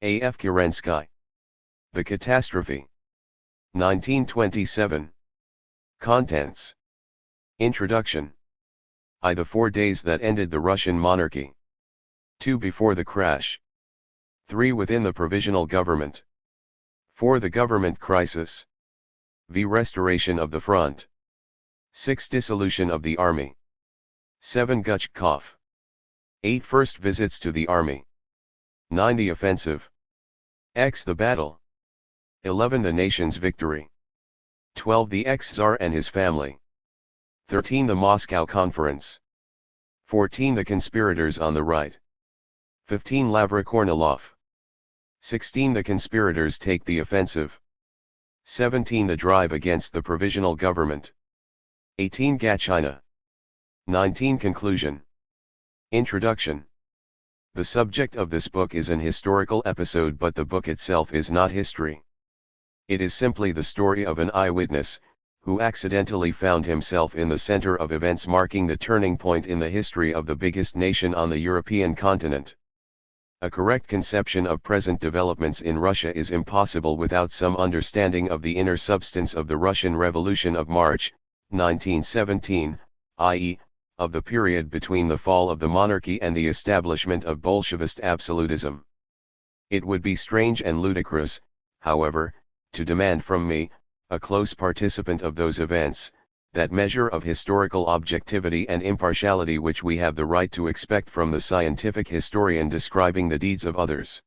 A.F. Kerensky. The Catastrophe. 1927. Contents. Introduction. I. The 4 days that ended the Russian monarchy. 2. Before the crash. 3. Within the provisional government. 4. The government crisis. V. Restoration of the front. 6. Dissolution of the army. 7. Guchkov. 8. First visits to the army. 9. The offensive. X. The battle. 11. The nation's victory. 12. The ex-Tsar and his family. 13. The Moscow Conference. 14. The conspirators on the right. 15. Lavra Kornilov. 16. The conspirators take the offensive. 17. The drive against the provisional government. 18. Gachina. 19. Conclusion. Introduction. The subject of this book is an historical episode, but the book itself is not history. It is simply the story of an eyewitness, who accidentally found himself in the center of events marking the turning point in the history of the biggest nation on the European continent. A correct conception of present developments in Russia is impossible without some understanding of the inner substance of the Russian Revolution of March, 1917, i.e., of the period between the fall of the monarchy and the establishment of Bolshevist absolutism. It would be strange and ludicrous, however, to demand from me, a close participant of those events, that measure of historical objectivity and impartiality which we have the right to expect from the scientific historian describing the deeds of others.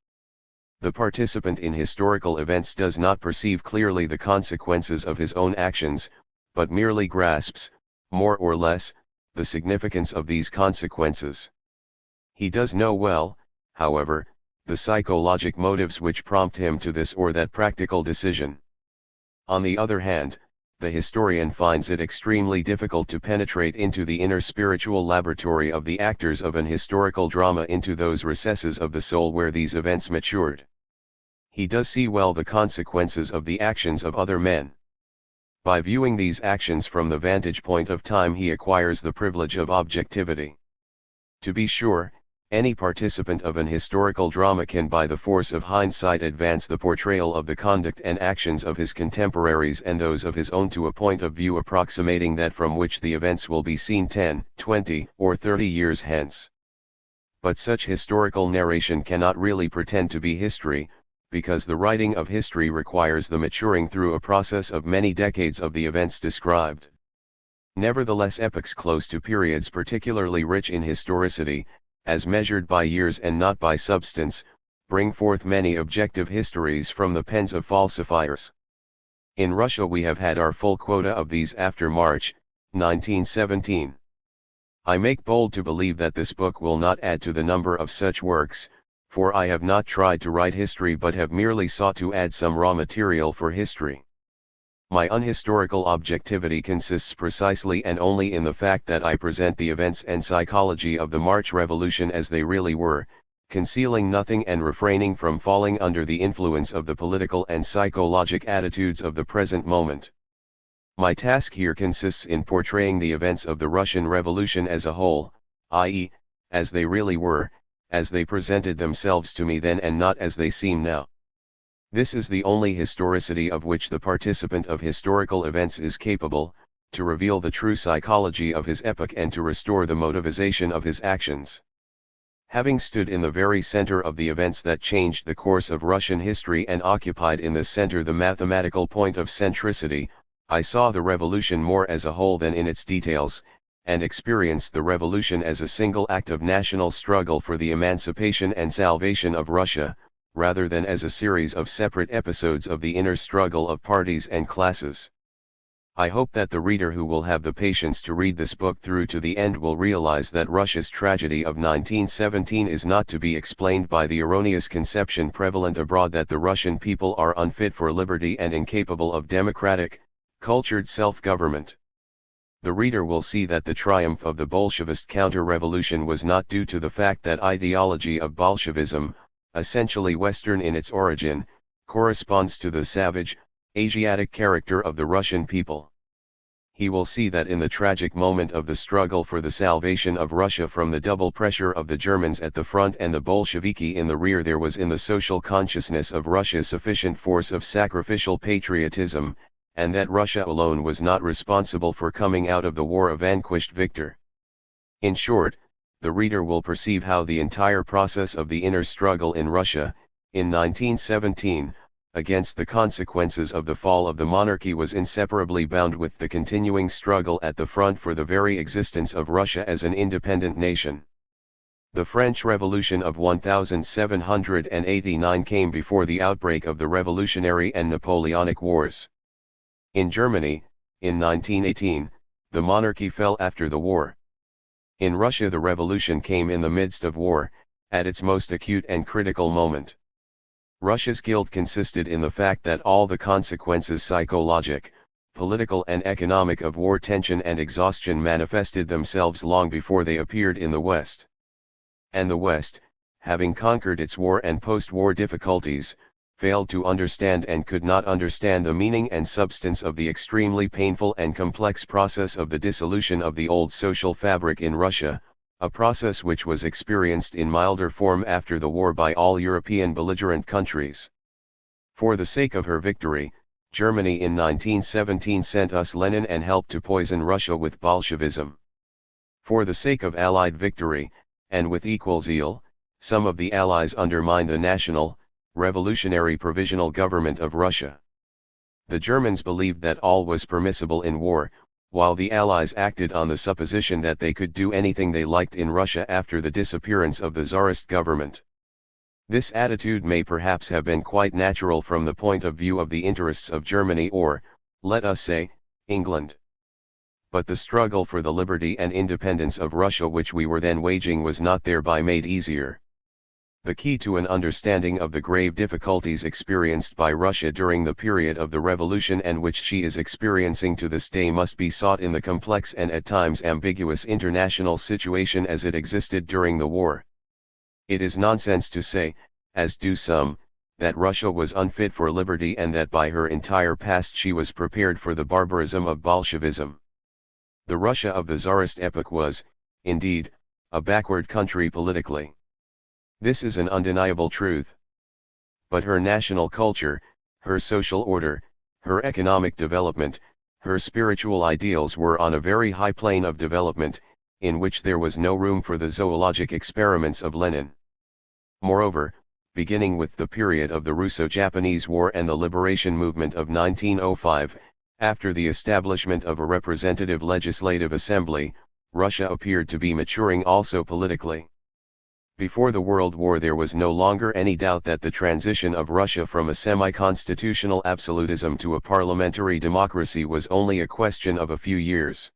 The participant in historical events does not perceive clearly the consequences of his own actions, but merely grasps, more or less, the significance of these consequences. He does know well, however, the psychologic motives which prompt him to this or that practical decision. On the other hand, the historian finds it extremely difficult to penetrate into the inner spiritual laboratory of the actors of an historical drama, into those recesses of the soul where these events matured. He does see well the consequences of the actions of other men. By viewing these actions from the vantage point of time, he acquires the privilege of objectivity. To be sure, any participant of an historical drama can by the force of hindsight advance the portrayal of the conduct and actions of his contemporaries and those of his own to a point of view approximating that from which the events will be seen 10, 20, or 30 years hence. But such historical narration cannot really pretend to be history, because the writing of history requires the maturing through a process of many decades of the events described. Nevertheless, epochs close to periods particularly rich in historicity, as measured by years and not by substance, bring forth many objective histories from the pens of falsifiers. In Russia we have had our full quota of these after March, 1917. I make bold to believe that this book will not add to the number of such works, for I have not tried to write history but have merely sought to add some raw material for history. My unhistorical objectivity consists precisely and only in the fact that I present the events and psychology of the March Revolution as they really were, concealing nothing and refraining from falling under the influence of the political and psychologic attitudes of the present moment. My task here consists in portraying the events of the Russian Revolution as a whole, i.e., as they really were, as they presented themselves to me then and not as they seem now. This is the only historicity of which the participant of historical events is capable, to reveal the true psychology of his epoch and to restore the motivization of his actions. Having stood in the very center of the events that changed the course of Russian history and occupied in this center the mathematical point of centricity, I saw the revolution more as a whole than in its details, and experienced the revolution as a single act of national struggle for the emancipation and salvation of Russia, rather than as a series of separate episodes of the inner struggle of parties and classes. I hope that the reader who will have the patience to read this book through to the end will realize that Russia's tragedy of 1917 is not to be explained by the erroneous conception prevalent abroad that the Russian people are unfit for liberty and incapable of democratic, cultured self-government. The reader will see that the triumph of the Bolshevist counter-revolution was not due to the fact that ideology of Bolshevism, essentially Western in its origin, corresponds to the savage, Asiatic character of the Russian people. he will see that in the tragic moment of the struggle for the salvation of Russia from the double pressure of the Germans at the front and the Bolsheviki in the rear, there was in the social consciousness of Russia sufficient force of sacrificial patriotism, and that Russia alone was not responsible for coming out of the war a vanquished victor. In short, the reader will perceive how the entire process of the inner struggle in Russia, in 1917, against the consequences of the fall of the monarchy was inseparably bound with the continuing struggle at the front for the very existence of Russia as an independent nation. The French Revolution of 1789 came before the outbreak of the Revolutionary and Napoleonic Wars. In Germany, in 1918, the monarchy fell after the war. In Russia the revolution came in the midst of war, at its most acute and critical moment. Russia's guilt consisted in the fact that all the consequences psychologic, political and economic of war tension and exhaustion manifested themselves long before they appeared in the West. And the West, having conquered its war and post-war difficulties, failed to understand and could not understand the meaning and substance of the extremely painful and complex process of the dissolution of the old social fabric in Russia, a process which was experienced in milder form after the war by all European belligerent countries. For the sake of her victory, Germany in 1917 sent us Lenin and helped to poison Russia with Bolshevism. For the sake of Allied victory, and with equal zeal, some of the Allies undermined the national, revolutionary provisional government of Russia. The Germans believed that all was permissible in war, while the Allies acted on the supposition that they could do anything they liked in Russia after the disappearance of the Tsarist government. This attitude may perhaps have been quite natural from the point of view of the interests of Germany or, let us say, England. But the struggle for the liberty and independence of Russia which we were then waging was not thereby made easier. The key to an understanding of the grave difficulties experienced by Russia during the period of the revolution and which she is experiencing to this day must be sought in the complex and at times ambiguous international situation as it existed during the war. It is nonsense to say, as do some, that Russia was unfit for liberty and that by her entire past she was prepared for the barbarism of Bolshevism. The Russia of the Tsarist epoch was, indeed, a backward country politically. This is an undeniable truth. But her national culture, her social order, her economic development, her spiritual ideals were on a very high plane of development, in which there was no room for the zoologic experiments of Lenin. Moreover, beginning with the period of the Russo-Japanese War and the liberation movement of 1905, after the establishment of a representative legislative assembly, Russia appeared to be maturing also politically. Before the World War there was no longer any doubt that the transition of Russia from a semi-constitutional absolutism to a parliamentary democracy was only a question of a few years.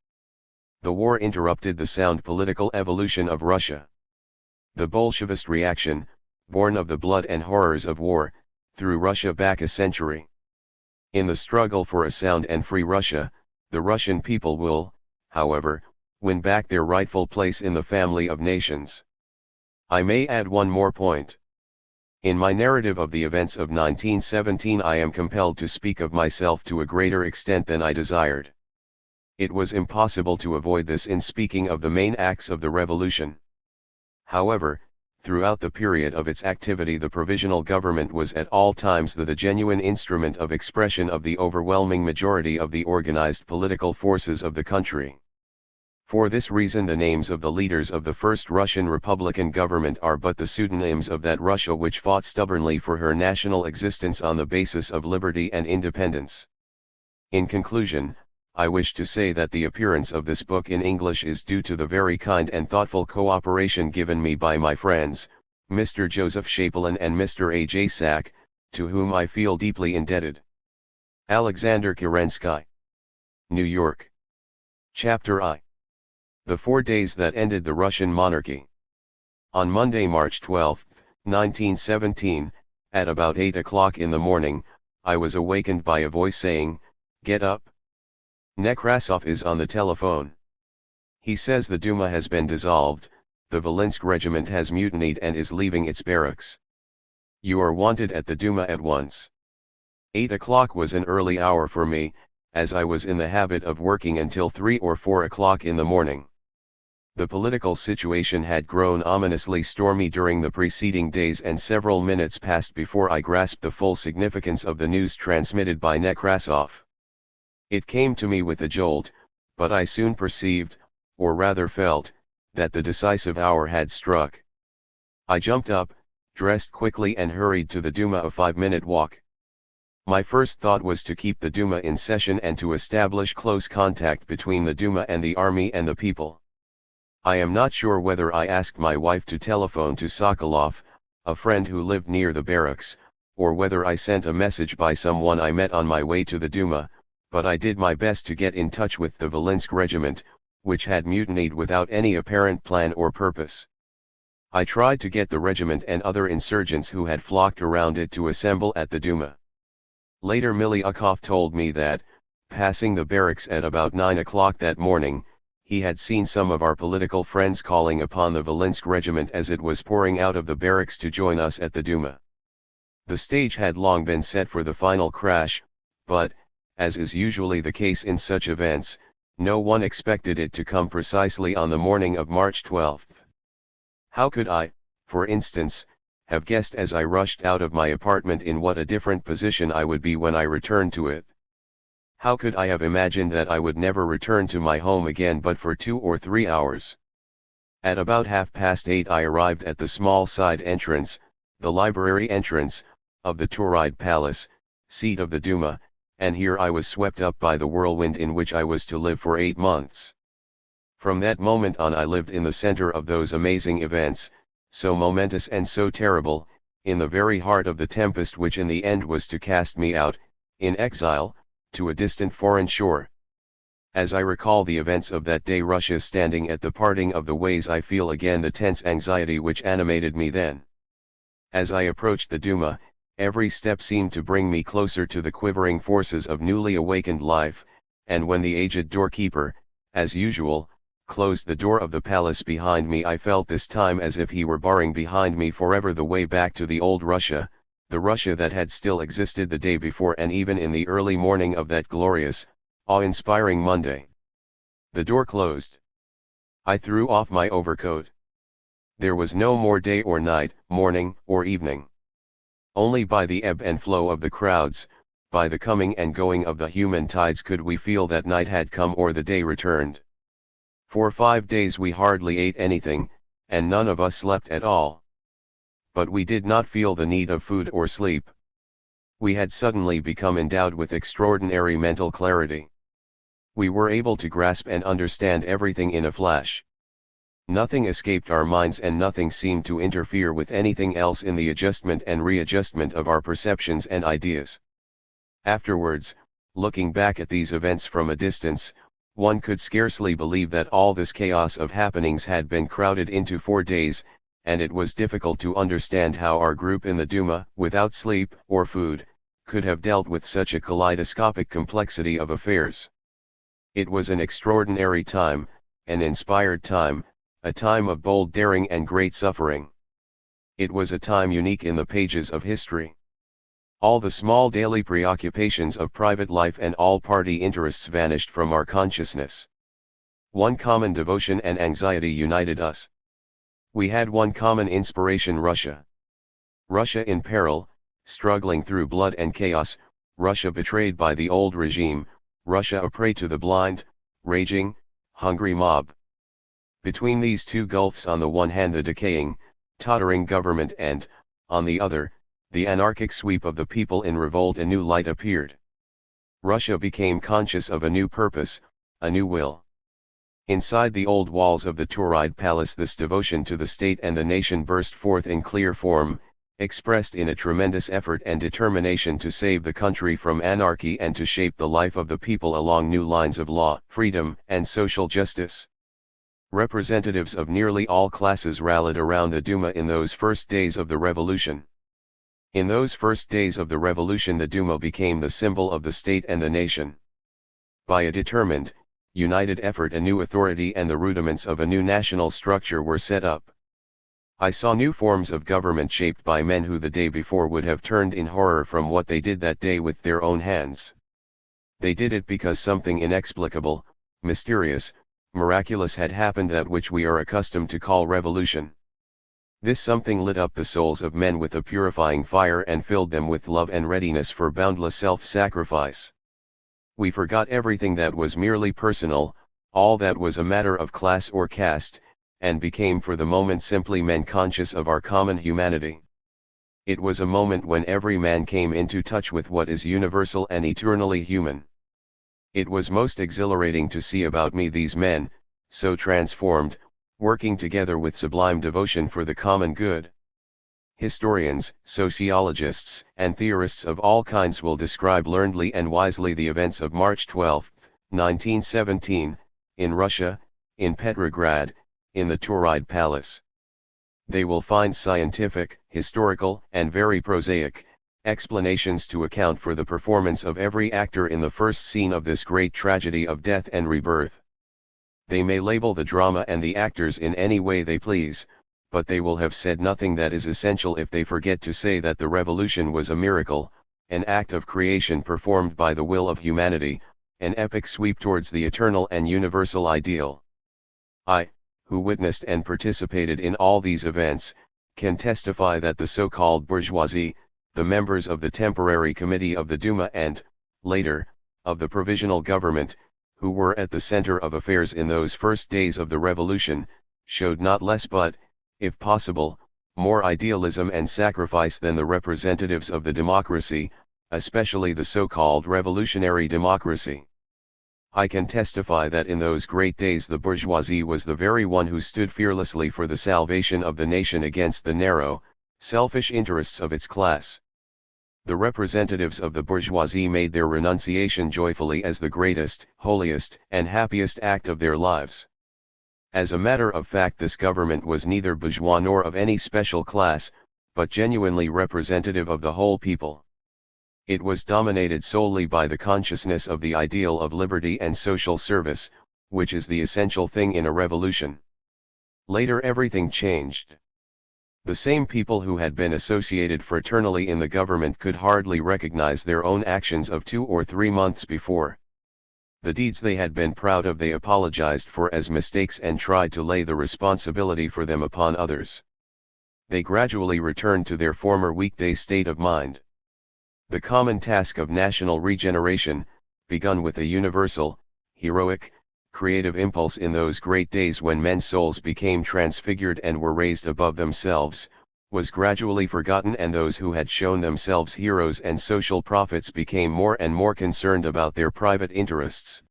The war interrupted the sound political evolution of Russia. The Bolshevist reaction, born of the blood and horrors of war, threw Russia back a century. In the struggle for a sound and free Russia, the Russian people will, however, win back their rightful place in the family of nations. I may add one more point. In my narrative of the events of 1917 I am compelled to speak of myself to a greater extent than I desired. It was impossible to avoid this in speaking of the main acts of the revolution. However, throughout the period of its activity the provisional government was at all times the genuine instrument of expression of the overwhelming majority of the organized political forces of the country. For this reason the names of the leaders of the first Russian Republican government are but the pseudonyms of that Russia which fought stubbornly for her national existence on the basis of liberty and independence. In conclusion, I wish to say that the appearance of this book in English is due to the very kind and thoughtful cooperation given me by my friends, Mr. Joseph Chapelin and Mr. A. J. Sack, to whom I feel deeply indebted. Alexander Kerensky. New York. Chapter I. The 4 days that ended the Russian monarchy. On Monday, March 12, 1917, at about 8 o'clock in the morning, I was awakened by a voice saying, "Get up. Nekrasov is on the telephone. He says the Duma has been dissolved, the Volinsk regiment has mutinied and is leaving its barracks. You are wanted at the Duma at once." 8 o'clock was an early hour for me, as I was in the habit of working until 3 or 4 o'clock in the morning. The political situation had grown ominously stormy during the preceding days, and several minutes passed before I grasped the full significance of the news transmitted by Nekrasov. It came to me with a jolt, but I soon perceived, or rather felt, that the decisive hour had struck. I jumped up, dressed quickly and hurried to the Duma, a 5-minute walk. My first thought was to keep the Duma in session and to establish close contact between the Duma and the army and the people. I am not sure whether I asked my wife to telephone to Sokolov, a friend who lived near the barracks, or whether I sent a message by someone I met on my way to the Duma, but I did my best to get in touch with the Volynsk regiment, which had mutinied without any apparent plan or purpose. I tried to get the regiment and other insurgents who had flocked around it to assemble at the Duma. Later Milyukov told me that, passing the barracks at about 9 o'clock that morning, he had seen some of our political friends calling upon the Volynsk regiment as it was pouring out of the barracks to join us at the Duma. The stage had long been set for the final crash, but, as is usually the case in such events, no one expected it to come precisely on the morning of March 12. How could I, for instance, have guessed as I rushed out of my apartment in what a different position I would be when I returned to it? How could I have imagined that I would never return to my home again but for 2 or 3 hours? At about 8:30 I arrived at the small side entrance, the library entrance, of the Tauride Palace, seat of the Duma, and here I was swept up by the whirlwind in which I was to live for 8 months. From that moment on I lived in the center of those amazing events, so momentous and so terrible, in the very heart of the tempest which in the end was to cast me out, in exile, to a distant foreign shore. As I recall the events of that day, Russia standing at the parting of the ways, I feel again the tense anxiety which animated me then. As I approached the Duma, every step seemed to bring me closer to the quivering forces of newly awakened life, and when the aged doorkeeper, as usual, closed the door of the palace behind me, I felt this time as if he were barring behind me forever the way back to the old Russia, the Russia that had still existed the day before and even in the early morning of that glorious, awe-inspiring Monday. The door closed. I threw off my overcoat. There was no more day or night, morning or evening. Only by the ebb and flow of the crowds, by the coming and going of the human tides could we feel that night had come or the day returned. For 5 days we hardly ate anything, and none of us slept at all. But we did not feel the need of food or sleep. We had suddenly become endowed with extraordinary mental clarity. We were able to grasp and understand everything in a flash. Nothing escaped our minds and nothing seemed to interfere with anything else in the adjustment and readjustment of our perceptions and ideas. Afterwards, looking back at these events from a distance, one could scarcely believe that all this chaos of happenings had been crowded into 4 days, and it was difficult to understand how our group in the Duma, without sleep or food, could have dealt with such a kaleidoscopic complexity of affairs. It was an extraordinary time, an inspired time, a time of bold daring and great suffering. It was a time unique in the pages of history. All the small daily preoccupations of private life and all party interests vanished from our consciousness. One common devotion and anxiety united us. We had one common inspiration: Russia. Russia in peril, struggling through blood and chaos, Russia betrayed by the old regime, Russia a prey to the blind, raging, hungry mob. Between these two gulfs, on the one hand the decaying, tottering government and, on the other, the anarchic sweep of the people in revolt, a new light appeared. Russia became conscious of a new purpose, a new will. Inside the old walls of the Tauride Palace this devotion to the state and the nation burst forth in clear form, expressed in a tremendous effort and determination to save the country from anarchy and to shape the life of the people along new lines of law, freedom, and social justice. Representatives of nearly all classes rallied around the Duma in those first days of the revolution. In those first days of the revolution the Duma became the symbol of the state and the nation. By a determined, united effort a new authority and the rudiments of a new national structure were set up. I saw new forms of government shaped by men who the day before would have turned in horror from what they did that day with their own hands. They did it because something inexplicable, mysterious, miraculous had happened, that which we are accustomed to call revolution. This something lit up the souls of men with a purifying fire and filled them with love and readiness for boundless self-sacrifice. We forgot everything that was merely personal, all that was a matter of class or caste, and became for the moment simply men conscious of our common humanity. It was a moment when every man came into touch with what is universal and eternally human. It was most exhilarating to see about me these men, so transformed, working together with sublime devotion for the common good. Historians, sociologists, and theorists of all kinds will describe learnedly and wisely the events of March 12, 1917, in Russia, in Petrograd, in the Tauride Palace. They will find scientific, historical, and very prosaic explanations to account for the performance of every actor in the first scene of this great tragedy of death and rebirth. They may label the drama and the actors in any way they please, but they will have said nothing that is essential if they forget to say that the revolution was a miracle, an act of creation performed by the will of humanity, an epic sweep towards the eternal and universal ideal. I, who witnessed and participated in all these events, can testify that the so-called bourgeoisie, the members of the temporary committee of the Duma and, later, of the provisional government, who were at the center of affairs in those first days of the revolution, showed not less but, if possible, more idealism and sacrifice than the representatives of the democracy, especially the so-called revolutionary democracy. I can testify that in those great days the bourgeoisie was the very one who stood fearlessly for the salvation of the nation against the narrow, selfish interests of its class. The representatives of the bourgeoisie made their renunciation joyfully as the greatest, holiest, and happiest act of their lives. As a matter of fact, this government was neither bourgeois nor of any special class, but genuinely representative of the whole people. It was dominated solely by the consciousness of the ideal of liberty and social service, which is the essential thing in a revolution. Later everything changed. The same people who had been associated fraternally in the government could hardly recognize their own actions of 2 or 3 months before. The deeds they had been proud of they apologized for as mistakes and tried to lay the responsibility for them upon others. They gradually returned to their former weekday state of mind. The common task of national regeneration, begun with a universal, heroic, creative impulse in those great days when men's souls became transfigured and were raised above themselves, was gradually forgotten, and those who had shown themselves heroes and social prophets became more and more concerned about their private interests.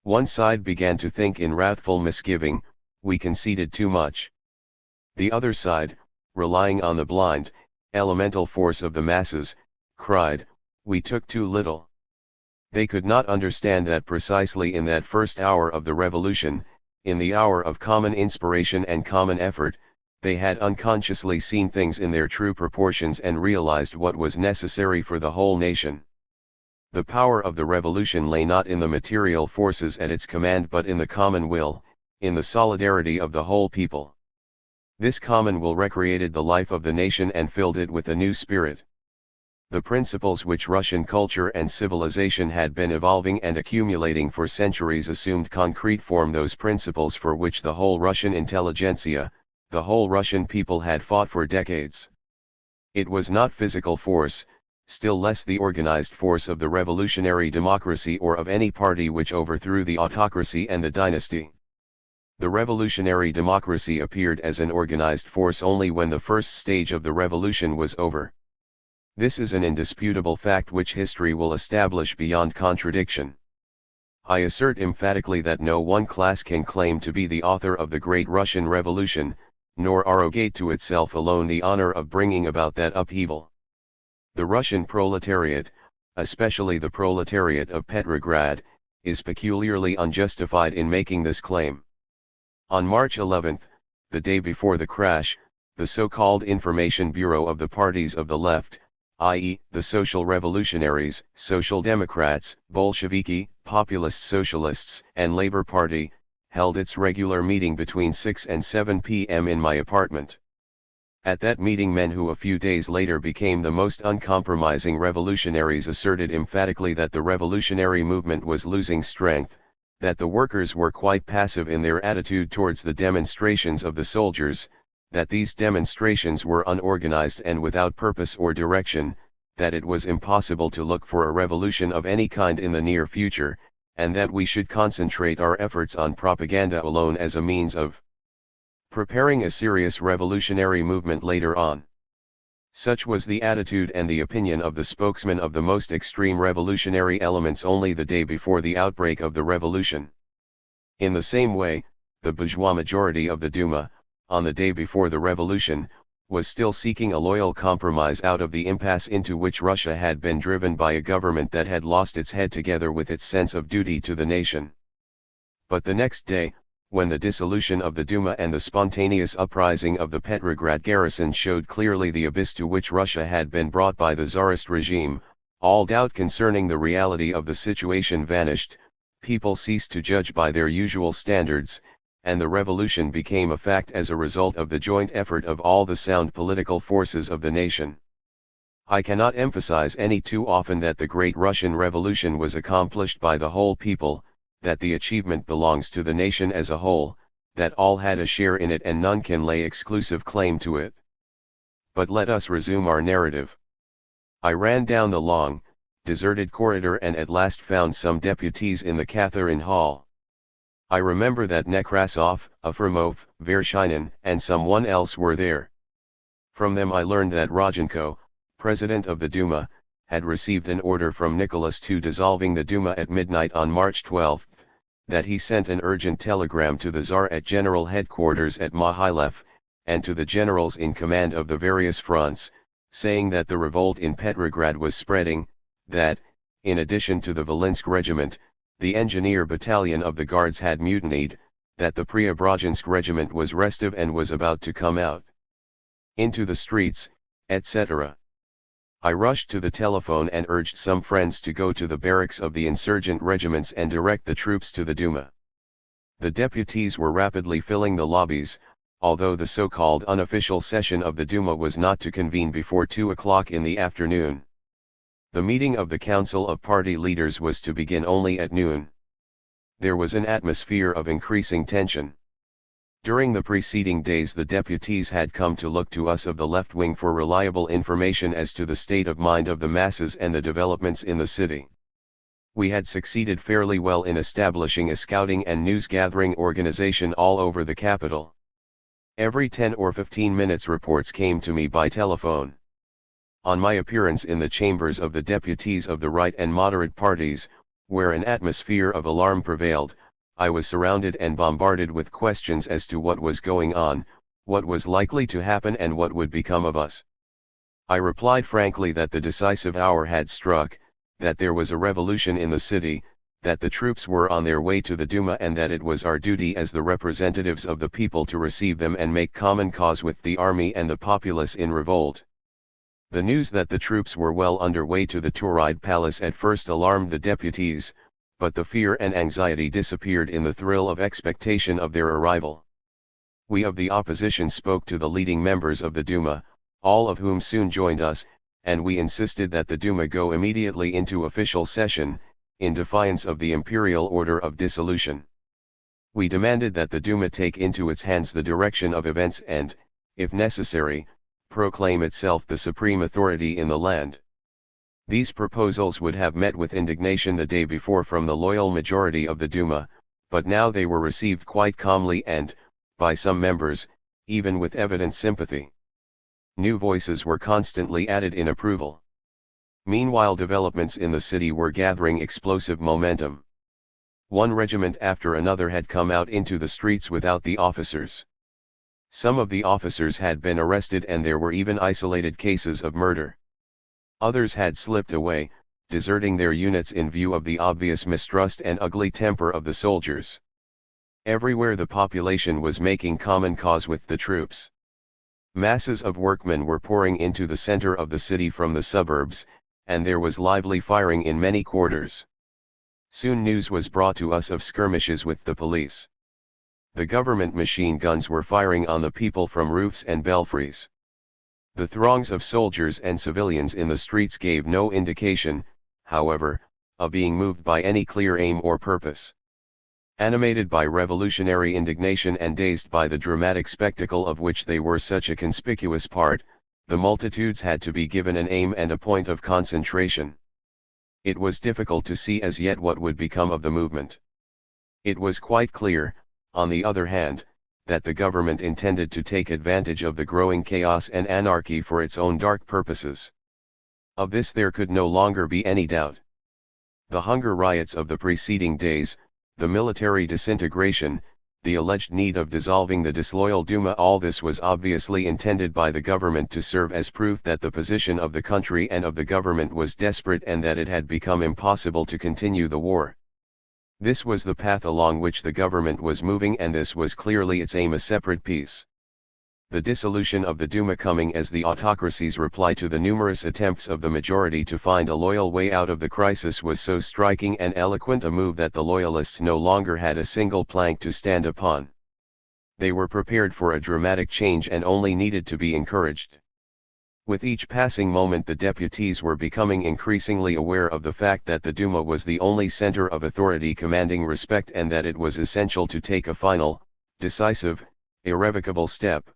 One side began to think in wrathful misgiving, we conceded too much. The other side, relying on the blind, elemental force of the masses, cried, we took too little. They could not understand that precisely in that first hour of the revolution, in the hour of common inspiration and common effort, they had unconsciously seen things in their true proportions and realized what was necessary for the whole nation. The power of the revolution lay not in the material forces at its command but in the common will, in the solidarity of the whole people. This common will recreated the life of the nation and filled it with a new spirit. The principles which Russian culture and civilization had been evolving and accumulating for centuries assumed concrete form, those principles for which the whole Russian intelligentsia, the whole Russian people had fought for decades. It was not physical force, still less the organized force of the revolutionary democracy or of any party which overthrew the autocracy and the dynasty. The revolutionary democracy appeared as an organized force only when the first stage of the revolution was over. This is an indisputable fact which history will establish beyond contradiction. I assert emphatically that no one class can claim to be the author of the Great Russian Revolution, nor arrogate to itself alone the honor of bringing about that upheaval. The Russian proletariat, especially the proletariat of Petrograd, is peculiarly unjustified in making this claim. On March 11, the day before the crash, the so-called Information Bureau of the parties of the left, i.e., the Social Revolutionaries, Social Democrats, Bolsheviki, Populist Socialists, and Labor Party, held its regular meeting between 6 and 7 p.m. in my apartment. At that meeting, men who a few days later became the most uncompromising revolutionaries asserted emphatically that the revolutionary movement was losing strength, that the workers were quite passive in their attitude towards the demonstrations of the soldiers, that these demonstrations were unorganized and without purpose or direction, that it was impossible to look for a revolution of any kind in the near future, and that we should concentrate our efforts on propaganda alone as a means of preparing a serious revolutionary movement later on. Such was the attitude and the opinion of the spokesman of the most extreme revolutionary elements only the day before the outbreak of the revolution. In the same way, the bourgeois majority of the Duma, on the day before the revolution, was still seeking a loyal compromise out of the impasse into which Russia had been driven by a government that had lost its head together with its sense of duty to the nation. But the next day, when the dissolution of the Duma and the spontaneous uprising of the Petrograd garrison showed clearly the abyss to which Russia had been brought by the Tsarist regime, all doubt concerning the reality of the situation vanished, people ceased to judge by their usual standards, and the revolution became a fact as a result of the joint effort of all the sound political forces of the nation. I cannot emphasize any too often that the Great Russian Revolution was accomplished by the whole people, that the achievement belongs to the nation as a whole, that all had a share in it and none can lay exclusive claim to it. But let us resume our narrative. I ran down the long, deserted corridor and at last found some deputies in the Catherine Hall. I remember that Nekrasov, Efremov, Vershinin, and someone else were there. From them I learned that Rodchenko, president of the Duma, had received an order from Nicholas to dissolving the Duma at midnight on March 12, that he sent an urgent telegram to the Tsar at General Headquarters at Mohilev, and to the generals in command of the various fronts, saying that the revolt in Petrograd was spreading, that, in addition to the Volinsk regiment, the engineer battalion of the Guards had mutinied, that the Preobrazhensk regiment was restive and was about to come out into the streets, etc. I rushed to the telephone and urged some friends to go to the barracks of the insurgent regiments and direct the troops to the Duma. The deputies were rapidly filling the lobbies, although the so-called unofficial session of the Duma was not to convene before 2 o'clock in the afternoon. The meeting of the Council of Party Leaders was to begin only at noon. There was an atmosphere of increasing tension. During the preceding days the deputies had come to look to us of the left wing for reliable information as to the state of mind of the masses and the developments in the city. We had succeeded fairly well in establishing a scouting and news-gathering organization all over the capital. Every 10 or 15 minutes reports came to me by telephone. On my appearance in the chambers of the deputies of the right and moderate parties, where an atmosphere of alarm prevailed, I was surrounded and bombarded with questions as to what was going on, what was likely to happen and what would become of us. I replied frankly that the decisive hour had struck, that there was a revolution in the city, that the troops were on their way to the Duma and that it was our duty as the representatives of the people to receive them and make common cause with the army and the populace in revolt. The news that the troops were well under way to the Tauride Palace at first alarmed the deputies, but the fear and anxiety disappeared in the thrill of expectation of their arrival. We of the opposition spoke to the leading members of the Duma, all of whom soon joined us, and we insisted that the Duma go immediately into official session, in defiance of the imperial order of dissolution. We demanded that the Duma take into its hands the direction of events and, if necessary, proclaim itself the supreme authority in the land. These proposals would have met with indignation the day before from the loyal majority of the Duma, but now they were received quite calmly and, by some members, even with evident sympathy. New voices were constantly added in approval. Meanwhile developments in the city were gathering explosive momentum. One regiment after another had come out into the streets without the officers. Some of the officers had been arrested and there were even isolated cases of murder. Others had slipped away, deserting their units in view of the obvious mistrust and ugly temper of the soldiers. Everywhere the population was making common cause with the troops. Masses of workmen were pouring into the center of the city from the suburbs, and there was lively firing in many quarters. Soon news was brought to us of skirmishes with the police. The government machine guns were firing on the people from roofs and belfries. The throngs of soldiers and civilians in the streets gave no indication, however, of being moved by any clear aim or purpose. Animated by revolutionary indignation and dazed by the dramatic spectacle of which they were such a conspicuous part, the multitudes had to be given an aim and a point of concentration. It was difficult to see as yet what would become of the movement. It was quite clear, on the other hand, that the government intended to take advantage of the growing chaos and anarchy for its own dark purposes. Of this there could no longer be any doubt. The hunger riots of the preceding days, the military disintegration, the alleged need of dissolving the disloyal Duma, all this was obviously intended by the government to serve as proof that the position of the country and of the government was desperate and that it had become impossible to continue the war. This was the path along which the government was moving, and this was clearly its aim, a separate peace. The dissolution of the Duma coming as the autocracy's reply to the numerous attempts of the majority to find a loyal way out of the crisis was so striking and eloquent a move that the loyalists no longer had a single plank to stand upon. They were prepared for a dramatic change and only needed to be encouraged. With each passing moment the deputies were becoming increasingly aware of the fact that the Duma was the only center of authority commanding respect, and that it was essential to take a final, decisive, irrevocable step.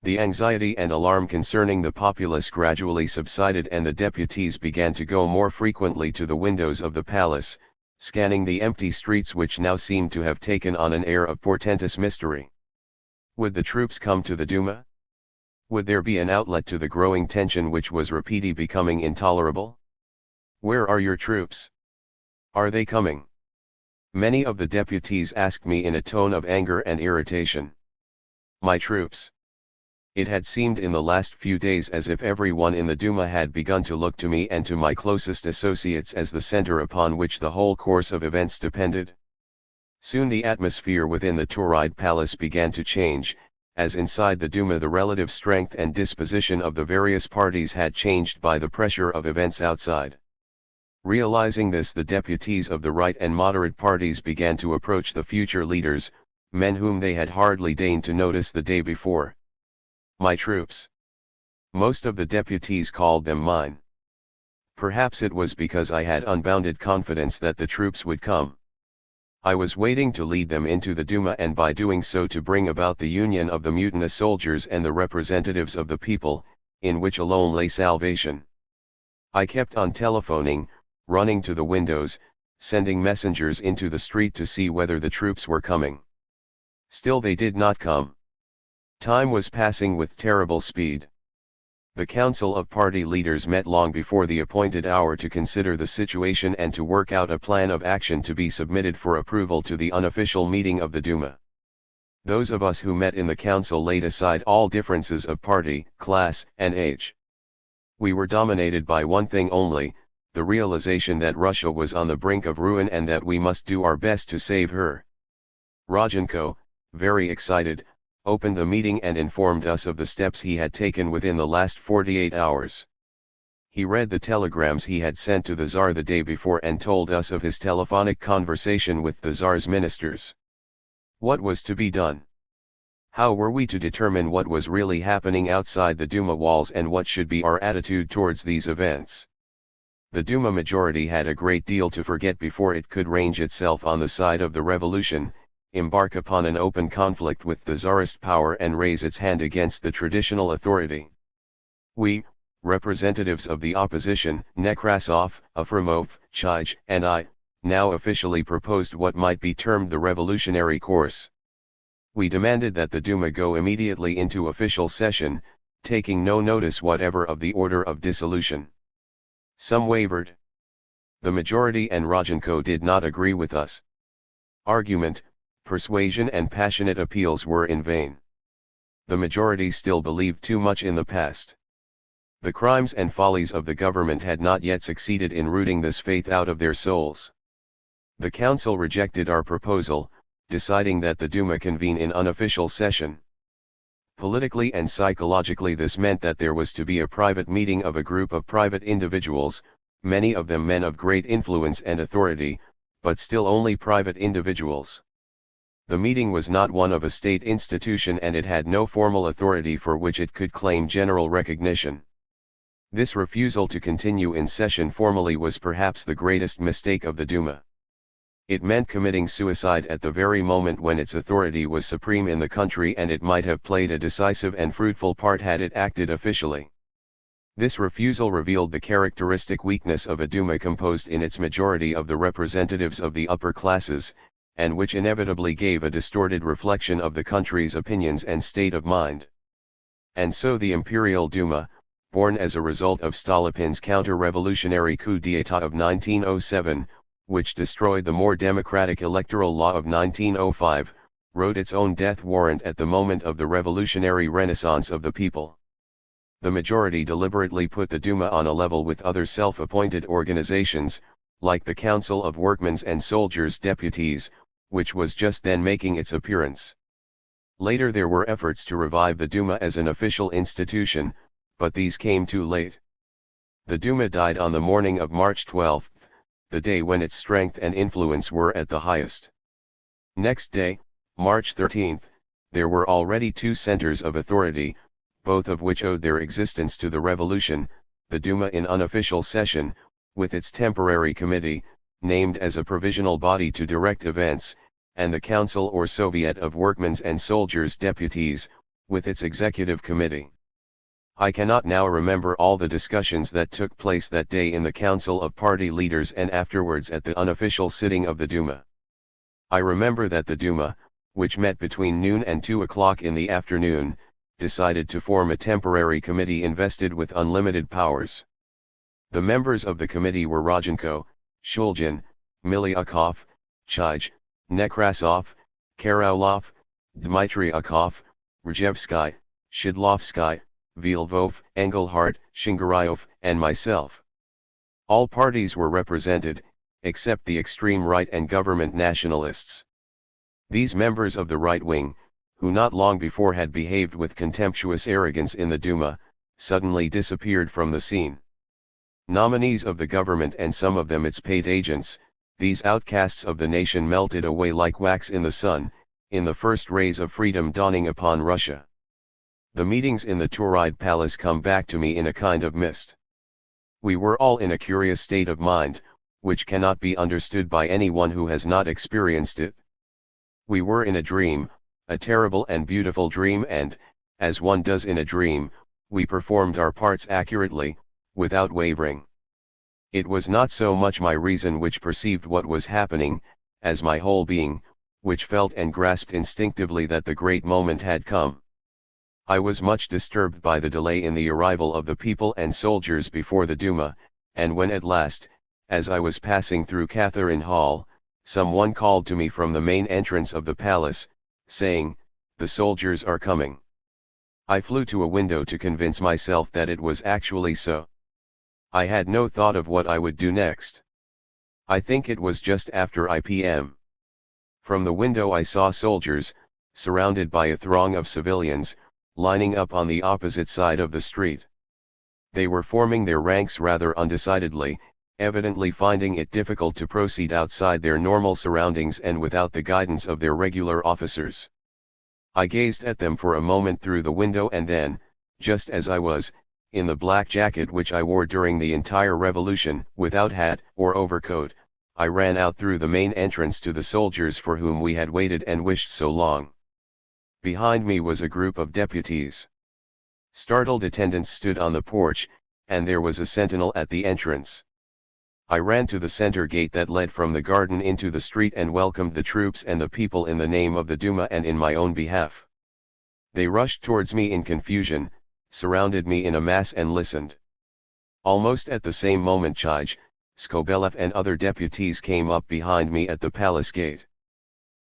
The anxiety and alarm concerning the populace gradually subsided, and the deputies began to go more frequently to the windows of the palace, scanning the empty streets which now seemed to have taken on an air of portentous mystery. Would the troops come to the Duma? Would there be an outlet to the growing tension which was rapidly becoming intolerable? Where are your troops? Are they coming? Many of the deputies asked me in a tone of anger and irritation. My troops. It had seemed in the last few days as if everyone in the Duma had begun to look to me and to my closest associates as the center upon which the whole course of events depended. Soon the atmosphere within the Tauride palace began to change, as inside the Duma the relative strength and disposition of the various parties had changed by the pressure of events outside. Realizing this, the deputies of the right and moderate parties began to approach the future leaders, men whom they had hardly deigned to notice the day before. My troops. Most of the deputies called them mine. Perhaps it was because I had unbounded confidence that the troops would come. I was waiting to lead them into the Duma, and by doing so to bring about the union of the mutinous soldiers and the representatives of the people, in which alone lay salvation. I kept on telephoning, running to the windows, sending messengers into the street to see whether the troops were coming. Still they did not come. Time was passing with terrible speed. The council of party leaders met long before the appointed hour to consider the situation and to work out a plan of action to be submitted for approval to the unofficial meeting of the Duma. Those of us who met in the council laid aside all differences of party, class, and age. We were dominated by one thing only, the realization that Russia was on the brink of ruin and that we must do our best to save her. Rodchenko, very excited, opened the meeting and informed us of the steps he had taken within the last 48 hours. He read the telegrams he had sent to the Tsar the day before and told us of his telephonic conversation with the Tsar's ministers. What was to be done? How were we to determine what was really happening outside the Duma walls, and what should be our attitude towards these events? The Duma majority had a great deal to forget before it could range itself on the side of the revolution, embark upon an open conflict with the Tsarist power, and raise its hand against the traditional authority. We, representatives of the opposition, Nekrasov, Afremov, Chij, and I, now officially proposed what might be termed the revolutionary course. We demanded that the Duma go immediately into official session, taking no notice whatever of the order of dissolution. Some wavered. The majority and Rodchenko did not agree with us. Argument, persuasion and passionate appeals were in vain. The majority still believed too much in the past. The crimes and follies of the government had not yet succeeded in rooting this faith out of their souls. The council rejected our proposal, deciding that the Duma convene in unofficial session. Politically and psychologically this meant that there was to be a private meeting of a group of private individuals, many of them men of great influence and authority, but still only private individuals. The meeting was not one of a state institution and it had no formal authority for which it could claim general recognition. This refusal to continue in session formally was perhaps the greatest mistake of the Duma. It meant committing suicide at the very moment when its authority was supreme in the country, and it might have played a decisive and fruitful part had it acted officially. This refusal revealed the characteristic weakness of a Duma composed in its majority of the representatives of the upper classes, and which inevitably gave a distorted reflection of the country's opinions and state of mind. And so the Imperial Duma, born as a result of Stolypin's counter-revolutionary coup d'état of 1907, which destroyed the more democratic electoral law of 1905, wrote its own death warrant at the moment of the revolutionary renaissance of the people. The majority deliberately put the Duma on a level with other self-appointed organizations, like the Council of Workmen's and Soldiers' Deputies, which was just then making its appearance. Later there were efforts to revive the Duma as an official institution, but these came too late. The Duma died on the morning of March 12, the day when its strength and influence were at the highest. Next day, March 13, there were already two centers of authority, both of which owed their existence to the revolution: the Duma in unofficial session, with its temporary committee, named as a provisional body to direct events, and the Council or Soviet of Workmen's and Soldiers' Deputies, with its executive committee. I cannot now remember all the discussions that took place that day in the Council of Party Leaders and afterwards at the unofficial sitting of the Duma. I remember that the Duma, which met between noon and 2 o'clock in the afternoon, decided to form a temporary committee invested with unlimited powers. The members of the committee were Rodchenko, Shulgin, Milyukov, Chij, Nekrasov, Karaulov, Dmitriakov, Rjevsky, Shidlovsky, Vilvov, Engelhardt, Shingaryov, and myself. All parties were represented, except the extreme right and government nationalists. These members of the right wing, who not long before had behaved with contemptuous arrogance in the Duma, suddenly disappeared from the scene. Nominees of the government and some of them its paid agents, these outcasts of the nation melted away like wax in the sun, in the first rays of freedom dawning upon Russia. The meetings in the Tauride Palace come back to me in a kind of mist. We were all in a curious state of mind, which cannot be understood by anyone who has not experienced it. We were in a dream, a terrible and beautiful dream, and, as one does in a dream, we performed our parts accurately, without wavering. It was not so much my reason which perceived what was happening, as my whole being, which felt and grasped instinctively that the great moment had come. I was much disturbed by the delay in the arrival of the people and soldiers before the Duma, and when at last, as I was passing through Catherine Hall, someone called to me from the main entrance of the palace, saying, "The soldiers are coming." I flew to a window to convince myself that it was actually so. I had no thought of what I would do next. I think it was just after p.m. From the window I saw soldiers, surrounded by a throng of civilians, lining up on the opposite side of the street. They were forming their ranks rather undecidedly, evidently finding it difficult to proceed outside their normal surroundings and without the guidance of their regular officers. I gazed at them for a moment through the window, and then, just as I was, in the black jacket which I wore during the entire revolution, without hat or overcoat, I ran out through the main entrance to the soldiers for whom we had waited and wished so long. Behind me was a group of deputies. Startled attendants stood on the porch, and there was a sentinel at the entrance. I ran to the center gate that led from the garden into the street and welcomed the troops and the people in the name of the Duma and in my own behalf. They rushed towards me in confusion, surrounded me in a mass and listened. Almost at the same moment Chij, Skobelev and other deputies came up behind me at the palace gate.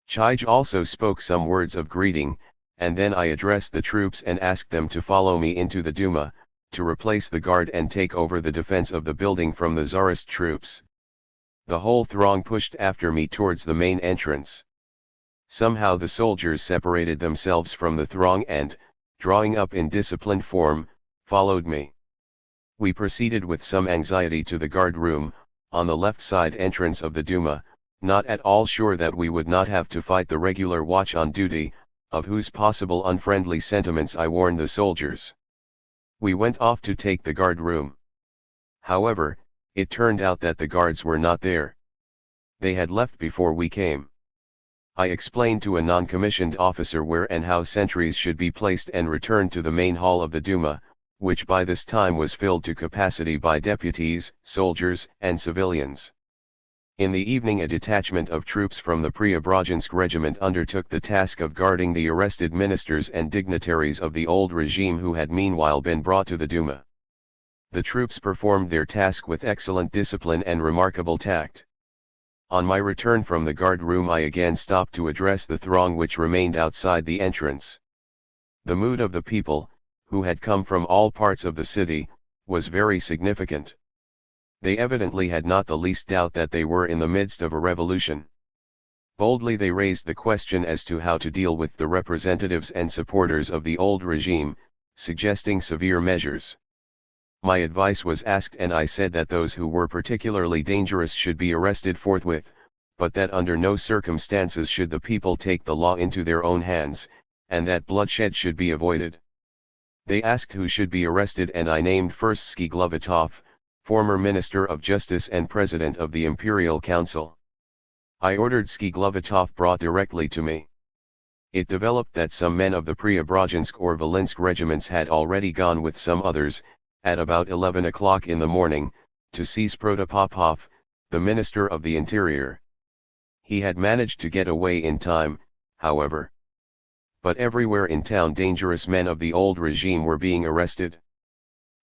Chij also spoke some words of greeting, and then I addressed the troops and asked them to follow me into the Duma, to replace the guard and take over the defense of the building from the Tsarist troops. The whole throng pushed after me towards the main entrance. Somehow the soldiers separated themselves from the throng and, drawing up in disciplined form, followed me. We proceeded with some anxiety to the guard room, on the left side entrance of the Duma, not at all sure that we would not have to fight the regular watch on duty, of whose possible unfriendly sentiments I warned the soldiers. We went off to take the guard room. However, it turned out that the guards were not there. They had left before we came. I explained to a non-commissioned officer where and how sentries should be placed and returned to the main hall of the Duma, which by this time was filled to capacity by deputies, soldiers, and civilians. In the evening a detachment of troops from the Preobrazhensk regiment undertook the task of guarding the arrested ministers and dignitaries of the old regime who had meanwhile been brought to the Duma. The troops performed their task with excellent discipline and remarkable tact. On my return from the guard room I again stopped to address the throng which remained outside the entrance. The mood of the people, who had come from all parts of the city, was very significant. They evidently had not the least doubt that they were in the midst of a revolution. Boldly they raised the question as to how to deal with the representatives and supporters of the old regime, suggesting severe measures. My advice was asked and I said that those who were particularly dangerous should be arrested forthwith, but that under no circumstances should the people take the law into their own hands, and that bloodshed should be avoided. They asked who should be arrested and I named first Skiglovatov, former Minister of Justice and President of the Imperial Council. I ordered Skiglovatov brought directly to me. It developed that some men of the Preobrazhensk or Volinsk regiments had already gone with some others, at about 11 o'clock in the morning, to seize Protopopov, the Minister of the Interior. He had managed to get away in time, however. But everywhere in town dangerous men of the old regime were being arrested.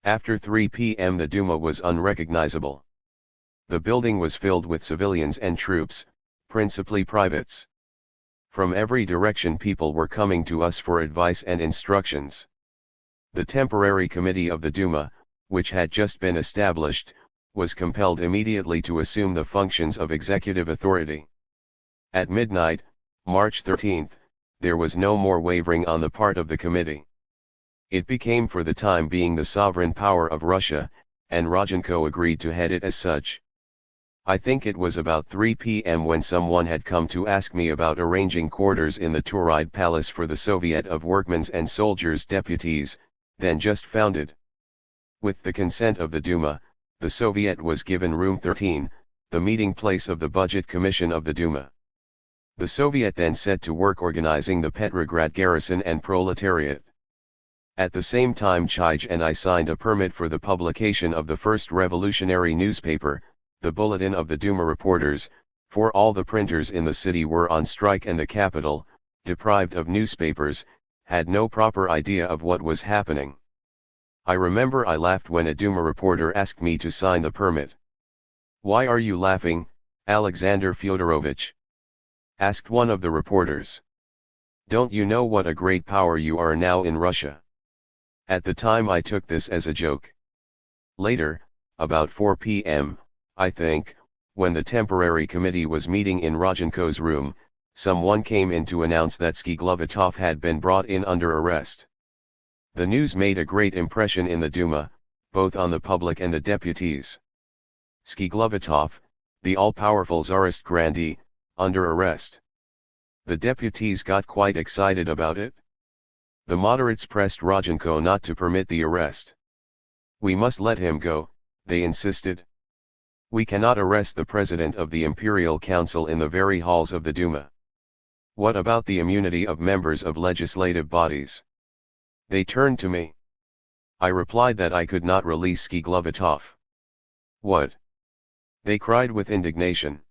After 3 p.m. the Duma was unrecognizable. The building was filled with civilians and troops, principally privates. From every direction people were coming to us for advice and instructions. The temporary committee of the Duma, which had just been established, was compelled immediately to assume the functions of executive authority. At midnight, March 13, there was no more wavering on the part of the committee. It became for the time being the sovereign power of Russia, and Rodchenko agreed to head it as such. I think it was about 3 p.m. when someone had come to ask me about arranging quarters in the Tauride Palace for the Soviet of Workmen's and Soldiers' Deputies, then just founded. With the consent of the Duma, the Soviet was given room 13, the meeting place of the Budget Commission of the Duma. The Soviet then set to work organizing the Petrograd garrison and proletariat. At the same time Chij and I signed a permit for the publication of the first revolutionary newspaper, the Bulletin of the Duma Reporters, for all the printers in the city were on strike and the capital, deprived of newspapers, had no proper idea of what was happening. I remember I laughed when a Duma reporter asked me to sign the permit. "Why are you laughing, Alexander Fyodorovich?" asked one of the reporters. "Don't you know what a great power you are now in Russia?" At the time I took this as a joke. Later, about 4 p.m., I think, when the temporary committee was meeting in Rodchenko's room, someone came in to announce that Skiglovatov had been brought in under arrest. The news made a great impression in the Duma, both on the public and the deputies. Skiglovatov, the all-powerful Tsarist grandee, under arrest. The deputies got quite excited about it. The moderates pressed Rodchenko not to permit the arrest. "We must let him go," they insisted. "We cannot arrest the president of the Imperial Council in the very halls of the Duma. What about the immunity of members of legislative bodies?" They turned to me. I replied that I could not release Skiglovatov. "What?" they cried with indignation.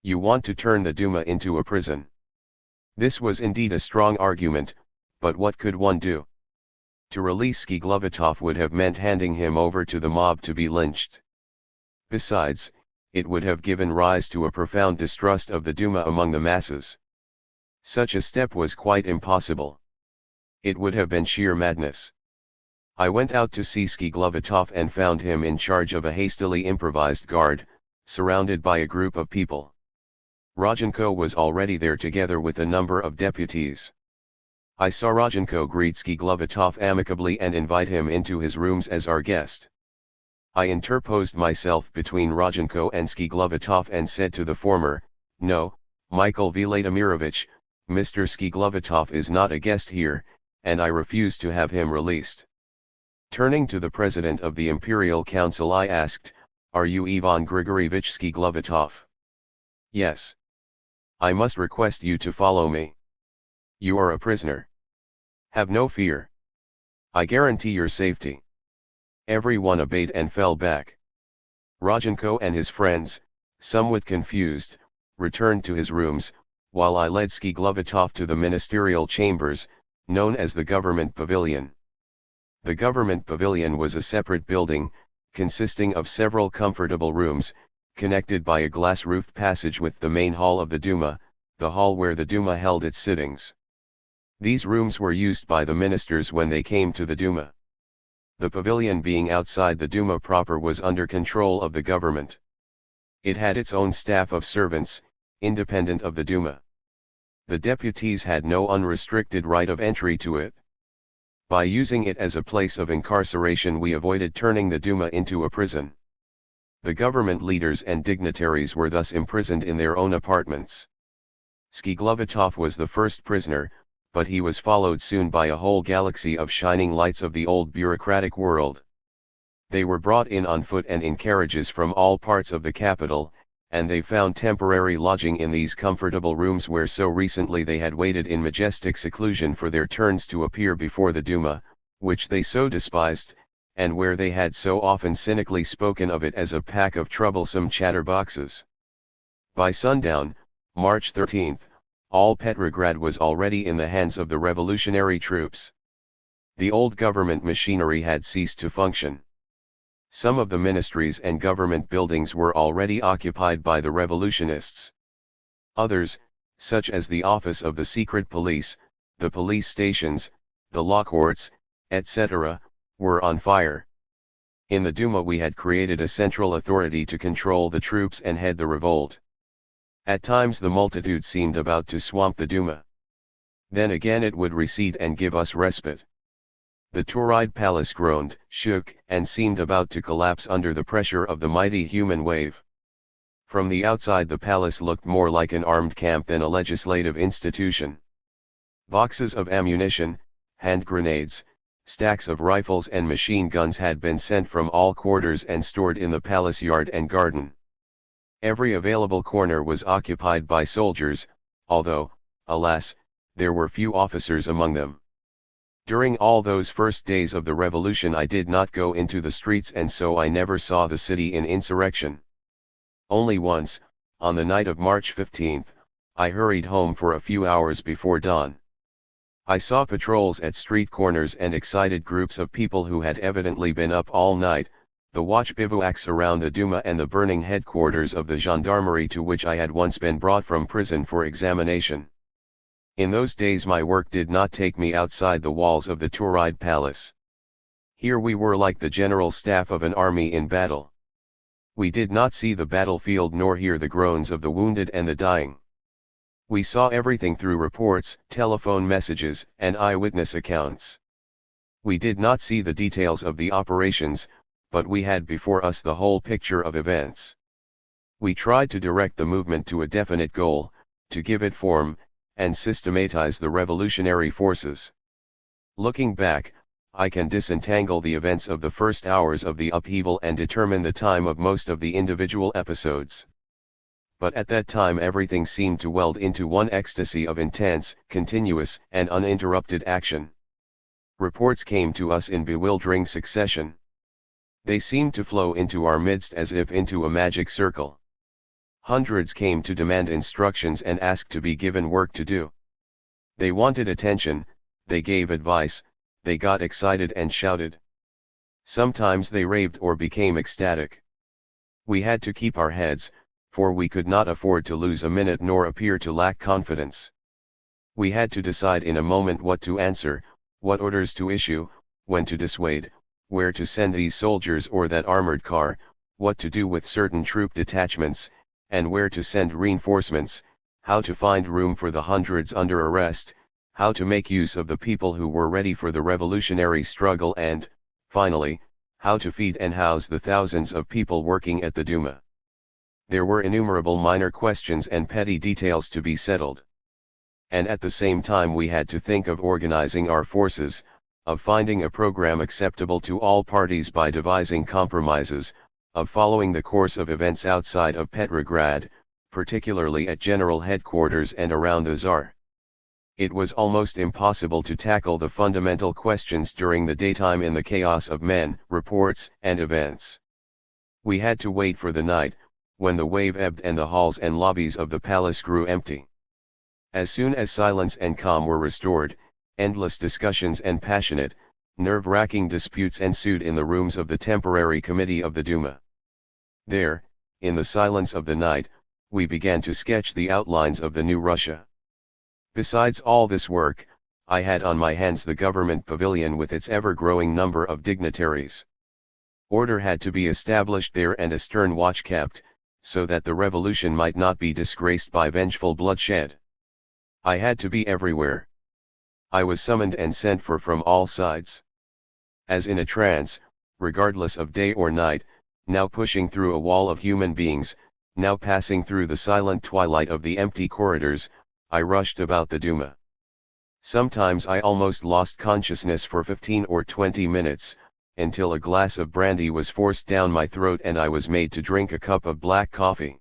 "You want to turn the Duma into a prison." This was indeed a strong argument, but what could one do? To release Skiglovatov would have meant handing him over to the mob to be lynched. Besides, it would have given rise to a profound distrust of the Duma among the masses. Such a step was quite impossible. It would have been sheer madness. I went out to see Skiglovatov and found him in charge of a hastily improvised guard, surrounded by a group of people. Rodchenko was already there together with a number of deputies. I saw Rodchenko greet Skiglovatov amicably and invite him into his rooms as our guest. I interposed myself between Rodchenko and Skiglovatov and said to the former, "No, Michael Vladimirovich, Mr. Skiglovatov is not a guest here, and I refuse to have him released." Turning to the president of the Imperial Council, I asked, "Are you Ivan Grigoryevich Skiglovatov?" "Yes." "I must request you to follow me. You are a prisoner. Have no fear. I guarantee your safety." Everyone obeyed and fell back. Rodchenko and his friends, somewhat confused, returned to his rooms, while I led Skiglovatov to the ministerial chambers, known as the government pavilion. The government pavilion was a separate building, consisting of several comfortable rooms, connected by a glass-roofed passage with the main hall of the Duma, the hall where the Duma held its sittings. These rooms were used by the ministers when they came to the Duma. The pavilion, being outside the Duma proper, was under control of the government. It had its own staff of servants, independent of the Duma. The deputies had no unrestricted right of entry to it. By using it as a place of incarceration, we avoided turning the Duma into a prison. The government leaders and dignitaries were thus imprisoned in their own apartments. Skiglovatov was the first prisoner, but he was followed soon by a whole galaxy of shining lights of the old bureaucratic world. They were brought in on foot and in carriages from all parts of the capital, and they found temporary lodging in these comfortable rooms where so recently they had waited in majestic seclusion for their turns to appear before the Duma, which they so despised, and where they had so often cynically spoken of it as a pack of troublesome chatterboxes. By sundown, March 13, all Petrograd was already in the hands of the revolutionary troops. The old government machinery had ceased to function. Some of the ministries and government buildings were already occupied by the revolutionists. Others, such as the office of the secret police, the police stations, the law courts, etc., were on fire. In the Duma we had created a central authority to control the troops and head the revolt. At times the multitude seemed about to swamp the Duma. Then again it would recede and give us respite. The Tauride palace groaned, shook, and seemed about to collapse under the pressure of the mighty human wave. From the outside the palace looked more like an armed camp than a legislative institution. Boxes of ammunition, hand grenades, stacks of rifles and machine guns had been sent from all quarters and stored in the palace yard and garden. Every available corner was occupied by soldiers, although, alas, there were few officers among them. During all those first days of the revolution I did not go into the streets, and so I never saw the city in insurrection. Only once, on the night of March 15, I hurried home for a few hours before dawn. I saw patrols at street corners and excited groups of people who had evidently been up all night, the watch bivouacs around the Duma and the burning headquarters of the gendarmerie to which I had once been brought from prison for examination. In those days my work did not take me outside the walls of the Tauride palace. Here we were like the general staff of an army in battle. We did not see the battlefield nor hear the groans of the wounded and the dying. We saw everything through reports, telephone messages, and eyewitness accounts. We did not see the details of the operations, but we had before us the whole picture of events. We tried to direct the movement to a definite goal, to give it form, and systematize the revolutionary forces. Looking back, I can disentangle the events of the first hours of the upheaval and determine the time of most of the individual episodes. But at that time everything seemed to weld into one ecstasy of intense, continuous, and uninterrupted action. Reports came to us in bewildering succession. They seemed to flow into our midst as if into a magic circle. Hundreds came to demand instructions and ask to be given work to do. They wanted attention, they gave advice, they got excited and shouted. Sometimes they raved or became ecstatic. We had to keep our heads, for we could not afford to lose a minute nor appear to lack confidence. We had to decide in a moment what to answer, what orders to issue, when to dissuade, where to send these soldiers or that armored car, what to do with certain troop detachments, and where to send reinforcements, how to find room for the hundreds under arrest, how to make use of the people who were ready for the revolutionary struggle, and, finally, how to feed and house the thousands of people working at the Duma. There were innumerable minor questions and petty details to be settled. And at the same time we had to think of organizing our forces, of finding a program acceptable to all parties by devising compromises, of following the course of events outside of Petrograd, particularly at general headquarters and around the Tsar. It was almost impossible to tackle the fundamental questions during the daytime in the chaos of men, reports, and events. We had to wait for the night, when the wave ebbed and the halls and lobbies of the palace grew empty. As soon as silence and calm were restored, endless discussions and passionate, nerve-wracking disputes ensued in the rooms of the temporary committee of the Duma. There, in the silence of the night, we began to sketch the outlines of the new Russia. Besides all this work, I had on my hands the government pavilion with its ever-growing number of dignitaries. Order had to be established there and a stern watch kept, so that the revolution might not be disgraced by vengeful bloodshed. I had to be everywhere. I was summoned and sent for from all sides. As in a trance, regardless of day or night, now pushing through a wall of human beings, now passing through the silent twilight of the empty corridors, I rushed about the Duma. Sometimes I almost lost consciousness for 15 or 20 minutes, until a glass of brandy was forced down my throat and I was made to drink a cup of black coffee.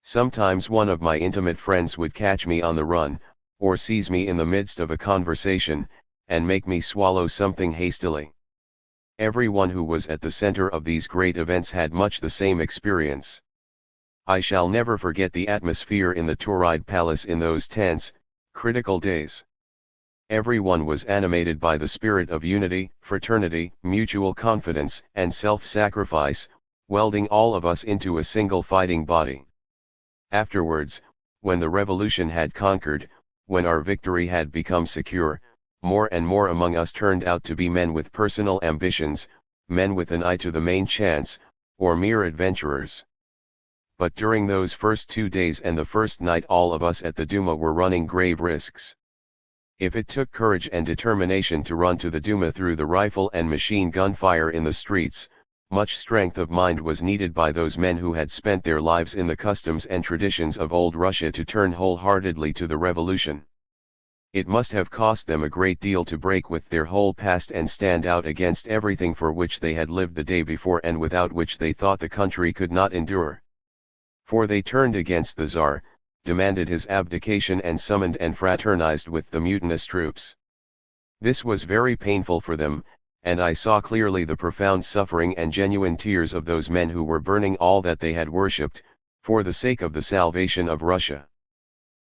Sometimes one of my intimate friends would catch me on the run, or seize me in the midst of a conversation, and make me swallow something hastily. Everyone who was at the center of these great events had much the same experience. I shall never forget the atmosphere in the Tauride Palace in those tense, critical days. Everyone was animated by the spirit of unity, fraternity, mutual confidence, and self-sacrifice, welding all of us into a single fighting body. Afterwards, when the revolution had conquered, when our victory had become secure, more and more among us turned out to be men with personal ambitions, men with an eye to the main chance, or mere adventurers. But during those first 2 days and the first night all of us at the Duma were running grave risks. If it took courage and determination to run to the Duma through the rifle and machine gun fire in the streets, much strength of mind was needed by those men who had spent their lives in the customs and traditions of old Russia to turn wholeheartedly to the revolution. It must have cost them a great deal to break with their whole past and stand out against everything for which they had lived the day before and without which they thought the country could not endure. For they turned against the Tsar, demanded his abdication and summoned and fraternized with the mutinous troops. This was very painful for them, and I saw clearly the profound suffering and genuine tears of those men who were burning all that they had worshipped, for the sake of the salvation of Russia.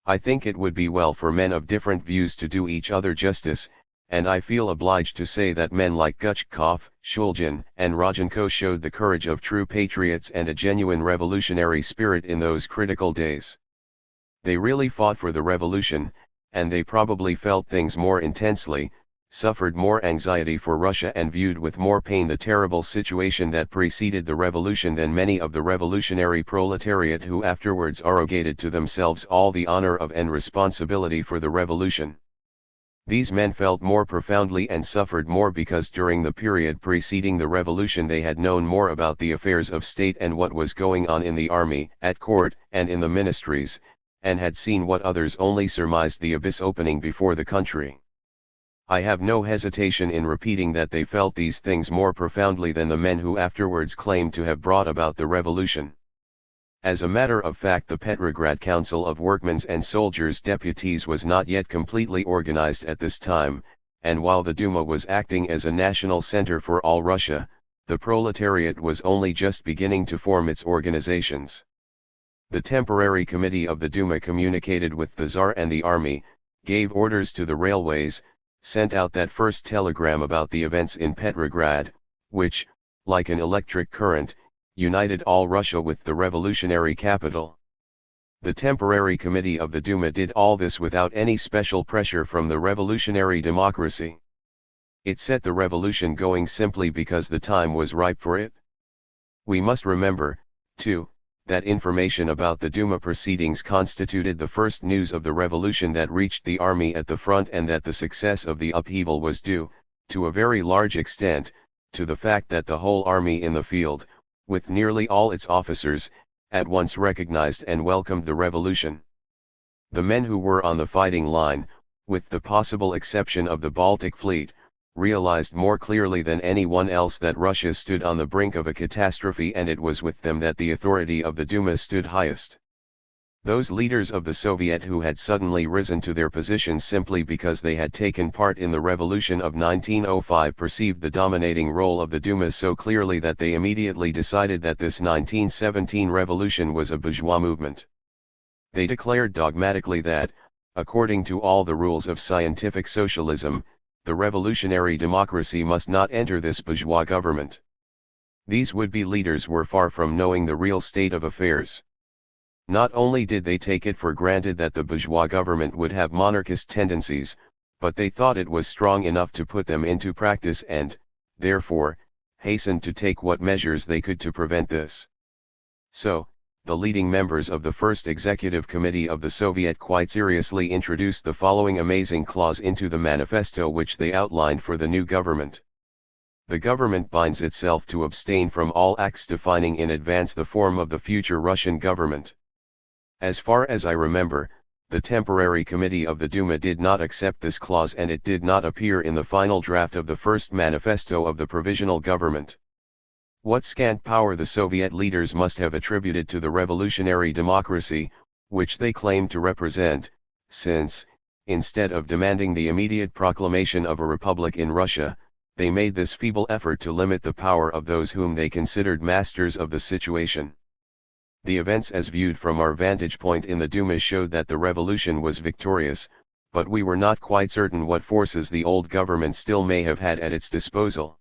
I think it would be well for men of different views to do each other justice, and I feel obliged to say that men like Gutchkov, Shulgin, and Rodchenko showed the courage of true patriots and a genuine revolutionary spirit in those critical days. They really fought for the revolution, and they probably felt things more intensely, suffered more anxiety for Russia and viewed with more pain the terrible situation that preceded the revolution than many of the revolutionary proletariat who afterwards arrogated to themselves all the honor of and responsibility for the revolution. These men felt more profoundly and suffered more because during the period preceding the revolution they had known more about the affairs of state and what was going on in the army, at court, and in the ministries, and had seen what others only surmised, the abyss opening before the country. I have no hesitation in repeating that they felt these things more profoundly than the men who afterwards claimed to have brought about the revolution. As a matter of fact, the Petrograd Council of Workmen's and Soldiers' Deputies was not yet completely organized at this time, and while the Duma was acting as a national center for all Russia, the proletariat was only just beginning to form its organizations. The temporary committee of the Duma communicated with the Tsar and the army, gave orders to the railways, sent out that first telegram about the events in Petrograd, which, like an electric current, united all Russia with the revolutionary capital. The temporary committee of the Duma did all this without any special pressure from the revolutionary democracy. It set the revolution going simply because the time was ripe for it. We must remember, too, that information about the Duma proceedings constituted the first news of the revolution that reached the army at the front, and that the success of the upheaval was due, to a very large extent, to the fact that the whole army in the field, with nearly all its officers, at once recognized and welcomed the revolution. The men who were on the fighting line, with the possible exception of the Baltic Fleet, realized more clearly than anyone else that Russia stood on the brink of a catastrophe, and it was with them that the authority of the Duma stood highest. Those leaders of the Soviet who had suddenly risen to their positions simply because they had taken part in the revolution of 1905 perceived the dominating role of the Duma so clearly that they immediately decided that this 1917 revolution was a bourgeois movement. They declared dogmatically that, according to all the rules of scientific socialism, the revolutionary democracy must not enter this bourgeois government. These would-be leaders were far from knowing the real state of affairs. Not only did they take it for granted that the bourgeois government would have monarchist tendencies, but they thought it was strong enough to put them into practice and, therefore, hastened to take what measures they could to prevent this. So, the leading members of the First Executive Committee of the Soviet quite seriously introduced the following amazing clause into the manifesto which they outlined for the new government. The government binds itself to abstain from all acts defining in advance the form of the future Russian government. As far as I remember, the temporary committee of the Duma did not accept this clause, and it did not appear in the final draft of the first manifesto of the provisional government. What scant power the Soviet leaders must have attributed to the revolutionary democracy, which they claimed to represent, since, instead of demanding the immediate proclamation of a republic in Russia, they made this feeble effort to limit the power of those whom they considered masters of the situation. The events as viewed from our vantage point in the Duma showed that the revolution was victorious, but we were not quite certain what forces the old government still may have had at its disposal.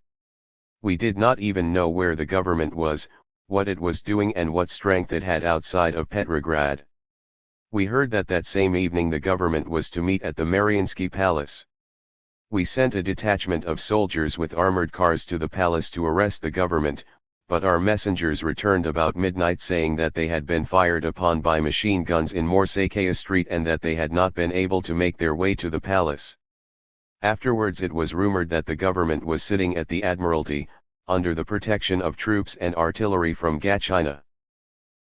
We did not even know where the government was, what it was doing, and what strength it had outside of Petrograd. We heard that that same evening the government was to meet at the Mariinsky Palace. We sent a detachment of soldiers with armored cars to the palace to arrest the government, but our messengers returned about midnight saying that they had been fired upon by machine guns in Morsakaya Street and that they had not been able to make their way to the palace. Afterwards it was rumored that the government was sitting at the Admiralty, under the protection of troops and artillery from Gatchina.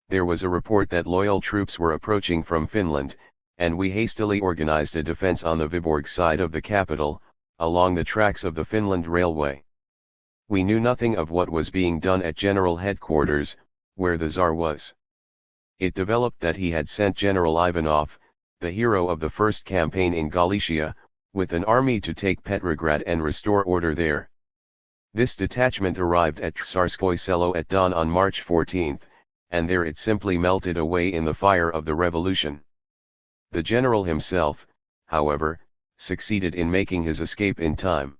There was a report that loyal troops were approaching from Finland, and we hastily organized a defense on the Viborg side of the capital, along the tracks of the Finland Railway. We knew nothing of what was being done at General Headquarters, where the Tsar was. It developed that he had sent General Ivanov, the hero of the first campaign in Galicia, with an army to take Petrograd and restore order there. This detachment arrived at Tsarskoye Selo at dawn on March 14, and there it simply melted away in the fire of the revolution. The general himself, however, succeeded in making his escape in time.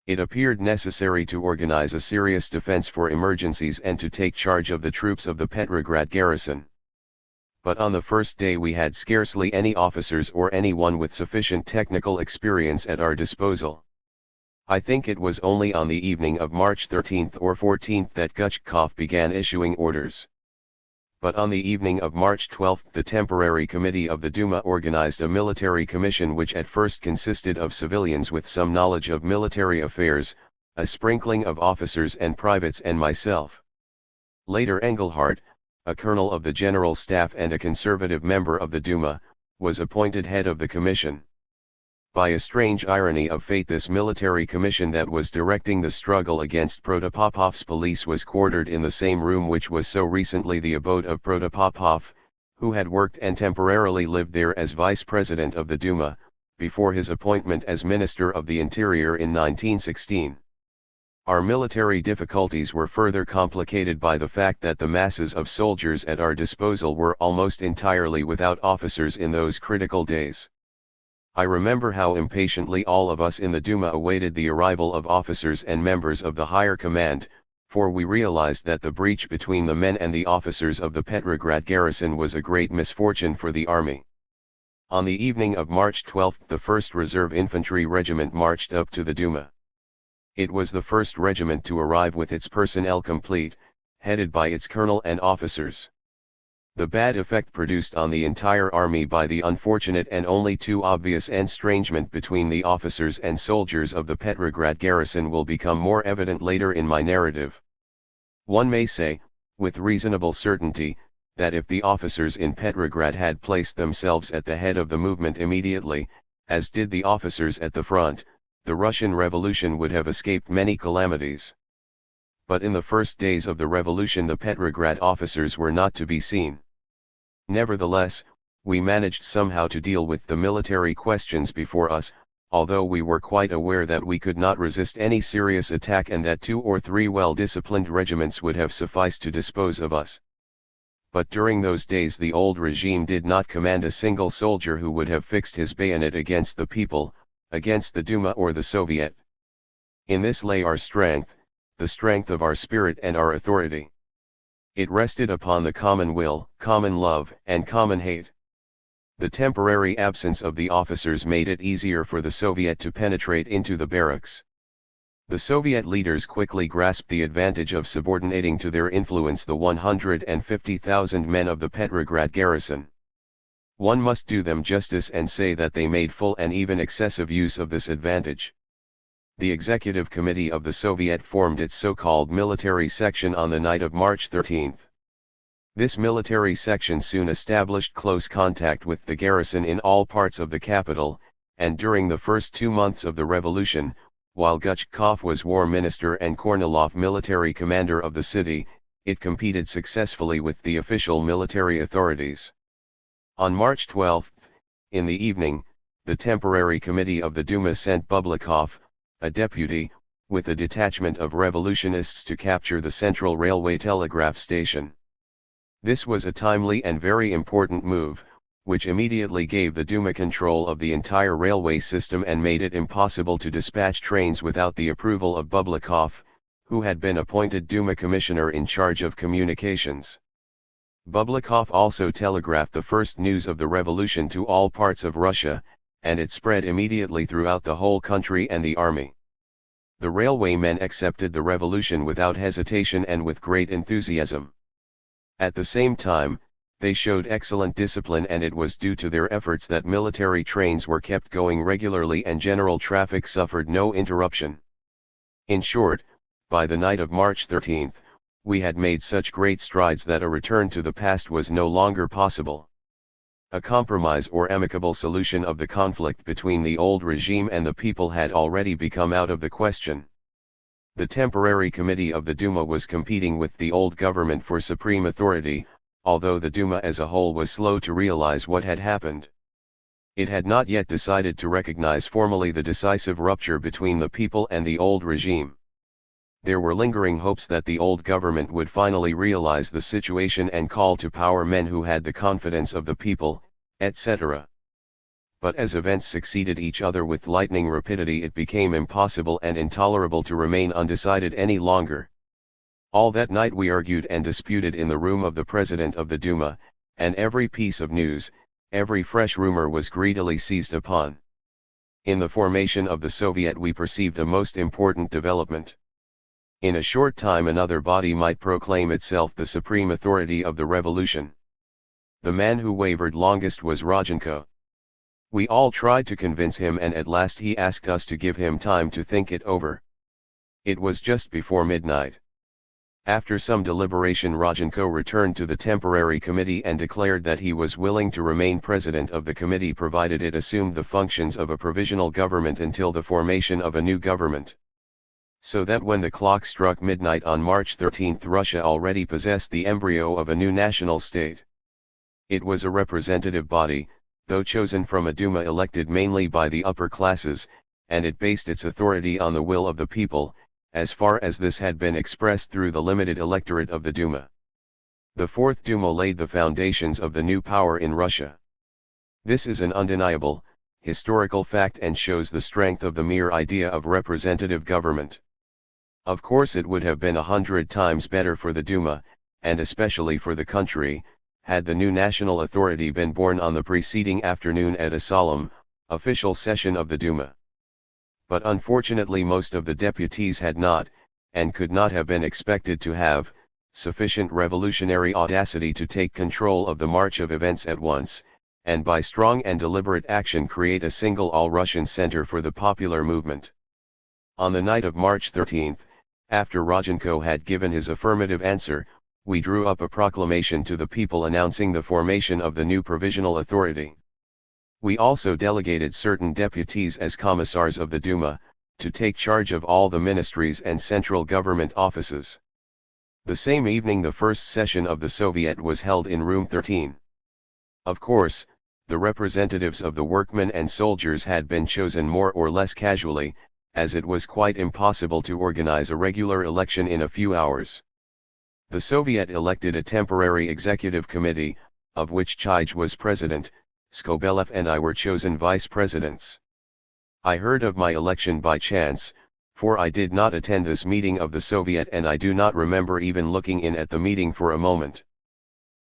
It appeared necessary to organize a serious defense for emergencies and to take charge of the troops of the Petrograd garrison. But on the first day we had scarcely any officers or anyone with sufficient technical experience at our disposal. I think it was only on the evening of March 13 or 14 that Guchkov began issuing orders. But on the evening of March 12 the temporary committee of the Duma organized a military commission which at first consisted of civilians with some knowledge of military affairs, a sprinkling of officers and privates, and myself. Later Engelhardt, a colonel of the General Staff and a conservative member of the Duma, was appointed head of the commission. By a strange irony of fate, this military commission that was directing the struggle against Protopopov's police was quartered in the same room which was so recently the abode of Protopopov, who had worked and temporarily lived there as vice president of the Duma, before his appointment as Minister of the Interior in 1916. Our military difficulties were further complicated by the fact that the masses of soldiers at our disposal were almost entirely without officers in those critical days. I remember how impatiently all of us in the Duma awaited the arrival of officers and members of the higher command, for we realized that the breach between the men and the officers of the Petrograd garrison was a great misfortune for the army. On the evening of March 12 the 1st Reserve Infantry Regiment marched up to the Duma. It was the first regiment to arrive with its personnel complete, headed by its colonel and officers. The bad effect produced on the entire army by the unfortunate and only too obvious estrangement between the officers and soldiers of the Petrograd garrison will become more evident later in my narrative. One may say, with reasonable certainty, that if the officers in Petrograd had placed themselves at the head of the movement immediately, as did the officers at the front, the Russian Revolution would have escaped many calamities. But in the first days of the revolution the Petrograd officers were not to be seen. Nevertheless, we managed somehow to deal with the military questions before us, although we were quite aware that we could not resist any serious attack and that 2 or 3 well-disciplined regiments would have sufficed to dispose of us. But during those days the old regime did not command a single soldier who would have fixed his bayonet against the people, against the Duma or the Soviet. In this lay our strength, the strength of our spirit and our authority. It rested upon the common will, common love, and common hate. The temporary absence of the officers made it easier for the Soviet to penetrate into the barracks. The Soviet leaders quickly grasped the advantage of subordinating to their influence the 150,000 men of the Petrograd garrison. One must do them justice and say that they made full and even excessive use of this advantage. The Executive Committee of the Soviet formed its so-called military section on the night of March 13. This military section soon established close contact with the garrison in all parts of the capital, and during the first 2 months of the revolution, while Guchkov was war minister and Kornilov military commander of the city, it competed successfully with the official military authorities. On March 12, in the evening, the temporary committee of the Duma sent Bublikov, a deputy, with a detachment of revolutionists to capture the Central Railway Telegraph Station. This was a timely and very important move, which immediately gave the Duma control of the entire railway system and made it impossible to dispatch trains without the approval of Bublikov, who had been appointed Duma commissioner in charge of communications. Bublikov also telegraphed the first news of the revolution to all parts of Russia, and it spread immediately throughout the whole country and the army. The railwaymen accepted the revolution without hesitation and with great enthusiasm. At the same time, they showed excellent discipline, and it was due to their efforts that military trains were kept going regularly and general traffic suffered no interruption. In short, by the night of March 13, we had made such great strides that a return to the past was no longer possible. A compromise or amicable solution of the conflict between the old regime and the people had already become out of the question. The temporary committee of the Duma was competing with the old government for supreme authority, although the Duma as a whole was slow to realize what had happened. It had not yet decided to recognize formally the decisive rupture between the people and the old regime. There were lingering hopes that the old government would finally realize the situation and call to power men who had the confidence of the people, etc. But as events succeeded each other with lightning rapidity, it became impossible and intolerable to remain undecided any longer. All that night we argued and disputed in the room of the president of the Duma, and every piece of news, every fresh rumor was greedily seized upon. In the formation of the Soviet we perceived a most important development. In a short time another body might proclaim itself the supreme authority of the revolution. The man who wavered longest was Rodchenko. We all tried to convince him, and at last he asked us to give him time to think it over. It was just before midnight. After some deliberation Rodchenko returned to the temporary committee and declared that he was willing to remain president of the committee provided it assumed the functions of a provisional government until the formation of a new government. So that when the clock struck midnight on March 13 Russia already possessed the embryo of a new national state. It was a representative body, though chosen from a Duma elected mainly by the upper classes, and it based its authority on the will of the people, as far as this had been expressed through the limited electorate of the Duma. The Fourth Duma laid the foundations of the new power in Russia. This is an undeniable, historical fact and shows the strength of the mere idea of representative government. Of course it would have been 100 times better for the Duma, and especially for the country, had the new national authority been born on the preceding afternoon at a solemn, official session of the Duma. But unfortunately most of the deputies had not, and could not have been expected to have, sufficient revolutionary audacity to take control of the march of events at once, and by strong and deliberate action create a single all-Russian center for the popular movement. On the night of March 13, after Rodchenko had given his affirmative answer, we drew up a proclamation to the people announcing the formation of the new provisional authority. We also delegated certain deputies as commissars of the Duma, to take charge of all the ministries and central government offices. The same evening the first session of the Soviet was held in room 13. Of course, the representatives of the workmen and soldiers had been chosen more or less casually, as it was quite impossible to organize a regular election in a few hours. The Soviet elected a temporary executive committee, of which Chij was president, Skobelev and I were chosen vice presidents. I heard of my election by chance, for I did not attend this meeting of the Soviet and I do not remember even looking in at the meeting for a moment.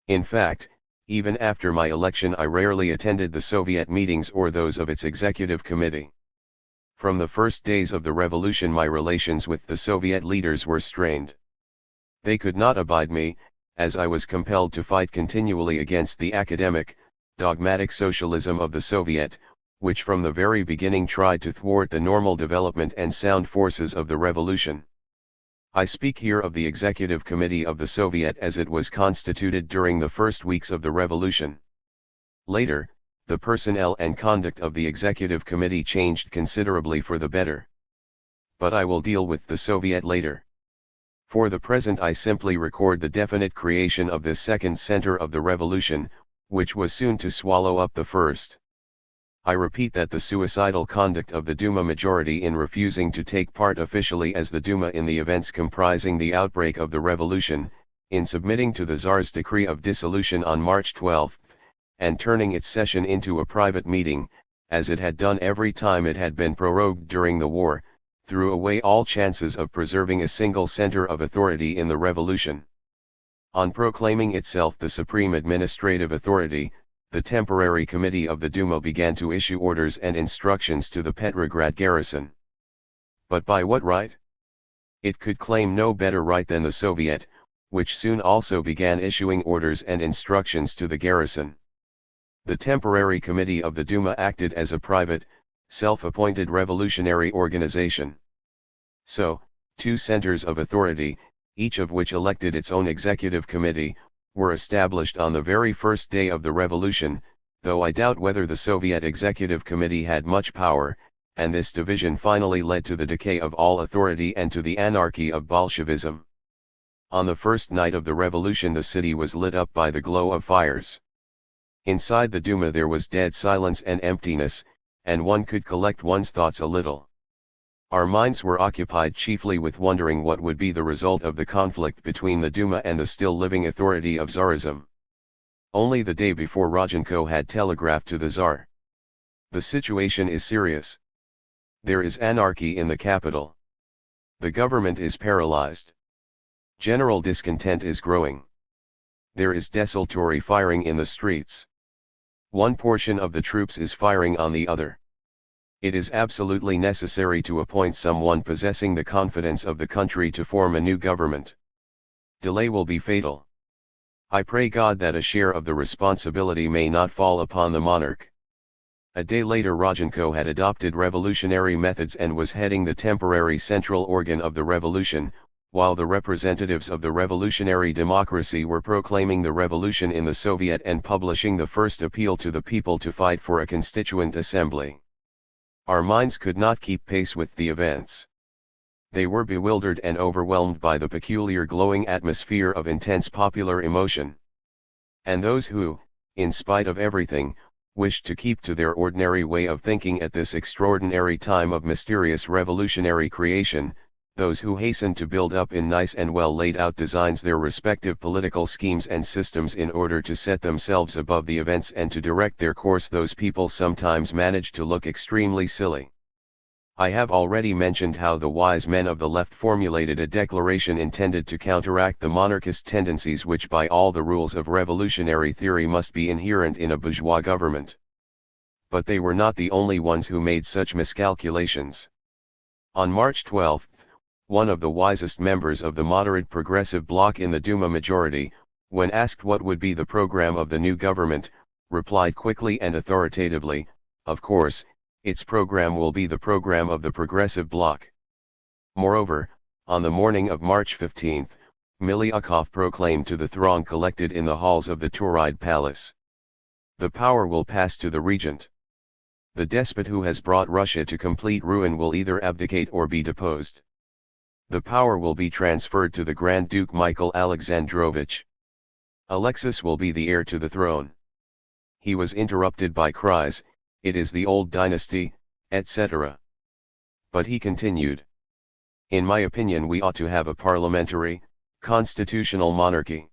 In fact, even after my election I rarely attended the Soviet meetings or those of its executive committee. From the first days of the revolution my relations with the Soviet leaders were strained. They could not abide me, as I was compelled to fight continually against the academic, dogmatic socialism of the Soviet, which from the very beginning tried to thwart the normal development and sound forces of the revolution. I speak here of the Executive Committee of the Soviet as it was constituted during the first weeks of the revolution. Later, the personnel and conduct of the Executive Committee changed considerably for the better. But I will deal with the Soviet later. For the present I simply record the definite creation of this second center of the revolution, which was soon to swallow up the first. I repeat that the suicidal conduct of the Duma majority in refusing to take part officially as the Duma in the events comprising the outbreak of the revolution, in submitting to the Tsar's decree of dissolution on March 12, and turning its session into a private meeting, as it had done every time it had been prorogued during the war, threw away all chances of preserving a single center of authority in the revolution. On proclaiming itself the supreme administrative authority, the temporary committee of the Duma began to issue orders and instructions to the Petrograd garrison. But by what right? It could claim no better right than the Soviet, which soon also began issuing orders and instructions to the garrison. The temporary committee of the Duma acted as a private, self-appointed revolutionary organization. So, two centers of authority, each of which elected its own executive committee, were established on the very first day of the revolution, though I doubt whether the Soviet Executive Committee had much power, and this division finally led to the decay of all authority and to the anarchy of Bolshevism. On the first night of the revolution the city was lit up by the glow of fires. Inside the Duma there was dead silence and emptiness, and one could collect one's thoughts a little. Our minds were occupied chiefly with wondering what would be the result of the conflict between the Duma and the still living authority of Tsarism. Only the day before Rodchenko had telegraphed to the Tsar. The situation is serious. There is anarchy in the capital. The government is paralyzed. General discontent is growing. There is desultory firing in the streets. One portion of the troops is firing on the other. It is absolutely necessary to appoint someone possessing the confidence of the country to form a new government. Delay will be fatal. I pray God that a share of the responsibility may not fall upon the monarch. A day later Rodchenko had adopted revolutionary methods and was heading the temporary central organ of the revolution, while the representatives of the revolutionary democracy were proclaiming the revolution in the Soviet and publishing the first appeal to the people to fight for a constituent assembly. Our minds could not keep pace with the events. They were bewildered and overwhelmed by the peculiar glowing atmosphere of intense popular emotion. And those who, in spite of everything, wished to keep to their ordinary way of thinking at this extraordinary time of mysterious revolutionary creation, those who hastened to build up in nice and well laid out designs their respective political schemes and systems in order to set themselves above the events and to direct their course, those people sometimes managed to look extremely silly. I have already mentioned how the wise men of the left formulated a declaration intended to counteract the monarchist tendencies which by all the rules of revolutionary theory must be inherent in a bourgeois government. But they were not the only ones who made such miscalculations. On March 12, one of the wisest members of the moderate progressive bloc in the Duma majority, when asked what would be the program of the new government, replied quickly and authoritatively, "Of course, its program will be the program of the progressive bloc." Moreover, on the morning of March 15, Miliukov proclaimed to the throng collected in the halls of the Tauride palace. The power will pass to the regent. The despot who has brought Russia to complete ruin will either abdicate or be deposed. The power will be transferred to the Grand Duke Michael Alexandrovich. Alexis will be the heir to the throne. He was interrupted by cries, "It is the old dynasty," etc. But he continued, "In my opinion we ought to have a parliamentary, constitutional monarchy.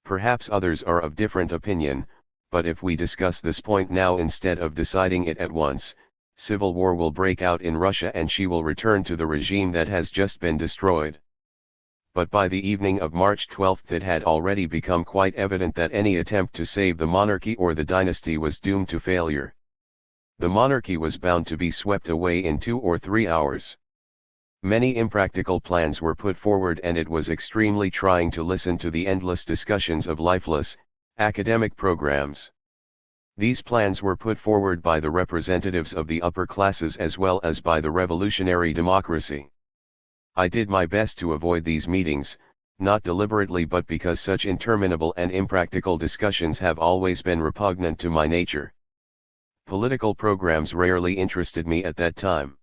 Perhaps others are of different opinion, but if we discuss this point now instead of deciding it at once, civil war will break out in Russia and she will return to the regime that has just been destroyed." But by the evening of March 12 it had already become quite evident that any attempt to save the monarchy or the dynasty was doomed to failure. The monarchy was bound to be swept away in 2 or 3 hours. Many impractical plans were put forward and it was extremely trying to listen to the endless discussions of lifeless, academic programs. These plans were put forward by the representatives of the upper classes as well as by the revolutionary democracy. I did my best to avoid these meetings, not deliberately but because such interminable and impractical discussions have always been repugnant to my nature. Political programs rarely interested me at that time.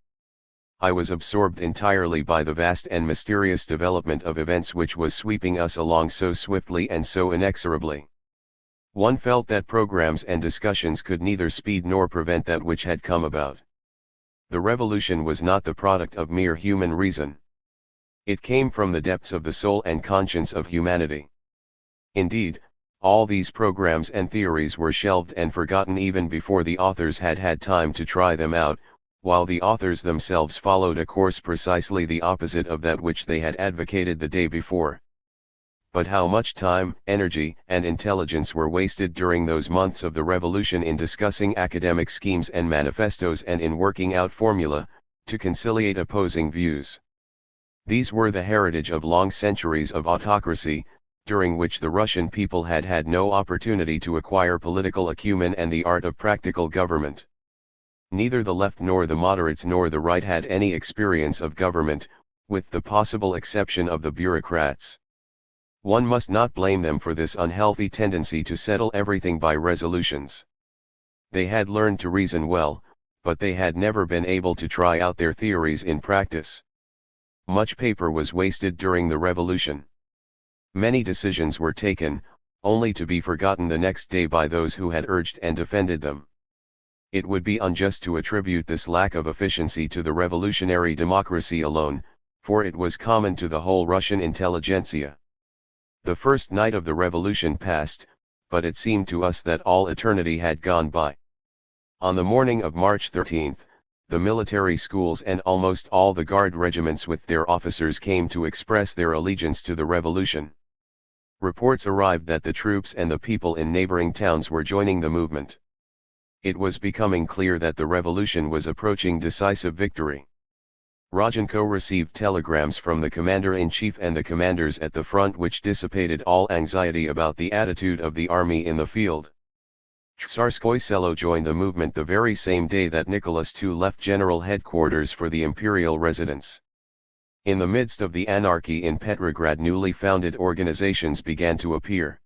I was absorbed entirely by the vast and mysterious development of events which was sweeping us along so swiftly and so inexorably. One felt that programs and discussions could neither speed nor prevent that which had come about. The revolution was not the product of mere human reason. It came from the depths of the soul and conscience of humanity. Indeed, all these programs and theories were shelved and forgotten even before the authors had had time to try them out, while the authors themselves followed a course precisely the opposite of that which they had advocated the day before. But how much time, energy, and intelligence were wasted during those months of the revolution in discussing academic schemes and manifestos and in working out formulae, to conciliate opposing views. These were the heritage of long centuries of autocracy, during which the Russian people had had no opportunity to acquire political acumen and the art of practical government. Neither the left nor the moderates nor the right had any experience of government, with the possible exception of the bureaucrats. One must not blame them for this unhealthy tendency to settle everything by resolutions. They had learned to reason well, but they had never been able to try out their theories in practice. Much paper was wasted during the revolution. Many decisions were taken, only to be forgotten the next day by those who had urged and defended them. It would be unjust to attribute this lack of efficiency to the revolutionary democracy alone, for it was common to the whole Russian intelligentsia. The first night of the revolution passed, but it seemed to us that all eternity had gone by. On the morning of March 13, the military schools and almost all the guard regiments with their officers came to express their allegiance to the revolution. Reports arrived that the troops and the people in neighboring towns were joining the movement. It was becoming clear that the revolution was approaching decisive victory. Rodchenko received telegrams from the commander-in-chief and the commanders at the front which dissipated all anxiety about the attitude of the army in the field. Tsarskoye Selo joined the movement the very same day that Nicholas II left general headquarters for the imperial residence. In the midst of the anarchy in Petrograd, newly founded organizations began to appear.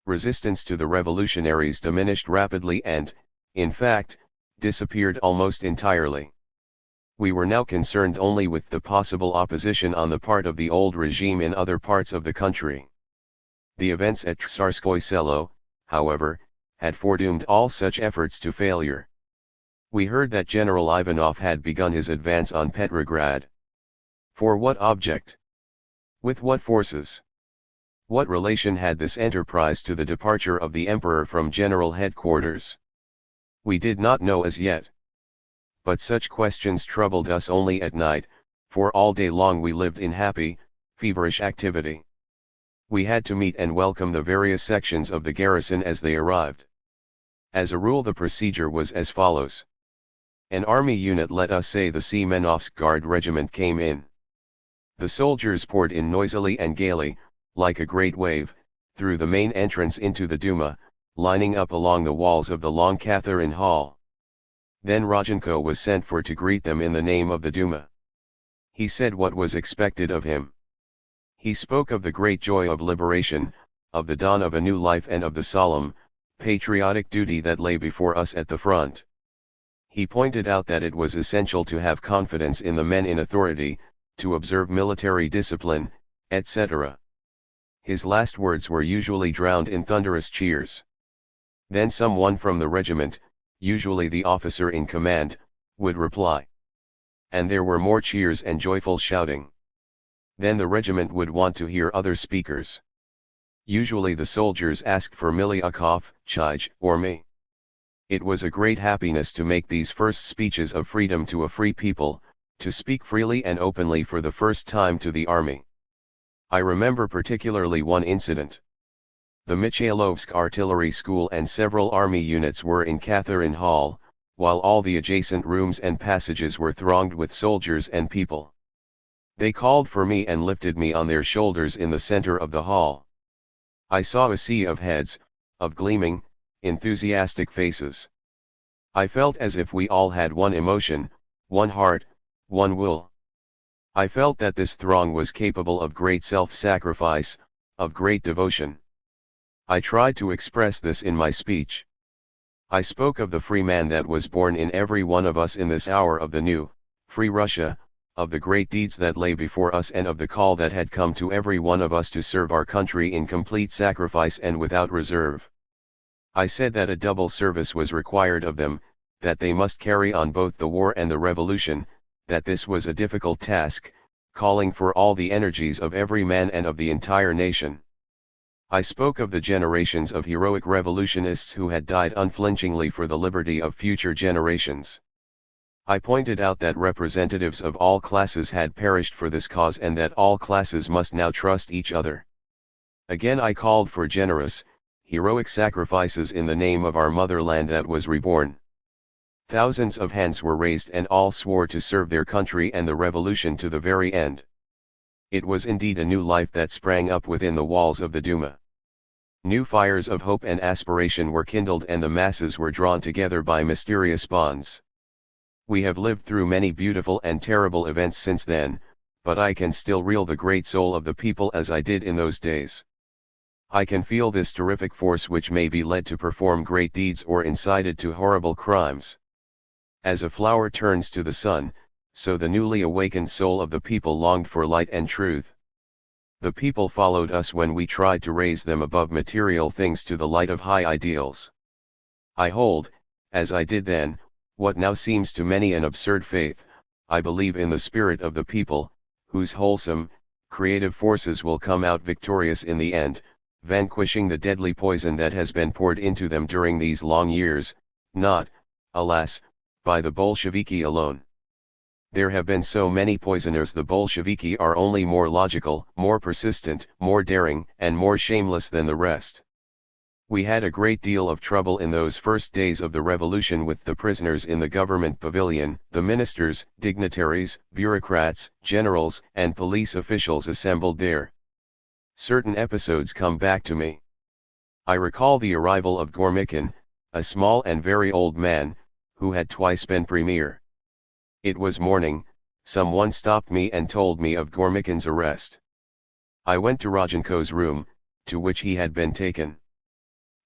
Resistance to the revolutionaries diminished rapidly and, in fact, disappeared almost entirely. We were now concerned only with the possible opposition on the part of the old regime in other parts of the country. The events at Tsarskoye Selo, however, had foredoomed all such efforts to failure. We heard that General Ivanov had begun his advance on Petrograd. For what object? With what forces? What relation had this enterprise to the departure of the Emperor from general headquarters? We did not know as yet. But such questions troubled us only at night, for all day long we lived in happy, feverish activity. We had to meet and welcome the various sections of the garrison as they arrived. As a rule the procedure was as follows. An army unit, let us say the Semenovsk Guard Regiment, came in. The soldiers poured in noisily and gaily, like a great wave, through the main entrance into the Duma, lining up along the walls of the long Catherine Hall. Then Rodchenko was sent for to greet them in the name of the Duma. He said what was expected of him. He spoke of the great joy of liberation, of the dawn of a new life and of the solemn, patriotic duty that lay before us at the front. He pointed out that it was essential to have confidence in the men in authority, to observe military discipline, etc. His last words were usually drowned in thunderous cheers. Then someone from the regiment, usually the officer in command, would reply. And there were more cheers and joyful shouting. Then the regiment would want to hear other speakers. Usually the soldiers asked for Miliakov, Chij, or me. It was a great happiness to make these first speeches of freedom to a free people, to speak freely and openly for the first time to the army. I remember particularly one incident. The Mikhailovsk Artillery School and several army units were in Catherine Hall, while all the adjacent rooms and passages were thronged with soldiers and people. They called for me and lifted me on their shoulders in the center of the hall. I saw a sea of heads, of gleaming, enthusiastic faces. I felt as if we all had one emotion, one heart, one will. I felt that this throng was capable of great self-sacrifice, of great devotion. I tried to express this in my speech. I spoke of the free man that was born in every one of us in this hour of the new, free Russia, of the great deeds that lay before us and of the call that had come to every one of us to serve our country in complete sacrifice and without reserve. I said that a double service was required of them, that they must carry on both the war and the revolution, that this was a difficult task, calling for all the energies of every man and of the entire nation. I spoke of the generations of heroic revolutionists who had died unflinchingly for the liberty of future generations. I pointed out that representatives of all classes had perished for this cause and that all classes must now trust each other. Again I called for generous, heroic sacrifices in the name of our motherland that was reborn. Thousands of hands were raised and all swore to serve their country and the revolution to the very end. It was indeed a new life that sprang up within the walls of the Duma. New fires of hope and aspiration were kindled and the masses were drawn together by mysterious bonds. We have lived through many beautiful and terrible events since then, but I can still reel the great soul of the people as I did in those days. I can feel this terrific force which may be led to perform great deeds or incited to horrible crimes. As a flower turns to the sun, so the newly awakened soul of the people longed for light and truth. The people followed us when we tried to raise them above material things to the light of high ideals. I hold, as I did then, what now seems to many an absurd faith. I believe in the spirit of the people, whose wholesome, creative forces will come out victorious in the end, vanquishing the deadly poison that has been poured into them during these long years, not, alas, by the Bolsheviki alone. There have been so many poisoners. The Bolsheviki are only more logical, more persistent, more daring, and more shameless than the rest. We had a great deal of trouble in those first days of the revolution with the prisoners in the government pavilion, the ministers, dignitaries, bureaucrats, generals, and police officials assembled there. Certain episodes come back to me. I recall the arrival of Gormikin, a small and very old man, who had twice been premier. It was morning. Someone stopped me and told me of Gormikin's arrest. I went to Rodchenko's room, to which he had been taken.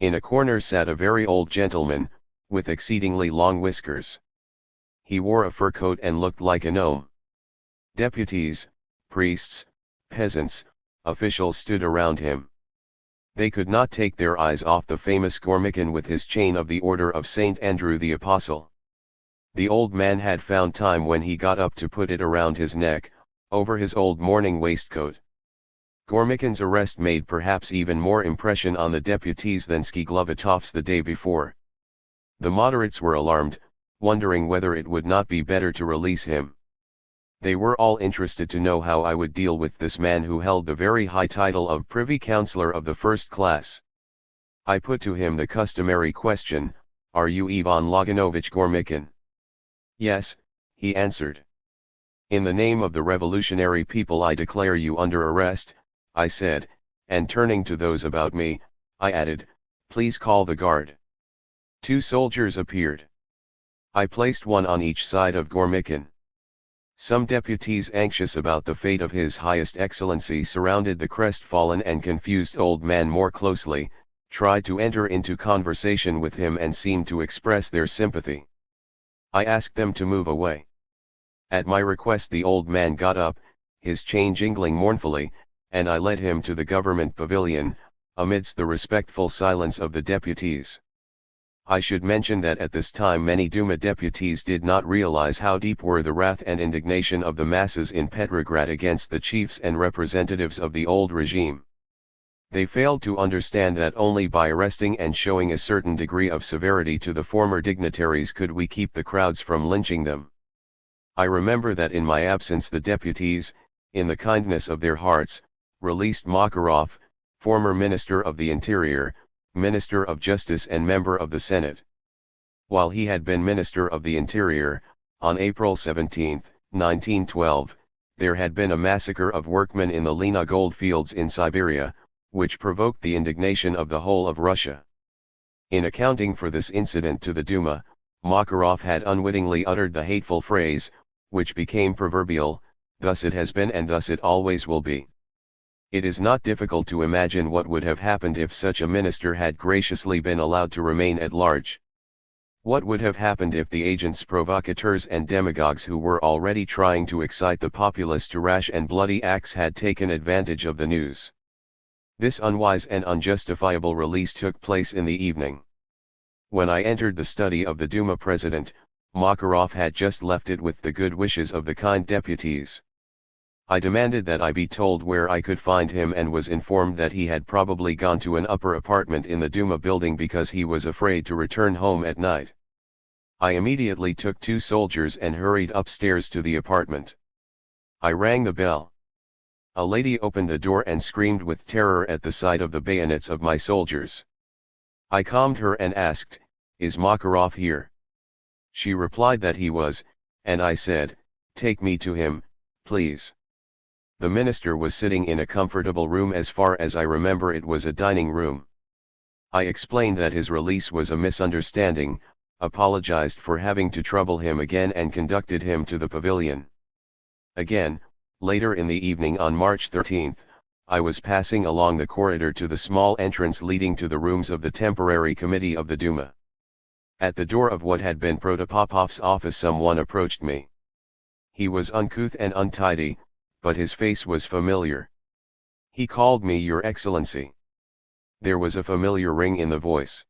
In a corner sat a very old gentleman, with exceedingly long whiskers. He wore a fur coat and looked like a gnome. Deputies, priests, peasants, officials stood around him. They could not take their eyes off the famous Gormikin with his chain of the Order of St. Andrew the Apostle. The old man had found time when he got up to put it around his neck, over his old morning waistcoat. Gormikin's arrest made perhaps even more impression on the deputies than Skiglovatov's the day before. The moderates were alarmed, wondering whether it would not be better to release him. They were all interested to know how I would deal with this man who held the very high title of Privy Councillor of the first class. I put to him the customary question, "Are you Ivan Loganovich Gormikin?" "Yes," he answered. "In the name of the revolutionary people I declare you under arrest," I said, and turning to those about me, I added, "Please call the guard." 2 soldiers appeared. I placed one on each side of Gormikin. Some deputies anxious about the fate of His Highest Excellency surrounded the crestfallen and confused old man more closely, tried to enter into conversation with him and seemed to express their sympathy. I asked them to move away. At my request the old man got up, his chain jingling mournfully, and I led him to the government pavilion, amidst the respectful silence of the deputies. I should mention that at this time many Duma deputies did not realize how deep were the wrath and indignation of the masses in Petrograd against the chiefs and representatives of the old regime. They failed to understand that only by arresting and showing a certain degree of severity to the former dignitaries could we keep the crowds from lynching them. I remember that in my absence the deputies, in the kindness of their hearts, released Makarov, former Minister of the Interior, Minister of Justice and member of the Senate. While he had been Minister of the Interior, on April 17, 1912, there had been a massacre of workmen in the Lena goldfields in Siberia, which provoked the indignation of the whole of Russia. In accounting for this incident to the Duma, Makarov had unwittingly uttered the hateful phrase, which became proverbial, "Thus it has been and thus it always will be." It is not difficult to imagine what would have happened if such a minister had graciously been allowed to remain at large. What would have happened if the agents, provocateurs and demagogues who were already trying to excite the populace to rash and bloody acts had taken advantage of the news? This unwise and unjustifiable release took place in the evening. When I entered the study of the Duma president, Makarov had just left it with the good wishes of the kind deputies. I demanded that I be told where I could find him and was informed that he had probably gone to an upper apartment in the Duma building because he was afraid to return home at night. I immediately took 2 soldiers and hurried upstairs to the apartment. I rang the bell. A lady opened the door and screamed with terror at the sight of the bayonets of my soldiers. I calmed her and asked, "Is Makarov here?" She replied that he was, and I said, "Take me to him, please." The minister was sitting in a comfortable room. As far as I remember it was a dining room. I explained that his release was a misunderstanding, apologized for having to trouble him again and conducted him to the pavilion. Again, later in the evening on March 13, I was passing along the corridor to the small entrance leading to the rooms of the temporary committee of the Duma. At the door of what had been Protopopov's office someone approached me. He was uncouth and untidy, but his face was familiar. He called me Your Excellency. There was a familiar ring in the voice.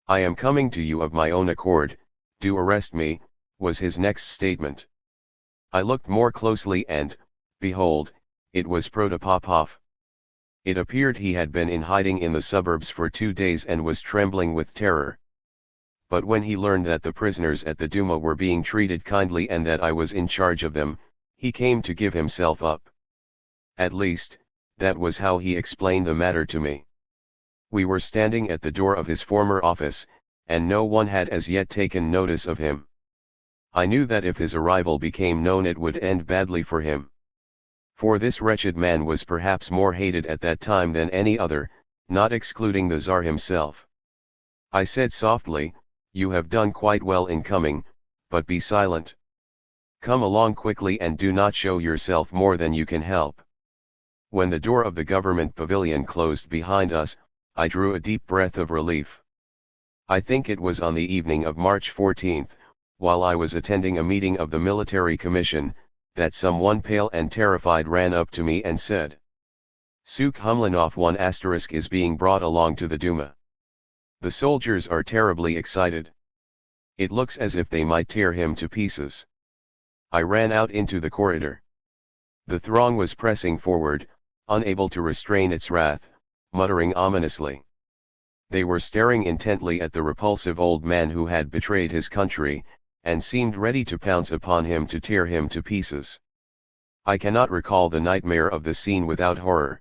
"I am coming to you of my own accord, do arrest me," was his next statement. I looked more closely and, behold, it was Protopopov. It appeared he had been in hiding in the suburbs for 2 days and was trembling with terror. But when he learned that the prisoners at the Duma were being treated kindly and that I was in charge of them, he came to give himself up. At least, that was how he explained the matter to me. We were standing at the door of his former office, and no one had as yet taken notice of him. I knew that if his arrival became known it would end badly for him. For this wretched man was perhaps more hated at that time than any other, not excluding the Tsar himself. I said softly, "You have done quite well in coming, but be silent. Come along quickly and do not show yourself more than you can help." When the door of the government pavilion closed behind us, I drew a deep breath of relief. I think it was on the evening of March 14, while I was attending a meeting of the military commission, that someone pale and terrified ran up to me and said, "Suk Humlanov 1* is being brought along to the Duma. The soldiers are terribly excited. It looks as if they might tear him to pieces." I ran out into the corridor. The throng was pressing forward, unable to restrain its wrath, muttering ominously. They were staring intently at the repulsive old man who had betrayed his country, and seemed ready to pounce upon him to tear him to pieces. I cannot recall the nightmare of the scene without horror.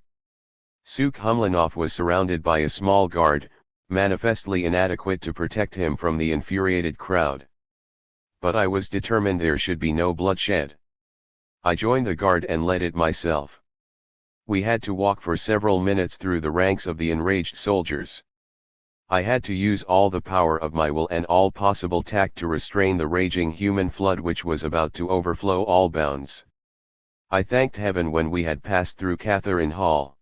Suk Humlanov was surrounded by a small guard, manifestly inadequate to protect him from the infuriated crowd. But I was determined there should be no bloodshed. I joined the guard and led it myself. We had to walk for several minutes through the ranks of the enraged soldiers. I had to use all the power of my will and all possible tact to restrain the raging human flood which was about to overflow all bounds. I thanked heaven when we had passed through Catherine Hall.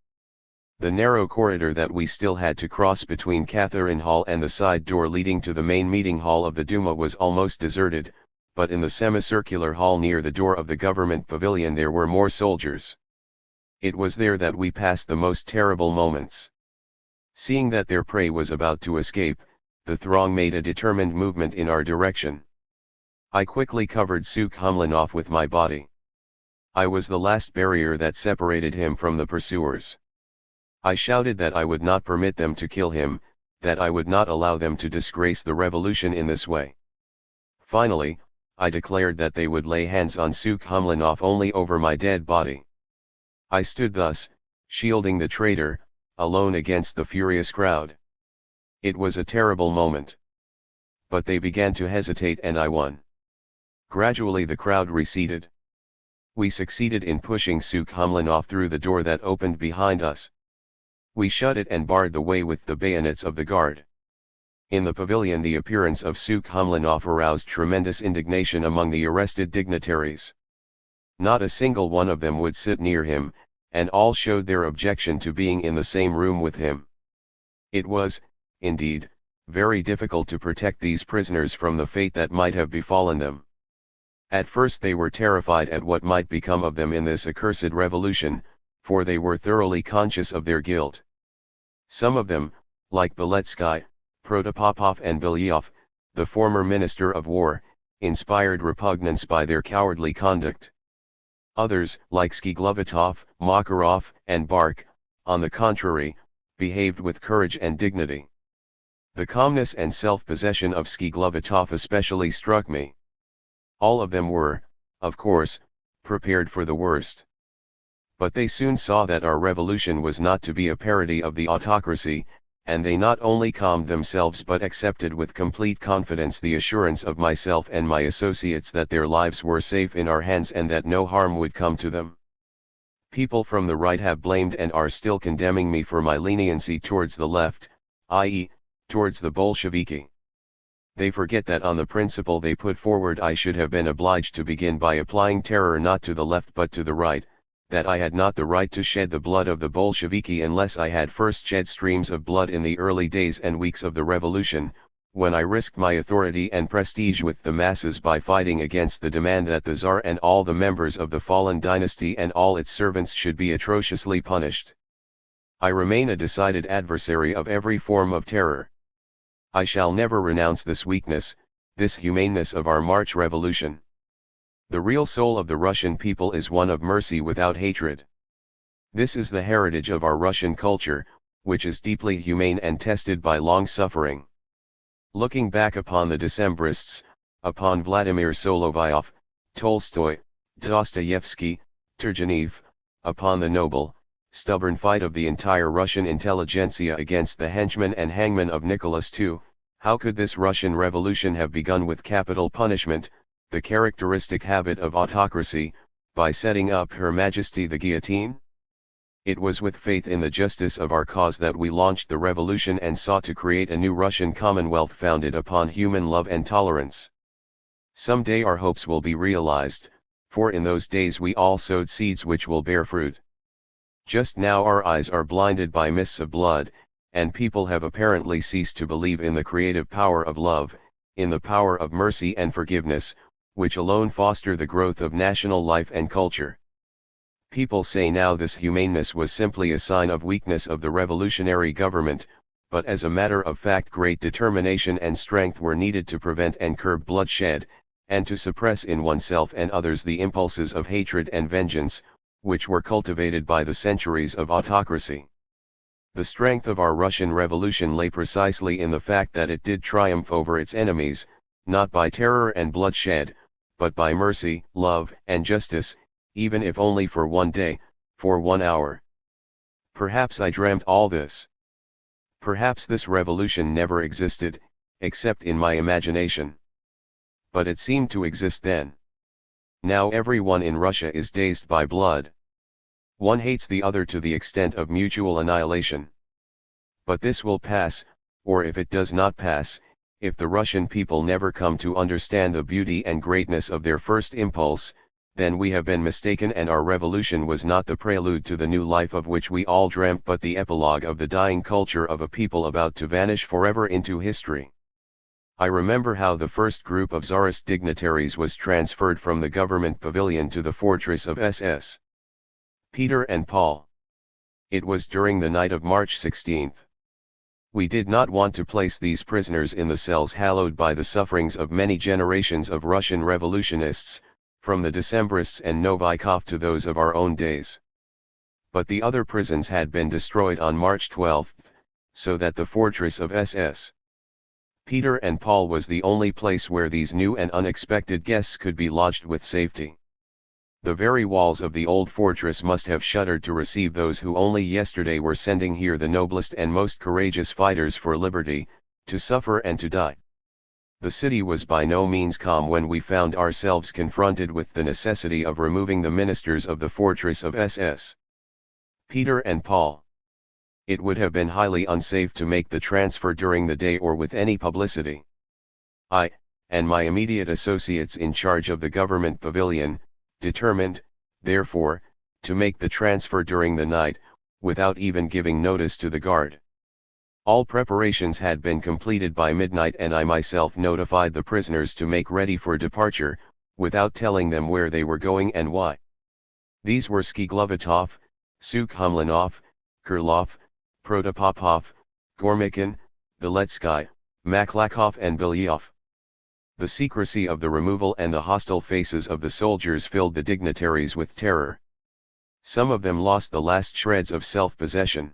The narrow corridor that we still had to cross between Catherine Hall and the side door leading to the main meeting hall of the Duma was almost deserted, but in the semicircular hall near the door of the government pavilion there were more soldiers. It was there that we passed the most terrible moments. Seeing that their prey was about to escape, the throng made a determined movement in our direction. I quickly covered Sukhamlinov with my body. I was the last barrier that separated him from the pursuers. I shouted that I would not permit them to kill him, that I would not allow them to disgrace the revolution in this way. Finally, I declared that they would lay hands on Sukhamlinov only over my dead body. I stood thus, shielding the traitor, alone against the furious crowd. It was a terrible moment. But they began to hesitate and I won. Gradually the crowd receded. We succeeded in pushing Sukhamlinov through the door that opened behind us. We shut it and barred the way with the bayonets of the guard. In the pavilion the appearance of Sukhamlinov aroused tremendous indignation among the arrested dignitaries. Not a single one of them would sit near him, and all showed their objection to being in the same room with him. It was, indeed, very difficult to protect these prisoners from the fate that might have befallen them. At first they were terrified at what might become of them in this accursed revolution, for they were thoroughly conscious of their guilt. Some of them, like Beletsky, Protopopov and Belyaev, the former Minister of War, inspired repugnance by their cowardly conduct. Others, like Skiglovitov, Makarov, and Bark, on the contrary, behaved with courage and dignity. The calmness and self-possession of Skiglovitov especially struck me. All of them were, of course, prepared for the worst. But they soon saw that our revolution was not to be a parody of the autocracy, and they not only calmed themselves but accepted with complete confidence the assurance of myself and my associates that their lives were safe in our hands and that no harm would come to them. People from the right have blamed and are still condemning me for my leniency towards the left, i.e., towards the Bolsheviki. They forget that on the principle they put forward I should have been obliged to begin by applying terror not to the left but to the right, that I had not the right to shed the blood of the Bolsheviki unless I had first shed streams of blood in the early days and weeks of the revolution, when I risked my authority and prestige with the masses by fighting against the demand that the Tsar and all the members of the fallen dynasty and all its servants should be atrociously punished. I remain a decided adversary of every form of terror. I shall never renounce this weakness, this humaneness of our March Revolution. The real soul of the Russian people is one of mercy without hatred. This is the heritage of our Russian culture, which is deeply humane and tested by long suffering. Looking back upon the Decembrists, upon Vladimir Solovyov, Tolstoy, Dostoevsky, Turgenev, upon the noble, stubborn fight of the entire Russian intelligentsia against the henchmen and hangmen of Nicholas II, how could this Russian Revolution have begun with capital punishment, the characteristic habit of autocracy, by setting up Her Majesty the guillotine? It was with faith in the justice of our cause that we launched the revolution and sought to create a new Russian Commonwealth founded upon human love and tolerance. Some day our hopes will be realized, for in those days we all sowed seeds which will bear fruit. Just now our eyes are blinded by mists of blood, and people have apparently ceased to believe in the creative power of love, in the power of mercy and forgiveness, which alone foster the growth of national life and culture. People say now this humaneness was simply a sign of weakness of the revolutionary government, but as a matter of fact great determination and strength were needed to prevent and curb bloodshed, and to suppress in oneself and others the impulses of hatred and vengeance, which were cultivated by the centuries of autocracy. The strength of our Russian Revolution lay precisely in the fact that it did triumph over its enemies, not by terror and bloodshed, but by mercy, love, and justice, even if only for one day, for 1 hour. Perhaps I dreamt all this. Perhaps this revolution never existed, except in my imagination. But it seemed to exist then. Now everyone in Russia is dazed by blood. One hates the other to the extent of mutual annihilation. But this will pass, or if it does not pass, if the Russian people never come to understand the beauty and greatness of their first impulse, then we have been mistaken and our revolution was not the prelude to the new life of which we all dreamt but the epilogue of the dying culture of a people about to vanish forever into history. I remember how the first group of Tsarist dignitaries was transferred from the government pavilion to the fortress of SS. Peter and Paul. It was during the night of March 16. We did not want to place these prisoners in the cells hallowed by the sufferings of many generations of Russian revolutionists, from the Decembrists and Novikov to those of our own days. But the other prisons had been destroyed on March 12, so that the fortress of SS. Peter and Paul was the only place where these new and unexpected guests could be lodged with safety. The very walls of the old fortress must have shuddered to receive those who only yesterday were sending here the noblest and most courageous fighters for liberty, to suffer and to die. The city was by no means calm when we found ourselves confronted with the necessity of removing the ministers of the fortress of SS. Peter and Paul. It would have been highly unsafe to make the transfer during the day or with any publicity. I, and my immediate associates in charge of the government pavilion, determined, therefore, to make the transfer during the night, without even giving notice to the guard. All preparations had been completed by midnight and I myself notified the prisoners to make ready for departure, without telling them where they were going and why. These were Skiglovatov, Sukhomlinov, Krylov, Protopopov, Gormikin, Beletsky, Maklakov and Bilyov. The secrecy of the removal and the hostile faces of the soldiers filled the dignitaries with terror. Some of them lost the last shreds of self-possession.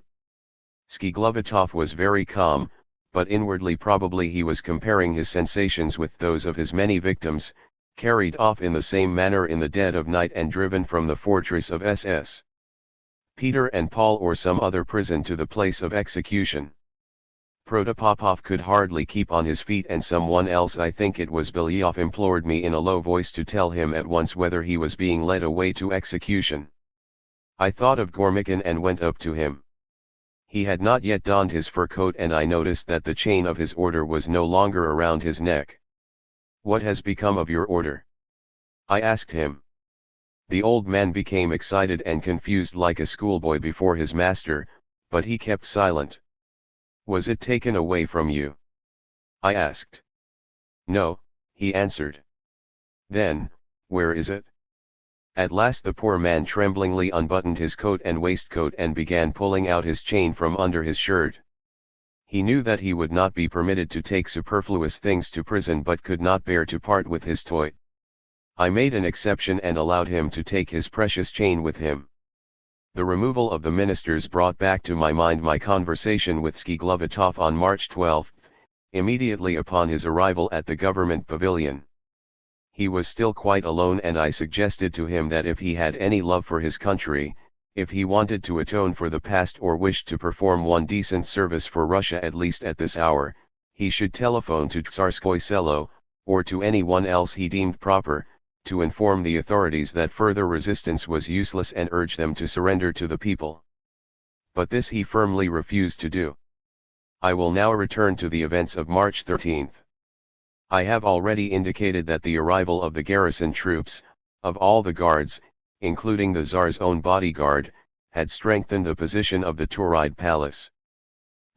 Skiglovatov was very calm, but inwardly probably he was comparing his sensations with those of his many victims, carried off in the same manner in the dead of night and driven from the fortress of SS. Peter and Paul or some other prison to the place of execution. Protopopov could hardly keep on his feet and someone else, I think it was Bilyov, implored me in a low voice to tell him at once whether he was being led away to execution. I thought of Gormikin and went up to him. He had not yet donned his fur coat and I noticed that the chain of his order was no longer around his neck. "What has become of your order?" I asked him. The old man became excited and confused like a schoolboy before his master, but he kept silent. "Was it taken away from you?" I asked. "No," he answered. "Then, where is it?" At last the poor man tremblingly unbuttoned his coat and waistcoat and began pulling out his chain from under his shirt. He knew that he would not be permitted to take superfluous things to prison but could not bear to part with his toy. I made an exception and allowed him to take his precious chain with him. The removal of the ministers brought back to my mind my conversation with Skiglovatov on March 12, immediately upon his arrival at the government pavilion. He was still quite alone and I suggested to him that if he had any love for his country, if he wanted to atone for the past or wished to perform one decent service for Russia at least at this hour, he should telephone to Tsarskoye Selo, or to anyone else he deemed proper, to inform the authorities that further resistance was useless and urge them to surrender to the people. But this he firmly refused to do. I will now return to the events of March 13. I have already indicated that the arrival of the garrison troops, of all the guards, including the Tsar's own bodyguard, had strengthened the position of the Tauride Palace.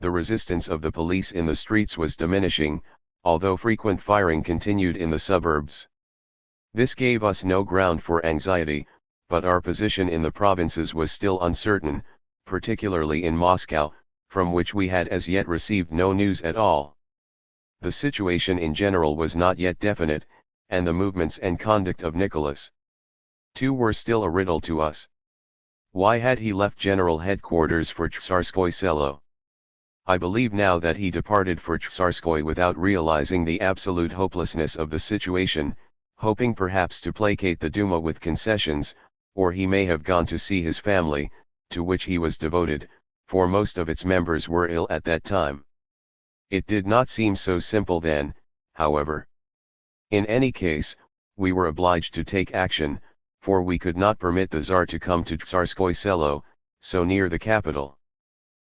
The resistance of the police in the streets was diminishing, although frequent firing continued in the suburbs. This gave us no ground for anxiety, but our position in the provinces was still uncertain, particularly in Moscow, from which we had as yet received no news at all. The situation in general was not yet definite, and the movements and conduct of Nicholas II were still a riddle to us. Why had he left general headquarters for Tsarskoye Selo? I believe now that he departed for Tsarskoye without realizing the absolute hopelessness of the situation, hoping perhaps to placate the Duma with concessions, or he may have gone to see his family, to which he was devoted, for most of its members were ill at that time. It did not seem so simple then, however. In any case, we were obliged to take action, for we could not permit the Tsar to come to Tsarskoye Selo, so near the capital.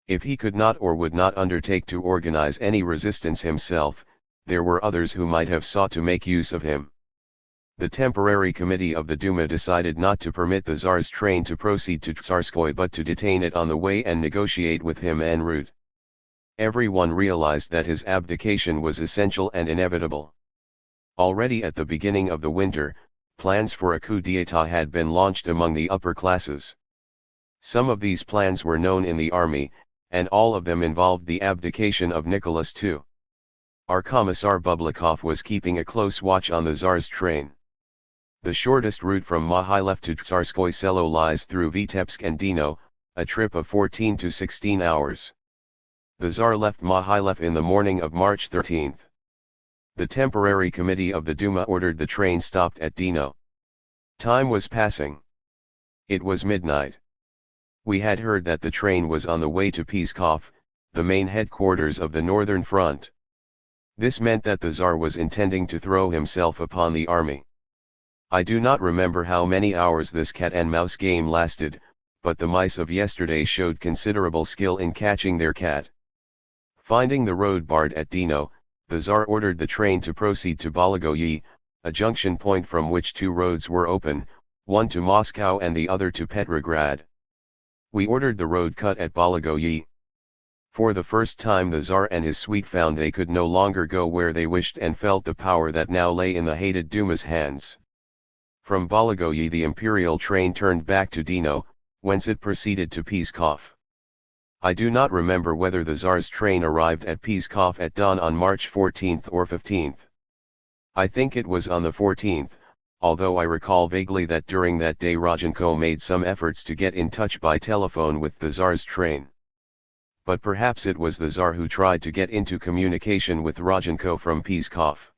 If he could not or would not undertake to organize any resistance himself, there were others who might have sought to make use of him. The temporary committee of the Duma decided not to permit the Tsar's train to proceed to Tsarskoye but to detain it on the way and negotiate with him en route. Everyone realized that his abdication was essential and inevitable. Already at the beginning of the winter, plans for a coup d'état had been launched among the upper classes. Some of these plans were known in the army, and all of them involved the abdication of Nicholas II. Our Commissar Bublikov was keeping a close watch on the Tsar's train. The shortest route from Mohylev to Tsarskoye Selo lies through Vitebsk and Dino, a trip of 14 to 16 hours. The Tsar left Mohylev in the morning of March 13. The temporary committee of the Duma ordered the train stopped at Dino. Time was passing. It was midnight. We had heard that the train was on the way to Pskov, the main headquarters of the Northern Front. This meant that the Tsar was intending to throw himself upon the army. I do not remember how many hours this cat-and-mouse game lasted, but the mice of yesterday showed considerable skill in catching their cat. Finding the road barred at Dino, the Tsar ordered the train to proceed to Bologoye, a junction point from which two roads were open, one to Moscow and the other to Petrograd. We ordered the road cut at Bologoye. For the first time the Tsar and his suite found they could no longer go where they wished and felt the power that now lay in the hated Duma's hands. From Bologoye the imperial train turned back to Dino, whence it proceeded to Pskov. I do not remember whether the Tsar's train arrived at Pskov at dawn on March 14th or 15th. I think it was on the 14th, although I recall vaguely that during that day Rodchenko made some efforts to get in touch by telephone with the Tsar's train. But perhaps it was the Tsar who tried to get into communication with Rodchenko from Pskov.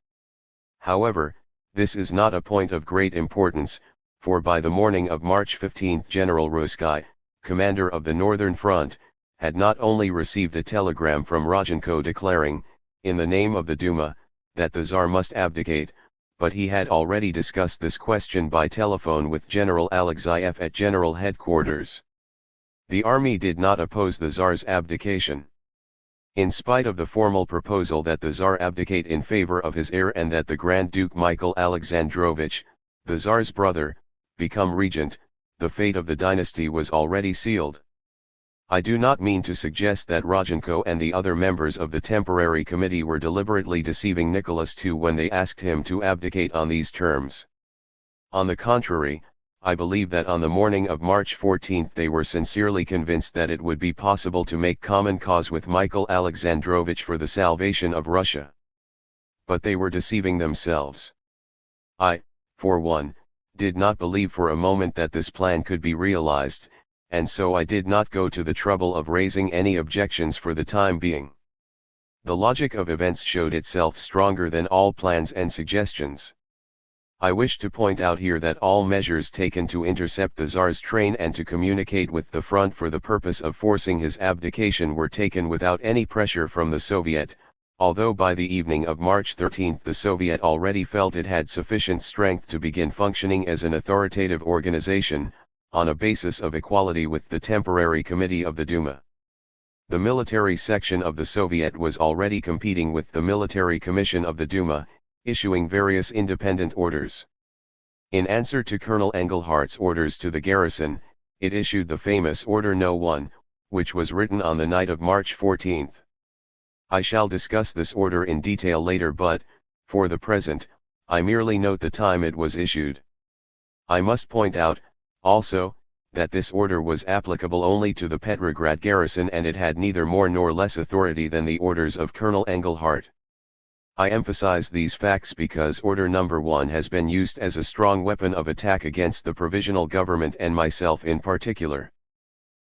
However, this is not a point of great importance, for by the morning of March 15 General Russky, commander of the Northern Front, had not only received a telegram from Rodchenko declaring, in the name of the Duma, that the Tsar must abdicate, but he had already discussed this question by telephone with General Alexeyev at General Headquarters. The army did not oppose the Tsar's abdication. In spite of the formal proposal that the Tsar abdicate in favor of his heir and that the Grand Duke Michael Alexandrovich, the Tsar's brother, become regent, the fate of the dynasty was already sealed. I do not mean to suggest that Rodchenko and the other members of the temporary committee were deliberately deceiving Nicholas II when they asked him to abdicate on these terms. On the contrary, I believe that on the morning of March 14 they were sincerely convinced that it would be possible to make common cause with Michael Alexandrovich for the salvation of Russia. But they were deceiving themselves. I, for one, did not believe for a moment that this plan could be realized, and so I did not go to the trouble of raising any objections for the time being. The logic of events showed itself stronger than all plans and suggestions. I wish to point out here that all measures taken to intercept the Tsar's train and to communicate with the front for the purpose of forcing his abdication were taken without any pressure from the Soviet, although by the evening of March 13 the Soviet already felt it had sufficient strength to begin functioning as an authoritative organization, on a basis of equality with the temporary committee of the Duma. The military section of the Soviet was already competing with the military commission of the Duma, issuing various independent orders. In answer to Colonel Engelhardt's orders to the garrison, it issued the famous Order No. 1, which was written on the night of March 14. I shall discuss this order in detail later, but, for the present, I merely note the time it was issued. I must point out, also, that this order was applicable only to the Petrograd garrison and it had neither more nor less authority than the orders of Colonel Engelhardt. I emphasize these facts because Order No. 1 has been used as a strong weapon of attack against the provisional government and myself in particular.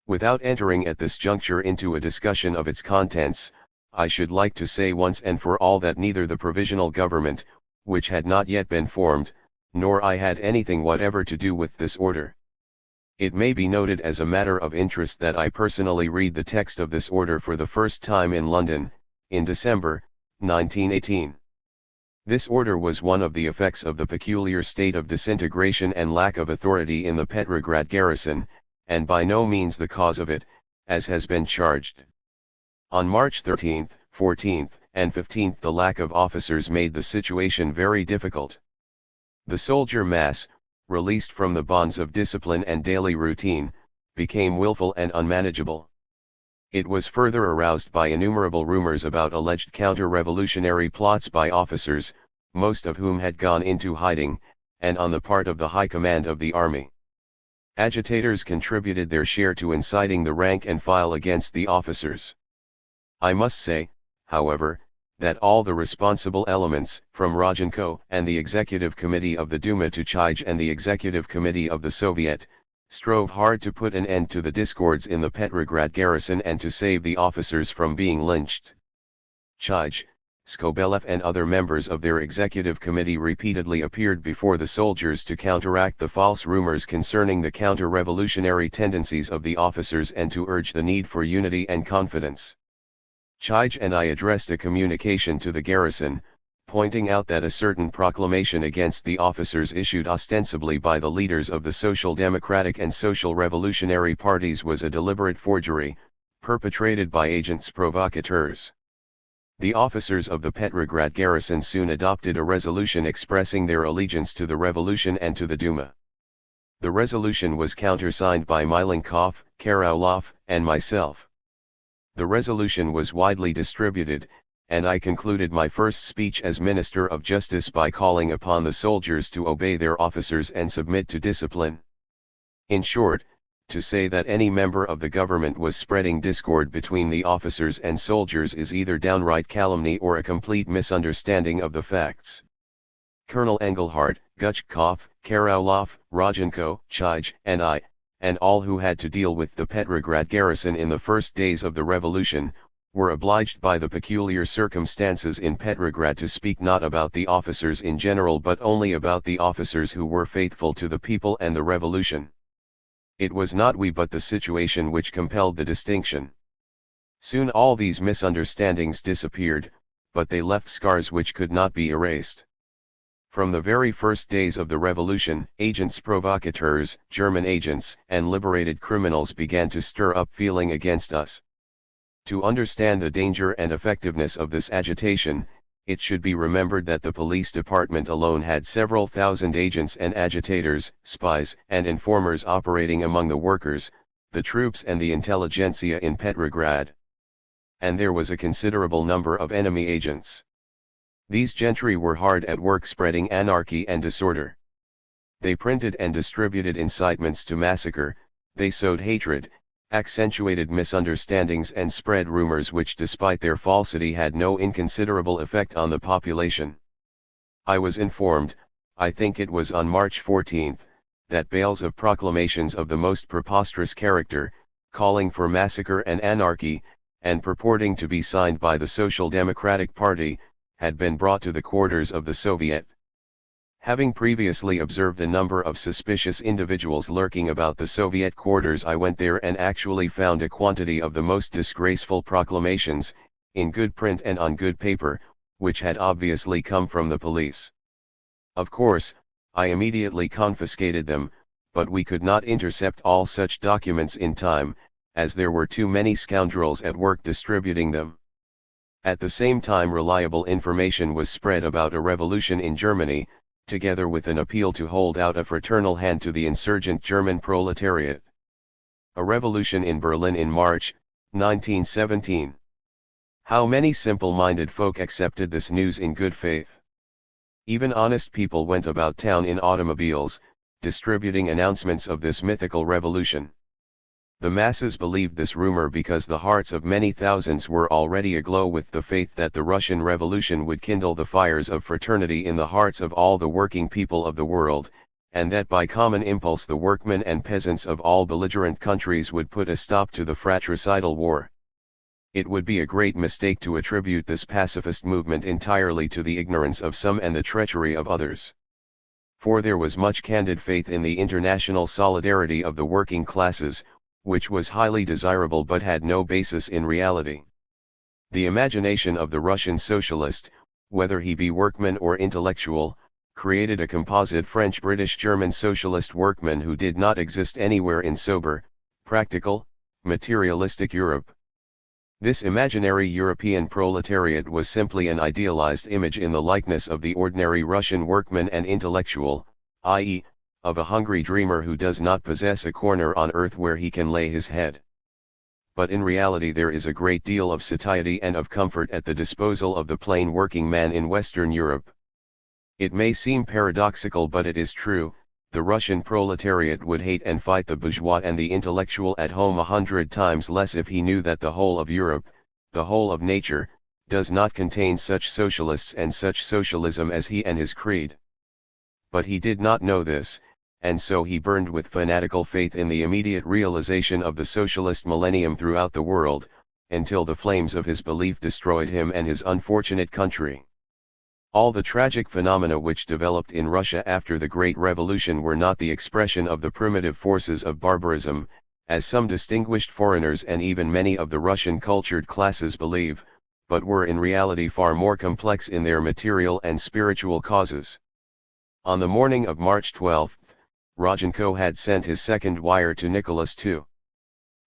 Without entering at this juncture into a discussion of its contents, I should like to say once and for all that neither the provisional government, which had not yet been formed, nor I had anything whatever to do with this order. It may be noted as a matter of interest that I personally read the text of this order for the first time in London, in December, 1918. This order was one of the effects of the peculiar state of disintegration and lack of authority in the Petrograd garrison, and by no means the cause of it, as has been charged. On March 13, 14, and 15 the lack of officers made the situation very difficult. The soldier mass, released from the bonds of discipline and daily routine, became willful and unmanageable. It was further aroused by innumerable rumors about alleged counter-revolutionary plots by officers, most of whom had gone into hiding, and on the part of the high command of the army. Agitators contributed their share to inciting the rank and file against the officers. I must say, however, that all the responsible elements, from Rodchenko and the Executive Committee of the Duma to Chij and the Executive Committee of the Soviet, strove hard to put an end to the discords in the Petrograd garrison and to save the officers from being lynched. Chij, Skobelev and other members of their executive committee repeatedly appeared before the soldiers to counteract the false rumors concerning the counter-revolutionary tendencies of the officers and to urge the need for unity and confidence. Chij and I addressed a communication to the garrison, pointing out that a certain proclamation against the officers issued ostensibly by the leaders of the Social Democratic and Social Revolutionary parties was a deliberate forgery, perpetrated by agents provocateurs. The officers of the Petrograd garrison soon adopted a resolution expressing their allegiance to the revolution and to the Duma. The resolution was countersigned by Milenkov, Karaulov, and myself. The resolution was widely distributed, and I concluded my first speech as Minister of Justice by calling upon the soldiers to obey their officers and submit to discipline. In short, to say that any member of the government was spreading discord between the officers and soldiers is either downright calumny or a complete misunderstanding of the facts. Colonel Engelhardt, Guchkov, Karaulov, Rodchenko, Chij, and I, and all who had to deal with the Petrograd garrison in the first days of the revolution, were obliged by the peculiar circumstances in Petrograd to speak not about the officers in general but only about the officers who were faithful to the people and the revolution. It was not we but the situation which compelled the distinction. Soon all these misunderstandings disappeared, but they left scars which could not be erased. From the very first days of the revolution, agents provocateurs, German agents, and liberated criminals began to stir up feeling against us. To understand the danger and effectiveness of this agitation, it should be remembered that the police department alone had several thousand agents and agitators, spies and informers operating among the workers, the troops and the intelligentsia in Petrograd. And there was a considerable number of enemy agents. These gentry were hard at work spreading anarchy and disorder. They printed and distributed incitements to massacre, they sowed hatred, accentuated misunderstandings and spread rumors which despite their falsity had no inconsiderable effect on the population. I was informed, I think it was on March 14, that bales of proclamations of the most preposterous character, calling for massacre and anarchy, and purporting to be signed by the Social Democratic Party, had been brought to the quarters of the Soviet. Having previously observed a number of suspicious individuals lurking about the Soviet quarters, I went there and actually found a quantity of the most disgraceful proclamations, in good print and on good paper, which had obviously come from the police. Of course, I immediately confiscated them, but we could not intercept all such documents in time, as there were too many scoundrels at work distributing them. At the same time reliable information was spread about a revolution in Germany, together with an appeal to hold out a fraternal hand to the insurgent German proletariat. A revolution in Berlin in March, 1917. How many simple-minded folk accepted this news in good faith? Even honest people went about town in automobiles, distributing announcements of this mythical revolution. The masses believed this rumor because the hearts of many thousands were already aglow with the faith that the Russian Revolution would kindle the fires of fraternity in the hearts of all the working people of the world, and that by common impulse the workmen and peasants of all belligerent countries would put a stop to the fratricidal war. It would be a great mistake to attribute this pacifist movement entirely to the ignorance of some and the treachery of others. For there was much candid faith in the international solidarity of the working classes, which was highly desirable but had no basis in reality. The imagination of the Russian socialist, whether he be workman or intellectual, created a composite French-British-German socialist workman who did not exist anywhere in sober, practical, materialistic Europe. This imaginary European proletariat was simply an idealized image in the likeness of the ordinary Russian workman and intellectual, i.e., of a hungry dreamer who does not possess a corner on earth where he can lay his head. But in reality there is a great deal of satiety and of comfort at the disposal of the plain working man in Western Europe. It may seem paradoxical, but it is true. The Russian proletariat would hate and fight the bourgeois and the intellectual at home 100 times less if he knew that the whole of Europe, the whole of nature, does not contain such socialists and such socialism as he and his creed. But he did not know this, and so he burned with fanatical faith in the immediate realization of the socialist millennium throughout the world, until the flames of his belief destroyed him and his unfortunate country. All the tragic phenomena which developed in Russia after the Great Revolution were not the expression of the primitive forces of barbarism, as some distinguished foreigners and even many of the Russian cultured classes believe, but were in reality far more complex in their material and spiritual causes. On the morning of March 12, Rodchenko had sent his second wire to Nicholas II.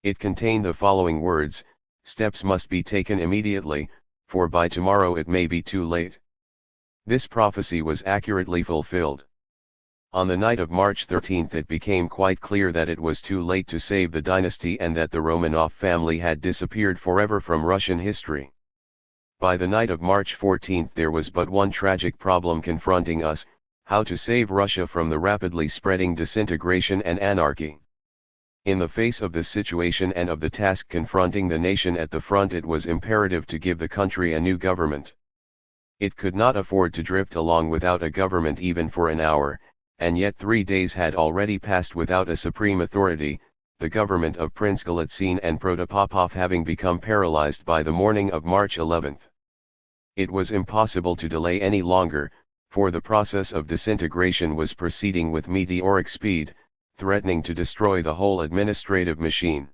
It contained the following words: "Steps must be taken immediately, for by tomorrow it may be too late." This prophecy was accurately fulfilled. On the night of March 13 it became quite clear that it was too late to save the dynasty and that the Romanov family had disappeared forever from Russian history. By the night of March 14 there was but one tragic problem confronting us: how to save Russia from the rapidly spreading disintegration and anarchy. In the face of this situation and of the task confronting the nation at the front, it was imperative to give the country a new government. It could not afford to drift along without a government even for an hour, and yet 3 days had already passed without a supreme authority, the government of Prince Golitsyn and Protopopov having become paralyzed by the morning of March 11. It was impossible to delay any longer, for the process of disintegration was proceeding with meteoric speed, threatening to destroy the whole administrative machine.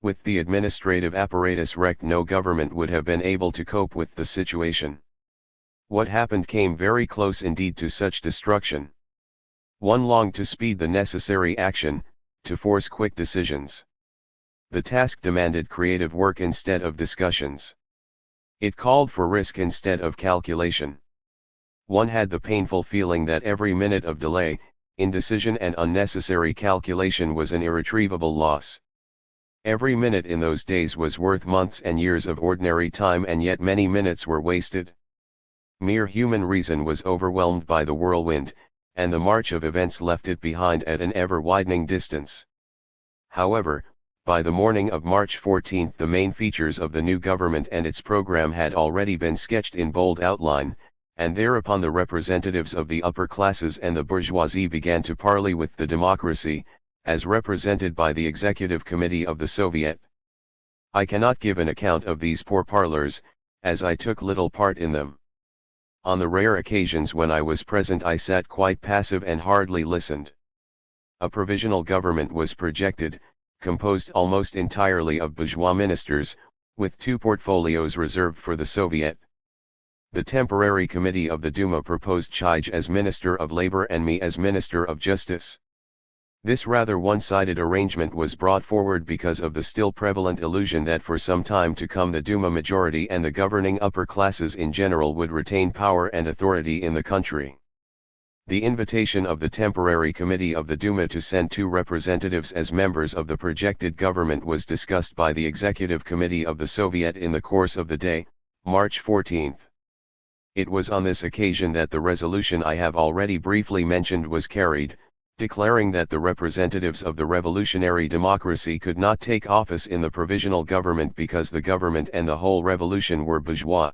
With the administrative apparatus wrecked, no government would have been able to cope with the situation. What happened came very close indeed to such destruction. One longed to speed the necessary action, to force quick decisions. The task demanded creative work instead of discussions. It called for risk instead of calculation. One had the painful feeling that every minute of delay, indecision and unnecessary calculation was an irretrievable loss. Every minute in those days was worth months and years of ordinary time, and yet many minutes were wasted. Mere human reason was overwhelmed by the whirlwind, and the march of events left it behind at an ever-widening distance. However, by the morning of March 14 the main features of the new government and its program had already been sketched in bold outline, and thereupon the representatives of the upper classes and the bourgeoisie began to parley with the democracy, as represented by the Executive Committee of the Soviet. I cannot give an account of these pourparlers, as I took little part in them. On the rare occasions when I was present I sat quite passive and hardly listened. A provisional government was projected, composed almost entirely of bourgeois ministers, with 2 portfolios reserved for the Soviet. The temporary committee of the Duma proposed Chij as Minister of Labor and me as Minister of Justice. This rather one-sided arrangement was brought forward because of the still prevalent illusion that for some time to come the Duma majority and the governing upper classes in general would retain power and authority in the country. The invitation of the temporary committee of the Duma to send 2 representatives as members of the projected government was discussed by the Executive Committee of the Soviet in the course of the day, March 14. It was on this occasion that the resolution I have already briefly mentioned was carried, declaring that the representatives of the revolutionary democracy could not take office in the provisional government because the government and the whole revolution were bourgeois.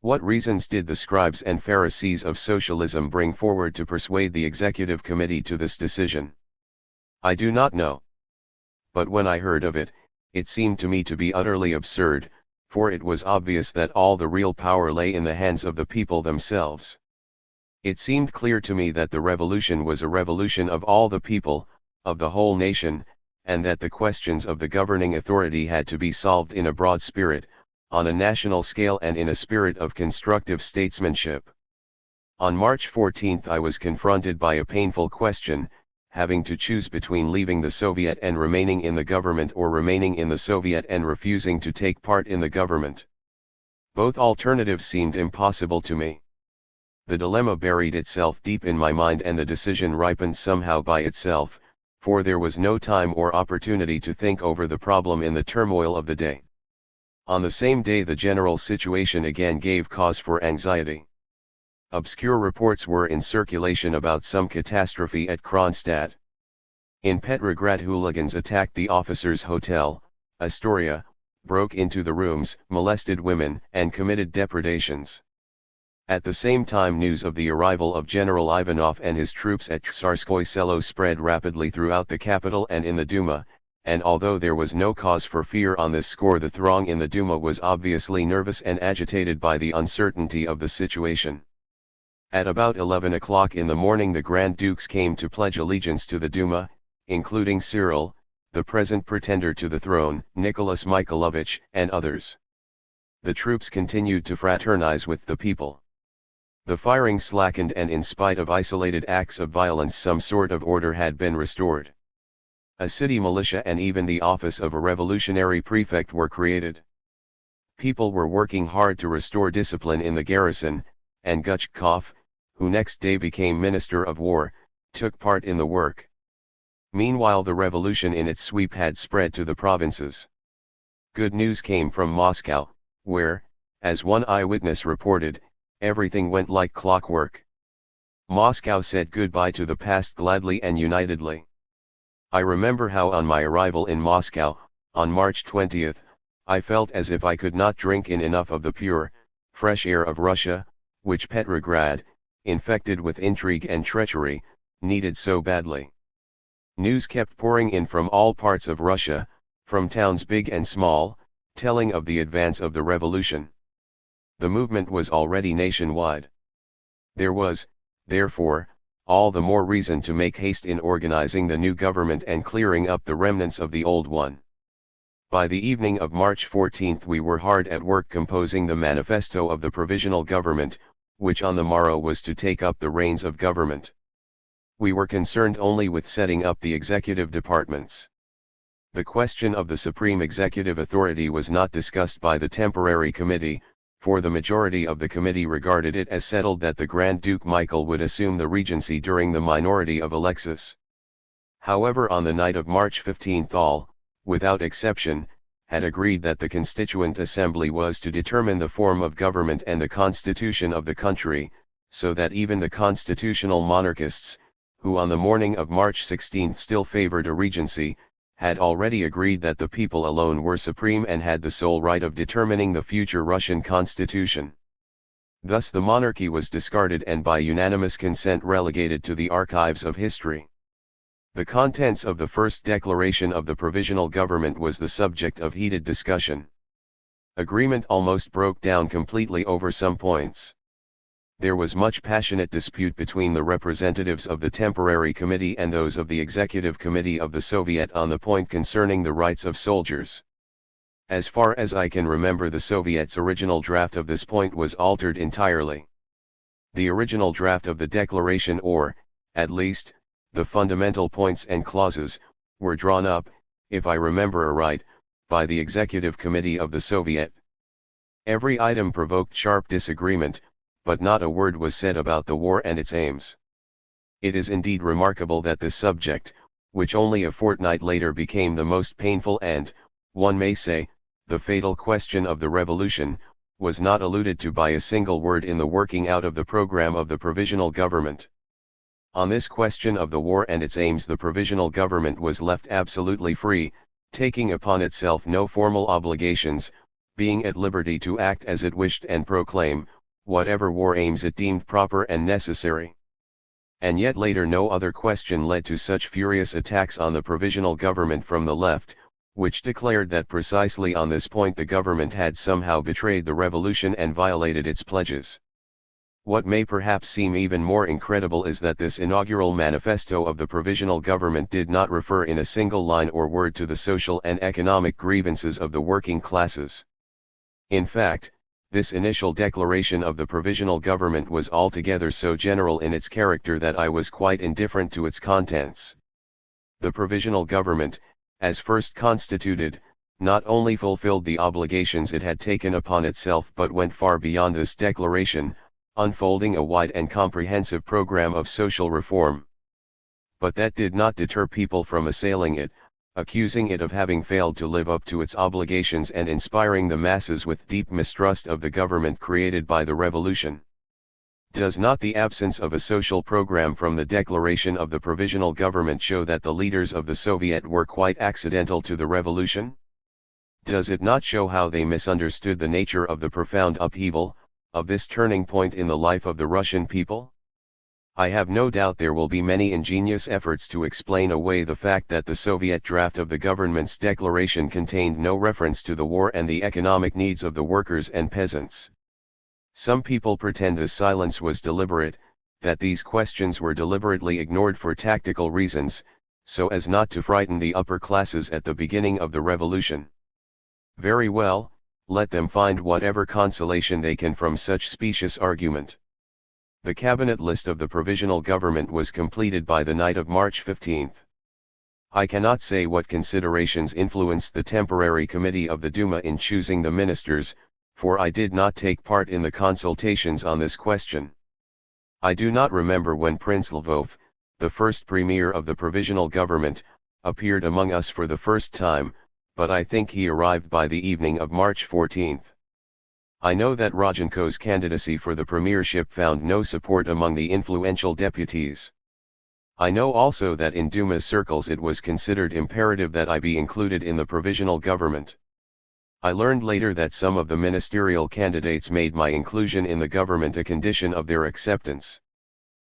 What reasons did the scribes and Pharisees of socialism bring forward to persuade the Executive Committee to this decision? I do not know. But when I heard of it, it seemed to me to be utterly absurd, for it was obvious that all the real power lay in the hands of the people themselves. It seemed clear to me that the revolution was a revolution of all the people, of the whole nation, and that the questions of the governing authority had to be solved in a broad spirit, on a national scale and in a spirit of constructive statesmanship. On March 14 I was confronted by a painful question: having to choose between leaving the Soviet and remaining in the government or remaining in the Soviet and refusing to take part in the government. Both alternatives seemed impossible to me. The dilemma buried itself deep in my mind and the decision ripened somehow by itself, for there was no time or opportunity to think over the problem in the turmoil of the day. On the same day the general situation again gave cause for anxiety. Obscure reports were in circulation about some catastrophe at Kronstadt. In Petrograd hooligans attacked the officers' hotel, Astoria, broke into the rooms, molested women, and committed depredations. At the same time news of the arrival of General Ivanov and his troops at Tsarskoye Selo spread rapidly throughout the capital and in the Duma, and although there was no cause for fear on this score, the throng in the Duma was obviously nervous and agitated by the uncertainty of the situation. At about 11 o'clock in the morning the Grand Dukes came to pledge allegiance to the Duma, including Cyril, the present pretender to the throne, Nicholas Mikhailovich, and others. The troops continued to fraternize with the people. The firing slackened and in spite of isolated acts of violence some sort of order had been restored. A city militia and even the office of a revolutionary prefect were created. People were working hard to restore discipline in the garrison, and Guchkov, who next day became Minister of War, took part in the work. Meanwhile the revolution in its sweep had spread to the provinces. Good news came from Moscow, where, as one eyewitness reported, everything went like clockwork. Moscow said goodbye to the past gladly and unitedly. I remember how on my arrival in Moscow, on March 20th, I felt as if I could not drink in enough of the pure, fresh air of Russia, which Petrograd, infected with intrigue and treachery, needed so badly. News kept pouring in from all parts of Russia, from towns big and small, telling of the advance of the revolution. The movement was already nationwide. There was, therefore, all the more reason to make haste in organizing the new government and clearing up the remnants of the old one. By the evening of March 14th we were hard at work composing the manifesto of the provisional government, which on the morrow was to take up the reins of government. We were concerned only with setting up the executive departments. The question of the supreme executive authority was not discussed by the temporary committee, for the majority of the committee regarded it as settled that the Grand Duke Michael would assume the regency during the minority of Alexis. However, on the night of March 15 all, without exception, had agreed that the Constituent Assembly was to determine the form of government and the constitution of the country, so that even the constitutional monarchists, who on the morning of March 16 still favored a regency, had already agreed that the people alone were supreme and had the sole right of determining the future Russian constitution. Thus the monarchy was discarded and by unanimous consent relegated to the archives of history. The contents of the first declaration of the provisional government was the subject of heated discussion. Agreement almost broke down completely over some points. There was much passionate dispute between the representatives of the temporary committee and those of the executive committee of the Soviet on the point concerning the rights of soldiers. As far as I can remember, the Soviet's original draft of this point was altered entirely. The original draft of the declaration, or, at least, the fundamental points and clauses, were drawn up, if I remember aright, by the executive committee of the Soviet. Every item provoked sharp disagreement, but not a word was said about the war and its aims. It is indeed remarkable that this subject, which only a fortnight later became the most painful and, one may say, the fatal question of the revolution, was not alluded to by a single word in the working out of the program of the provisional government. On this question of the war and its aims the provisional government was left absolutely free, taking upon itself no formal obligations, being at liberty to act as it wished and proclaim whatever war aims it deemed proper and necessary. And yet later no other question led to such furious attacks on the provisional government from the left, which declared that precisely on this point the government had somehow betrayed the revolution and violated its pledges. What may perhaps seem even more incredible is that this inaugural manifesto of the provisional government did not refer in a single line or word to the social and economic grievances of the working classes. In fact, this initial declaration of the provisional government was altogether so general in its character that I was quite indifferent to its contents. the provisional government, as first constituted, not only fulfilled the obligations it had taken upon itself but went far beyond this declaration, unfolding a wide and comprehensive program of social reform. But that did not deter people from assailing it, accusing it of having failed to live up to its obligations and inspiring the masses with deep mistrust of the government created by the revolution. Does not the absence of a social program from the declaration of the provisional government show that the leaders of the Soviet were quite accidental to the revolution? Does it not show how they misunderstood the nature of the profound upheaval, of this turning point in the life of the Russian people? I have no doubt there will be many ingenious efforts to explain away the fact that the Soviet draft of the government's declaration contained no reference to the war and the economic needs of the workers and peasants. Some people pretend the silence was deliberate, that these questions were deliberately ignored for tactical reasons, so as not to frighten the upper classes at the beginning of the revolution. Very well, let them find whatever consolation they can from such specious argument. The cabinet list of the provisional government was completed by the night of March 15. I cannot say what considerations influenced the temporary committee of the Duma in choosing the ministers, for I did not take part in the consultations on this question. I do not remember when Prince Lvov, the first premier of the provisional government, appeared among us for the first time, but I think he arrived by the evening of March 14. I know that Rodchenko's candidacy for the premiership found no support among the influential deputies. I know also that in Duma circles it was considered imperative that I be included in the provisional government. I learned later that some of the ministerial candidates made my inclusion in the government a condition of their acceptance.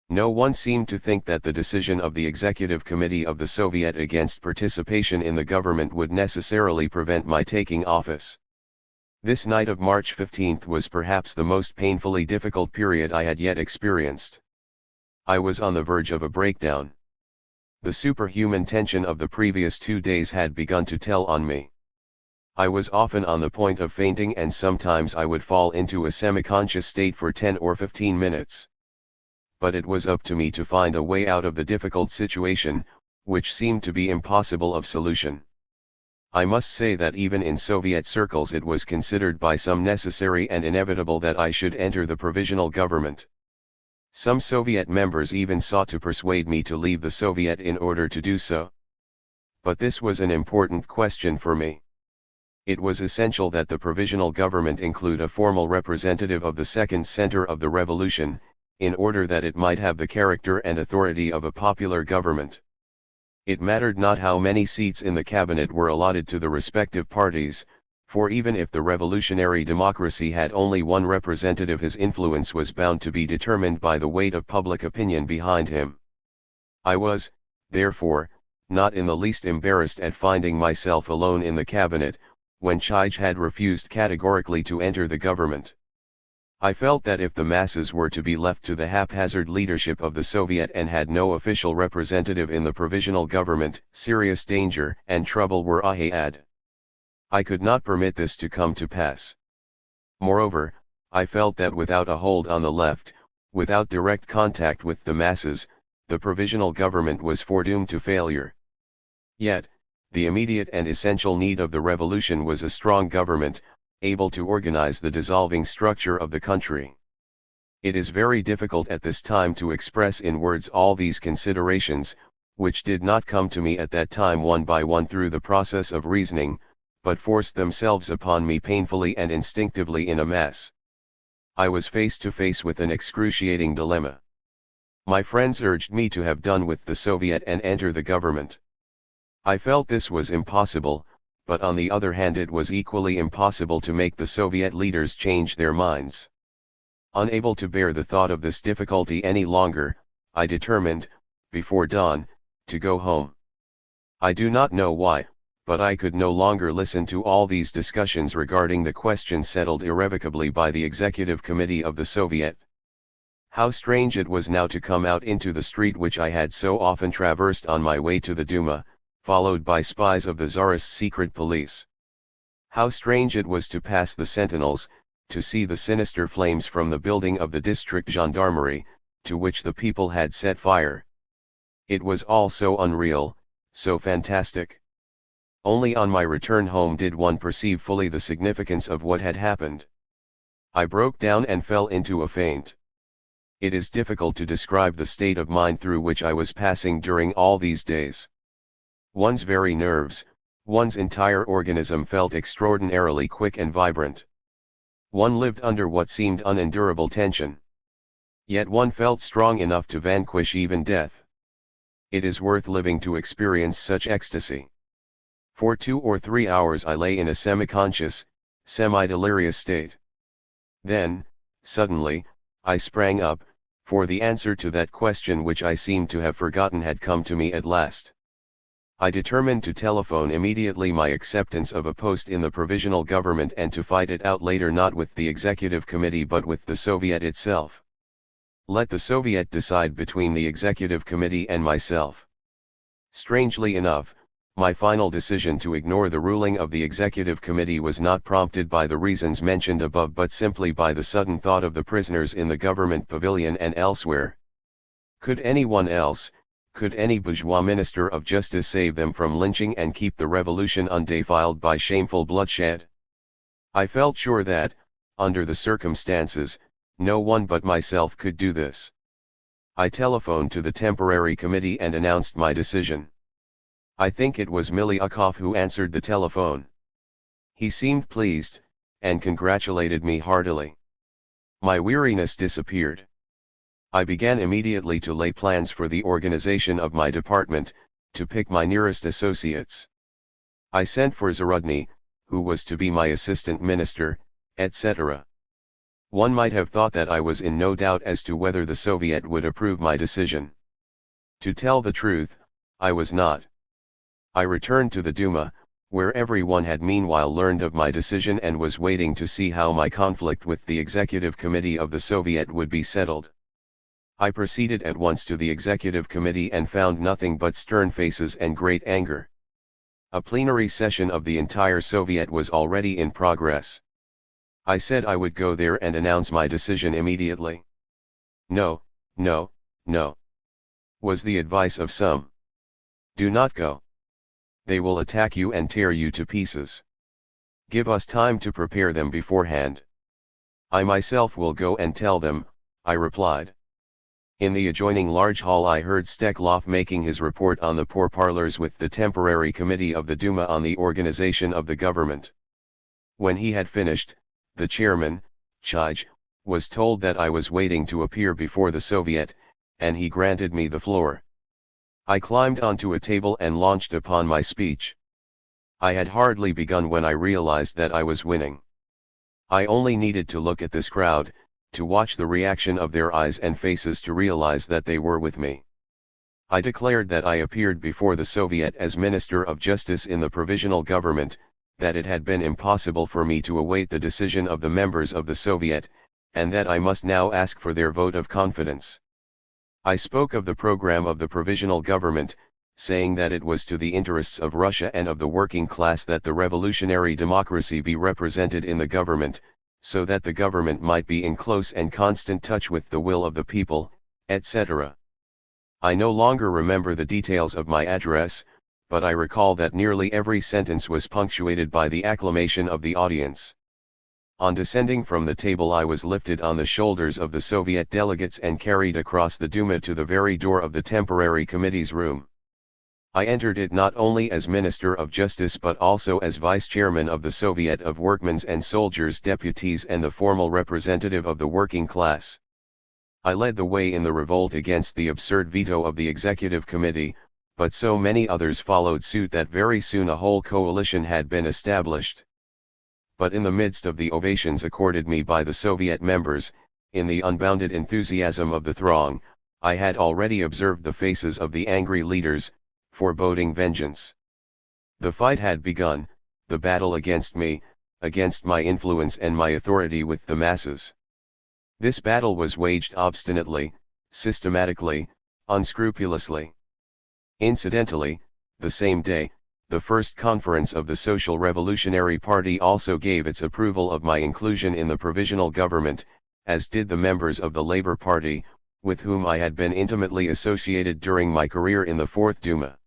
No one seemed to think that the decision of the executive committee of the Soviet against participation in the government would necessarily prevent my taking office. This night of March 15 was perhaps the most painfully difficult period I had yet experienced. I was on the verge of a breakdown. The superhuman tension of the previous 2 days had begun to tell on me. I was often on the point of fainting and sometimes I would fall into a semi-conscious state for 10 or 15 minutes. But it was up to me to find a way out of the difficult situation, which seemed to be impossible of solution. I must say that even in Soviet circles it was considered by some necessary and inevitable that I should enter the provisional government. Some Soviet members even sought to persuade me to leave the Soviet in order to do so. But this was an important question for me. It was essential that the provisional government include a formal representative of the second center of the revolution, in order that it might have the character and authority of a popular government. It mattered not how many seats in the cabinet were allotted to the respective parties, for even if the revolutionary democracy had only one representative, his influence was bound to be determined by the weight of public opinion behind him. I was, therefore, not in the least embarrassed at finding myself alone in the cabinet, when Chij had refused categorically to enter the government. I felt that if the masses were to be left to the haphazard leadership of the Soviet and had no official representative in the provisional government, serious danger and trouble were ahead. I could not permit this to come to pass. Moreover, I felt that without a hold on the left, without direct contact with the masses, the provisional government was foredoomed to failure. Yet, the immediate and essential need of the revolution was a strong government, able to organize the dissolving structure of the country. It is very difficult at this time to express in words all these considerations, which did not come to me at that time one by one through the process of reasoning, but forced themselves upon me painfully and instinctively in a mass. I was face to face with an excruciating dilemma. My friends urged me to have done with the Soviet and enter the government. I felt this was impossible, but on the other hand it was equally impossible to make the Soviet leaders change their minds. Unable to bear the thought of this difficulty any longer, I determined, before dawn, to go home. I do not know why, but I could no longer listen to all these discussions regarding the question settled irrevocably by the executive committee of the Soviet. How strange it was now to come out into the street which I had so often traversed on my way to the Duma, followed by spies of the Tsarist secret police. How strange it was to pass the sentinels, to see the sinister flames from the building of the district gendarmerie, to which the people had set fire. It was all so unreal, So fantastic. Only on my return home did one perceive fully the significance of what had happened. I broke down and fell into a faint. It is difficult to describe the state of mind through which I was passing during all these days. One's very nerves, one's entire organism felt extraordinarily quick and vibrant. One lived under what seemed unendurable tension. Yet one felt strong enough to vanquish even death. It is worth living to experience such ecstasy. For 2 or 3 hours I lay in a semi-conscious, semi-delirious state. Then, suddenly, I sprang up, for the answer to that question which I seemed to have forgotten had come to me at last. I determined to telephone immediately my acceptance of a post in the provisional government and to fight it out later not with the executive committee but with the Soviet itself. Let the Soviet decide between the executive committee and myself. Strangely enough, my final decision to ignore the ruling of the executive committee was not prompted by the reasons mentioned above but simply by the sudden thought of the prisoners in the government pavilion and elsewhere. Could anyone else, could any bourgeois minister of justice save them from lynching and keep the revolution undefiled by shameful bloodshed? I felt sure that, under the circumstances, no one but myself could do this. I telephoned to the temporary committee and announced my decision. I think it was Milyukov who answered the telephone. He seemed pleased, and congratulated me heartily. My weariness disappeared. I began immediately to lay plans for the organization of my department, to pick my nearest associates. I sent for Zarudny, who was to be my assistant minister, etc. One might have thought that I was in no doubt as to whether the Soviet would approve my decision. To tell the truth, I was not. I returned to the Duma, where everyone had meanwhile learned of my decision and was waiting to see how my conflict with the executive committee of the Soviet would be settled. I proceeded at once to the executive committee and found nothing but stern faces and great anger. A plenary session of the entire Soviet was already in progress. I said I would go there and announce my decision immediately. No, no, no, was the advice of some. Do not go. They will attack you and tear you to pieces. Give us time to prepare them beforehand. I myself will go and tell them, I replied. In the adjoining large hall I heard Steklov making his report on the pourparlers with the temporary committee of the Duma on the organization of the government. When he had finished, the chairman, Chij, was told that I was waiting to appear before the Soviet, and he granted me the floor. I climbed onto a table and launched upon my speech. I had hardly begun when I realized that I was winning. I only needed to look at this crowd, to watch the reaction of their eyes and faces to realize that they were with me. I declared that I appeared before the Soviet as Minister of Justice in the Provisional Government, that it had been impossible for me to await the decision of the members of the Soviet, and that I must now ask for their vote of confidence. I spoke of the program of the Provisional Government, saying that it was to the interests of Russia and of the working class that the revolutionary democracy be represented in the government, so that the government might be in close and constant touch with the will of the people, etc. I no longer remember the details of my address, but I recall that nearly every sentence was punctuated by the acclamation of the audience. On descending from the table I was lifted on the shoulders of the Soviet delegates and carried across the Duma to the very door of the temporary committee's room. I entered it not only as Minister of Justice but also as Vice Chairman of the Soviet of Workmen's and Soldiers' Deputies and the formal representative of the working class. I led the way in the revolt against the absurd veto of the Executive Committee, but so many others followed suit that very soon a whole coalition had been established. But in the midst of the ovations accorded me by the Soviet members, in the unbounded enthusiasm of the throng, I had already observed the faces of the angry leaders, foreboding vengeance. The fight had begun, the battle against me, against my influence and my authority with the masses. This battle was waged obstinately, systematically, unscrupulously. Incidentally, the same day, the first conference of the Social Revolutionary Party also gave its approval of my inclusion in the provisional government, as did the members of the Labour Party, with whom I had been intimately associated during my career in the Fourth Duma.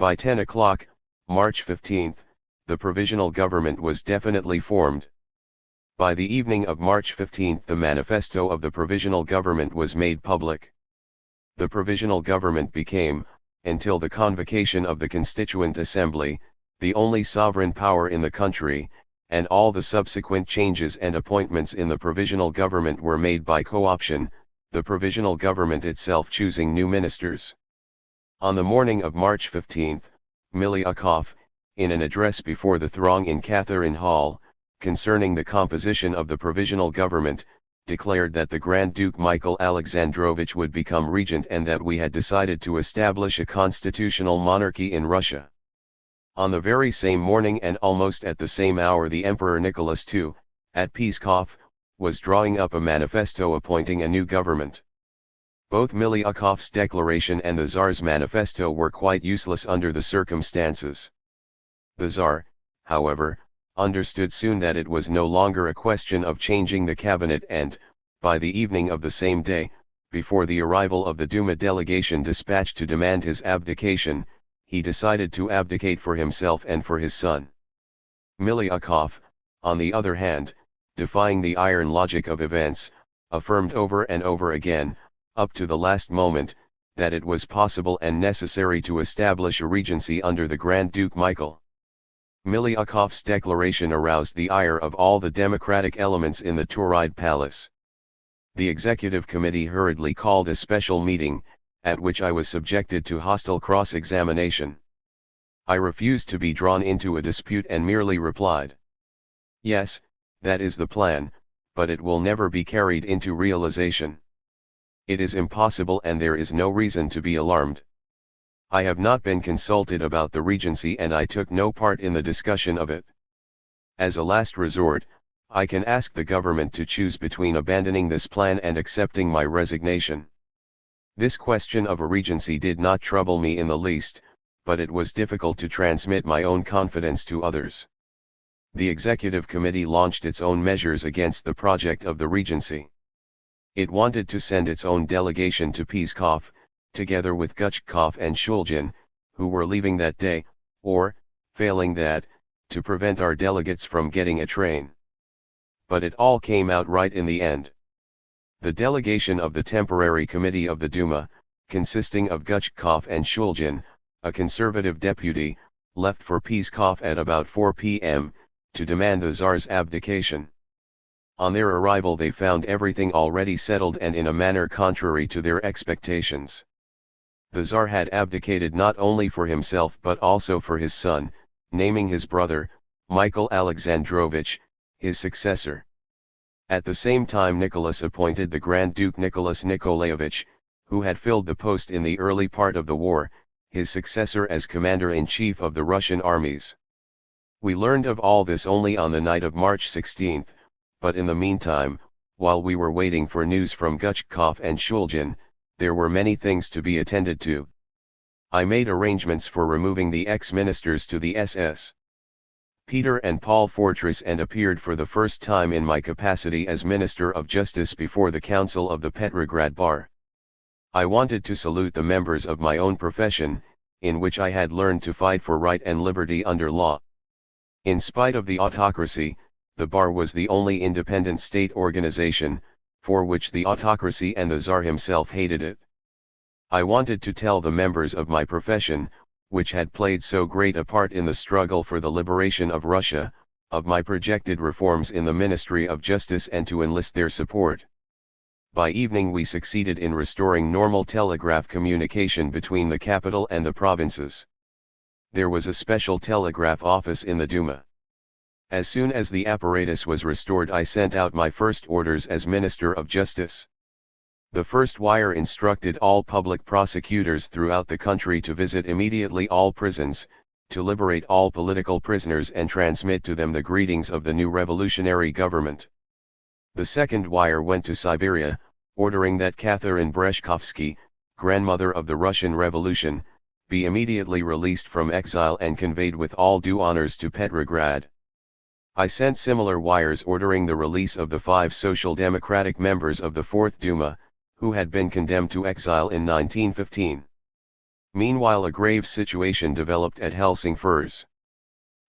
By 10 o'clock, March 15, the provisional government was definitely formed. By the evening of March 15 the manifesto of the provisional government was made public. The provisional government became, until the convocation of the Constituent Assembly, the only sovereign power in the country, and all the subsequent changes and appointments in the provisional government were made by co-option, the provisional government itself choosing new ministers. On the morning of March 15, Miliukov, in an address before the throng in Catherine Hall, concerning the composition of the provisional government, declared that the Grand Duke Michael Alexandrovich would become regent and that we had decided to establish a constitutional monarchy in Russia. On the very same morning and almost at the same hour the Emperor Nicholas II, at Pskov, was drawing up a manifesto appointing a new government. Both Miliukov's declaration and the Tsar's manifesto were quite useless under the circumstances. The Tsar, however, understood soon that it was no longer a question of changing the cabinet and, by the evening of the same day, before the arrival of the Duma delegation dispatched to demand his abdication, he decided to abdicate for himself and for his son. Miliukov, on the other hand, defying the iron logic of events, affirmed over and over again, up to the last moment, that it was possible and necessary to establish a regency under the Grand Duke Michael. Miliukov's declaration aroused the ire of all the democratic elements in the Tauride Palace. The executive committee hurriedly called a special meeting, at which I was subjected to hostile cross-examination. I refused to be drawn into a dispute and merely replied, "Yes, that is the plan, but it will never be carried into realization. It is impossible and there is no reason to be alarmed. I have not been consulted about the regency and I took no part in the discussion of it. As a last resort, I can ask the government to choose between abandoning this plan and accepting my resignation." This question of a regency did not trouble me in the least, but it was difficult to transmit my own confidence to others. The executive committee launched its own measures against the project of the regency. It wanted to send its own delegation to Pskov, together with Guchkov and Shulgin, who were leaving that day, or, failing that, to prevent our delegates from getting a train. But it all came out right in the end. The delegation of the temporary committee of the Duma, consisting of Guchkov and Shulgin, a conservative deputy, left for Pskov at about 4 p.m., to demand the Tsar's abdication. On their arrival they found everything already settled and in a manner contrary to their expectations. The Tsar had abdicated not only for himself but also for his son, naming his brother, Michael Alexandrovich, his successor. At the same time Nicholas appointed the Grand Duke Nicholas Nikolaevich, who had filled the post in the early part of the war, his successor as commander-in-chief of the Russian armies. We learned of all this only on the night of March 16, but in the meantime, while we were waiting for news from Guchkov and Shulgin, there were many things to be attended to. I made arrangements for removing the ex-ministers to the SS. Peter and Paul Fortress and appeared for the first time in my capacity as Minister of Justice before the Council of the Petrograd Bar. I wanted to salute the members of my own profession, in which I had learned to fight for right and liberty under law. In spite of the autocracy, the Bar was the only independent state organization, for which the autocracy and the Tsar himself hated it. I wanted to tell the members of my profession, which had played so great a part in the struggle for the liberation of Russia, of my projected reforms in the Ministry of Justice and to enlist their support. By evening we succeeded in restoring normal telegraph communication between the capital and the provinces. There was a special telegraph office in the Duma. As soon as the apparatus was restored I sent out my first orders as Minister of Justice. The first wire instructed all public prosecutors throughout the country to visit immediately all prisons, to liberate all political prisoners and transmit to them the greetings of the new revolutionary government. The second wire went to Siberia, ordering that Catherine Breshkovsky, grandmother of the Russian Revolution, be immediately released from exile and conveyed with all due honors to Petrograd. I sent similar wires ordering the release of the 5 Social Democratic members of the Fourth Duma, who had been condemned to exile in 1915. Meanwhile, a grave situation developed at Helsingfors.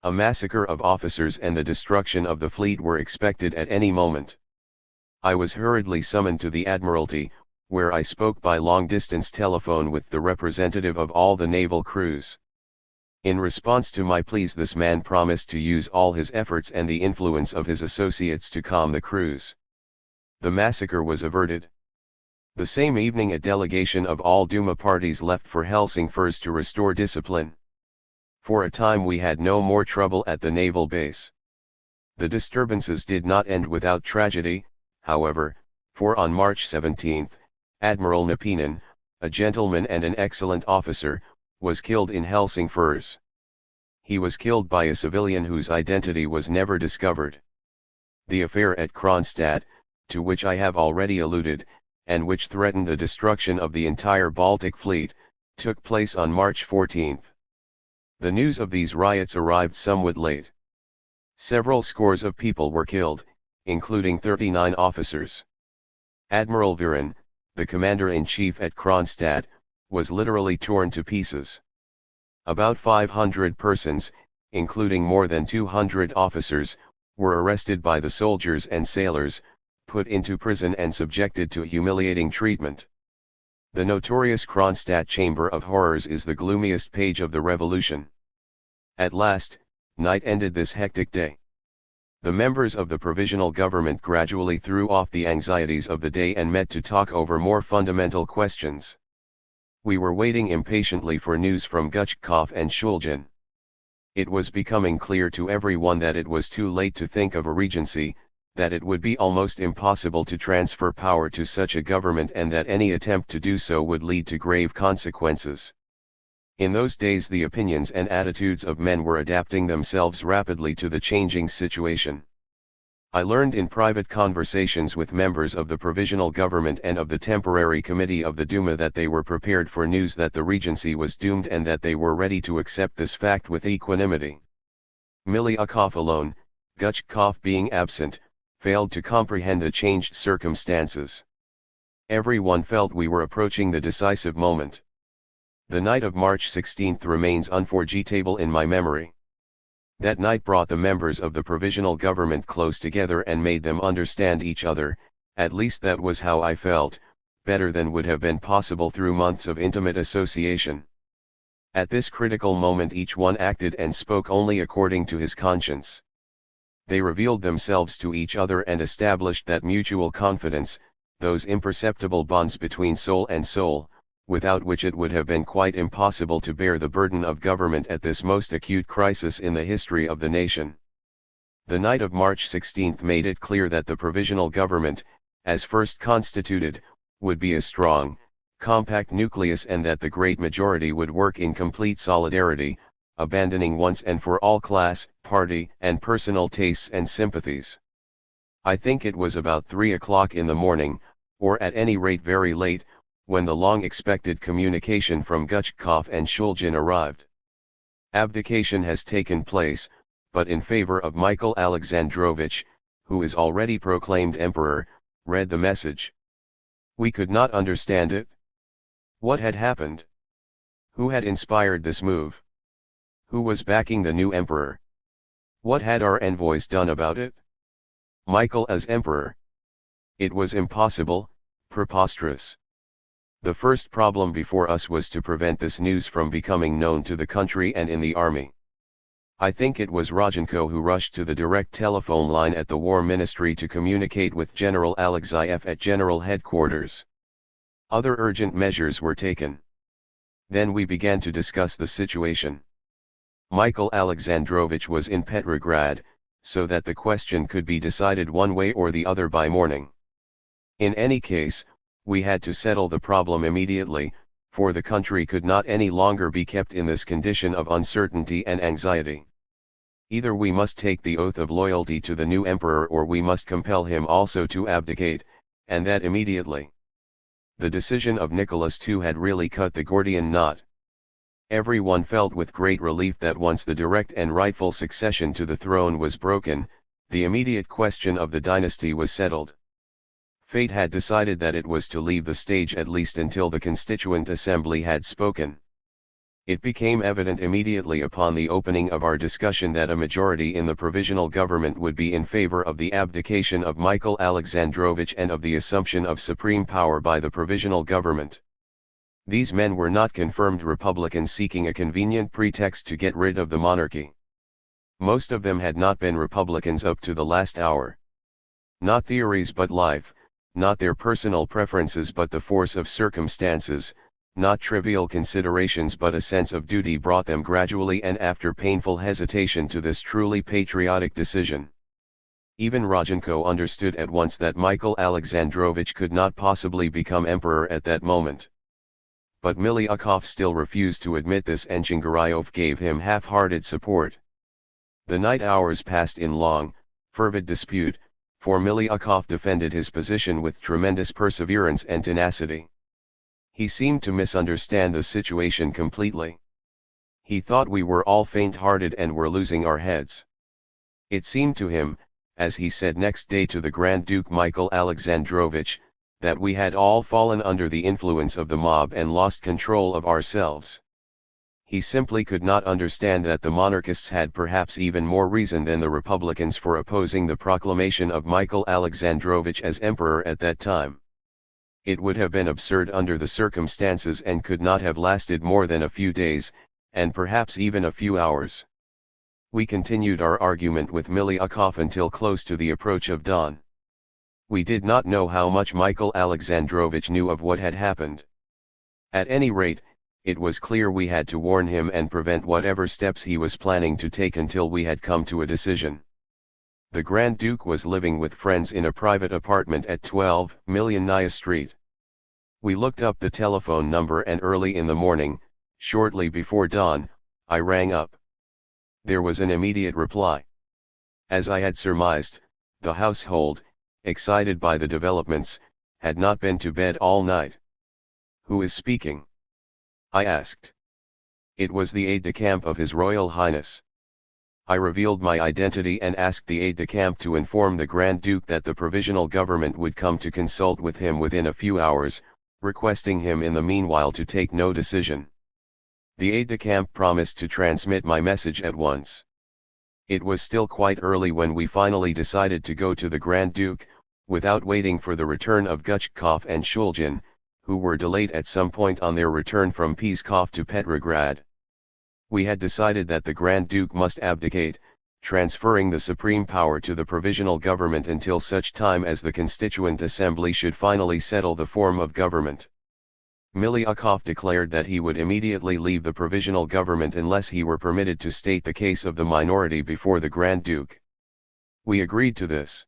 A massacre of officers and the destruction of the fleet were expected at any moment. I was hurriedly summoned to the Admiralty, where I spoke by long-distance telephone with the representative of all the naval crews. In response to my pleas, this man promised to use all his efforts and the influence of his associates to calm the crews. The massacre was averted. The same evening, a delegation of all Duma parties left for Helsingfors to restore discipline. For a time we had no more trouble at the naval base. The disturbances did not end without tragedy, however, for on March 17, Admiral Nepinen, a gentleman and an excellent officer, was killed in Helsingfors. He was killed by a civilian whose identity was never discovered. The affair at Kronstadt, to which I have already alluded, and which threatened the destruction of the entire Baltic fleet, took place on March 14. The news of these riots arrived somewhat late. Several scores of people were killed, including 39 officers. Admiral Viren, the commander-in-chief at Kronstadt, was literally torn to pieces. About 500 persons, including more than 200 officers, were arrested by the soldiers and sailors, put into prison and subjected to humiliating treatment. The notorious Kronstadt Chamber of Horrors is the gloomiest page of the revolution. At last, night ended this hectic day. The members of the provisional government gradually threw off the anxieties of the day and met to talk over more fundamental questions. We were waiting impatiently for news from Gutchkov and Shulgin. It was becoming clear to everyone that it was too late to think of a regency, that it would be almost impossible to transfer power to such a government, and that any attempt to do so would lead to grave consequences. In those days the opinions and attitudes of men were adapting themselves rapidly to the changing situation. I learned in private conversations with members of the provisional government and of the temporary committee of the Duma that they were prepared for news that the regency was doomed, and that they were ready to accept this fact with equanimity. Miliukov alone, Gutchkov being absent, failed to comprehend the changed circumstances. Everyone felt we were approaching the decisive moment. The night of March 16 remains unforgettable in my memory. That night brought the members of the provisional government close together and made them understand each other, at least that was how I felt, better than would have been possible through months of intimate association. At this critical moment each one acted and spoke only according to his conscience. They revealed themselves to each other and established that mutual confidence, those imperceptible bonds between soul and soul, without which it would have been quite impossible to bear the burden of government at this most acute crisis in the history of the nation. The night of March 16 made it clear that the provisional government, as first constituted, would be a strong, compact nucleus, and that the great majority would work in complete solidarity, abandoning once and for all class, party, and personal tastes and sympathies. I think it was about 3 o'clock in the morning, or at any rate very late, when the long-expected communication from Gutchkov and Shulgin arrived. Abdication has taken place, but in favor of Michael Alexandrovich, who is already proclaimed emperor, read the message. We could not understand it. What had happened? Who had inspired this move? Who was backing the new emperor? What had our envoys done about it? Michael as emperor? It was impossible, preposterous. The first problem before us was to prevent this news from becoming known to the country and in the army. I think it was Rodchenko who rushed to the direct telephone line at the War Ministry to communicate with General Alexeyev at General Headquarters. Other urgent measures were taken. Then we began to discuss the situation. Michael Alexandrovich was in Petrograd, so that the question could be decided one way or the other by morning. In any case, we had to settle the problem immediately, for the country could not any longer be kept in this condition of uncertainty and anxiety. Either we must take the oath of loyalty to the new emperor, or we must compel him also to abdicate, and that immediately. The decision of Nicholas II had really cut the Gordian knot. Everyone felt with great relief that once the direct and rightful succession to the throne was broken, the immediate question of the dynasty was settled. Fate had decided that it was to leave the stage at least until the Constituent Assembly had spoken. It became evident immediately upon the opening of our discussion that a majority in the provisional government would be in favor of the abdication of Michael Alexandrovich and of the assumption of supreme power by the provisional government. These men were not confirmed Republicans seeking a convenient pretext to get rid of the monarchy. Most of them had not been Republicans up to the last hour. Not theories but life, not their personal preferences but the force of circumstances, not trivial considerations but a sense of duty brought them gradually and after painful hesitation to this truly patriotic decision. Even Rodchenko understood at once that Michael Alexandrovich could not possibly become emperor at that moment. But Miliukov still refused to admit this and Chingarayev gave him half-hearted support. The night hours passed in long, fervid dispute, for Miliukov defended his position with tremendous perseverance and tenacity. He seemed to misunderstand the situation completely. He thought we were all faint-hearted and were losing our heads. It seemed to him, as he said next day to the Grand Duke Michael Alexandrovich, that we had all fallen under the influence of the mob and lost control of ourselves. He simply could not understand that the monarchists had perhaps even more reason than the Republicans for opposing the proclamation of Michael Alexandrovich as emperor at that time. It would have been absurd under the circumstances and could not have lasted more than a few days, and perhaps even a few hours. We continued our argument with Miliukov until close to the approach of dawn. We did not know how much Michael Alexandrovich knew of what had happened. At any rate, it was clear we had to warn him and prevent whatever steps he was planning to take until we had come to a decision. The Grand Duke was living with friends in a private apartment at 12 Millionaya Street. We looked up the telephone number and early in the morning, shortly before dawn, I rang up. There was an immediate reply. As I had surmised, the household, excited by the developments, had not been to bed all night. "Who is speaking?" I asked. It was the aide-de-camp of His Royal Highness. I revealed my identity and asked the aide-de-camp to inform the Grand Duke that the provisional government would come to consult with him within a few hours, requesting him in the meanwhile to take no decision. The aide-de-camp promised to transmit my message at once. It was still quite early when we finally decided to go to the Grand Duke, without waiting for the return of Guchkov and Shulgin, who were delayed at some point on their return from Pskov to Petrograd. We had decided that the Grand Duke must abdicate, transferring the supreme power to the provisional government until such time as the Constituent Assembly should finally settle the form of government. Miliukov declared that he would immediately leave the provisional government unless he were permitted to state the case of the minority before the Grand Duke. We agreed to this.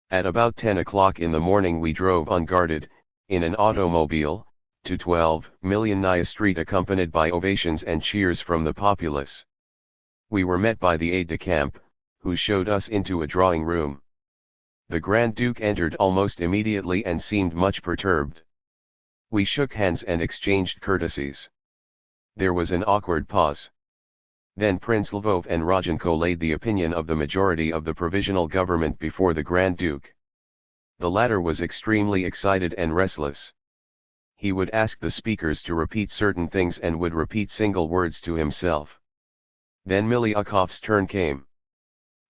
At about 10 o'clock in the morning we drove unguarded, in an automobile, to 12 Millionaya Street accompanied by ovations and cheers from the populace. We were met by the aide-de-camp, who showed us into a drawing room. The Grand Duke entered almost immediately and seemed much perturbed. We shook hands and exchanged courtesies. There was an awkward pause. Then Prince Lvov and Rodchenko laid the opinion of the majority of the provisional government before the Grand Duke. The latter was extremely excited and restless. He would ask the speakers to repeat certain things and would repeat single words to himself. Then Miliukov's turn came.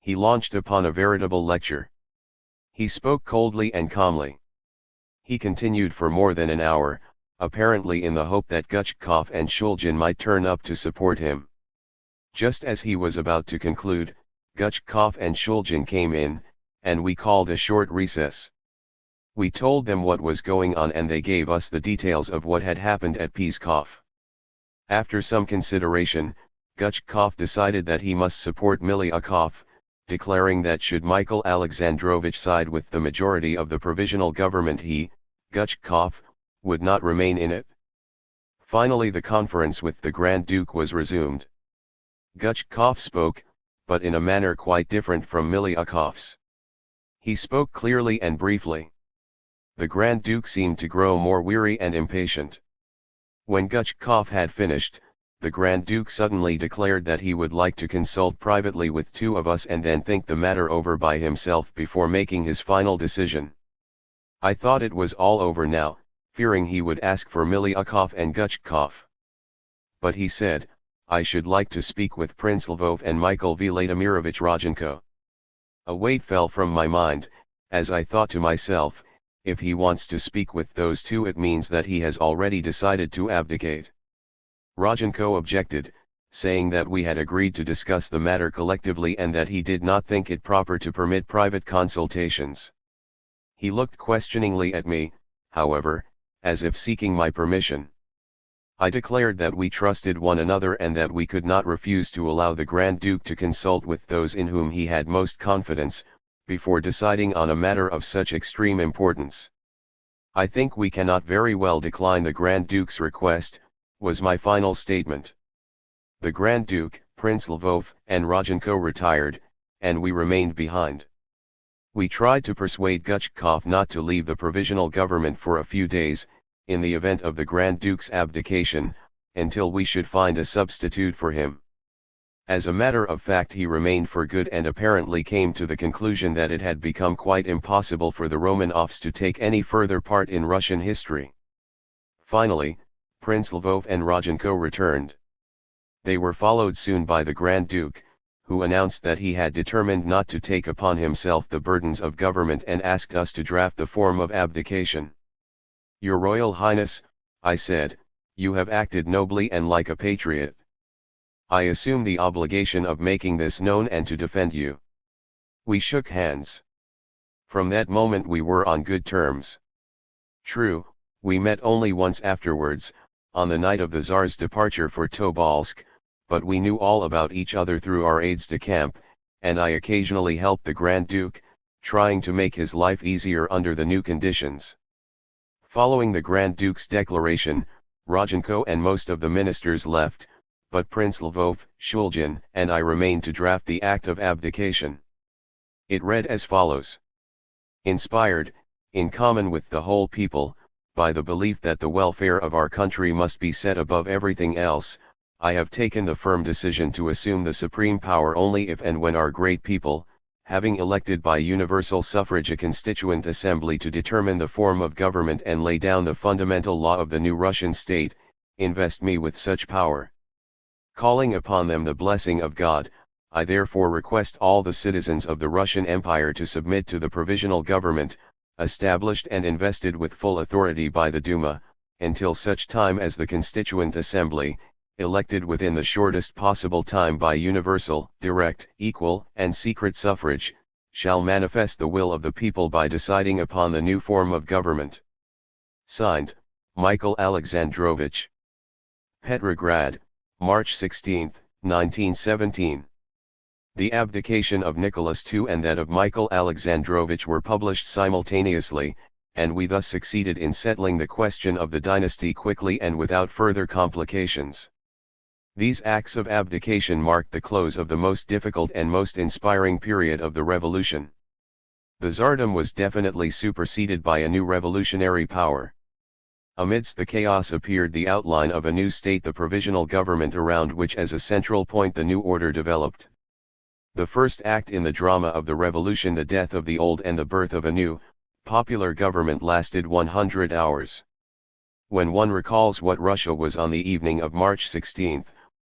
He launched upon a veritable lecture. He spoke coldly and calmly. He continued for more than an hour, apparently in the hope that Guchkov and Shulgin might turn up to support him. Just as he was about to conclude, Guchkov and Shulgin came in, and we called a short recess. We told them what was going on and they gave us the details of what had happened at Pskov. After some consideration, Guchkov decided that he must support Miliukov, declaring that should Michael Alexandrovich side with the majority of the provisional government he, Guchkov, would not remain in it. Finally the conference with the Grand Duke was resumed. Guchkov spoke, but in a manner quite different from Miliukov's. He spoke clearly and briefly. The Grand Duke seemed to grow more weary and impatient. When Guchkov had finished, the Grand Duke suddenly declared that he would like to consult privately with two of us and then think the matter over by himself before making his final decision. I thought it was all over now, fearing he would ask for Miliukov and Guchkov. but he said, "I should like to speak with Prince Lvov and Michael Vladimirovich Rodchenko." A weight fell from my mind, as I thought to myself, if he wants to speak with those two, it means that he has already decided to abdicate. Rodchenko objected, saying that we had agreed to discuss the matter collectively and that he did not think it proper to permit private consultations. He looked questioningly at me, however, as if seeking my permission. I declared that we trusted one another and that we could not refuse to allow the Grand Duke to consult with those in whom he had most confidence, before deciding on a matter of such extreme importance. "I think we cannot very well decline the Grand Duke's request," was my final statement. The Grand Duke, Prince Lvov, and Rodchenko retired, and we remained behind. We tried to persuade Gutchkov not to leave the provisional government for a few days, in the event of the Grand Duke's abdication, until we should find a substitute for him. As a matter of fact, he remained for good and apparently came to the conclusion that it had become quite impossible for the Romanovs to take any further part in Russian history. Finally, Prince Lvov and Rodchenko returned. They were followed soon by the Grand Duke, who announced that he had determined not to take upon himself the burdens of government and asked us to draft the form of abdication. "Your Royal Highness," I said, "you have acted nobly and like a patriot. I assume the obligation of making this known and to defend you." We shook hands. From that moment we were on good terms. True, we met only once afterwards, on the night of the Tsar's departure for Tobolsk, but we knew all about each other through our aides-de-camp, and I occasionally helped the Grand Duke, trying to make his life easier under the new conditions. Following the Grand Duke's declaration, Rodchenko and most of the ministers left, but Prince Lvov, Shulgin, and I remained to draft the act of abdication. It read as follows: "Inspired, in common with the whole people, by the belief that the welfare of our country must be set above everything else, I have taken the firm decision to assume the supreme power only if and when our great people, having elected by universal suffrage a constituent assembly to determine the form of government and lay down the fundamental law of the new Russian state, invest me with such power. Calling upon them the blessing of God, I therefore request all the citizens of the Russian Empire to submit to the provisional government, established and invested with full authority by the Duma, until such time as the Constituent Assembly, elected within the shortest possible time by universal, direct, equal, and secret suffrage, shall manifest the will of the people by deciding upon the new form of government." Signed, Michael Alexandrovich. Petrograd, March 16, 1917. The abdication of Nicholas II and that of Michael Alexandrovich were published simultaneously, and we thus succeeded in settling the question of the dynasty quickly and without further complications. These acts of abdication marked the close of the most difficult and most inspiring period of the revolution. The Tsardom was definitely superseded by a new revolutionary power. Amidst the chaos appeared the outline of a new state, the provisional government, around which as a central point the new order developed. The first act in the drama of the revolution, the death of the old and the birth of a new, popular government, lasted 100 hours. When one recalls what Russia was on the evening of March 16,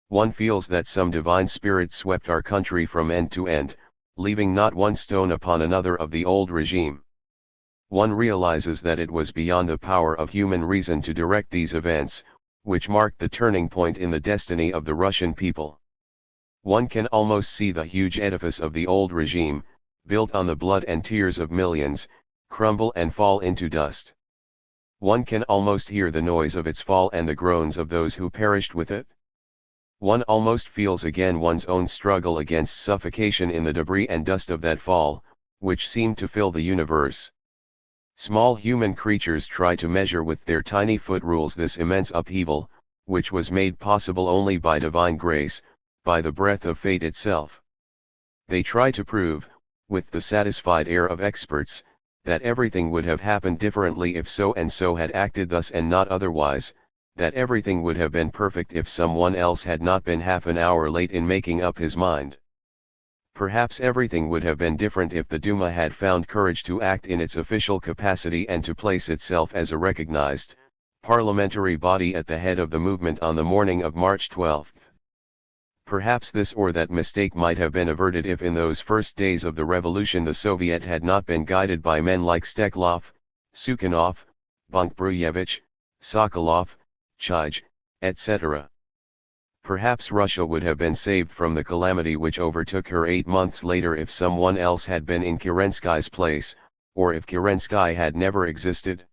one feels that some divine spirit swept our country from end to end, leaving not one stone upon another of the old regime. One realizes that it was beyond the power of human reason to direct these events, which marked the turning point in the destiny of the Russian people. One can almost see the huge edifice of the old regime, built on the blood and tears of millions, crumble and fall into dust. One can almost hear the noise of its fall and the groans of those who perished with it. One almost feels again one's own struggle against suffocation in the debris and dust of that fall, which seemed to fill the universe. Small human creatures try to measure with their tiny foot rules this immense upheaval, which was made possible only by divine grace, by the breath of fate itself. They try to prove, with the satisfied air of experts, that everything would have happened differently if so and so had acted thus and not otherwise, that everything would have been perfect if someone else had not been half an hour late in making up his mind. Perhaps everything would have been different if the Duma had found courage to act in its official capacity and to place itself as a recognized, parliamentary body at the head of the movement on the morning of March 12. Perhaps this or that mistake might have been averted if in those first days of the revolution the Soviet had not been guided by men like Steklov, Sukhanov, Bunkbruyevich, Sokolov, Chij, etc. Perhaps Russia would have been saved from the calamity which overtook her 8 months later if someone else had been in Kerensky's place, or if Kerensky had never existed.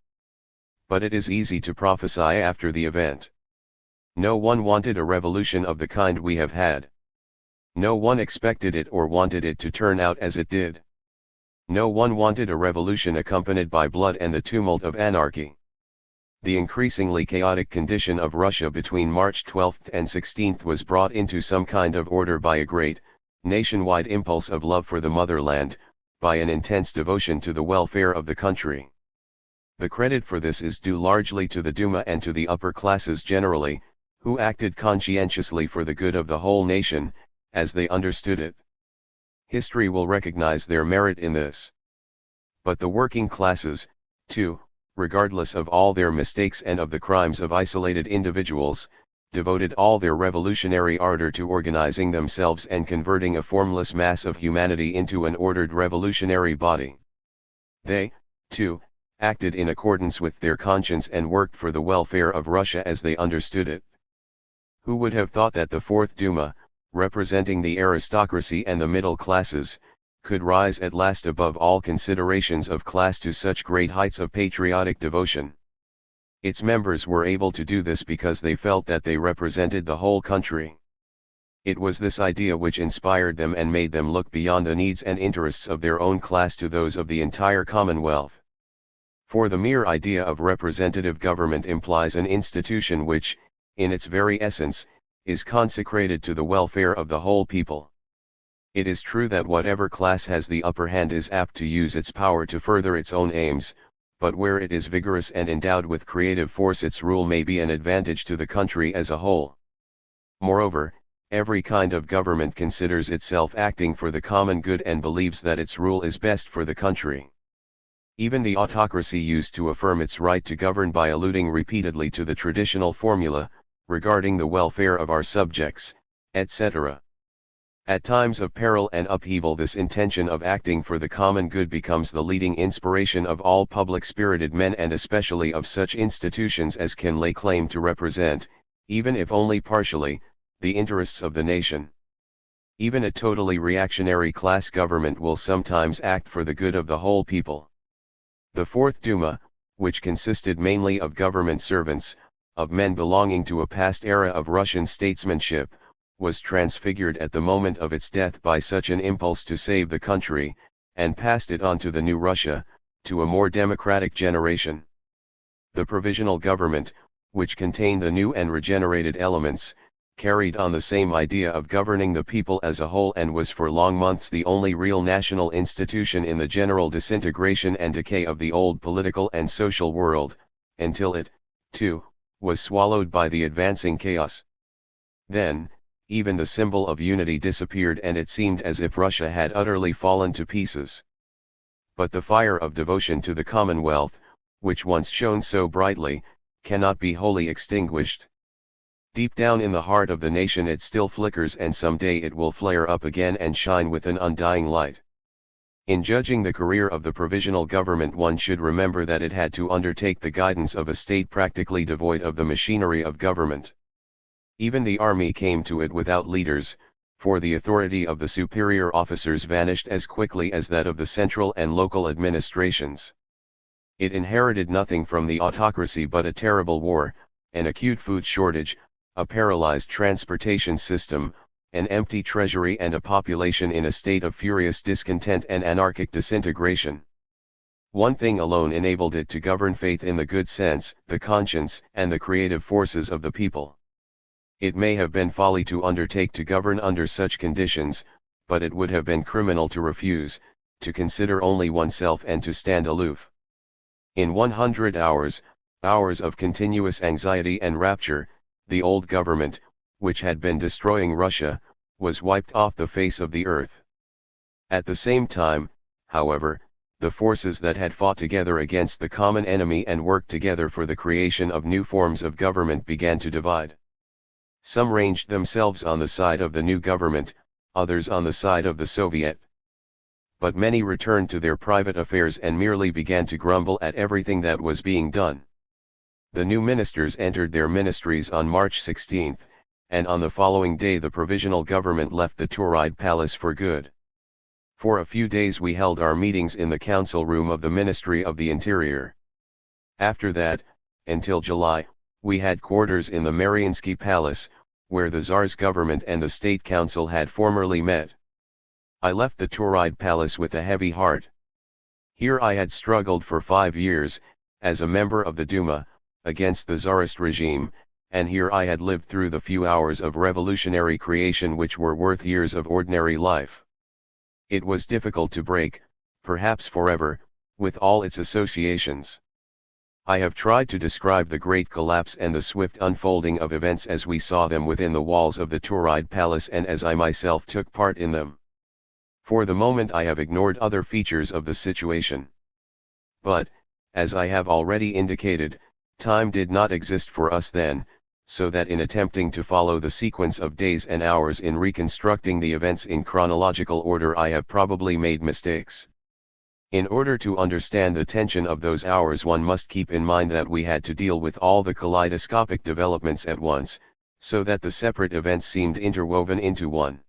But it is easy to prophesy after the event. No one wanted a revolution of the kind we have had. No one expected it or wanted it to turn out as it did. No one wanted a revolution accompanied by blood and the tumult of anarchy. The increasingly chaotic condition of Russia between March 12 and 16 was brought into some kind of order by a great, nationwide impulse of love for the motherland, by an intense devotion to the welfare of the country. The credit for this is due largely to the Duma and to the upper classes generally, who acted conscientiously for the good of the whole nation, as they understood it. History will recognize their merit in this. But the working classes, too, regardless of all their mistakes and of the crimes of isolated individuals, devoted all their revolutionary ardor to organizing themselves and converting a formless mass of humanity into an ordered revolutionary body. They, too, acted in accordance with their conscience and worked for the welfare of Russia as they understood it. Who would have thought that the Fourth Duma, representing the aristocracy and the middle classes, could rise at last above all considerations of class to such great heights of patriotic devotion? Its members were able to do this because they felt that they represented the whole country. It was this idea which inspired them and made them look beyond the needs and interests of their own class to those of the entire Commonwealth. For the mere idea of representative government implies an institution which, in its very essence, is consecrated to the welfare of the whole people. It is true that whatever class has the upper hand is apt to use its power to further its own aims, but where it is vigorous and endowed with creative force its rule may be an advantage to the country as a whole. Moreover, every kind of government considers itself acting for the common good and believes that its rule is best for the country. Even the autocracy used to affirm its right to govern by alluding repeatedly to the traditional formula, regarding the welfare of our subjects, etc. At times of peril and upheaval this intention of acting for the common good becomes the leading inspiration of all public-spirited men and especially of such institutions as can lay claim to represent, even if only partially, the interests of the nation. Even a totally reactionary class government will sometimes act for the good of the whole people. The Fourth Duma, which consisted mainly of government servants, of men belonging to a past era of Russian statesmanship, was transfigured at the moment of its death by such an impulse to save the country, and passed it on to the new Russia, to a more democratic generation. The provisional government, which contained the new and regenerated elements, carried on the same idea of governing the people as a whole and was for long months the only real national institution in the general disintegration and decay of the old political and social world, until it, too, was swallowed by the advancing chaos. Then, even the symbol of unity disappeared and it seemed as if Russia had utterly fallen to pieces. But the fire of devotion to the Commonwealth, which once shone so brightly, cannot be wholly extinguished. Deep down in the heart of the nation it still flickers and someday it will flare up again and shine with an undying light. In judging the career of the provisional government one should remember that it had to undertake the guidance of a state practically devoid of the machinery of government. Even the army came to it without leaders, for the authority of the superior officers vanished as quickly as that of the central and local administrations. It inherited nothing from the autocracy but a terrible war, an acute food shortage, a paralyzed transportation system, an empty treasury and a population in a state of furious discontent and anarchic disintegration. One thing alone enabled it to govern: faith in the good sense, the conscience, and the creative forces of the people. It may have been folly to undertake to govern under such conditions, but it would have been criminal to refuse, to consider only oneself and to stand aloof. In 100 hours, hours of continuous anxiety and rapture, the old government, which had been destroying Russia, was wiped off the face of the earth. At the same time, however, the forces that had fought together against the common enemy and worked together for the creation of new forms of government began to divide. Some ranged themselves on the side of the new government, others on the side of the Soviet. But many returned to their private affairs and merely began to grumble at everything that was being done. The new ministers entered their ministries on March 16, and on the following day the provisional government left the Tauride Palace for good. For a few days we held our meetings in the council room of the Ministry of the Interior. After that, until July, we had quarters in the Kerensky Palace, where the Tsar's government and the State Council had formerly met. I left the Tauride Palace with a heavy heart. Here I had struggled for 5 years, as a member of the Duma, against the Tsarist regime, and here I had lived through the few hours of revolutionary creation which were worth years of ordinary life. It was difficult to break, perhaps forever, with all its associations. I have tried to describe the great collapse and the swift unfolding of events as we saw them within the walls of the Tauride Palace and as I myself took part in them. For the moment I have ignored other features of the situation. But, as I have already indicated, time did not exist for us then, so that in attempting to follow the sequence of days and hours in reconstructing the events in chronological order I have probably made mistakes. In order to understand the tension of those hours one must keep in mind that we had to deal with all the kaleidoscopic developments at once, so that the separate events seemed interwoven into one.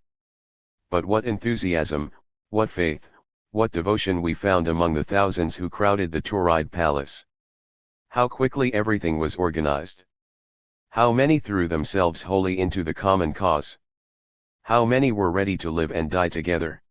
But what enthusiasm, what faith, what devotion we found among the thousands who crowded the Tauride Palace. How quickly everything was organized. How many threw themselves wholly into the common cause. How many were ready to live and die together.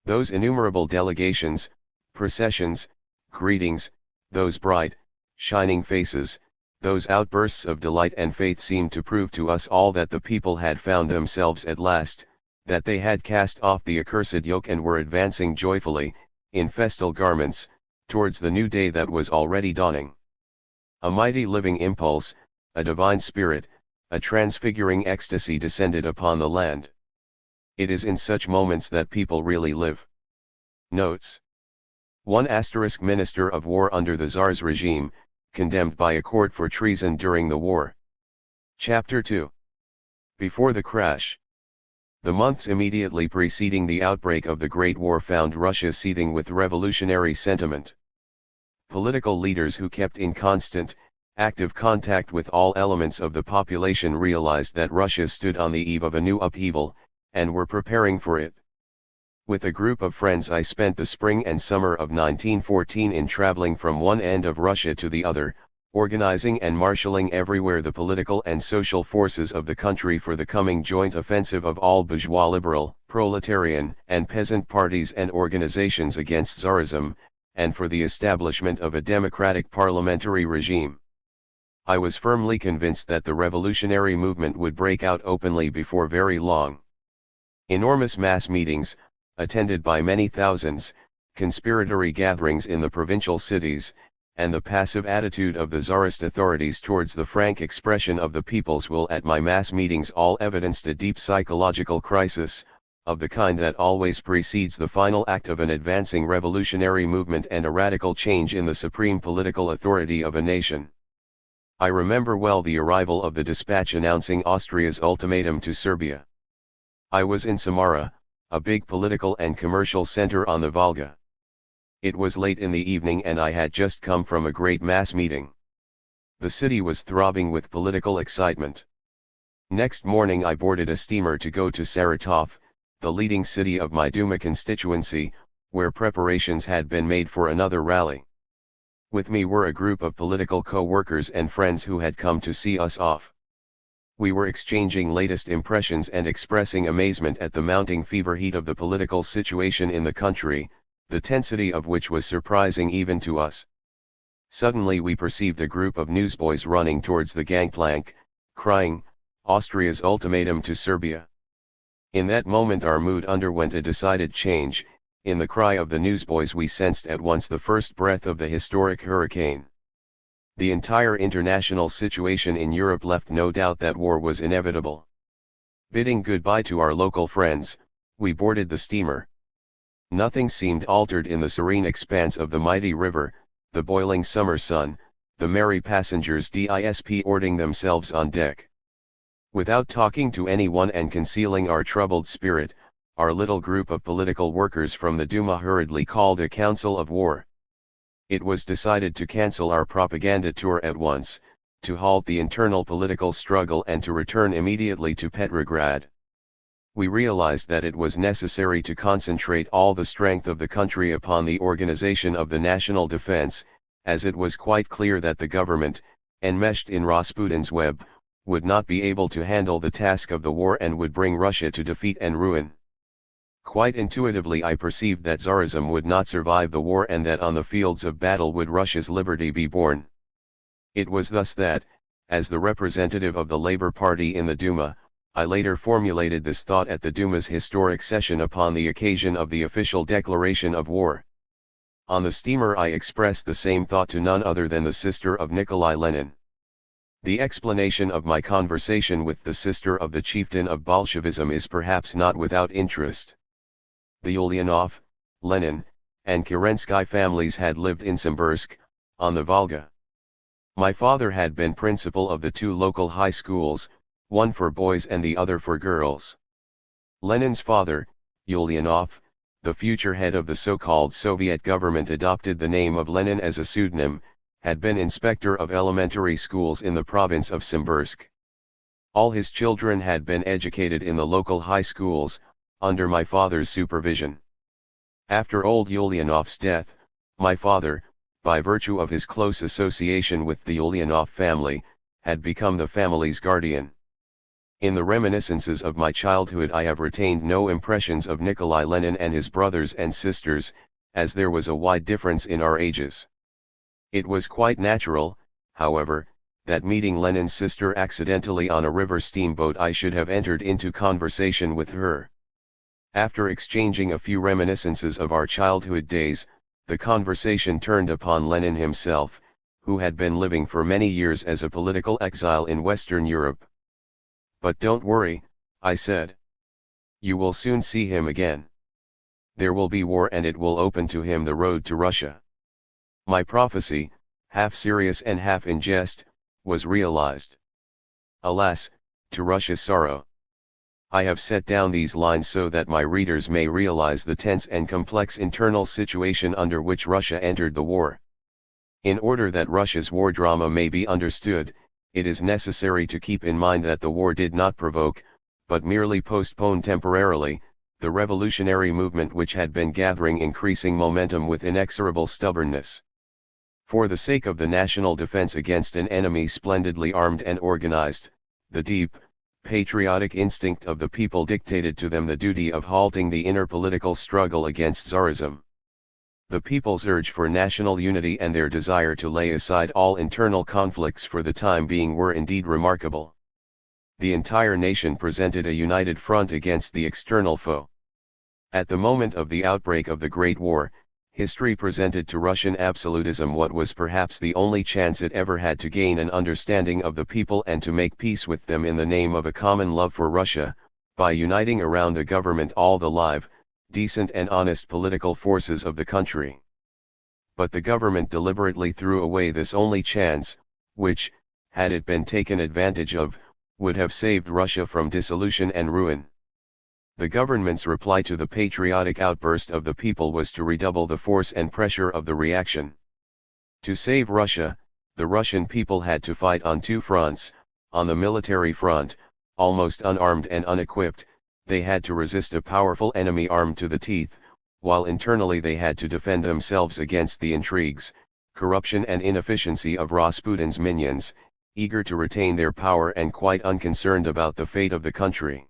Those innumerable delegations, processions, greetings, those bright, shining faces, those outbursts of delight and faith seemed to prove to us all that the people had found themselves at last, that they had cast off the accursed yoke and were advancing joyfully, in festal garments, towards the new day that was already dawning. A mighty living impulse, a divine spirit, a transfiguring ecstasy descended upon the land. It is in such moments that people really live. Notes. 1. Minister of War under the Tsar's regime, condemned by a court for treason during the war. Chapter 2. Before the crash. The months immediately preceding the outbreak of the Great War found Russia seething with revolutionary sentiment. Political leaders who kept in constant, active contact with all elements of the population realized that Russia stood on the eve of a new upheaval, and were preparing for it. With a group of friends I spent the spring and summer of 1914 in traveling from one end of Russia to the other, organizing and marshalling everywhere the political and social forces of the country for the coming joint offensive of all bourgeois liberal, proletarian, and peasant parties and organizations against Tsarism, and for the establishment of a democratic parliamentary regime. I was firmly convinced that the revolutionary movement would break out openly before very long. Enormous mass meetings, attended by many thousands, conspiratory gatherings in the provincial cities, and the passive attitude of the Tsarist authorities towards the frank expression of the people's will at my mass meetings all evidenced a deep psychological crisis, of the kind that always precedes the final act of an advancing revolutionary movement and a radical change in the supreme political authority of a nation. I remember well the arrival of the dispatch announcing Austria's ultimatum to Serbia. I was in Samara, a big political and commercial center on the Volga. It was late in the evening and I had just come from a great mass meeting. The city was throbbing with political excitement. Next morning I boarded a steamer to go to Saratov, the leading city of my Duma constituency, where preparations had been made for another rally. With me were a group of political co-workers and friends who had come to see us off. We were exchanging latest impressions and expressing amazement at the mounting fever heat of the political situation in the country, the tensity of which was surprising even to us. Suddenly we perceived a group of newsboys running towards the gangplank, crying, "Austria's ultimatum to Serbia." In that moment our mood underwent a decided change. In the cry of the newsboys we sensed at once the first breath of the historic hurricane. The entire international situation in Europe left no doubt that war was inevitable. Bidding goodbye to our local friends, we boarded the steamer. Nothing seemed altered in the serene expanse of the mighty river, the boiling summer sun, the merry passengers disporting themselves on deck. Without talking to anyone and concealing our troubled spirit, our little group of political workers from the Duma hurriedly called a council of war. It was decided to cancel our propaganda tour at once, to halt the internal political struggle and to return immediately to Petrograd. We realized that it was necessary to concentrate all the strength of the country upon the organization of the national defense, as it was quite clear that the government, enmeshed in Rasputin's web, would not be able to handle the task of the war and would bring Russia to defeat and ruin. Quite intuitively I perceived that Tsarism would not survive the war and that on the fields of battle would Russia's liberty be born. It was thus that, as the representative of the Labour Party in the Duma, I later formulated this thought at the Duma's historic session upon the occasion of the official declaration of war. On the steamer I expressed the same thought to none other than the sister of Nikolai Lenin. The explanation of my conversation with the sister of the chieftain of Bolshevism is perhaps not without interest. The Ulyanov, Lenin, and Kerensky families had lived in Simbirsk, on the Volga. My father had been principal of the two local high schools, one for boys and the other for girls. Lenin's father, Ulyanov, the future head of the so-called Soviet government, adopted the name of Lenin as a pseudonym, had been inspector of elementary schools in the province of Simbirsk. All his children had been educated in the local high schools, under my father's supervision. After old Ulyanov's death, my father, by virtue of his close association with the Ulyanov family, had become the family's guardian. In the reminiscences of my childhood I have retained no impressions of Nikolai Lenin and his brothers and sisters, as there was a wide difference in our ages. It was quite natural, however, that meeting Lenin's sister accidentally on a river steamboat I should have entered into conversation with her. After exchanging a few reminiscences of our childhood days, the conversation turned upon Lenin himself, who had been living for many years as a political exile in Western Europe. "But don't worry," I said. "You will soon see him again. There will be war and it will open to him the road to Russia." My prophecy, half serious and half in jest, was realized. Alas, to Russia's sorrow. I have set down these lines so that my readers may realize the tense and complex internal situation under which Russia entered the war. In order that Russia's war drama may be understood, it is necessary to keep in mind that the war did not provoke, but merely postpone temporarily, the revolutionary movement which had been gathering increasing momentum with inexorable stubbornness. For the sake of the national defense against an enemy splendidly armed and organized, the deep, patriotic instinct of the people dictated to them the duty of halting the inner political struggle against Tsarism. The people's urge for national unity and their desire to lay aside all internal conflicts for the time being were indeed remarkable. The entire nation presented a united front against the external foe. At the moment of the outbreak of the Great War, history presented to Russian absolutism what was perhaps the only chance it ever had to gain an understanding of the people and to make peace with them in the name of a common love for Russia, by uniting around the government all the live, decent and honest political forces of the country. But the government deliberately threw away this only chance, which, had it been taken advantage of, would have saved Russia from dissolution and ruin. The government's reply to the patriotic outburst of the people was to redouble the force and pressure of the reaction. To save Russia, the Russian people had to fight on two fronts. On the military front, almost unarmed and unequipped, they had to resist a powerful enemy armed to the teeth, while internally they had to defend themselves against the intrigues, corruption and inefficiency of Rasputin's minions, eager to retain their power and quite unconcerned about the fate of the country.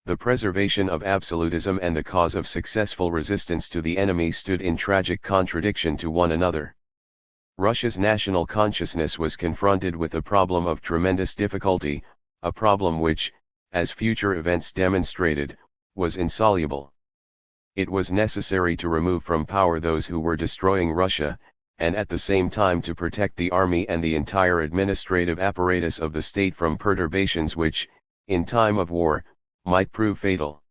The preservation of absolutism and the cause of successful resistance to the enemy stood in tragic contradiction to one another. Russia's national consciousness was confronted with a problem of tremendous difficulty, a problem which, as future events demonstrated, was insoluble. It was necessary to remove from power those who were destroying Russia, and at the same time to protect the army and the entire administrative apparatus of the state from perturbations which, in time of war, might prove fatal.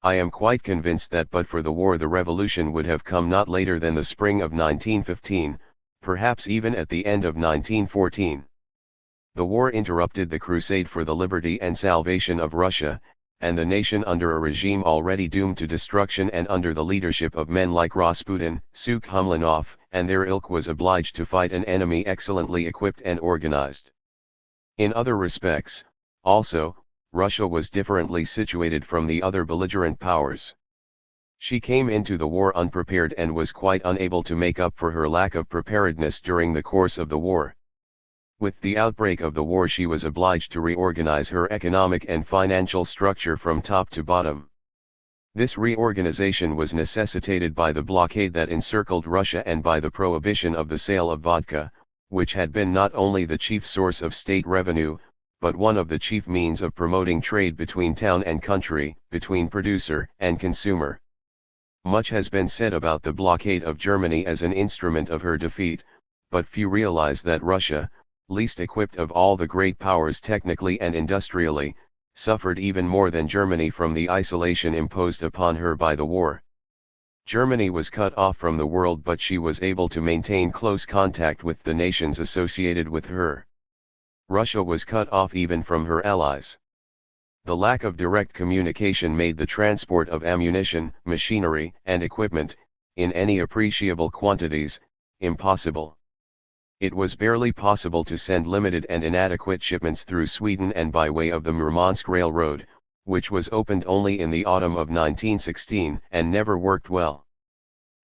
I am quite convinced that but for the war the revolution would have come not later than the spring of 1915, perhaps even at the end of 1914. The war interrupted the crusade for the liberty and salvation of Russia, and the nation under a regime already doomed to destruction and under the leadership of men like Rasputin, Sukh-Humlanov, and their ilk was obliged to fight an enemy excellently equipped and organized. In other respects, also, Russia was differently situated from the other belligerent powers. She came into the war unprepared and was quite unable to make up for her lack of preparedness during the course of the war. With the outbreak of the war she was obliged to reorganize her economic and financial structure from top to bottom. This reorganization was necessitated by the blockade that encircled Russia and by the prohibition of the sale of vodka, which had been not only the chief source of state revenue, but one of the chief means of promoting trade between town and country, between producer and consumer. Much has been said about the blockade of Germany as an instrument of her defeat, but few realize that Russia, least equipped of all the great powers technically and industrially, suffered even more than Germany from the isolation imposed upon her by the war. Germany was cut off from the world, but she was able to maintain close contact with the nations associated with her. Russia was cut off even from her allies. The lack of direct communication made the transport of ammunition, machinery, and equipment, in any appreciable quantities, impossible. It was barely possible to send limited and inadequate shipments through Sweden and by way of the Murmansk Railroad, which was opened only in the autumn of 1916 and never worked well.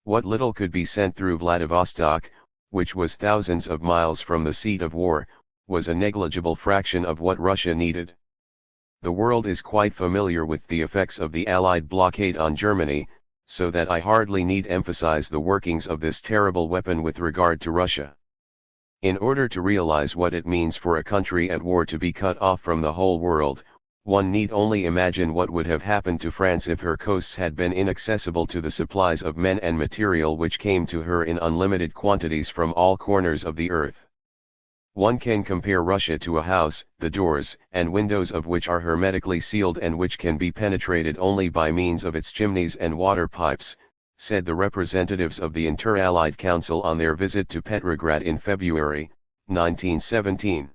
What little could be sent through Vladivostok, which was thousands of miles from the seat of war, was a negligible fraction of what Russia needed. The world is quite familiar with the effects of the Allied blockade on Germany, so that I hardly need emphasize the workings of this terrible weapon with regard to Russia. In order to realize what it means for a country at war to be cut off from the whole world, one need only imagine what would have happened to France if her coasts had been inaccessible to the supplies of men and material which came to her in unlimited quantities from all corners of the earth. One can compare Russia to a house, the doors and windows of which are hermetically sealed and which can be penetrated only by means of its chimneys and water pipes, said the representatives of the Inter-Allied Council on their visit to Petrograd in February, 1917.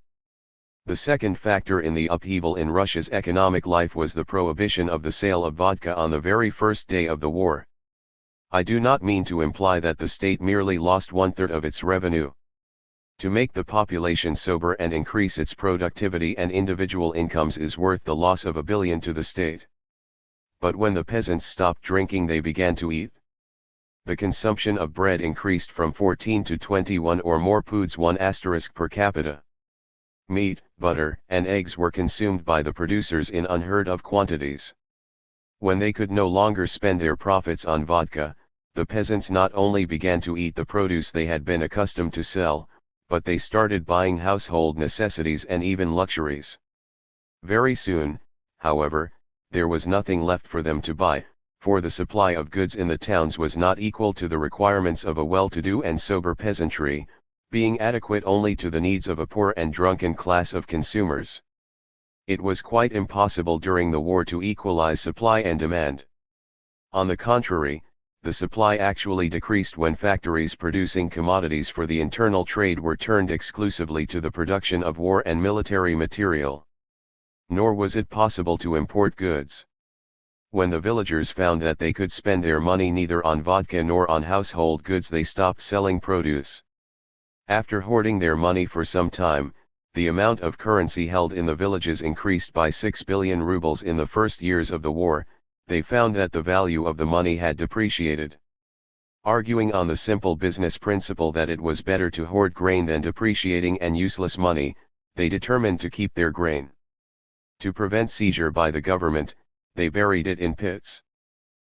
The second factor in the upheaval in Russia's economic life was the prohibition of the sale of vodka on the very first day of the war. I do not mean to imply that the state merely lost 1/3 of its revenue. To make the population sober and increase its productivity and individual incomes is worth the loss of $1 billion to the state. But when the peasants stopped drinking they began to eat. The consumption of bread increased from 14 to 21 or more poods 1 asterisk per capita. Meat, butter, and eggs were consumed by the producers in unheard of quantities. When they could no longer spend their profits on vodka, the peasants not only began to eat the produce they had been accustomed to sell, but they started buying household necessities and even luxuries. Very soon, however, there was nothing left for them to buy, for the supply of goods in the towns was not equal to the requirements of a well-to-do and sober peasantry, being adequate only to the needs of a poor and drunken class of consumers. It was quite impossible during the war to equalize supply and demand. On the contrary, the supply actually decreased when factories producing commodities for the internal trade were turned exclusively to the production of war and military material. Nor was it possible to import goods. When the villagers found that they could spend their money neither on vodka nor on household goods, they stopped selling produce. After hoarding their money for some time, the amount of currency held in the villages increased by 6 billion rubles in the first years of the war. They found that the value of the money had depreciated. Arguing on the simple business principle that it was better to hoard grain than depreciating and useless money, they determined to keep their grain. To prevent seizure by the government, they buried it in pits.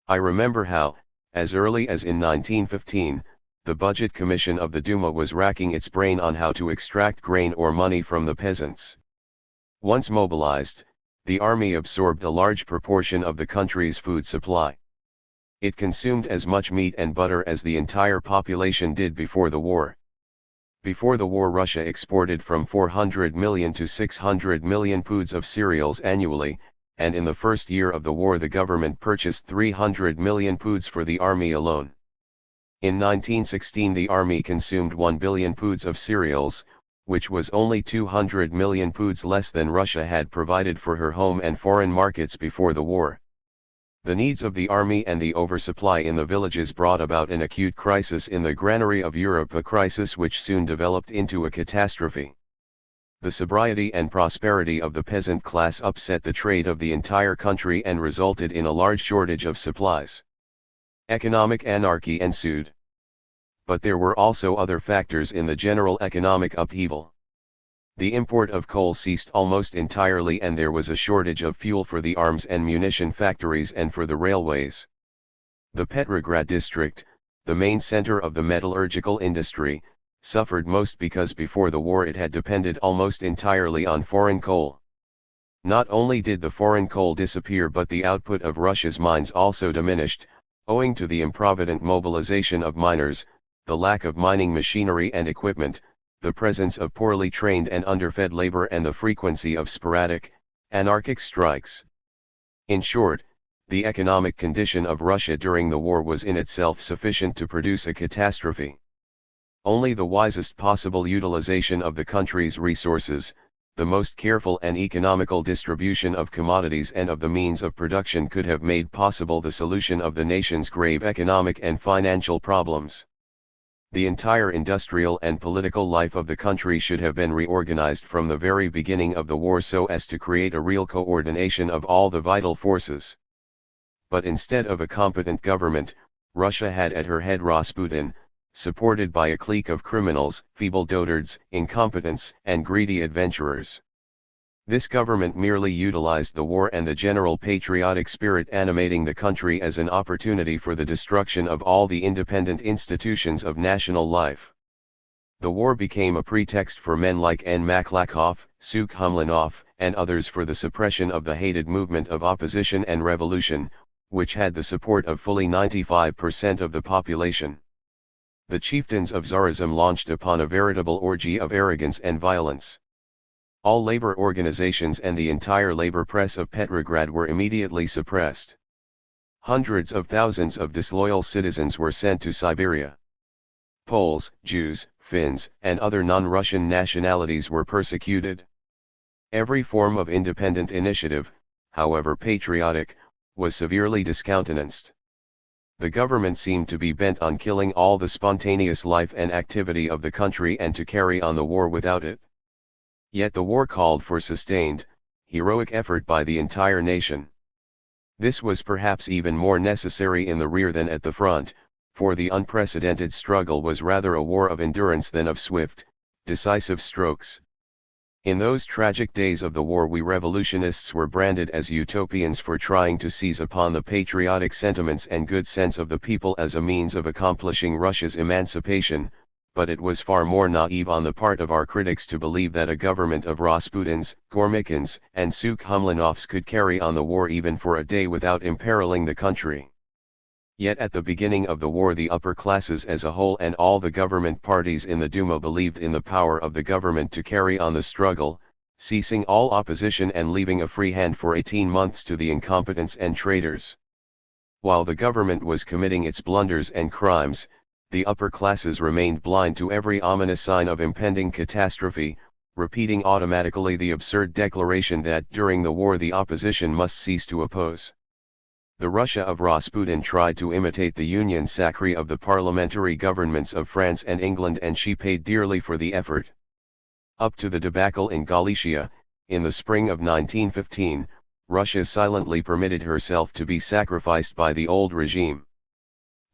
I remember how, as early as in 1915, the Budget Commission of the Duma was racking its brain on how to extract grain or money from the peasants. Once mobilized, the army absorbed a large proportion of the country's food supply. It consumed as much meat and butter as the entire population did before the war. Before the war, Russia exported from 400 million to 600 million poods of cereals annually, and in the first year of the war the government purchased 300 million poods for the army alone. In 1916 the army consumed 1 billion poods of cereals, which was only 200 million poods less than Russia had provided for her home and foreign markets before the war. The needs of the army and the oversupply in the villages brought about an acute crisis in the granary of Europe, a crisis which soon developed into a catastrophe. The sobriety and prosperity of the peasant class upset the trade of the entire country and resulted in a large shortage of supplies. Economic anarchy ensued. But there were also other factors in the general economic upheaval. The import of coal ceased almost entirely and there was a shortage of fuel for the arms and munition factories and for the railways. The Petrograd district, the main center of the metallurgical industry, suffered most because before the war it had depended almost entirely on foreign coal. Not only did the foreign coal disappear but the output of Russia's mines also diminished, owing to the improvident mobilization of miners, the lack of mining machinery and equipment, the presence of poorly trained and underfed labor and the frequency of sporadic, anarchic strikes. In short, the economic condition of Russia during the war was in itself sufficient to produce a catastrophe. Only the wisest possible utilization of the country's resources, the most careful and economical distribution of commodities and of the means of production could have made possible the solution of the nation's grave economic and financial problems. The entire industrial and political life of the country should have been reorganized from the very beginning of the war so as to create a real coordination of all the vital forces. But instead of a competent government, Russia had at her head Rasputin, supported by a clique of criminals, feeble dotards, incompetents, and greedy adventurers. This government merely utilized the war and the general patriotic spirit animating the country as an opportunity for the destruction of all the independent institutions of national life. The war became a pretext for men like N. Maklakov, Sukh-Humlanov, and others for the suppression of the hated movement of opposition and revolution, which had the support of fully 95% of the population. The chieftains of Tsarism launched upon a veritable orgy of arrogance and violence. All labor organizations and the entire labor press of Petrograd were immediately suppressed. Hundreds of thousands of disloyal citizens were sent to Siberia. Poles, Jews, Finns, and other non-Russian nationalities were persecuted. Every form of independent initiative, however patriotic, was severely discountenanced. The government seemed to be bent on killing all the spontaneous life and activity of the country and to carry on the war without it. Yet the war called for sustained, heroic effort by the entire nation. This was perhaps even more necessary in the rear than at the front, for the unprecedented struggle was rather a war of endurance than of swift, decisive strokes. In those tragic days of the war we revolutionists were branded as utopians for trying to seize upon the patriotic sentiments and good sense of the people as a means of accomplishing Russia's emancipation, but it was far more naive on the part of our critics to believe that a government of Rasputins, Gormikins, and Sukh-Humlanovs could carry on the war even for a day without imperiling the country. Yet at the beginning of the war the upper classes as a whole and all the government parties in the Duma believed in the power of the government to carry on the struggle, ceasing all opposition and leaving a free hand for 18 months to the incompetents and traitors. While the government was committing its blunders and crimes, the upper classes remained blind to every ominous sign of impending catastrophe, repeating automatically the absurd declaration that during the war the opposition must cease to oppose. The Russia of Rasputin tried to imitate the Union sacrée of the parliamentary governments of France and England and she paid dearly for the effort. Up to the debacle in Galicia, in the spring of 1915, Russia silently permitted herself to be sacrificed by the old regime.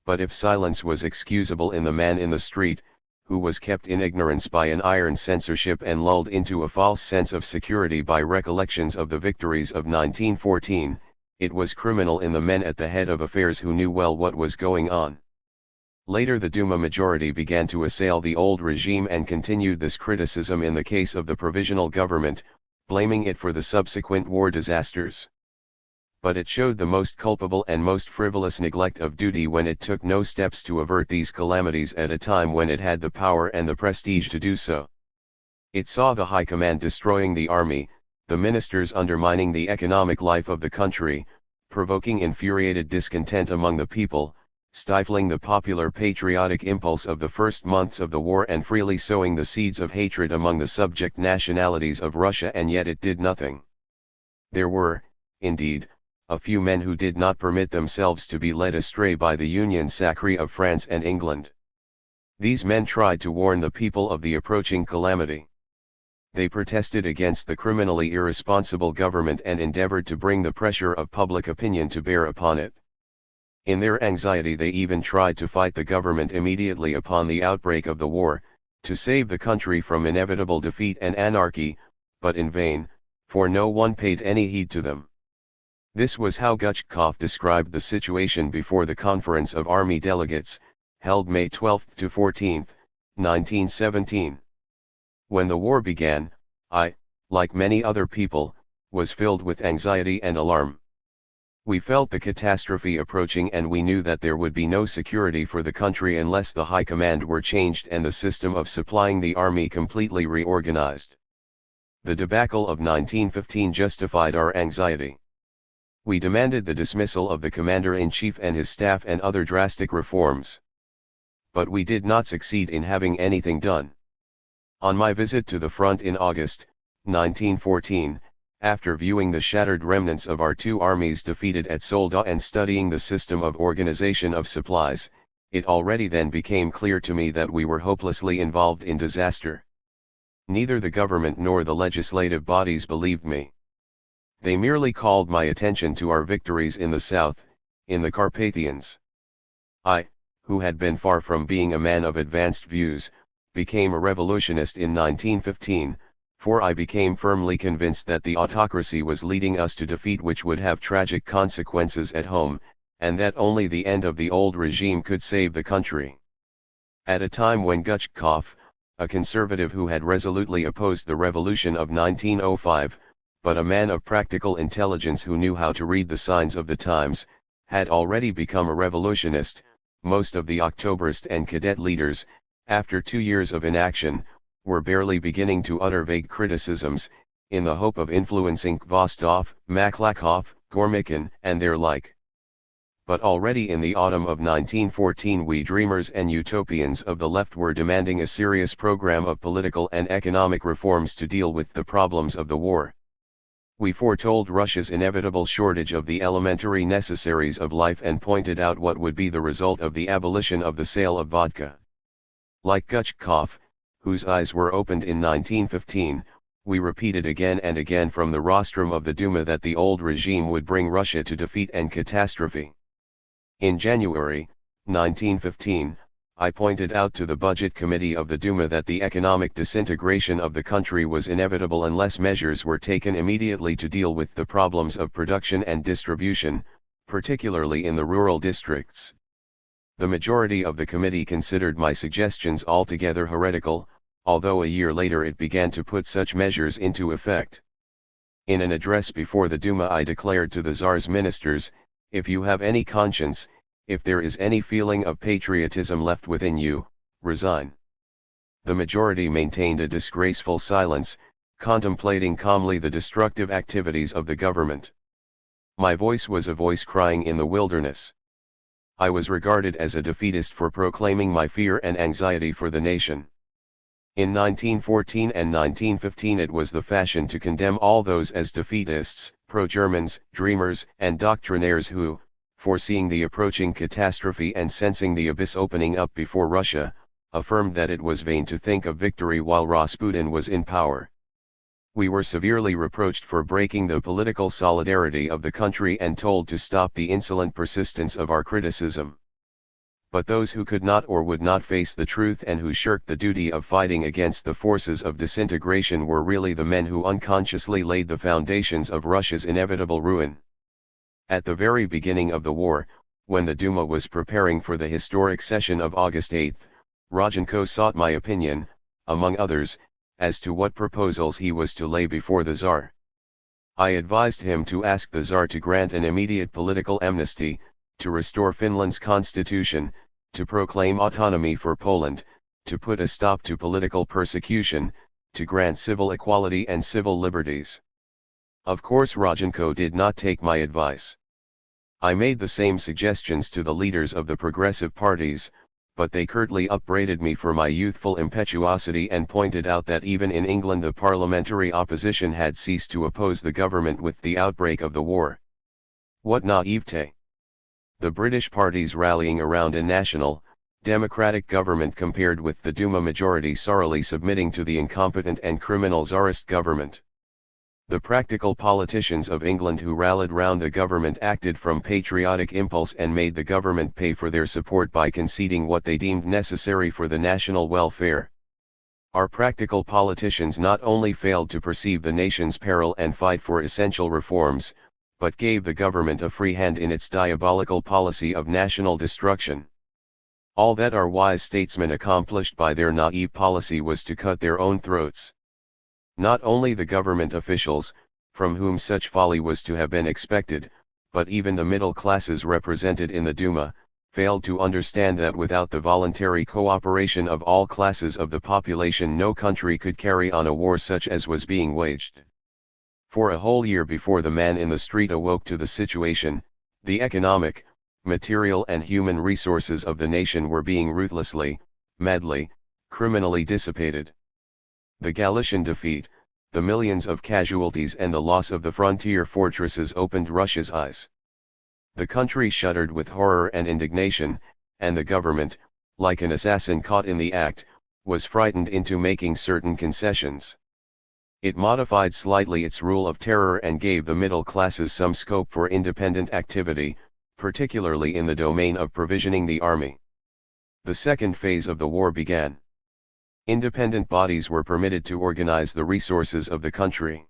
But if silence was excusable in the man in the street, who was kept in ignorance by an iron censorship and lulled into a false sense of security by recollections of the victories of 1914, it was criminal in the men at the head of affairs who knew well what was going on. Later the Duma majority began to assail the old regime and continued this criticism in the case of the provisional government, blaming it for the subsequent war disasters. But it showed the most culpable and most frivolous neglect of duty when it took no steps to avert these calamities at a time when it had the power and the prestige to do so. It saw the High Command destroying the army, the ministers undermining the economic life of the country, provoking infuriated discontent among the people, stifling the popular patriotic impulse of the first months of the war and freely sowing the seeds of hatred among the subject nationalities of Russia, and yet it did nothing. There were, indeed, a few men who did not permit themselves to be led astray by the union sacrée of France and England. These men tried to warn the people of the approaching calamity. They protested against the criminally irresponsible government and endeavored to bring the pressure of public opinion to bear upon it. In their anxiety they even tried to fight the government immediately upon the outbreak of the war, to save the country from inevitable defeat and anarchy, but in vain, for no one paid any heed to them. This was how Gutchkov described the situation before the Conference of Army Delegates, held May 12 to 14, 1917. When the war began, I, like many other people, was filled with anxiety and alarm. We felt the catastrophe approaching, and we knew that there would be no security for the country unless the high command were changed and the system of supplying the army completely reorganized. The debacle of 1915 justified our anxiety. We demanded the dismissal of the commander-in-chief and his staff and other drastic reforms. But we did not succeed in having anything done. On my visit to the front in August, 1914, after viewing the shattered remnants of our two armies defeated at Solda and studying the system of organization of supplies, it already then became clear to me that we were hopelessly involved in disaster. Neither the government nor the legislative bodies believed me. They merely called my attention to our victories in the south, in the Carpathians. I, who had been far from being a man of advanced views, became a revolutionist in 1915, for I became firmly convinced that the autocracy was leading us to defeat which would have tragic consequences at home, and that only the end of the old regime could save the country. At a time when Gutchkov, a conservative who had resolutely opposed the revolution of 1905, but a man of practical intelligence who knew how to read the signs of the times, had already become a revolutionist, most of the Octoberist and cadet leaders, after 2 years of inaction, were barely beginning to utter vague criticisms, in the hope of influencing Khvostov, Maklakov, Gormikin, and their like. But already in the autumn of 1914 we dreamers and utopians of the left were demanding a serious program of political and economic reforms to deal with the problems of the war. We foretold Russia's inevitable shortage of the elementary necessaries of life and pointed out what would be the result of the abolition of the sale of vodka. Like Gutchkov, whose eyes were opened in 1915, we repeated again and again from the rostrum of the Duma that the old regime would bring Russia to defeat and catastrophe. In January, 1915, I pointed out to the Budget Committee of the Duma that the economic disintegration of the country was inevitable unless measures were taken immediately to deal with the problems of production and distribution, particularly in the rural districts. The majority of the committee considered my suggestions altogether heretical, although a year later it began to put such measures into effect. In an address before the Duma I declared to the Tsar's ministers, "If you have any conscience, if there is any feeling of patriotism left within you, resign." The majority maintained a disgraceful silence, contemplating calmly the destructive activities of the government. My voice was a voice crying in the wilderness. I was regarded as a defeatist for proclaiming my fear and anxiety for the nation. In 1914 and 1915 it was the fashion to condemn all those as defeatists, pro-Germans, dreamers, and doctrinaires who, foreseeing the approaching catastrophe and sensing the abyss opening up before Russia, affirmed that it was vain to think of victory while Rasputin was in power. We were severely reproached for breaking the political solidarity of the country and told to stop the insolent persistence of our criticism. But those who could not or would not face the truth and who shirked the duty of fighting against the forces of disintegration were really the men who unconsciously laid the foundations of Russia's inevitable ruin. At the very beginning of the war, when the Duma was preparing for the historic session of August 8, Rodchenko sought my opinion, among others, as to what proposals he was to lay before the Tsar. I advised him to ask the Tsar to grant an immediate political amnesty, to restore Finland's constitution, to proclaim autonomy for Poland, to put a stop to political persecution, to grant civil equality and civil liberties. Of course Rodchenko did not take my advice. I made the same suggestions to the leaders of the progressive parties, but they curtly upbraided me for my youthful impetuosity and pointed out that even in England the parliamentary opposition had ceased to oppose the government with the outbreak of the war. What naivete! The British parties rallying around a national, democratic government compared with the Duma majority sorrily submitting to the incompetent and criminal Tsarist government. The practical politicians of England who rallied round the government acted from patriotic impulse and made the government pay for their support by conceding what they deemed necessary for the national welfare. Our practical politicians not only failed to perceive the nation's peril and fight for essential reforms, but gave the government a free hand in its diabolical policy of national destruction. All that our wise statesmen accomplished by their naive policy was to cut their own throats. Not only the government officials, from whom such folly was to have been expected, but even the middle classes represented in the Duma, failed to understand that without the voluntary cooperation of all classes of the population no country could carry on a war such as was being waged. For a whole year before the man in the street awoke to the situation, the economic, material and human resources of the nation were being ruthlessly, madly, criminally dissipated. The Galician defeat, the millions of casualties and the loss of the frontier fortresses opened Russia's eyes. The country shuddered with horror and indignation, and the government, like an assassin caught in the act, was frightened into making certain concessions. It modified slightly its rule of terror and gave the middle classes some scope for independent activity, particularly in the domain of provisioning the army. The second phase of the war began. Independent bodies were permitted to organize the resources of the country.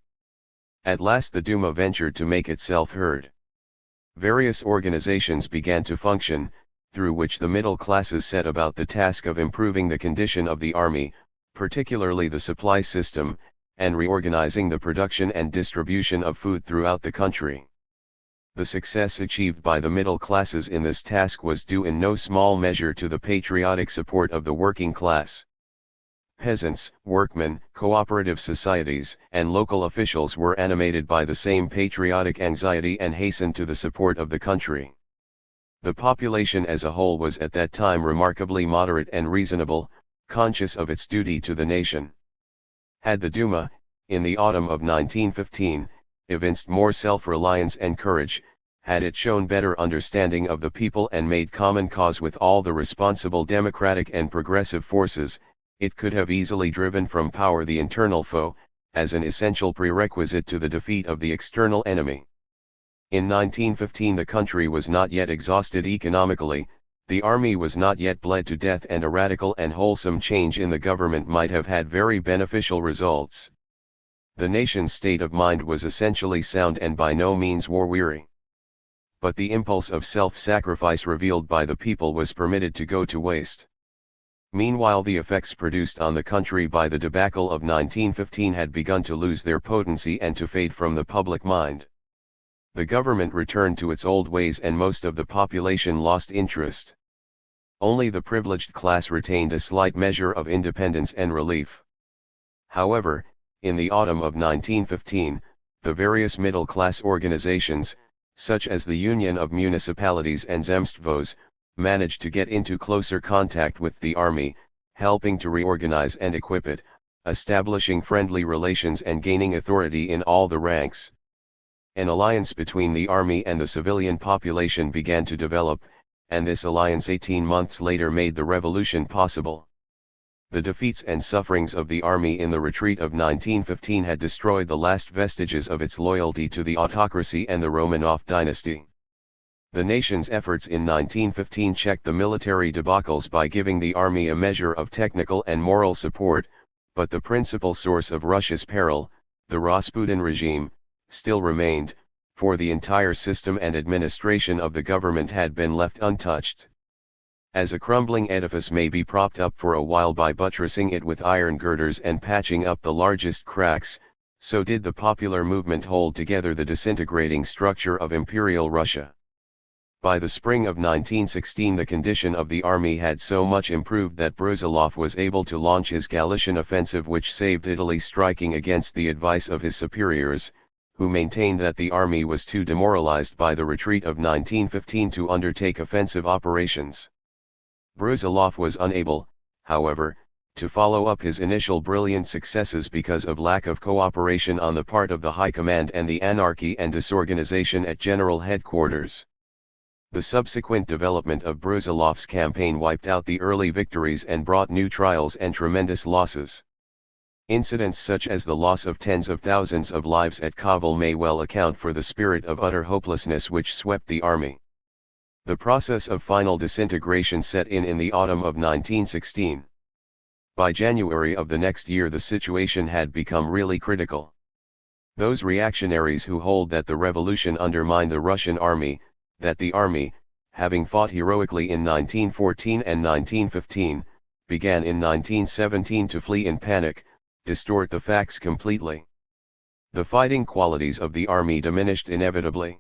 At last the Duma ventured to make itself heard. Various organizations began to function, through which the middle classes set about the task of improving the condition of the army, particularly the supply system, and reorganizing the production and distribution of food throughout the country. The success achieved by the middle classes in this task was due in no small measure to the patriotic support of the working class. Peasants, workmen, cooperative societies, and local officials were animated by the same patriotic anxiety and hastened to the support of the country. The population as a whole was at that time remarkably moderate and reasonable, conscious of its duty to the nation. Had the Duma, in the autumn of 1915, evinced more self-reliance and courage, had it shown better understanding of the people and made common cause with all the responsible democratic and progressive forces, it could have easily driven from power the internal foe, as an essential prerequisite to the defeat of the external enemy. In 1915 the country was not yet exhausted economically, the army was not yet bled to death, and a radical and wholesome change in the government might have had very beneficial results. The nation's state of mind was essentially sound and by no means war-weary. But the impulse of self-sacrifice revealed by the people was permitted to go to waste. Meanwhile the effects produced on the country by the debacle of 1915 had begun to lose their potency and to fade from the public mind. The government returned to its old ways and most of the population lost interest. Only the privileged class retained a slight measure of independence and relief. However, in the autumn of 1915, the various middle-class organizations, such as the Union of Municipalities and Zemstvos, managed to get into closer contact with the army, helping to reorganize and equip it, establishing friendly relations and gaining authority in all the ranks. An alliance between the army and the civilian population began to develop, and this alliance 18 months later made the revolution possible. The defeats and sufferings of the army in the retreat of 1915 had destroyed the last vestiges of its loyalty to the autocracy and the Romanov dynasty. The nation's efforts in 1915 checked the military debacles by giving the army a measure of technical and moral support, but the principal source of Russia's peril, the Rasputin regime, still remained, for the entire system and administration of the government had been left untouched. As a crumbling edifice may be propped up for a while by buttressing it with iron girders and patching up the largest cracks, so did the popular movement hold together the disintegrating structure of Imperial Russia. By the spring of 1916 the condition of the army had so much improved that Brusilov was able to launch his Galician offensive, which saved Italy, striking against the advice of his superiors, who maintained that the army was too demoralized by the retreat of 1915 to undertake offensive operations. Brusilov was unable, however, to follow up his initial brilliant successes because of lack of cooperation on the part of the High Command and the anarchy and disorganization at General Headquarters. The subsequent development of Brusilov's campaign wiped out the early victories and brought new trials and tremendous losses. Incidents such as the loss of tens of thousands of lives at Kovel may well account for the spirit of utter hopelessness which swept the army. The process of final disintegration set in the autumn of 1916. By January of the next year the situation had become really critical. Those reactionaries who hold that the revolution undermined the Russian army, that the army, having fought heroically in 1914 and 1915, began in 1917 to flee in panic, distort the facts completely. The fighting qualities of the army diminished inevitably.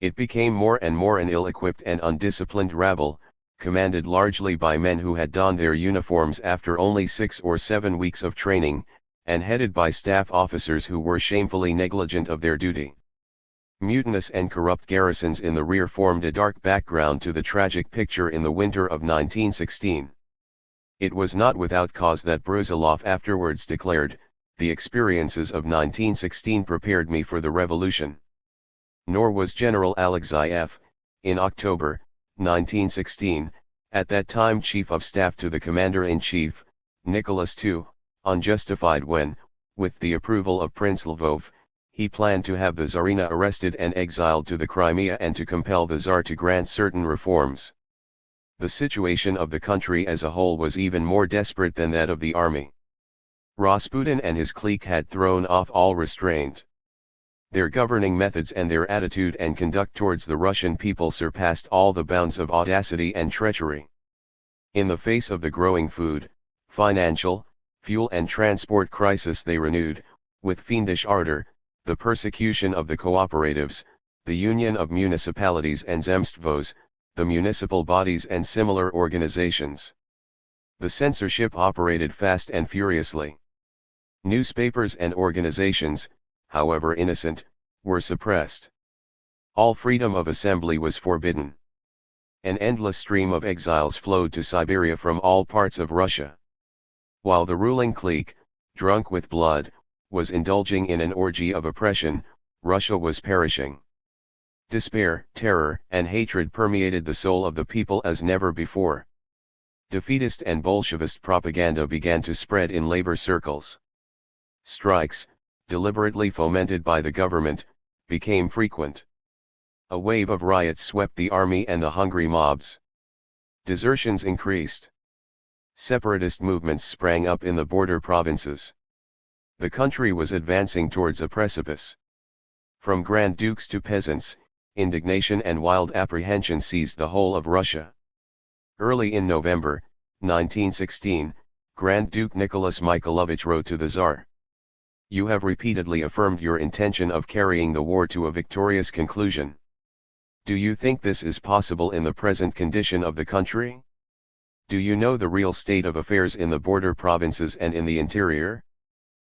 It became more and more an ill-equipped and undisciplined rabble, commanded largely by men who had donned their uniforms after only 6 or 7 weeks of training, and headed by staff officers who were shamefully negligent of their duty. Mutinous and corrupt garrisons in the rear formed a dark background to the tragic picture in the winter of 1916. It was not without cause that Brusilov afterwards declared, "The experiences of 1916 prepared me for the revolution." Nor was General Alexeyev, in October 1916, at that time Chief of Staff to the Commander-in-Chief, Nicholas II, unjustified when, with the approval of Prince Lvov, he planned to have the Tsarina arrested and exiled to the Crimea and to compel the Tsar to grant certain reforms. The situation of the country as a whole was even more desperate than that of the army. Rasputin and his clique had thrown off all restraint. Their governing methods and their attitude and conduct towards the Russian people surpassed all the bounds of audacity and treachery. In the face of the growing food, financial, fuel and transport crisis they renewed, with fiendish ardor, the persecution of the cooperatives, the Union of Municipalities and Zemstvos, the municipal bodies and similar organizations. The censorship operated fast and furiously. Newspapers and organizations, however innocent, were suppressed. All freedom of assembly was forbidden. An endless stream of exiles flowed to Siberia from all parts of Russia. While the ruling clique, drunk with blood, was indulging in an orgy of oppression, Russia was perishing. Despair, terror, and hatred permeated the soul of the people as never before. Defeatist and Bolshevist propaganda began to spread in labor circles. Strikes, deliberately fomented by the government, became frequent. A wave of riots swept the army and the hungry mobs. Desertions increased. Separatist movements sprang up in the border provinces. The country was advancing towards a precipice. From Grand Dukes to peasants, indignation and wild apprehension seized the whole of Russia. Early in November 1916, Grand Duke Nicholas Mikhailovich wrote to the Tsar. "You have repeatedly affirmed your intention of carrying the war to a victorious conclusion. Do you think this is possible in the present condition of the country? Do you know the real state of affairs in the border provinces and in the interior?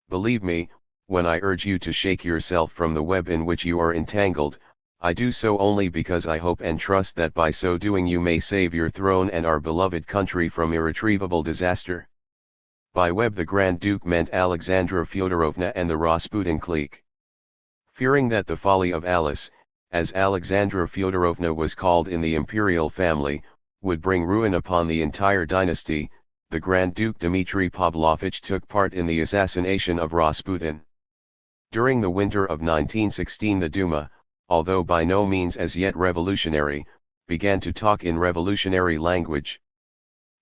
Believe me, when I urge you to shake yourself from the web in which you are entangled, I do so only because I hope and trust that by so doing you may save your throne and our beloved country from irretrievable disaster." By web the Grand Duke meant Alexandra Fyodorovna and the Rasputin clique. Fearing that the folly of Alice, as Alexandra Fyodorovna was called in the imperial family, would bring ruin upon the entire dynasty, the Grand Duke Dmitry Pavlovich took part in the assassination of Rasputin. During the winter of 1916 the Duma, although by no means as yet revolutionary, began to talk in revolutionary language.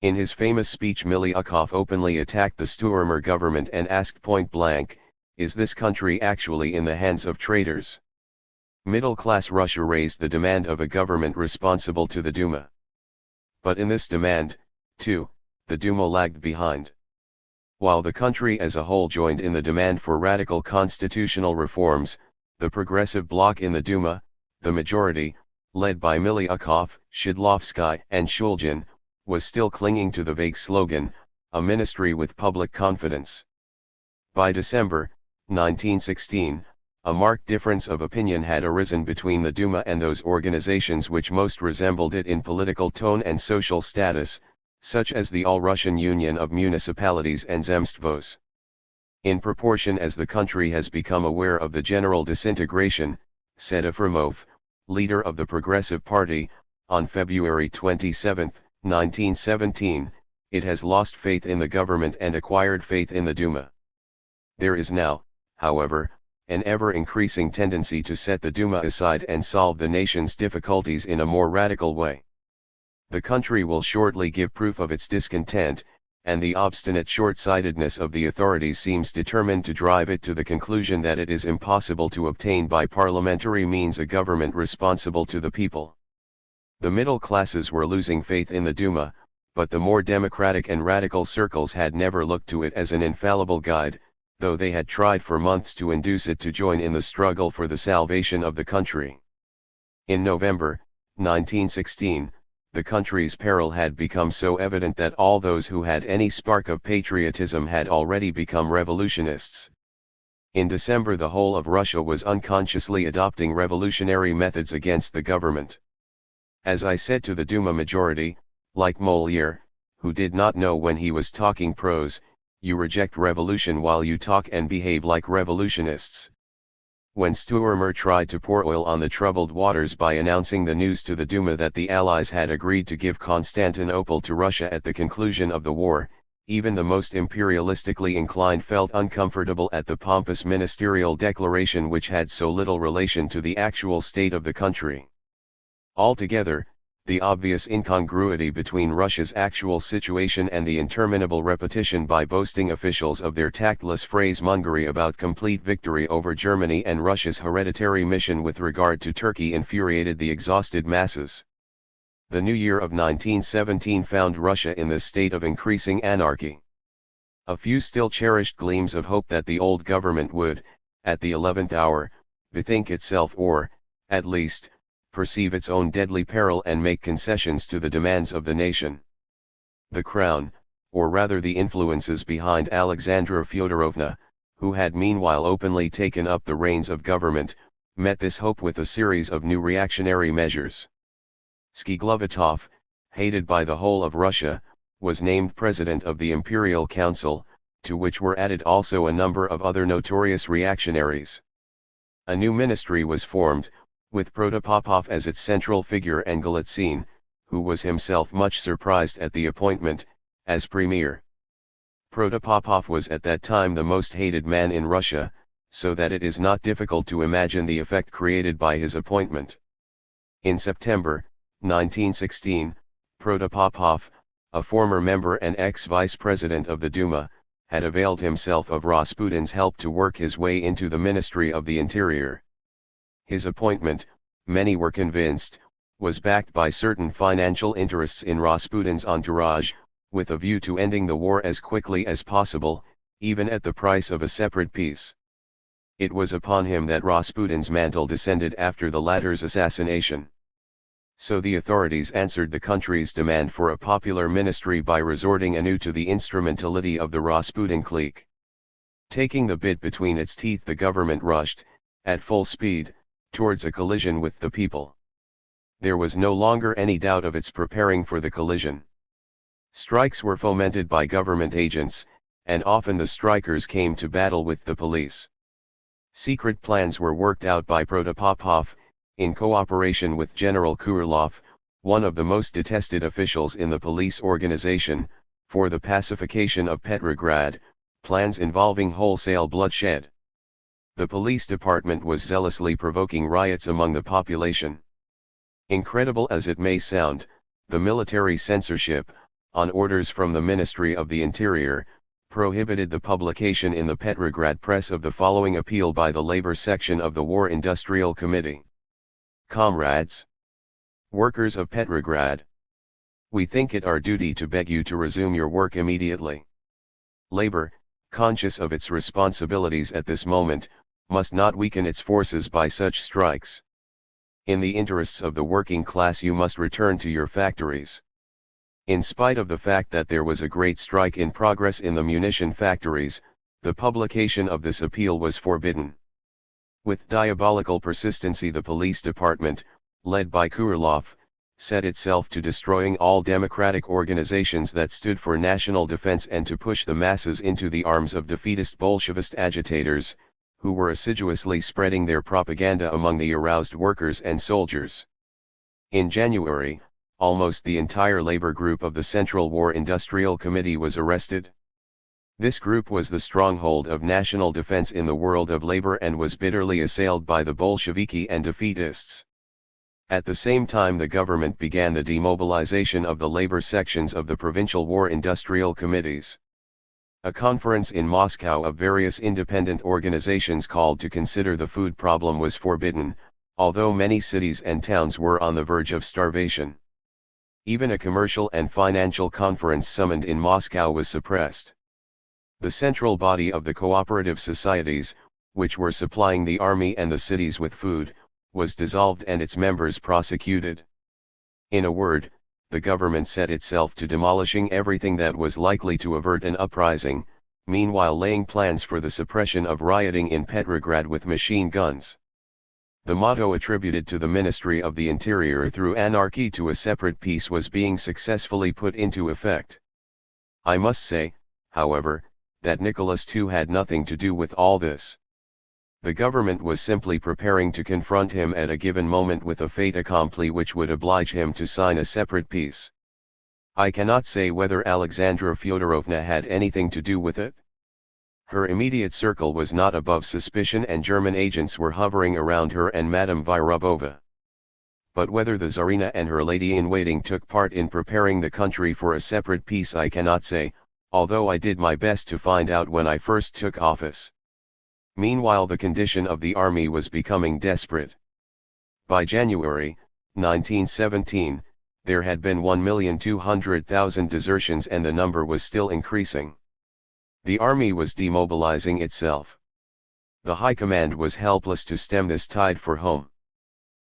In his famous speech Miliukov openly attacked the Sturmer government and asked point-blank, "Is this country actually in the hands of traitors?" Middle-class Russia raised the demand of a government responsible to the Duma. But in this demand, too, the Duma lagged behind. While the country as a whole joined in the demand for radical constitutional reforms, the progressive bloc in the Duma, the majority, led by Miliukov, Shidlovsky and Shulgin, was still clinging to the vague slogan, "A ministry with public confidence." By December 1916, A marked difference of opinion had arisen between the Duma and those organizations which most resembled it in political tone and social status, such as the All-Russian Union of Municipalities and Zemstvos. In proportion as the country has become aware of the general disintegration, said Efremov, leader of the Progressive Party, on February 27, 1917, it has lost faith in the government and acquired faith in the Duma. There is now, however, an ever-increasing tendency to set the Duma aside and solve the nation's difficulties in a more radical way. The country will shortly give proof of its discontent, and the obstinate short-sightedness of the authorities seems determined to drive it to the conclusion that it is impossible to obtain by parliamentary means a government responsible to the people. The middle classes were losing faith in the Duma, but the more democratic and radical circles had never looked to it as an infallible guide, though they had tried for months to induce it to join in the struggle for the salvation of the country. In November 1916, the country's peril had become so evident that all those who had any spark of patriotism had already become revolutionists. In December the whole of Russia was unconsciously adopting revolutionary methods against the government. As I said to the Duma majority, like Molière, who did not know when he was talking prose, you reject revolution while you talk and behave like revolutionists. When Stuermer tried to pour oil on the troubled waters by announcing the news to the Duma that the Allies had agreed to give Constantinople to Russia at the conclusion of the war, even the most imperialistically inclined felt uncomfortable at the pompous ministerial declaration which had so little relation to the actual state of the country. Altogether, the obvious incongruity between Russia's actual situation and the interminable repetition by boasting officials of their tactless phrasemongery about complete victory over Germany and Russia's hereditary mission with regard to Turkey infuriated the exhausted masses. The new year of 1917 found Russia in this state of increasing anarchy. A few still cherished gleams of hope that the old government would, at the 11th hour, bethink itself or, at least, perceive its own deadly peril and make concessions to the demands of the nation. The Crown, or rather the influences behind Alexandra Fyodorovna, who had meanwhile openly taken up the reins of government, met this hope with a series of new reactionary measures. Skiglovatov, hated by the whole of Russia, was named president of the Imperial Council, to which were added also a number of other notorious reactionaries. A new ministry was formed, with Protopopov as its central figure and Golitsyn, who was himself much surprised at the appointment, as premier. Protopopov was at that time the most hated man in Russia, so that it is not difficult to imagine the effect created by his appointment. In September 1916, Protopopov, a former member and ex-vice president of the Duma, had availed himself of Rasputin's help to work his way into the Ministry of the Interior. His appointment, many were convinced, was backed by certain financial interests in Rasputin's entourage, with a view to ending the war as quickly as possible, even at the price of a separate peace. It was upon him that Rasputin's mantle descended after the latter's assassination. So the authorities answered the country's demand for a popular ministry by resorting anew to the instrumentality of the Rasputin clique. Taking the bit between its teeth, the government rushed, at full speed, towards a collision with the people. There was no longer any doubt of its preparing for the collision. Strikes were fomented by government agents, and often the strikers came to battle with the police. Secret plans were worked out by Protopopov, in cooperation with General Kurylov, one of the most detested officials in the police organization, for the pacification of Petrograd, plans involving wholesale bloodshed. The police department was zealously provoking riots among the population. Incredible as it may sound, the military censorship, on orders from the Ministry of the Interior, prohibited the publication in the Petrograd press of the following appeal by the labor section of the War Industrial Committee. Comrades, workers of Petrograd, we think it our duty to beg you to resume your work immediately. Labor, conscious of its responsibilities at this moment, must not weaken its forces by such strikes. In the interests of the working class you must return to your factories. In spite of the fact that there was a great strike in progress in the munition factories, the publication of this appeal was forbidden. With diabolical persistency, the police department, led by Kurylov, set itself to destroying all democratic organizations that stood for national defense and to push the masses into the arms of defeatist Bolshevist agitators, who were assiduously spreading their propaganda among the aroused workers and soldiers. In January, almost the entire labor group of the Central War Industrial Committee was arrested. This group was the stronghold of national defense in the world of labor and was bitterly assailed by the Bolsheviki and defeatists. At the same time, the government began the demobilization of the labor sections of the provincial war industrial committees. A conference in Moscow of various independent organizations called to consider the food problem was forbidden, although many cities and towns were on the verge of starvation. Even a commercial and financial conference summoned in Moscow was suppressed. The central body of the cooperative societies, which were supplying the army and the cities with food, was dissolved and its members prosecuted. In a word, the government set itself to demolishing everything that was likely to avert an uprising, meanwhile laying plans for the suppression of rioting in Petrograd with machine guns. The motto attributed to the Ministry of the Interior through anarchy to a separate peace was being successfully put into effect. I must say, however, that Nicholas II had nothing to do with all this. The government was simply preparing to confront him at a given moment with a fait accompli which would oblige him to sign a separate peace. I cannot say whether Alexandra Fyodorovna had anything to do with it. Her immediate circle was not above suspicion and German agents were hovering around her and Madame Vyrobova. But whether the Tsarina and her lady-in-waiting took part in preparing the country for a separate peace I cannot say, although I did my best to find out when I first took office. Meanwhile, the condition of the army was becoming desperate. By January, 1917, there had been 1,200,000 desertions and the number was still increasing. The army was demobilizing itself. The High Command was helpless to stem this tide for home.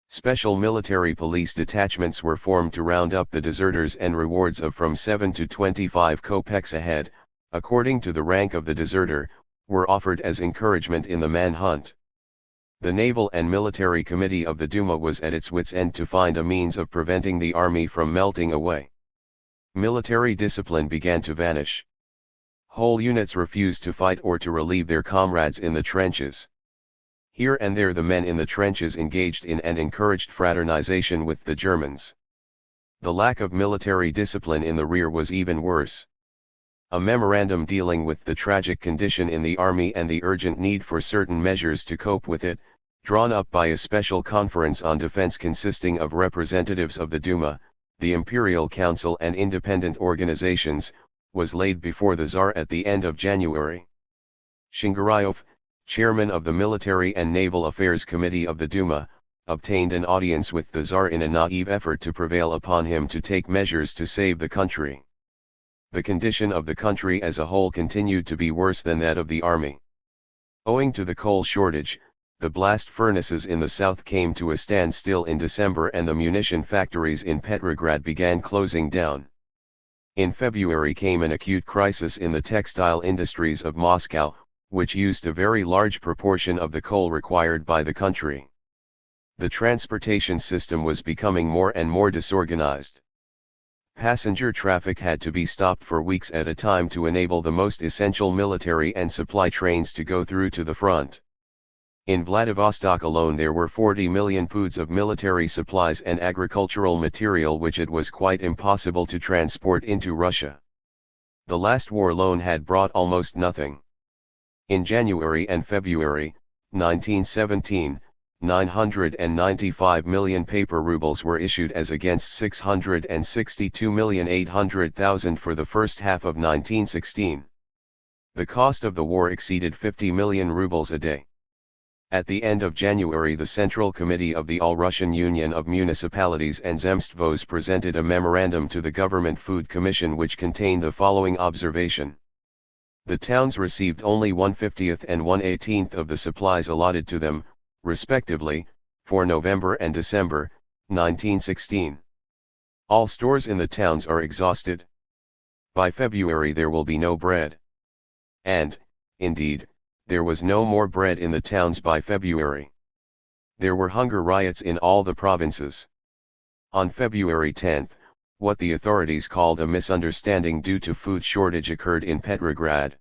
Special military police detachments were formed to round up the deserters and rewards of from 7 to 25 kopecks a head, according to the rank of the deserter, were offered as encouragement in the manhunt. The Naval and Military Committee of the Duma was at its wits' end to find a means of preventing the army from melting away. Military discipline began to vanish. Whole units refused to fight or to relieve their comrades in the trenches. Here and there the men in the trenches engaged in and encouraged fraternization with the Germans. The lack of military discipline in the rear was even worse. A memorandum dealing with the tragic condition in the army and the urgent need for certain measures to cope with it, drawn up by a special conference on defense consisting of representatives of the Duma, the Imperial Council and independent organizations, was laid before the Tsar at the end of January. Shingarayev, chairman of the Military and Naval Affairs Committee of the Duma, obtained an audience with the Tsar in a naive effort to prevail upon him to take measures to save the country. The condition of the country as a whole continued to be worse than that of the army. Owing to the coal shortage, the blast furnaces in the south came to a standstill in December and the munition factories in Petrograd began closing down. In February came an acute crisis in the textile industries of Moscow, which used a very large proportion of the coal required by the country. The transportation system was becoming more and more disorganized. Passenger traffic had to be stopped for weeks at a time to enable the most essential military and supply trains to go through to the front. In Vladivostok alone there were 40 million poods of military supplies and agricultural material which it was quite impossible to transport into Russia. The last war alone had brought almost nothing. In January and February, 1917, 995 million paper rubles were issued as against 662,800,000 for the first half of 1916. The cost of the war exceeded 50 million rubles a day. At the end of January, the Central Committee of the All-Russian Union of Municipalities and Zemstvos presented a memorandum to the Government Food Commission which contained the following observation. The towns received only 1/50th and 1/18th of the supplies allotted to them, respectively, for November and December, 1916. All stores in the towns are exhausted. By February there will be no bread. And, indeed, There was no more bread in the towns by February. There were hunger riots in all the provinces. On February 10, what the authorities called a misunderstanding due to food shortage occurred in Petrograd.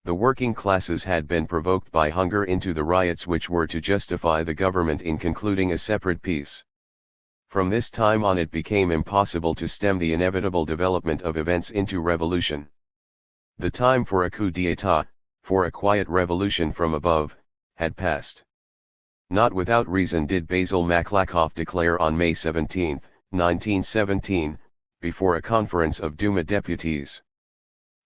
The working classes had been provoked by hunger into the riots which were to justify the government in concluding a separate peace. From this time on it became impossible to stem the inevitable development of events into revolution. The time for a coup d'état, for a quiet revolution from above, had passed. Not without reason did Basil Maklakoff declare on May 17, 1917, before a conference of Duma deputies.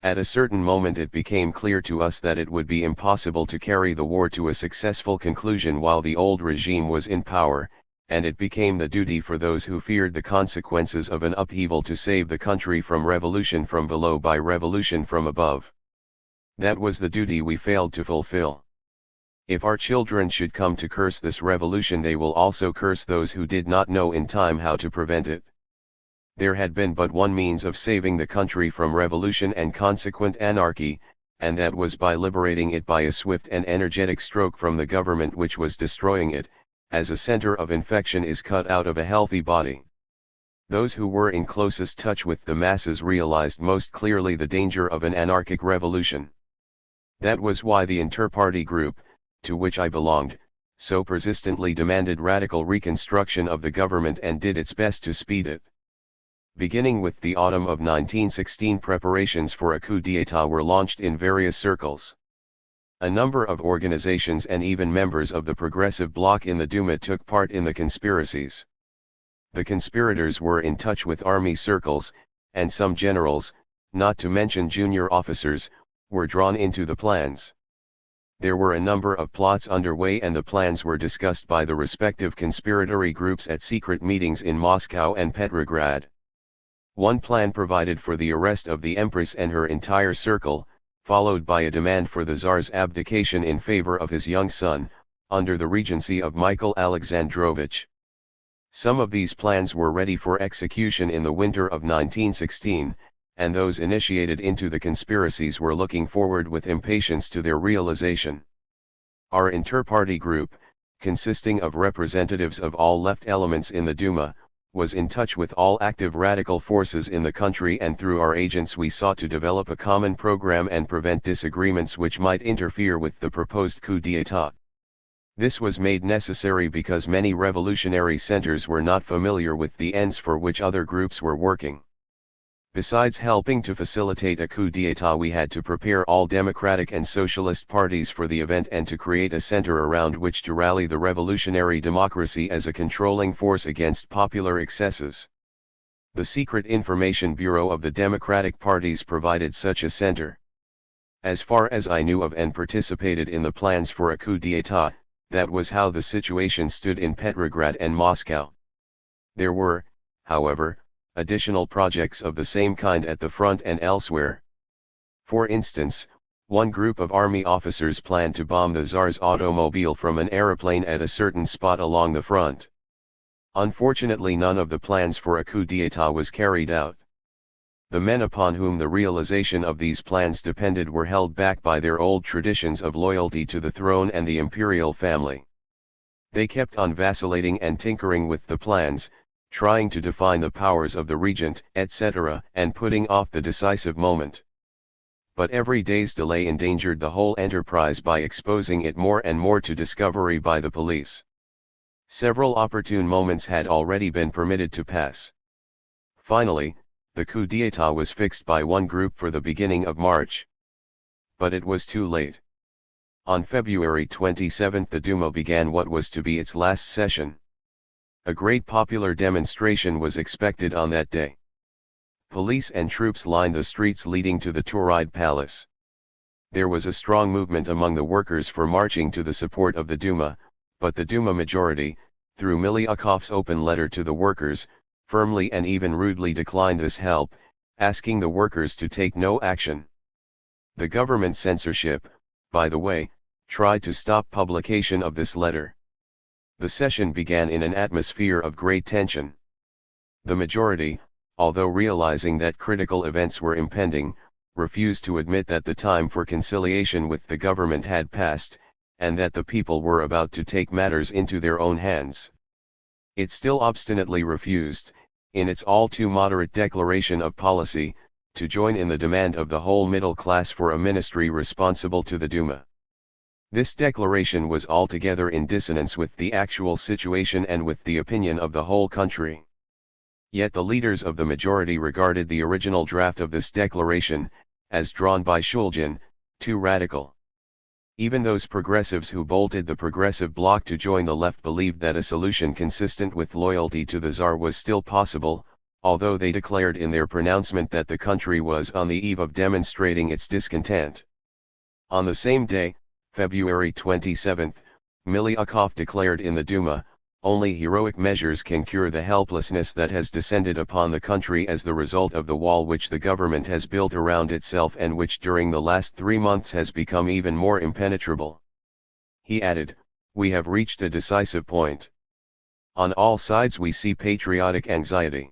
At a certain moment it became clear to us that it would be impossible to carry the war to a successful conclusion while the old regime was in power, and it became the duty for those who feared the consequences of an upheaval to save the country from revolution from below by revolution from above. That was the duty we failed to fulfill. If our children should come to curse this revolution, they will also curse those who did not know in time how to prevent it. There had been but one means of saving the country from revolution and consequent anarchy, and that was by liberating it by a swift and energetic stroke from the government which was destroying it, as a center of infection is cut out of a healthy body. Those who were in closest touch with the masses realized most clearly the danger of an anarchic revolution. That was why the Inter-Party Group, to which I belonged, so persistently demanded radical reconstruction of the government and did its best to speed it. Beginning with the autumn of 1916, preparations for a coup d'état were launched in various circles. A number of organizations and even members of the progressive bloc in the Duma took part in the conspiracies. The conspirators were in touch with army circles, and some generals, not to mention junior officers, were drawn into the plans. There were a number of plots underway and the plans were discussed by the respective conspiratory groups at secret meetings in Moscow and Petrograd. One plan provided for the arrest of the Empress and her entire circle, followed by a demand for the Tsar's abdication in favor of his young son, under the regency of Michael Alexandrovich. Some of these plans were ready for execution in the winter of 1916, and those initiated into the conspiracies were looking forward with impatience to their realization. Our inter-party group, consisting of representatives of all left elements in the Duma, was in touch with all active radical forces in the country, and through our agents we sought to develop a common program and prevent disagreements which might interfere with the proposed coup d'état. This was made necessary because many revolutionary centers were not familiar with the ends for which other groups were working. Besides helping to facilitate a coup d'état, we had to prepare all democratic and socialist parties for the event and to create a center around which to rally the revolutionary democracy as a controlling force against popular excesses. The Secret Information Bureau of the Democratic parties provided such a center. As far as I knew of and participated in the plans for a coup d'état, that was how the situation stood in Petrograd and Moscow. There were, however, additional projects of the same kind at the front and elsewhere. For instance, one group of army officers planned to bomb the Tsar's automobile from an aeroplane at a certain spot along the front. Unfortunately, none of the plans for a coup d'état was carried out. The men upon whom the realization of these plans depended were held back by their old traditions of loyalty to the throne and the imperial family. They kept on vacillating and tinkering with the plans, trying to define the powers of the regent, etc., and putting off the decisive moment. But every day's delay endangered the whole enterprise by exposing it more and more to discovery by the police. Several opportune moments had already been permitted to pass. Finally, the coup d'état was fixed by one group for the beginning of March. But it was too late. On February 27 the Duma began what was to be its last session. A great popular demonstration was expected on that day. Police and troops lined the streets leading to the Tauride Palace. There was a strong movement among the workers for marching to the support of the Duma, but the Duma majority, through Miliukov's open letter to the workers, firmly and even rudely declined this help, asking the workers to take no action. The government censorship, by the way, tried to stop publication of this letter. The session began in an atmosphere of great tension. The majority, although realizing that critical events were impending, refused to admit that the time for conciliation with the government had passed, and that the people were about to take matters into their own hands. It still obstinately refused, in its all too moderate declaration of policy, to join in the demand of the whole middle class for a ministry responsible to the Duma. This declaration was altogether in dissonance with the actual situation and with the opinion of the whole country. Yet the leaders of the majority regarded the original draft of this declaration, as drawn by Shulgin, too radical. Even those progressives who bolted the progressive bloc to join the left believed that a solution consistent with loyalty to the Tsar was still possible, although they declared in their pronouncement that the country was on the eve of demonstrating its discontent. On the same day, February 27, Milyukov declared in the Duma, "Only heroic measures can cure the helplessness that has descended upon the country as the result of the wall which the government has built around itself and which during the last 3 months has become even more impenetrable." He added, "We have reached a decisive point. On all sides we see patriotic anxiety.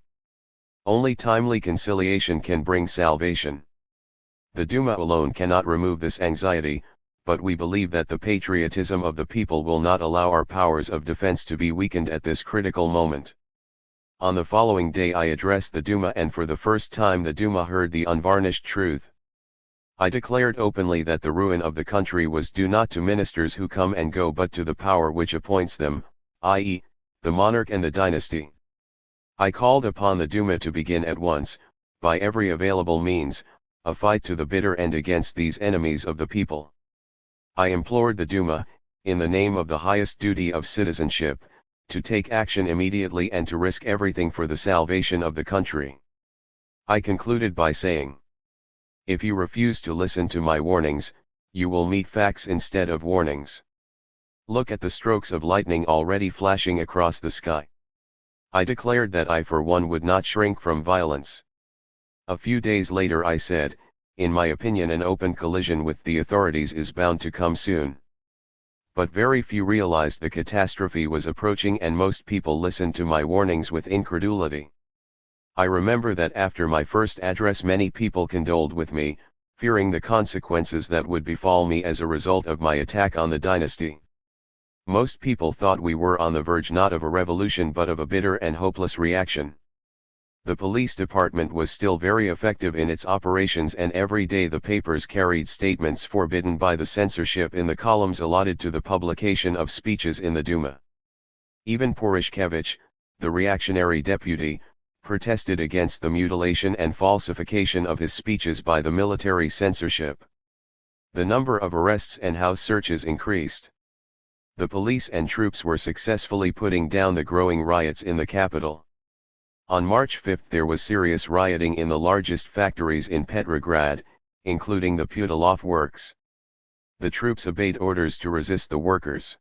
Only timely conciliation can bring salvation. The Duma alone cannot remove this anxiety, but we believe that the patriotism of the people will not allow our powers of defense to be weakened at this critical moment." On the following day I addressed the Duma, and for the first time the Duma heard the unvarnished truth. I declared openly that the ruin of the country was due not to ministers who come and go but to the power which appoints them, i.e., the monarch and the dynasty. I called upon the Duma to begin at once, by every available means, a fight to the bitter end against these enemies of the people. I implored the Duma, in the name of the highest duty of citizenship, to take action immediately and to risk everything for the salvation of the country. I concluded by saying, "If you refuse to listen to my warnings, you will meet facts instead of warnings. Look at the strokes of lightning already flashing across the sky." I declared that I for one would not shrink from violence. A few days later I said, "In my opinion an open collision with the authorities is bound to come soon." But very few realized the catastrophe was approaching, and most people listened to my warnings with incredulity. I remember that after my first address many people condoled with me, fearing the consequences that would befall me as a result of my attack on the dynasty. Most people thought we were on the verge not of a revolution but of a bitter and hopeless reaction. The police department was still very effective in its operations, and every day the papers carried statements forbidden by the censorship in the columns allotted to the publication of speeches in the Duma. Even Poroshkevich, the reactionary deputy, protested against the mutilation and falsification of his speeches by the military censorship. The number of arrests and house searches increased. The police and troops were successfully putting down the growing riots in the capital. On March 5 there was serious rioting in the largest factories in Petrograd, including the Putilov works. The troops obeyed orders to resist the workers.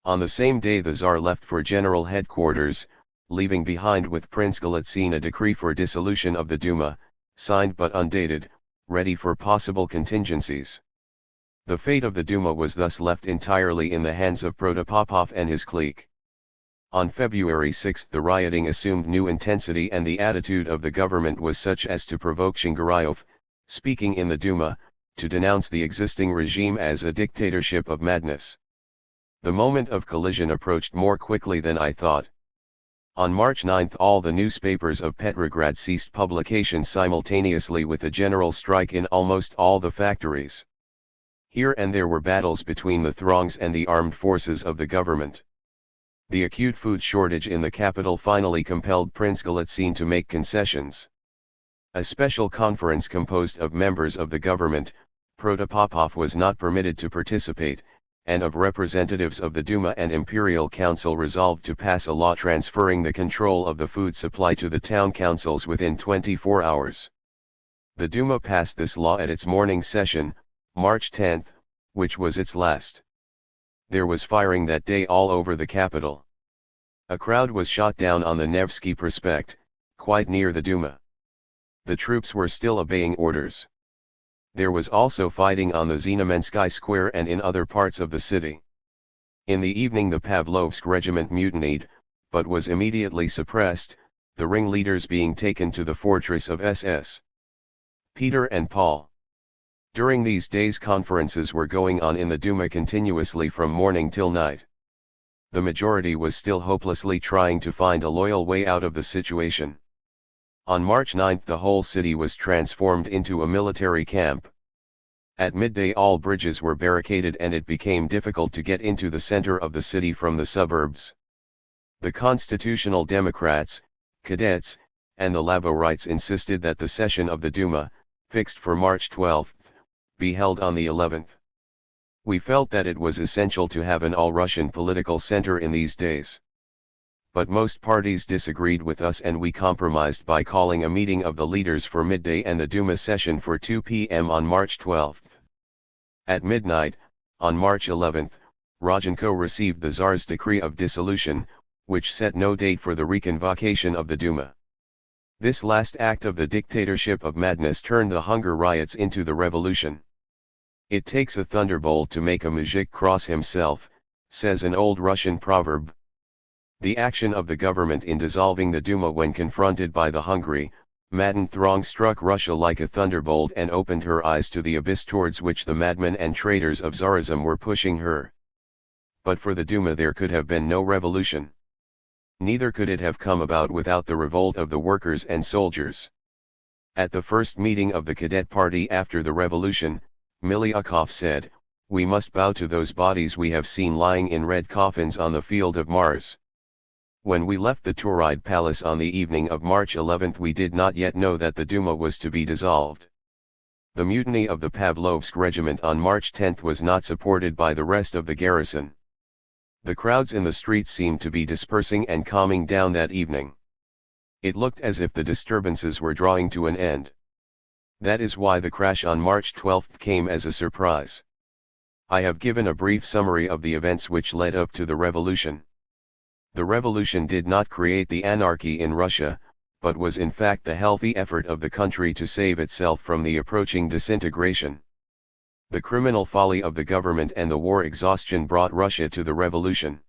On the same day the Tsar left for general headquarters, leaving behind with Prince Golitsyn a decree for dissolution of the Duma, signed but undated, ready for possible contingencies. The fate of the Duma was thus left entirely in the hands of Protopopov and his clique. On February 6 the rioting assumed new intensity, and the attitude of the government was such as to provoke Shingarayev, speaking in the Duma, to denounce the existing regime as a dictatorship of madness. The moment of collision approached more quickly than I thought. On March 9 all the newspapers of Petrograd ceased publication simultaneously with a general strike in almost all the factories. Here and there were battles between the throngs and the armed forces of the government. The acute food shortage in the capital finally compelled Prince Golitsyn to make concessions. A special conference composed of members of the government, Protopopov was not permitted to participate, and of representatives of the Duma and Imperial Council resolved to pass a law transferring the control of the food supply to the town councils within 24 hours. The Duma passed this law at its morning session, March 10, which was its last. There was firing that day all over the capital. A crowd was shot down on the Nevsky Prospect, quite near the Duma. The troops were still obeying orders. There was also fighting on the Znamensky Square and in other parts of the city. In the evening the Pavlovsk regiment mutinied, but was immediately suppressed, the ringleaders being taken to the fortress of SS. Peter and Paul. During these days conferences were going on in the Duma continuously from morning till night. The majority was still hopelessly trying to find a loyal way out of the situation. On March 9 the whole city was transformed into a military camp. At midday all bridges were barricaded and it became difficult to get into the center of the city from the suburbs. The Constitutional Democrats, Cadets, and the Laborites insisted that the session of the Duma, fixed for March 12, be held on the 11th. We felt that it was essential to have an all-Russian political center in these days. But most parties disagreed with us and we compromised by calling a meeting of the leaders for midday and the Duma session for 2 p.m. on March 12. At midnight, on March 11, Rodchenko received the Tsar's decree of dissolution, which set no date for the reconvocation of the Duma. This last act of the dictatorship of madness turned the hunger riots into the revolution. It takes a thunderbolt to make a mujik cross himself, says an old Russian proverb. The action of the government in dissolving the Duma when confronted by the hungry, maddened throng struck Russia like a thunderbolt and opened her eyes to the abyss towards which the madmen and traitors of Tsarism were pushing her. But for the Duma there could have been no revolution. Neither could it have come about without the revolt of the workers and soldiers. At the first meeting of the Cadet Party after the revolution, Milyukov said, "We must bow to those bodies we have seen lying in red coffins on the field of Mars." When we left the Tauride Palace on the evening of March 11 we did not yet know that the Duma was to be dissolved. The mutiny of the Pavlovsk regiment on March 10 was not supported by the rest of the garrison. The crowds in the streets seemed to be dispersing and calming down that evening. It looked as if the disturbances were drawing to an end. That is why the crash on March 12 came as a surprise. I have given a brief summary of the events which led up to the revolution. The revolution did not create the anarchy in Russia, but was in fact the healthy effort of the country to save itself from the approaching disintegration. The criminal folly of the government and the war exhaustion brought Russia to the revolution.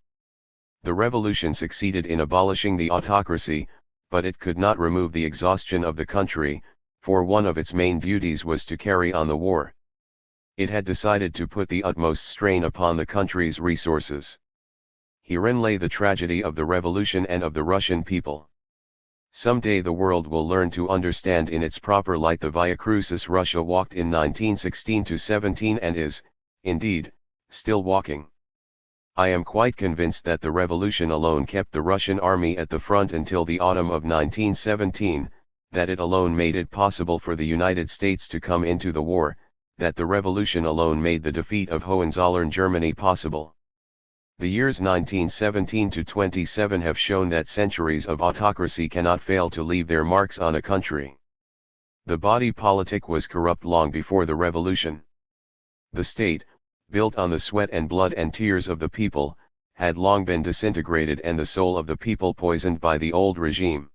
The revolution succeeded in abolishing the autocracy, but it could not remove the exhaustion of the country, for one of its main duties was to carry on the war. It had decided to put the utmost strain upon the country's resources. Herein lay the tragedy of the revolution and of the Russian people. Someday the world will learn to understand in its proper light the Via Crucis Russia walked in 1916–17 and is, indeed, still walking. I am quite convinced that the revolution alone kept the Russian army at the front until the autumn of 1917, that it alone made it possible for the United States to come into the war, that the revolution alone made the defeat of Hohenzollern Germany possible. The years 1917–27 have shown that centuries of autocracy cannot fail to leave their marks on a country. The body politic was corrupt long before the revolution. The state, built on the sweat and blood and tears of the people, had long been disintegrated and the soul of the people poisoned by the old regime.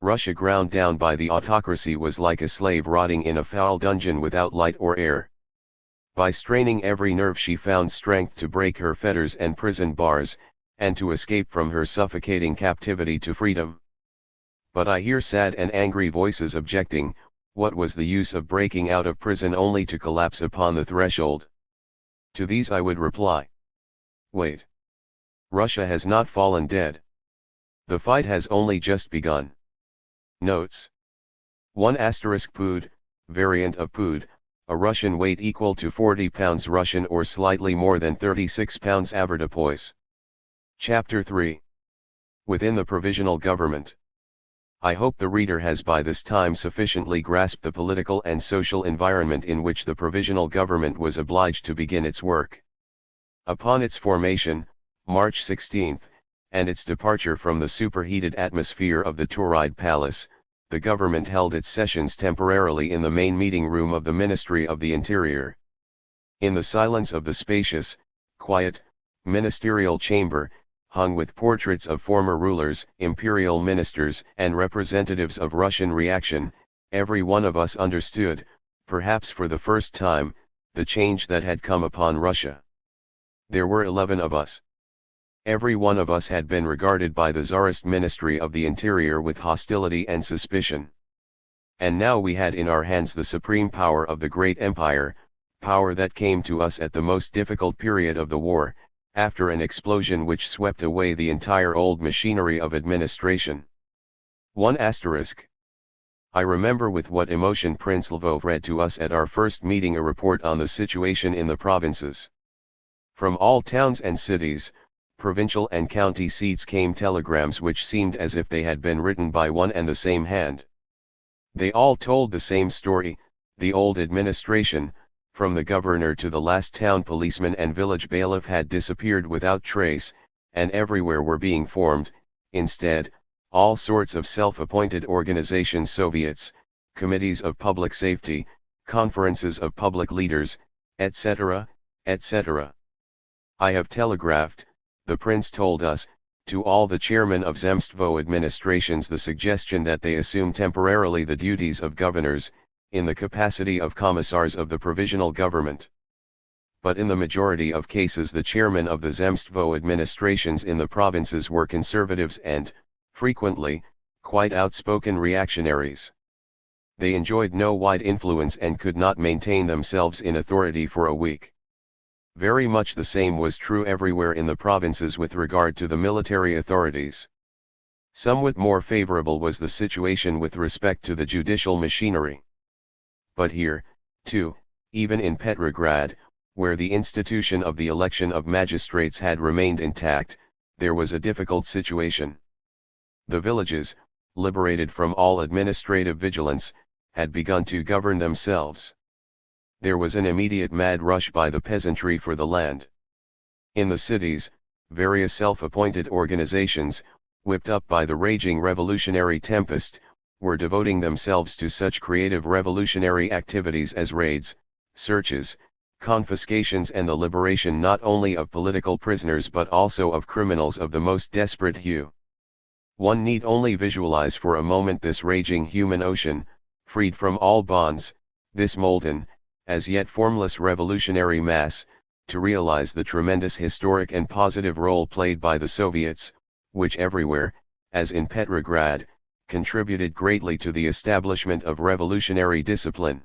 Russia ground down by the autocracy was like a slave rotting in a foul dungeon without light or air. By straining every nerve she found strength to break her fetters and prison bars, and to escape from her suffocating captivity to freedom. But I hear sad and angry voices objecting, what was the use of breaking out of prison only to collapse upon the threshold? To these I would reply. Wait. Russia has not fallen dead. The fight has only just begun. Notes. 1 * Pud, variant of Pud, a Russian weight equal to 40 pounds Russian or slightly more than 36 pounds avoirdupois. Chapter 3. Within the Provisional Government. I hope the reader has by this time sufficiently grasped the political and social environment in which the Provisional Government was obliged to begin its work. Upon its formation, March 16, and its departure from the superheated atmosphere of the Tauride Palace, the government held its sessions temporarily in the main meeting room of the Ministry of the Interior. In the silence of the spacious, quiet, ministerial chamber, hung with portraits of former rulers, imperial ministers, and representatives of Russian reaction, every one of us understood, perhaps for the first time, the change that had come upon Russia. There were 11 of us. Every one of us had been regarded by the Tsarist Ministry of the Interior with hostility and suspicion. And now we had in our hands the supreme power of the great empire, power that came to us at the most difficult period of the war, after an explosion which swept away the entire old machinery of administration. 1 asterisk. I remember with what emotion Prince Lvov read to us at our first meeting a report on the situation in the provinces. From all towns and cities, provincial and county seats came telegrams which seemed as if they had been written by one and the same hand. They all told the same story: the old administration, from the governor to the last town policeman and village bailiff, had disappeared without trace, and everywhere were being formed, instead, all sorts of self-appointed organizations, soviets, committees of public safety, conferences of public leaders, etc., etc. I have telegraphed, the prince told us, to all the chairmen of Zemstvo administrations the suggestion that they assume temporarily the duties of governors, in the capacity of commissars of the provisional government. But in the majority of cases the chairmen of the Zemstvo administrations in the provinces were conservatives and, frequently, quite outspoken reactionaries. They enjoyed no wide influence and could not maintain themselves in authority for a week. Very much the same was true everywhere in the provinces with regard to the military authorities. Somewhat more favorable was the situation with respect to the judicial machinery. But here, too, even in Petrograd, where the institution of the election of magistrates had remained intact, there was a difficult situation. The villages, liberated from all administrative vigilance, had begun to govern themselves. There was an immediate mad rush by the peasantry for the land. In the cities, various self-appointed organizations, whipped up by the raging revolutionary tempest, were devoting themselves to such creative revolutionary activities as raids, searches, confiscations, and the liberation not only of political prisoners but also of criminals of the most desperate hue. One need only visualize for a moment this raging human ocean, freed from all bonds, this molten, as yet formless revolutionary mass, to realize the tremendous historic and positive role played by the Soviets, which everywhere, as in Petrograd, contributed greatly to the establishment of revolutionary discipline.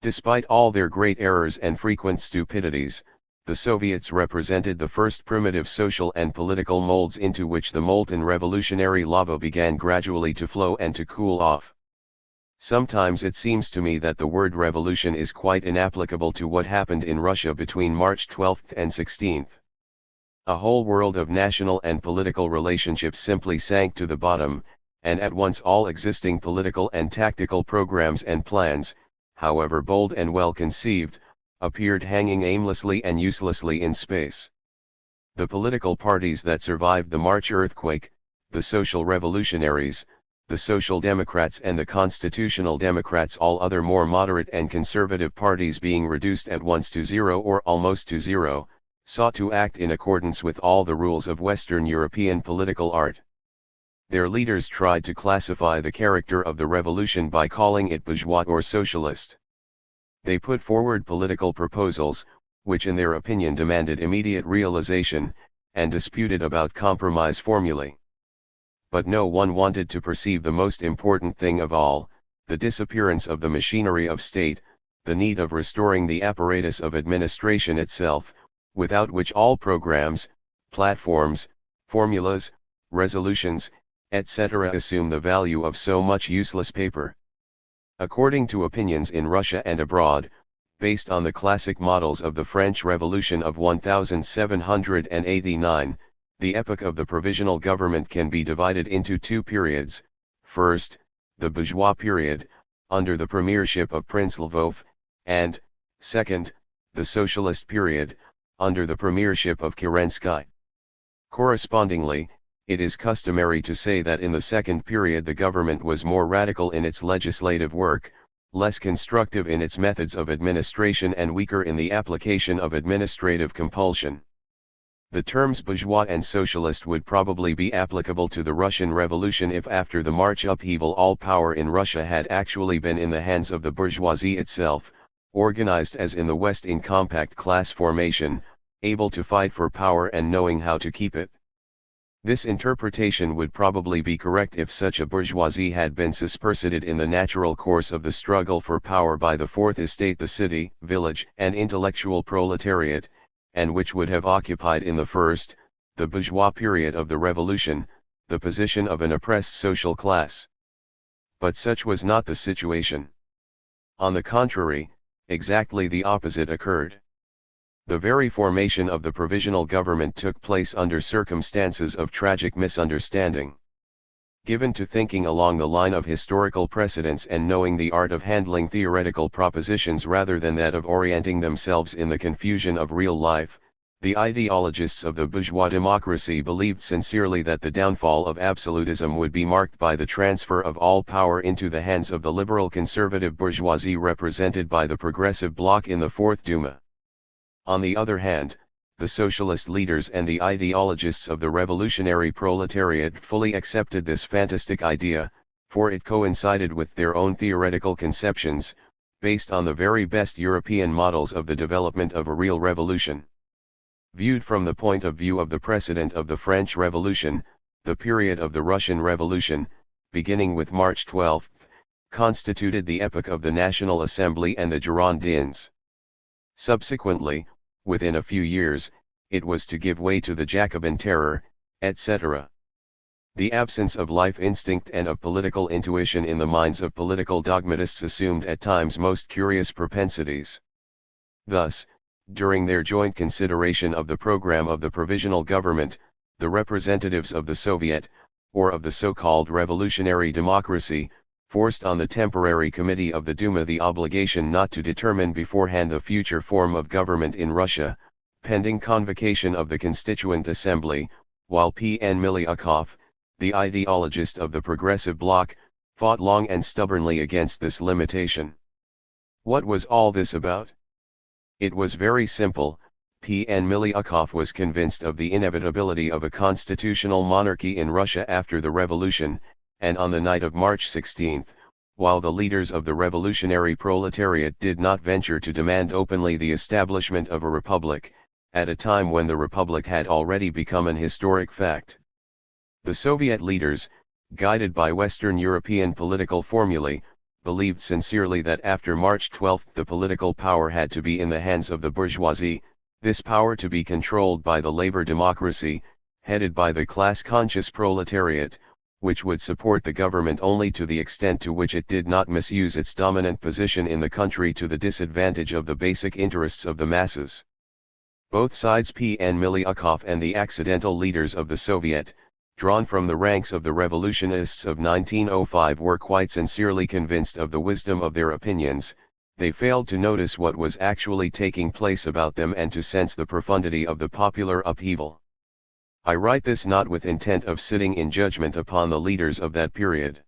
Despite all their great errors and frequent stupidities, the Soviets represented the first primitive social and political molds into which the molten revolutionary lava began gradually to flow and to cool off. Sometimes it seems to me that the word revolution is quite inapplicable to what happened in Russia between March 12 and 16. A whole world of national and political relationships simply sank to the bottom, and at once all existing political and tactical programs and plans, however bold and well conceived, appeared hanging aimlessly and uselessly in space. The political parties that survived the March earthquake, the social revolutionaries, the Social Democrats and the Constitutional Democrats, all other more moderate and conservative parties being reduced at once to zero or almost to zero, sought to act in accordance with all the rules of Western European political art. Their leaders tried to classify the character of the revolution by calling it bourgeois or socialist. They put forward political proposals, which in their opinion demanded immediate realization, and disputed about compromise formulae. But no one wanted to perceive the most important thing of all, the disappearance of the machinery of state, the need of restoring the apparatus of administration itself, without which all programs, platforms, formulas, resolutions, etc. assume the value of so much useless paper. According to opinions in Russia and abroad, based on the classic models of the French Revolution of 1789, the epoch of the provisional government can be divided into two periods: first, the bourgeois period, under the premiership of Prince Lvov, and, second, the socialist period, under the premiership of Kerensky. Correspondingly, it is customary to say that in the second period the government was more radical in its legislative work, less constructive in its methods of administration, and weaker in the application of administrative compulsion. The terms bourgeois and socialist would probably be applicable to the Russian Revolution if after the March upheaval all power in Russia had actually been in the hands of the bourgeoisie itself, organized as in the West in compact class formation, able to fight for power and knowing how to keep it. This interpretation would probably be correct if such a bourgeoisie had been superseded in the natural course of the struggle for power by the fourth estate, the city, village, and intellectual proletariat, and which would have occupied in the first, the bourgeois period of the revolution, the position of an oppressed social class. But such was not the situation. On the contrary, exactly the opposite occurred. The very formation of the provisional government took place under circumstances of tragic misunderstanding. Given to thinking along the line of historical precedents and knowing the art of handling theoretical propositions rather than that of orienting themselves in the confusion of real life, the ideologists of the bourgeois democracy believed sincerely that the downfall of absolutism would be marked by the transfer of all power into the hands of the liberal conservative bourgeoisie represented by the progressive bloc in the Fourth Duma. On the other hand, the socialist leaders and the ideologists of the revolutionary proletariat fully accepted this fantastic idea, for it coincided with their own theoretical conceptions, based on the very best European models of the development of a real revolution. Viewed from the point of view of the precedent of the French Revolution, the period of the Russian Revolution, beginning with March 12, constituted the epoch of the National Assembly and the Girondins. Subsequently, within a few years, it was to give way to the Jacobin Terror, etc. The absence of life instinct and of political intuition in the minds of political dogmatists assumed at times most curious propensities. Thus, during their joint consideration of the program of the provisional government, the representatives of the Soviet, or of the so-called revolutionary democracy, forced on the temporary committee of the Duma the obligation not to determine beforehand the future form of government in Russia, pending convocation of the Constituent Assembly, while P.N. Miliukov, the ideologist of the Progressive Bloc, fought long and stubbornly against this limitation. What was all this about? It was very simple. P.N. Miliukov was convinced of the inevitability of a constitutional monarchy in Russia after the revolution, and on the night of March 16, while the leaders of the revolutionary proletariat did not venture to demand openly the establishment of a republic, at a time when the republic had already become an historic fact. The Soviet leaders, guided by Western European political formulae, believed sincerely that after March 12 the political power had to be in the hands of the bourgeoisie, this power to be controlled by the labor democracy, headed by the class-conscious proletariat, which would support the government only to the extent to which it did not misuse its dominant position in the country to the disadvantage of the basic interests of the masses. Both sides, P.N. Miliukov and the accidental leaders of the Soviet, drawn from the ranks of the revolutionists of 1905, were quite sincerely convinced of the wisdom of their opinions. They failed to notice what was actually taking place about them and to sense the profundity of the popular upheaval. I write this not with intent of sitting in judgment upon the leaders of that period.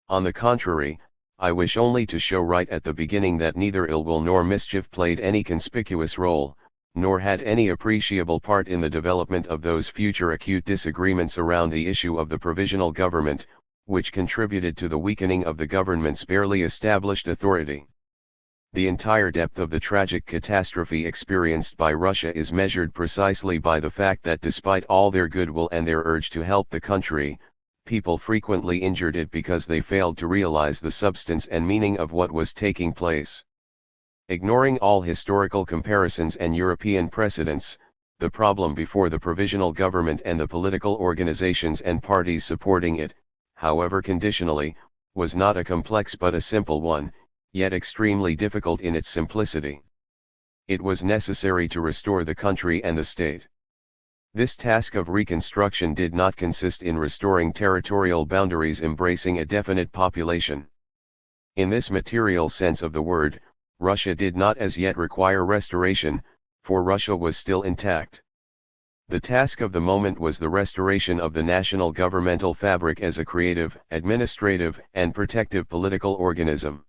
On the contrary, I wish only to show right at the beginning that neither ill will nor mischief played any conspicuous role, nor had any appreciable part in the development of those future acute disagreements around the issue of the provisional government, which contributed to the weakening of the government's barely established authority. The entire depth of the tragic catastrophe experienced by Russia is measured precisely by the fact that despite all their goodwill and their urge to help the country, people frequently injured it because they failed to realize the substance and meaning of what was taking place. Ignoring all historical comparisons and European precedents, the problem before the provisional government and the political organizations and parties supporting it, however conditionally, was not a complex but a simple one, yet extremely difficult in its simplicity. It was necessary to restore the country and the state. This task of reconstruction did not consist in restoring territorial boundaries embracing a definite population. In this material sense of the word, Russia did not as yet require restoration, for Russia was still intact. The task of the moment was the restoration of the national governmental fabric as a creative, administrative, and protective political organism.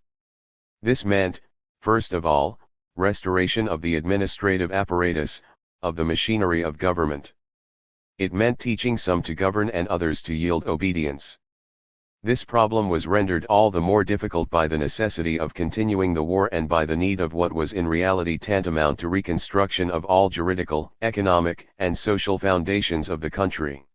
This meant, first of all, restoration of the administrative apparatus, of the machinery of government. It meant teaching some to govern and others to yield obedience. This problem was rendered all the more difficult by the necessity of continuing the war and by the need of what was in reality tantamount to reconstruction of all juridical, economic, and social foundations of the country.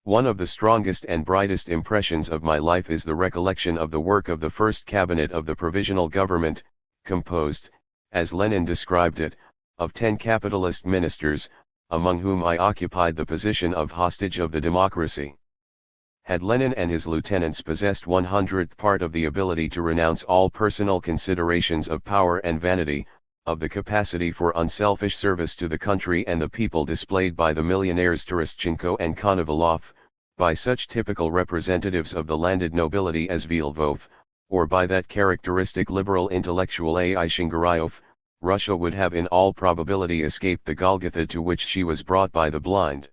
One of the strongest and brightest impressions of my life is the recollection of the work of the first cabinet of the provisional government, composed, as Lenin described it, of 10 capitalist ministers, among whom I occupied the position of hostage of the democracy. Had Lenin and his lieutenants possessed 100th part of the ability to renounce all personal considerations of power and vanity, of the capacity for unselfish service to the country and the people displayed by the millionaires Terestchenko and Konovalov, by such typical representatives of the landed nobility as Vilvov, or by that characteristic liberal intellectual A.I. Shingarayov, Russia would have in all probability escaped the Golgotha to which she was brought by the blind,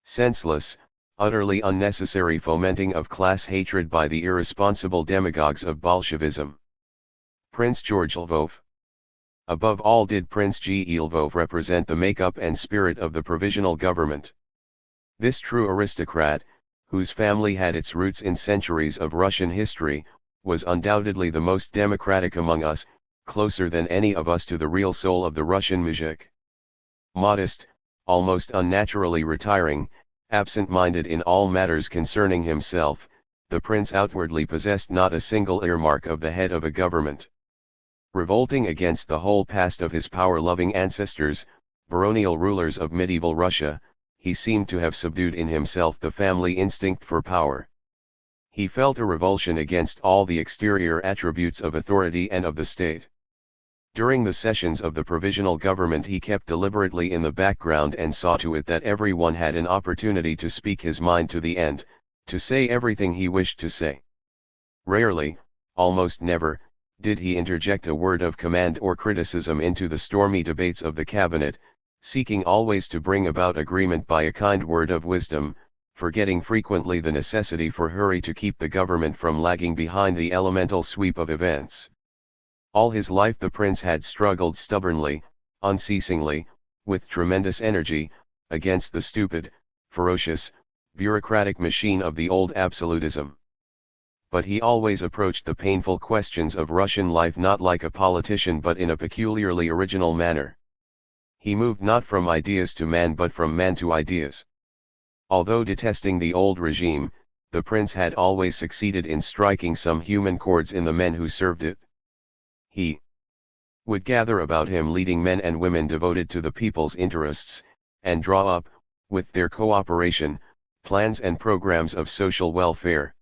senseless, utterly unnecessary fomenting of class hatred by the irresponsible demagogues of Bolshevism. Prince George Lvov. Above all did Prince G. Lvov represent the make-up and spirit of the provisional government. This true aristocrat, whose family had its roots in centuries of Russian history, was undoubtedly the most democratic among us, closer than any of us to the real soul of the Russian muzhik. Modest, almost unnaturally retiring, absent-minded in all matters concerning himself, the prince outwardly possessed not a single earmark of the head of a government. Revolting against the whole past of his power-loving ancestors, baronial rulers of medieval Russia, he seemed to have subdued in himself the family instinct for power. He felt a revulsion against all the exterior attributes of authority and of the state. During the sessions of the provisional government he kept deliberately in the background and saw to it that everyone had an opportunity to speak his mind to the end, to say everything he wished to say. Rarely, almost never, did he interject a word of command or criticism into the stormy debates of the cabinet, seeking always to bring about agreement by a kind word of wisdom, forgetting frequently the necessity for hurry to keep the government from lagging behind the elemental sweep of events. All his life the prince had struggled stubbornly, unceasingly, with tremendous energy, against the stupid, ferocious, bureaucratic machine of the old absolutism. But he always approached the painful questions of Russian life not like a politician but in a peculiarly original manner. He moved not from ideas to man but from man to ideas. Although detesting the old regime, the prince had always succeeded in striking some human chords in the men who served it. He would gather about him leading men and women devoted to the people's interests, and draw up, with their cooperation, plans and programs of social welfare.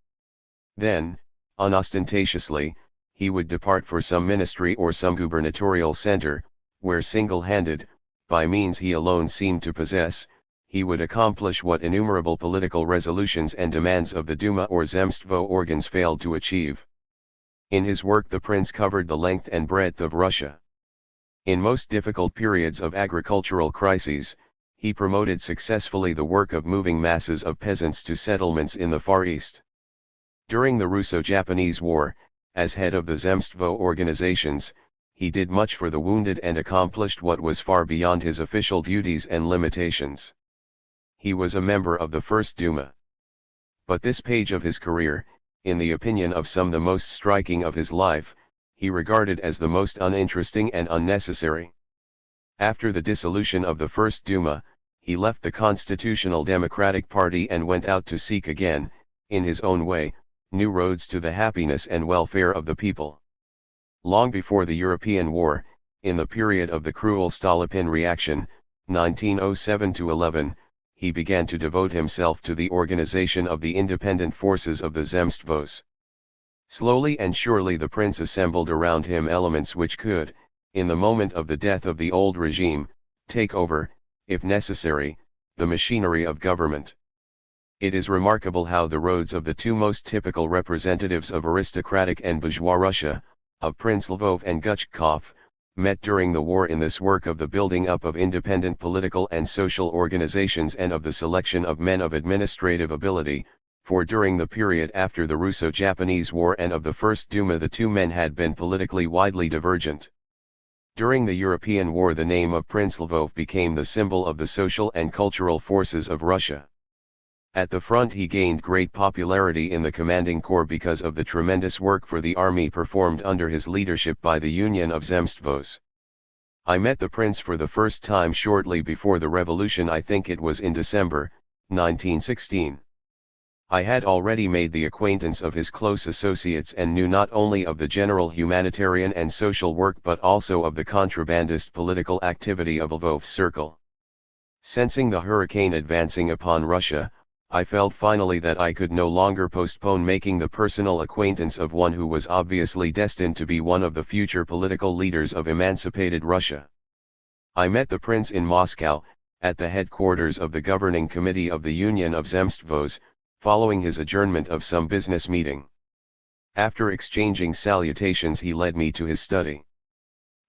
Then, unostentatiously, he would depart for some ministry or some gubernatorial center, where single-handed, by means he alone seemed to possess, he would accomplish what innumerable political resolutions and demands of the Duma or Zemstvo organs failed to achieve. In his work the prince covered the length and breadth of Russia. In most difficult periods of agricultural crises, he promoted successfully the work of moving masses of peasants to settlements in the Far East. During the Russo-Japanese War, as head of the Zemstvo organizations, he did much for the wounded and accomplished what was far beyond his official duties and limitations. He was a member of the First Duma. But this page of his career, in the opinion of some the most striking of his life, he regarded as the most uninteresting and unnecessary. After the dissolution of the First Duma, he left the Constitutional Democratic Party and went out to seek again, in his own way, new roads to the happiness and welfare of the people. Long before the European War, in the period of the cruel Stolypin reaction, 1907-11, he began to devote himself to the organization of the independent forces of the Zemstvos. Slowly and surely the prince assembled around him elements which could, in the moment of the death of the old regime, take over, if necessary, the machinery of government. It is remarkable how the roads of the two most typical representatives of aristocratic and bourgeois Russia, of Prince Lvov and Guchkov, met during the war in this work of the building up of independent political and social organizations and of the selection of men of administrative ability, for during the period after the Russo-Japanese War and of the First Duma the two men had been politically widely divergent. During the European War the name of Prince Lvov became the symbol of the social and cultural forces of Russia. At the front he gained great popularity in the commanding corps because of the tremendous work for the army performed under his leadership by the Union of Zemstvos. I met the prince for the first time shortly before the revolution, I think it was in December, 1916. I had already made the acquaintance of his close associates and knew not only of the general humanitarian and social work but also of the contrabandist political activity of Lvov's circle. Sensing the hurricane advancing upon Russia, I felt finally that I could no longer postpone making the personal acquaintance of one who was obviously destined to be one of the future political leaders of emancipated Russia. I met the prince in Moscow, at the headquarters of the governing committee of the Union of Zemstvos, following his adjournment of some business meeting. After exchanging salutations he led me to his study.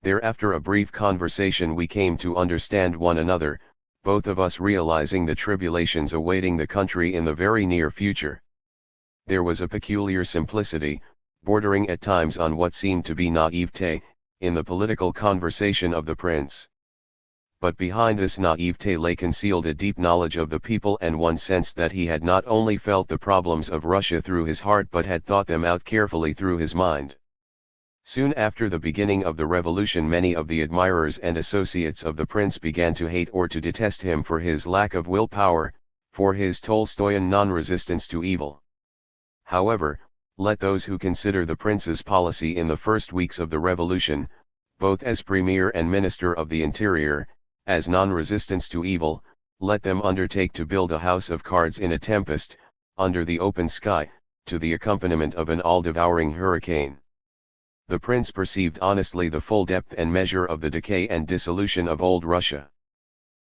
There, after a brief conversation, we came to understand one another, both of us realizing the tribulations awaiting the country in the very near future. There was a peculiar simplicity, bordering at times on what seemed to be naivete, in the political conversation of the prince. But behind this naivete lay concealed a deep knowledge of the people, and one sensed that he had not only felt the problems of Russia through his heart but had thought them out carefully through his mind. Soon after the beginning of the revolution, many of the admirers and associates of the prince began to hate or to detest him for his lack of willpower, for his Tolstoyan non-resistance to evil. However, let those who consider the prince's policy in the first weeks of the revolution, both as Premier and Minister of the Interior, as non-resistance to evil, let them undertake to build a house of cards in a tempest, under the open sky, to the accompaniment of an all-devouring hurricane. The prince perceived honestly the full depth and measure of the decay and dissolution of old Russia.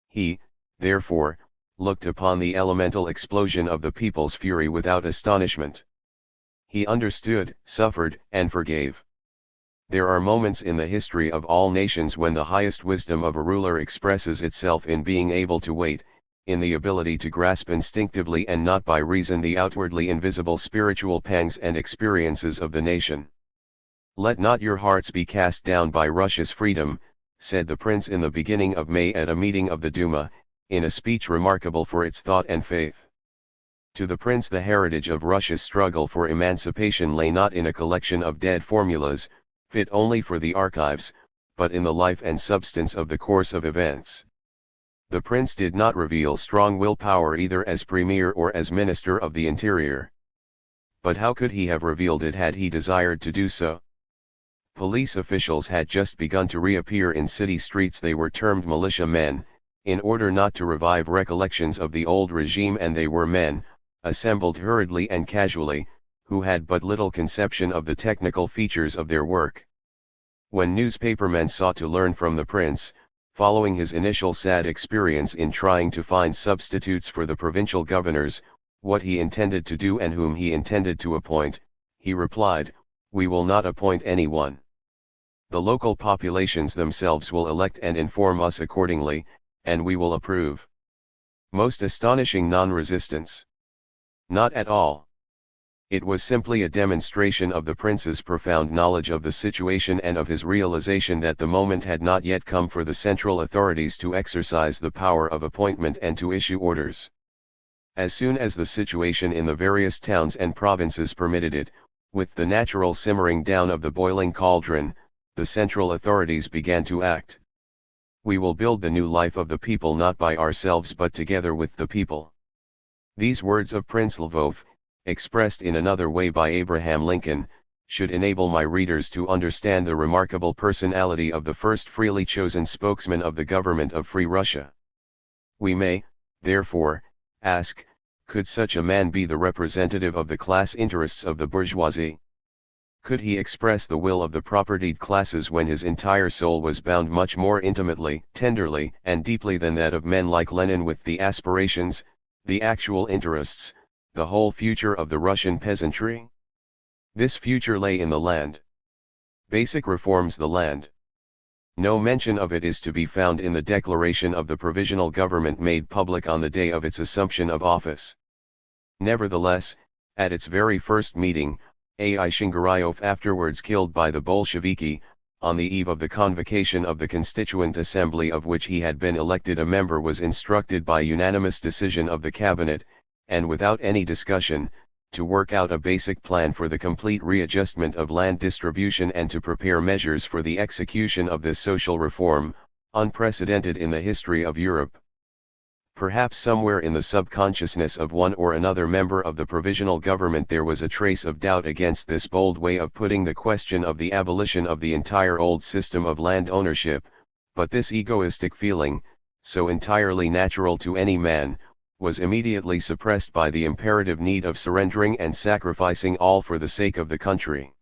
He, therefore, looked upon the elemental explosion of the people's fury without astonishment. He understood, suffered, and forgave. There are moments in the history of all nations when the highest wisdom of a ruler expresses itself in being able to wait, in the ability to grasp instinctively and not by reason the outwardly invisible spiritual pangs and experiences of the nation. "Let not your hearts be cast down by Russia's freedom," said the prince in the beginning of May at a meeting of the Duma, in a speech remarkable for its thought and faith. To the prince the heritage of Russia's struggle for emancipation lay not in a collection of dead formulas, fit only for the archives, but in the life and substance of the course of events. The prince did not reveal strong willpower either as Premier or as Minister of the Interior. But how could he have revealed it had he desired to do so? Police officials had just begun to reappear in city streets. They were termed militia men, in order not to revive recollections of the old regime, and they were men, assembled hurriedly and casually, who had but little conception of the technical features of their work. When newspapermen sought to learn from the prince, following his initial sad experience in trying to find substitutes for the provincial governors, what he intended to do and whom he intended to appoint, he replied, "We will not appoint anyone. The local populations themselves will elect and inform us accordingly, and we will approve." Most astonishing non-resistance. Not at all. It was simply a demonstration of the prince's profound knowledge of the situation and of his realization that the moment had not yet come for the central authorities to exercise the power of appointment and to issue orders. As soon as the situation in the various towns and provinces permitted it, with the natural simmering down of the boiling cauldron, the central authorities began to act. "We will build the new life of the people not by ourselves but together with the people." These words of Prince Lvov, expressed in another way by Abraham Lincoln, should enable my readers to understand the remarkable personality of the first freely chosen spokesman of the government of Free Russia. We may, therefore, ask, could such a man be the representative of the class interests of the bourgeoisie? Could he express the will of the propertied classes when his entire soul was bound much more intimately, tenderly, and deeply than that of men like Lenin with the aspirations, the actual interests, the whole future of the Russian peasantry? This future lay in the land. Basic reforms the land. No mention of it is to be found in the declaration of the provisional government made public on the day of its assumption of office. Nevertheless, at its very first meeting, A.I. Shingarayev, afterwards killed by the Bolsheviki, on the eve of the convocation of the Constituent Assembly of which he had been elected a member, was instructed by unanimous decision of the cabinet, and without any discussion, to work out a basic plan for the complete readjustment of land distribution and to prepare measures for the execution of this social reform, unprecedented in the history of Europe. Perhaps somewhere in the subconsciousness of one or another member of the provisional government there was a trace of doubt against this bold way of putting the question of the abolition of the entire old system of land ownership, but this egoistic feeling, so entirely natural to any man, was immediately suppressed by the imperative need of surrendering and sacrificing all for the sake of the country.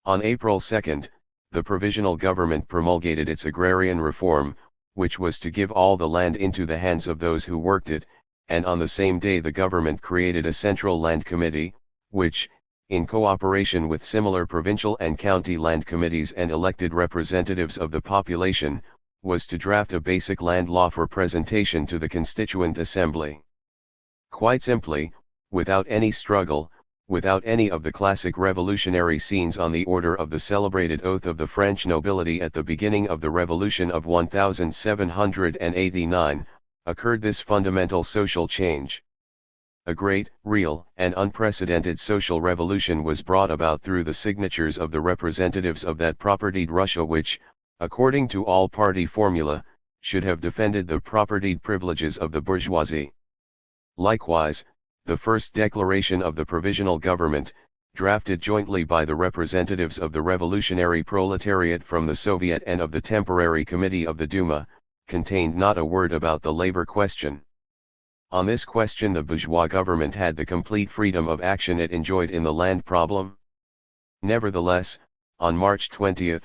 On April 2, the provisional government promulgated its agrarian reform, which was to give all the land into the hands of those who worked it, and on the same day the government created a central land committee, which, in cooperation with similar provincial and county land committees and elected representatives of the population, was to draft a basic land law for presentation to the Constituent Assembly. Quite simply, without any struggle, without any of the classic revolutionary scenes on the order of the celebrated oath of the French nobility at the beginning of the Revolution of 1789, occurred this fundamental social change. A great, real, and unprecedented social revolution was brought about through the signatures of the representatives of that propertied Russia which, according to all party formula, should have defended the propertied privileges of the bourgeoisie. Likewise, the first declaration of the provisional government, drafted jointly by the representatives of the revolutionary proletariat from the Soviet and of the temporary committee of the Duma, contained not a word about the labor question. On this question the bourgeois government had the complete freedom of action it enjoyed in the land problem. Nevertheless, on March 20,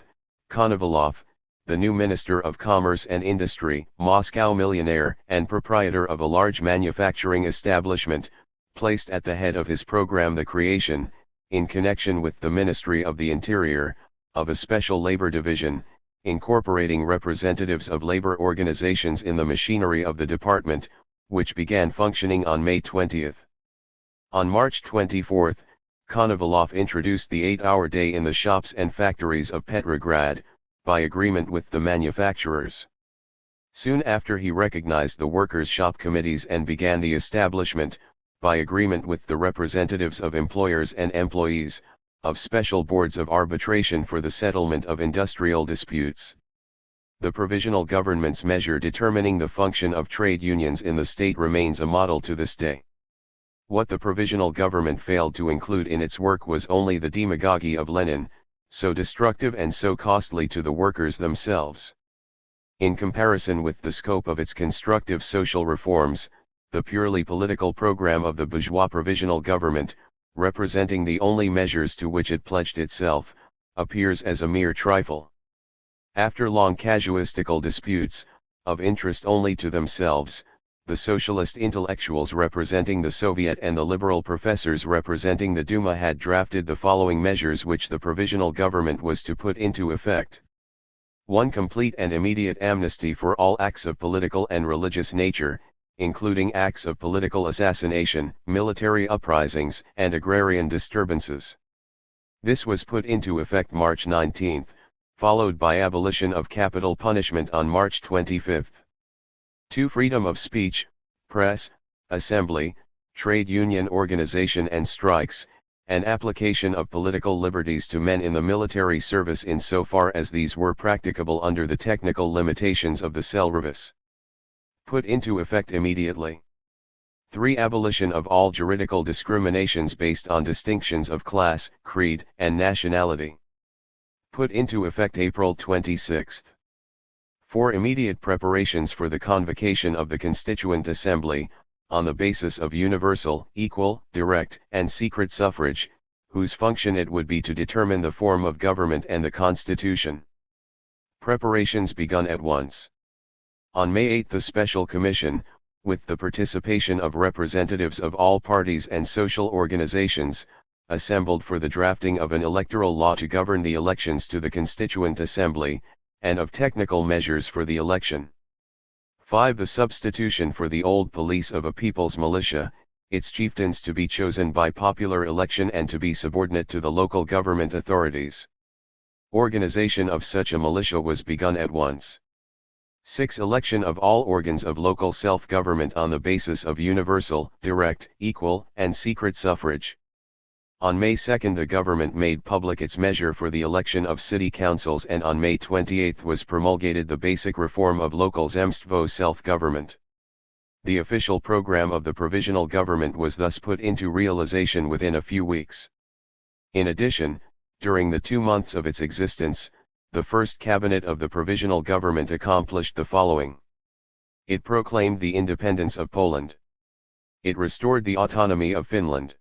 Konovalov, the new Minister of Commerce and Industry, Moscow millionaire and proprietor of a large manufacturing establishment, placed at the head of his program the creation, in connection with the Ministry of the Interior, of a special labor division, incorporating representatives of labor organizations in the machinery of the department, which began functioning on May 20. On March 24, Konovalov introduced the 8-hour day in the shops and factories of Petrograd, by agreement with the manufacturers. Soon after he recognized the workers' shop committees and began the establishment, by agreement with the representatives of employers and employees, of special boards of arbitration for the settlement of industrial disputes. The provisional government's measure determining the function of trade unions in the state remains a model to this day. What the provisional government failed to include in its work was only the demagogy of Lenin, so destructive and so costly to the workers themselves. In comparison with the scope of its constructive social reforms, the purely political program of the bourgeois provisional government, representing the only measures to which it pledged itself, appears as a mere trifle. After long casuistical disputes, of interest only to themselves, the socialist intellectuals representing the Soviet and the liberal professors representing the Duma had drafted the following measures which the provisional government was to put into effect. 1. Complete and immediate amnesty for all acts of political and religious nature, including acts of political assassination, military uprisings, and agrarian disturbances. This was put into effect March 19, followed by abolition of capital punishment on March 25. 2. Freedom of speech, press, assembly, trade union organization and strikes, and application of political liberties to men in the military service insofar as these were practicable under the technical limitations of the Cellrevis. Put into effect immediately. 3. Abolition of all juridical discriminations based on distinctions of class, creed, and nationality. Put into effect April 26. 4. Immediate preparations for the convocation of the Constituent Assembly, on the basis of universal, equal, direct, and secret suffrage, whose function it would be to determine the form of government and the Constitution. Preparations begun at once. On May 8 the Special Commission, with the participation of representatives of all parties and social organizations, assembled for the drafting of an electoral law to govern the elections to the Constituent Assembly, and of technical measures for the election. 5. The substitution for the old police of a people's militia, its chieftains to be chosen by popular election and to be subordinate to the local government authorities. Organization of such a militia was begun at once. 6. Election of all organs of local self-government on the basis of universal, direct, equal, and secret suffrage. On May 2 the government made public its measure for the election of city councils, and on May 28 was promulgated the basic reform of local Zemstvo self-government. The official program of the provisional government was thus put into realization within a few weeks. In addition, during the 2 months of its existence, the first cabinet of the provisional government accomplished the following. It proclaimed the independence of Poland. It restored the autonomy of Finland.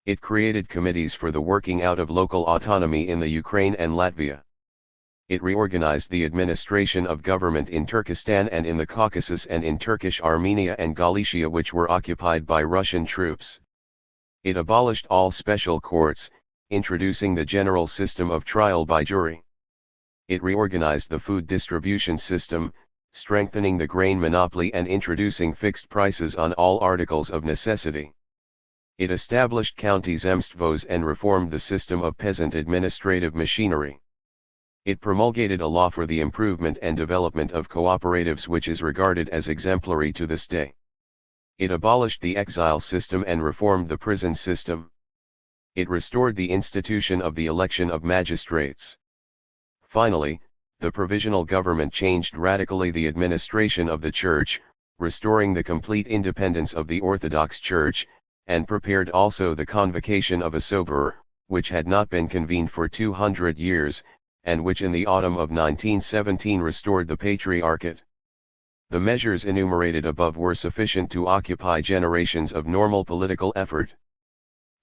It created committees for the working out of local autonomy in the Ukraine and Latvia. It reorganized the administration of government in Turkestan and in the Caucasus and in Turkish Armenia and Galicia, which were occupied by Russian troops. It abolished all special courts, introducing the general system of trial by jury. It reorganized the food distribution system, strengthening the grain monopoly and introducing fixed prices on all articles of necessity. It established county zemstvos and reformed the system of peasant administrative machinery. It promulgated a law for the improvement and development of cooperatives, which is regarded as exemplary to this day. It abolished the exile system and reformed the prison system. It restored the institution of the election of magistrates. Finally, the provisional government changed radically the administration of the Church, restoring the complete independence of the Orthodox Church, and prepared also the convocation of a soberer, which had not been convened for 200 years, and which in the autumn of 1917 restored the Patriarchate. The measures enumerated above were sufficient to occupy generations of normal political effort.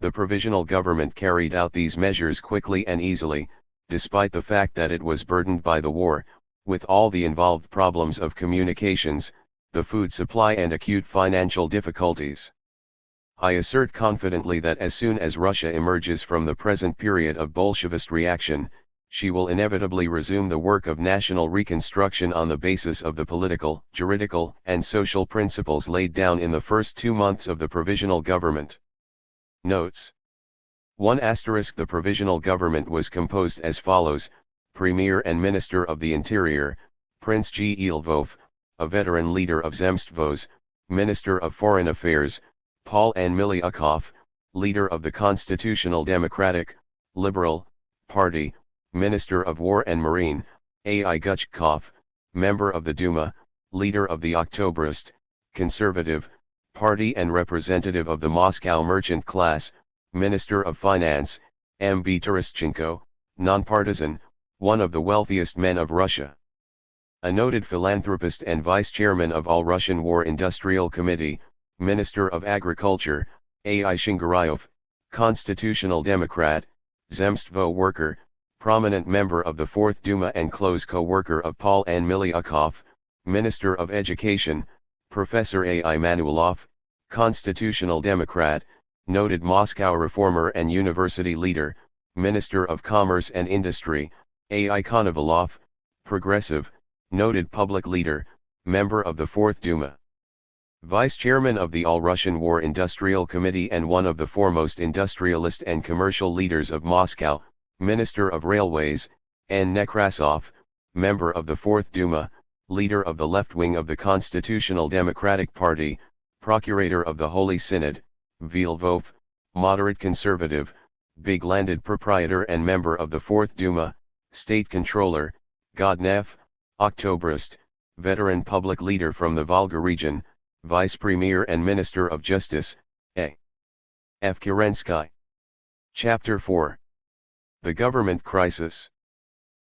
The provisional government carried out these measures quickly and easily, despite the fact that it was burdened by the war, with all the involved problems of communications, the food supply and acute financial difficulties. I assert confidently that as soon as Russia emerges from the present period of Bolshevist reaction, she will inevitably resume the work of national reconstruction on the basis of the political, juridical, and social principles laid down in the first 2 months of the provisional government. Notes. 1. The provisional government was composed as follows: Premier and Minister of the Interior, Prince G. Lvov, a veteran leader of Zemstvos; Minister of Foreign Affairs, Paul N. Miliukov, leader of the Constitutional Democratic, Liberal, Party; Minister of War and Marine, A.I. Guchkov, member of the Duma, leader of the Oktoberist, Conservative, Party and representative of the Moscow merchant class; Minister of Finance, M.B. Terestchenko, nonpartisan, one of the wealthiest men of Russia. A noted philanthropist and vice-chairman of All-Russian War Industrial Committee, Minister of Agriculture, A.I. Shingaryov, Constitutional Democrat, Zemstvo worker, prominent member of the Fourth Duma and close co-worker of Paul N. Miliukov, Minister of Education, Professor A.I. Manuelov, Constitutional Democrat, noted Moscow reformer and university leader, Minister of Commerce and Industry, A.I. Konovalov, progressive, noted public leader, member of the Fourth Duma. Vice-chairman of the All-Russian War Industrial Committee and one of the foremost industrialist and commercial leaders of Moscow, Minister of Railways, N. Nekrasov, member of the Fourth Duma, leader of the left wing of the Constitutional Democratic Party, Procurator of the Holy Synod, V. Lvov, moderate conservative, big landed proprietor and member of the Fourth Duma, State Controller, Godnev, Oktoberist, veteran public leader from the Volga region, Vice Premier and Minister of Justice, A. F. Kerensky. Chapter 4. The Government Crisis.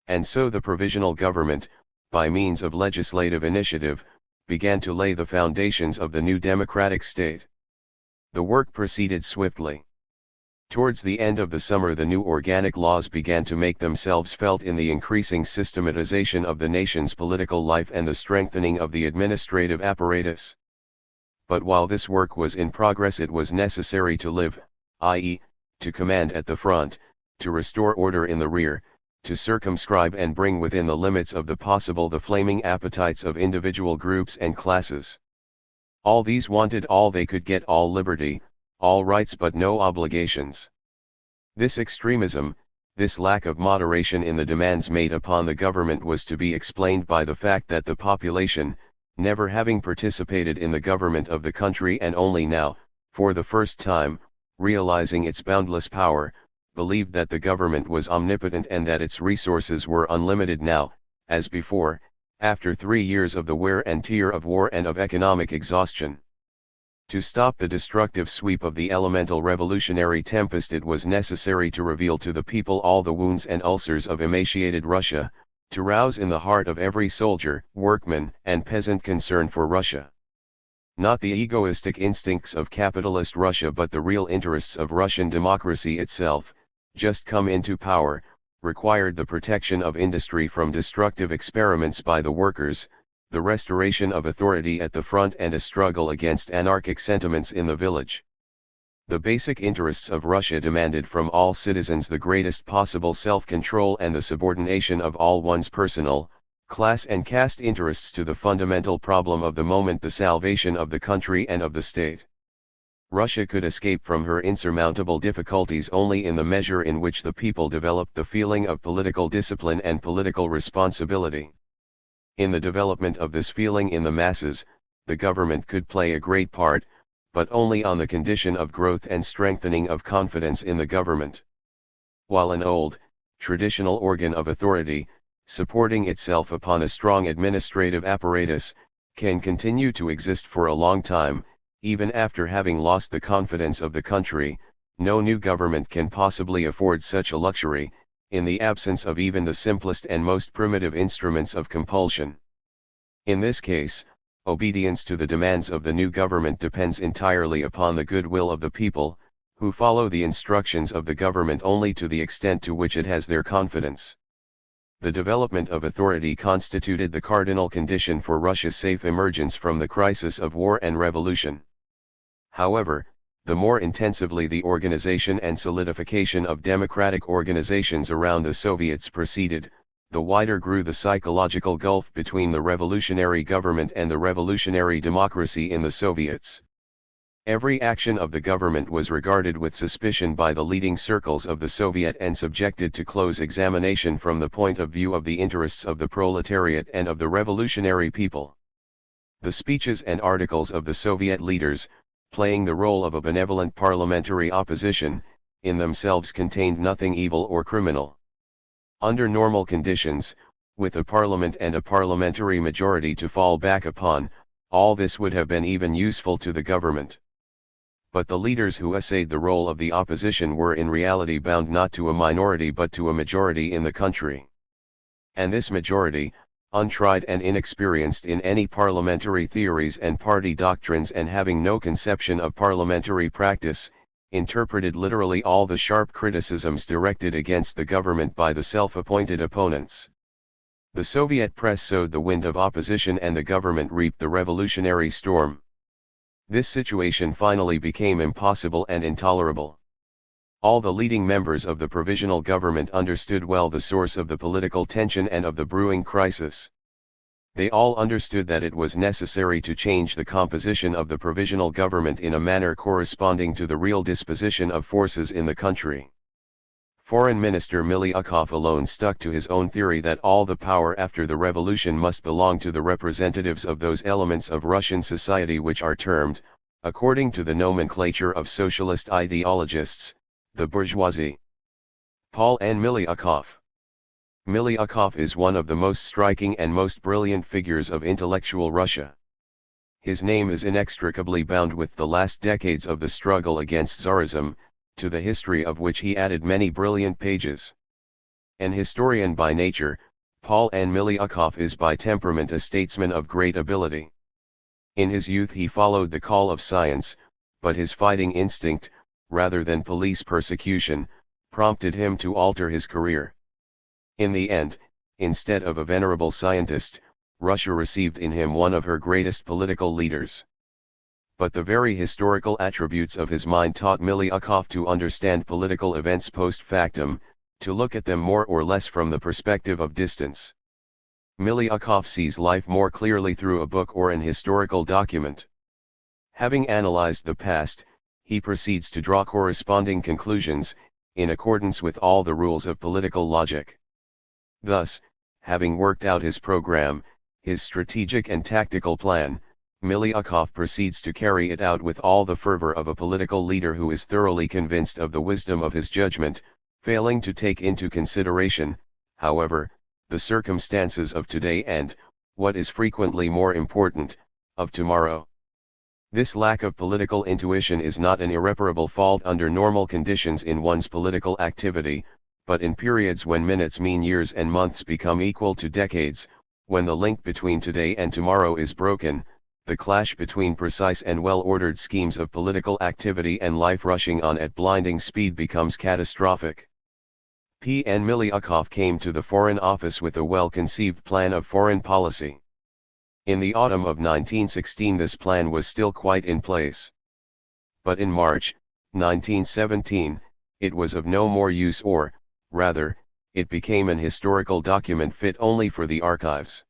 And so the provisional government, by means of legislative initiative, began to lay the foundations of the new democratic state. The work proceeded swiftly. Towards the end of the summer, the new organic laws began to make themselves felt in the increasing systematization of the nation's political life and the strengthening of the administrative apparatus. But while this work was in progress, it was necessary to live, i.e., to command at the front, to restore order in the rear, to circumscribe and bring within the limits of the possible the flaming appetites of individual groups and classes. All these wanted all they could get, all liberty, all rights but no obligations. This extremism, this lack of moderation in the demands made upon the government was to be explained by the fact that the population, never having participated in the government of the country and only now, for the first time, realizing its boundless power, believed that the government was omnipotent and that its resources were unlimited now, as before, after 3 years of the wear and tear of war and of economic exhaustion. To stop the destructive sweep of the elemental revolutionary tempest, it was necessary to reveal to the people all the wounds and ulcers of emaciated Russia, to rouse in the heart of every soldier, workman, and peasant concern for Russia. Not the egoistic instincts of capitalist Russia but the real interests of Russian democracy itself, just come into power, required the protection of industry from destructive experiments by the workers, the restoration of authority at the front and a struggle against anarchic sentiments in the village. The basic interests of Russia demanded from all citizens the greatest possible self-control and the subordination of all one's personal, class and caste interests to the fundamental problem of the moment, the salvation of the country and of the state. Russia could escape from her insurmountable difficulties only in the measure in which the people developed the feeling of political discipline and political responsibility. In the development of this feeling in the masses, the government could play a great part, but only on the condition of growth and strengthening of confidence in the government. While an old, traditional organ of authority, supporting itself upon a strong administrative apparatus, can continue to exist for a long time, even after having lost the confidence of the country, no new government can possibly afford such a luxury, in the absence of even the simplest and most primitive instruments of compulsion. In this case, obedience to the demands of the new government depends entirely upon the goodwill of the people, who follow the instructions of the government only to the extent to which it has their confidence. The development of authority constituted the cardinal condition for Russia's safe emergence from the crisis of war and revolution. However, the more intensively the organization and solidification of democratic organizations around the Soviets proceeded, the wider grew the psychological gulf between the revolutionary government and the revolutionary democracy in the Soviets. Every action of the government was regarded with suspicion by the leading circles of the Soviet and subjected to close examination from the point of view of the interests of the proletariat and of the revolutionary people. The speeches and articles of the Soviet leaders, playing the role of a benevolent parliamentary opposition, in themselves contained nothing evil or criminal. Under normal conditions, with a parliament and a parliamentary majority to fall back upon, all this would have been even useful to the government. But the leaders who essayed the role of the opposition were in reality bound not to a minority but to a majority in the country. And this majority, untried and inexperienced in any parliamentary theories and party doctrines and having no conception of parliamentary practice, interpreted literally all the sharp criticisms directed against the government by the self-appointed opponents. The Soviet press sowed the wind of opposition and the government reaped the revolutionary storm. This situation finally became impossible and intolerable. All the leading members of the provisional government understood well the source of the political tension and of the brewing crisis. They all understood that it was necessary to change the composition of the provisional government in a manner corresponding to the real disposition of forces in the country. Foreign Minister Milyukov alone stuck to his own theory that all the power after the revolution must belong to the representatives of those elements of Russian society which are termed, according to the nomenclature of socialist ideologists, the bourgeoisie. Paul N. Milyukov. Milyukov is one of the most striking and most brilliant figures of intellectual Russia. His name is inextricably bound with the last decades of the struggle against Tsarism, to the history of which he added many brilliant pages. An historian by nature, Paul N. Milyukov is by temperament a statesman of great ability. In his youth he followed the call of science, but his fighting instinct, rather than police persecution, prompted him to alter his career. In the end, instead of a venerable scientist, Russia received in him one of her greatest political leaders. But the very historical attributes of his mind taught Milyukov to understand political events post factum, to look at them more or less from the perspective of distance. Milyukov sees life more clearly through a book or an historical document. Having analyzed the past, he proceeds to draw corresponding conclusions, in accordance with all the rules of political logic. Thus, having worked out his program, his strategic and tactical plan, Milyukov proceeds to carry it out with all the fervor of a political leader who is thoroughly convinced of the wisdom of his judgment, failing to take into consideration, however, the circumstances of today and, what is frequently more important, of tomorrow. This lack of political intuition is not an irreparable fault under normal conditions in one's political activity, but in periods when minutes mean years and months become equal to decades, when the link between today and tomorrow is broken, the clash between precise and well-ordered schemes of political activity and life rushing on at blinding speed becomes catastrophic. P.N. Milyukov came to the Foreign Office with a well-conceived plan of foreign policy. In the autumn of 1916 this plan was still quite in place. But in March, 1917, it was of no more use or, rather, it became an historical document fit only for the archives.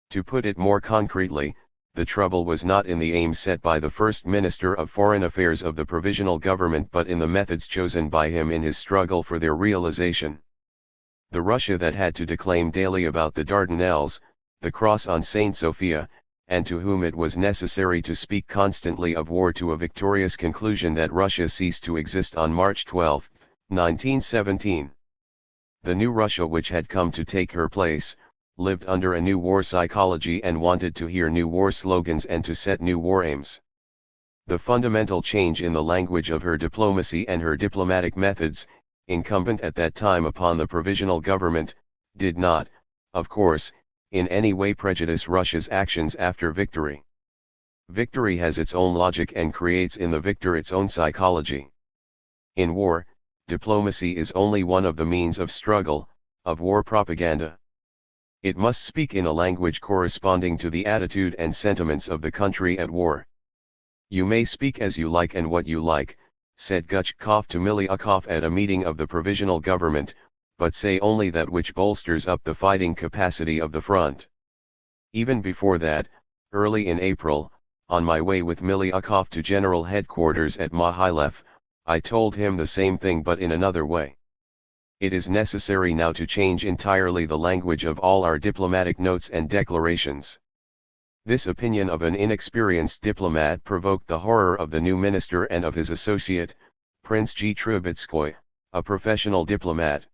To put it more concretely, the trouble was not in the aim set by the First Minister of Foreign Affairs of the Provisional Government but in the methods chosen by him in his struggle for their realization. The Russia that had to declaim daily about the Dardanelles, the cross on Saint Sophia, and to whom it was necessary to speak constantly of war to a victorious conclusion that Russia ceased to exist on March 12, 1917. The new Russia which had come to take her place, lived under a new war psychology and wanted to hear new war slogans and to set new war aims. The fundamental change in the language of her diplomacy and her diplomatic methods, incumbent at that time upon the provisional government, did not, of course, in any way prejudice Russia's actions after victory. Victory has its own logic and creates in the victor its own psychology. In war, diplomacy is only one of the means of struggle, of war propaganda. It must speak in a language corresponding to the attitude and sentiments of the country at war. You may speak as you like and what you like, said Gutchkov to Milyukov at a meeting of the provisional government, but say only that which bolsters up the fighting capacity of the front. Even before that, early in April, on my way with Milyukov to General Headquarters at Mohilev, I told him the same thing but in another way. It is necessary now to change entirely the language of all our diplomatic notes and declarations. This opinion of an inexperienced diplomat provoked the horror of the new minister and of his associate, Prince G. Trubetskoy, a professional diplomat.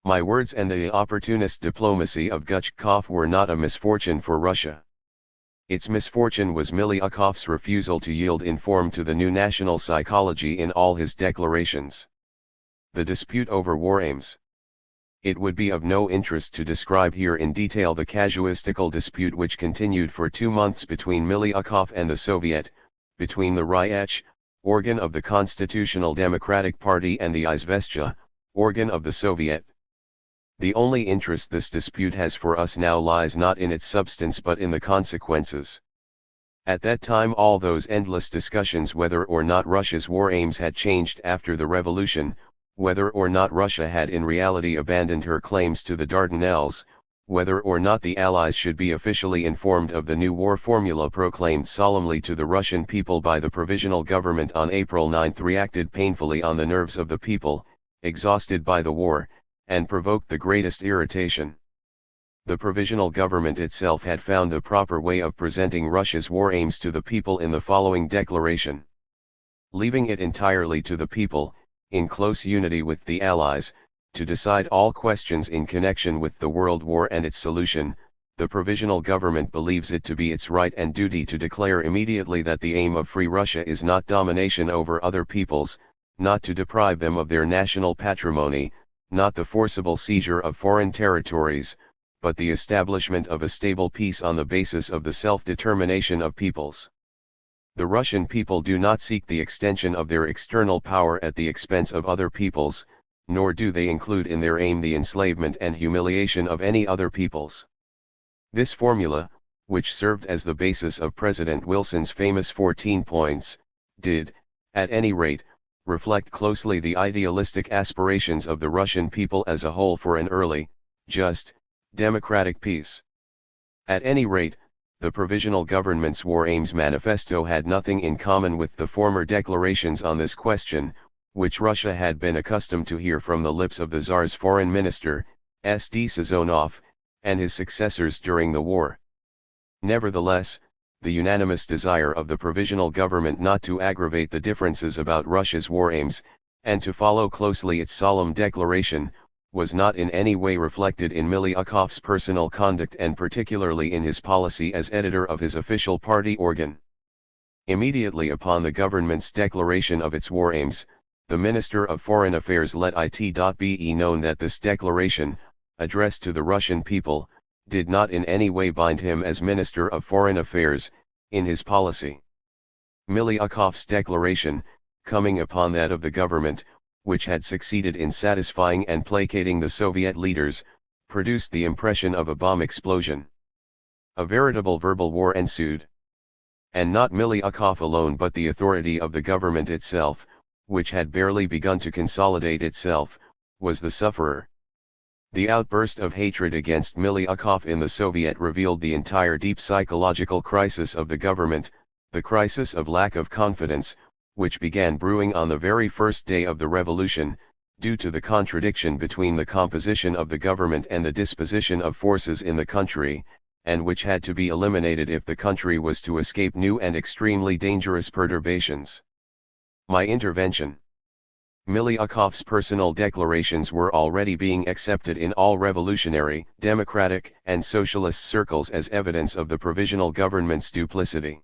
My words and the opportunist diplomacy of Gutchkov were not a misfortune for Russia. Its misfortune was Milyukov's refusal to yield in form to the new national psychology in all his declarations. The dispute over war aims. It would be of no interest to describe here in detail the casuistical dispute which continued for 2 months between Milyukov and the Soviet, between the Ryach, organ of the Constitutional Democratic Party, and the Izvestia, organ of the Soviet. The only interest this dispute has for us now lies not in its substance but in the consequences. At that time all those endless discussions whether or not Russia's war aims had changed after the revolution, whether or not Russia had in reality abandoned her claims to the Dardanelles, whether or not the Allies should be officially informed of the new war formula proclaimed solemnly to the Russian people by the provisional government on April 9 reacted painfully on the nerves of the people, exhausted by the war, and provoked the greatest irritation. The provisional government itself had found the proper way of presenting Russia's war aims to the people in the following declaration. Leaving it entirely to the people, in close unity with the Allies, to decide all questions in connection with the World War and its solution, the provisional government believes it to be its right and duty to declare immediately that the aim of free Russia is not domination over other peoples, not to deprive them of their national patrimony, not the forcible seizure of foreign territories, but the establishment of a stable peace on the basis of the self-determination of peoples. The Russian people do not seek the extension of their external power at the expense of other peoples, nor do they include in their aim the enslavement and humiliation of any other peoples. This formula, which served as the basis of President Wilson's famous 14 points, did, at any rate, reflect closely the idealistic aspirations of the Russian people as a whole for an early, just, democratic peace. At any rate, the Provisional Government's War Aims Manifesto had nothing in common with the former declarations on this question, which Russia had been accustomed to hear from the lips of the Tsar's foreign minister, S.D. Sazonov, and his successors during the war. Nevertheless, the unanimous desire of the Provisional Government not to aggravate the differences about Russia's war aims, and to follow closely its solemn declaration, was not in any way reflected in Miliukov's personal conduct and particularly in his policy as editor of his official party organ. Immediately upon the government's declaration of its war aims, the Minister of Foreign Affairs let it be known that this declaration, addressed to the Russian people, did not in any way bind him as Minister of Foreign Affairs, in his policy. Miliukov's declaration, coming upon that of the government, which had succeeded in satisfying and placating the Soviet leaders, produced the impression of a bomb explosion. A veritable verbal war ensued. And not Miliukov alone but the authority of the government itself, which had barely begun to consolidate itself, was the sufferer. The outburst of hatred against Miliukov in the Soviet revealed the entire deep psychological crisis of the government, the crisis of lack of confidence, which began brewing on the very first day of the revolution, due to the contradiction between the composition of the government and the disposition of forces in the country, and which had to be eliminated if the country was to escape new and extremely dangerous perturbations. My intervention. Miliukov's personal declarations were already being accepted in all revolutionary, democratic, and socialist circles as evidence of the provisional government's duplicity.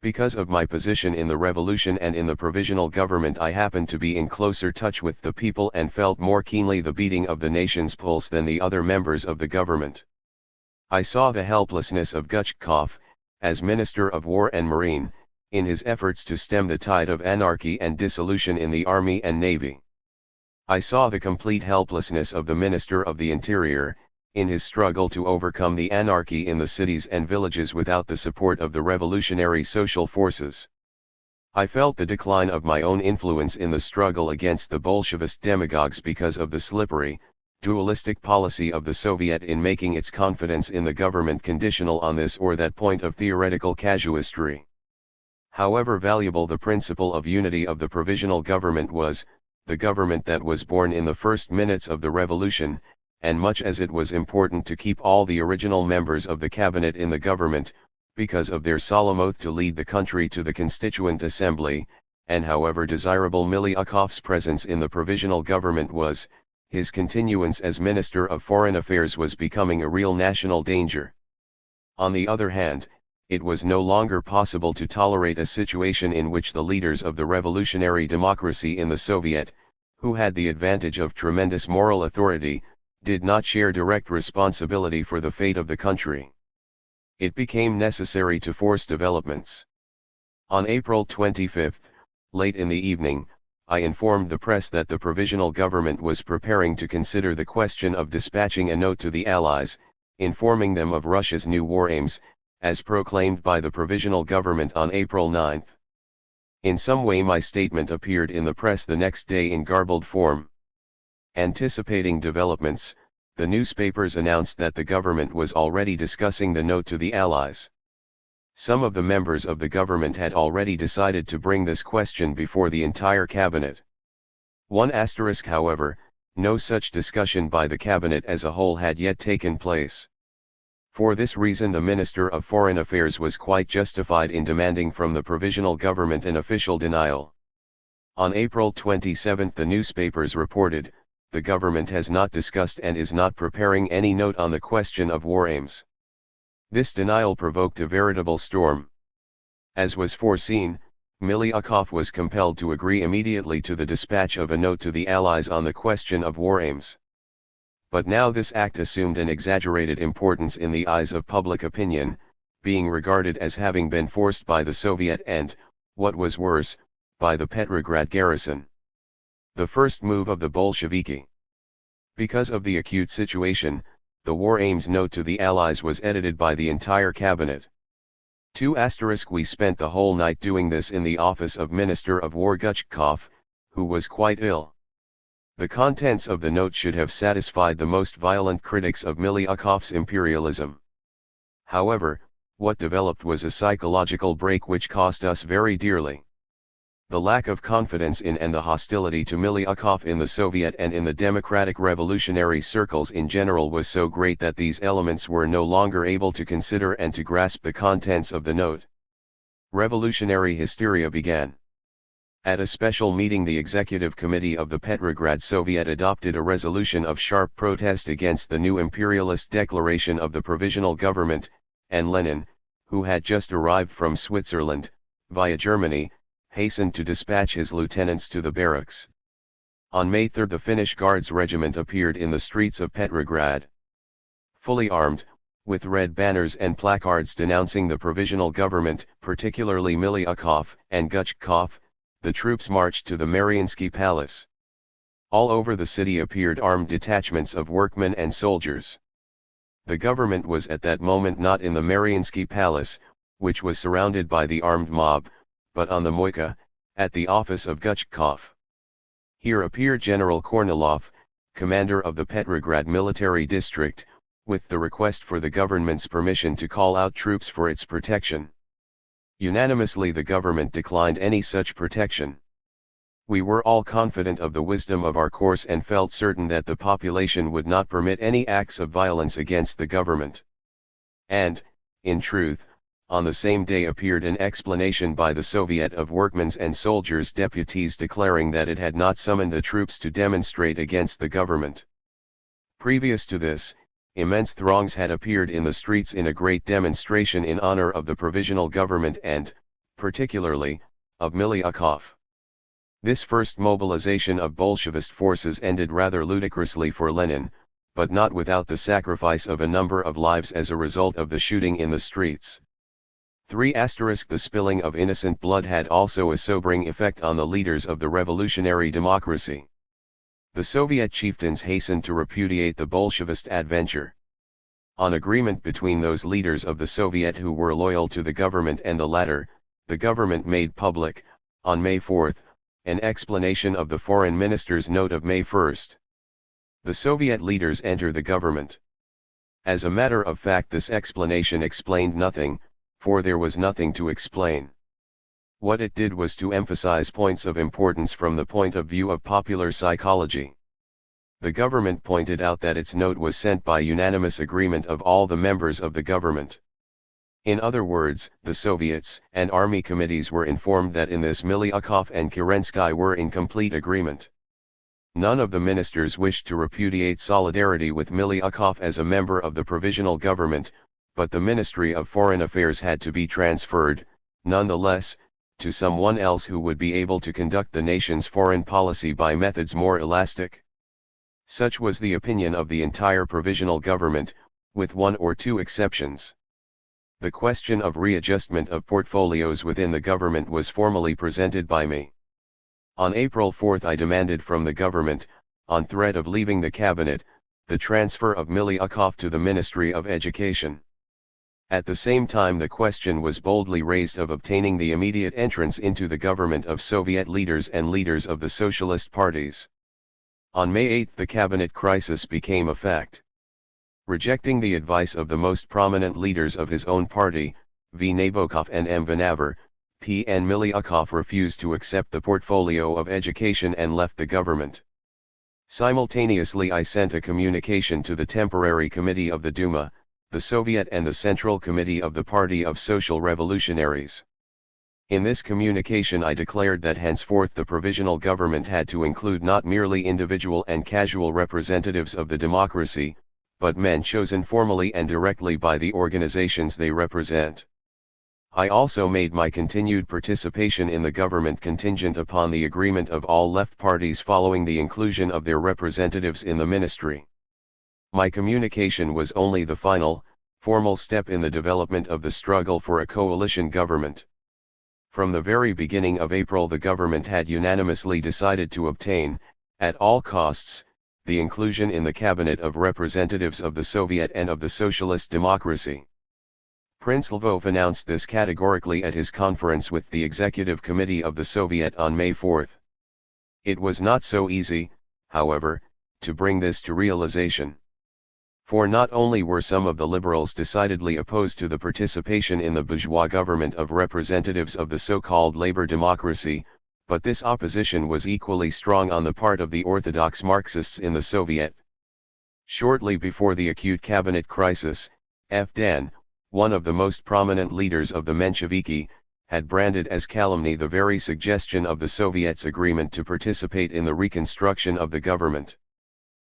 Because of my position in the revolution and in the provisional government, I happened to be in closer touch with the people and felt more keenly the beating of the nation's pulse than the other members of the government. I saw the helplessness of Gorchakov, as Minister of War and Marine, in his efforts to stem the tide of anarchy and dissolution in the Army and Navy. I saw the complete helplessness of the Minister of the Interior, in his struggle to overcome the anarchy in the cities and villages without the support of the revolutionary social forces. I felt the decline of my own influence in the struggle against the Bolshevist demagogues because of the slippery, dualistic policy of the Soviet in making its confidence in the government conditional on this or that point of theoretical casuistry. However valuable the principle of unity of the provisional government was, the government that was born in the first minutes of the revolution, and much as it was important to keep all the original members of the cabinet in the government, because of their solemn oath to lead the country to the Constituent Assembly, and however desirable Miliukov's presence in the provisional government was, his continuance as Minister of Foreign Affairs was becoming a real national danger. On the other hand, it was no longer possible to tolerate a situation in which the leaders of the revolutionary democracy in the Soviet, who had the advantage of tremendous moral authority, did not share direct responsibility for the fate of the country. It became necessary to force developments. On April 25, late in the evening, I informed the press that the provisional government was preparing to consider the question of dispatching a note to the Allies, informing them of Russia's new war aims, as proclaimed by the provisional government on April 9. In some way my statement appeared in the press the next day in garbled form. Anticipating developments, the newspapers announced that the government was already discussing the note to the Allies. Some of the members of the government had already decided to bring this question before the entire cabinet. However, no such discussion by the cabinet as a whole had yet taken place. For this reason the Minister of Foreign Affairs was quite justified in demanding from the provisional government an official denial. On April 27 the newspapers reported, the government has not discussed and is not preparing any note on the question of war aims. This denial provoked a veritable storm. As was foreseen, Miliukov was compelled to agree immediately to the dispatch of a note to the Allies on the question of war aims. But now this act assumed an exaggerated importance in the eyes of public opinion, being regarded as having been forced by the Soviet and, what was worse, by the Petrograd garrison. The first move of the Bolsheviki. Because of the acute situation, the war aims note to the Allies was edited by the entire cabinet. We spent the whole night doing this in the office of Minister of War Gorchakov, who was quite ill. The contents of the note should have satisfied the most violent critics of Miliukov's imperialism. However, what developed was a psychological break which cost us very dearly. The lack of confidence in and the hostility to Miliukov in the Soviet and in the democratic revolutionary circles in general was so great that these elements were no longer able to consider and to grasp the contents of the note. Revolutionary hysteria began. At a special meeting, the Executive Committee of the Petrograd Soviet adopted a resolution of sharp protest against the new imperialist declaration of the Provisional Government, and Lenin, who had just arrived from Switzerland, via Germany, hastened to dispatch his lieutenants to the barracks. On May 3 the Finnish Guards Regiment appeared in the streets of Petrograd. Fully armed, with red banners and placards denouncing the Provisional Government, particularly Miliukov and Guchkov, the troops marched to the Kerensky Palace. All over the city appeared armed detachments of workmen and soldiers. The government was at that moment not in the Kerensky Palace, which was surrounded by the armed mob, but on the Moika, at the office of Guchkov. Here appeared General Kornilov, commander of the Petrograd military district, with the request for the government's permission to call out troops for its protection. Unanimously the government declined any such protection. We were all confident of the wisdom of our course and felt certain that the population would not permit any acts of violence against the government. And, in truth, on the same day appeared an explanation by the Soviet of Workmen's and Soldiers' deputies declaring that it had not summoned the troops to demonstrate against the government. Previous to this, immense throngs had appeared in the streets in a great demonstration in honor of the Provisional Government and, particularly, of Miliukov. This first mobilization of Bolshevist forces ended rather ludicrously for Lenin, but not without the sacrifice of a number of lives as a result of the shooting in the streets. The spilling of innocent blood had also a sobering effect on the leaders of the revolutionary democracy. The Soviet chieftains hastened to repudiate the Bolshevist adventure. On agreement between those leaders of the Soviet who were loyal to the government and the latter, the government made public, on May 4, an explanation of the foreign minister's note of May 1. The Soviet leaders enter the government. As a matter of fact, this explanation explained nothing, for there was nothing to explain. What it did was to emphasize points of importance from the point of view of popular psychology. The government pointed out that its note was sent by unanimous agreement of all the members of the government. In other words, the Soviets and army committees were informed that in this Miliukov and Kerensky were in complete agreement. None of the ministers wished to repudiate solidarity with Miliukov as a member of the Provisional Government, but the Ministry of Foreign Affairs had to be transferred, nonetheless, to someone else who would be able to conduct the nation's foreign policy by methods more elastic. Such was the opinion of the entire Provisional Government, with one or two exceptions. The question of readjustment of portfolios within the government was formally presented by me. On April 4 I demanded from the government, on threat of leaving the cabinet, the transfer of Miliukov to the Ministry of Education. At the same time the question was boldly raised of obtaining the immediate entrance into the government of Soviet leaders and leaders of the socialist parties. On May 8 the cabinet crisis became a fact. Rejecting the advice of the most prominent leaders of his own party, V. Nabokov and M. Vanaver, P. N. Miliukov refused to accept the portfolio of education and left the government. Simultaneously I sent a communication to the Temporary Committee of the Duma, the Soviet and the Central Committee of the Party of Social Revolutionaries. In this communication I declared that henceforth the Provisional Government had to include not merely individual and casual representatives of the democracy, but men chosen formally and directly by the organizations they represent. I also made my continued participation in the government contingent upon the agreement of all left parties following the inclusion of their representatives in the ministry. My communication was only the final, formal step in the development of the struggle for a coalition government. From the very beginning of April the government had unanimously decided to obtain, at all costs, the inclusion in the cabinet of representatives of the Soviet and of the socialist democracy. Prince Lvov announced this categorically at his conference with the Executive Committee of the Soviet on May 4. It was not so easy, however, to bring this to realization. For not only were some of the liberals decidedly opposed to the participation in the bourgeois government of representatives of the so-called labor democracy, but this opposition was equally strong on the part of the orthodox Marxists in the Soviet. Shortly before the acute cabinet crisis, F. Dan, one of the most prominent leaders of the Mensheviki, had branded as calumny the very suggestion of the Soviets' agreement to participate in the reconstruction of the government.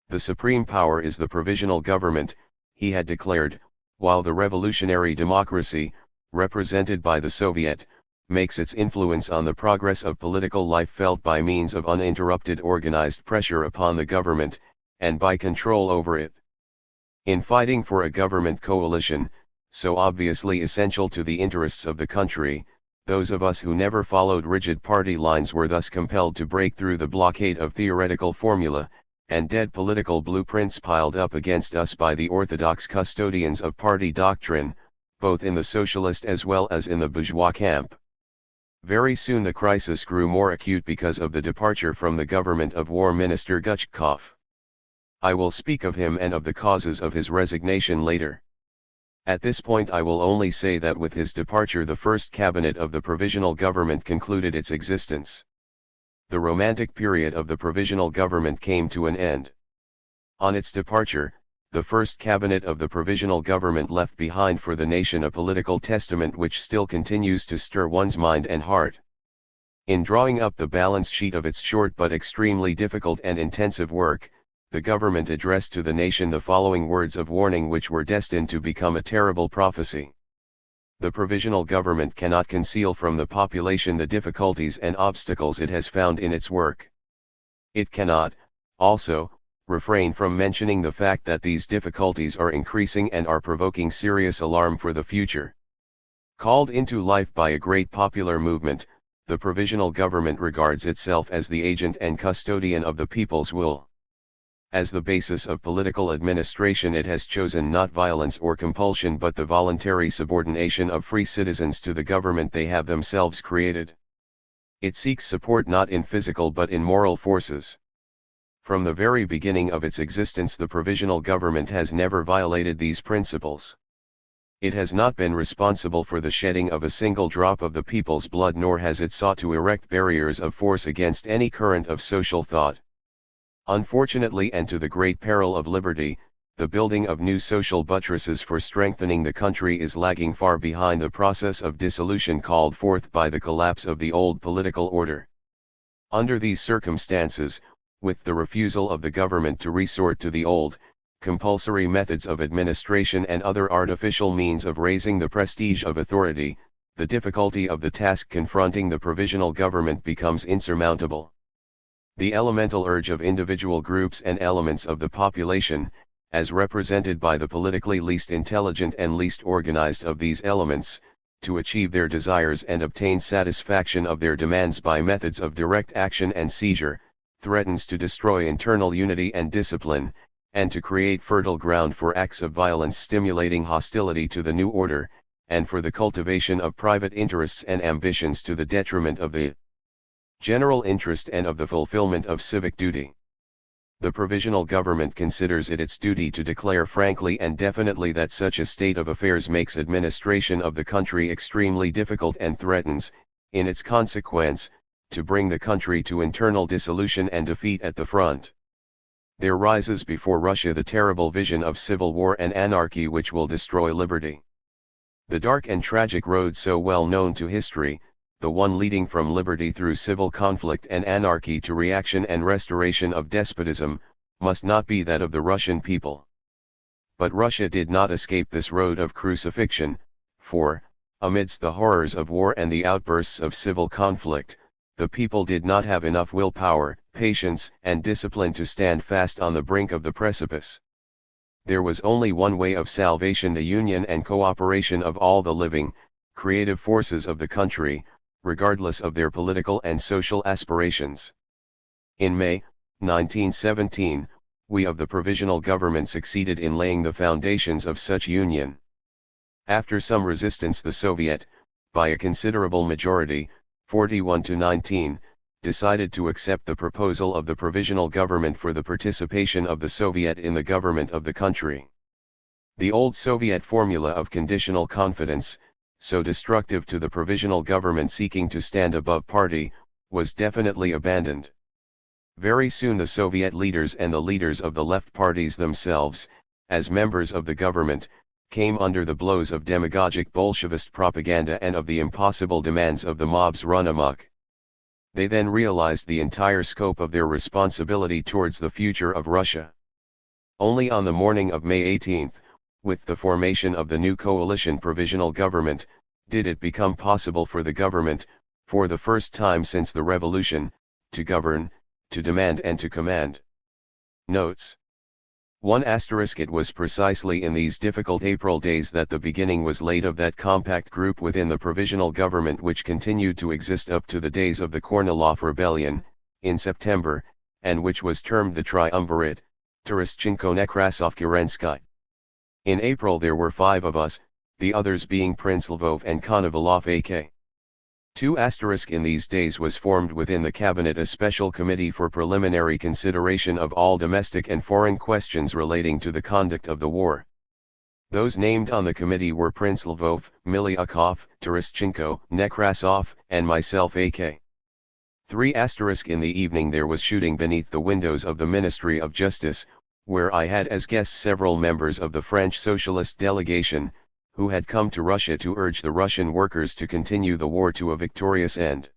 The supreme power is the provisional government, he had declared, while the revolutionary democracy, represented by the Soviet, makes its influence on the progress of political life felt by means of uninterrupted organized pressure upon the government, and by control over it. In fighting for a government coalition, so obviously essential to the interests of the country, those of us who never followed rigid party lines were thus compelled to break through the blockade of theoretical formula, and dead political blueprints piled up against us by the orthodox custodians of party doctrine, both in the socialist as well as in the bourgeois camp. Very soon the crisis grew more acute because of the departure from the government of War Minister Guchkov. I will speak of him and of the causes of his resignation later. At this point I will only say that with his departure the first cabinet of the provisional government concluded its existence. The romantic period of the provisional government came to an end. On its departure, the first cabinet of the provisional government left behind for the nation a political testament which still continues to stir one's mind and heart. In drawing up the balance sheet of its short but extremely difficult and intensive work, the government addressed to the nation the following words of warning which were destined to become a terrible prophecy. The provisional government cannot conceal from the population the difficulties and obstacles it has found in its work. It cannot, also, refrain from mentioning the fact that these difficulties are increasing and are provoking serious alarm for the future. Called into life by a great popular movement, the provisional government regards itself as the agent and custodian of the people's will. As the basis of political administration it has chosen not violence or compulsion but the voluntary subordination of free citizens to the government they have themselves created. It seeks support not in physical but in moral forces. From the very beginning of its existence the provisional government has never violated these principles. It has not been responsible for the shedding of a single drop of the people's blood nor has it sought to erect barriers of force against any current of social thought. Unfortunately and to the great peril of liberty, the building of new social buttresses for strengthening the country is lagging far behind the process of dissolution called forth by the collapse of the old political order. Under these circumstances, with the refusal of the government to resort to the old, compulsory methods of administration and other artificial means of raising the prestige of authority, the difficulty of the task confronting the provisional government becomes insurmountable. The elemental urge of individual groups and elements of the population, as represented by the politically least intelligent and least organized of these elements, to achieve their desires and obtain satisfaction of their demands by methods of direct action and seizure, threatens to destroy internal unity and discipline, and to create fertile ground for acts of violence stimulating hostility to the new order, and for the cultivation of private interests and ambitions to the detriment of the general interest and of the fulfillment of civic duty. The provisional government considers it its duty to declare frankly and definitely that such a state of affairs makes administration of the country extremely difficult and threatens, in its consequence, to bring the country to internal dissolution and defeat at the front. There rises before Russia the terrible vision of civil war and anarchy which will destroy liberty. The dark and tragic road so well known to history, the one leading from liberty through civil conflict and anarchy to reaction and restoration of despotism, must not be that of the Russian people. But Russia did not escape this road of crucifixion, for, amidst the horrors of war and the outbursts of civil conflict, the people did not have enough willpower, patience, and discipline to stand fast on the brink of the precipice. There was only one way of salvation: the union and cooperation of all the living, creative forces of the country, regardless of their political and social aspirations. In May, 1917, we of the provisional government succeeded in laying the foundations of such union. After some resistance the Soviet, by a considerable majority, 41-19, decided to accept the proposal of the provisional government for the participation of the Soviet in the government of the country. The old Soviet formula of conditional confidence, so destructive to the provisional government seeking to stand above party, was definitely abandoned. Very soon the Soviet leaders and the leaders of the left parties themselves, as members of the government, came under the blows of demagogic Bolshevist propaganda and of the impossible demands of the mobs run amok. They then realized the entire scope of their responsibility towards the future of Russia. Only on the morning of May 18, with the formation of the new coalition provisional government, did it become possible for the government, for the first time since the revolution, to govern, to demand and to command. Notes. 1. It was precisely in these difficult April days that the beginning was laid of that compact group within the provisional government which continued to exist up to the days of the Kornilov rebellion, in September, and which was termed the Triumvirate, Terestchenko, Nekrasov, Kerensky. In April there were 5 of us, the others being Prince Lvov and Konovalov AK. 2. In these days was formed within the cabinet a special committee for preliminary consideration of all domestic and foreign questions relating to the conduct of the war. Those named on the committee were Prince Lvov, Milyakov, Terestchenko, Nekrasov, and myself AK. 3. In the evening there was shooting beneath the windows of the Ministry of Justice, where I had as guests several members of the French Socialist delegation, who had come to Russia to urge the Russian workers to continue the war to a victorious end.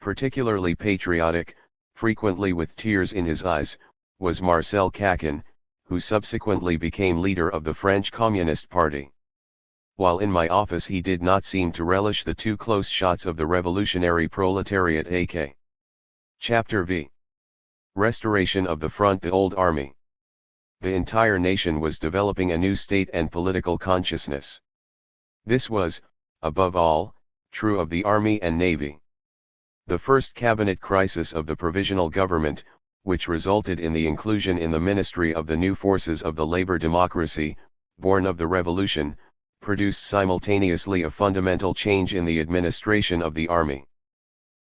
Particularly patriotic, frequently with tears in his eyes, was Marcel Kakin, who subsequently became leader of the French Communist Party. While in my office he did not seem to relish the too close shots of the revolutionary proletariat AK. Chapter V. Restoration of the Front, the Old Army. The entire nation was developing a new state and political consciousness. This was, above all, true of the Army and Navy. The first cabinet crisis of the provisional government, which resulted in the inclusion in the ministry of the new forces of the labor democracy, born of the revolution, produced simultaneously a fundamental change in the administration of the army.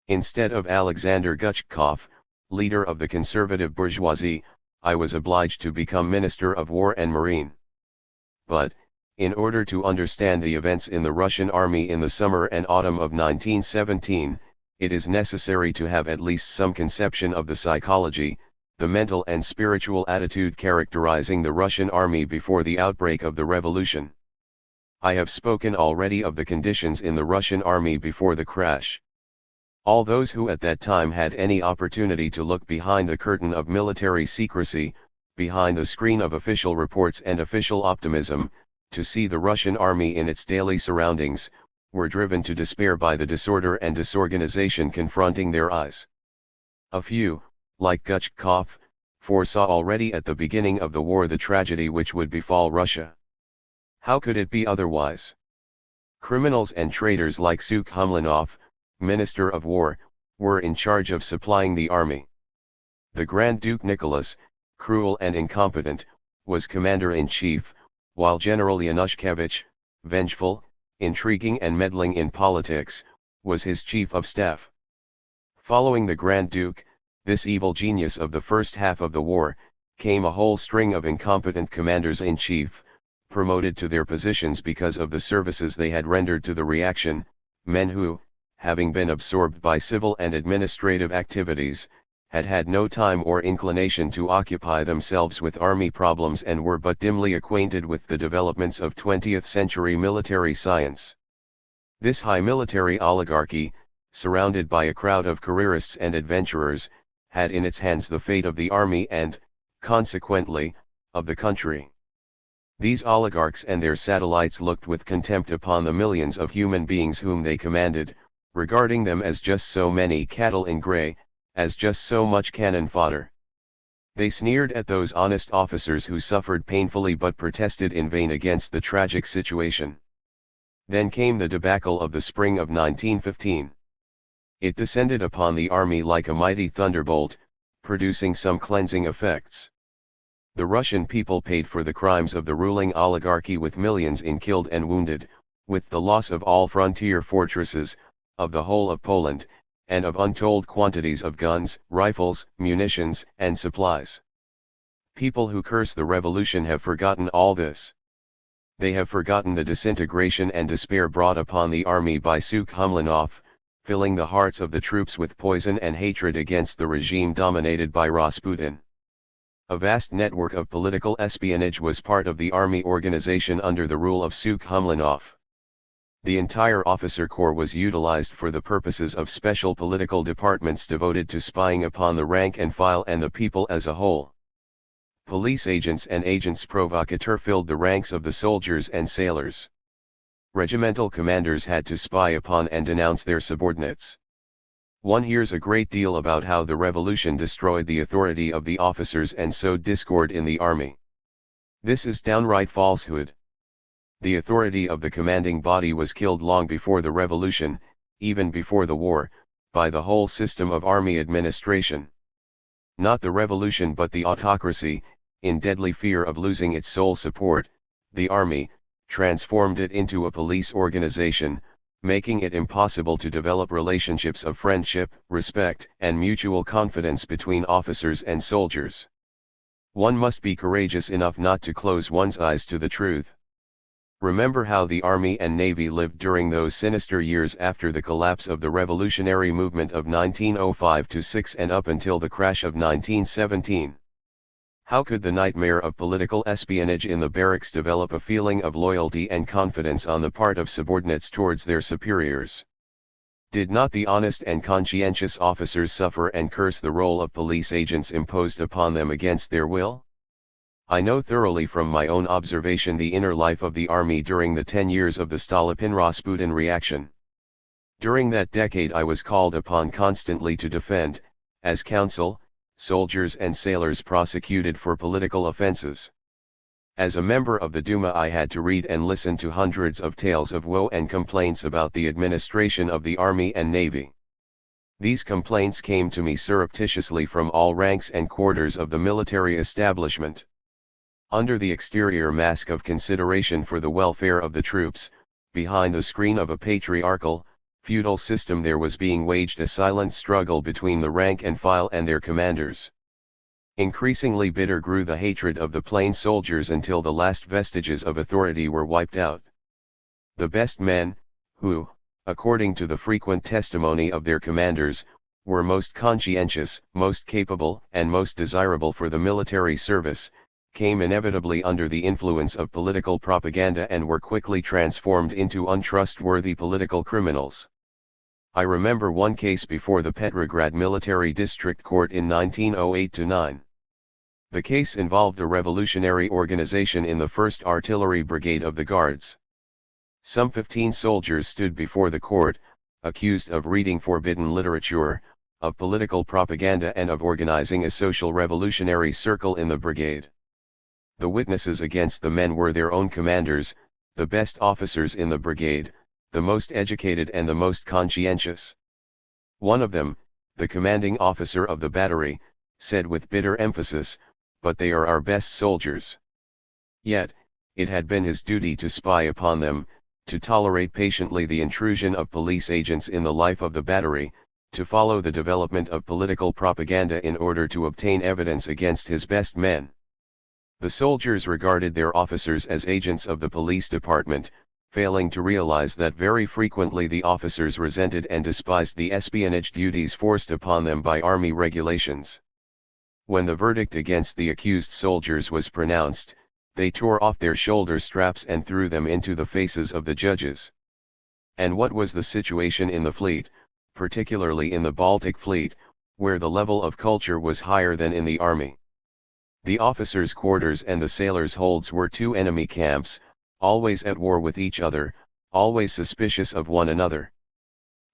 Instead of Alexander Guchkov, leader of the conservative bourgeoisie, I was obliged to become Minister of War and Marine. But, in order to understand the events in the Russian army in the summer and autumn of 1917, it is necessary to have at least some conception of the psychology, the mental and spiritual attitude characterizing the Russian army before the outbreak of the revolution. I have spoken already of the conditions in the Russian army before the crash. All those who at that time had any opportunity to look behind the curtain of military secrecy, behind the screen of official reports and official optimism, to see the Russian army in its daily surroundings, were driven to despair by the disorder and disorganization confronting their eyes. A few, like Guchkov, foresaw already at the beginning of the war the tragedy which would befall Russia. How could it be otherwise? Criminals and traitors like Sukh-Humlanov, Minister of War, were in charge of supplying the army. The Grand Duke Nicholas, cruel and incompetent, was commander-in-chief, while General Yanushkevich, vengeful, intriguing and meddling in politics, was his chief of staff. Following the Grand Duke, this evil genius of the first half of the war, came a whole string of incompetent commanders-in-chief, promoted to their positions because of the services they had rendered to the reaction, men who, having been absorbed by civil and administrative activities, had had no time or inclination to occupy themselves with army problems and were but dimly acquainted with the developments of 20th-century military science. This high military oligarchy, surrounded by a crowd of careerists and adventurers, had in its hands the fate of the army and, consequently, of the country. These oligarchs and their satellites looked with contempt upon the millions of human beings whom they commanded, regarding them as just so many cattle in gray, as just so much cannon fodder. They sneered at those honest officers who suffered painfully but protested in vain against the tragic situation. Then came the debacle of the spring of 1915. It descended upon the army like a mighty thunderbolt, producing some cleansing effects. The Russian people paid for the crimes of the ruling oligarchy with millions in killed and wounded, with the loss of all frontier fortresses, of the whole of Poland, and of untold quantities of guns, rifles, munitions, and supplies. People who curse the revolution have forgotten all this. They have forgotten the disintegration and despair brought upon the army by Sukh-Humlanov, filling the hearts of the troops with poison and hatred against the regime dominated by Rasputin. A vast network of political espionage was part of the army organization under the rule of Sukh-Humlanov. The entire officer corps was utilized for the purposes of special political departments devoted to spying upon the rank and file and the people as a whole. Police agents and agents provocateurs filled the ranks of the soldiers and sailors. Regimental commanders had to spy upon and denounce their subordinates. One hears a great deal about how the revolution destroyed the authority of the officers and sowed discord in the army. This is downright falsehood. The authority of the commanding body was killed long before the revolution, even before the war, by the whole system of army administration. Not the revolution but the autocracy, in deadly fear of losing its sole support, the army, transformed it into a police organization, making it impossible to develop relationships of friendship, respect, and mutual confidence between officers and soldiers. One must be courageous enough not to close one's eyes to the truth. Remember how the Army and Navy lived during those sinister years after the collapse of the revolutionary movement of 1905-6 and up until the crash of 1917. How could the nightmare of political espionage in the barracks develop a feeling of loyalty and confidence on the part of subordinates towards their superiors? Did not the honest and conscientious officers suffer and curse the role of police agents imposed upon them against their will? I know thoroughly from my own observation the inner life of the army during the 10 years of the Stolypin-Rasputin reaction. During that decade I was called upon constantly to defend, as counsel, soldiers and sailors prosecuted for political offenses. As a member of the Duma I had to read and listen to hundreds of tales of woe and complaints about the administration of the Army and Navy. These complaints came to me surreptitiously from all ranks and quarters of the military establishment. Under the exterior mask of consideration for the welfare of the troops, behind the screen of a patriarchal, feudal system there was being waged a silent struggle between the rank and file and their commanders. Increasingly bitter grew the hatred of the plain soldiers until the last vestiges of authority were wiped out. The best men, who, according to the frequent testimony of their commanders, were most conscientious, most capable, and most desirable for the military service, came inevitably under the influence of political propaganda and were quickly transformed into untrustworthy political criminals. I remember one case before the Petrograd Military District Court in 1908-9. The case involved a revolutionary organization in the 1st Artillery Brigade of the Guards. Some 15 soldiers stood before the court, accused of reading forbidden literature, of political propaganda and of organizing a social revolutionary circle in the brigade. The witnesses against the men were their own commanders, the best officers in the brigade, the most educated and the most conscientious. One of them, the commanding officer of the battery, said with bitter emphasis, "But they are our best soldiers." Yet, it had been his duty to spy upon them, to tolerate patiently the intrusion of police agents in the life of the battery, to follow the development of political propaganda in order to obtain evidence against his best men. The soldiers regarded their officers as agents of the police department, failing to realize that very frequently the officers resented and despised the espionage duties forced upon them by army regulations. When the verdict against the accused soldiers was pronounced, they tore off their shoulder straps and threw them into the faces of the judges. And what was the situation in the fleet, particularly in the Baltic Fleet, where the level of culture was higher than in the army? The officers' quarters and the sailors' holds were two enemy camps, always at war with each other, always suspicious of one another.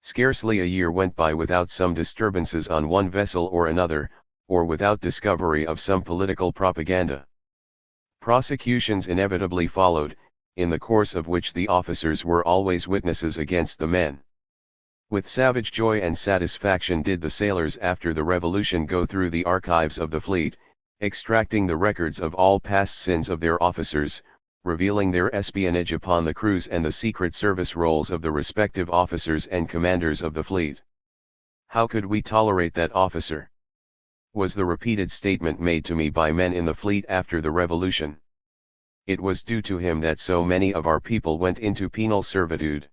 Scarcely a year went by without some disturbances on one vessel or another, or without discovery of some political propaganda. Prosecutions inevitably followed, in the course of which the officers were always witnesses against the men. With savage joy and satisfaction did the sailors after the revolution go through the archives of the fleet, extracting the records of all past sins of their officers, revealing their espionage upon the crews and the secret service roles of the respective officers and commanders of the fleet. "How could we tolerate that officer?" was the repeated statement made to me by men in the fleet after the revolution. It was due to him that so many of our people went into penal servitude.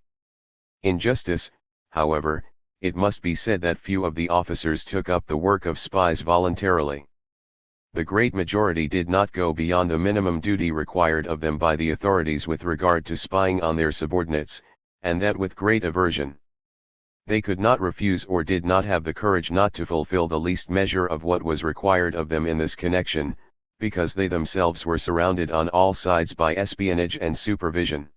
In justice, however, it must be said that few of the officers took up the work of spies voluntarily. The great majority did not go beyond the minimum duty required of them by the authorities with regard to spying on their subordinates, and that with great aversion. They could not refuse or did not have the courage not to fulfill the least measure of what was required of them in this connection, because they themselves were surrounded on all sides by espionage and supervision.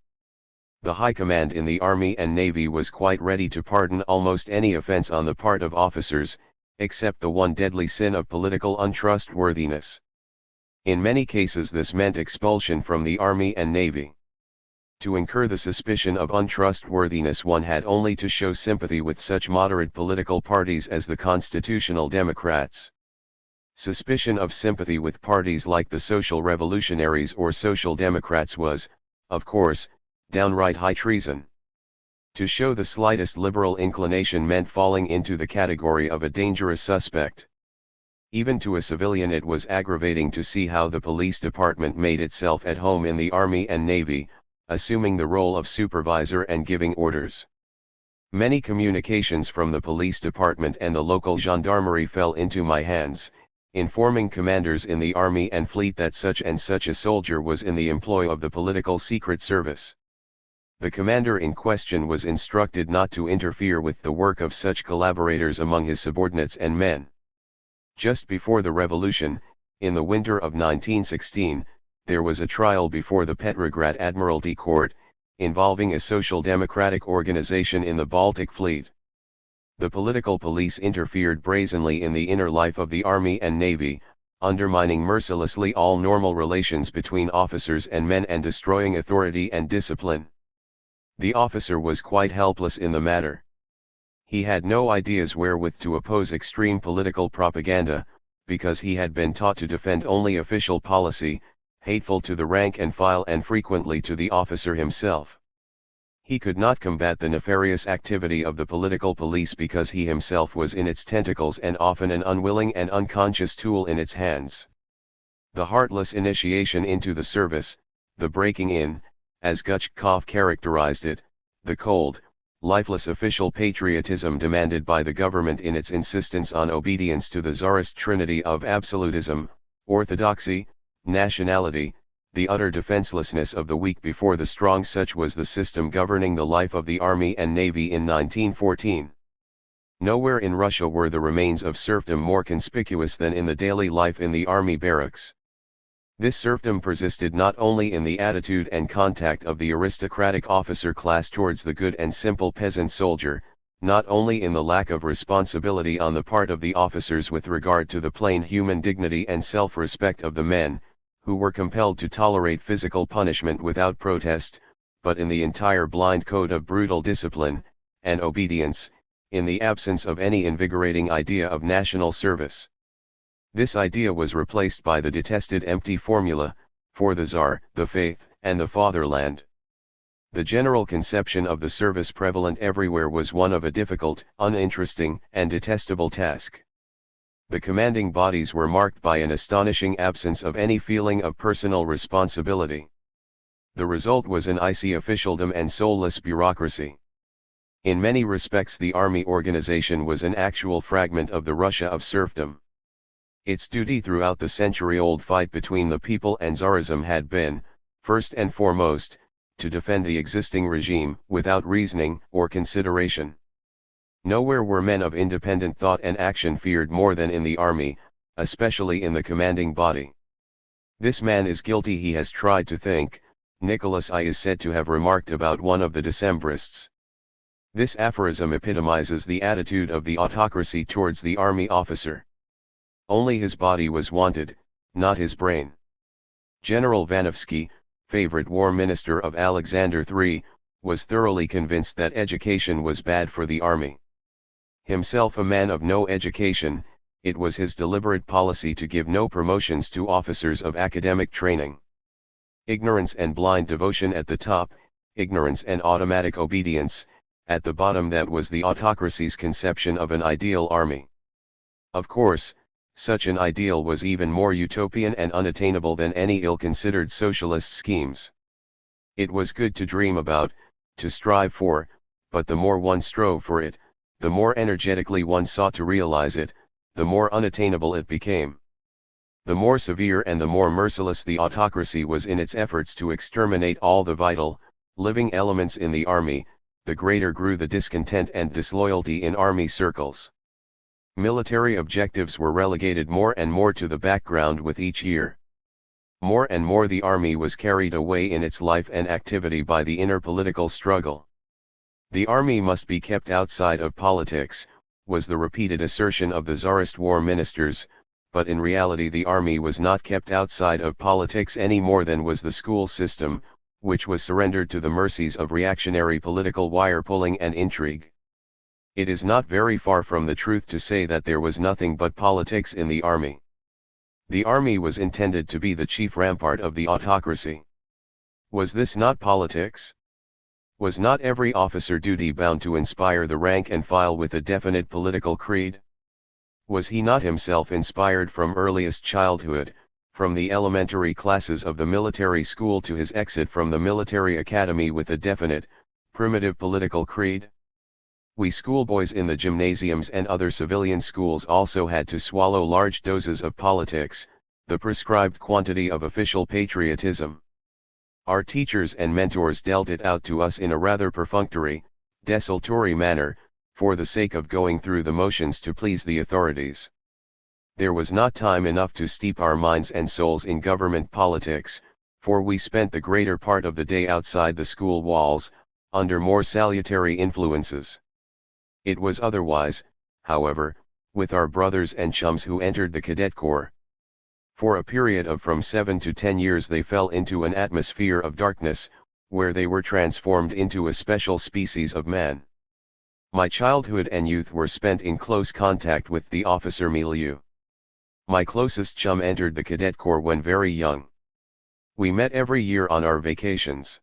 The High Command in the Army and Navy was quite ready to pardon almost any offense on the part of officers, except the one deadly sin of political untrustworthiness. In many cases this meant expulsion from the Army and Navy. To incur the suspicion of untrustworthiness one had only to show sympathy with such moderate political parties as the Constitutional Democrats. Suspicion of sympathy with parties like the Social Revolutionaries or Social Democrats was, of course, downright high treason. To show the slightest liberal inclination meant falling into the category of a dangerous suspect. Even to a civilian it was aggravating to see how the police department made itself at home in the Army and Navy, assuming the role of supervisor and giving orders. Many communications from the police department and the local gendarmerie fell into my hands, informing commanders in the army and fleet that such and such a soldier was in the employ of the political secret service. The commander in question was instructed not to interfere with the work of such collaborators among his subordinates and men. Just before the revolution, in the winter of 1916, there was a trial before the Petrograd Admiralty Court, involving a social democratic organization in the Baltic Fleet. The political police interfered brazenly in the inner life of the Army and Navy, undermining mercilessly all normal relations between officers and men and destroying authority and discipline. The officer was quite helpless in the matter. He had no ideas wherewith to oppose extreme political propaganda, because he had been taught to defend only official policy, hateful to the rank and file and frequently to the officer himself. He could not combat the nefarious activity of the political police because he himself was in its tentacles and often an unwilling and unconscious tool in its hands. The heartless initiation into the service, the breaking in, as Gutchkov characterized it, the cold, lifeless official patriotism demanded by the government in its insistence on obedience to the Tsarist trinity of absolutism, orthodoxy, nationality, the utter defenselessness of the weak before the strong, such was the system governing the life of the Army and Navy in 1914. Nowhere in Russia were the remains of serfdom more conspicuous than in the daily life in the army barracks. This serfdom persisted not only in the attitude and contact of the aristocratic officer class towards the good and simple peasant soldier, not only in the lack of responsibility on the part of the officers with regard to the plain human dignity and self-respect of the men, who were compelled to tolerate physical punishment without protest, but in the entire blind code of brutal discipline, and obedience, in the absence of any invigorating idea of national service. This idea was replaced by the detested empty formula, for the Tsar, the faith, and the fatherland. The general conception of the service prevalent everywhere was one of a difficult, uninteresting, and detestable task. The commanding bodies were marked by an astonishing absence of any feeling of personal responsibility. The result was an icy officialdom and soulless bureaucracy. In many respects the army organization was an actual fragment of the Russia of serfdom. Its duty throughout the century-old fight between the people and Tsarism had been, first and foremost, to defend the existing regime without reasoning or consideration. Nowhere were men of independent thought and action feared more than in the army, especially in the commanding body. This man is guilty, he has tried to think, Nicholas I is said to have remarked about one of the Decembrists. This aphorism epitomizes the attitude of the autocracy towards the army officer. Only his body was wanted, not his brain. General Vanovsky, favorite war minister of Alexander III, was thoroughly convinced that education was bad for the army. Himself a man of no education, it was his deliberate policy to give no promotions to officers of academic training. Ignorance and blind devotion at the top, ignorance and automatic obedience, at the bottom, that was the autocracy's conception of an ideal army. Of course, such an ideal was even more utopian and unattainable than any ill-considered socialist schemes. It was good to dream about, to strive for, but the more one strove for it, the more energetically one sought to realize it, the more unattainable it became. The more severe and the more merciless the autocracy was in its efforts to exterminate all the vital, living elements in the army, the greater grew the discontent and disloyalty in army circles. Military objectives were relegated more and more to the background with each year. More and more the army was carried away in its life and activity by the inner political struggle. The army must be kept outside of politics, was the repeated assertion of the Tsarist war ministers, but in reality the army was not kept outside of politics any more than was the school system, which was surrendered to the mercies of reactionary political wire-pulling and intrigue. It is not very far from the truth to say that there was nothing but politics in the army. The army was intended to be the chief rampart of the autocracy. Was this not politics? Was not every officer duty-bound to inspire the rank and file with a definite political creed? Was he not himself inspired from earliest childhood, from the elementary classes of the military school to his exit from the military academy with a definite, primitive political creed? We schoolboys in the gymnasiums and other civilian schools also had to swallow large doses of politics, the prescribed quantity of official patriotism. Our teachers and mentors dealt it out to us in a rather perfunctory, desultory manner, for the sake of going through the motions to please the authorities. There was not time enough to steep our minds and souls in government politics, for we spent the greater part of the day outside the school walls, under more salutary influences. It was otherwise, however, with our brothers and chums who entered the cadet corps. For a period of from 7 to 10 years they fell into an atmosphere of darkness, where they were transformed into a special species of man. My childhood and youth were spent in close contact with the officer milieu. My closest chum entered the cadet corps when very young. We met every year on our vacations.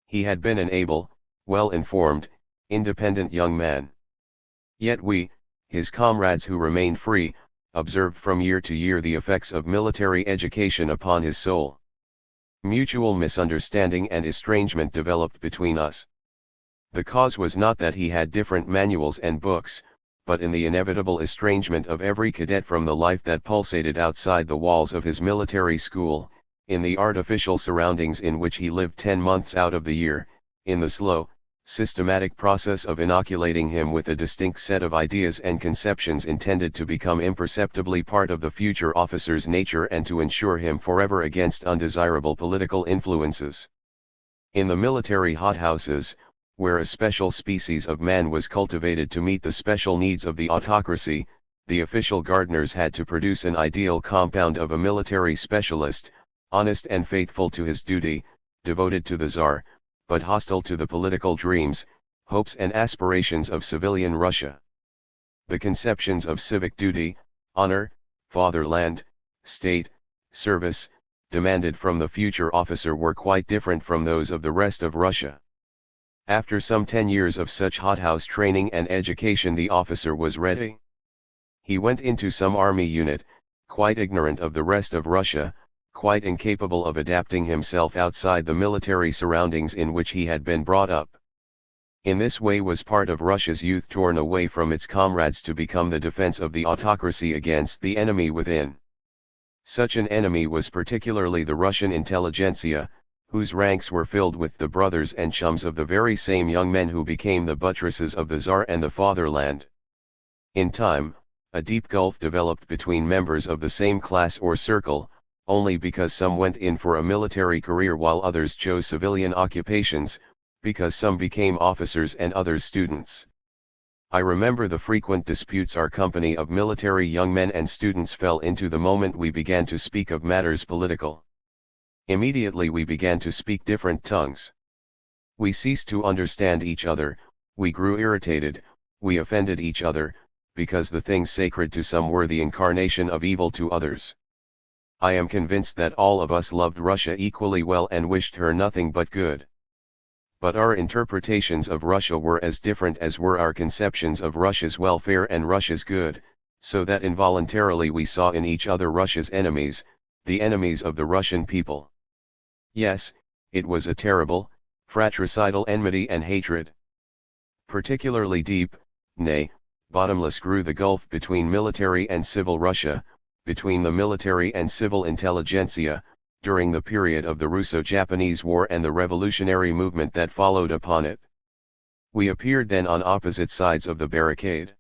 He had been an able, well-informed, independent young man. Yet we, his comrades who remained free, observed from year to year the effects of military education upon his soul. Mutual misunderstanding and estrangement developed between us. The cause was not that he had different manuals and books, but in the inevitable estrangement of every cadet from the life that pulsated outside the walls of his military school, in the artificial surroundings in which he lived 10 months out of the year, in the slow, systematic process of inoculating him with a distinct set of ideas and conceptions intended to become imperceptibly part of the future officer's nature and to ensure him forever against undesirable political influences. In the military hothouses, where a special species of man was cultivated to meet the special needs of the autocracy, the official gardeners had to produce an ideal compound of a military specialist, honest and faithful to his duty, devoted to the Tsar, but hostile to the political dreams, hopes and aspirations of civilian Russia. The conceptions of civic duty, honor, fatherland, state, service, demanded from the future officer were quite different from those of the rest of Russia. After some 10 years of such hothouse training and education the officer was ready. He went into some army unit, quite ignorant of the rest of Russia, quite incapable of adapting himself outside the military surroundings in which he had been brought up. In this way was part of Russia's youth torn away from its comrades to become the defense of the autocracy against the enemy within. Such an enemy was particularly the Russian intelligentsia, whose ranks were filled with the brothers and chums of the very same young men who became the buttresses of the Tsar and the fatherland. In time, a deep gulf developed between members of the same class or circle, only because some went in for a military career while others chose civilian occupations, because some became officers and others students. I remember the frequent disputes our company of military young men and students fell into the moment we began to speak of matters political. Immediately we began to speak different tongues. We ceased to understand each other, we grew irritated, we offended each other, because the things sacred to some were the incarnation of evil to others. I am convinced that all of us loved Russia equally well and wished her nothing but good. But our interpretations of Russia were as different as were our conceptions of Russia's welfare and Russia's good, so that involuntarily we saw in each other Russia's enemies, the enemies of the Russian people. Yes, it was a terrible, fratricidal enmity and hatred. Particularly deep, nay, bottomless grew the gulf between military and civil Russia, between the military and civil intelligentsia, during the period of the Russo-Japanese War and the revolutionary movement that followed upon it. We appeared then on opposite sides of the barricade.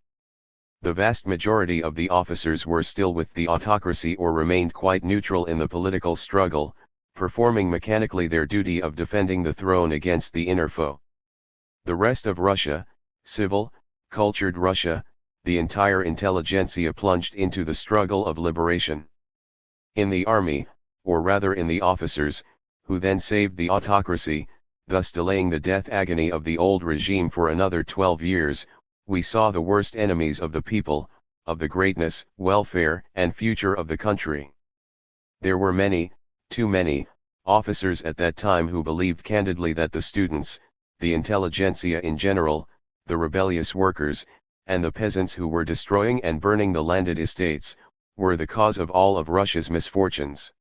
The vast majority of the officers were still with the autocracy or remained quite neutral in the political struggle, performing mechanically their duty of defending the throne against the inner foe. The rest of Russia, civil, cultured Russia, the entire intelligentsia plunged into the struggle of liberation. In the army, or rather in the officers, who then saved the autocracy, thus delaying the death agony of the old regime for another 12 years, we saw the worst enemies of the people, of the greatness, welfare, and future of the country. There were many, too many, officers at that time who believed candidly that the students, the intelligentsia in general, the rebellious workers, and the peasants who were destroying and burning the landed estates, were the cause of all of Russia's misfortunes.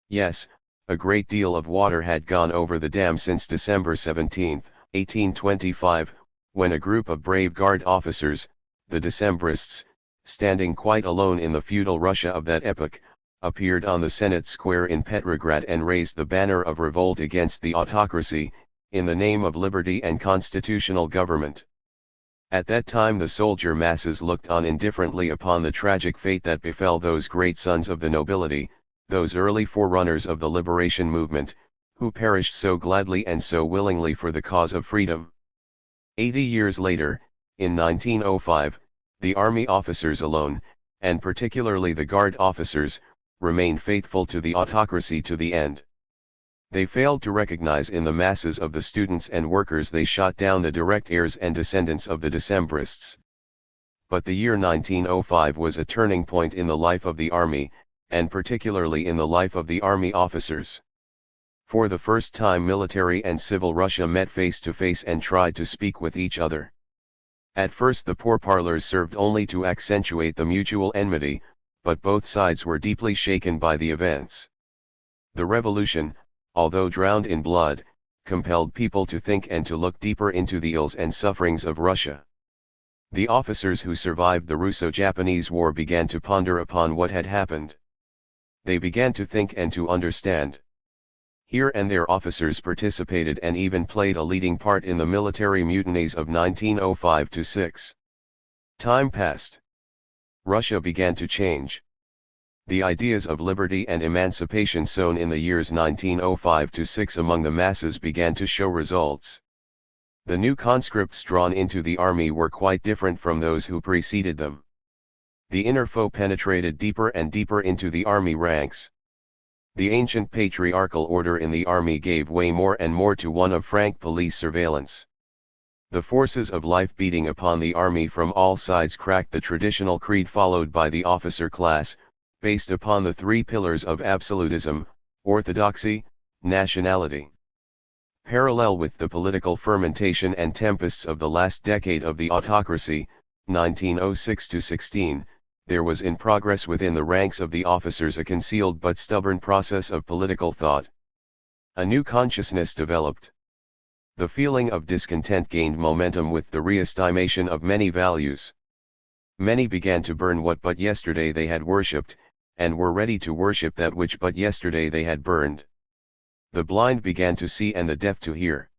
Yes, a great deal of water had gone over the dam since December 17, 1825, when a group of brave Guard officers, the Decembrists, standing quite alone in the feudal Russia of that epoch, appeared on the Senate Square in Petrograd and raised the banner of revolt against the autocracy, in the name of liberty and constitutional government. At that time the soldier masses looked on indifferently upon the tragic fate that befell those great sons of the nobility, those early forerunners of the liberation movement, who perished so gladly and so willingly for the cause of freedom. 80 years later, in 1905, the army officers alone, and particularly the Guard officers, remained faithful to the autocracy to the end. They failed to recognize in the masses of the students and workers they shot down the direct heirs and descendants of the Decembrists. But the year 1905 was a turning point in the life of the army, and particularly in the life of the army officers. For the first time military and civil Russia met face to face and tried to speak with each other. At first the pourparlers served only to accentuate the mutual enmity, but both sides were deeply shaken by the events. The revolution, although drowned in blood, compelled people to think and to look deeper into the ills and sufferings of Russia. The officers who survived the Russo-Japanese War began to ponder upon what had happened. They began to think and to understand. Here and there officers participated and even played a leading part in the military mutinies of 1905–6. Time passed. Russia began to change. The ideas of liberty and emancipation sown in the years 1905–6 among the masses began to show results. The new conscripts drawn into the army were quite different from those who preceded them. The inner foe penetrated deeper and deeper into the army ranks. The ancient patriarchal order in the army gave way more and more to one of frank police surveillance. The forces of life beating upon the army from all sides cracked the traditional creed followed by the officer class, based upon the three pillars of absolutism, orthodoxy, nationality. Parallel with the political fermentation and tempests of the last decade of the autocracy, 1906–16, there was in progress within the ranks of the officers a concealed but stubborn process of political thought. A new consciousness developed. The feeling of discontent gained momentum with the re-estimation of many values. Many began to burn what but yesterday they had worshipped, and were ready to worship that which but yesterday they had burned. The blind began to see and the deaf to hear.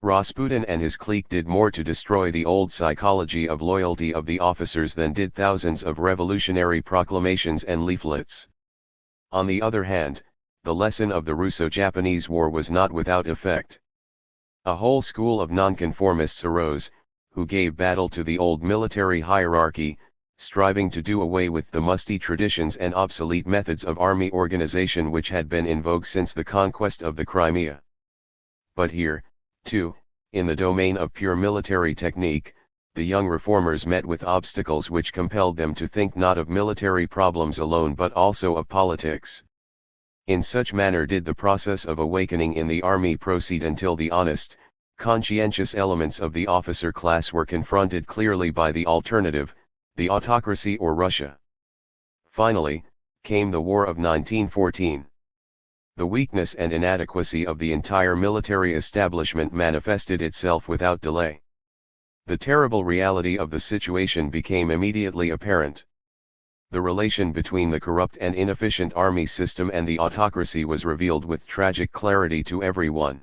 Rasputin and his clique did more to destroy the old psychology of loyalty of the officers than did thousands of revolutionary proclamations and leaflets. On the other hand, the lesson of the Russo-Japanese War was not without effect. A whole school of nonconformists arose, who gave battle to the old military hierarchy, striving to do away with the musty traditions and obsolete methods of army organization which had been in vogue since the conquest of the Crimea. But here, too, in the domain of pure military technique, the young reformers met with obstacles which compelled them to think not of military problems alone but also of politics. In such manner did the process of awakening in the army proceed until the honest, conscientious elements of the officer class were confronted clearly by the alternative, the autocracy or Russia. Finally, came the War of 1914. The weakness and inadequacy of the entire military establishment manifested itself without delay. The terrible reality of the situation became immediately apparent. The relation between the corrupt and inefficient army system and the autocracy was revealed with tragic clarity to everyone.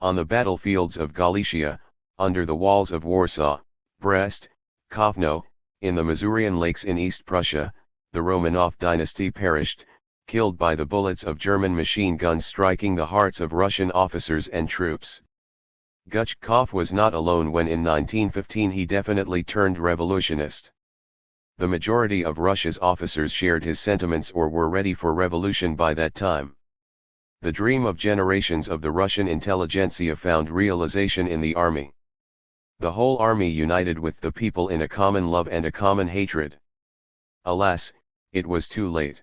On the battlefields of Galicia, under the walls of Warsaw, Brest, Kovno, in the Masurian lakes in East Prussia, the Romanov dynasty perished, killed by the bullets of German machine guns striking the hearts of Russian officers and troops. Guchkov was not alone when in 1915 he definitely turned revolutionist. The majority of Russia's officers shared his sentiments or were ready for revolution by that time. The dream of generations of the Russian intelligentsia found realization in the army. The whole army united with the people in a common love and a common hatred. Alas, it was too late.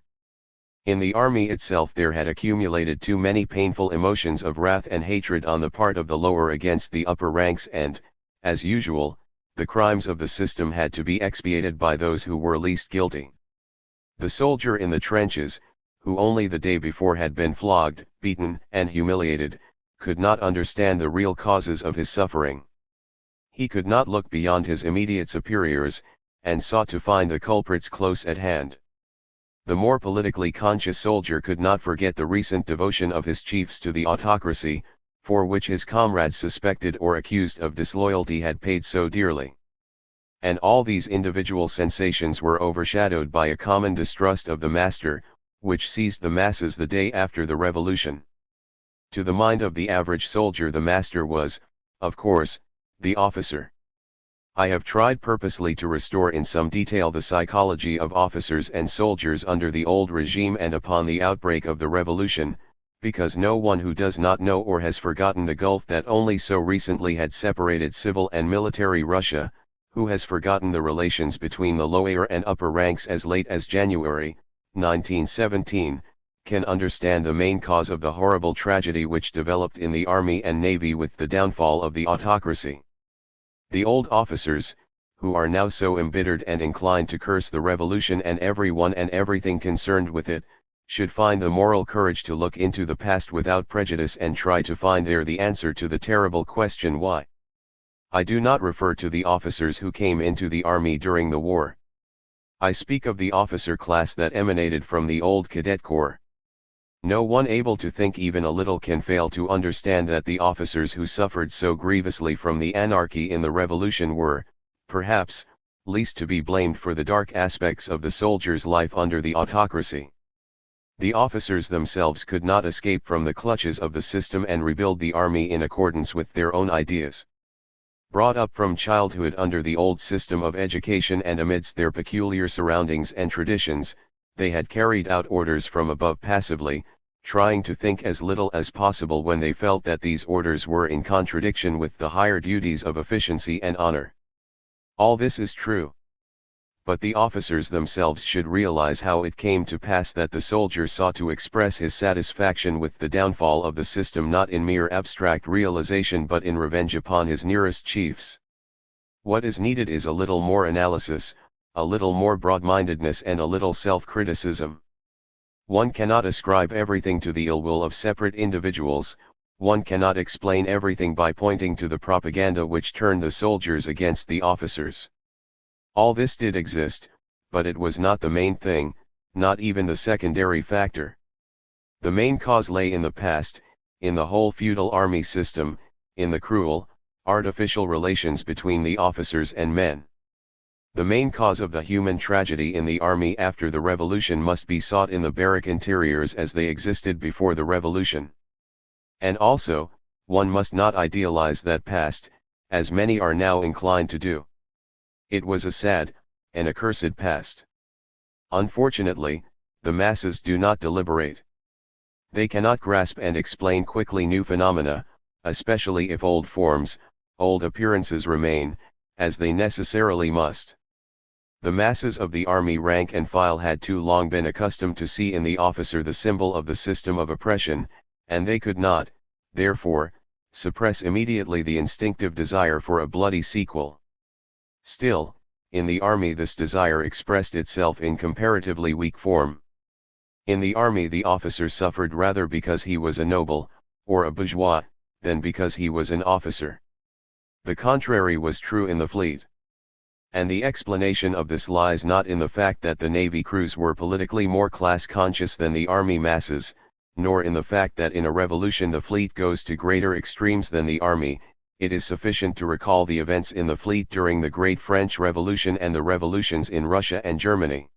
In the army itself there had accumulated too many painful emotions of wrath and hatred on the part of the lower against the upper ranks and, as usual, the crimes of the system had to be expiated by those who were least guilty. The soldier in the trenches, who only the day before had been flogged, beaten, and humiliated, could not understand the real causes of his suffering. He could not look beyond his immediate superiors, and sought to find the culprits close at hand. The more politically conscious soldier could not forget the recent devotion of his chiefs to the autocracy, for which his comrades suspected or accused of disloyalty had paid so dearly. And all these individual sensations were overshadowed by a common distrust of the master, which seized the masses the day after the revolution. To the mind of the average soldier the master was, of course, the officer. I have tried purposely to restore in some detail the psychology of officers and soldiers under the old regime and upon the outbreak of the revolution, because no one who does not know or has forgotten the gulf that only so recently had separated civil and military Russia, who has forgotten the relations between the lower and upper ranks as late as January, 1917, can understand the main cause of the horrible tragedy which developed in the army and navy with the downfall of the autocracy. The old officers, who are now so embittered and inclined to curse the revolution and everyone and everything concerned with it, should find the moral courage to look into the past without prejudice and try to find there the answer to the terrible question why. I do not refer to the officers who came into the army during the war. I speak of the officer class that emanated from the old cadet corps. No one able to think even a little can fail to understand that the officers who suffered so grievously from the anarchy in the revolution were, perhaps, least to be blamed for the dark aspects of the soldier's life under the autocracy. The officers themselves could not escape from the clutches of the system and rebuild the army in accordance with their own ideas. Brought up from childhood under the old system of education and amidst their peculiar surroundings and traditions, they had carried out orders from above passively, trying to think as little as possible when they felt that these orders were in contradiction with the higher duties of efficiency and honor. All this is true. But the officers themselves should realize how it came to pass that the soldier sought to express his satisfaction with the downfall of the system not in mere abstract realization but in revenge upon his nearest chiefs. What is needed is a little more analysis, a little more broad-mindedness and a little self-criticism. One cannot ascribe everything to the ill will of separate individuals, one cannot explain everything by pointing to the propaganda which turned the soldiers against the officers. All this did exist, but it was not the main thing, not even the secondary factor. The main cause lay in the past, in the whole feudal army system, in the cruel, artificial relations between the officers and men. The main cause of the human tragedy in the army after the revolution must be sought in the barrack interiors as they existed before the revolution. And also, one must not idealize that past, as many are now inclined to do. It was a sad, an accursed past. Unfortunately, the masses do not deliberate. They cannot grasp and explain quickly new phenomena, especially if old forms, old appearances remain, as they necessarily must. The masses of the army rank and file had too long been accustomed to see in the officer the symbol of the system of oppression, and they could not, therefore, suppress immediately the instinctive desire for a bloody sequel. Still, in the army this desire expressed itself in comparatively weak form. In the army the officer suffered rather because he was a noble, or a bourgeois, than because he was an officer. The contrary was true in the fleet. And the explanation of this lies not in the fact that the Navy crews were politically more class-conscious than the Army masses, nor in the fact that in a revolution the fleet goes to greater extremes than the Army. It is sufficient to recall the events in the fleet during the Great French Revolution and the revolutions in Russia and Germany.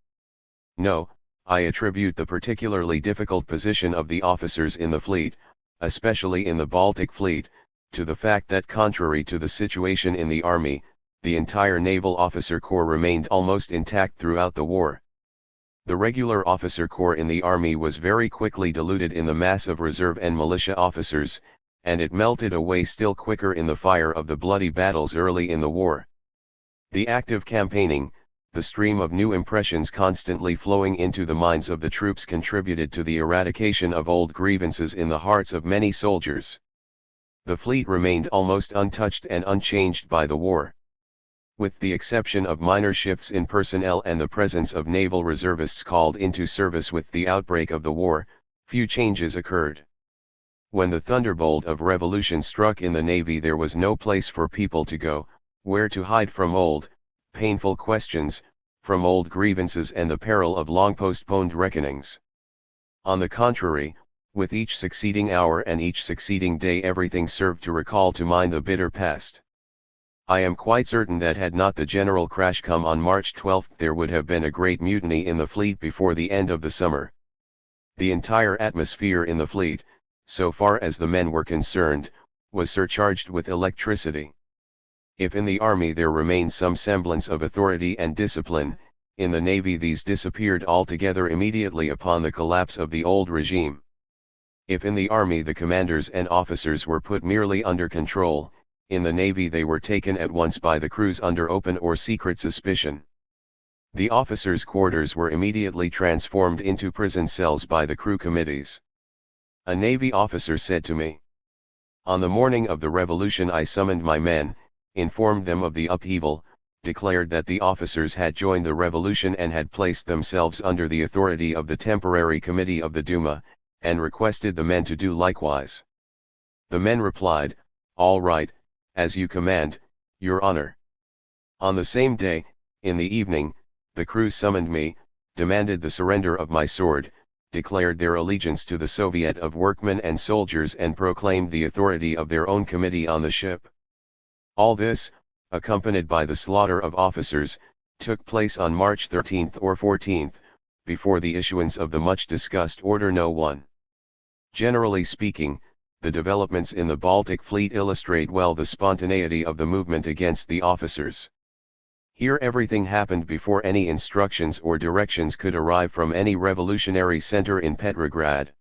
No, I attribute the particularly difficult position of the officers in the fleet, especially in the Baltic fleet, to the fact that contrary to the situation in the Army, the entire naval officer corps remained almost intact throughout the war. The regular officer corps in the Army was very quickly diluted in the mass of reserve and militia officers, and it melted away still quicker in the fire of the bloody battles early in the war. The active campaigning, the stream of new impressions constantly flowing into the minds of the troops contributed to the eradication of old grievances in the hearts of many soldiers. The fleet remained almost untouched and unchanged by the war. With the exception of minor shifts in personnel and the presence of naval reservists called into service with the outbreak of the war, few changes occurred. When the thunderbolt of revolution struck in the Navy, there was no place for people to go, where to hide from old, painful questions, from old grievances and the peril of long postponed reckonings. On the contrary, with each succeeding hour and each succeeding day everything served to recall to mind the bitter past. I am quite certain that had not the general crash come on March 12 there would have been a great mutiny in the fleet before the end of the summer. The entire atmosphere in the fleet, so far as the men were concerned, was surcharged with electricity. If in the Army there remained some semblance of authority and discipline, in the Navy these disappeared altogether immediately upon the collapse of the old regime. If in the Army the commanders and officers were put merely under control, in the Navy they were taken at once by the crews under open or secret suspicion. The officers' quarters were immediately transformed into prison cells by the crew committees. A Navy officer said to me, "On the morning of the revolution I summoned my men, informed them of the upheaval, declared that the officers had joined the revolution and had placed themselves under the authority of the temporary committee of the Duma, and requested the men to do likewise. The men replied, 'All right, as you command, Your Honor.' On the same day, in the evening, the crews summoned me, demanded the surrender of my sword, declared their allegiance to the Soviet of Workmen and Soldiers and proclaimed the authority of their own committee on the ship. All this, accompanied by the slaughter of officers, took place on March 13 or 14, before the issuance of the much-discussed Order No. 1. Generally speaking, the developments in the Baltic Fleet illustrate well the spontaneity of the movement against the officers. Here everything happened before any instructions or directions could arrive from any revolutionary center in Petrograd.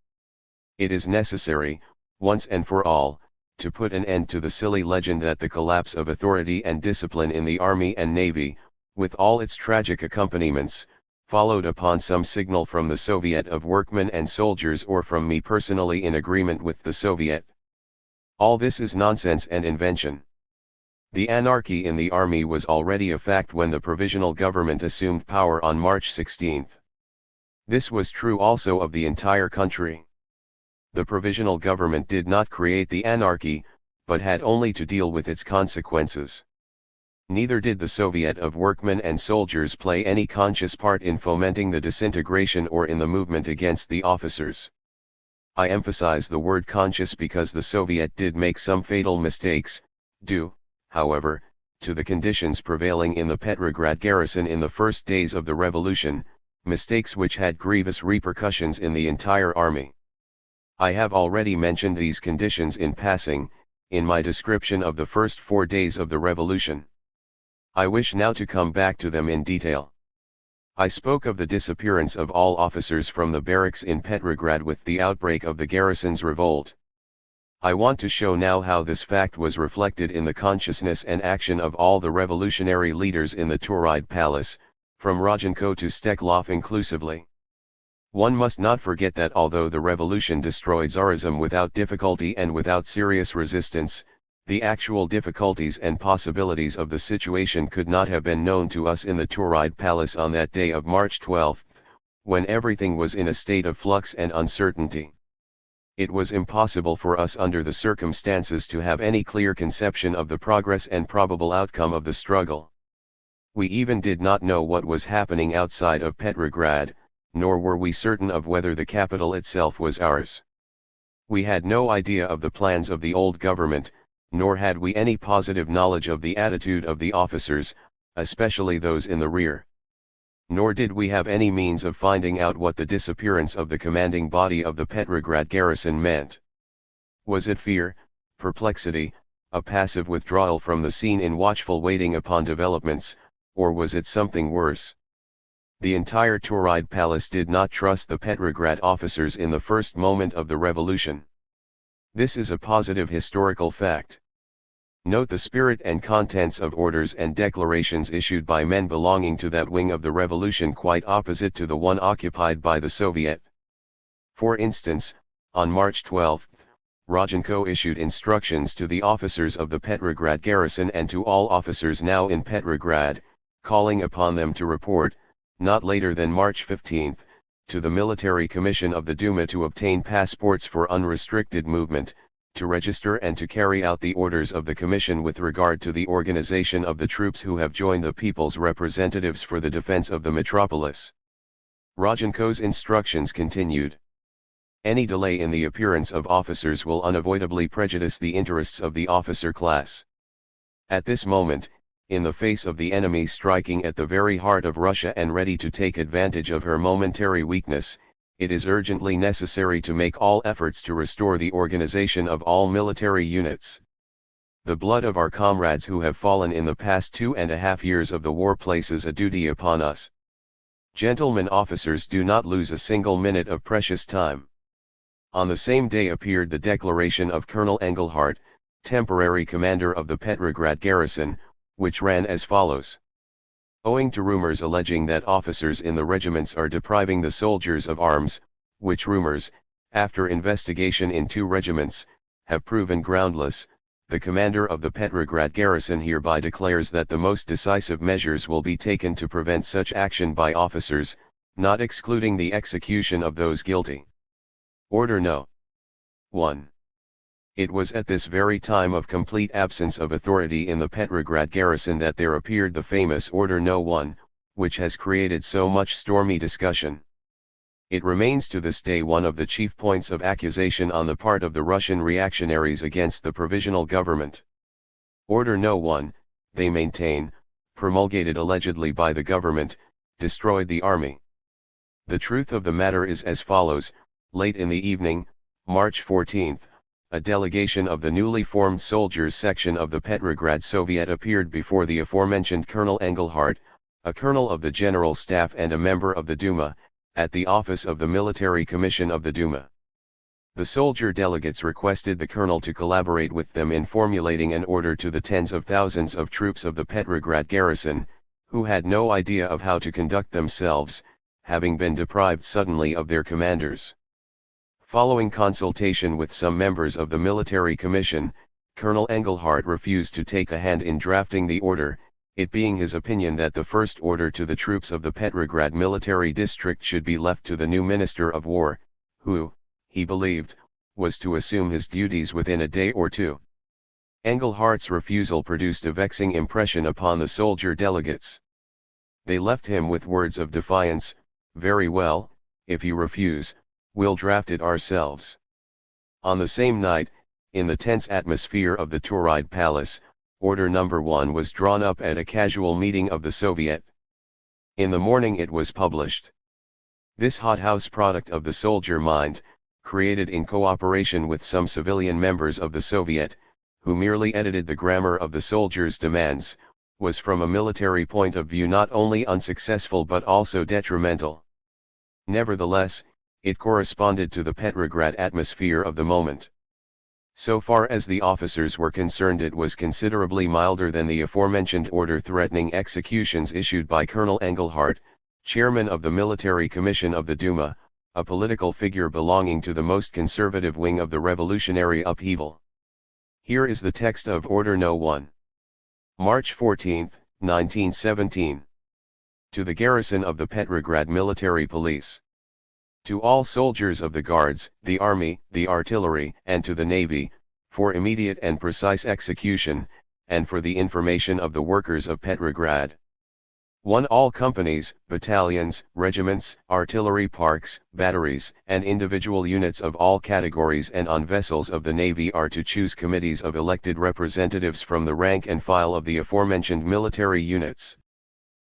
It is necessary, once and for all, to put an end to the silly legend that the collapse of authority and discipline in the Army and Navy, with all its tragic accompaniments, followed upon some signal from the Soviet of Workmen and Soldiers or from me personally in agreement with the Soviet. All this is nonsense and invention. The anarchy in the Army was already a fact when the Provisional Government assumed power on March 16. This was true also of the entire country. The Provisional Government did not create the anarchy, but had only to deal with its consequences. Neither did the Soviet of Workmen and Soldiers play any conscious part in fomenting the disintegration or in the movement against the officers. I emphasize the word conscious because the Soviet did make some fatal mistakes, due, however, to the conditions prevailing in the Petrograd garrison in the first days of the revolution, mistakes which had grievous repercussions in the entire army. I have already mentioned these conditions in passing, in my description of the first 4 days of the revolution. I wish now to come back to them in detail. I spoke of the disappearance of all officers from the barracks in Petrograd with the outbreak of the garrison's revolt. I want to show now how this fact was reflected in the consciousness and action of all the revolutionary leaders in the Tauride Palace, from Rodchenko to Steklov inclusively. One must not forget that although the revolution destroyed Tsarism without difficulty and without serious resistance, the actual difficulties and possibilities of the situation could not have been known to us in the Tauride Palace on that day of March 12, when everything was in a state of flux and uncertainty. It was impossible for us under the circumstances to have any clear conception of the progress and probable outcome of the struggle. We even did not know what was happening outside of Petrograd, nor were we certain of whether the capital itself was ours. We had no idea of the plans of the old government, nor had we any positive knowledge of the attitude of the officers, especially those in the rear. Nor did we have any means of finding out what the disappearance of the commanding body of the Petrograd garrison meant. Was it fear, perplexity, a passive withdrawal from the scene in watchful waiting upon developments, or was it something worse? The entire Tauride palace did not trust the Petrograd officers in the first moment of the revolution. This is a positive historical fact. Note the spirit and contents of orders and declarations issued by men belonging to that wing of the revolution quite opposite to the one occupied by the Soviet. For instance, on March 12, Rodchenko issued instructions to the officers of the Petrograd garrison and to all officers now in Petrograd, calling upon them to report, not later than March 15, to the Military Commission of the Duma to obtain passports for unrestricted movement, to register and to carry out the orders of the Commission with regard to the organization of the troops who have joined the people's representatives for the defense of the metropolis. Rodchenko's instructions continued. Any delay in the appearance of officers will unavoidably prejudice the interests of the officer class. At this moment, in the face of the enemy striking at the very heart of Russia and ready to take advantage of her momentary weakness, it is urgently necessary to make all efforts to restore the organization of all military units. The blood of our comrades who have fallen in the past 2.5 years of the war places a duty upon us. Gentlemen officers, do not lose a single minute of precious time. On the same day appeared the declaration of Colonel Engelhardt, temporary commander of the Petrograd garrison, which ran as follows. Owing to rumors alleging that officers in the regiments are depriving the soldiers of arms, which rumors, after investigation in 2 regiments, have proven groundless, the commander of the Petrograd garrison hereby declares that the most decisive measures will be taken to prevent such action by officers, not excluding the execution of those guilty. Order No. 1. It was at this very time of complete absence of authority in the Petrograd garrison that there appeared the famous Order No. 1, which has created so much stormy discussion. It remains to this day one of the chief points of accusation on the part of the Russian reactionaries against the provisional government. Order No. 1, they maintain, promulgated allegedly by the government, destroyed the army. The truth of the matter is as follows. Late in the evening, March 14, a delegation of the newly formed soldiers section of the Petrograd Soviet appeared before the aforementioned Colonel Engelhardt, a colonel of the General Staff and a member of the Duma, at the office of the Military Commission of the Duma. The soldier delegates requested the colonel to collaborate with them in formulating an order to the tens of thousands of troops of the Petrograd garrison, who had no idea of how to conduct themselves, having been deprived suddenly of their commanders. Following consultation with some members of the Military Commission, Colonel Engelhardt refused to take a hand in drafting the order, it being his opinion that the first order to the troops of the Petrograd military district should be left to the new Minister of War, who, he believed, was to assume his duties within a day or 2. Engelhardt's refusal produced a vexing impression upon the soldier delegates. They left him with words of defiance. Very well, if you refuse, we'll draft it ourselves. On the same night, in the tense atmosphere of the Tauride Palace, Order No. 1 was drawn up at a casual meeting of the Soviet. In the morning it was published. This hothouse product of the soldier mind, created in cooperation with some civilian members of the Soviet, who merely edited the grammar of the soldiers' demands, was from a military point of view not only unsuccessful but also detrimental. Nevertheless, it corresponded to the Petrograd atmosphere of the moment. So far as the officers were concerned, it was considerably milder than the aforementioned order threatening executions issued by Colonel Engelhardt, chairman of the Military Commission of the Duma, a political figure belonging to the most conservative wing of the revolutionary upheaval. Here is the text of Order No. 1. March 14, 1917. To the garrison of the Petrograd Military Police. To all soldiers of the Guards, the Army, the Artillery, and to the Navy, for immediate and precise execution, and for the information of the workers of Petrograd. 1. All companies, battalions, regiments, artillery parks, batteries, and individual units of all categories and on vessels of the Navy are to choose committees of elected representatives from the rank and file of the aforementioned military units.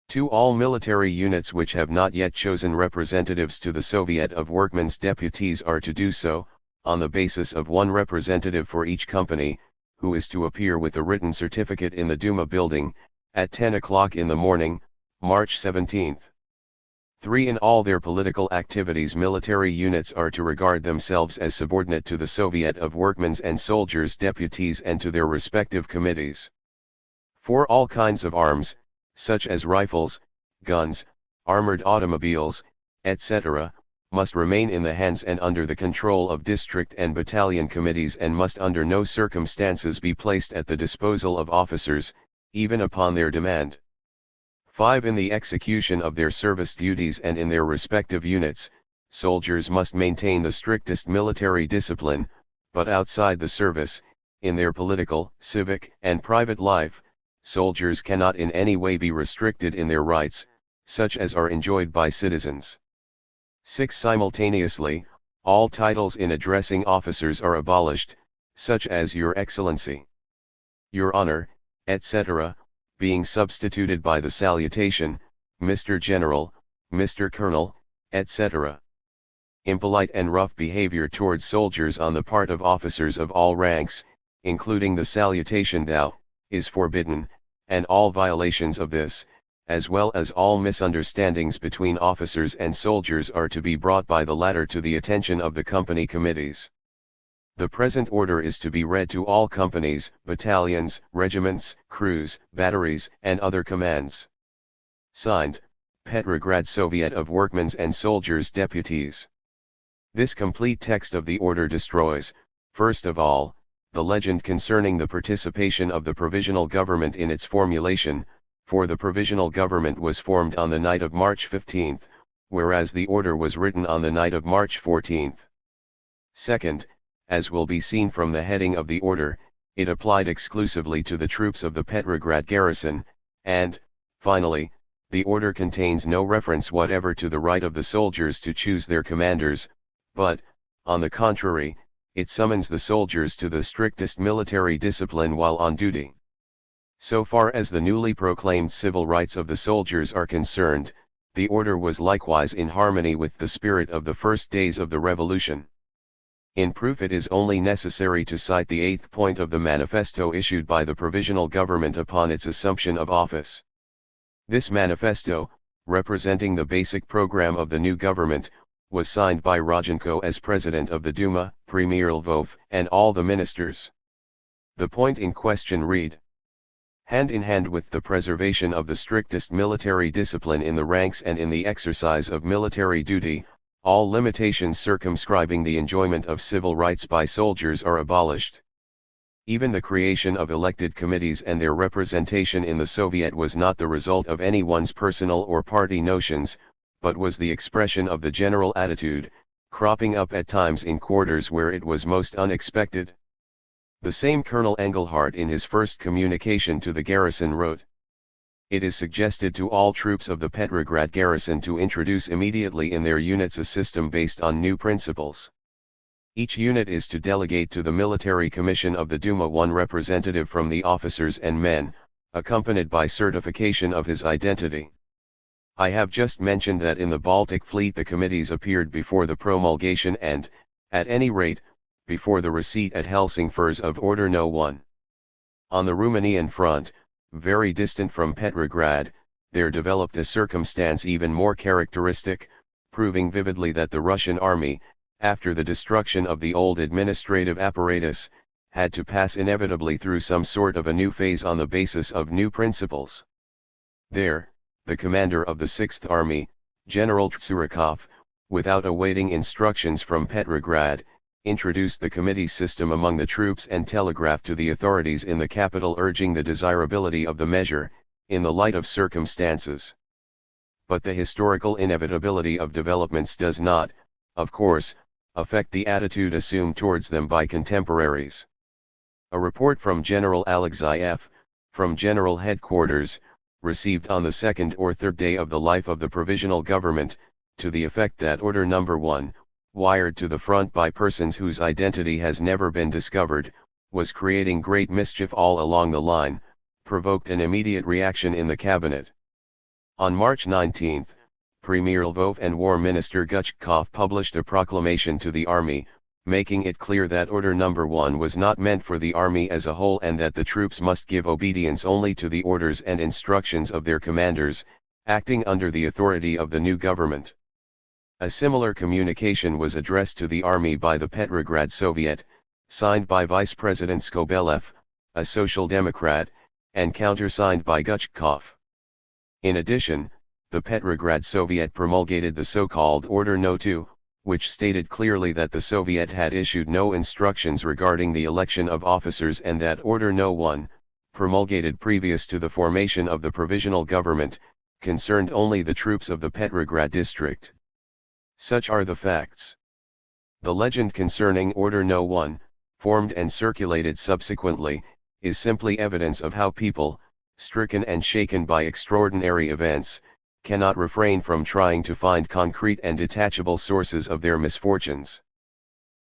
2. All military units which have not yet chosen representatives to the Soviet of Workmen's Deputies are to do so, on the basis of one representative for each company, who is to appear with a written certificate in the Duma building, at 10 o'clock in the morning, March 17. 3. In all their political activities, military units are to regard themselves as subordinate to the Soviet of Workmen's and Soldiers' Deputies and to their respective committees. 4. All kinds of arms, such as rifles, guns, armored automobiles, etc., must remain in the hands and under the control of district and battalion committees and must under no circumstances be placed at the disposal of officers, even upon their demand. 5. In the execution of their service duties and in their respective units, soldiers must maintain the strictest military discipline, but outside the service, in their political, civic, and private life, soldiers cannot in any way be restricted in their rights, such as are enjoyed by citizens. 6. Simultaneously, all titles in addressing officers are abolished, such as Your Excellency, Your Honor, etc., being substituted by the salutation, Mr. General, Mr. Colonel, etc. Impolite and rough behavior towards soldiers on the part of officers of all ranks, including the salutation thou, is forbidden, and all violations of this, as well as all misunderstandings between officers and soldiers are to be brought by the latter to the attention of the company committees. The present order is to be read to all companies, battalions, regiments, crews, batteries, and other commands. Signed, Petrograd Soviet of Workmen's and Soldiers' Deputies. This complete text of the order destroys, first of all, the legend concerning the participation of the provisional government in its formulation, for the provisional government was formed on the night of March 15, whereas the order was written on the night of March 14. Second, as will be seen from the heading of the order, it applied exclusively to the troops of the Petrograd garrison, and, finally, the order contains no reference whatever to the right of the soldiers to choose their commanders, but, on the contrary, it summons the soldiers to the strictest military discipline while on duty. So far as the newly proclaimed civil rights of the soldiers are concerned, the order was likewise in harmony with the spirit of the first days of the revolution. In proof, it is only necessary to cite the 8th point of the manifesto issued by the provisional government upon its assumption of office. This manifesto, representing the basic program of the new government, was signed by Rodchenko as president of the Duma, Premier Lvov, and all the ministers. The point in question read: hand in hand with the preservation of the strictest military discipline in the ranks and in the exercise of military duty, all limitations circumscribing the enjoyment of civil rights by soldiers are abolished. Even the creation of elected committees and their representation in the Soviet was not the result of anyone's personal or party notions, but was the expression of the general attitude, cropping up at times in quarters where it was most unexpected. The same Colonel Engelhardt in his first communication to the garrison wrote: "It is suggested to all troops of the Petrograd garrison to introduce immediately in their units a system based on new principles. Each unit is to delegate to the military commission of the Duma one representative from the officers and men, accompanied by certification of his identity. I have just mentioned that in the Baltic Fleet the committees appeared before the promulgation and, at any rate, before the receipt at Helsingfors of Order No. 1. On the Romanian front, very distant from Petrograd, there developed a circumstance even more characteristic, proving vividly that the Russian army, after the destruction of the old administrative apparatus, had to pass inevitably through some sort of a new phase on the basis of new principles. There, the commander of the 6th Army, General Tsurikov, without awaiting instructions from Petrograd, introduced the committee system among the troops and telegraphed to the authorities in the capital urging the desirability of the measure, in the light of circumstances. But the historical inevitability of developments does not, of course, affect the attitude assumed towards them by contemporaries. A report from General Alexeyev, from General Headquarters, received on the second or third day of the life of the provisional government, to the effect that Order Number 1, wired to the front by persons whose identity has never been discovered, was creating great mischief all along the line, provoked an immediate reaction in the cabinet. On March 19, Premier Lvov and War Minister Guchkov published a proclamation to the army, making it clear that Order Number 1 was not meant for the army as a whole and that the troops must give obedience only to the orders and instructions of their commanders, acting under the authority of the new government. A similar communication was addressed to the army by the Petrograd Soviet, signed by Vice President Skobelev, a Social Democrat, and countersigned by Guchkov. In addition, the Petrograd Soviet promulgated the so-called Order No. 2, which stated clearly that the Soviet had issued no instructions regarding the election of officers and that Order No. 1, promulgated previous to the formation of the provisional government, concerned only the troops of the Petrograd district. Such are the facts. The legend concerning Order No. 1, formed and circulated subsequently, is simply evidence of how people, stricken and shaken by extraordinary events, cannot refrain from trying to find concrete and detachable sources of their misfortunes.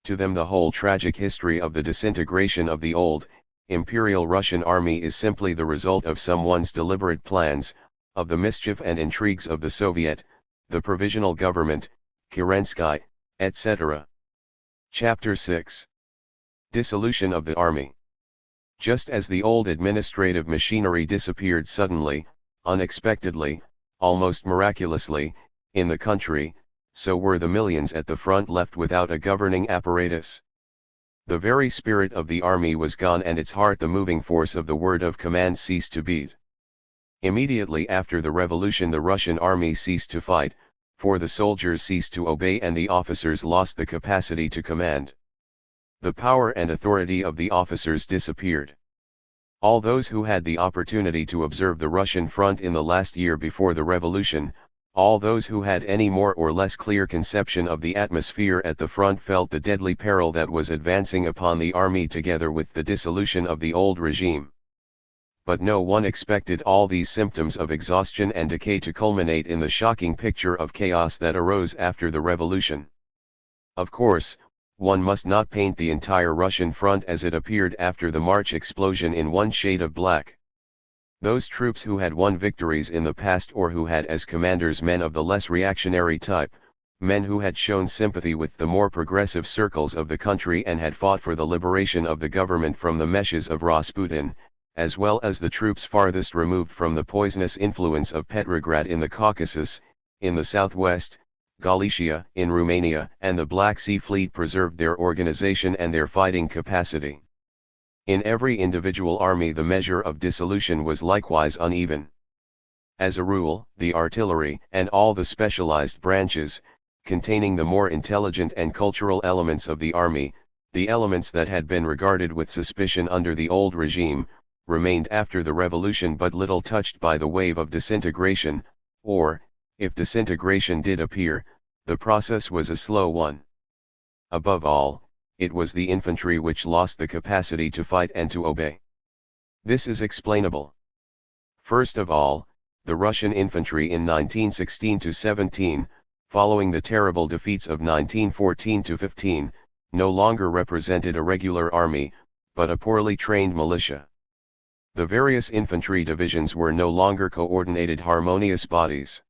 To them the whole tragic history of the disintegration of the old, Imperial Russian army is simply the result of someone's deliberate plans, of the mischief and intrigues of the Soviet, the provisional government, Kerensky, etc. Chapter 6. Dissolution of the army. Just as the old administrative machinery disappeared suddenly, unexpectedly, almost miraculously, in the country, so were the millions at the front left without a governing apparatus. The very spirit of the army was gone and its heart, the moving force of the word of command, ceased to beat. Immediately after the revolution the Russian army ceased to fight, for the soldiers ceased to obey and the officers lost the capacity to command. The power and authority of the officers disappeared. All those who had the opportunity to observe the Russian front in the last year before the revolution, all those who had any more or less clear conception of the atmosphere at the front felt the deadly peril that was advancing upon the army together with the dissolution of the old regime. But no one expected all these symptoms of exhaustion and decay to culminate in the shocking picture of chaos that arose after the revolution. Of course, one must not paint the entire Russian front as it appeared after the March explosion in one shade of black. Those troops who had won victories in the past or who had as commanders men of the less reactionary type, men who had shown sympathy with the more progressive circles of the country and had fought for the liberation of the government from the meshes of Rasputin, as well as the troops farthest removed from the poisonous influence of Petrograd in the Caucasus, in the southwest, Galicia, in Romania, and the Black Sea Fleet preserved their organization and their fighting capacity. In every individual army the measure of dissolution was likewise uneven. As a rule, the artillery, and all the specialized branches, containing the more intelligent and cultural elements of the army, the elements that had been regarded with suspicion under the old regime, remained after the revolution but little touched by the wave of disintegration, or, if disintegration did appear, the process was a slow one. Above all, it was the infantry which lost the capacity to fight and to obey. This is explainable. First of all, the Russian infantry in 1916-17, following the terrible defeats of 1914-15, no longer represented a regular army, but a poorly trained militia. The various infantry divisions were no longer coordinated harmonious bodies.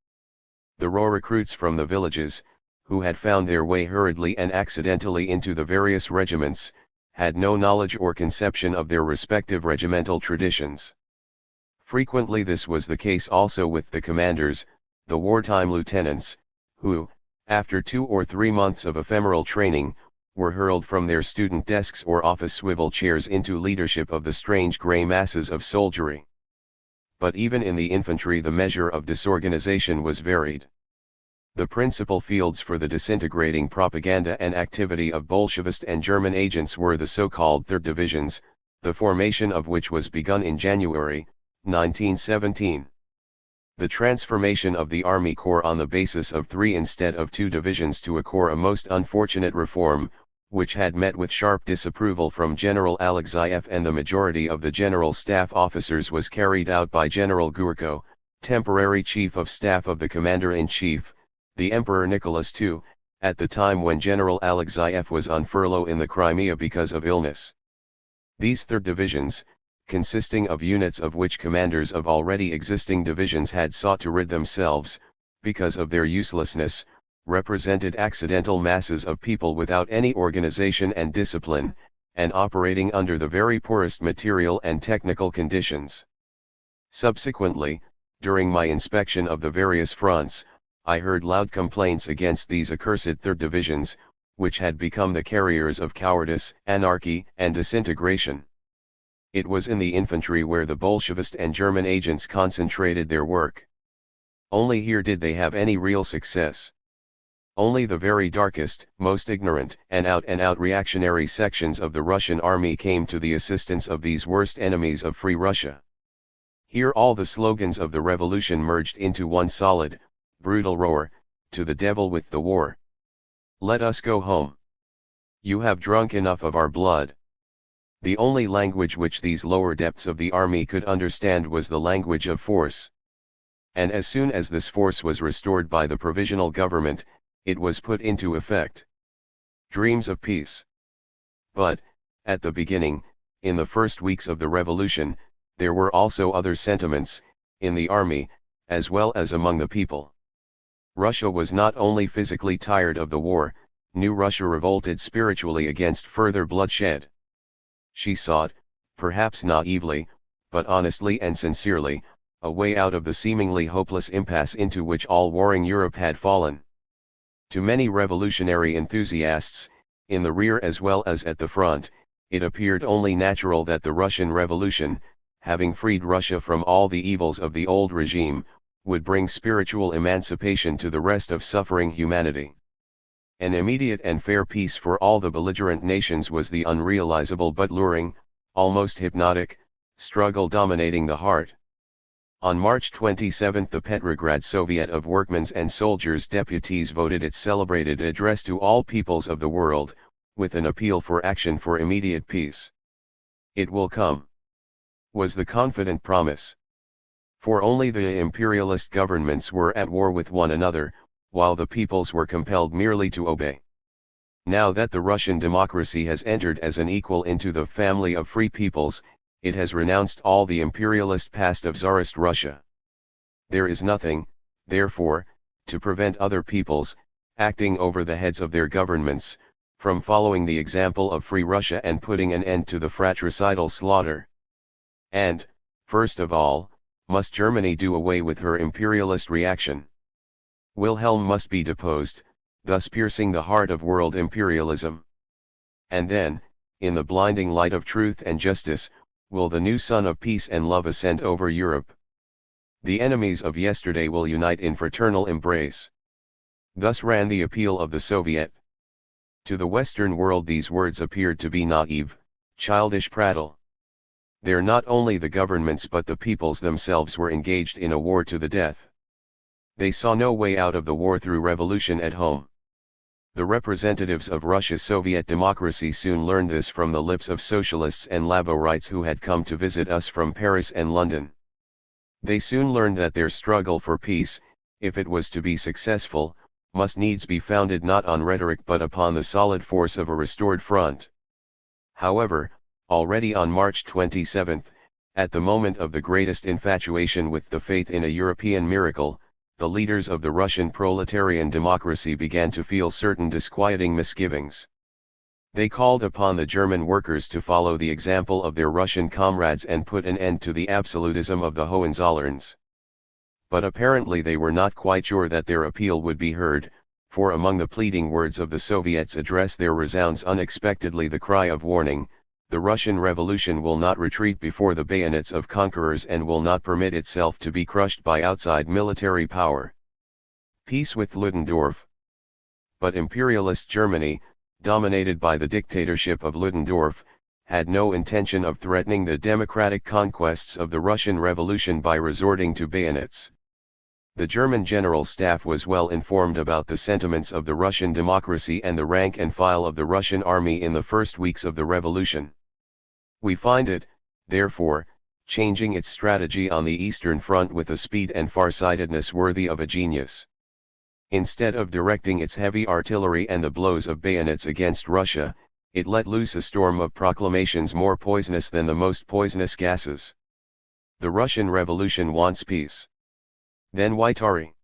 The raw recruits from the villages, who had found their way hurriedly and accidentally into the various regiments, had no knowledge or conception of their respective regimental traditions. Frequently this was the case also with the commanders, the wartime lieutenants, who, after 2 or 3 months of ephemeral training, were hurled from their student desks or office swivel chairs into leadership of the strange grey masses of soldiery. But even in the infantry the measure of disorganization was varied. The principal fields for the disintegrating propaganda and activity of Bolshevist and German agents were the so-called Third Divisions, the formation of which was begun in January, 1917. The transformation of the Army Corps on the basis of 3 instead of 2 divisions to a corps, a most unfortunate reform, which had met with sharp disapproval from General Alexeyev and the majority of the General Staff officers, was carried out by General Gurko, temporary chief of staff of the commander-in-chief, the Emperor Nicholas II, at the time when General Alexeyev was on furlough in the Crimea because of illness. These third divisions, consisting of units of which commanders of already existing divisions had sought to rid themselves, because of their uselessness, represented accidental masses of people without any organization and discipline, and operating under the very poorest material and technical conditions. Subsequently, during my inspection of the various fronts, I heard loud complaints against these accursed third divisions, which had become the carriers of cowardice, anarchy, and disintegration. It was in the infantry where the Bolshevist and German agents concentrated their work. Only here did they have any real success. Only the very darkest, most ignorant, and out reactionary sections of the Russian army came to the assistance of these worst enemies of free Russia. Here all the slogans of the revolution merged into one solid, brutal roar, to the devil with the war. Let us go home. You have drunk enough of our blood. The only language which these lower depths of the army could understand was the language of force. And as soon as this force was restored by the provisional government, it was put into effect. Dreams of peace. But, at the beginning, in the first weeks of the revolution, there were also other sentiments, in the army, as well as among the people. Russia was not only physically tired of the war, New Russia revolted spiritually against further bloodshed. She sought, perhaps naively, but honestly and sincerely, a way out of the seemingly hopeless impasse into which all warring Europe had fallen. To many revolutionary enthusiasts, in the rear as well as at the front, it appeared only natural that the Russian Revolution, having freed Russia from all the evils of the old regime, would bring spiritual emancipation to the rest of suffering humanity. An immediate and fair peace for all the belligerent nations was the unrealizable but luring, almost hypnotic, struggle dominating the heart. On March 27 the Petrograd Soviet of Workmen's and Soldiers' Deputies voted its celebrated address to all peoples of the world, with an appeal for action for immediate peace. It will come, was the confident promise. For only the imperialist governments were at war with one another, while the peoples were compelled merely to obey. Now that the Russian democracy has entered as an equal into the family of free peoples, it has renounced all the imperialist past of Tsarist Russia. There is nothing, therefore, to prevent other peoples, acting over the heads of their governments, from following the example of free Russia and putting an end to the fratricidal slaughter. And, first of all, must Germany do away with her imperialist reaction. Wilhelm must be deposed, thus piercing the heart of world imperialism. And then, in the blinding light of truth and justice, will the new sun of peace and love ascend over Europe. The enemies of yesterday will unite in fraternal embrace. Thus ran the appeal of the Soviet. To the Western world these words appeared to be naive, childish prattle. There not only the governments but the peoples themselves were engaged in a war to the death. They saw no way out of the war through revolution at home. The representatives of Russia's Soviet democracy soon learned this from the lips of socialists and laborites who had come to visit us from Paris and London. They soon learned that their struggle for peace, if it was to be successful, must needs be founded not on rhetoric but upon the solid force of a restored front. However, already on March 27, at the moment of the greatest infatuation with the faith in a European miracle, the leaders of the Russian proletarian democracy began to feel certain disquieting misgivings. They called upon the German workers to follow the example of their Russian comrades and put an end to the absolutism of the Hohenzollerns. But apparently they were not quite sure that their appeal would be heard, for among the pleading words of the Soviet's address there resounds unexpectedly the cry of warning: the Russian Revolution will not retreat before the bayonets of conquerors and will not permit itself to be crushed by outside military power. Peace with Ludendorff. But imperialist Germany, dominated by the dictatorship of Ludendorff, had no intention of threatening the democratic conquests of the Russian Revolution by resorting to bayonets. The German General Staff was well informed about the sentiments of the Russian democracy and the rank and file of the Russian army in the first weeks of the revolution. We find it, therefore, changing its strategy on the Eastern Front with a speed and farsightedness worthy of a genius. Instead of directing its heavy artillery and the blows of bayonets against Russia, it let loose a storm of proclamations more poisonous than the most poisonous gases. The Russian Revolution wants peace. Then why Tari?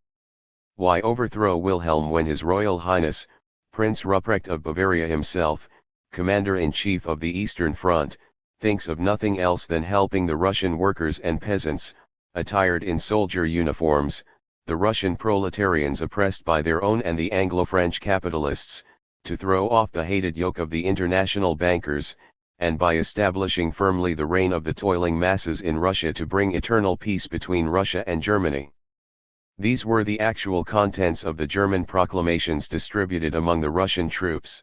Why overthrow Wilhelm when His Royal Highness, Prince Ruprecht of Bavaria himself, Commander-in-Chief of the Eastern Front, thinks of nothing else than helping the Russian workers and peasants, attired in soldier uniforms, the Russian proletarians oppressed by their own and the Anglo-French capitalists, to throw off the hated yoke of the international bankers, and by establishing firmly the reign of the toiling masses in Russia to bring eternal peace between Russia and Germany. These were the actual contents of the German proclamations distributed among the Russian troops.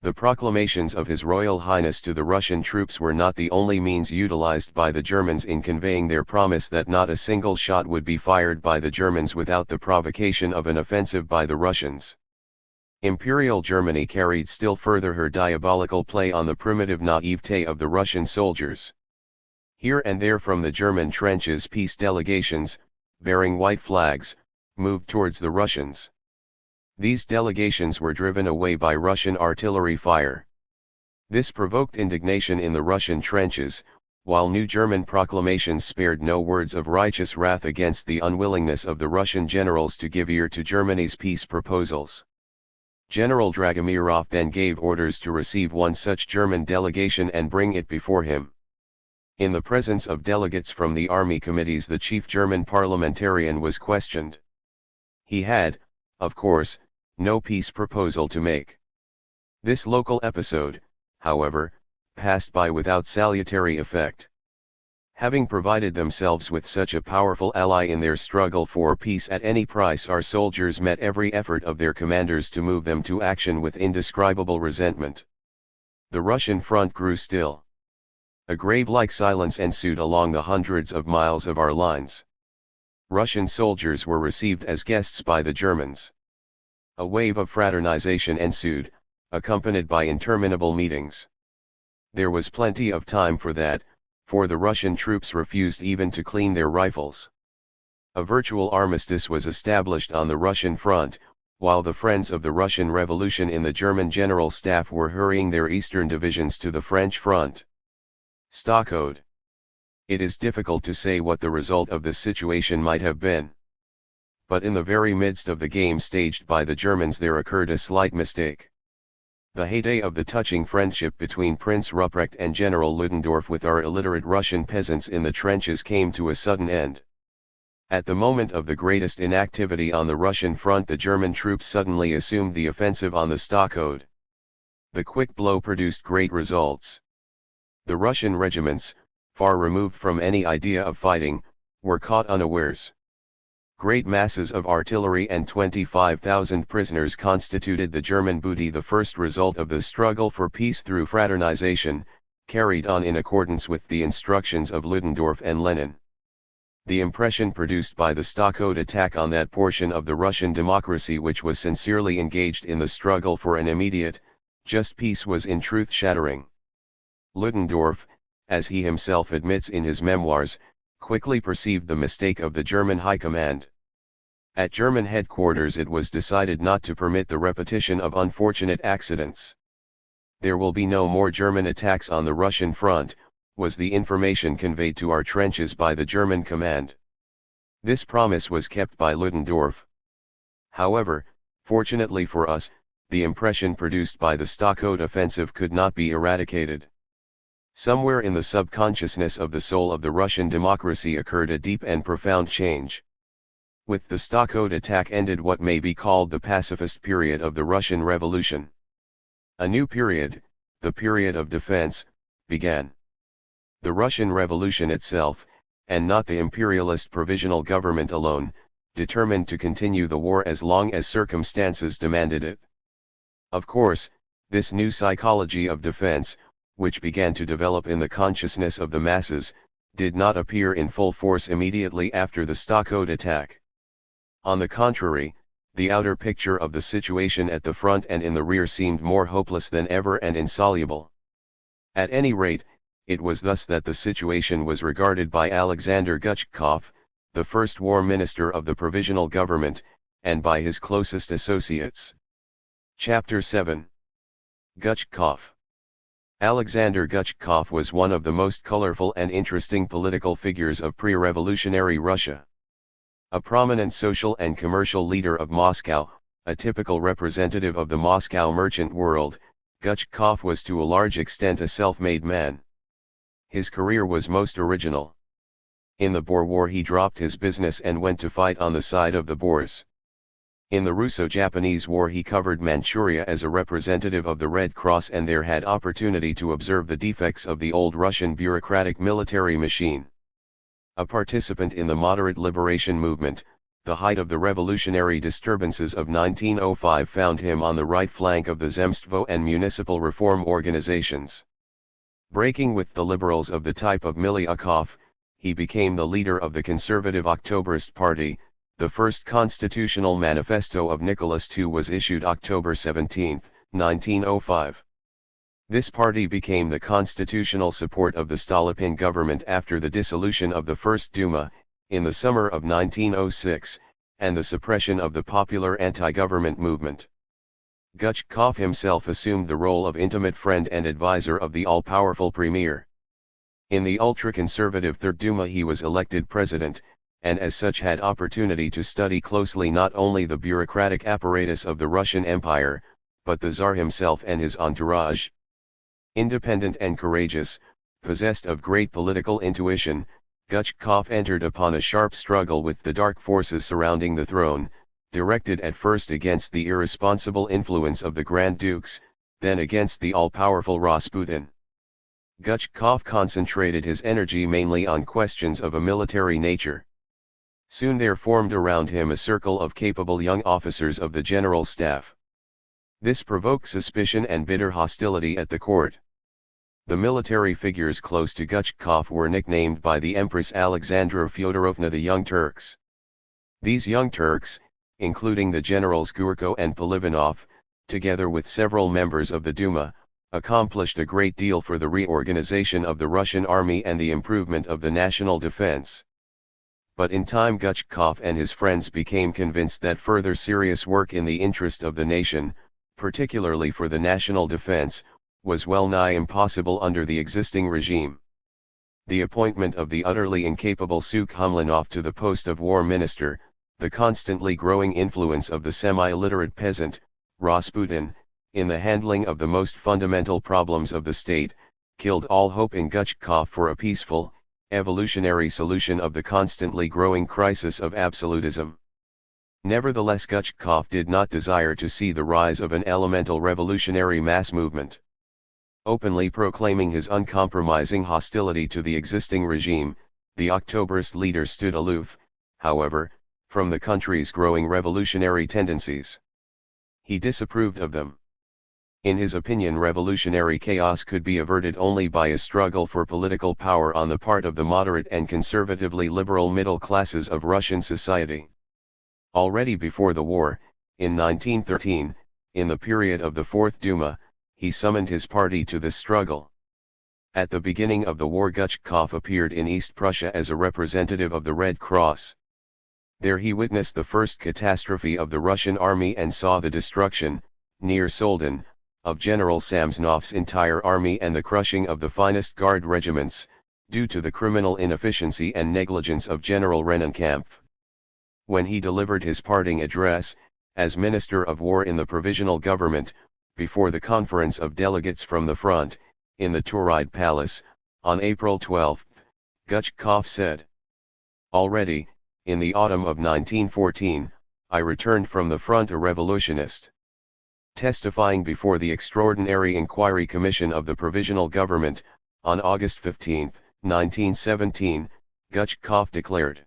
The proclamations of His Royal Highness to the Russian troops were not the only means utilized by the Germans in conveying their promise that not a single shot would be fired by the Germans without the provocation of an offensive by the Russians. Imperial Germany carried still further her diabolical play on the primitive naivete of the Russian soldiers. Here and there from the German trenches peace delegations, bearing white flags, moved towards the Russians. These delegations were driven away by Russian artillery fire. This provoked indignation in the Russian trenches, while new German proclamations spared no words of righteous wrath against the unwillingness of the Russian generals to give ear to Germany's peace proposals. General Dragomirov then gave orders to receive one such German delegation and bring it before him. In the presence of delegates from the army committees, the chief German parliamentarian was questioned. He had, of course, no peace proposal to make. This local episode, however, passed by without salutary effect. Having provided themselves with such a powerful ally in their struggle for peace at any price, our soldiers met every effort of their commanders to move them to action with indescribable resentment. The Russian front grew still. A grave-like silence ensued along the hundreds of miles of our lines. Russian soldiers were received as guests by the Germans. A wave of fraternization ensued, accompanied by interminable meetings. There was plenty of time for that, for the Russian troops refused even to clean their rifles. A virtual armistice was established on the Russian front, while the friends of the Russian Revolution in the German General Staff were hurrying their eastern divisions to the French front. Stockade. It is difficult to say what the result of this situation might have been. But in the very midst of the game staged by the Germans there occurred a slight mistake. The heyday of the touching friendship between Prince Ruprecht and General Ludendorff with our illiterate Russian peasants in the trenches came to a sudden end. At the moment of the greatest inactivity on the Russian front, the German troops suddenly assumed the offensive on the stockade. The quick blow produced great results. The Russian regiments, far removed from any idea of fighting, were caught unawares. Great masses of artillery and 25,000 prisoners constituted the German booty, the first result of the struggle for peace through fraternization, carried on in accordance with the instructions of Ludendorff and Lenin. The impression produced by the stockade attack on that portion of the Russian democracy which was sincerely engaged in the struggle for an immediate, just peace was in truth shattering. Ludendorff, as he himself admits in his memoirs, quickly perceived the mistake of the German High Command. At German headquarters it was decided not to permit the repetition of unfortunate accidents. There will be no more German attacks on the Russian front, was the information conveyed to our trenches by the German command. This promise was kept by Ludendorff. However, fortunately for us, the impression produced by the stockade offensive could not be eradicated. Somewhere in the subconsciousness of the soul of the Russian democracy occurred a deep and profound change. With the stockade attack ended what may be called the pacifist period of the Russian Revolution. A new period, the period of defense, began. The Russian Revolution itself, and not the imperialist provisional government alone, determined to continue the war as long as circumstances demanded it. Of course, this new psychology of defense, which began to develop in the consciousness of the masses, did not appear in full force immediately after the stockade attack. On the contrary, the outer picture of the situation at the front and in the rear seemed more hopeless than ever and insoluble. At any rate, It was thus that the situation was regarded by Alexander Gutchkov, the first war minister of the provisional government, and by his closest associates. Chapter 7. Gutchkov. Alexander Gutchkov was one of the most colorful and interesting political figures of pre-revolutionary Russia. A prominent social and commercial leader of Moscow, a typical representative of the Moscow merchant world, Gutchkov was to a large extent a self-made man. His career was most original. In the Boer War he dropped his business and went to fight on the side of the Boers. In the Russo-Japanese War he covered Manchuria as a representative of the Red Cross and there had opportunity to observe the defects of the old Russian bureaucratic military machine. A participant in the moderate liberation movement, the height of the revolutionary disturbances of 1905 found him on the right flank of the Zemstvo and municipal reform organizations. Breaking with the liberals of the type of Miliukov, he became the leader of the conservative Octoberist Party. The first constitutional manifesto of Nicholas II was issued October 17, 1905. This party became the constitutional support of the Stolypin government after the dissolution of the First Duma, in the summer of 1906, and the suppression of the popular anti-government movement. Gutchkov himself assumed the role of intimate friend and advisor of the all-powerful premier. In the ultra-conservative Third Duma he was elected president, and as such had opportunity to study closely not only the bureaucratic apparatus of the Russian Empire, but the Tsar himself and his entourage. Independent and courageous, possessed of great political intuition, Gutchkov entered upon a sharp struggle with the dark forces surrounding the throne, directed at first against the irresponsible influence of the Grand Dukes, then against the all-powerful Rasputin. Gutchkov concentrated his energy mainly on questions of a military nature. Soon there formed around him a circle of capable young officers of the general staff. This provoked suspicion and bitter hostility at the court. The military figures close to Gutchkov were nicknamed by the Empress Alexandra Fyodorovna the Young Turks. These Young Turks, including the generals Gurko and Polivanov, together with several members of the Duma, accomplished a great deal for the reorganization of the Russian army and the improvement of the national defense. But in time Gutchkov and his friends became convinced that further serious work in the interest of the nation, particularly for the national defense, was well nigh impossible under the existing regime. The appointment of the utterly incapable Sukh-Humlanov to the post of war minister, the constantly growing influence of the semi-illiterate peasant, Rasputin, in the handling of the most fundamental problems of the state, killed all hope in Gutchkov for a peaceful, evolutionary solution of the constantly growing crisis of absolutism. Nevertheless, Gutchkov did not desire to see the rise of an elemental revolutionary mass movement. Openly proclaiming his uncompromising hostility to the existing regime, the Octoberist leader stood aloof, however, from the country's growing revolutionary tendencies. He disapproved of them. In his opinion, revolutionary chaos could be averted only by a struggle for political power on the part of the moderate and conservatively liberal middle classes of Russian society. Already before the war, in 1913, in the period of the Fourth Duma, he summoned his party to this struggle. At the beginning of the war, Gutchkov appeared in East Prussia as a representative of the Red Cross. There he witnessed the first catastrophe of the Russian army and saw the destruction, near Soldin, of General Samsonov's entire army and the crushing of the finest Guard regiments, due to the criminal inefficiency and negligence of General Rennenkampf. When he delivered his parting address, as Minister of War in the Provisional Government, before the conference of delegates from the front, in the Tauride Palace, on April 12, Gutchkov said, "Already, in the autumn of 1914, I returned from the front a revolutionist." Testifying before the Extraordinary Inquiry Commission of the Provisional Government, on August 15, 1917, Gutchkov declared,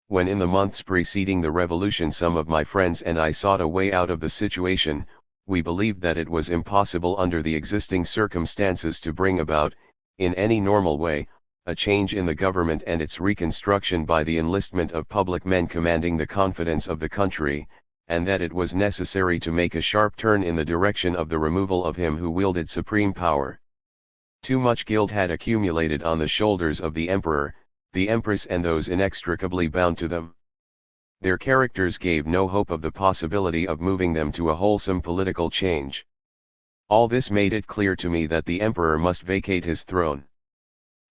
"When in the months preceding the revolution some of my friends and I sought a way out of the situation, we believed that it was impossible under the existing circumstances to bring about, in any normal way, a change in the government and its reconstruction by the enlistment of public men commanding the confidence of the country, and that it was necessary to make a sharp turn in the direction of the removal of him who wielded supreme power. Too much guilt had accumulated on the shoulders of the emperor, the empress and those inextricably bound to them. Their characters gave no hope of the possibility of moving them to a wholesome political change. All this made it clear to me that the emperor must vacate his throne.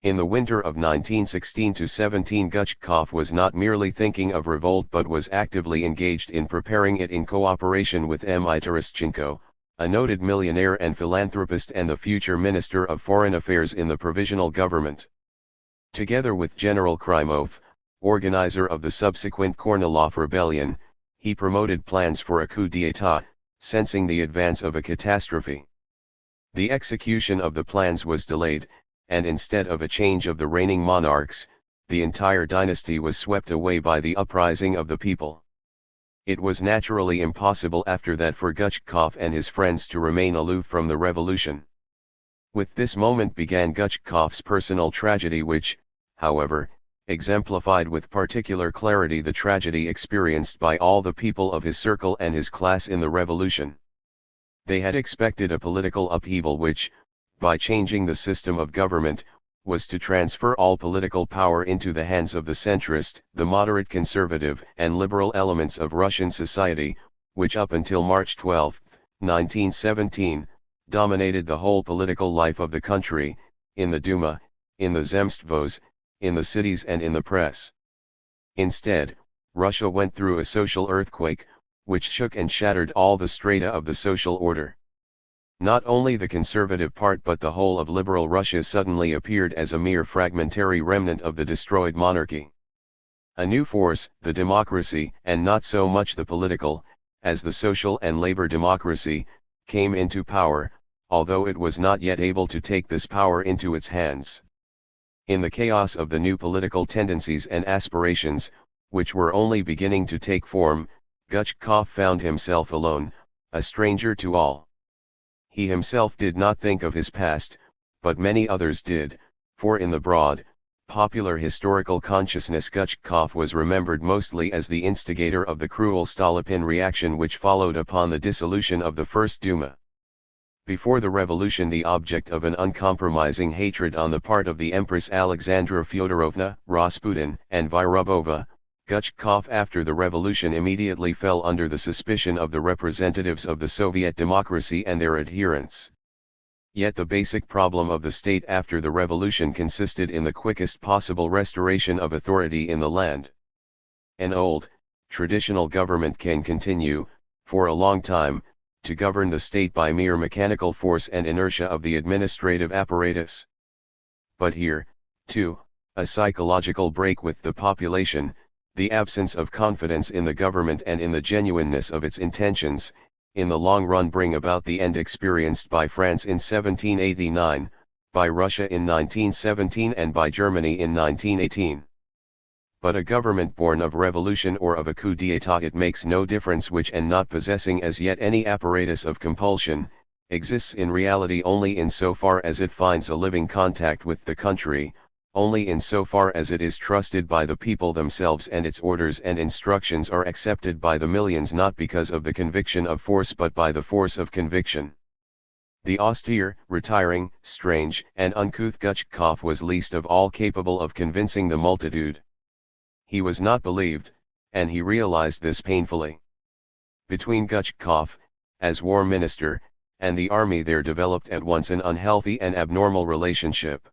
In the winter of 1916-17, Gutchkov was not merely thinking of revolt but was actively engaged in preparing it in cooperation with M. I. Terestchenko, a noted millionaire and philanthropist and the future Minister of Foreign Affairs in the Provisional Government. Together with General Krymov, organizer of the subsequent Kornilov Rebellion, he promoted plans for a coup d'état, sensing the advance of a catastrophe. The execution of the plans was delayed, and instead of a change of the reigning monarchs, the entire dynasty was swept away by the uprising of the people. It was naturally impossible after that for Gutchkov and his friends to remain aloof from the revolution. With this moment began Gutchkov's personal tragedy which, however, exemplified with particular clarity the tragedy experienced by all the people of his circle and his class in the revolution. They had expected a political upheaval which, by changing the system of government, was to transfer all political power into the hands of the centrist, the moderate conservative and liberal elements of Russian society, which up until March 12, 1917, dominated the whole political life of the country, in the Duma, in the Zemstvos, in the cities and in the press. Instead, Russia went through a social earthquake, which shook and shattered all the strata of the social order. Not only the conservative part but the whole of liberal Russia suddenly appeared as a mere fragmentary remnant of the destroyed monarchy. A new force, the democracy, and not so much the political, as the social and labor democracy, came into power, although it was not yet able to take this power into its hands. In the chaos of the new political tendencies and aspirations, which were only beginning to take form, Gutchkov found himself alone, a stranger to all. He himself did not think of his past, but many others did, for in the broad, popular historical consciousness Gutchkov was remembered mostly as the instigator of the cruel Stolypin reaction which followed upon the dissolution of the First Duma. Before the revolution the object of an uncompromising hatred on the part of the Empress Alexandra Fyodorovna, Rasputin, and Vyrubova, Gutchkov after the revolution immediately fell under the suspicion of the representatives of the Soviet democracy and their adherents. Yet the basic problem of the state after the revolution consisted in the quickest possible restoration of authority in the land. An old, traditional government can continue, for a long time, to govern the state by mere mechanical force and inertia of the administrative apparatus. But here, too, a psychological break with the population, the absence of confidence in the government and in the genuineness of its intentions, in the long run bring about the end experienced by France in 1789, by Russia in 1917 and by Germany in 1918. But a government born of revolution or of a coup d'état, it makes no difference which, and not possessing as yet any apparatus of compulsion, exists in reality only in so far as it finds a living contact with the country, only in so far as it is trusted by the people themselves and its orders and instructions are accepted by the millions not because of the conviction of force but by the force of conviction. The austere, retiring, strange, and uncouth Gutchkov was least of all capable of convincing the multitude. He was not believed, and he realized this painfully. Between Gutchkov, as war minister, and the army there developed at once an unhealthy and abnormal relationship.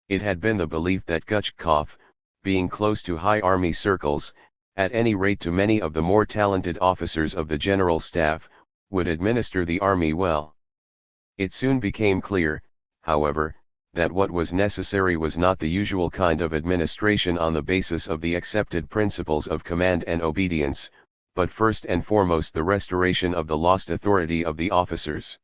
It had been the belief that Gutchkov, being close to high army circles, at any rate to many of the more talented officers of the general staff, would administer the army well. It soon became clear, however, that what was necessary was not the usual kind of administration on the basis of the accepted principles of command and obedience, but first and foremost the restoration of the lost authority of the officers.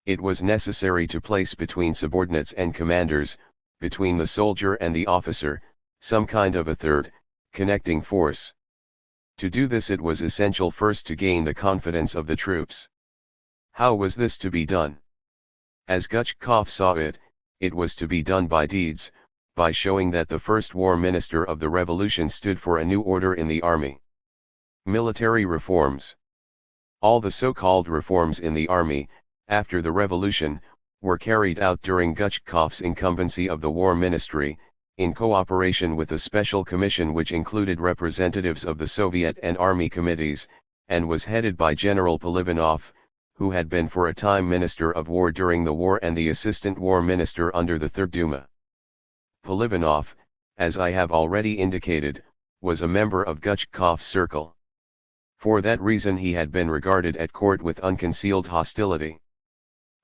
It was necessary to place between subordinates and commanders, between the soldier and the officer, some kind of a third, connecting force. To do this it was essential first to gain the confidence of the troops. How was this to be done? As Gutchkov saw it, it was to be done by deeds, by showing that the first war minister of the revolution stood for a new order in the army. Military reforms. All the so-called reforms in the army, after the revolution, were carried out during Gutchkov's incumbency of the War Ministry, in cooperation with a special commission which included representatives of the Soviet and Army committees, and was headed by General Polivanov, who had been for a time Minister of War during the war and the Assistant War Minister under the Third Duma. Polivanov, as I have already indicated, was a member of Gutchkov's circle. For that reason he had been regarded at court with unconcealed hostility.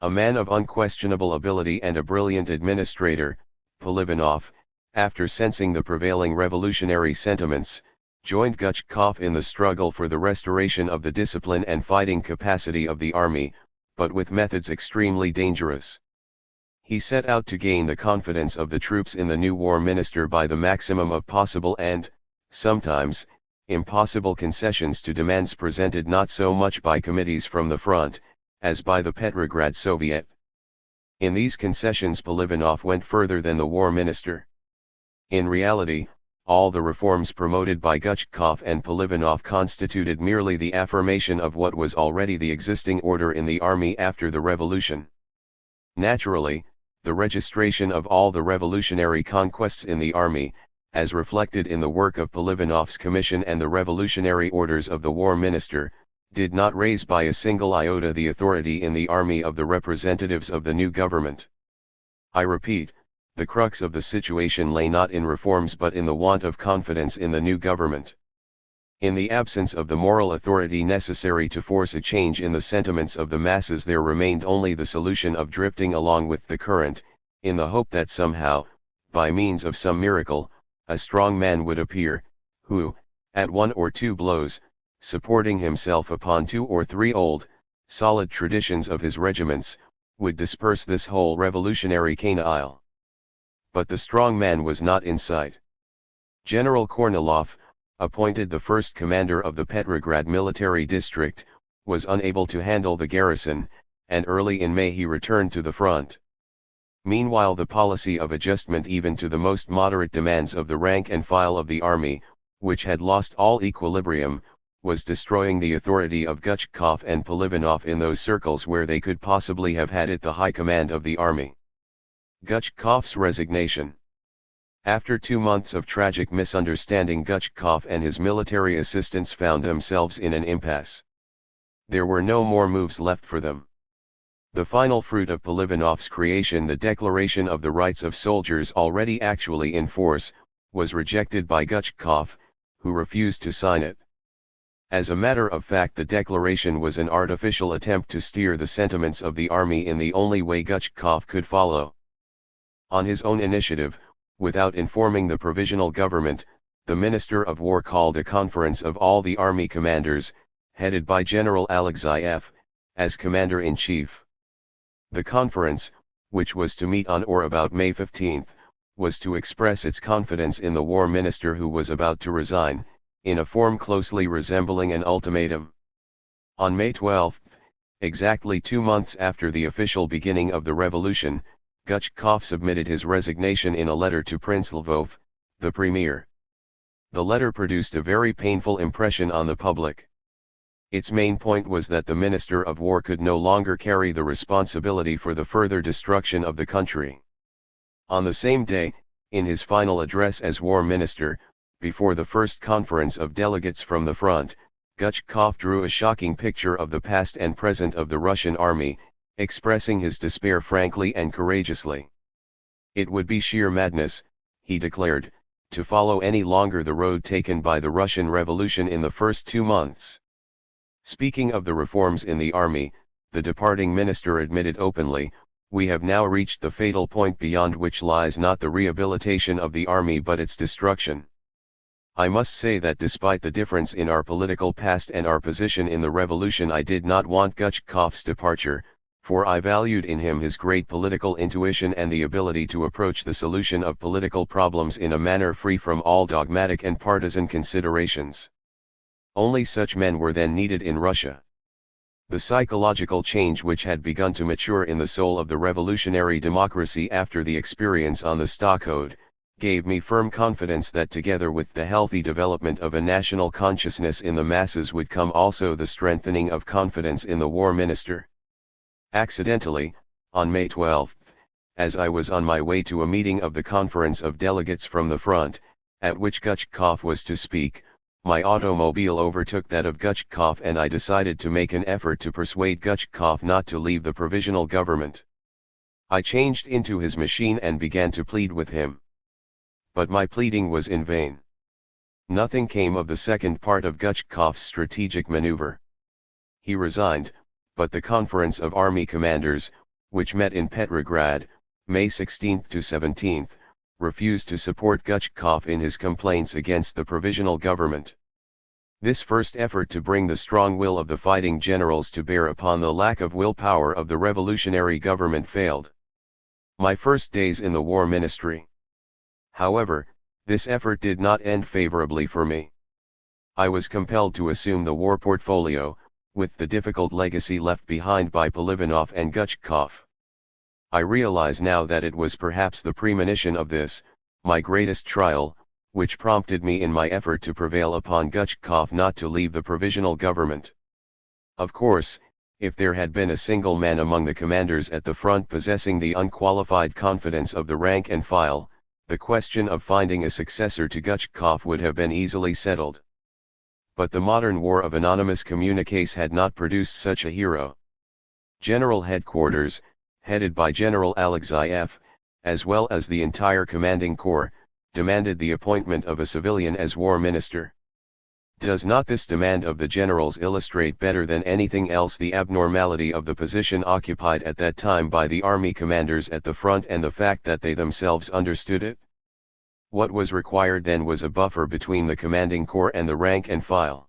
A man of unquestionable ability and a brilliant administrator, Polivanov, after sensing the prevailing revolutionary sentiments, joined Gutchkov in the struggle for the restoration of the discipline and fighting capacity of the army, but with methods extremely dangerous. He set out to gain the confidence of the troops in the new war minister by the maximum of possible and, sometimes, impossible concessions to demands presented not so much by committees from the front, as by the Petrograd Soviet. In these concessions Polivanov went further than the war minister. In reality, all the reforms promoted by Gutchkov and Polivanov constituted merely the affirmation of what was already the existing order in the army after the revolution. Naturally, the registration of all the revolutionary conquests in the army, as reflected in the work of Polivanov's commission and the revolutionary orders of the war minister, did not raise by a single iota the authority in the army of the representatives of the new government. I repeat, the crux of the situation lay not in reforms but in the want of confidence in the new government. In the absence of the moral authority necessary to force a change in the sentiments of the masses, there remained only the solution of drifting along with the current, in the hope that somehow, by means of some miracle, a strong man would appear, who, at one or two blows, supporting himself upon 2 or 3 old, solid traditions of his regiments, would disperse this whole revolutionary canaille. But the strong man was not in sight. General Kornilov, appointed the first commander of the Petrograd military district, was unable to handle the garrison, and early in May he returned to the front. Meanwhile the policy of adjustment even to the most moderate demands of the rank and file of the army, which had lost all equilibrium, was destroying the authority of Gutchkov and Polivanov in those circles where they could possibly have had it the high command of the army. Gutchkov's resignation. After 2 months of tragic misunderstanding, Gutchkov and his military assistants found themselves in an impasse. There were no more moves left for them. The final fruit of Polivanov's creation, the Declaration of the Rights of Soldiers already actually in force, was rejected by Gutchkov, who refused to sign it. As a matter of fact, the declaration was an artificial attempt to steer the sentiments of the army in the only way Gutchkov could follow. On his own initiative, without informing the provisional government, the Minister of War called a conference of all the army commanders, headed by General Alexeyev, as Commander-in-Chief. The conference, which was to meet on or about May 15, was to express its confidence in the war minister who was about to resign, in a form closely resembling an ultimatum. On May 12, exactly 2 months after the official beginning of the revolution, Gutchkov submitted his resignation in a letter to Prince Lvov, the premier. The letter produced a very painful impression on the public. Its main point was that the Minister of War could no longer carry the responsibility for the further destruction of the country. On the same day, in his final address as War Minister, before the first conference of delegates from the front, Gutchkov drew a shocking picture of the past and present of the Russian army, expressing his despair frankly and courageously. It would be sheer madness, he declared, to follow any longer the road taken by the Russian Revolution in the first 2 months. Speaking of the reforms in the army, the departing minister admitted openly, "We have now reached the fatal point beyond which lies not the rehabilitation of the army but its destruction. I must say that despite the difference in our political past and our position in the revolution, I did not want Gutchkov's departure, for I valued in him his great political intuition and the ability to approach the solution of political problems in a manner free from all dogmatic and partisan considerations. Only such men were then needed in Russia." The psychological change which had begun to mature in the soul of the revolutionary democracy after the experience on the stockade, gave me firm confidence that together with the healthy development of a national consciousness in the masses would come also the strengthening of confidence in the war minister. Accidentally, On May 12, as I was on my way to a meeting of the Conference of Delegates from the Front, at which Gutchkov was to speak, my automobile overtook that of Gutchkov and I decided to make an effort to persuade Gutchkov not to leave the provisional government. I changed into his machine and began to plead with him. But my pleading was in vain. Nothing came of the second part of Gutchkov's strategic maneuver. He resigned, but the Conference of Army Commanders, which met in Petrograd, May 16 to 17, refused to support Gutchkov in his complaints against the provisional government. This first effort to bring the strong will of the fighting generals to bear upon the lack of willpower of the revolutionary government failed. My first days in the War Ministry. However, this effort did not end favorably for me. I was compelled to assume the war portfolio, with the difficult legacy left behind by Polivanov and Gutchkov. I realize now that it was perhaps the premonition of this, my greatest trial, which prompted me in my effort to prevail upon Gutchkov not to leave the provisional government. Of course, if there had been a single man among the commanders at the front possessing the unqualified confidence of the rank and file, the question of finding a successor to Gutchkov would have been easily settled. But the modern war of anonymous communiques had not produced such a hero. General Headquarters, headed by General Alexeyev, as well as the entire commanding corps, demanded the appointment of a civilian as war minister. Does not this demand of the generals illustrate better than anything else the abnormality of the position occupied at that time by the army commanders at the front and the fact that they themselves understood it? What was required then was a buffer between the commanding corps and the rank and file.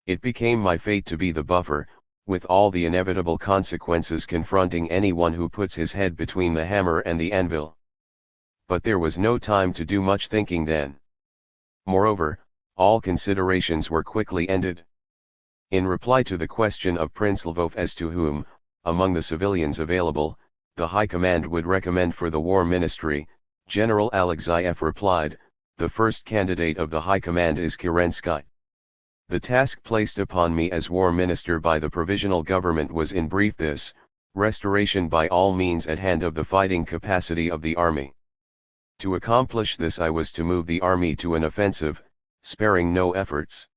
It became my fate to be the buffer, with all the inevitable consequences confronting anyone who puts his head between the hammer and the anvil. But there was no time to do much thinking then. Moreover, all considerations were quickly ended. In reply to the question of Prince Lvov as to whom, among the civilians available, the High Command would recommend for the War Ministry, General Alexeyev replied, "The first candidate of the High Command is Kerensky." The task placed upon me as War Minister by the Provisional Government was in brief this: restoration by all means at hand of the fighting capacity of the army. To accomplish this I was to move the army to an offensive, sparing no efforts.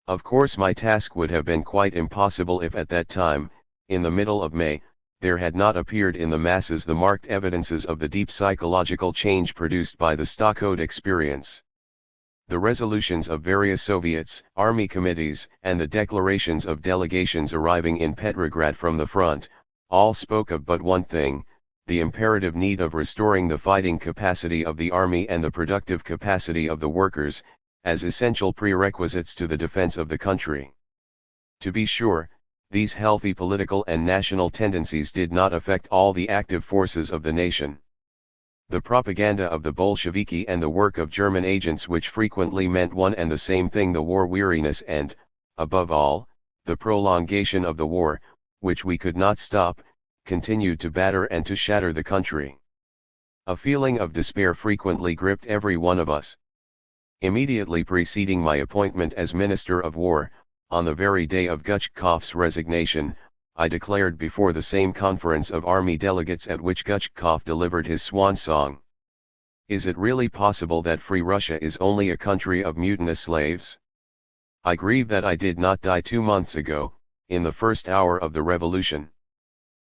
Of course my task would have been quite impossible if at that time, in the middle of May, there had not appeared in the masses the marked evidences of the deep psychological change produced by the Stockholm experience. The resolutions of various Soviets, army committees, and the declarations of delegations arriving in Petrograd from the front, all spoke of but one thing: the imperative need of restoring the fighting capacity of the army and the productive capacity of the workers, as essential prerequisites to the defense of the country. To be sure, these healthy political and national tendencies did not affect all the active forces of the nation. The propaganda of the Bolsheviki and the work of German agents, which frequently meant one and the same thing, the war weariness and, above all, the prolongation of the war, which we could not stop, continued to batter and to shatter the country. A feeling of despair frequently gripped every one of us. Immediately preceding my appointment as Minister of War, on the very day of Gutchkov's resignation, I declared before the same conference of army delegates at which Gutchkov delivered his swan song: "Is it really possible that free Russia is only a country of mutinous slaves? I grieve that I did not die 2 months ago, in the first hour of the revolution.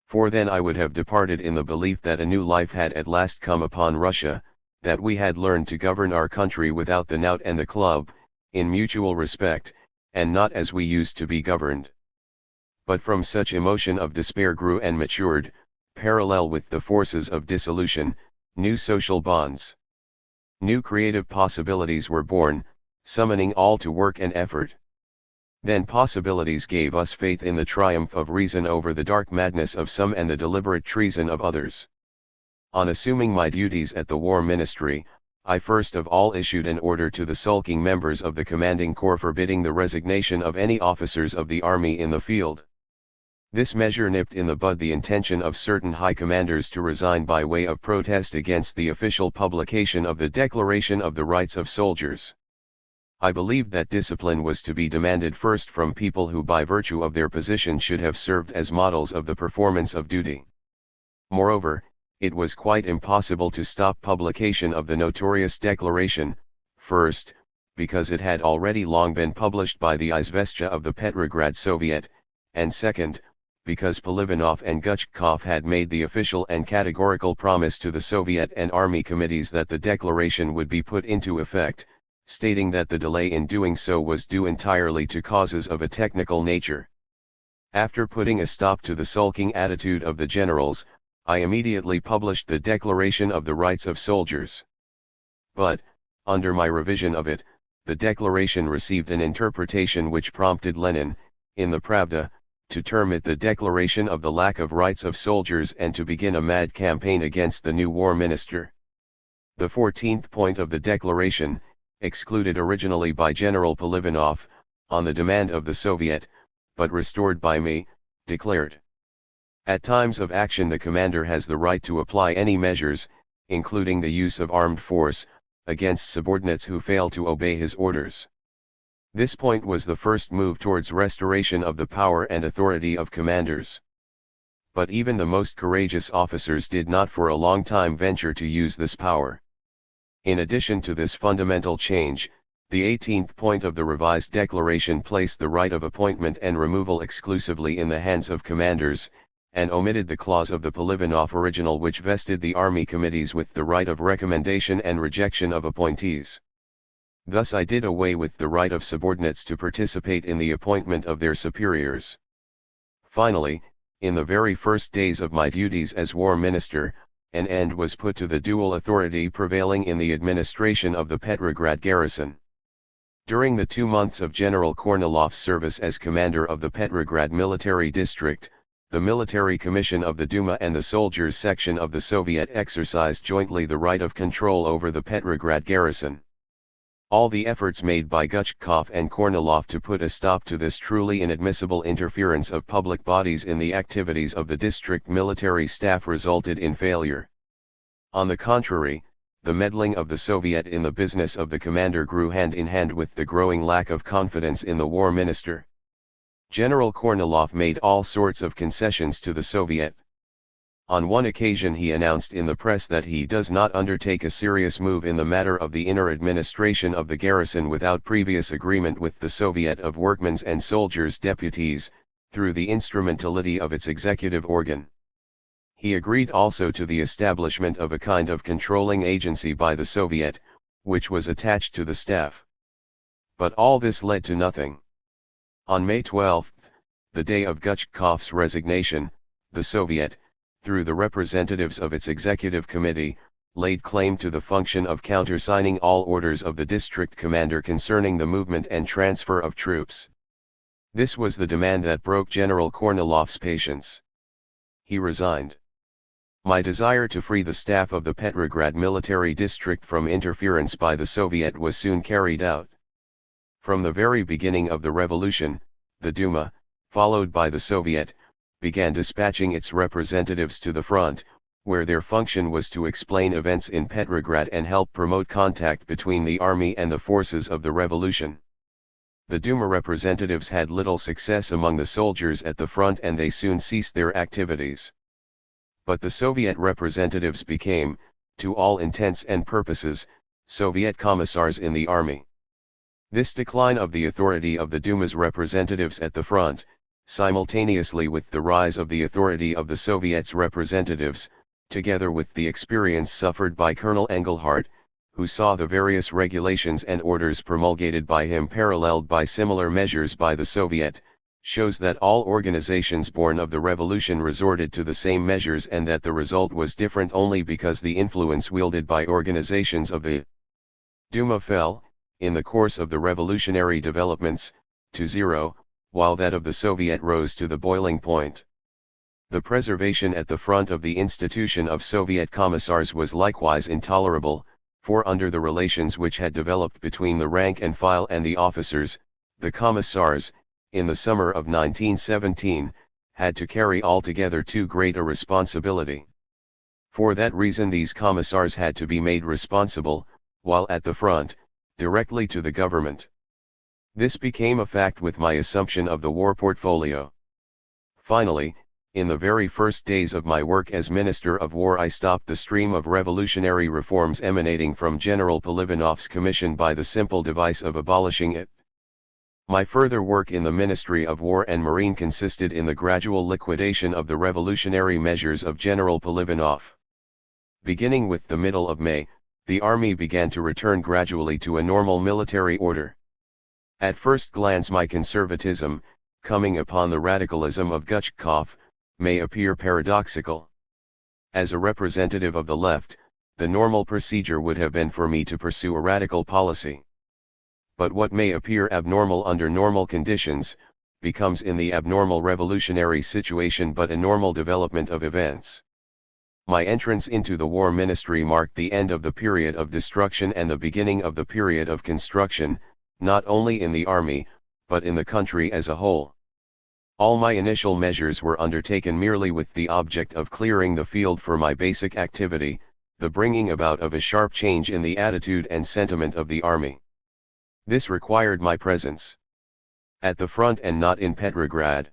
For then I would have departed in the belief that a new life had at last come upon Russia, that we had learned to govern our country without the knout and the club, in mutual respect, and not as we used to be governed." But from such emotion of despair grew and matured, parallel with the forces of dissolution, new social bonds. New creative possibilities were born, summoning all to work and effort. Then possibilities gave us faith in the triumph of reason over the dark madness of some and the deliberate treason of others. On assuming my duties at the War Ministry, I first of all issued an order to the sulking members of the commanding corps forbidding the resignation of any officers of the army in the field. This measure nipped in the bud the intention of certain high commanders to resign by way of protest against the official publication of the Declaration of the Rights of Soldiers. I believed that discipline was to be demanded first from people who by virtue of their position should have served as models of the performance of duty. Moreover, it was quite impossible to stop publication of the notorious declaration, first, because it had already long been published by the Izvestia of the Petrograd Soviet, and second, because Polivanov and Guchkov had made the official and categorical promise to the Soviet and Army committees that the declaration would be put into effect, stating that the delay in doing so was due entirely to causes of a technical nature. After putting a stop to the sulking attitude of the generals, I immediately published the Declaration of the Rights of Soldiers. But, under my revision of it, the declaration received an interpretation which prompted Lenin, in the Pravda, to term it the Declaration of the Lack of Rights of Soldiers and to begin a mad campaign against the new war minister. The 14th point of the declaration, excluded originally by General Polivanov, on the demand of the Soviet, but restored by me, declared: at times of action the commander has the right to apply any measures, including the use of armed force, against subordinates who fail to obey his orders. This point was the first move towards restoration of the power and authority of commanders. But even the most courageous officers did not for a long time venture to use this power. In addition to this fundamental change, the 18th point of the revised declaration placed the right of appointment and removal exclusively in the hands of commanders, and omitted the clause of the Polivanov original which vested the army committees with the right of recommendation and rejection of appointees. Thus I did away with the right of subordinates to participate in the appointment of their superiors. Finally, in the very first days of my duties as war minister, an end was put to the dual authority prevailing in the administration of the Petrograd garrison. During the 2 months of General Kornilov's service as commander of the Petrograd military district, the Military Commission of the Duma and the Soldiers section of the Soviet exercised jointly the right of control over the Petrograd garrison. All the efforts made by Guchkov and Kornilov to put a stop to this truly inadmissible interference of public bodies in the activities of the district military staff resulted in failure. On the contrary, the meddling of the Soviet in the business of the commander grew hand in hand with the growing lack of confidence in the war minister. General Kornilov made all sorts of concessions to the Soviet. On one occasion he announced in the press that he does not undertake a serious move in the matter of the inner administration of the garrison without previous agreement with the Soviet of Workmen's and Soldiers' Deputies, through the instrumentality of its executive organ. He agreed also to the establishment of a kind of controlling agency by the Soviet, which was attached to the staff. But all this led to nothing. On May 12, the day of Guchkov's resignation, the Soviet, through the representatives of its executive committee, laid claim to the function of countersigning all orders of the district commander concerning the movement and transfer of troops. This was the demand that broke General Kornilov's patience. He resigned. My desire to free the staff of the Petrograd military district from interference by the Soviet was soon carried out. From the very beginning of the revolution, the Duma, followed by the Soviet, began dispatching its representatives to the front, where their function was to explain events in Petrograd and help promote contact between the army and the forces of the revolution. The Duma representatives had little success among the soldiers at the front and they soon ceased their activities. But the Soviet representatives became, to all intents and purposes, Soviet commissars in the army. This decline of the authority of the Duma's representatives at the front, simultaneously with the rise of the authority of the Soviets' representatives, together with the experience suffered by Colonel Engelhardt, who saw the various regulations and orders promulgated by him paralleled by similar measures by the Soviet, shows that all organizations born of the revolution resorted to the same measures and that the result was different only because the influence wielded by organizations of the Duma fell, in the course of the revolutionary developments, to zero, while that of the Soviet rose to the boiling point. The preservation at the front of the institution of Soviet commissars was likewise intolerable, for under the relations which had developed between the rank and file and the officers, the commissars, in the summer of 1917, had to carry altogether too great a responsibility. For that reason these commissars had to be made responsible, while at the front, directly to the government. This became a fact with my assumption of the war portfolio. Finally, In the very first days of my work as Minister of War, I stopped the stream of revolutionary reforms emanating from General Polivanov's commission by the simple device of abolishing it. My further work in the Ministry of War and Marine consisted in the gradual liquidation of the revolutionary measures of General Polivanov. Beginning with the middle of May, the army began to return gradually to a normal military order. At first glance, my conservatism, coming upon the radicalism of Guchkov, may appear paradoxical. As a representative of the left, the normal procedure would have been for me to pursue a radical policy. But what may appear abnormal under normal conditions, becomes in the abnormal revolutionary situation but a normal development of events. My entrance into the War Ministry marked the end of the period of destruction and the beginning of the period of construction, not only in the army, but in the country as a whole. All my initial measures were undertaken merely with the object of clearing the field for my basic activity, the bringing about of a sharp change in the attitude and sentiment of the army. This required my presence at the front and not in Petrograd.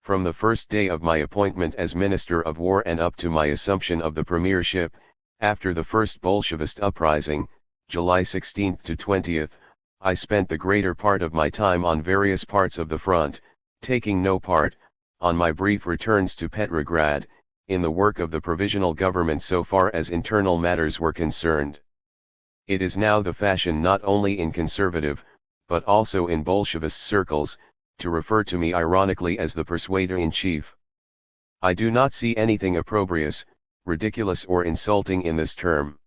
From the first day of my appointment as Minister of War and up to my assumption of the premiership, after the first Bolshevist uprising, July 16 to 20th, I spent the greater part of my time on various parts of the front, taking no part, on my brief returns to Petrograd, in the work of the provisional government so far as internal matters were concerned. It is now the fashion not only in conservative, but also in Bolshevist circles, to refer to me ironically as the persuader-in-chief. I do not see anything opprobrious, ridiculous or insulting in this term.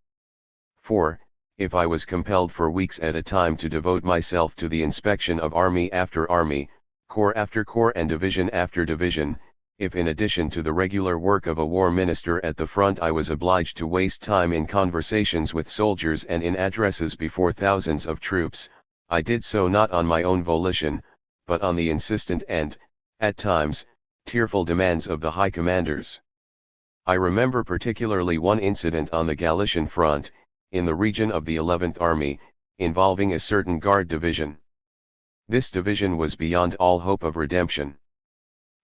For, if I was compelled for weeks at a time to devote myself to the inspection of army after army, corps after corps and division after division, if in addition to the regular work of a war minister at the front I was obliged to waste time in conversations with soldiers and in addresses before thousands of troops, I did so not on my own volition, but on the insistent and, at times, tearful demands of the high commanders. I remember particularly one incident on the Galician front, in the region of the 11th Army, involving a certain Guard division. This division was beyond all hope of redemption.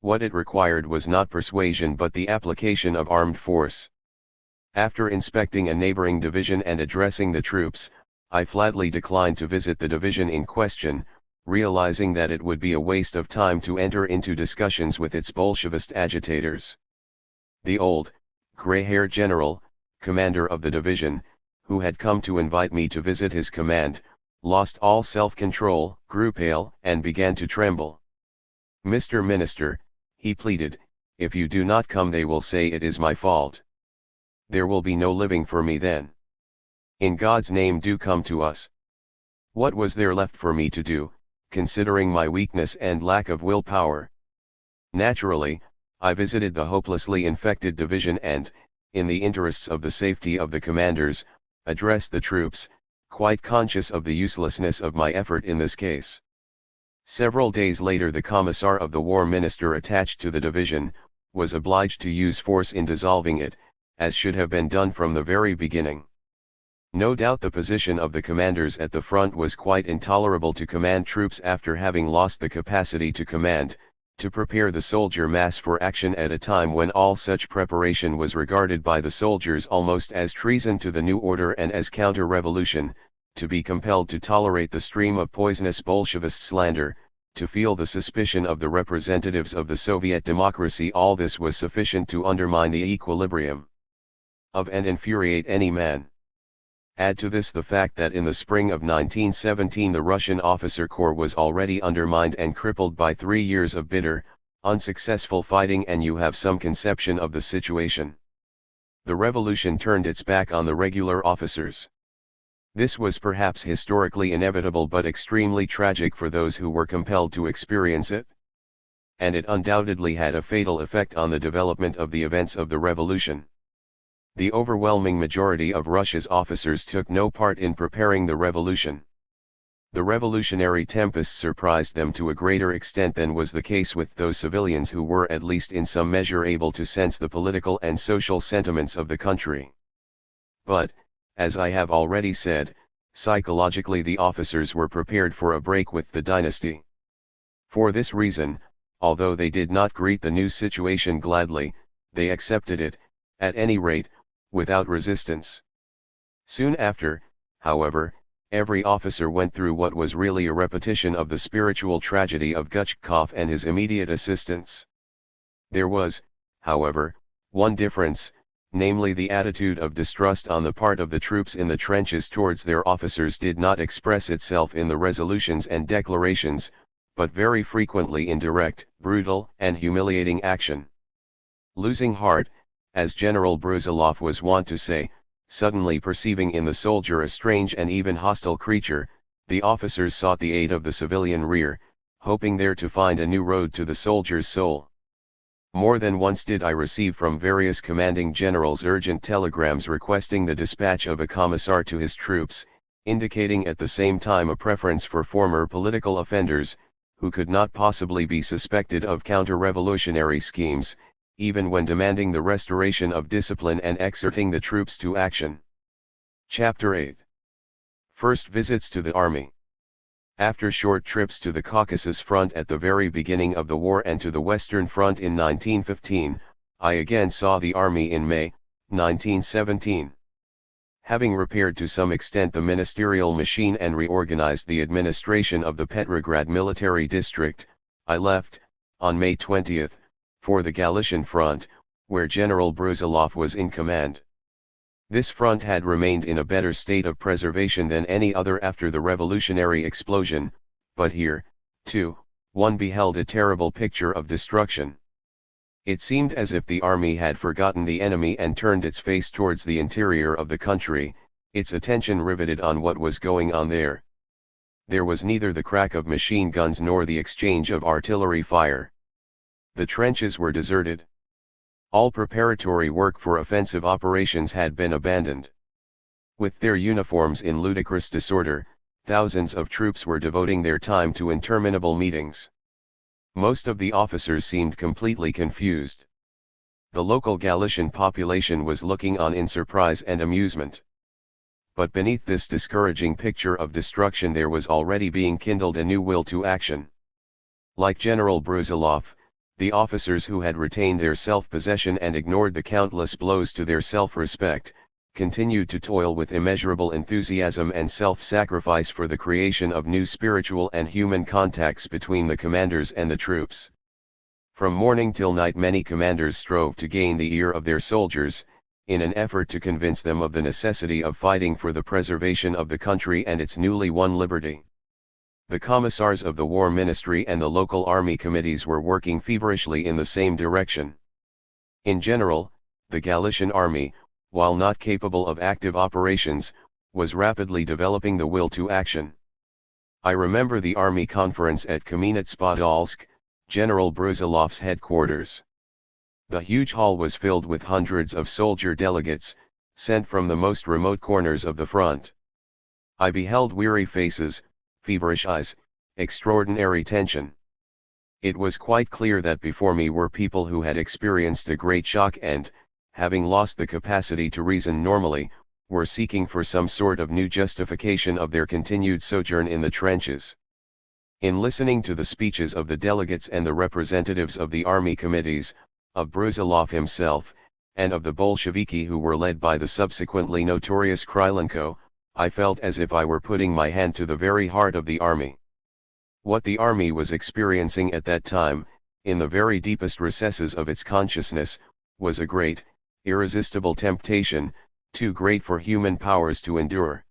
What it required was not persuasion but the application of armed force. After inspecting a neighboring division and addressing the troops, I flatly declined to visit the division in question, realizing that it would be a waste of time to enter into discussions with its Bolshevist agitators. The old, gray-haired general, commander of the division, who had come to invite me to visit his command, lost all self-control, grew pale, and began to tremble. "Mr. Minister," he pleaded, "if you do not come they will say it is my fault. There will be no living for me then. In God's name do come to us." What was there left for me to do, considering my weakness and lack of willpower? Naturally, I visited the hopelessly infected division and, in the interests of the safety of the commanders, addressed the troops, quite conscious of the uselessness of my effort in this case. Several days later the commissar of the war minister attached to the division, was obliged to use force in dissolving it, as should have been done from the very beginning. No doubt the position of the commanders at the front was quite intolerable to command troops after having lost the capacity to command, to prepare the soldier mass for action at a time when all such preparation was regarded by the soldiers almost as treason to the new order and as counter-revolution, to be compelled to tolerate the stream of poisonous Bolshevist slander, to feel the suspicion of the representatives of the Soviet democracy. All this was sufficient to undermine the equilibrium of and infuriate any man. Add to this the fact that in the spring of 1917 the Russian officer corps was already undermined and crippled by 3 years of bitter, unsuccessful fighting, and you have some conception of the situation. The revolution turned its back on the regular officers. This was perhaps historically inevitable but extremely tragic for those who were compelled to experience it. And it undoubtedly had a fatal effect on the development of the events of the revolution. The overwhelming majority of Russia's officers took no part in preparing the revolution. The revolutionary tempest surprised them to a greater extent than was the case with those civilians who were at least in some measure able to sense the political and social sentiments of the country. But, as I have already said, psychologically the officers were prepared for a break with the dynasty. For this reason, although they did not greet the new situation gladly, they accepted it, at any rate, without resistance. Soon after, however, every officer went through what was really a repetition of the spiritual tragedy of Gutchkov and his immediate assistants. There was, however, one difference, namely the attitude of distrust on the part of the troops in the trenches towards their officers did not express itself in the resolutions and declarations, but very frequently in direct, brutal, and humiliating action. Losing heart, as General Brusilov was wont to say, suddenly perceiving in the soldier a strange and even hostile creature, the officers sought the aid of the civilian rear, hoping there to find a new road to the soldier's soul. More than once did I receive from various commanding generals urgent telegrams requesting the dispatch of a commissar to his troops, indicating at the same time a preference for former political offenders, who could not possibly be suspected of counter-revolutionary schemes, even when demanding the restoration of discipline and exerting the troops to action. Chapter 8. First visits to the army. After short trips to the Caucasus front at the very beginning of the war and to the Western Front in 1915, I again saw the army in May, 1917. Having repaired to some extent the ministerial machine and reorganized the administration of the Petrograd military district, I left, on May 20, for the Galician front, where General Brusilov was in command. This front had remained in a better state of preservation than any other after the revolutionary explosion, but here, too, one beheld a terrible picture of destruction. It seemed as if the army had forgotten the enemy and turned its face towards the interior of the country, its attention riveted on what was going on there. There was neither the crack of machine guns nor the exchange of artillery fire. The trenches were deserted. All preparatory work for offensive operations had been abandoned. With their uniforms in ludicrous disorder, thousands of troops were devoting their time to interminable meetings. Most of the officers seemed completely confused. The local Galician population was looking on in surprise and amusement. But beneath this discouraging picture of destruction there was already being kindled a new will to action. Like General Brusilov, the officers who had retained their self-possession and ignored the countless blows to their self-respect, continued to toil with immeasurable enthusiasm and self-sacrifice for the creation of new spiritual and human contacts between the commanders and the troops. From morning till night many commanders strove to gain the ear of their soldiers, in an effort to convince them of the necessity of fighting for the preservation of the country and its newly won liberty. The commissars of the War Ministry and the local army committees were working feverishly in the same direction. In general, the Galician army, while not capable of active operations, was rapidly developing the will to action. I remember the army conference at Kamenets-Podolsk, General Brusilov's headquarters. The huge hall was filled with hundreds of soldier delegates, sent from the most remote corners of the front. I beheld weary faces, feverish eyes, extraordinary tension. It was quite clear that before me were people who had experienced a great shock and, having lost the capacity to reason normally, were seeking for some sort of new justification of their continued sojourn in the trenches. In listening to the speeches of the delegates and the representatives of the army committees, of Brusilov himself, and of the Bolsheviki who were led by the subsequently notorious Krylenko, I felt as if I were putting my hand to the very heart of the army. What the army was experiencing at that time, in the very deepest recesses of its consciousness, was a great, irresistible temptation, too great for human powers to endure.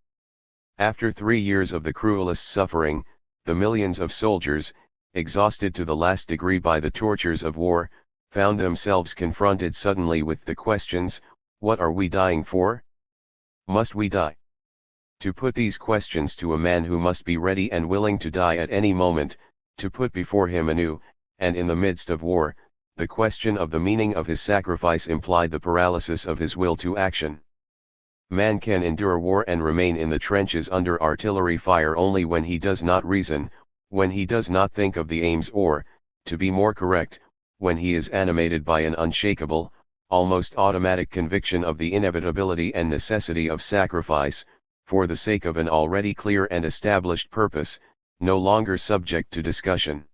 After 3 years of the cruelest suffering, the millions of soldiers, exhausted to the last degree by the tortures of war, found themselves confronted suddenly with the questions, what are we dying for? Must we die? To put these questions to a man who must be ready and willing to die at any moment, to put before him anew, and in the midst of war, the question of the meaning of his sacrifice implied the paralysis of his will to action. Man can endure war and remain in the trenches under artillery fire only when he does not reason, when he does not think of the aims or, to be more correct, when he is animated by an unshakable, almost automatic conviction of the inevitability and necessity of sacrifice, for the sake of an already clear and established purpose, no longer subject to discussion.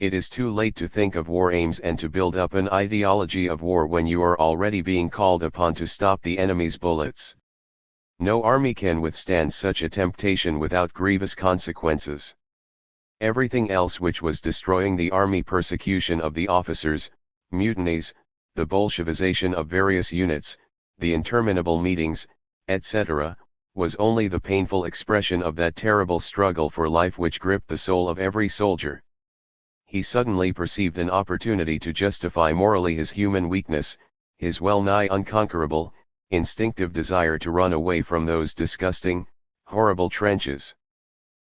It is too late to think of war aims and to build up an ideology of war when you are already being called upon to stop the enemy's bullets. No army can withstand such a temptation without grievous consequences. Everything else which was destroying the army, persecution of the officers, mutinies, the Bolshevization of various units, the interminable meetings, etc., was only the painful expression of that terrible struggle for life which gripped the soul of every soldier. He suddenly perceived an opportunity to justify morally his human weakness, his well-nigh unconquerable, instinctive desire to run away from those disgusting, horrible trenches.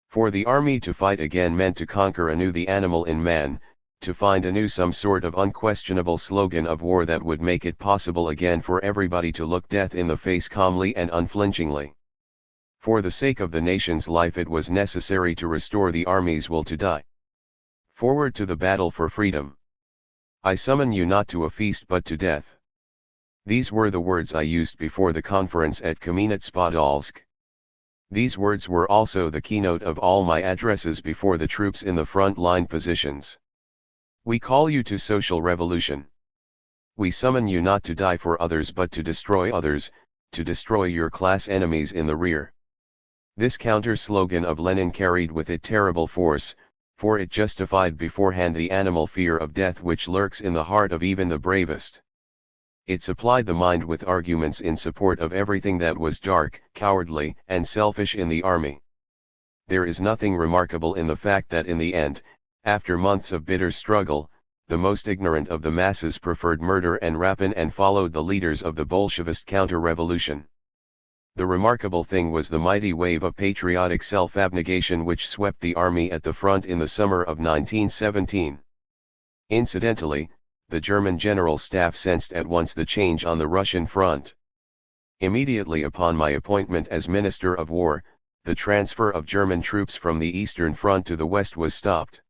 For the army to fight again meant to conquer anew the animal in man, to find anew some sort of unquestionable slogan of war that would make it possible again for everybody to look death in the face calmly and unflinchingly. For the sake of the nation's life it was necessary to restore the army's will to die. Forward to the battle for freedom. I summon you not to a feast but to death. These were the words I used before the conference at Kamenets-Podolsk. These words were also the keynote of all my addresses before the troops in the front line positions. We call you to social revolution. We summon you not to die for others but to destroy others, to destroy your class enemies in the rear. This counter-slogan of Lenin carried with it terrible force, for it justified beforehand the animal fear of death which lurks in the heart of even the bravest. It supplied the mind with arguments in support of everything that was dark, cowardly, and selfish in the army. There is nothing remarkable in the fact that in the end, after months of bitter struggle, the most ignorant of the masses preferred murder and rapine and followed the leaders of the Bolshevist counter-revolution. The remarkable thing was the mighty wave of patriotic self-abnegation which swept the army at the front in the summer of 1917. Incidentally, the German General Staff sensed at once the change on the Russian front. Immediately upon my appointment as Minister of War, the transfer of German troops from the Eastern Front to the West was stopped.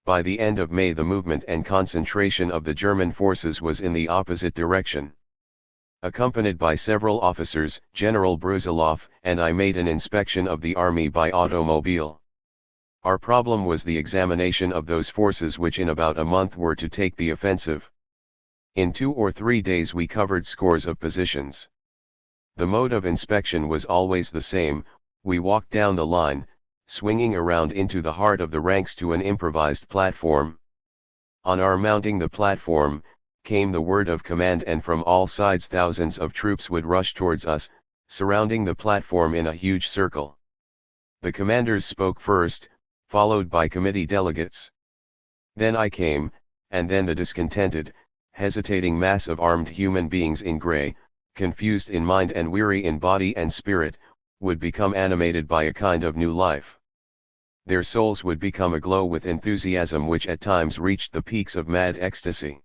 By the end of May the movement and concentration of the German forces was in the opposite direction. Accompanied by several officers, General Brusilov and I made an inspection of the army by automobile. Our problem was the examination of those forces which in about a month were to take the offensive. In 2 or 3 days we covered scores of positions. The mode of inspection was always the same. We walked down the line, swinging around into the heart of the ranks to an improvised platform. On our mounting the platform, came the word of command and from all sides thousands of troops would rush towards us, surrounding the platform in a huge circle. The commanders spoke first, followed by committee delegates. Then I came, and then the discontented, hesitating mass of armed human beings in gray, confused in mind and weary in body and spirit, would become animated by a kind of new life. Their souls would become aglow with enthusiasm which at times reached the peaks of mad ecstasy.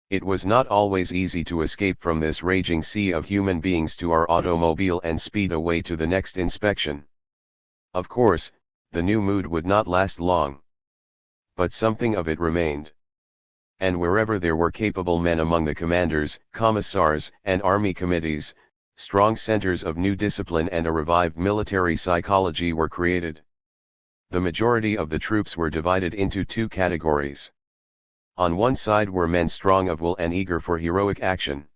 It was not always easy to escape from this raging sea of human beings to our automobile and speed away to the next inspection. Of course, the new mood would not last long. But something of it remained. And wherever there were capable men among the commanders, commissars, and army committees, strong centers of new discipline and a revived military psychology were created. The majority of the troops were divided into 2 categories. On one side were men strong of will and eager for heroic action.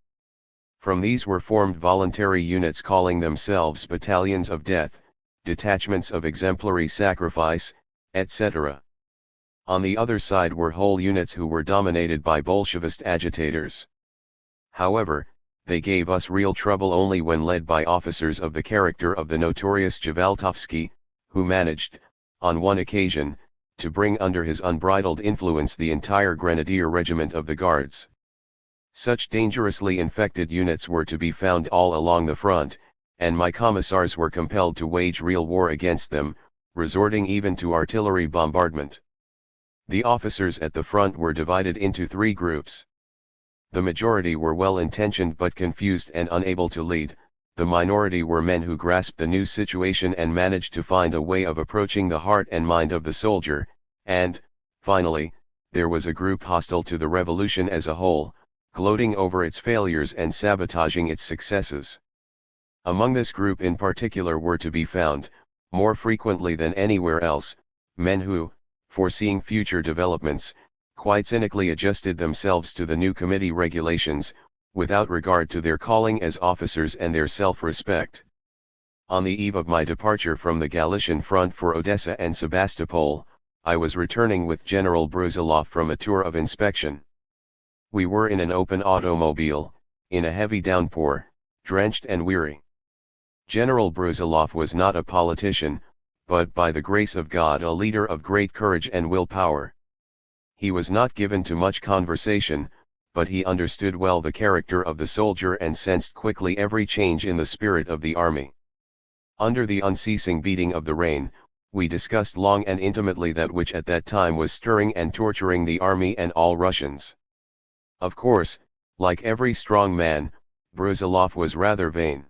From these were formed voluntary units calling themselves battalions of death, detachments of exemplary sacrifice, etc. On the other side were whole units who were dominated by Bolshevist agitators. However, they gave us real trouble only when led by officers of the character of the notorious Javaltovsky, who managed, on one occasion, to bring under his unbridled influence the entire Grenadier Regiment of the Guards. Such dangerously infected units were to be found all along the front, and my commissars were compelled to wage real war against them, resorting even to artillery bombardment. The officers at the front were divided into 3 groups. The majority were well-intentioned but confused and unable to lead. The minority were men who grasped the new situation and managed to find a way of approaching the heart and mind of the soldier, and, finally, there was a group hostile to the revolution as a whole, gloating over its failures and sabotaging its successes. Among this group in particular were to be found, more frequently than anywhere else, men who, foreseeing future developments, quite cynically adjusted themselves to the new committee regulations, without regard to their calling as officers and their self-respect. On the eve of my departure from the Galician front for Odessa and Sebastopol, I was returning with General Brusilov from a tour of inspection. We were in an open automobile, in a heavy downpour, drenched and weary. General Brusilov was not a politician, but by the grace of God a leader of great courage and willpower. He was not given to much conversation, but he understood well the character of the soldier and sensed quickly every change in the spirit of the army. Under the unceasing beating of the rain, we discussed long and intimately that which at that time was stirring and torturing the army and all Russians. Of course, like every strong man, Brusilov was rather vain.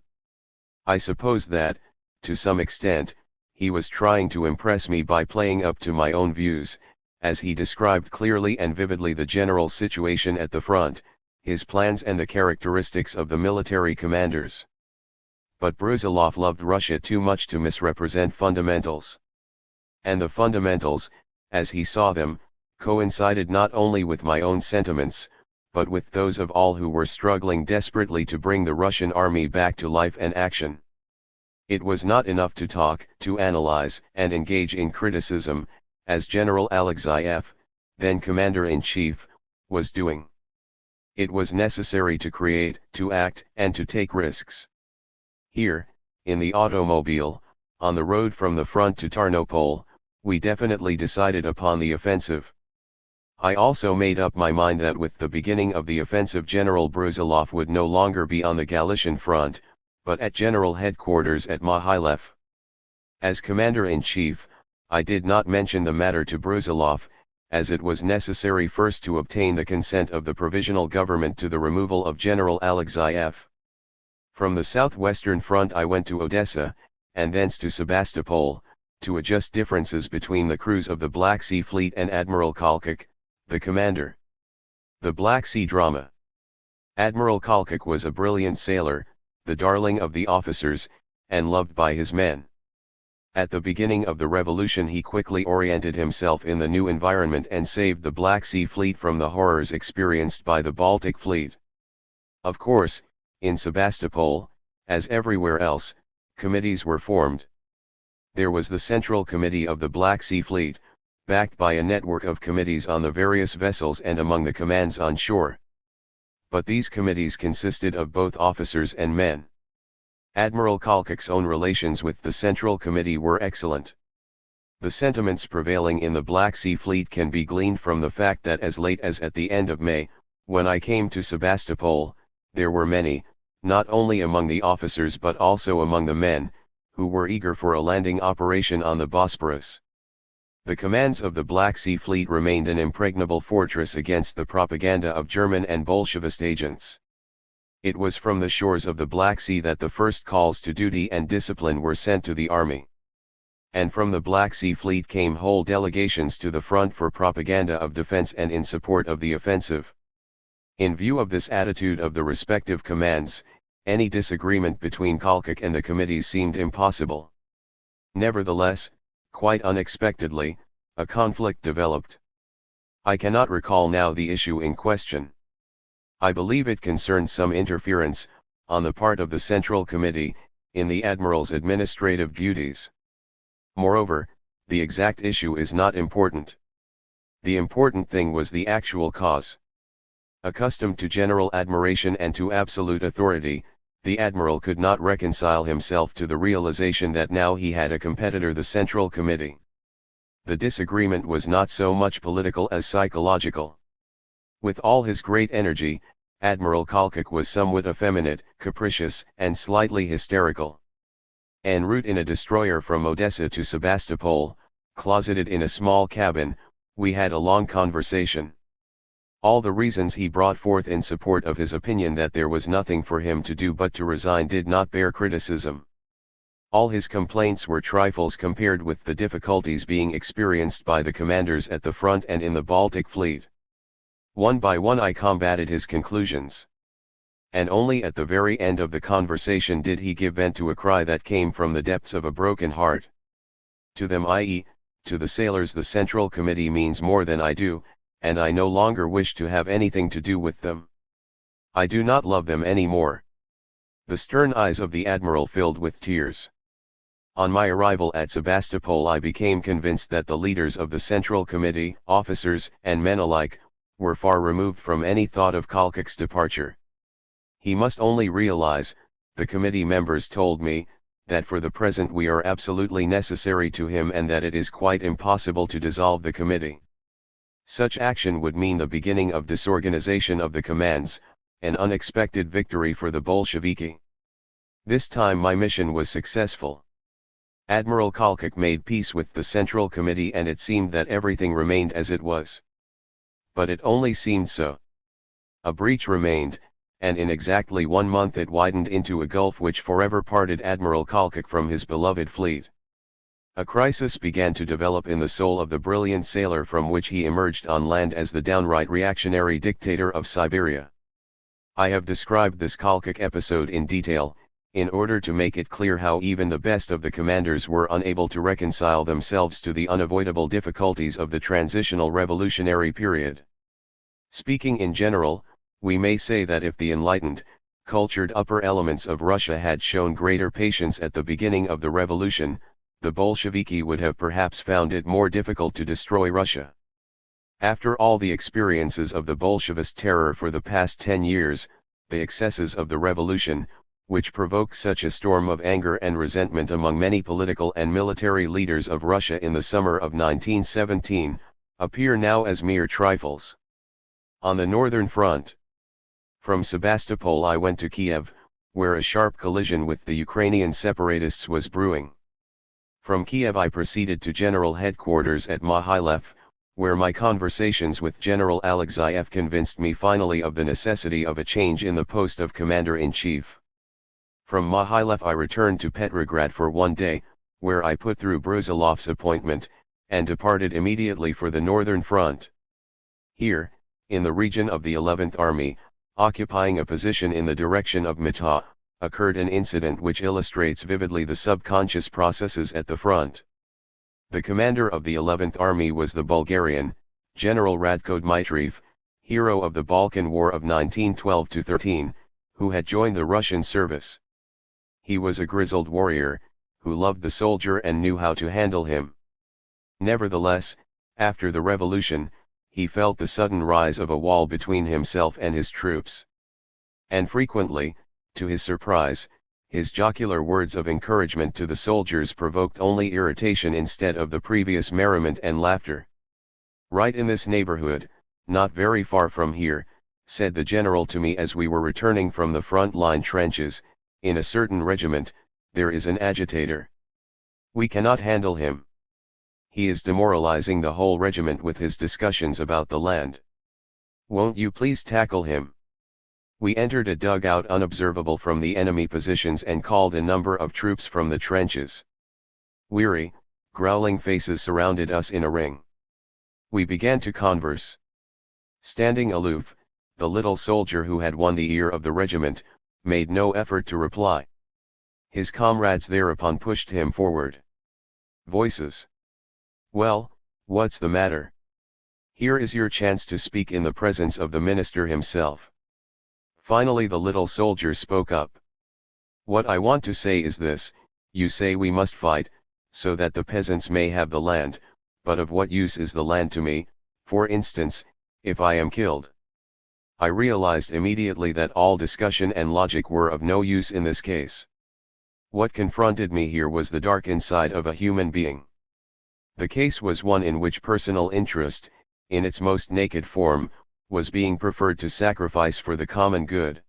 I suppose that, to some extent, he was trying to impress me by playing up to my own views, as he described clearly and vividly the general situation at the front, his plans and the characteristics of the military commanders. But Brusilov loved Russia too much to misrepresent fundamentals. And the fundamentals, as he saw them, coincided not only with my own sentiments, but with those of all who were struggling desperately to bring the Russian army back to life and action. It was not enough to talk, to analyze, and engage in criticism, as General Alexeyev, then Commander-in-Chief, was doing. It was necessary to create, to act, and to take risks. Here, in the automobile, on the road from the front to Tarnopol, we definitely decided upon the offensive. I also made up my mind that with the beginning of the offensive General Brusilov would no longer be on the Galician front, but at General Headquarters at Mohylev. As Commander-in-Chief, I did not mention the matter to Brusilov, as it was necessary first to obtain the consent of the Provisional Government to the removal of General Alexeyev. From the southwestern front I went to Odessa, and thence to Sebastopol, to adjust differences between the crews of the Black Sea Fleet and Admiral Kolchak, the commander. The Black Sea drama. Admiral Kolchak was a brilliant sailor, the darling of the officers, and loved by his men. At the beginning of the revolution he quickly oriented himself in the new environment and saved the Black Sea Fleet from the horrors experienced by the Baltic Fleet. Of course, in Sebastopol, as everywhere else, committees were formed. There was the Central Committee of the Black Sea Fleet, backed by a network of committees on the various vessels and among the commands on shore. But these committees consisted of both officers and men. Admiral Kolchak's own relations with the Central Committee were excellent. The sentiments prevailing in the Black Sea Fleet can be gleaned from the fact that as late as at the end of May, when I came to Sebastopol, there were many, not only among the officers but also among the men, who were eager for a landing operation on the Bosporus. The commands of the Black Sea Fleet remained an impregnable fortress against the propaganda of German and Bolshevist agents. It was from the shores of the Black Sea that the first calls to duty and discipline were sent to the army. And from the Black Sea Fleet came whole delegations to the front for propaganda of defense and in support of the offensive. In view of this attitude of the respective commands, any disagreement between Kolchak and the committees seemed impossible. Nevertheless, quite unexpectedly, a conflict developed. I cannot recall now the issue in question. I believe it concerned some interference, on the part of the Central Committee, in the Admiral's administrative duties. Moreover, the exact issue is not important. The important thing was the actual cause. Accustomed to general admiration and to absolute authority, the Admiral could not reconcile himself to the realization that now he had a competitor, the Central Committee. The disagreement was not so much political as psychological. With all his great energy, Admiral Kolchak was somewhat effeminate, capricious, and slightly hysterical. En route in a destroyer from Odessa to Sebastopol, closeted in a small cabin, we had a long conversation. All the reasons he brought forth in support of his opinion that there was nothing for him to do but to resign did not bear criticism. All his complaints were trifles compared with the difficulties being experienced by the commanders at the front and in the Baltic Fleet. One by one I combated his conclusions. And only at the very end of the conversation did he give vent to a cry that came from the depths of a broken heart. To them, i.e., to the sailors the Central Committee means more than I do, and I no longer wish to have anything to do with them. I do not love them any more." The stern eyes of the admiral filled with tears. On my arrival at Sebastopol I became convinced that the leaders of the Central Committee, officers and men alike, were far removed from any thought of Kolchak's departure. He must only realize, the committee members told me, that for the present we are absolutely necessary to him and that it is quite impossible to dissolve the committee. Such action would mean the beginning of disorganization of the commands, an unexpected victory for the Bolsheviki. This time my mission was successful. Admiral Kolchak made peace with the Central Committee and it seemed that everything remained as it was. But it only seemed so. A breach remained, and in exactly 1 month it widened into a gulf which forever parted Admiral Kolchak from his beloved fleet. A crisis began to develop in the soul of the brilliant sailor from which he emerged on land as the downright reactionary dictator of Siberia. I have described this Kolchak episode in detail, in order to make it clear how even the best of the commanders were unable to reconcile themselves to the unavoidable difficulties of the transitional revolutionary period. Speaking in general, we may say that if the enlightened, cultured upper elements of Russia had shown greater patience at the beginning of the revolution, the Bolsheviki would have perhaps found it more difficult to destroy Russia. After all the experiences of the Bolshevist terror for the past 10 years, the excesses of the revolution, which provoked such a storm of anger and resentment among many political and military leaders of Russia in the summer of 1917, appear now as mere trifles. On the northern front. From Sebastopol I went to Kiev, where a sharp collision with the Ukrainian separatists was brewing. From Kiev I proceeded to General Headquarters at Mohylev, where my conversations with General Alexeyev convinced me finally of the necessity of a change in the post of Commander-in-Chief. From Mohylev I returned to Petrograd for 1 day, where I put through Brusilov's appointment, and departed immediately for the northern front. Here, in the region of the 11th Army, occupying a position in the direction of Mata, occurred an incident which illustrates vividly the subconscious processes at the front. The commander of the 11th Army was the Bulgarian, General Radko Dmitriev, hero of the Balkan War of 1912-13, who had joined the Russian service. He was a grizzled warrior, who loved the soldier and knew how to handle him. Nevertheless, after the revolution, he felt the sudden rise of a wall between himself and his troops. And frequently, to his surprise, his jocular words of encouragement to the soldiers provoked only irritation instead of the previous merriment and laughter. "Right in this neighborhood, not very far from here," said the general to me as we were returning from the front line trenches, "in a certain regiment, there is an agitator. We cannot handle him. He is demoralizing the whole regiment with his discussions about the land. Won't you please tackle him?" We entered a dugout unobservable from the enemy positions and called a number of troops from the trenches. Weary, growling faces surrounded us in a ring. We began to converse. Standing aloof, the little soldier who had won the ear of the regiment, made no effort to reply. His comrades thereupon pushed him forward. Voices. "Well, what's the matter? Here is your chance to speak in the presence of the minister himself." Finally the little soldier spoke up. "What I want to say is this: you say we must fight, so that the peasants may have the land, but of what use is the land to me, for instance, if I am killed?" I realized immediately that all discussion and logic were of no use in this case. What confronted me here was the dark inside of a human being. The case was one in which personal interest, in its most naked form, was being preferred to sacrifice for the common good.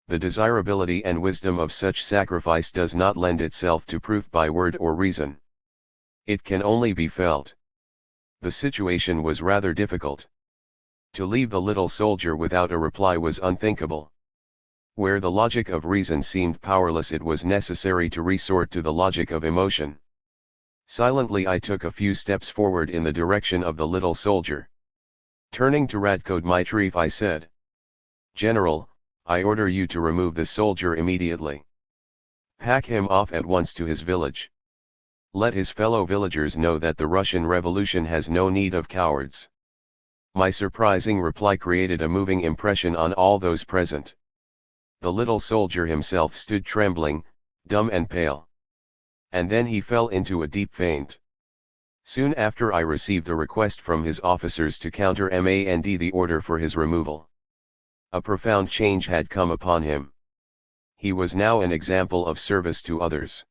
The desirability and wisdom of such sacrifice does not lend itself to proof by word or reason. It can only be felt. The situation was rather difficult. To leave the little soldier without a reply was unthinkable. Where the logic of reason seemed powerless, it was necessary to resort to the logic of emotion. Silently I took a few steps forward in the direction of the little soldier. Turning to Radko Dmitriev I said, "General, I order you to remove the soldier immediately. Pack him off at once to his village." Let his fellow villagers know that the Russian Revolution has no need of cowards. My surprising reply created a moving impression on all those present. The little soldier himself stood trembling, dumb and pale. And then he fell into a deep faint. Soon after I received a request from his officers to countermand the order for his removal. A profound change had come upon him. He was now an example of service to others.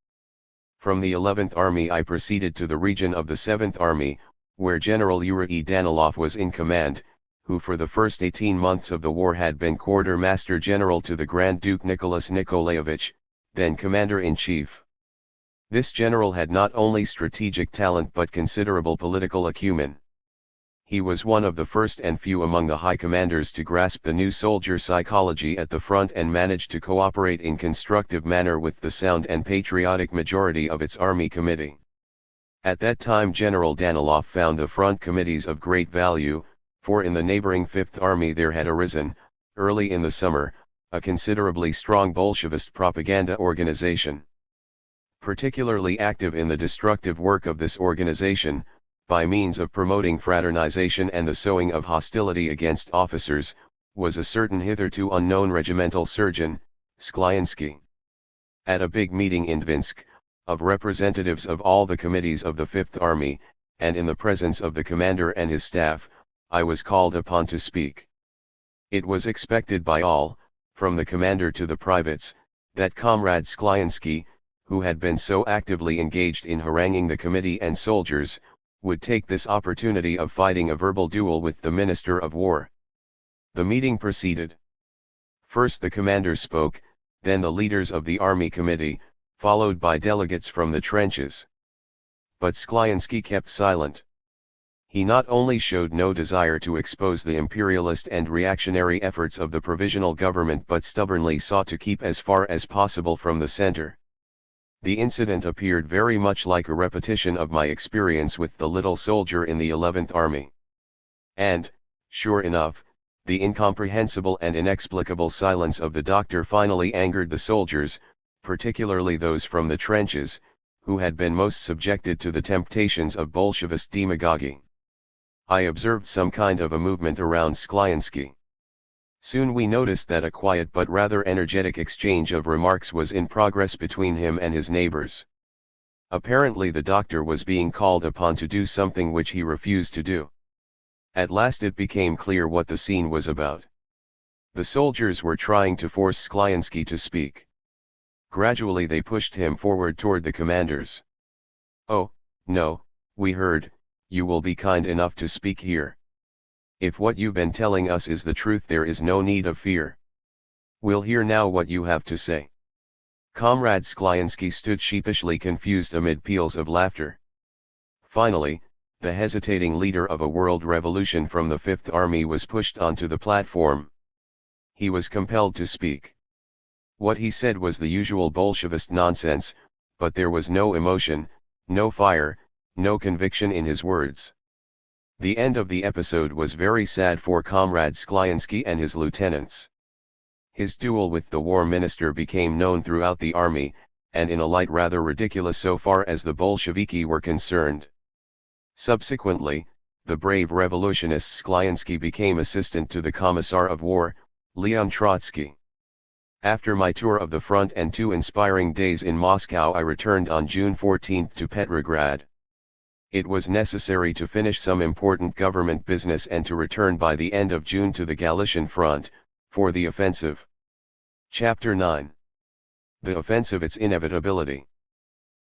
From the 11th Army I proceeded to the region of the 7th Army, where General Yuri Danilov was in command, who for the first 18 months of the war had been Quartermaster General to the Grand Duke Nicholas Nikolaevich, then Commander-in-Chief. This general had not only strategic talent but considerable political acumen. He was one of the first and few among the high commanders to grasp the new soldier psychology at the front and managed to cooperate in constructive manner with the sound and patriotic majority of its army committee. At that time General Danilov found the front committees of great value, for in the neighboring 5th Army there had arisen, early in the summer, a considerably strong Bolshevist propaganda organization. Particularly active in the destructive work of this organization, by means of promoting fraternization and the sowing of hostility against officers, was a certain hitherto unknown regimental surgeon, Kerensky. At a big meeting in Dvinsk, of representatives of all the committees of the 5th Army, and in the presence of the commander and his staff, I was called upon to speak. It was expected by all, from the commander to the privates, that Comrade Kerensky, who had been so actively engaged in haranguing the committee and soldiers, would take this opportunity of fighting a verbal duel with the Minister of War. The meeting proceeded. First the commander spoke, then the leaders of the army committee, followed by delegates from the trenches. But Kerensky kept silent. He not only showed no desire to expose the imperialist and reactionary efforts of the provisional government but stubbornly sought to keep as far as possible from the center. The incident appeared very much like a repetition of my experience with the little soldier in the 11th Army. And, sure enough, the incomprehensible and inexplicable silence of the doctor finally angered the soldiers, particularly those from the trenches, who had been most subjected to the temptations of Bolshevist demagogy. I observed some kind of a movement around Kerensky. Soon we noticed that a quiet but rather energetic exchange of remarks was in progress between him and his neighbors. Apparently the doctor was being called upon to do something which he refused to do. At last it became clear what the scene was about. The soldiers were trying to force Kerensky to speak. Gradually they pushed him forward toward the commanders. "Oh, no, we heard, you will be kind enough to speak here. If what you've been telling us is the truth there is no need of fear. We'll hear now what you have to say." Comrade Kerensky stood sheepishly confused amid peals of laughter. Finally, the hesitating leader of a world revolution from the 5th Army was pushed onto the platform. He was compelled to speak. What he said was the usual Bolshevist nonsense, but there was no emotion, no fire, no conviction in his words. The end of the episode was very sad for Comrade Kerensky and his lieutenants. His duel with the war minister became known throughout the army, and in a light rather ridiculous so far as the Bolsheviki were concerned. Subsequently, the brave revolutionist Kerensky became assistant to the Commissar of War, Leon Trotsky. After my tour of the front and 2 inspiring days in Moscow I returned on June 14 to Petrograd. It was necessary to finish some important government business and to return by the end of June to the Galician front, for the offensive. Chapter 9. The offensive: its inevitability.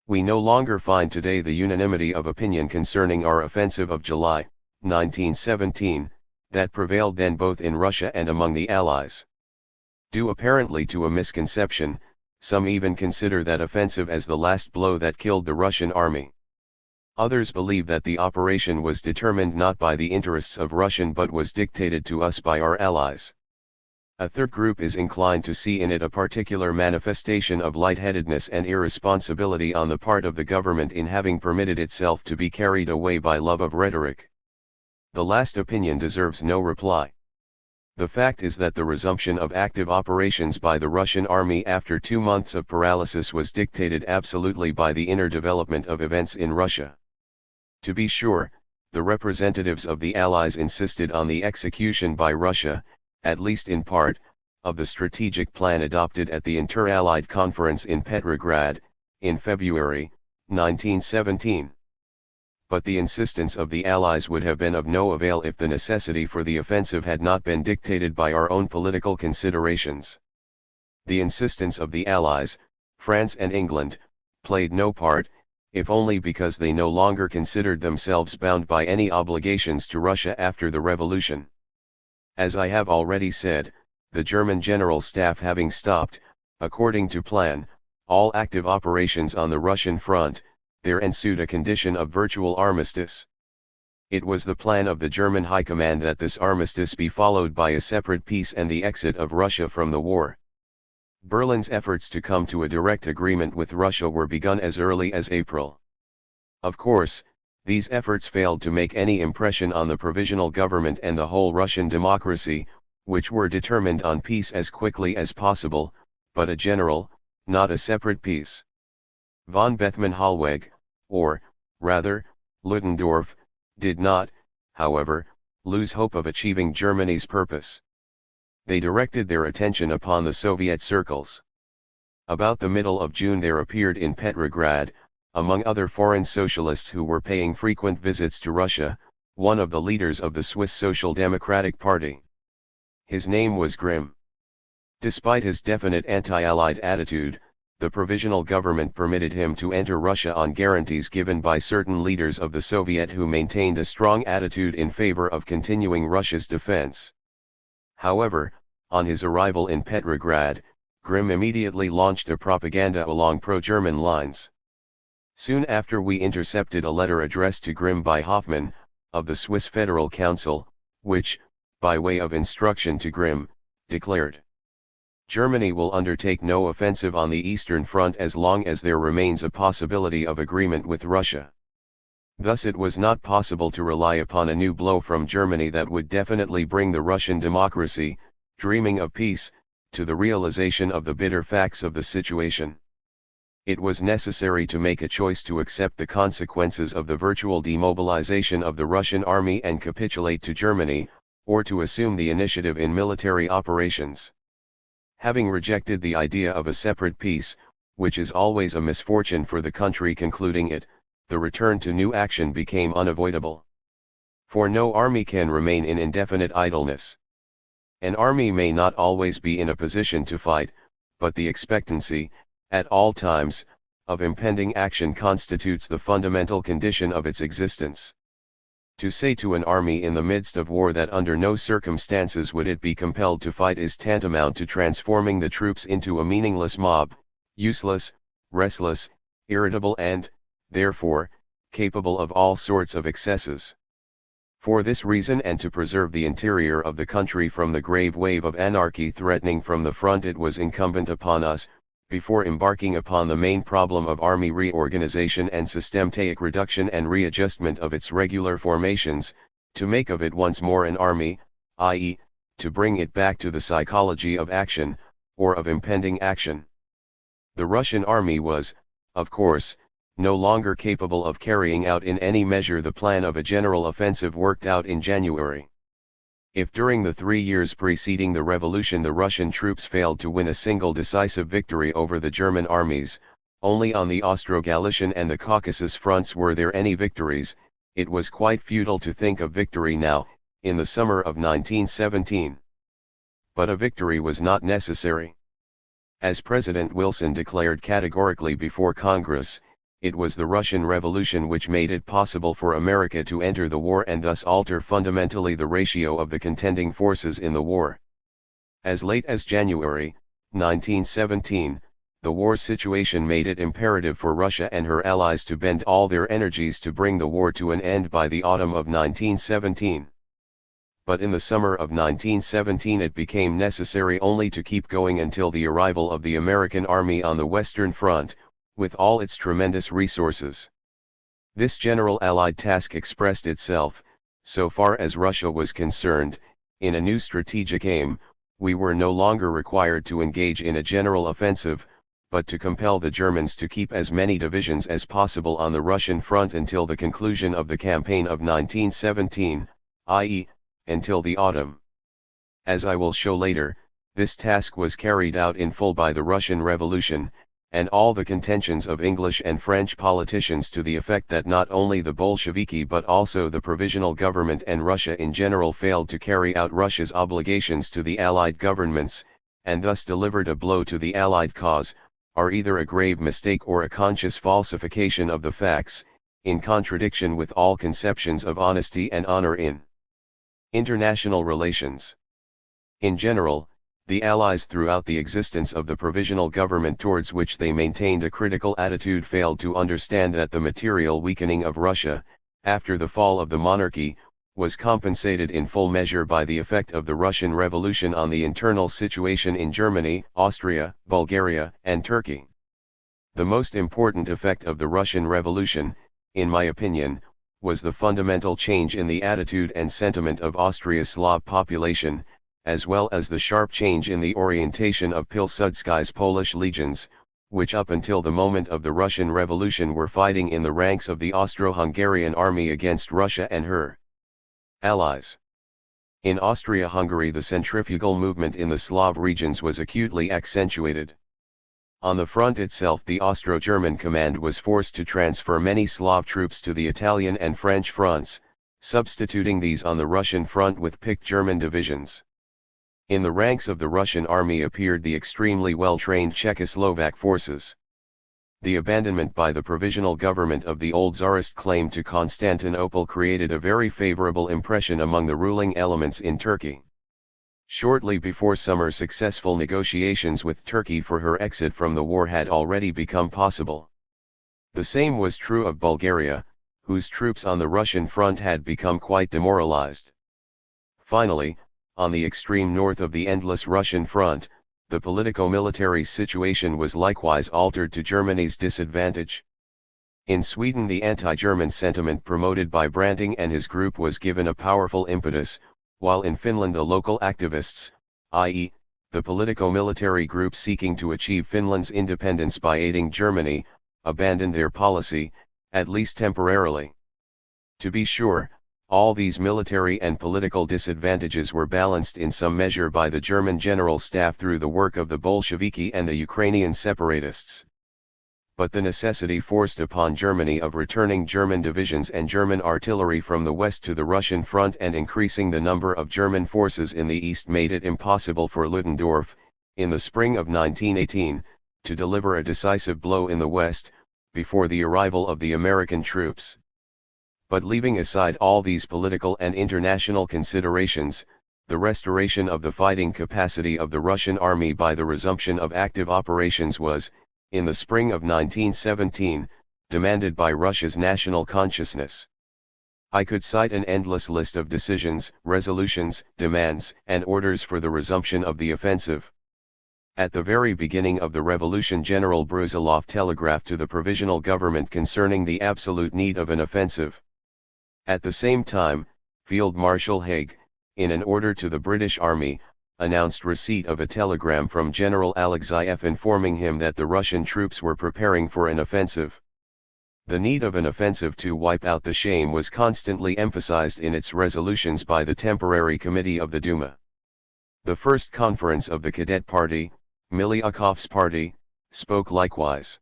We no longer find today the unanimity of opinion concerning our offensive of July, 1917, that prevailed then both in Russia and among the Allies. Due apparently to a misconception, some even consider that offensive as the last blow that killed the Russian army. Others believe that the operation was determined not by the interests of Russia but was dictated to us by our allies. A third group is inclined to see in it a particular manifestation of lightheadedness and irresponsibility on the part of the government in having permitted itself to be carried away by love of rhetoric. The last opinion deserves no reply. The fact is that the resumption of active operations by the Russian army after 2 months of paralysis was dictated absolutely by the inner development of events in Russia. To be sure, the representatives of the Allies insisted on the execution by Russia, at least in part, of the strategic plan adopted at the Inter-Allied Conference in Petrograd, in February, 1917. But the insistence of the Allies would have been of no avail if the necessity for the offensive had not been dictated by our own political considerations. The insistence of the Allies, France and England, played no part, if only because they no longer considered themselves bound by any obligations to Russia after the revolution. As I have already said, the German General Staff having stopped, according to plan, all active operations on the Russian front, there ensued a condition of virtual armistice. It was the plan of the German High Command that this armistice be followed by a separate peace and the exit of Russia from the war. Berlin's efforts to come to a direct agreement with Russia were begun as early as April. Of course, these efforts failed to make any impression on the provisional government and the whole Russian democracy, which were determined on peace as quickly as possible, but a general, not a separate peace. Von Bethmann-Hollweg, or, rather, Ludendorff, did not, however, lose hope of achieving Germany's purpose. They directed their attention upon the Soviet circles. About the middle of June there appeared in Petrograd, among other foreign socialists who were paying frequent visits to Russia, one of the leaders of the Swiss Social Democratic Party. His name was Grimm. Despite his definite anti-Allied attitude, the provisional government permitted him to enter Russia on guarantees given by certain leaders of the Soviet who maintained a strong attitude in favor of continuing Russia's defense. However, on his arrival in Petrograd, Grimm immediately launched a propaganda along pro-German lines. Soon after we intercepted a letter addressed to Grimm by Hoffmann, of the Swiss Federal Council, which, by way of instruction to Grimm, declared: Germany will undertake no offensive on the Eastern Front as long as there remains a possibility of agreement with Russia. Thus it was not possible to rely upon a new blow from Germany that would definitely bring the Russian democracy, dreaming of peace, to the realization of the bitter facts of the situation. It was necessary to make a choice to accept the consequences of the virtual demobilization of the Russian army and capitulate to Germany, or to assume the initiative in military operations. Having rejected the idea of a separate peace, which is always a misfortune for the country concluding it, the return to new action became unavoidable. For no army can remain in indefinite idleness. An army may not always be in a position to fight, but the expectancy, at all times, of impending action constitutes the fundamental condition of its existence. To say to an army in the midst of war that under no circumstances would it be compelled to fight is tantamount to transforming the troops into a meaningless mob, useless, restless, irritable and, therefore, capable of all sorts of excesses. For this reason and to preserve the interior of the country from the grave wave of anarchy threatening from the front, it was incumbent upon us, before embarking upon the main problem of army reorganization and systematic reduction and readjustment of its regular formations, to make of it once more an army, i.e., to bring it back to the psychology of action, or of impending action. The Russian army was, of course, no longer capable of carrying out in any measure the plan of a general offensive worked out in January. If during the 3 years preceding the revolution the Russian troops failed to win a single decisive victory over the German armies, only on the Austro-Galician and the Caucasus fronts were there any victories, it was quite futile to think of victory now, in the summer of 1917. But a victory was not necessary. As President Wilson declared categorically before Congress, it was the Russian Revolution which made it possible for America to enter the war and thus alter fundamentally the ratio of the contending forces in the war. As late as January, 1917, the war situation made it imperative for Russia and her allies to bend all their energies to bring the war to an end by the autumn of 1917. But in the summer of 1917 it became necessary only to keep going until the arrival of the American army on the Western Front, with all its tremendous resources. This general Allied task expressed itself, so far as Russia was concerned, in a new strategic aim, we were no longer required to engage in a general offensive, but to compel the Germans to keep as many divisions as possible on the Russian front until the conclusion of the campaign of 1917, i.e., until the autumn. As I will show later, this task was carried out in full by the Russian Revolution, and all the contentions of English and French politicians to the effect that not only the Bolsheviki but also the Provisional Government and Russia in general failed to carry out Russia's obligations to the Allied governments, and thus delivered a blow to the Allied cause, are either a grave mistake or a conscious falsification of the facts, in contradiction with all conceptions of honesty and honor in international relations. In general, the Allies throughout the existence of the Provisional Government towards which they maintained a critical attitude failed to understand that the material weakening of Russia, after the fall of the monarchy, was compensated in full measure by the effect of the Russian Revolution on the internal situation in Germany, Austria, Bulgaria, and Turkey. The most important effect of the Russian Revolution, in my opinion, was the fundamental change in the attitude and sentiment of Austria's Slav population, as well as the sharp change in the orientation of Pilsudski's Polish legions, which up until the moment of the Russian Revolution were fighting in the ranks of the Austro-Hungarian army against Russia and her allies. In Austria-Hungary the centrifugal movement in the Slav regions was acutely accentuated. On the front itself the Austro-German command was forced to transfer many Slav troops to the Italian and French fronts, substituting these on the Russian front with picked German divisions. In the ranks of the Russian army appeared the extremely well-trained Czechoslovak forces. The abandonment by the provisional government of the old Tsarist claim to Constantinople created a very favorable impression among the ruling elements in Turkey. Shortly before summer, successful negotiations with Turkey for her exit from the war had already become possible. The same was true of Bulgaria, whose troops on the Russian front had become quite demoralized. Finally, on the extreme north of the endless Russian front, the politico-military situation was likewise altered to Germany's disadvantage. In Sweden the anti-German sentiment promoted by Branting and his group was given a powerful impetus, while in Finland the local activists, i.e., the politico-military group seeking to achieve Finland's independence by aiding Germany, abandoned their policy, at least temporarily. To be sure, all these military and political disadvantages were balanced in some measure by the German General Staff through the work of the Bolsheviki and the Ukrainian separatists. But the necessity forced upon Germany of returning German divisions and German artillery from the west to the Russian front and increasing the number of German forces in the east made it impossible for Ludendorff, in the spring of 1918, to deliver a decisive blow in the west, before the arrival of the American troops. But leaving aside all these political and international considerations, the restoration of the fighting capacity of the Russian army by the resumption of active operations was, in the spring of 1917, demanded by Russia's national consciousness. I could cite an endless list of decisions, resolutions, demands, and orders for the resumption of the offensive. At the very beginning of the revolution, General Brusilov telegraphed to the provisional government concerning the absolute need of an offensive. At the same time, Field Marshal Haig, in an order to the British Army, announced receipt of a telegram from General Alexeyev informing him that the Russian troops were preparing for an offensive. The need of an offensive to wipe out the shame was constantly emphasized in its resolutions by the Temporary Committee of the Duma. The first conference of the Cadet Party, Miliukov's party, spoke likewise.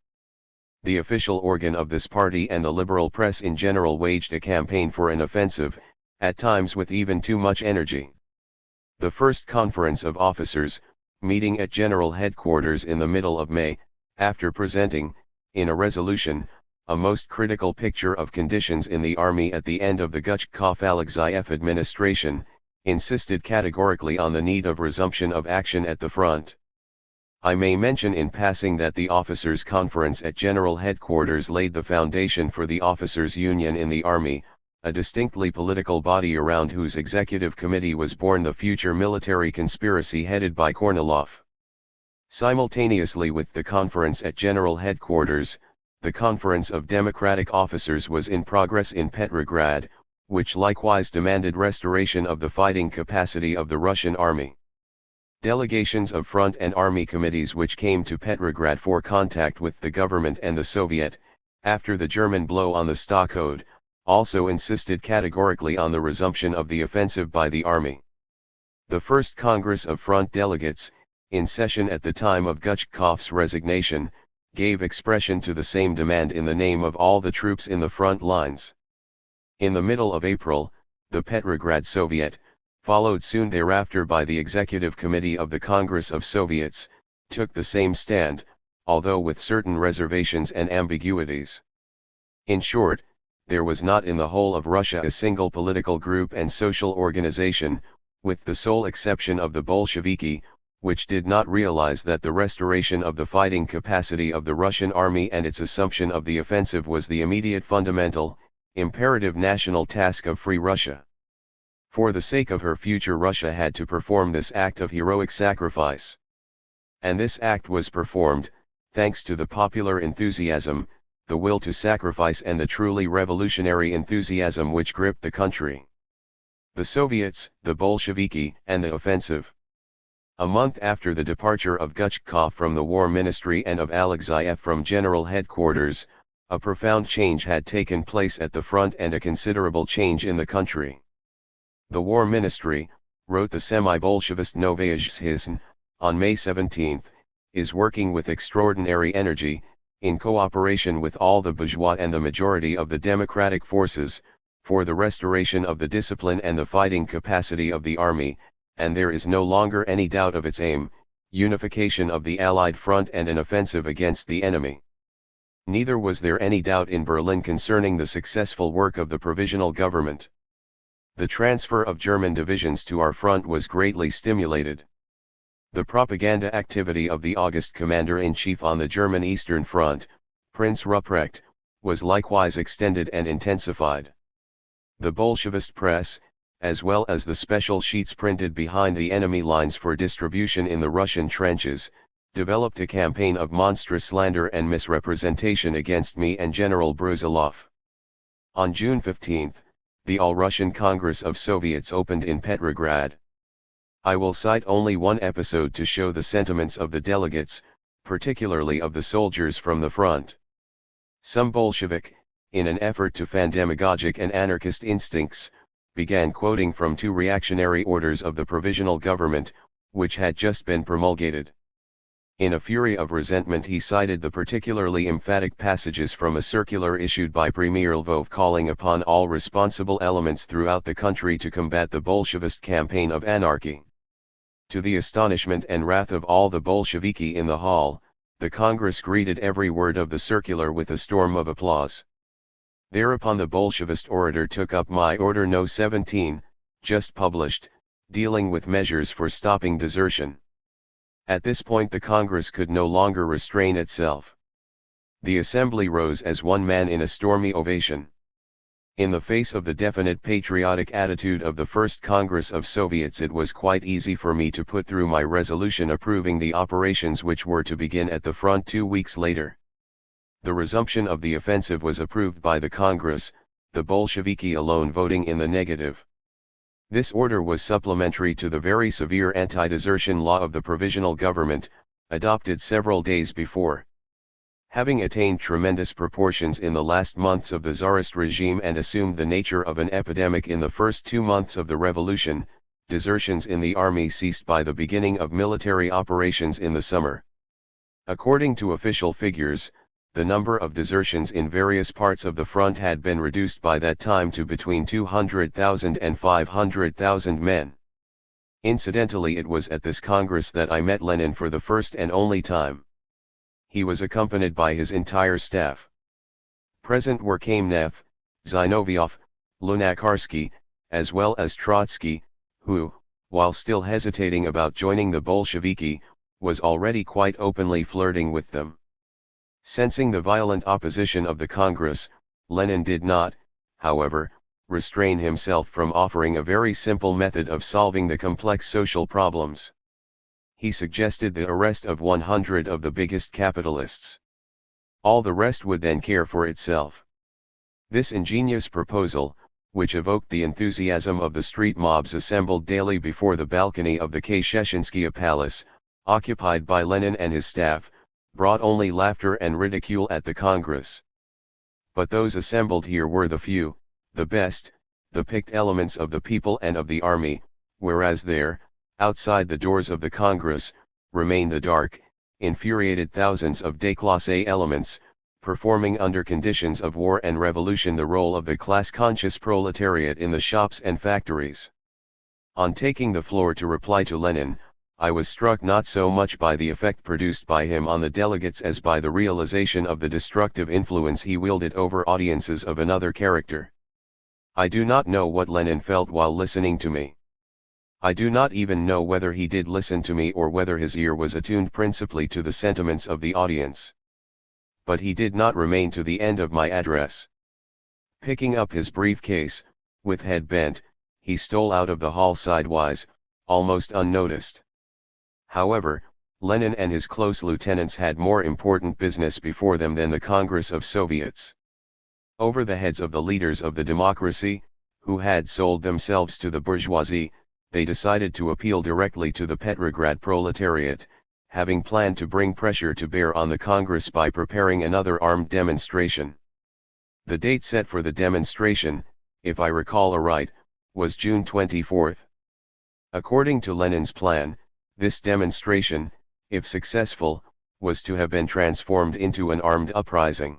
The official organ of this party and the liberal press in general waged a campaign for an offensive, at times with even too much energy. The first conference of officers, meeting at General Headquarters in the middle of May, after presenting, in a resolution, a most critical picture of conditions in the army at the end of the Guchkov-Alexeyev administration, insisted categorically on the need of resumption of action at the front. I may mention in passing that the officers' conference at General Headquarters laid the foundation for the officers' union in the army, a distinctly political body around whose executive committee was born the future military conspiracy headed by Kornilov. Simultaneously with the conference at General Headquarters, the Conference of Democratic Officers was in progress in Petrograd, which likewise demanded restoration of the fighting capacity of the Russian army. Delegations of front and army committees which came to Petrograd for contact with the government and the Soviet, after the German blow on the stockade, also insisted categorically on the resumption of the offensive by the army. The first Congress of Front delegates, in session at the time of Gutchkov's resignation, gave expression to the same demand in the name of all the troops in the front lines. In the middle of April, the Petrograd Soviet, followed soon thereafter by the Executive Committee of the Congress of Soviets, took the same stand, although with certain reservations and ambiguities. In short, there was not in the whole of Russia a single political group and social organization, with the sole exception of the Bolsheviki, which did not realize that the restoration of the fighting capacity of the Russian army and its assumption of the offensive was the immediate fundamental, imperative national task of Free Russia. For the sake of her future, Russia had to perform this act of heroic sacrifice. And this act was performed, thanks to the popular enthusiasm, the will to sacrifice and the truly revolutionary enthusiasm which gripped the country. The Soviets, the Bolsheviki, and the offensive. A month after the departure of Gutchkov from the War Ministry and of Alexeyev from General Headquarters, a profound change had taken place at the front and a considerable change in the country. The War Ministry, wrote the semi-Bolshevist Novaya Zhizn, on May 17, is working with extraordinary energy, in cooperation with all the bourgeois and the majority of the democratic forces, for the restoration of the discipline and the fighting capacity of the army, and there is no longer any doubt of its aim, unification of the Allied front and an offensive against the enemy. Neither was there any doubt in Berlin concerning the successful work of the provisional government. The transfer of German divisions to our front was greatly stimulated. The propaganda activity of the August Commander-in-Chief on the German Eastern Front, Prince Ruprecht, was likewise extended and intensified. The Bolshevist press, as well as the special sheets printed behind the enemy lines for distribution in the Russian trenches, developed a campaign of monstrous slander and misrepresentation against me and General Brusilov. On June 15, the All-Russian Congress of Soviets opened in Petrograd. I will cite only one episode to show the sentiments of the delegates, particularly of the soldiers from the front. Some Bolshevik, in an effort to fan demagogic and anarchist instincts, began quoting from two reactionary orders of the provisional government, which had just been promulgated. In a fury of resentment he cited the particularly emphatic passages from a circular issued by Premier Lvov calling upon all responsible elements throughout the country to combat the Bolshevist campaign of anarchy. To the astonishment and wrath of all the Bolsheviki in the hall, the Congress greeted every word of the circular with a storm of applause. Thereupon the Bolshevist orator took up my Order No. 17, just published, dealing with measures for stopping desertion. At this point the Congress could no longer restrain itself. The assembly rose as one man in a stormy ovation. In the face of the definite patriotic attitude of the First Congress of Soviets, it was quite easy for me to put through my resolution approving the operations which were to begin at the front 2 weeks later. The resumption of the offensive was approved by the Congress, the Bolsheviki alone voting in the negative. This order was supplementary to the very severe anti-desertion law of the Provisional Government, adopted several days before. Having attained tremendous proportions in the last months of the Tsarist regime and assumed the nature of an epidemic in the first 2 months of the revolution, desertions in the army ceased by the beginning of military operations in the summer. According to official figures, the number of desertions in various parts of the front had been reduced by that time to between 200,000 and 500,000 men. Incidentally, it was at this Congress that I met Lenin for the first and only time. He was accompanied by his entire staff. Present were Kamenev, Zinoviev, Lunacharsky, as well as Trotsky, who, while still hesitating about joining the Bolsheviki, was already quite openly flirting with them. Sensing the violent opposition of the Congress, Lenin did not, however, restrain himself from offering a very simple method of solving the complex social problems. He suggested the arrest of 100 of the biggest capitalists. All the rest would then care for itself. This ingenious proposal, which evoked the enthusiasm of the street mobs assembled daily before the balcony of the Kerensky Palace, occupied by Lenin and his staff, brought only laughter and ridicule at the Congress. But those assembled here were the few, the best, the picked elements of the people and of the army, whereas there, outside the doors of the Congress, remained the dark, infuriated thousands of déclassé elements, performing under conditions of war and revolution the role of the class-conscious proletariat in the shops and factories. On taking the floor to reply to Lenin, I was struck not so much by the effect produced by him on the delegates as by the realization of the destructive influence he wielded over audiences of another character. I do not know what Lenin felt while listening to me. I do not even know whether he did listen to me or whether his ear was attuned principally to the sentiments of the audience. But he did not remain to the end of my address. Picking up his briefcase, with head bent, he stole out of the hall sidewise, almost unnoticed. However, Lenin and his close lieutenants had more important business before them than the Congress of Soviets. Over the heads of the leaders of the democracy, who had sold themselves to the bourgeoisie, they decided to appeal directly to the Petrograd proletariat, having planned to bring pressure to bear on the Congress by preparing another armed demonstration. The date set for the demonstration, if I recall aright, was June 24. According to Lenin's plan, this demonstration, if successful, was to have been transformed into an armed uprising.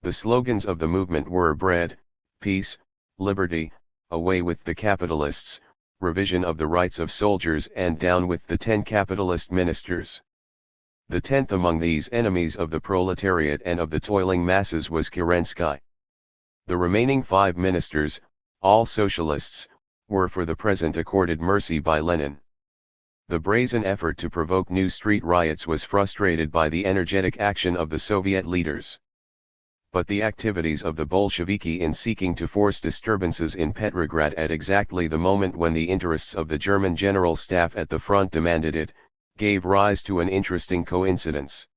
The slogans of the movement were bread, peace, liberty, away with the capitalists, revision of the rights of soldiers and down with the 10 capitalist ministers. The 10th among these enemies of the proletariat and of the toiling masses was Kerensky. The remaining 5 ministers, all socialists, were for the present accorded mercy by Lenin. The brazen effort to provoke new street riots was frustrated by the energetic action of the Soviet leaders. But the activities of the Bolsheviki in seeking to force disturbances in Petrograd at exactly the moment when the interests of the German General Staff at the front demanded it, gave rise to an interesting coincidence.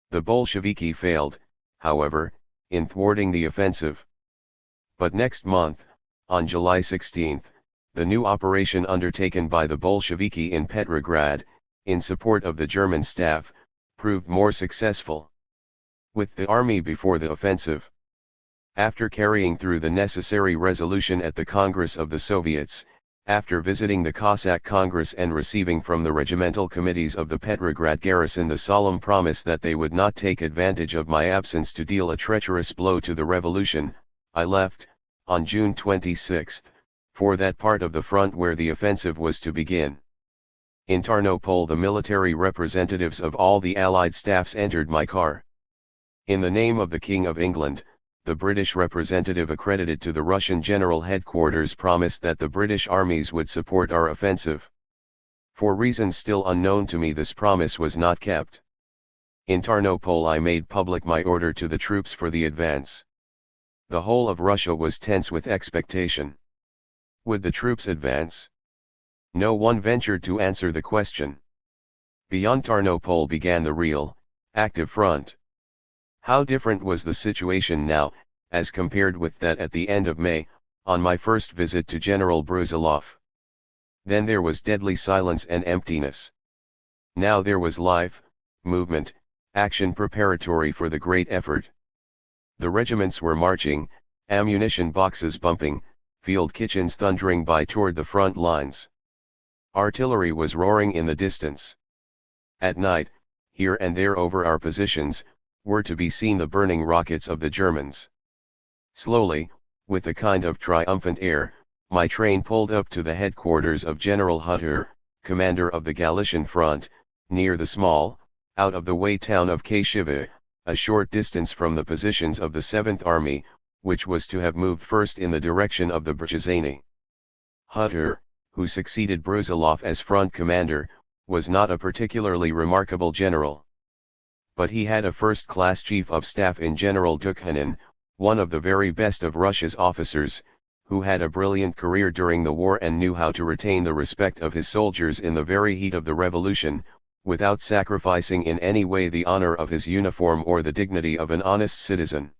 The Bolsheviki failed, however, in thwarting the offensive. But next month, on July 16, the new operation undertaken by the Bolsheviki in Petrograd, in support of the German staff, proved more successful. With the army before the offensive. After carrying through the necessary resolution at the Congress of the Soviets, after visiting the Cossack Congress and receiving from the regimental committees of the Petrograd garrison the solemn promise that they would not take advantage of my absence to deal a treacherous blow to the revolution, I left, on June 26, for that part of the front where the offensive was to begin. In Tarnopol the military representatives of all the Allied staffs entered my car. In the name of the King of England, the British representative accredited to the Russian General Headquarters promised that the British armies would support our offensive. For reasons still unknown to me this promise was not kept. In Tarnopol I made public my order to the troops for the advance. The whole of Russia was tense with expectation. Would the troops advance? No one ventured to answer the question. Beyond Tarnopol began the real, active front. How different was the situation now, as compared with that at the end of May, on my first visit to General Brusilov. Then there was deadly silence and emptiness. Now there was life, movement, action preparatory for the great effort. The regiments were marching, ammunition boxes bumping, field kitchens thundering by toward the front lines. Artillery was roaring in the distance. At night, here and there over our positions, were to be seen the burning rockets of the Germans. Slowly, with a kind of triumphant air, my train pulled up to the headquarters of General Hutter, commander of the Galician front, near the small, out-of-the-way town of Kashiva, a short distance from the positions of the 7th Army, which was to have moved first in the direction of the Berezany. Hutter, who succeeded Brusilov as front commander, was not a particularly remarkable general. But he had a first-class chief of staff in General Dukhanin, one of the very best of Russia's officers, who had a brilliant career during the war and knew how to retain the respect of his soldiers in the very heat of the revolution, without sacrificing in any way the honor of his uniform or the dignity of an honest citizen.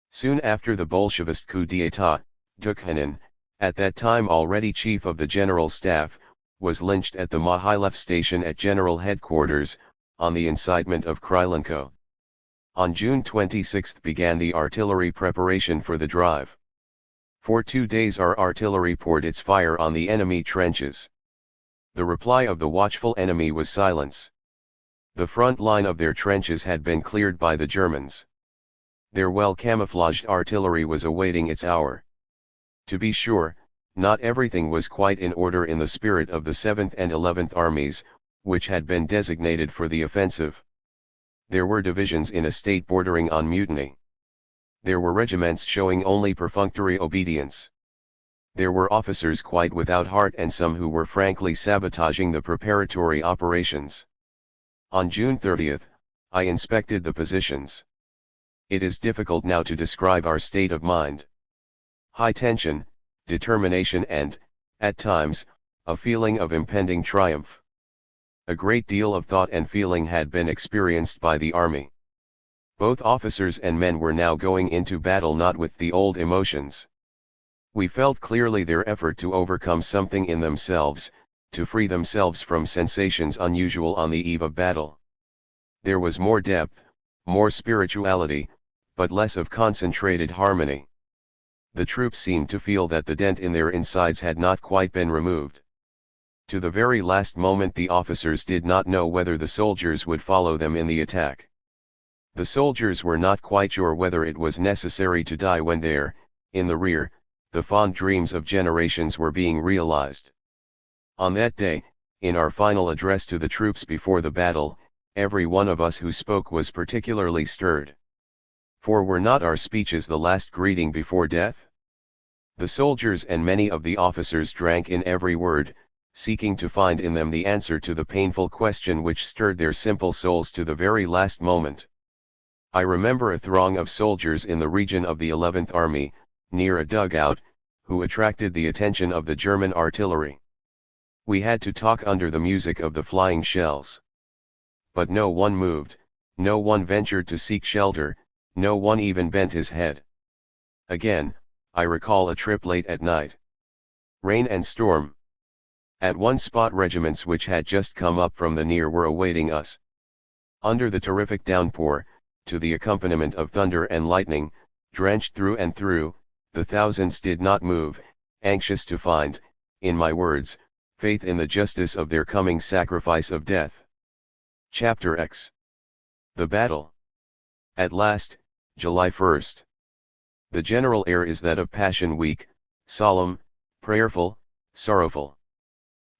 Soon after the Bolshevist coup d'état, Dukhanen, at that time already chief of the General Staff, was lynched at the Mohylev station at General Headquarters, on the incitement of Krylenko. On June 26 began the artillery preparation for the drive. For 2 days our artillery poured its fire on the enemy trenches. The reply of the watchful enemy was silence. The front line of their trenches had been cleared by the Germans. Their well-camouflaged artillery was awaiting its hour. To be sure, not everything was quite in order in the spirit of the 7th and 11th Armies, which had been designated for the offensive. There were divisions in a state bordering on mutiny. There were regiments showing only perfunctory obedience. There were officers quite without heart and some who were frankly sabotaging the preparatory operations. On June 30, I inspected the positions. It is difficult now to describe our state of mind. High tension, determination and, at times, a feeling of impending triumph. A great deal of thought and feeling had been experienced by the army. Both officers and men were now going into battle not with the old emotions. We felt clearly their effort to overcome something in themselves, to free themselves from sensations unusual on the eve of battle. There was more depth, more spirituality, but less of concentrated harmony. The troops seemed to feel that the dent in their insides had not quite been removed. To the very last moment the officers did not know whether the soldiers would follow them in the attack. The soldiers were not quite sure whether it was necessary to die when there, in the rear, the fond dreams of generations were being realized. On that day, in our final address to the troops before the battle, every one of us who spoke was particularly stirred. For were not our speeches the last greeting before death? The soldiers and many of the officers drank in every word, seeking to find in them the answer to the painful question which stirred their simple souls to the very last moment. I remember a throng of soldiers in the region of the 11th Army, near a dugout, who attracted the attention of the German artillery. We had to talk under the music of the flying shells. But no one moved, no one ventured to seek shelter, no one even bent his head. Again, I recall a trip late at night. Rain and storm. At one spot regiments which had just come up from the near were awaiting us. Under the terrific downpour, to the accompaniment of thunder and lightning, drenched through and through, the thousands did not move, anxious to find, in my words, faith in the justice of their coming sacrifice of death. Chapter X. The Battle. At last, July 1st. The general air is that of Passion Week, solemn, prayerful, sorrowful.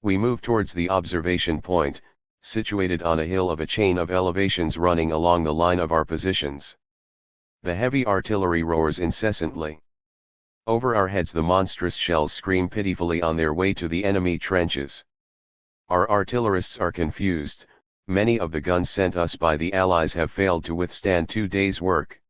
We move towards the observation point, situated on a hill of a chain of elevations running along the line of our positions. The heavy artillery roars incessantly. Over our heads the monstrous shells scream pitifully on their way to the enemy trenches. Our artillerists are confused, many of the guns sent us by the Allies have failed to withstand 2 days' work.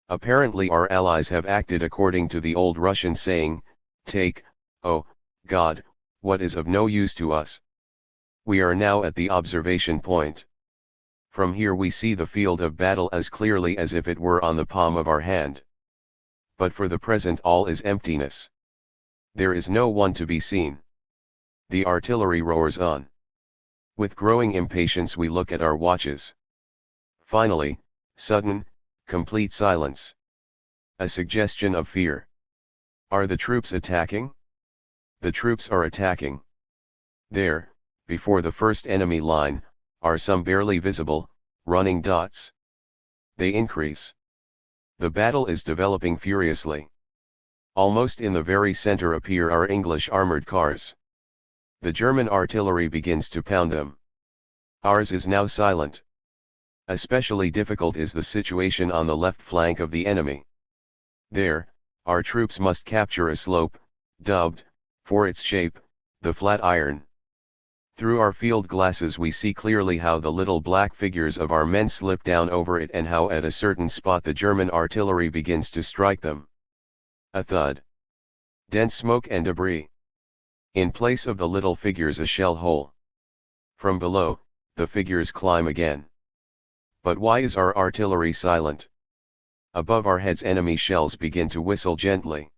Apparently our Allies have acted according to the old Russian saying, "Take, oh, God, what is of no use to us." We are now at the observation point. From here we see the field of battle as clearly as if it were on the palm of our hand. But for the present all is emptiness. There is no one to be seen. The artillery roars on. With growing impatience we look at our watches. Finally, sudden, complete silence. A suggestion of fear. Are the troops attacking? The troops are attacking. There, before the first enemy line, are some barely visible, running dots. They increase. The battle is developing furiously. Almost in the very center appear our English armored cars. The German artillery begins to pound them. Ours is now silent. Especially difficult is the situation on the left flank of the enemy. There, our troops must capture a slope, dubbed, for its shape, the flat iron. Through our field glasses we see clearly how the little black figures of our men slip down over it and how at a certain spot the German artillery begins to strike them. A thud. Dense smoke and debris. In place of the little figures a shell hole. From below, the figures climb again. But why is our artillery silent? Above our heads enemy shells begin to whistle gently.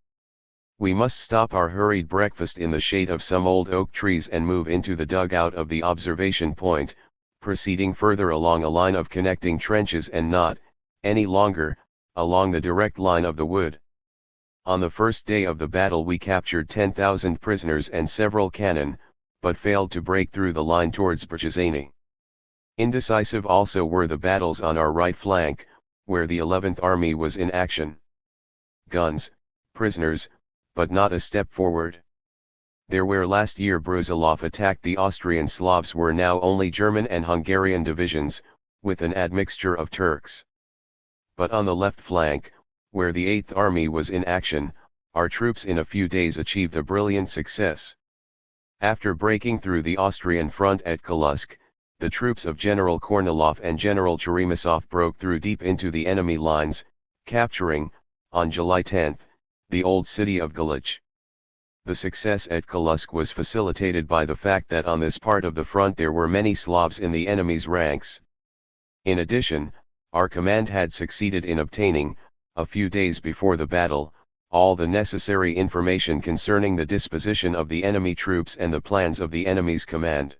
We must stop our hurried breakfast in the shade of some old oak trees and move into the dugout of the observation point, proceeding further along a line of connecting trenches and not, any longer, along the direct line of the wood. On the first day of the battle we captured 10,000 prisoners and several cannon, but failed to break through the line towards Berchezani. Indecisive also were the battles on our right flank, where the 11th Army was in action. Guns, prisoners, but not a step forward. There where last year Brusilov attacked the Austrian Slavs were now only German and Hungarian divisions, with an admixture of Turks. But on the left flank, where the 8th Army was in action, our troops in a few days achieved a brilliant success. After breaking through the Austrian front at Kalusk, the troops of General Kornilov and General Cheremisov broke through deep into the enemy lines, capturing, on July 10, the old city of Galich. The success at Kalusk was facilitated by the fact that on this part of the front there were many Slavs in the enemy's ranks. In addition, our command had succeeded in obtaining, a few days before the battle, all the necessary information concerning the disposition of the enemy troops and the plans of the enemy's command.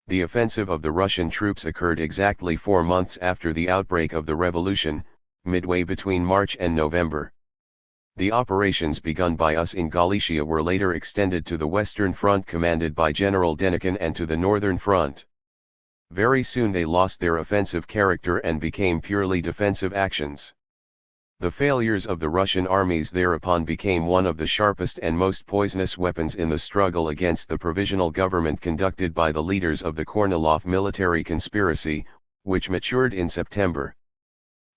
The offensive of the Russian troops occurred exactly 4 months after the outbreak of the revolution, midway between March and November. The operations begun by us in Galicia were later extended to the Western Front commanded by General Denikin and to the Northern Front. Very soon they lost their offensive character and became purely defensive actions. The failures of the Russian armies thereupon became one of the sharpest and most poisonous weapons in the struggle against the provisional government conducted by the leaders of the Kornilov military conspiracy, which matured in September.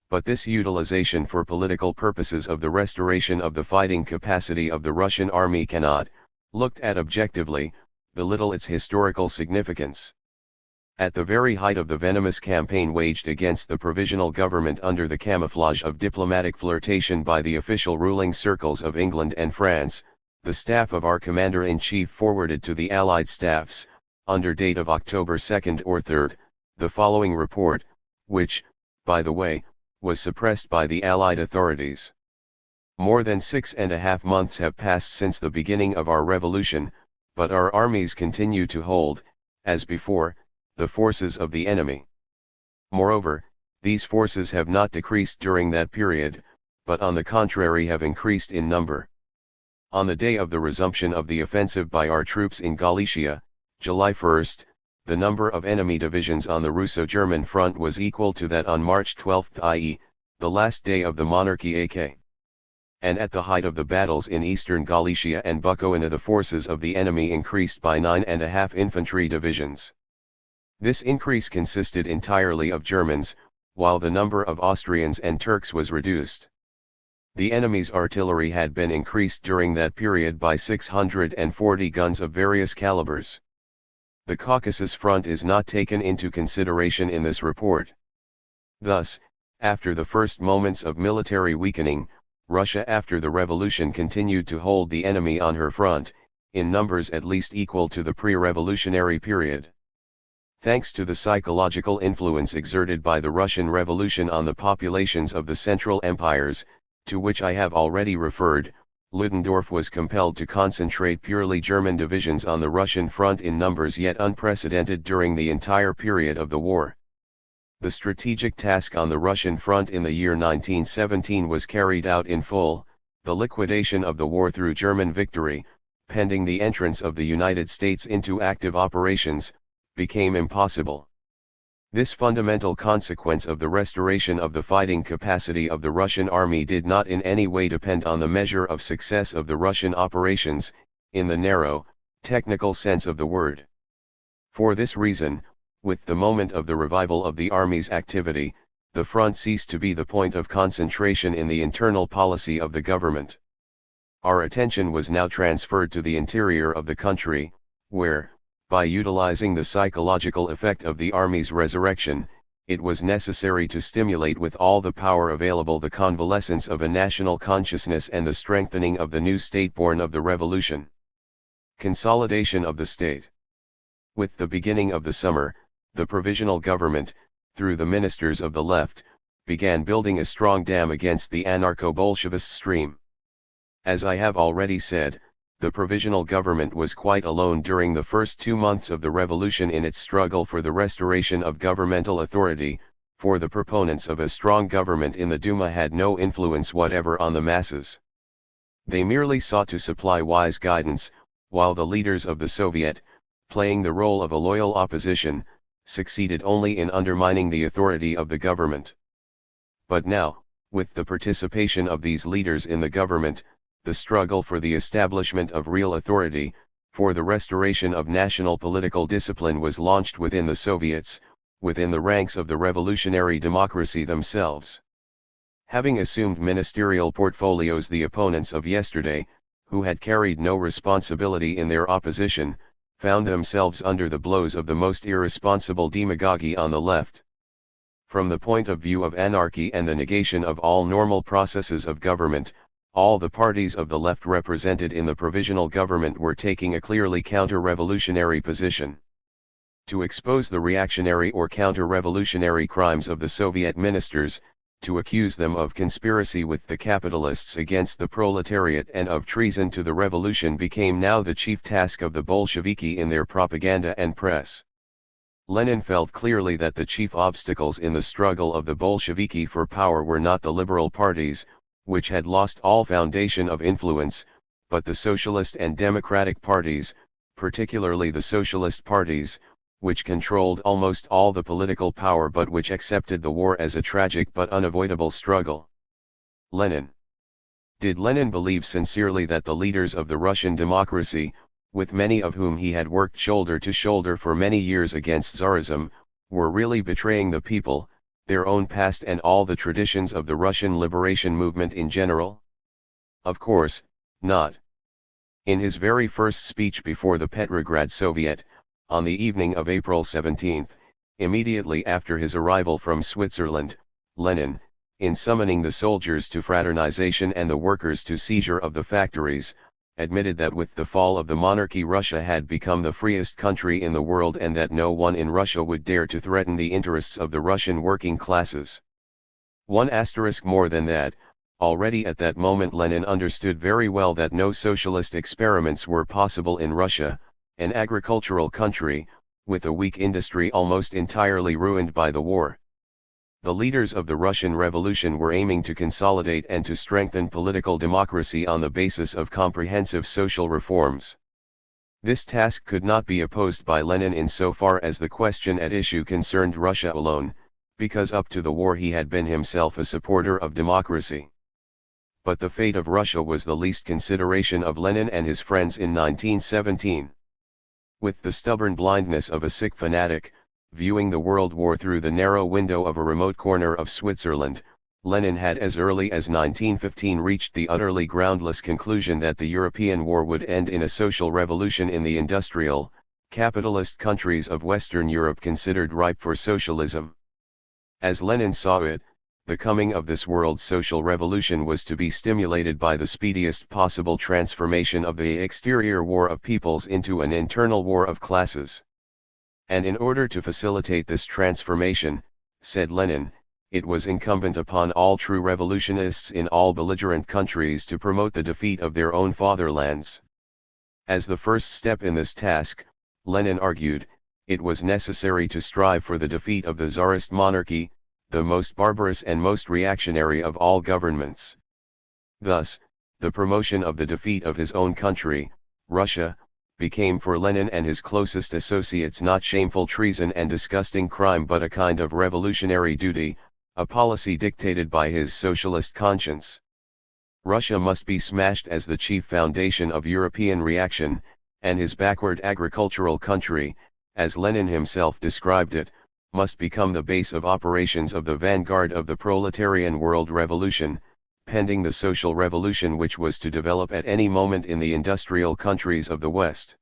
But this utilization for political purposes of the restoration of the fighting capacity of the Russian army cannot, looked at objectively, belittle its historical significance. At the very height of the venomous campaign waged against the provisional government under the camouflage of diplomatic flirtation by the official ruling circles of England and France, the staff of our commander-in-chief forwarded to the Allied staffs, under date of October 2 or 3, the following report, which, by the way, was suppressed by the Allied authorities. More than 6.5 months have passed since the beginning of our revolution, but our armies continue to hold, as before, the forces of the enemy. Moreover, these forces have not decreased during that period, but on the contrary have increased in number. On the day of the resumption of the offensive by our troops in Galicia, July 1, the number of enemy divisions on the Russo-German front was equal to that on March 12, i.e., the last day of the monarchy AK. And at the height of the battles in eastern Galicia and Bukovina the forces of the enemy increased by 9.5 infantry divisions. This increase consisted entirely of Germans, while the number of Austrians and Turks was reduced. The enemy's artillery had been increased during that period by 640 guns of various calibers. The Caucasus front is not taken into consideration in this report. Thus, after the first moments of military weakening, Russia after the revolution continued to hold the enemy on her front, in numbers at least equal to the pre-revolutionary period. Thanks to the psychological influence exerted by the Russian Revolution on the populations of the Central Empires, to which I have already referred, Ludendorff was compelled to concentrate purely German divisions on the Russian front in numbers yet unprecedented during the entire period of the war. The strategic task on the Russian front in the year 1917 was carried out in full, the liquidation of the war through German victory, pending the entrance of the United States into active operations, became impossible. This fundamental consequence of the restoration of the fighting capacity of the Russian army did not in any way depend on the measure of success of the Russian operations, in the narrow, technical sense of the word. For this reason, with the moment of the revival of the army's activity, the front ceased to be the point of concentration in the internal policy of the government. Our attention was now transferred to the interior of the country, where, by utilizing the psychological effect of the army's resurrection, it was necessary to stimulate with all the power available the convalescence of a national consciousness and the strengthening of the new state born of the revolution. Consolidation of the state. With the beginning of the summer, the provisional government, through the ministers of the left, began building a strong dam against the anarcho-Bolshevist stream. As I have already said, the provisional government was quite alone during the first 2 months of the revolution in its struggle for the restoration of governmental authority, for the proponents of a strong government in the Duma had no influence whatever on the masses. They merely sought to supply wise guidance, while the leaders of the Soviet, playing the role of a loyal opposition, succeeded only in undermining the authority of the government. But now, with the participation of these leaders in the government, the struggle for the establishment of real authority, for the restoration of national political discipline was launched within the Soviets, within the ranks of the revolutionary democracy themselves. Having assumed ministerial portfolios, the opponents of yesterday, who had carried no responsibility in their opposition, found themselves under the blows of the most irresponsible demagoguery on the left. From the point of view of anarchy and the negation of all normal processes of government, all the parties of the left represented in the provisional government were taking a clearly counter-revolutionary position. To expose the reactionary or counter-revolutionary crimes of the Soviet ministers, to accuse them of conspiracy with the capitalists against the proletariat and of treason to the revolution became now the chief task of the Bolsheviki in their propaganda and press. Lenin felt clearly that the chief obstacles in the struggle of the Bolsheviki for power were not the liberal parties, which had lost all foundation of influence, but the socialist and democratic parties, particularly the socialist parties, which controlled almost all the political power but which accepted the war as a tragic but unavoidable struggle. Lenin. Did Lenin believe sincerely that the leaders of the Russian democracy, with many of whom he had worked shoulder to shoulder for many years against Tsarism, were really betraying the people, their own past and all the traditions of the Russian liberation movement in general? Of course, not. In his very first speech before the Petrograd Soviet, on the evening of April 17, immediately after his arrival from Switzerland, Lenin, in summoning the soldiers to fraternization and the workers to seizure of the factories, admitted that with the fall of the monarchy Russia had become the freest country in the world and that no one in Russia would dare to threaten the interests of the Russian working classes. One asterisk more than that, already at that moment Lenin understood very well that no socialist experiments were possible in Russia, an agricultural country, with a weak industry almost entirely ruined by the war. The leaders of the Russian Revolution were aiming to consolidate and to strengthen political democracy on the basis of comprehensive social reforms. This task could not be opposed by Lenin insofar as the question at issue concerned Russia alone, because up to the war he had been himself a supporter of democracy. But the fate of Russia was the least consideration of Lenin and his friends in 1917. With the stubborn blindness of a sick fanatic, viewing the world war through the narrow window of a remote corner of Switzerland, Lenin had as early as 1915 reached the utterly groundless conclusion that the European war would end in a social revolution in the industrial, capitalist countries of Western Europe considered ripe for socialism. As Lenin saw it, the coming of this world social revolution was to be stimulated by the speediest possible transformation of the exterior war of peoples into an internal war of classes. And in order to facilitate this transformation, said Lenin, it was incumbent upon all true revolutionists in all belligerent countries to promote the defeat of their own fatherlands. As the first step in this task, Lenin argued, it was necessary to strive for the defeat of the Tsarist monarchy, the most barbarous and most reactionary of all governments. Thus, the promotion of the defeat of his own country, Russia, became for Lenin and his closest associates not shameful treason and disgusting crime but a kind of revolutionary duty, a policy dictated by his socialist conscience. Russia must be smashed as the chief foundation of European reaction, and his backward agricultural country, as Lenin himself described it, must become the base of operations of the vanguard of the proletarian world revolution, pending the social revolution which was to develop at any moment in the industrial countries of the West.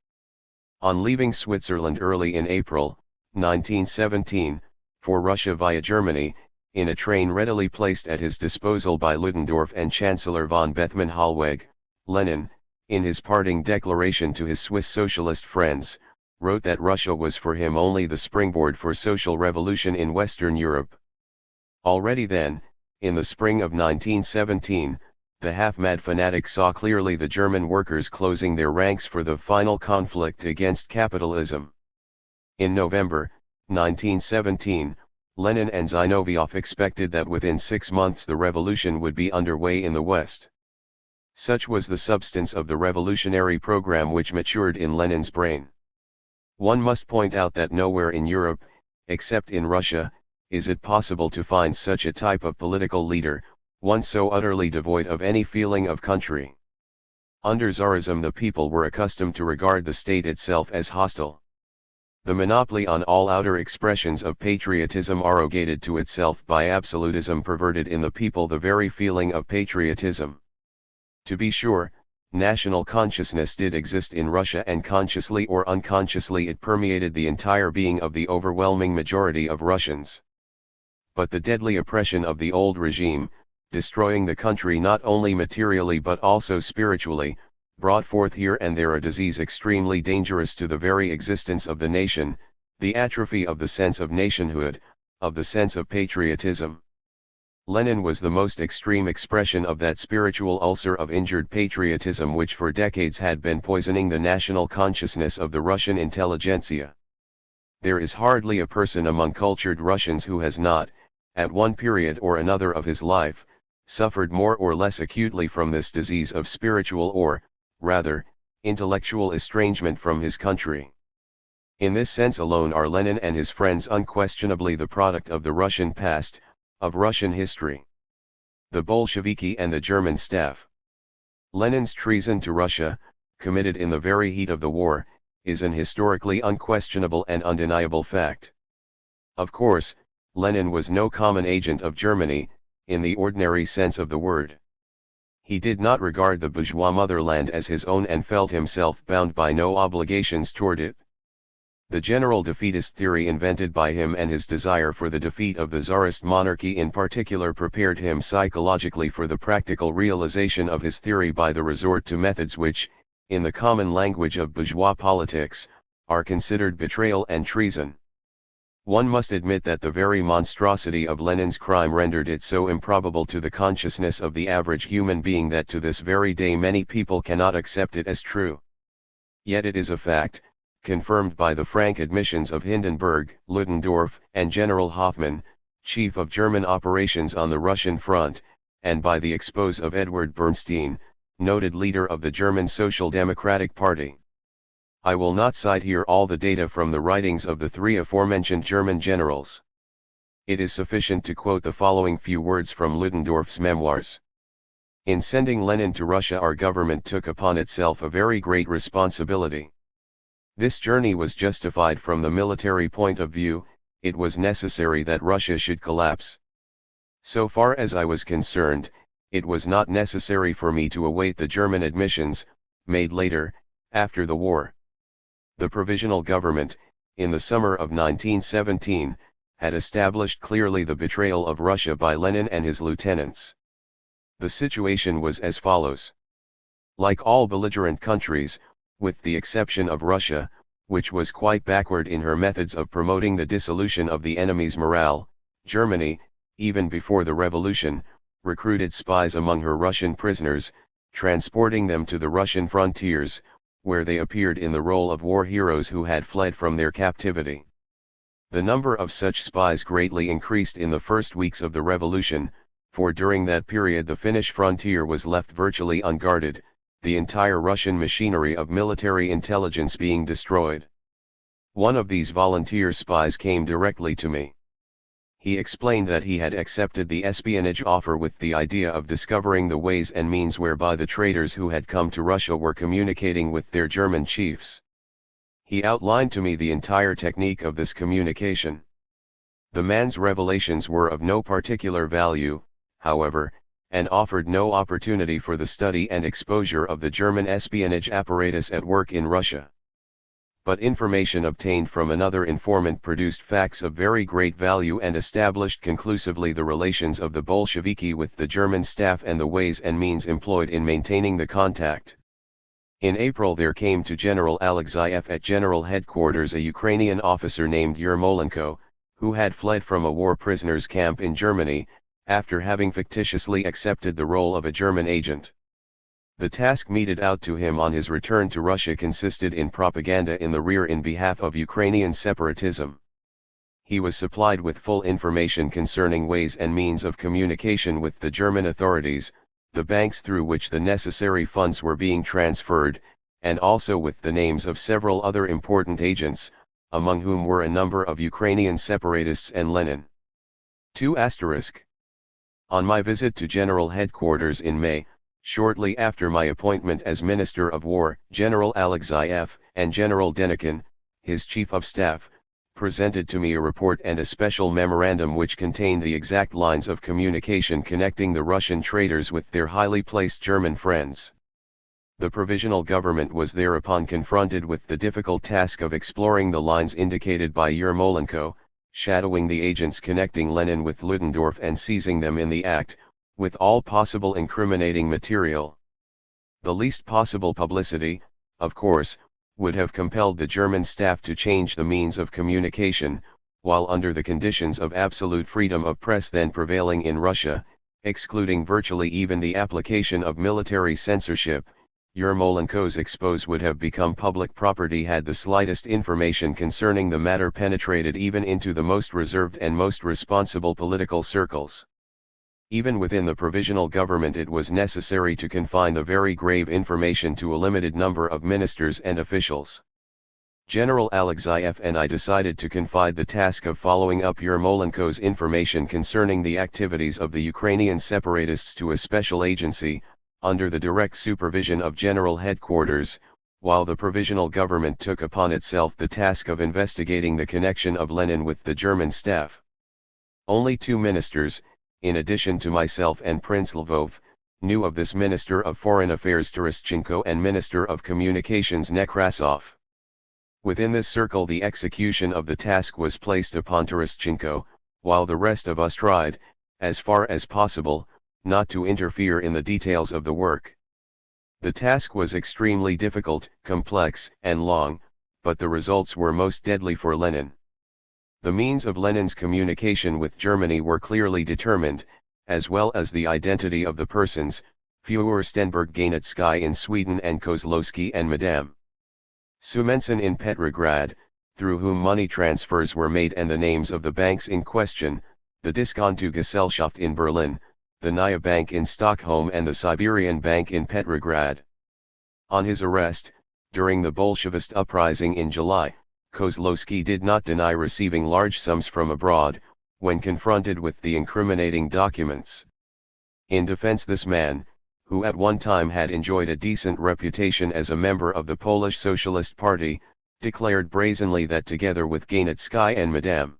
On leaving Switzerland early in April, 1917, for Russia via Germany, in a train readily placed at his disposal by Ludendorff and Chancellor von Bethmann-Hollweg, Lenin, in his parting declaration to his Swiss socialist friends, wrote that Russia was for him only the springboard for social revolution in Western Europe. Already then, in the spring of 1917, the half-mad fanatic saw clearly the German workers closing their ranks for the final conflict against capitalism. In November 1917, Lenin and Zinoviev expected that within 6 months the revolution would be underway in the West. Such was the substance of the revolutionary program which matured in Lenin's brain. One must point out that nowhere in Europe, except in Russia, is it possible to find such a type of political leader, one so utterly devoid of any feeling of country. Under Tsarism the people were accustomed to regard the state itself as hostile. The monopoly on all outer expressions of patriotism arrogated to itself by absolutism perverted in the people the very feeling of patriotism. To be sure, national consciousness did exist in Russia, and consciously or unconsciously it permeated the entire being of the overwhelming majority of Russians. But the deadly oppression of the old regime, destroying the country not only materially but also spiritually, brought forth here and there a disease extremely dangerous to the very existence of the nation, the atrophy of the sense of nationhood, of the sense of patriotism. Lenin was the most extreme expression of that spiritual ulcer of injured patriotism which for decades had been poisoning the national consciousness of the Russian intelligentsia. There is hardly a person among cultured Russians who has not, at one period or another of his life, suffered more or less acutely from this disease of spiritual or, rather, intellectual estrangement from his country. In this sense alone are Lenin and his friends unquestionably the product of the Russian past, of Russian history. The Bolsheviki and the German staff. Lenin's treason to Russia, committed in the very heat of the war, is an historically unquestionable and undeniable fact. Of course, Lenin was no common agent of Germany, in the ordinary sense of the word. He did not regard the bourgeois motherland as his own and felt himself bound by no obligations toward it. The general defeatist theory invented by him and his desire for the defeat of the Tsarist monarchy in particular prepared him psychologically for the practical realization of his theory by the resort to methods which, in the common language of bourgeois politics, are considered betrayal and treason. One must admit that the very monstrosity of Lenin's crime rendered it so improbable to the consciousness of the average human being that to this very day many people cannot accept it as true. Yet it is a fact, confirmed by the frank admissions of Hindenburg, Ludendorff, and General Hoffmann, chief of German operations on the Russian front, and by the expose of Edward Bernstein, noted leader of the German Social Democratic Party. I will not cite here all the data from the writings of the three aforementioned German generals. It is sufficient to quote the following few words from Ludendorff's memoirs. In sending Lenin to Russia, our government took upon itself a very great responsibility. This journey was justified from the military point of view. It was necessary that Russia should collapse. So far as I was concerned, it was not necessary for me to await the German admissions, made later, after the war. The Provisional Government, in the summer of 1917, had established clearly the betrayal of Russia by Lenin and his lieutenants. The situation was as follows. Like all belligerent countries, with the exception of Russia, which was quite backward in her methods of promoting the dissolution of the enemy's morale, Germany, even before the revolution, recruited spies among her Russian prisoners, transporting them to the Russian frontiers, where they appeared in the role of war heroes who had fled from their captivity. The number of such spies greatly increased in the first weeks of the revolution, for during that period the Finnish frontier was left virtually unguarded, the entire Russian machinery of military intelligence being destroyed. One of these volunteer spies came directly to me. He explained that he had accepted the espionage offer with the idea of discovering the ways and means whereby the traitors who had come to Russia were communicating with their German chiefs. He outlined to me the entire technique of this communication. The man's revelations were of no particular value, however, and offered no opportunity for the study and exposure of the German espionage apparatus at work in Russia. But information obtained from another informant produced facts of very great value and established conclusively the relations of the Bolsheviki with the German staff and the ways and means employed in maintaining the contact. In April there came to General Alexeyev at General Headquarters a Ukrainian officer named Yermolenko, who had fled from a war prisoners camp in Germany, after having fictitiously accepted the role of a German agent. The task meted out to him on his return to Russia consisted in propaganda in the rear in behalf of Ukrainian separatism. He was supplied with full information concerning ways and means of communication with the German authorities, the banks through which the necessary funds were being transferred, and also with the names of several other important agents, among whom were a number of Ukrainian separatists and Lenin. 2*. On my visit to General Headquarters in May, shortly after my appointment as Minister of War, General Alexeyev and General Denikin, his Chief of Staff, presented to me a report and a special memorandum which contained the exact lines of communication connecting the Russian traitors with their highly placed German friends. The provisional government was thereupon confronted with the difficult task of exploring the lines indicated by Yermolenko, shadowing the agents connecting Lenin with Ludendorff and seizing them in the act, with all possible incriminating material. The least possible publicity, of course, would have compelled the German staff to change the means of communication, while under the conditions of absolute freedom of press then prevailing in Russia, excluding virtually even the application of military censorship, Yermolenko's expose would have become public property had the slightest information concerning the matter penetrated even into the most reserved and most responsible political circles. Even within the provisional government it was necessary to confine the very grave information to a limited number of ministers and officials. General Alexeyev and I decided to confide the task of following up Yermolenko's information concerning the activities of the Ukrainian separatists to a special agency, under the direct supervision of General Headquarters, while the provisional government took upon itself the task of investigating the connection of Lenin with the German staff. Only 2 ministers, in addition to myself and Prince Lvov, knew of this Minister of Foreign Affairs Terestchenko and Minister of Communications Nekrasov. Within this circle the execution of the task was placed upon Terestchenko, while the rest of us tried, as far as possible, not to interfere in the details of the work. The task was extremely difficult, complex, and long, but the results were most deadly for Lenin. The means of Lenin's communication with Germany were clearly determined, as well as the identity of the persons, Furstenberg Ganetsky in Sweden and Kozlowski and Madame Sumenson in Petrograd, through whom money transfers were made, and the names of the banks in question, the Diskontogesellschaft in Berlin, the Nya Bank in Stockholm and the Siberian Bank in Petrograd. On his arrest, during the Bolshevist uprising in July, Kozlowski did not deny receiving large sums from abroad, when confronted with the incriminating documents. In defense, this man, who at one time had enjoyed a decent reputation as a member of the Polish Socialist Party, declared brazenly that together with Ganetsky and Madame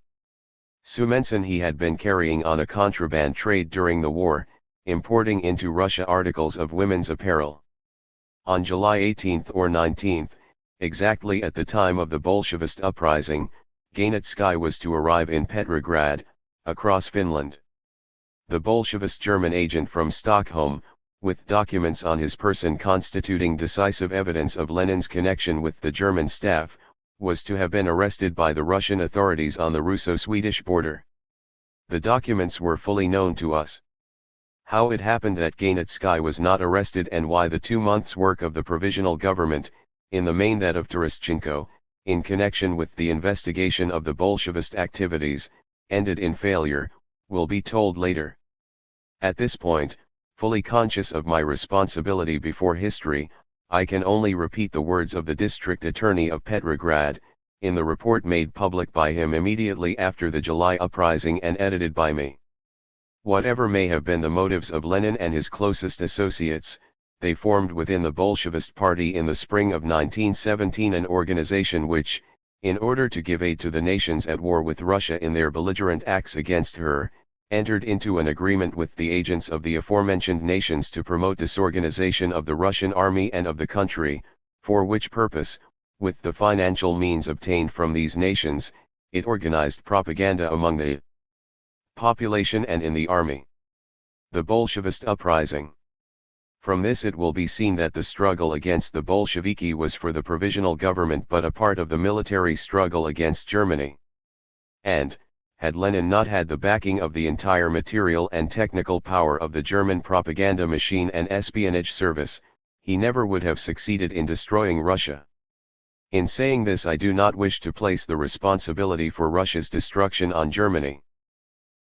Sumenson he had been carrying on a contraband trade during the war, importing into Russia articles of women's apparel. On July 18 or 19, exactly at the time of the Bolshevist uprising, Ganetsky was to arrive in Petrograd, across Finland. The Bolshevist German agent from Stockholm, with documents on his person constituting decisive evidence of Lenin's connection with the German staff, was to have been arrested by the Russian authorities on the Russo-Swedish border. The documents were fully known to us. How it happened that Ganetsky was not arrested and why the 2 months' work of the provisional government, in the main that of Terestchenko, in connection with the investigation of the Bolshevist activities, ended in failure, will be told later. At this point, fully conscious of my responsibility before history, I can only repeat the words of the district attorney of Petrograd, in the report made public by him immediately after the July uprising and edited by me. Whatever may have been the motives of Lenin and his closest associates, they formed within the Bolshevist Party in the spring of 1917 an organization which, in order to give aid to the nations at war with Russia in their belligerent acts against her, entered into an agreement with the agents of the aforementioned nations to promote disorganization of the Russian army and of the country, for which purpose, with the financial means obtained from these nations, it organized propaganda among the population and in the army. The Bolshevist uprising. From this it will be seen that the struggle against the Bolsheviki was for the provisional government but a part of the military struggle against Germany. And, had Lenin not had the backing of the entire material and technical power of the German propaganda machine and espionage service, he never would have succeeded in destroying Russia. In saying this, I do not wish to place the responsibility for Russia's destruction on Germany.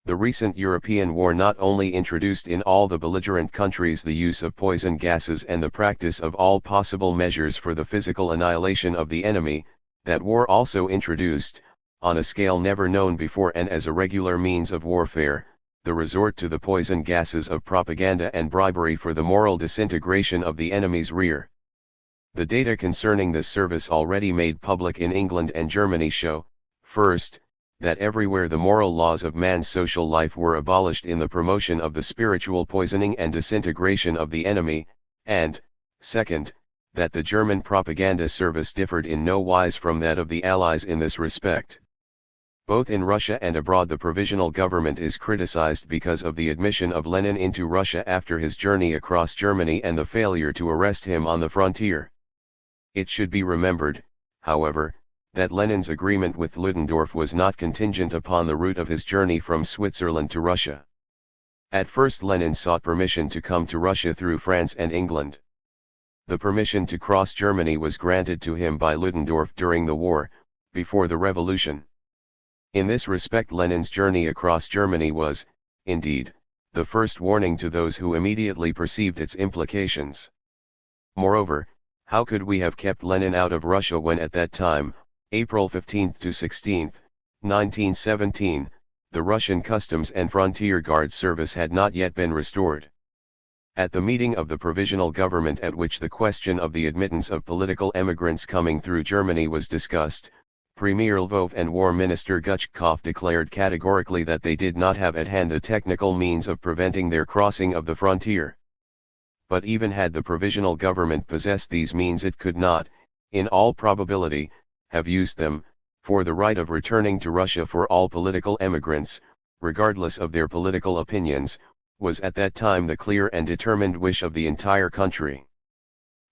The recent European war not only introduced in all the belligerent countries the use of poison gases and the practice of all possible measures for the physical annihilation of the enemy, that war also introduced, on a scale never known before and as a regular means of warfare, the resort to the poison gases of propaganda and bribery for the moral disintegration of the enemy's rear. The data concerning this service already made public in England and Germany show, first, that everywhere the moral laws of man's social life were abolished in the promotion of the spiritual poisoning and disintegration of the enemy, and, second, that the German propaganda service differed in no wise from that of the Allies in this respect. Both in Russia and abroad the provisional government is criticized because of the admission of Lenin into Russia after his journey across Germany and the failure to arrest him on the frontier. It should be remembered, however, that Lenin's agreement with Ludendorff was not contingent upon the route of his journey from Switzerland to Russia. At first Lenin sought permission to come to Russia through France and England. The permission to cross Germany was granted to him by Ludendorff during the war, before the revolution. In this respect Lenin's journey across Germany was, indeed, the first warning to those who immediately perceived its implications. Moreover, how could we have kept Lenin out of Russia when at that time, April 15 to 16, 1917, the Russian Customs and Frontier Guard Service had not yet been restored? At the meeting of the provisional government at which the question of the admittance of political emigrants coming through Germany was discussed, Premier Lvov and War Minister Guchkov declared categorically that they did not have at hand the technical means of preventing their crossing of the frontier. But even had the provisional government possessed these means it could not, in all probability, have used them, for the right of returning to Russia for all political emigrants, regardless of their political opinions, was at that time the clear and determined wish of the entire country.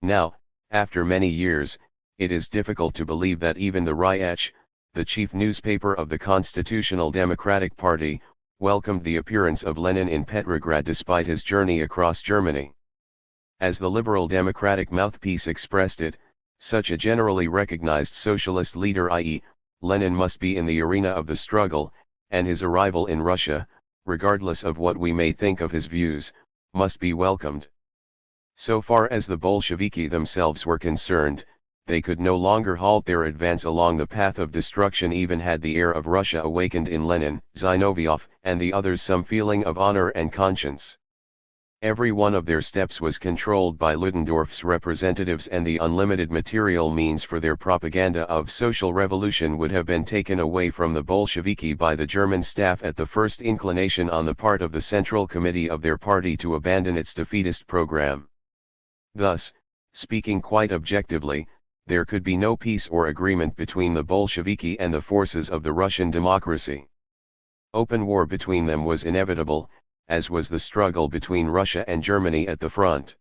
Now, after many years, it is difficult to believe that even the Ryach, the chief newspaper of the Constitutional Democratic Party, welcomed the appearance of Lenin in Petrograd despite his journey across Germany. As the Liberal Democratic mouthpiece expressed it, such a generally recognized socialist leader, i.e., Lenin, must be in the arena of the struggle, and his arrival in Russia, regardless of what we may think of his views, must be welcomed. So far as the Bolsheviki themselves were concerned, they could no longer halt their advance along the path of destruction even had the heir of Russia awakened in Lenin, Zinoviev, and the others some feeling of honor and conscience. Every one of their steps was controlled by Ludendorff's representatives, and the unlimited material means for their propaganda of social revolution would have been taken away from the Bolsheviki by the German staff at the first inclination on the part of the Central Committee of their party to abandon its defeatist program. Thus, speaking quite objectively, there could be no peace or agreement between the Bolsheviki and the forces of the Russian democracy. Open war between them was inevitable, as was the struggle between Russia and Germany at the front.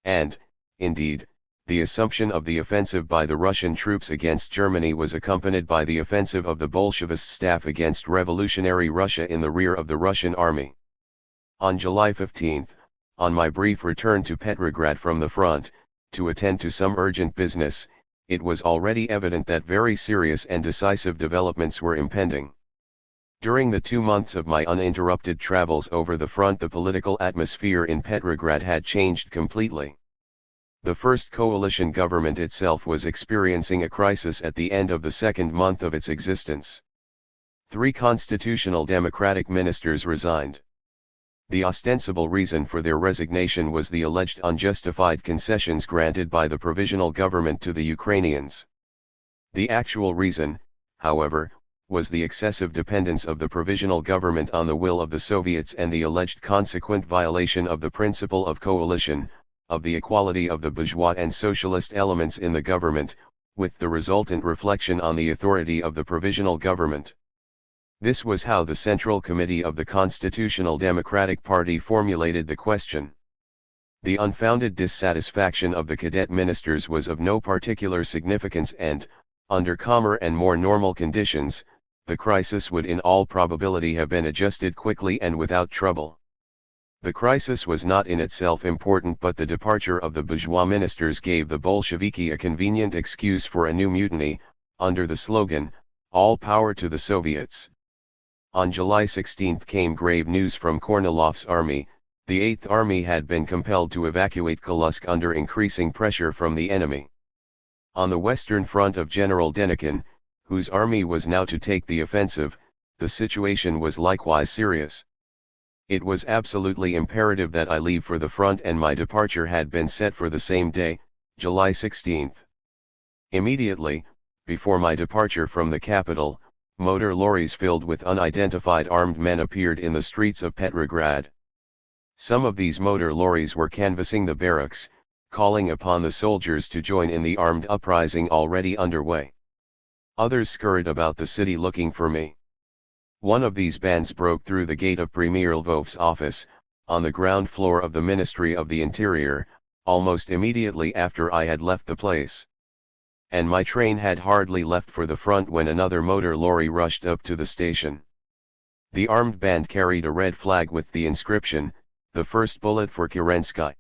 And, indeed, the assumption of the offensive by the Russian troops against Germany was accompanied by the offensive of the Bolshevist staff against revolutionary Russia in the rear of the Russian army. On July 15, on my brief return to Petrograd from the front, to attend to some urgent business, it was already evident that very serious and decisive developments were impending. During the 2 months of my uninterrupted travels over the front, the political atmosphere in Petrograd had changed completely. The first coalition government itself was experiencing a crisis at the end of the second month of its existence. 3 constitutional democratic ministers resigned. The ostensible reason for their resignation was the alleged unjustified concessions granted by the provisional government to the Ukrainians. The actual reason, however, was the excessive dependence of the provisional government on the will of the Soviets and the alleged consequent violation of the principle of coalition, of the equality of the bourgeois and socialist elements in the government, with the resultant reflection on the authority of the provisional government. This was how the Central Committee of the Constitutional Democratic Party formulated the question. The unfounded dissatisfaction of the cadet ministers was of no particular significance and, under calmer and more normal conditions, the crisis would in all probability have been adjusted quickly and without trouble. The crisis was not in itself important, but the departure of the bourgeois ministers gave the Bolsheviki a convenient excuse for a new mutiny, under the slogan, "All power to the Soviets." On July 16 came grave news from Kornilov's army. The Eighth Army had been compelled to evacuate Kursk under increasing pressure from the enemy. On the western front of General Denikin, whose army was now to take the offensive, the situation was likewise serious. It was absolutely imperative that I leave for the front, and my departure had been set for the same day, July 16. Immediately, before my departure from the capital, motor lorries filled with unidentified armed men appeared in the streets of Petrograd. Some of these motor lorries were canvassing the barracks, calling upon the soldiers to join in the armed uprising already underway. Others scurried about the city looking for me. One of these bands broke through the gate of Premier Lvov's office, on the ground floor of the Ministry of the Interior, almost immediately after I had left the place. And my train had hardly left for the front when another motor lorry rushed up to the station. The armed band carried a red flag with the inscription, "The first bullet for Kerensky."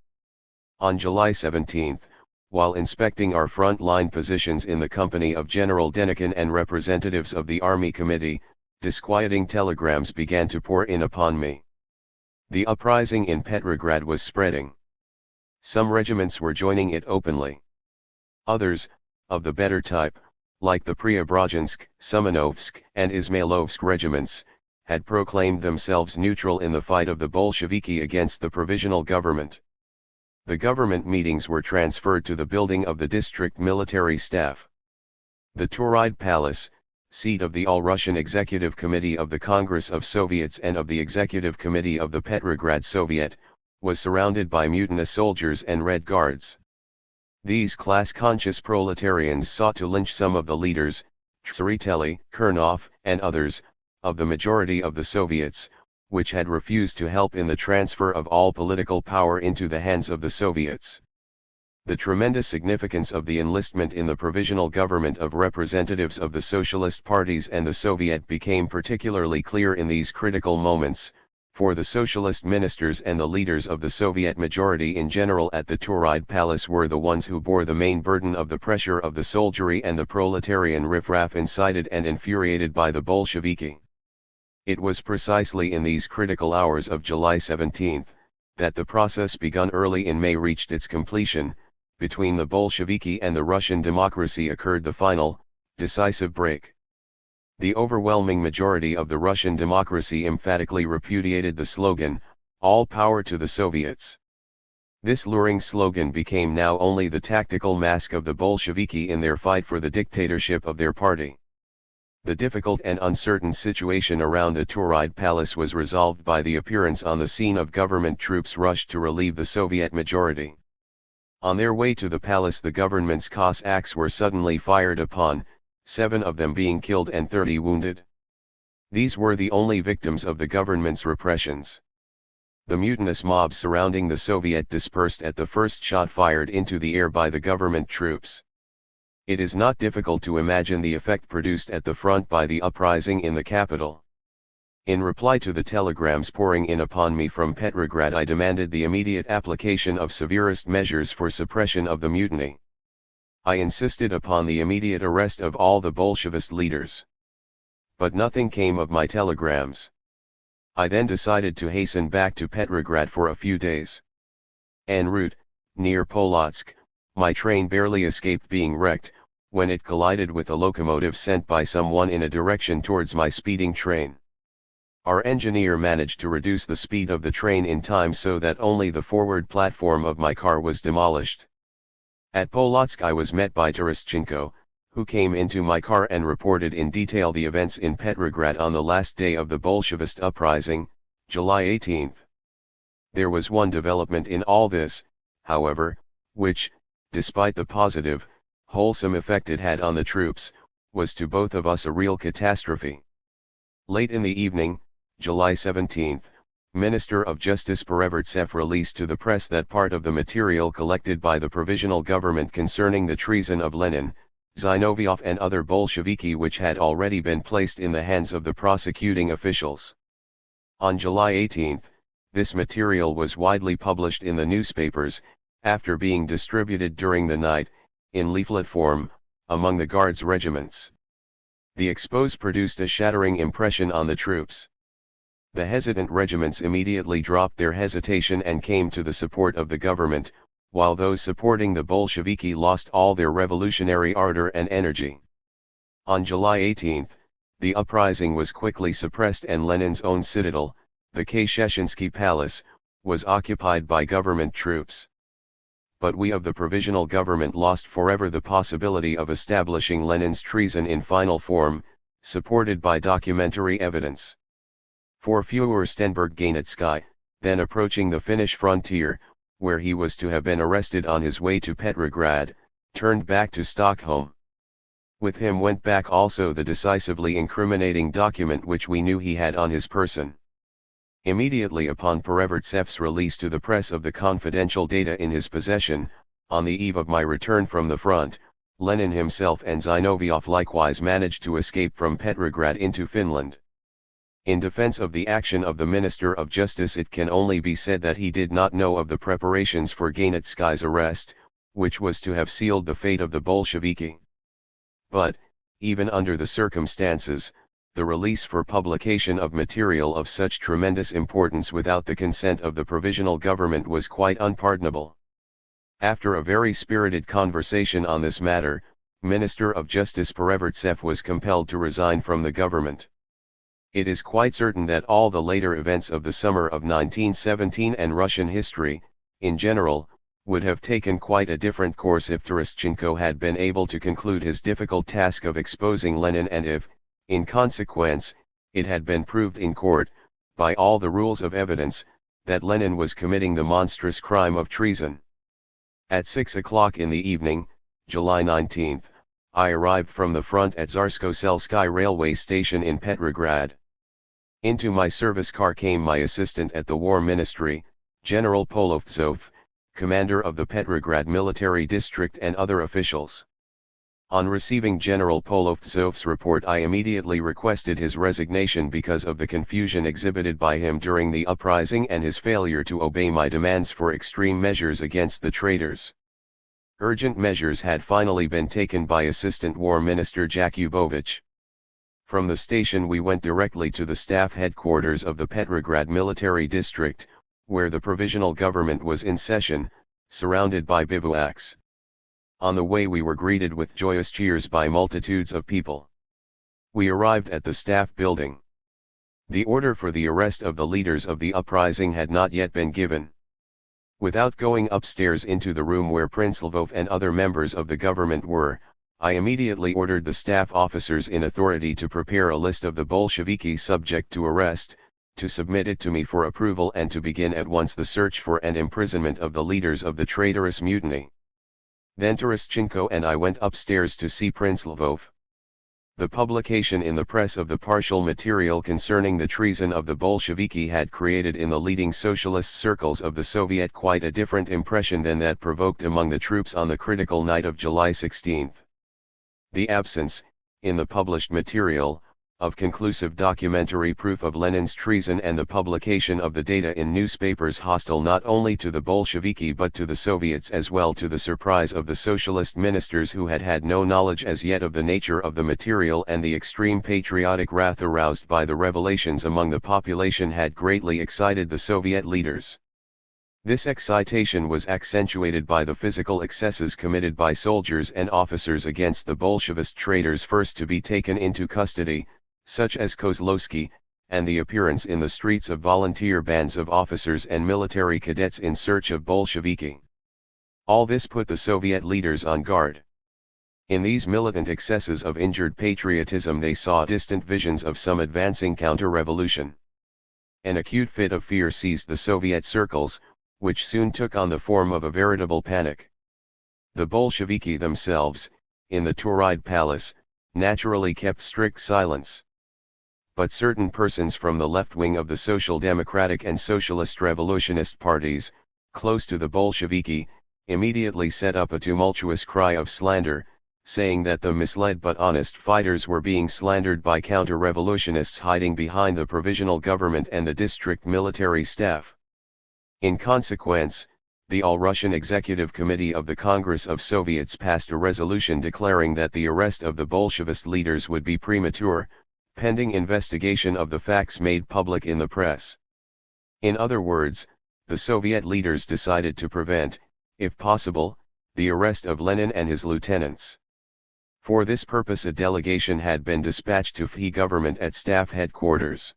On July 17, while inspecting our front-line positions in the company of General Denikin and representatives of the Army Committee, disquieting telegrams began to pour in upon me. The uprising in Petrograd was spreading. Some regiments were joining it openly. Others, of the better type, like the Preobrazhensk, Semenovsk, and Izmailovsk regiments, had proclaimed themselves neutral in the fight of the Bolsheviki against the provisional government. The government meetings were transferred to the building of the district military staff. The Tauride Palace, seat of the All-Russian Executive Committee of the Congress of Soviets and of the Executive Committee of the Petrograd Soviet, was surrounded by mutinous soldiers and Red Guards. These class-conscious proletarians sought to lynch some of the leaders, Tsereteli, Kernov, and others, of the majority of the Soviets, which had refused to help in the transfer of all political power into the hands of the Soviets. The tremendous significance of the enlistment in the provisional government of representatives of the socialist parties and the Soviet became particularly clear in these critical moments, for the socialist ministers and the leaders of the Soviet majority in general at the Tauride Palace were the ones who bore the main burden of the pressure of the soldiery and the proletarian riffraff incited and infuriated by the Bolsheviki. It was precisely in these critical hours of July 17, that the process begun early in May reached its completion. Between the Bolsheviki and the Russian democracy occurred the final, decisive break. The overwhelming majority of the Russian democracy emphatically repudiated the slogan, "All power to the Soviets." This luring slogan became now only the tactical mask of the Bolsheviki in their fight for the dictatorship of their party. The difficult and uncertain situation around the Tauride Palace was resolved by the appearance on the scene of government troops rushed to relieve the Soviet majority. On their way to the palace, the government's Cossacks were suddenly fired upon, 7 of them being killed and 30 wounded. These were the only victims of the government's repressions. The mutinous mob surrounding the Soviet dispersed at the first shot fired into the air by the government troops. It is not difficult to imagine the effect produced at the front by the uprising in the capital. In reply to the telegrams pouring in upon me from Petrograd, I demanded the immediate application of severest measures for suppression of the mutiny. I insisted upon the immediate arrest of all the Bolshevist leaders. But nothing came of my telegrams. I then decided to hasten back to Petrograd for a few days. En route, near Polotsk, my train barely escaped being wrecked, when it collided with a locomotive sent by someone in a direction towards my speeding train. Our engineer managed to reduce the speed of the train in time so that only the forward platform of my car was demolished. At Polotsk I was met by Terestchenko, who came into my car and reported in detail the events in Petrograd on the last day of the Bolshevist uprising, July 18. There was one development in all this, however, which, despite the positive, wholesome effect it had on the troops, was to both of us a real catastrophe. Late in the evening, July 17, Minister of Justice Perevertsev released to the press that part of the material collected by the provisional government concerning the treason of Lenin, Zinoviev and other Bolsheviki, which had already been placed in the hands of the prosecuting officials. On July 18, this material was widely published in the newspapers, after being distributed during the night, in leaflet form, among the Guards regiments. The expose produced a shattering impression on the troops. The hesitant regiments immediately dropped their hesitation and came to the support of the government, while those supporting the Bolsheviki lost all their revolutionary ardor and energy. On July 18, the uprising was quickly suppressed and Lenin's own citadel, the Kerensky Palace, was occupied by government troops. But we of the provisional government lost forever the possibility of establishing Lenin's treason in final form, supported by documentary evidence. For Führer Stenberg-Ganitsky, then approaching the Finnish frontier, where he was to have been arrested on his way to Petrograd, turned back to Stockholm. With him went back also the decisively incriminating document which we knew he had on his person. Immediately upon Perevertsev's release to the press of the confidential data in his possession, on the eve of my return from the front, Lenin himself and Zinoviev likewise managed to escape from Petrograd into Finland. In defense of the action of the Minister of Justice, it can only be said that he did not know of the preparations for Ganitsky's arrest, which was to have sealed the fate of the Bolsheviki. But, even under the circumstances, the release for publication of material of such tremendous importance without the consent of the provisional government was quite unpardonable. After a very spirited conversation on this matter, Minister of Justice Perevertsev was compelled to resign from the government. It is quite certain that all the later events of the summer of 1917 and Russian history, in general, would have taken quite a different course if Terestchenko had been able to conclude his difficult task of exposing Lenin, and if, in consequence, it had been proved in court, by all the rules of evidence, that Lenin was committing the monstrous crime of treason. At 6 o'clock in the evening, July 19, I arrived from the front at Tsarsko-Selsky railway station in Petrograd. Into my service car came my assistant at the War Ministry, General Polovtsov, commander of the Petrograd military district, and other officials. On receiving General Polovtsov's report, I immediately requested his resignation because of the confusion exhibited by him during the uprising and his failure to obey my demands for extreme measures against the traitors. Urgent measures had finally been taken by Assistant War Minister Jakubowicz. From the station we went directly to the staff headquarters of the Petrograd military district, where the provisional government was in session, surrounded by bivouacs. On the way we were greeted with joyous cheers by multitudes of people. We arrived at the staff building. The order for the arrest of the leaders of the uprising had not yet been given. Without going upstairs into the room where Prince Lvov and other members of the government were, I immediately ordered the staff officers in authority to prepare a list of the Bolsheviki subject to arrest, to submit it to me for approval, and to begin at once the search for and imprisonment of the leaders of the traitorous mutiny. Then Terestchenko and I went upstairs to see Prince Lvov. The publication in the press of the partial material concerning the treason of the Bolsheviki had created in the leading socialist circles of the Soviet quite a different impression than that provoked among the troops on the critical night of July 16. The absence, in the published material, of conclusive documentary proof of Lenin's treason, and the publication of the data in newspapers hostile not only to the Bolsheviki but to the Soviets as well, to the surprise of the socialist ministers who had had no knowledge as yet of the nature of the material, and the extreme patriotic wrath aroused by the revelations among the population, had greatly excited the Soviet leaders. This excitation was accentuated by the physical excesses committed by soldiers and officers against the Bolshevist traitors first to be taken into custody, such as Kozlowski, and the appearance in the streets of volunteer bands of officers and military cadets in search of Bolsheviki. All this put the Soviet leaders on guard. In these militant excesses of injured patriotism they saw distant visions of some advancing counter-revolution. An acute fit of fear seized the Soviet circles, which soon took on the form of a veritable panic. The Bolsheviki themselves, in the Tauride Palace, naturally kept strict silence. But certain persons from the left wing of the Social Democratic and Socialist Revolutionist parties, close to the Bolsheviki, immediately set up a tumultuous cry of slander, saying that the misled but honest fighters were being slandered by counter-revolutionists hiding behind the provisional government and the district military staff. In consequence, the All-Russian Executive Committee of the Congress of Soviets passed a resolution declaring that the arrest of the Bolshevist leaders would be premature, pending investigation of the facts made public in the press. In other words, the Soviet leaders decided to prevent, if possible, the arrest of Lenin and his lieutenants. For this purpose a delegation had been dispatched to FI government at staff headquarters.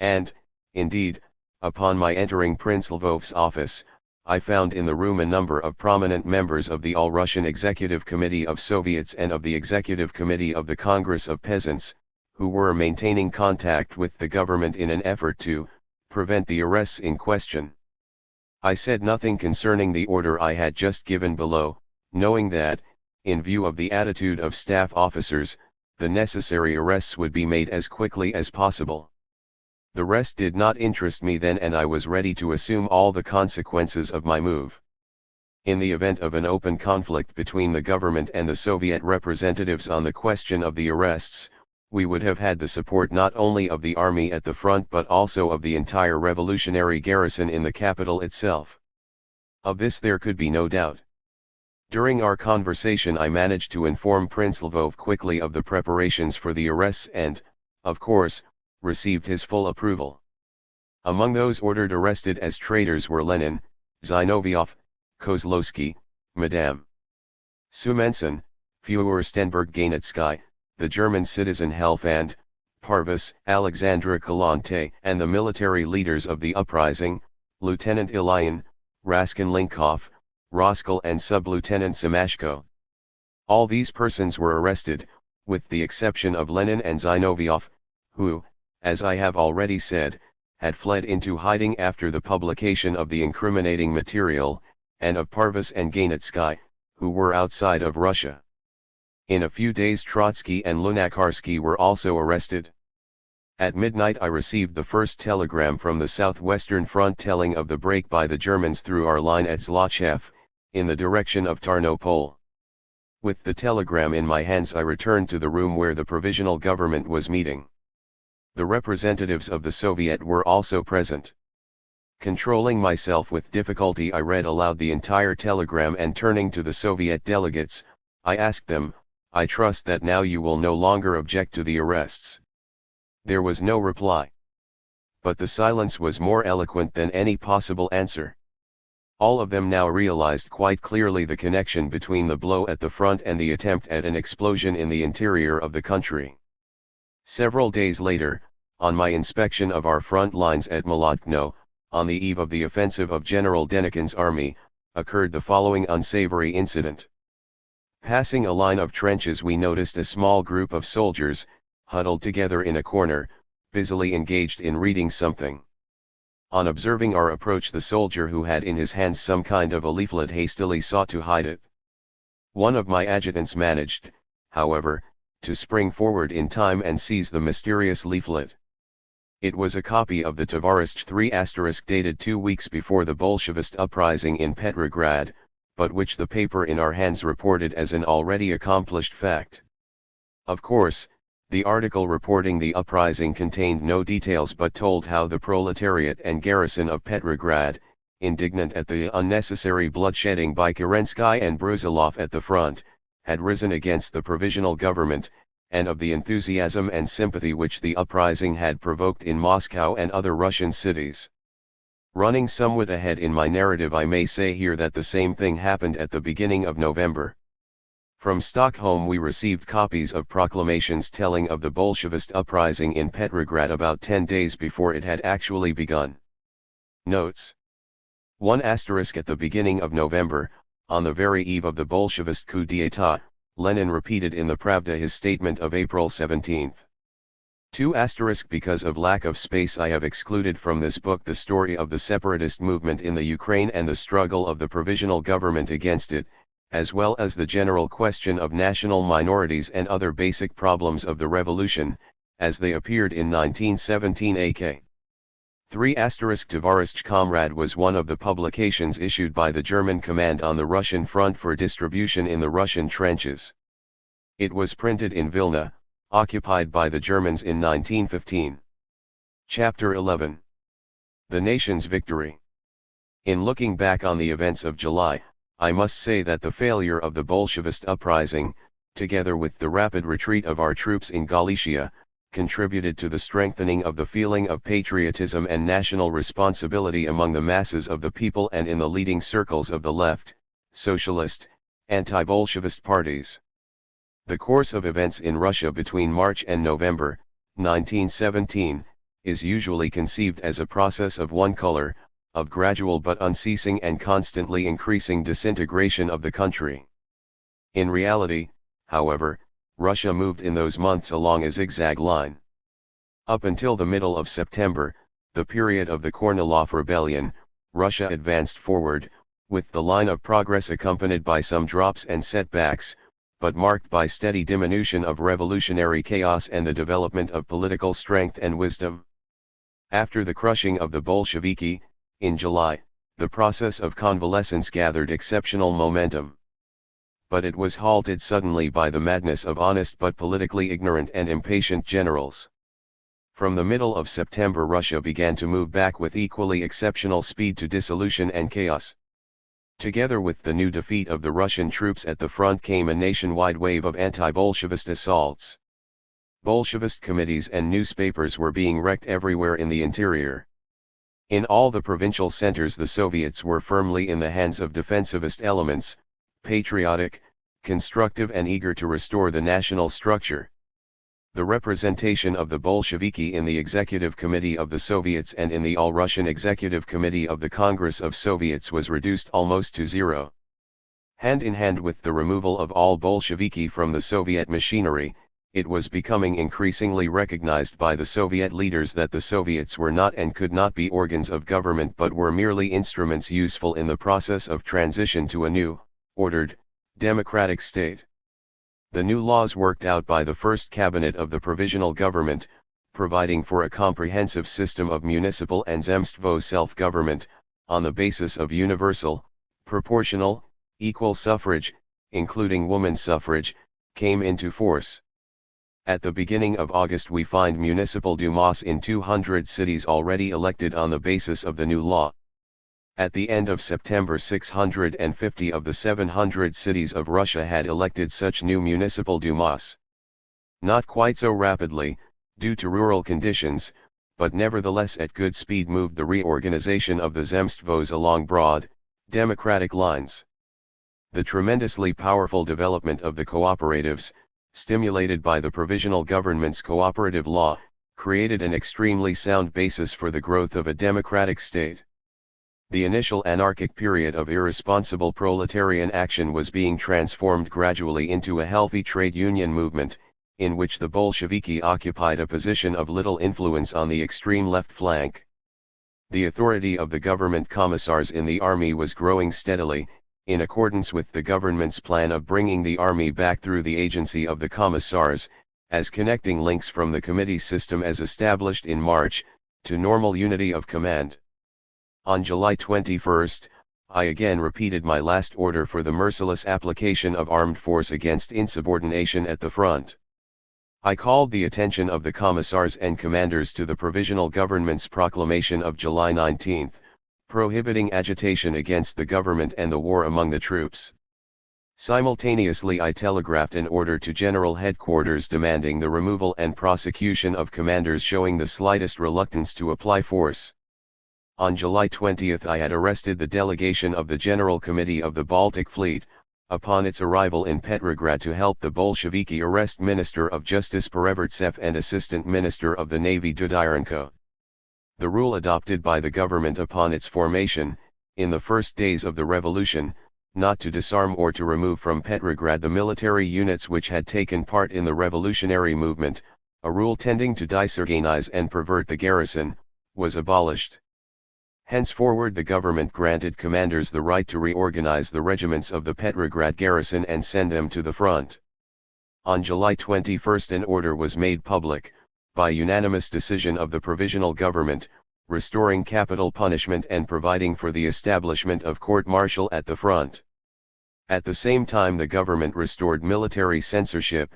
And, indeed, upon my entering Prince Lvov's office, I found in the room a number of prominent members of the All-Russian Executive Committee of Soviets and of the Executive Committee of the Congress of Peasants, who were maintaining contact with the government in an effort to prevent the arrests in question. I said nothing concerning the order I had just given below, knowing that, in view of the attitude of staff officers, the necessary arrests would be made as quickly as possible. The rest did not interest me then, and I was ready to assume all the consequences of my move. In the event of an open conflict between the government and the Soviet representatives on the question of the arrests, we would have had the support not only of the army at the front but also of the entire revolutionary garrison in the capital itself. Of this there could be no doubt. During our conversation I managed to inform Prince Lvov quickly of the preparations for the arrests and, of course, received his full approval. Among those ordered arrested as traitors were Lenin, Zinoviev, Kozlowski, Madame Sumenson, Fürstenberg-Gainetsky, the German citizen Helfand, Parvus, Alexandra Kalante, and the military leaders of the uprising, Lieutenant Ilyin, Raskolnikov, Roskal and Sub-Lieutenant Semashko. All these persons were arrested, with the exception of Lenin and Zinoviev, who, as I have already said, had fled into hiding after the publication of the incriminating material, and of Parvus and Gainetsky, who were outside of Russia. In a few days Trotsky and Lunacharsky were also arrested. At midnight I received the first telegram from the southwestern front telling of the break by the Germans through our line at Zlochev, in the direction of Tarnopol. With the telegram in my hands I returned to the room where the provisional government was meeting. The representatives of the Soviet were also present. Controlling myself with difficulty I read aloud the entire telegram, and turning to the Soviet delegates, I asked them, "I trust that now you will no longer object to the arrests." There was no reply. But the silence was more eloquent than any possible answer. All of them now realized quite clearly the connection between the blow at the front and the attempt at an explosion in the interior of the country. Several days later, on my inspection of our front lines at Molotno, on the eve of the offensive of General Denikin's army, occurred the following unsavory incident. Passing a line of trenches we noticed a small group of soldiers, huddled together in a corner, busily engaged in reading something. On observing our approach, the soldier who had in his hands some kind of a leaflet hastily sought to hide it. One of my adjutants managed, however, to spring forward in time and seize the mysterious leaflet. It was a copy of the Tovarishch 3*, dated 2 weeks before the Bolshevist uprising in Petrograd, but which the paper in our hands reported as an already accomplished fact. Of course, the article reporting the uprising contained no details but told how the proletariat and garrison of Petrograd, indignant at the unnecessary bloodshedding by Kerensky and Brusilov at the front, had risen against the provisional government, and of the enthusiasm and sympathy which the uprising had provoked in Moscow and other Russian cities. Running somewhat ahead in my narrative, I may say here that the same thing happened at the beginning of November. From Stockholm we received copies of proclamations telling of the Bolshevist uprising in Petrograd about 10 days before it had actually begun. Notes: 1*. At the beginning of November, on the very eve of the Bolshevist coup d'état, Lenin repeated in the Pravda his statement of April 17. 2*. Because of lack of space I have excluded from this book the story of the separatist movement in the Ukraine and the struggle of the provisional government against it, as well as the general question of national minorities and other basic problems of the revolution, as they appeared in 1917 AK. 3*. Tovarishch Comrade was one of the publications issued by the German command on the Russian front for distribution in the Russian trenches. It was printed in Vilna, occupied by the Germans in 1915. Chapter 11. The Nation's Victory. In looking back on the events of July, I must say that the failure of the Bolshevist uprising, together with the rapid retreat of our troops in Galicia, contributed to the strengthening of the feeling of patriotism and national responsibility among the masses of the people and in the leading circles of the left, socialist, anti-Bolshevist parties. The course of events in Russia between March and November, 1917, is usually conceived as a process of one color, of gradual but unceasing and constantly increasing disintegration of the country. In reality, however, Russia moved in those months along a zigzag line. Up until the middle of September, the period of the Kornilov Rebellion, Russia advanced forward, with the line of progress accompanied by some drops and setbacks, but marked by steady diminution of revolutionary chaos and the development of political strength and wisdom. After the crushing of the Bolsheviki, in July, the process of convalescence gathered exceptional momentum. But it was halted suddenly by the madness of honest but politically ignorant and impatient generals. From the middle of September Russia began to move back with equally exceptional speed to dissolution and chaos. Together with the new defeat of the Russian troops at the front came a nationwide wave of anti-Bolshevist assaults. Bolshevist committees and newspapers were being wrecked everywhere in the interior. In all the provincial centers the Soviets were firmly in the hands of defensivist elements, patriotic, constructive and eager to restore the national structure. The representation of the Bolsheviki in the Executive Committee of the Soviets and in the All-Russian Executive Committee of the Congress of Soviets was reduced almost to zero. Hand in hand with the removal of all Bolsheviki from the Soviet machinery, it was becoming increasingly recognized by the Soviet leaders that the Soviets were not and could not be organs of government but were merely instruments useful in the process of transition to a new, ordered, democratic state. The new laws worked out by the first cabinet of the provisional government, providing for a comprehensive system of municipal and zemstvo self-government, on the basis of universal, proportional, equal suffrage, including women's suffrage, came into force. At the beginning of August we find municipal dumas in 200 cities already elected on the basis of the new law. At the end of September 650 of the 700 cities of Russia had elected such new municipal dumas. Not quite so rapidly, due to rural conditions, but nevertheless at good speed moved the reorganization of the zemstvos along broad, democratic lines. The tremendously powerful development of the cooperatives, stimulated by the provisional government's cooperative law, created an extremely sound basis for the growth of a democratic state. The initial anarchic period of irresponsible proletarian action was being transformed gradually into a healthy trade union movement, in which the Bolsheviki occupied a position of little influence on the extreme left flank. The authority of the government commissars in the army was growing steadily, in accordance with the government's plan of bringing the army back through the agency of the commissars, as connecting links from the committee system as established in March, to normal unity of command. On July 21, I again repeated my last order for the merciless application of armed force against insubordination at the front. I called the attention of the commissars and commanders to the provisional government's proclamation of July 19, prohibiting agitation against the government and the war among the troops. Simultaneously I telegraphed an order to General Headquarters demanding the removal and prosecution of commanders showing the slightest reluctance to apply force. On July 20 I had arrested the delegation of the General Committee of the Baltic Fleet, upon its arrival in Petrograd to help the Bolsheviki arrest Minister of Justice Perevertsev and Assistant Minister of the Navy Dudarenko. The rule adopted by the government upon its formation, in the first days of the revolution, not to disarm or to remove from Petrograd the military units which had taken part in the revolutionary movement, a rule tending to disorganize and pervert the garrison, was abolished. Henceforward the government granted commanders the right to reorganize the regiments of the Petrograd garrison and send them to the front. On July 21 an order was made public, by unanimous decision of the provisional government, restoring capital punishment and providing for the establishment of court-martial at the front. At the same time the government restored military censorship,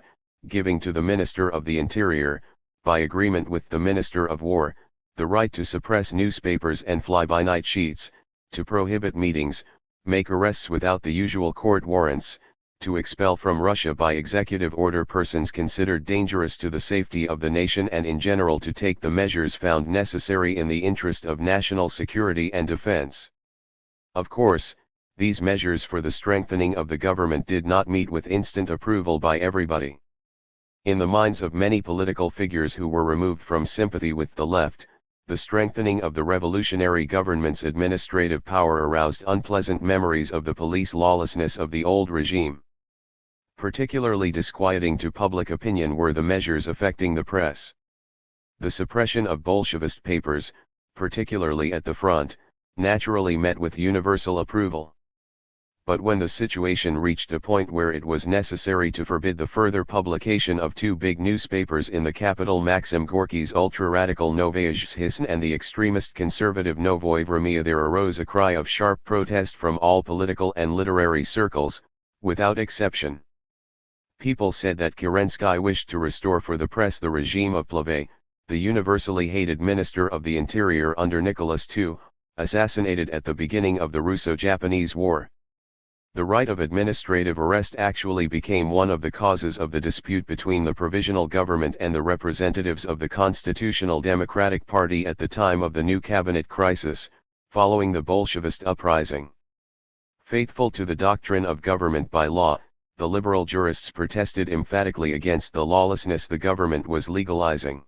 giving to the Minister of the Interior, by agreement with the Minister of War, the right to suppress newspapers and fly-by-night sheets, to prohibit meetings, make arrests without the usual court warrants, to expel from Russia by executive order persons considered dangerous to the safety of the nation, and in general to take the measures found necessary in the interest of national security and defense. Of course, these measures for the strengthening of the government did not meet with instant approval by everybody. In the minds of many political figures who were removed from sympathy with the left, the strengthening of the revolutionary government's administrative power aroused unpleasant memories of the police lawlessness of the old regime. Particularly disquieting to public opinion were the measures affecting the press. The suppression of Bolshevist papers, particularly at the front, naturally met with universal approval. But when the situation reached a point where it was necessary to forbid the further publication of two big newspapers in the capital, Maxim Gorky's ultra-radical Novaya Zhizn and the extremist conservative Novoye Vremya, there arose a cry of sharp protest from all political and literary circles, without exception. People said that Kerensky wished to restore for the press the regime of Plevey, the universally hated Minister of the Interior under Nicholas II, assassinated at the beginning of the Russo-Japanese War. The right of administrative arrest actually became one of the causes of the dispute between the provisional government and the representatives of the Constitutional Democratic Party at the time of the new cabinet crisis, following the Bolshevist uprising. Faithful to the doctrine of government by law, the liberal jurists protested emphatically against the lawlessness the government was legalizing.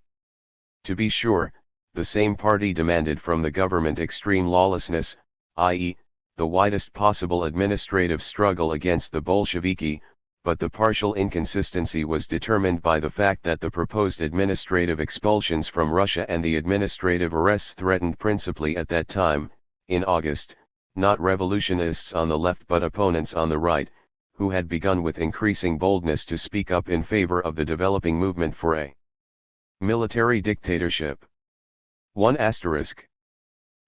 To be sure, the same party demanded from the government extreme lawlessness, i.e., the widest possible administrative struggle against the Bolsheviki, but the partial inconsistency was determined by the fact that the proposed administrative expulsions from Russia and the administrative arrests threatened principally at that time, in August, not revolutionists on the left but opponents on the right, who had begun with increasing boldness to speak up in favor of the developing movement for a military dictatorship. 1 asterisk.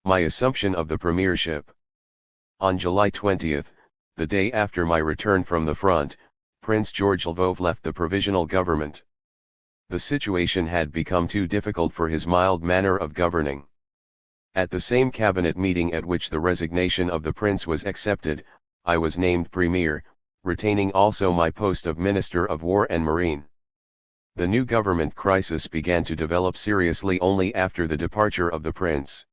My assumption of the premiership. On July 20, the day after my return from the front, Prince George Lvov left the provisional government. The situation had become too difficult for his mild manner of governing. At the same cabinet meeting at which the resignation of the prince was accepted, I was named premier, retaining also my post of Minister of War and Marine. The new government crisis began to develop seriously only after the departure of the prince.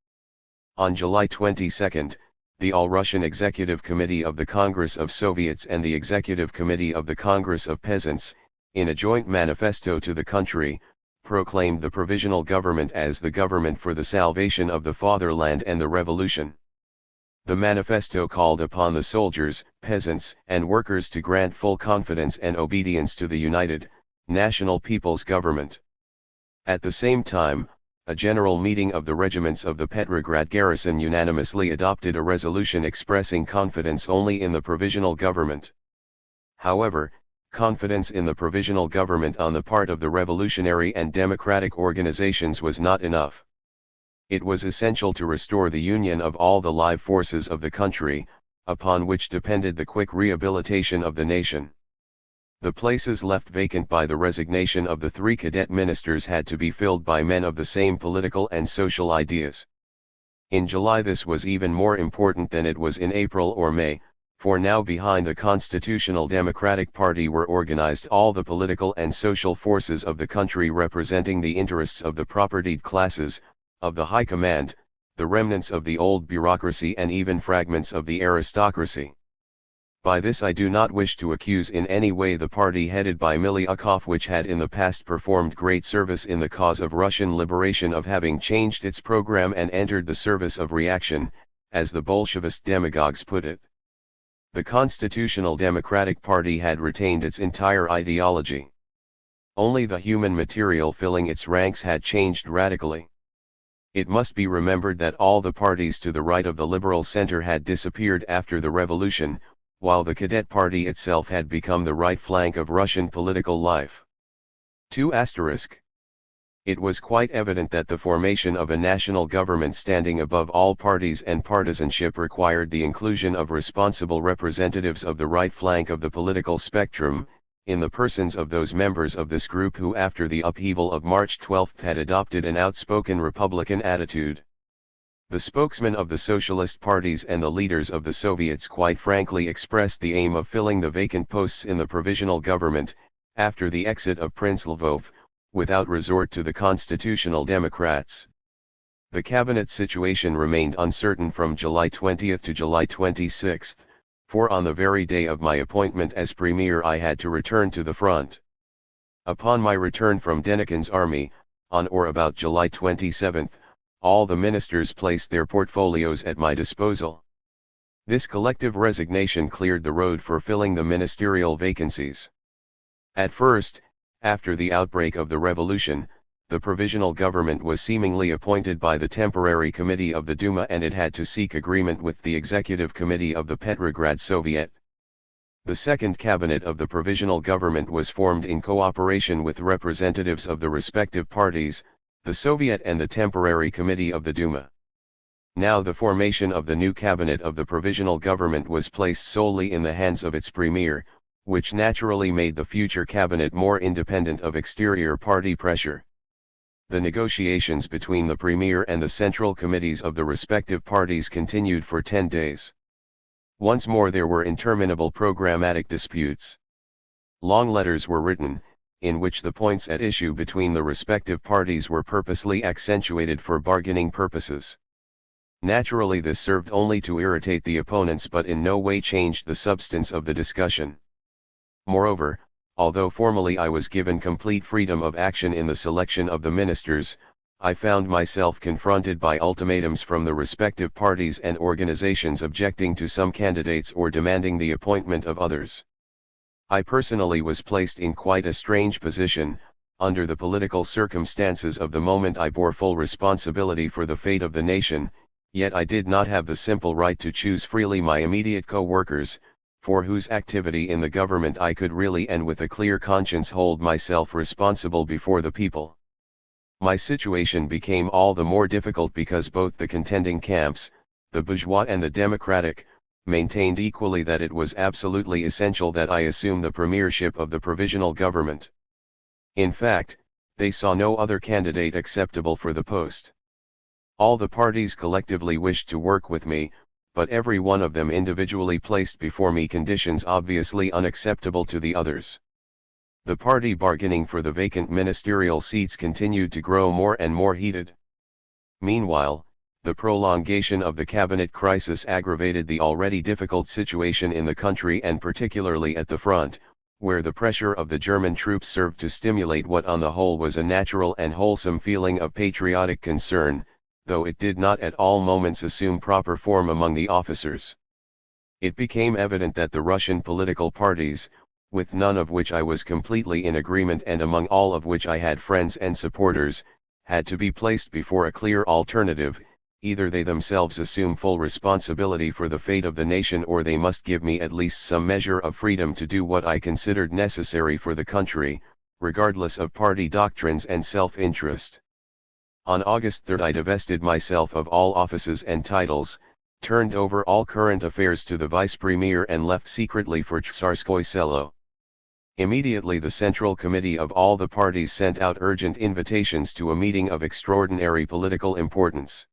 On July 22, the All-Russian Executive Committee of the Congress of Soviets and the Executive Committee of the Congress of Peasants, in a joint manifesto to the country, proclaimed the provisional government as the government for the salvation of the fatherland and the revolution. The manifesto called upon the soldiers, peasants, and workers to grant full confidence and obedience to the united, national people's government. At the same time, a general meeting of the regiments of the Petrograd garrison unanimously adopted a resolution expressing confidence only in the provisional government. However, confidence in the provisional government on the part of the revolutionary and democratic organizations was not enough. It was essential to restore the union of all the live forces of the country, upon which depended the quick rehabilitation of the nation. The places left vacant by the resignation of the 3 cadet ministers had to be filled by men of the same political and social ideas. In July this was even more important than it was in April or May, for now behind the Constitutional Democratic Party were organized all the political and social forces of the country representing the interests of the propertied classes, of the high command, the remnants of the old bureaucracy and even fragments of the aristocracy. By this I do not wish to accuse in any way the party headed by Miliukov, which had in the past performed great service in the cause of Russian liberation, of having changed its program and entered the service of reaction, as the Bolshevist demagogues put it. The Constitutional Democratic Party had retained its entire ideology. Only the human material filling its ranks had changed radically. It must be remembered that all the parties to the right of the liberal center had disappeared after the revolution, while the Cadet Party itself had become the right flank of Russian political life. 2 asterisk. It was quite evident that the formation of a national government standing above all parties and partisanship required the inclusion of responsible representatives of the right flank of the political spectrum, in the persons of those members of this group who after the upheaval of March 12 had adopted an outspoken Republican attitude. The spokesmen of the socialist parties and the leaders of the Soviets quite frankly expressed the aim of filling the vacant posts in the provisional government, after the exit of Prince Lvov, without resort to the constitutional Democrats. The cabinet situation remained uncertain from July 20 to July 26, for on the very day of my appointment as premier I had to return to the front. Upon my return from Denikin's army, on or about July 27, all the ministers placed their portfolios at my disposal. This collective resignation cleared the road for filling the ministerial vacancies. At first, after the outbreak of the revolution, the provisional government was seemingly appointed by the temporary committee of the Duma and it had to seek agreement with the executive committee of the Petrograd Soviet. The second cabinet of the provisional government was formed in cooperation with representatives of the respective parties, the Soviet and the temporary committee of the Duma. Now the formation of the new cabinet of the provisional government was placed solely in the hands of its premier, which naturally made the future cabinet more independent of exterior party pressure. The negotiations between the premier and the central committees of the respective parties continued for 10 days. Once more there were interminable programmatic disputes. Long letters were written, in which the points at issue between the respective parties were purposely accentuated for bargaining purposes. Naturally this served only to irritate the opponents but in no way changed the substance of the discussion. Moreover, although formally I was given complete freedom of action in the selection of the ministers, I found myself confronted by ultimatums from the respective parties and organizations objecting to some candidates or demanding the appointment of others. I personally was placed in quite a strange position. Under the political circumstances of the moment I bore full responsibility for the fate of the nation, yet I did not have the simple right to choose freely my immediate co-workers, for whose activity in the government I could really and with a clear conscience hold myself responsible before the people. My situation became all the more difficult because both the contending camps, the bourgeois and the democratic, maintained equally that it was absolutely essential that I assume the premiership of the provisional government. In fact, they saw no other candidate acceptable for the post. All the parties collectively wished to work with me, but every one of them individually placed before me conditions obviously unacceptable to the others. The party bargaining for the vacant ministerial seats continued to grow more and more heated. Meanwhile, the prolongation of the cabinet crisis aggravated the already difficult situation in the country and particularly at the front, where the pressure of the German troops served to stimulate what on the whole was a natural and wholesome feeling of patriotic concern, though it did not at all moments assume proper form among the officers. It became evident that the Russian political parties, with none of which I was completely in agreement and among all of which I had friends and supporters, had to be placed before a clear alternative: either they themselves assume full responsibility for the fate of the nation or they must give me at least some measure of freedom to do what I considered necessary for the country, regardless of party doctrines and self-interest. On August 3 I divested myself of all offices and titles, turned over all current affairs to the vice premier and left secretly for Tsarskoye Selo. Immediately the Central Committee of all the parties sent out urgent invitations to a meeting of extraordinary political importance.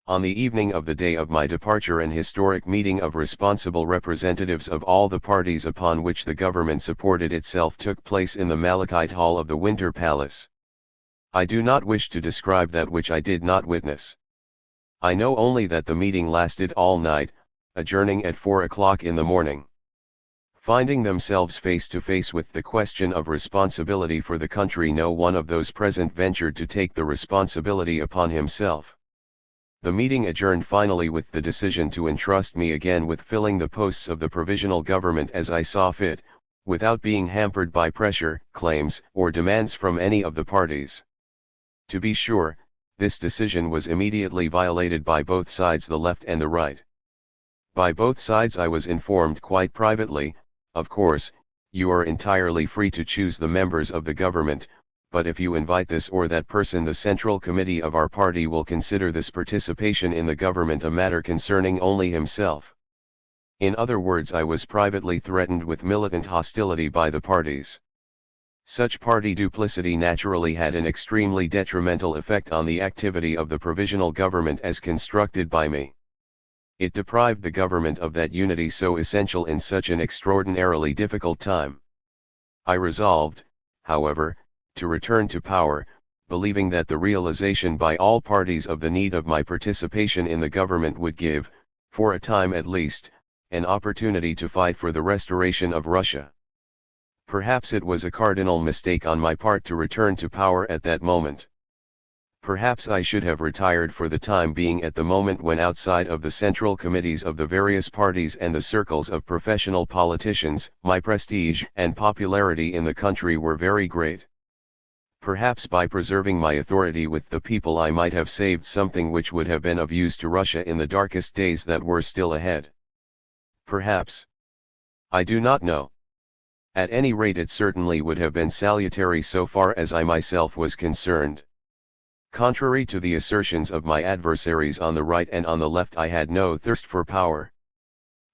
On the evening of the day of my departure an historic meeting of responsible representatives of all the parties upon which the government supported itself took place in the Malachite Hall of the Winter Palace. I do not wish to describe that which I did not witness. I know only that the meeting lasted all night, adjourning at 4 o'clock in the morning. Finding themselves face to face with the question of responsibility for the country, no one of those present ventured to take the responsibility upon himself. The meeting adjourned finally with the decision to entrust me again with filling the posts of the provisional government as I saw fit, without being hampered by pressure, claims, or demands from any of the parties. To be sure, this decision was immediately violated by both sides, the left and the right. By both sides I was informed quite privately: of course, you are entirely free to choose the members of the government, but if you invite this or that person, the Central Committee of our party will consider this participation in the government a matter concerning only himself. In other words, I was privately threatened with militant hostility by the parties. Such party duplicity naturally had an extremely detrimental effect on the activity of the provisional government as constructed by me. It deprived the government of that unity so essential in such an extraordinarily difficult time. I resolved, however, to return to power, believing that the realization by all parties of the need of my participation in the government would give, for a time at least, an opportunity to fight for the restoration of Russia. Perhaps it was a cardinal mistake on my part to return to power at that moment. Perhaps I should have retired for the time being at the moment when outside of the central committees of the various parties and the circles of professional politicians, my prestige and popularity in the country were very great. Perhaps by preserving my authority with the people I might have saved something which would have been of use to Russia in the darkest days that were still ahead. Perhaps. I do not know. At any rate, it certainly would have been salutary so far as I myself was concerned. Contrary to the assertions of my adversaries on the right and on the left, I had no thirst for power.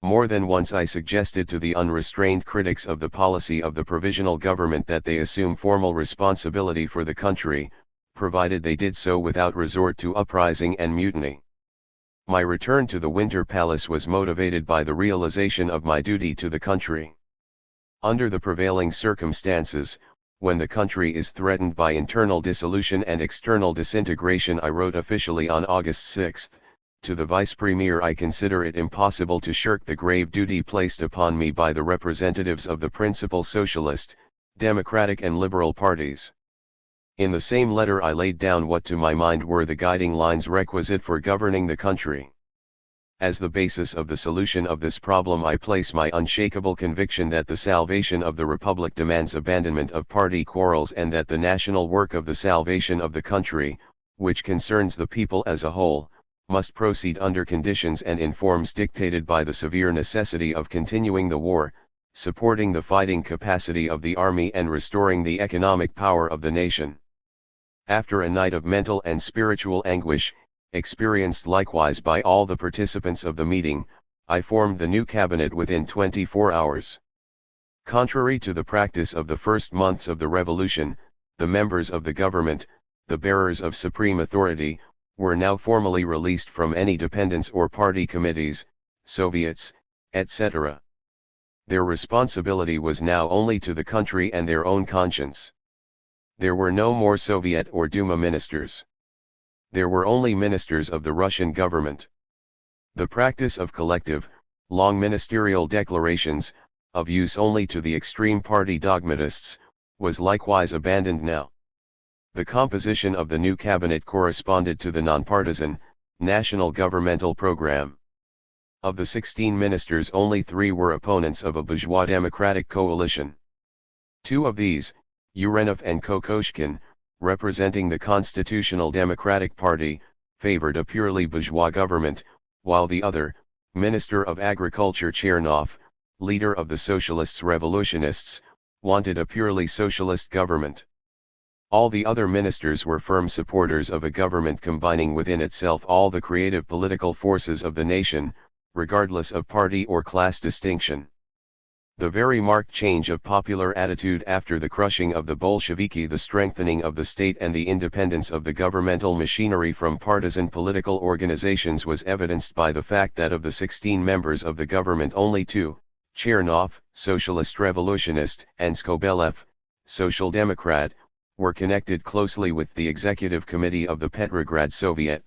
More than once I suggested to the unrestrained critics of the policy of the provisional government that they assume formal responsibility for the country, provided they did so without resort to uprising and mutiny. My return to the Winter Palace was motivated by the realization of my duty to the country. Under the prevailing circumstances, when the country is threatened by internal dissolution and external disintegration, I wrote officially on August 6, to the Vice Premier, I consider it impossible to shirk the grave duty placed upon me by the representatives of the principal Socialist, Democratic and Liberal parties. In the same letter I laid down what to my mind were the guiding lines requisite for governing the country. As the basis of the solution of this problem, I place my unshakable conviction that the salvation of the Republic demands abandonment of party quarrels, and that the national work of the salvation of the country, which concerns the people as a whole, must proceed under conditions and in forms dictated by the severe necessity of continuing the war, supporting the fighting capacity of the army, and restoring the economic power of the nation. After a night of mental and spiritual anguish, experienced likewise by all the participants of the meeting, I formed the new cabinet within 24 hours. Contrary to the practice of the first months of the revolution, the members of the government, the bearers of supreme authority, were now formally released from any dependence or party committees, Soviets, etc. Their responsibility was now only to the country and their own conscience. There were no more Soviet or Duma ministers. There were only ministers of the Russian government. The practice of collective, long ministerial declarations, of use only to the extreme party dogmatists, was likewise abandoned now. The composition of the new cabinet corresponded to the nonpartisan, national governmental program. Of the 16 ministers, only 3 were opponents of a bourgeois democratic coalition. 2 of these, Urenov and Kokoshkin, representing the Constitutional Democratic Party, favored a purely bourgeois government, while the other, Minister of Agriculture Chernov, leader of the Socialists Revolutionists, wanted a purely socialist government. All the other ministers were firm supporters of a government combining within itself all the creative political forces of the nation, regardless of party or class distinction. The very marked change of popular attitude after the crushing of the Bolsheviki, the strengthening of the state and the independence of the governmental machinery from partisan political organizations, was evidenced by the fact that of the 16 members of the government, only 2, Chernov, Socialist Revolutionist, and Skobelev, Social Democrat, were connected closely with the Executive Committee of the Petrograd Soviet.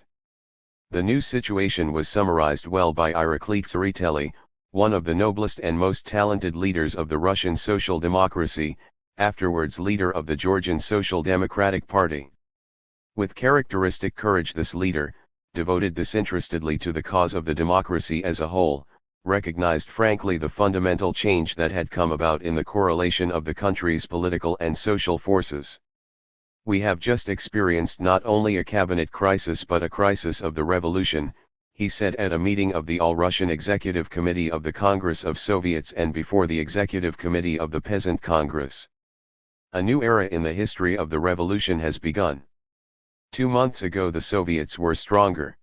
The new situation was summarized well by Irakli Tsereteli, one of the noblest and most talented leaders of the Russian social democracy, afterwards leader of the Georgian Social Democratic Party. With characteristic courage, this leader, devoted disinterestedly to the cause of the democracy as a whole, recognized frankly the fundamental change that had come about in the correlation of the country's political and social forces. We have just experienced not only a cabinet crisis but a crisis of the revolution, he said at a meeting of the All-Russian Executive Committee of the Congress of Soviets and before the Executive Committee of the Peasant Congress. A new era in the history of the revolution has begun. 2 months ago the Soviets were stronger.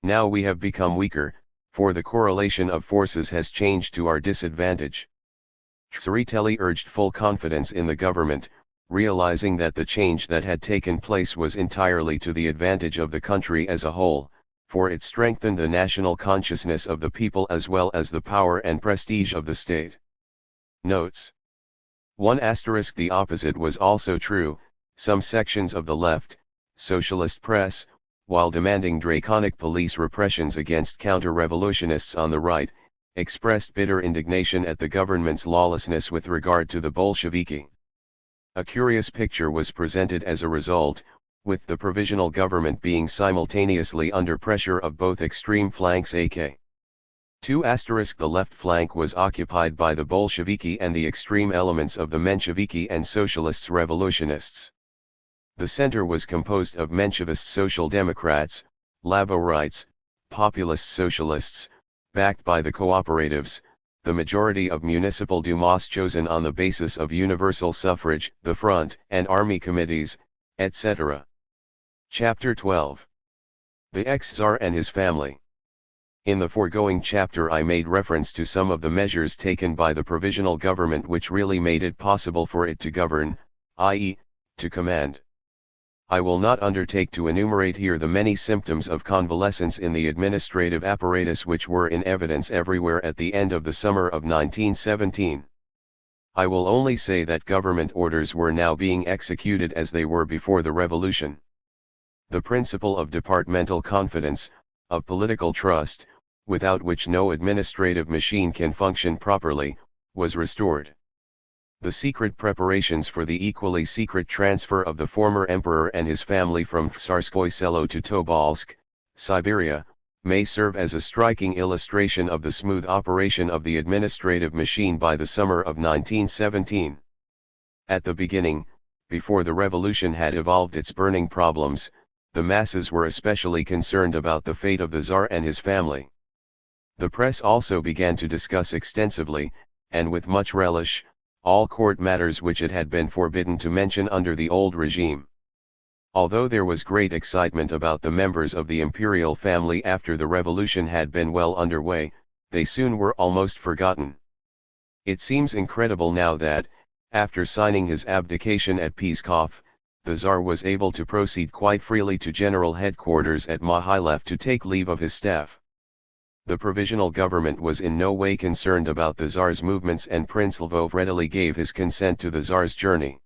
Now we have become weaker, for the correlation of forces has changed to our disadvantage. Tsereteli urged full confidence in the government, realizing that the change that had taken place was entirely to the advantage of the country as a whole, for it strengthened the national consciousness of the people as well as the power and prestige of the state. Notes 1 * The opposite was also true. Some sections of the left, socialist press, while demanding draconic police repressions against counter-revolutionists on the right, expressed bitter indignation at the government's lawlessness with regard to the Bolsheviki. A curious picture was presented as a result, with the provisional government being simultaneously under pressure of both extreme flanks. AK 2 * The left flank was occupied by the Bolsheviki and the extreme elements of the Mensheviki and Socialists revolutionists. The center was composed of Menshevist Social Democrats, Lavorites, populist socialists, backed by the cooperatives, the majority of municipal dumas chosen on the basis of universal suffrage, the front and army committees, etc. Chapter 12. The ex-Tsar and his family. In the foregoing chapter I made reference to some of the measures taken by the provisional government which really made it possible for it to govern, i.e., to command. I will not undertake to enumerate here the many symptoms of convalescence in the administrative apparatus which were in evidence everywhere at the end of the summer of 1917. I will only say that government orders were now being executed as they were before the revolution. The principle of departmental confidence, of political trust, without which no administrative machine can function properly, was restored. The secret preparations for the equally secret transfer of the former emperor and his family from Tsarskoye Selo to Tobolsk, Siberia, may serve as a striking illustration of the smooth operation of the administrative machine by the summer of 1917. At the beginning, before the revolution had evolved its burning problems, the masses were especially concerned about the fate of the Tsar and his family. The press also began to discuss extensively, and with much relish, all court matters which it had been forbidden to mention under the old regime. Although there was great excitement about the members of the imperial family after the revolution had been well underway, they soon were almost forgotten. It seems incredible now that, after signing his abdication at Pskov, the Tsar was able to proceed quite freely to general headquarters at Mohylev to take leave of his staff. The provisional government was in no way concerned about the Tsar's movements, and Prince Lvov readily gave his consent to the Tsar's journey.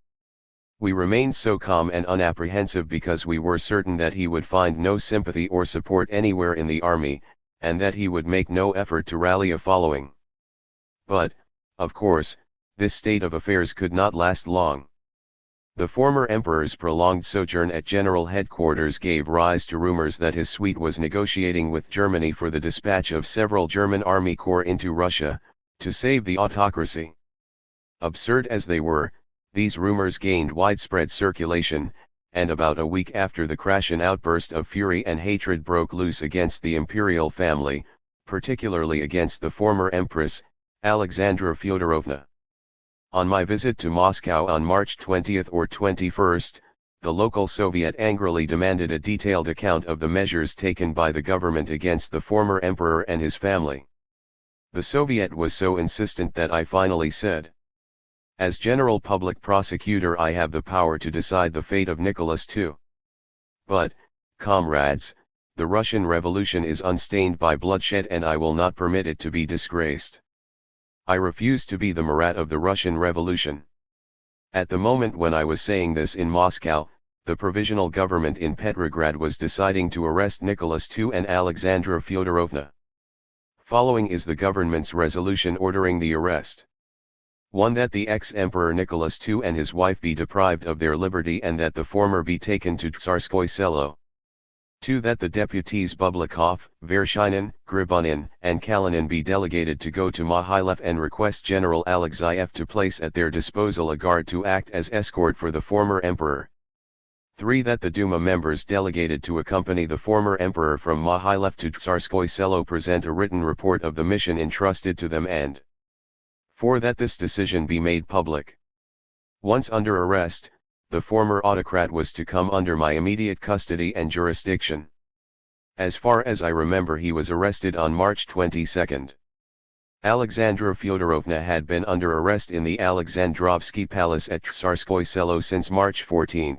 We remained so calm and unapprehensive because we were certain that he would find no sympathy or support anywhere in the army, and that he would make no effort to rally a following. But, of course, this state of affairs could not last long. The former emperor's prolonged sojourn at general headquarters gave rise to rumors that his suite was negotiating with Germany for the dispatch of several German army corps into Russia, to save the autocracy. Absurd as they were, these rumors gained widespread circulation, and about a week after the crash an outburst of fury and hatred broke loose against the imperial family, particularly against the former empress, Alexandra Fyodorovna. On my visit to Moscow on March 20 or 21, the local Soviet angrily demanded a detailed account of the measures taken by the government against the former emperor and his family. The Soviet was so insistent that I finally said, "As General Public Prosecutor I have the power to decide the fate of Nicholas II. But, comrades, the Russian Revolution is unstained by bloodshed and I will not permit it to be disgraced. I refuse to be the Marat of the Russian Revolution." At the moment when I was saying this in Moscow, the provisional government in Petrograd was deciding to arrest Nicholas II and Alexandra Fyodorovna. Following is the government's resolution ordering the arrest. 1. That the ex-emperor Nicholas II and his wife be deprived of their liberty and that the former be taken to Tsarskoye Selo. 2. That the deputies Bublikov, Vershinin, Gribunin, and Kalinin be delegated to go to Mohylev and request General Alexeyev to place at their disposal a guard to act as escort for the former emperor. 3. That the Duma members delegated to accompany the former emperor from Mohylev to Tsarskoye Selo present a written report of the mission entrusted to them, and 4. That this decision be made public. Once under arrest, the former autocrat was to come under my immediate custody and jurisdiction. As far as I remember, he was arrested on March 22. Alexandra Fyodorovna had been under arrest in the Alexandrovsky Palace at Tsarskoye Selo since March 14.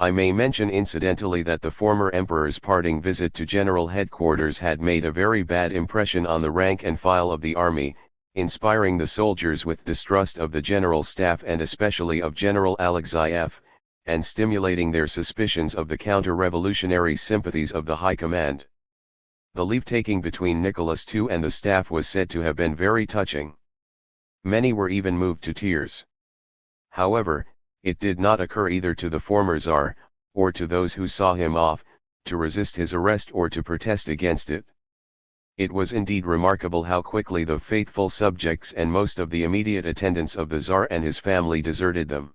I may mention incidentally that the former emperor's parting visit to general headquarters had made a very bad impression on the rank and file of the army, inspiring the soldiers with distrust of the general staff and especially of General Alexeyev, and stimulating their suspicions of the counter-revolutionary sympathies of the high command. The leave-taking between Nicholas II and the staff was said to have been very touching. Many were even moved to tears. However, it did not occur either to the former Tsar, or to those who saw him off, to resist his arrest or to protest against it. It was indeed remarkable how quickly the faithful subjects and most of the immediate attendants of the Tsar and his family deserted them.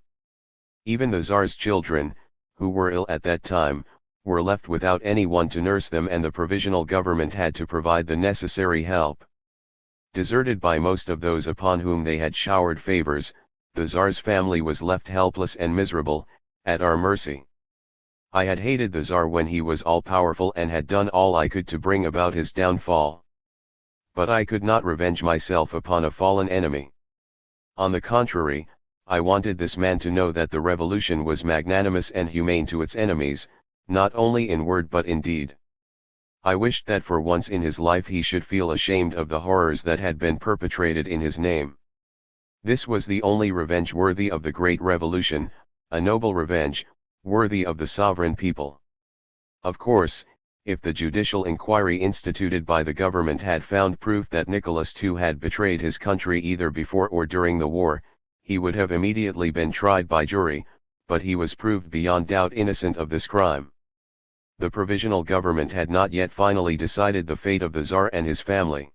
Even the Tsar's children, who were ill at that time, were left without anyone to nurse them, and the provisional government had to provide the necessary help. Deserted by most of those upon whom they had showered favors, the Tsar's family was left helpless and miserable, at our mercy. I had hated the Tsar when he was all-powerful and had done all I could to bring about his downfall. But I could not revenge myself upon a fallen enemy. On the contrary, I wanted this man to know that the revolution was magnanimous and humane to its enemies, not only in word but in deed. I wished that for once in his life he should feel ashamed of the horrors that had been perpetrated in his name. This was the only revenge worthy of the great revolution, a noble revenge, worthy of the sovereign people. Of course, if the judicial inquiry instituted by the government had found proof that Nicholas II had betrayed his country either before or during the war, he would have immediately been tried by jury, but he was proved beyond doubt innocent of this crime. The provisional government had not yet finally decided the fate of the Tsar and his family.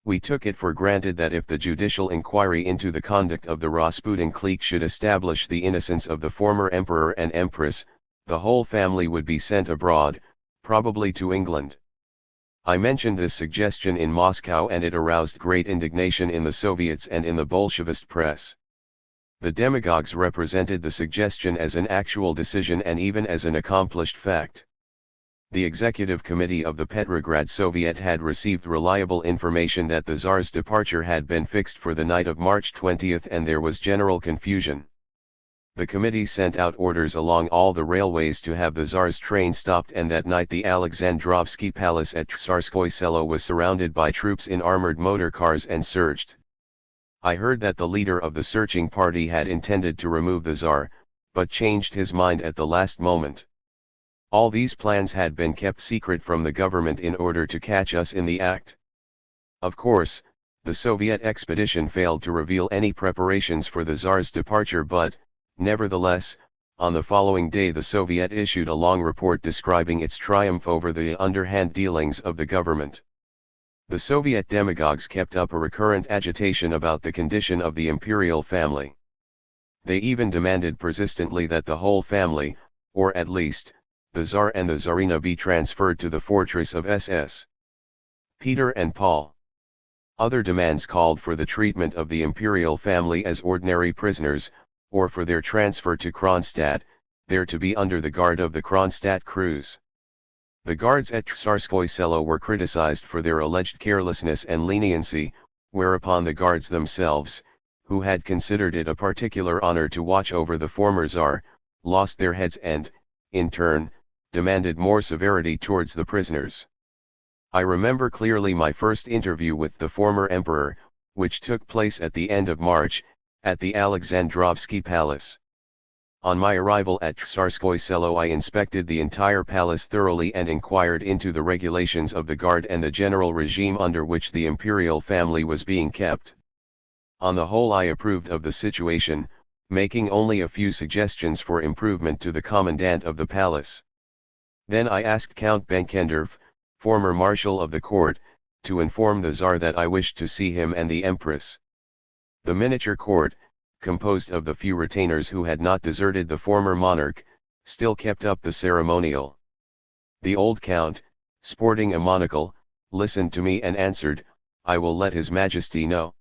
We took it for granted that if the judicial inquiry into the conduct of the Rasputin clique should establish the innocence of the former emperor and empress, the whole family would be sent abroad, probably to England. I mentioned this suggestion in Moscow and it aroused great indignation in the Soviets and in the Bolshevist press. The demagogues represented the suggestion as an actual decision and even as an accomplished fact. The executive committee of the Petrograd Soviet had received reliable information that the Tsar's departure had been fixed for the night of March 20, and there was general confusion. The committee sent out orders along all the railways to have the Tsar's train stopped, and that night the Alexandrovsky Palace at Tsarskoye Selo was surrounded by troops in armored motor cars and searched. I heard that the leader of the searching party had intended to remove the Tsar, but changed his mind at the last moment. All these plans had been kept secret from the government in order to catch us in the act. Of course, the Soviet expedition failed to reveal any preparations for the Tsar's departure, but, nevertheless, on the following day the Soviet issued a long report describing its triumph over the underhand dealings of the government. The Soviet demagogues kept up a recurrent agitation about the condition of the imperial family. They even demanded persistently that the whole family, or at least, the Tsar and the Tsarina, be transferred to the fortress of SS. Peter and Paul. Other demands called for the treatment of the imperial family as ordinary prisoners, or for their transfer to Kronstadt, there to be under the guard of the Kronstadt crews. The guards at Tsarskoye Selo were criticized for their alleged carelessness and leniency, whereupon the guards themselves, who had considered it a particular honor to watch over the former Tsar, lost their heads and, in turn, demanded more severity towards the prisoners. I remember clearly my first interview with the former emperor, which took place at the end of March, at the Alexandrovsky Palace. On my arrival at Tsarskoye Selo I inspected the entire palace thoroughly and inquired into the regulations of the guard and the general regime under which the imperial family was being kept. On the whole I approved of the situation, making only a few suggestions for improvement to the commandant of the palace. Then I asked Count Benkendorf, former marshal of the court, to inform the Tsar that I wished to see him and the empress. The miniature court, composed of the few retainers who had not deserted the former monarch, still kept up the ceremonial. The old count, sporting a monocle, listened to me and answered, "I will let His Majesty know."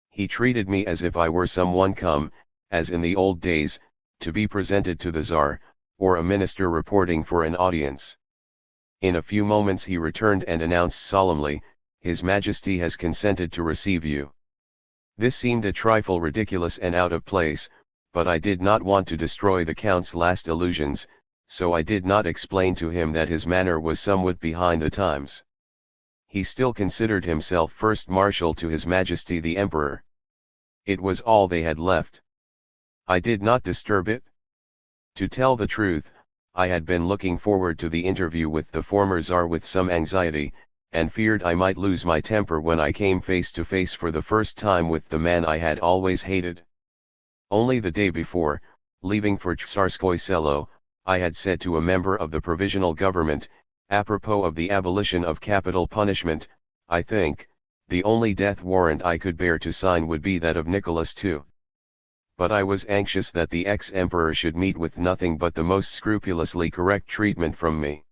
He treated me as if I were someone come, as in the old days, to be presented to the Tsar, or a minister reporting for an audience. In a few moments he returned and announced solemnly, "His Majesty has consented to receive you." This seemed a trifle ridiculous and out of place, but I did not want to destroy the Count's last illusions, so I did not explain to him that his manner was somewhat behind the times. He still considered himself First Marshal to His Majesty the Emperor. It was all they had left. I did not disturb it. To tell the truth, I had been looking forward to the interview with the former Tsar with some anxiety, and feared I might lose my temper when I came face to face for the first time with the man I had always hated. Only the day before, leaving for Tsarskoye Selo, I had said to a member of the provisional government, apropos of the abolition of capital punishment, "I think, the only death warrant I could bear to sign would be that of Nicholas II." But I was anxious that the ex-emperor should meet with nothing but the most scrupulously correct treatment from me.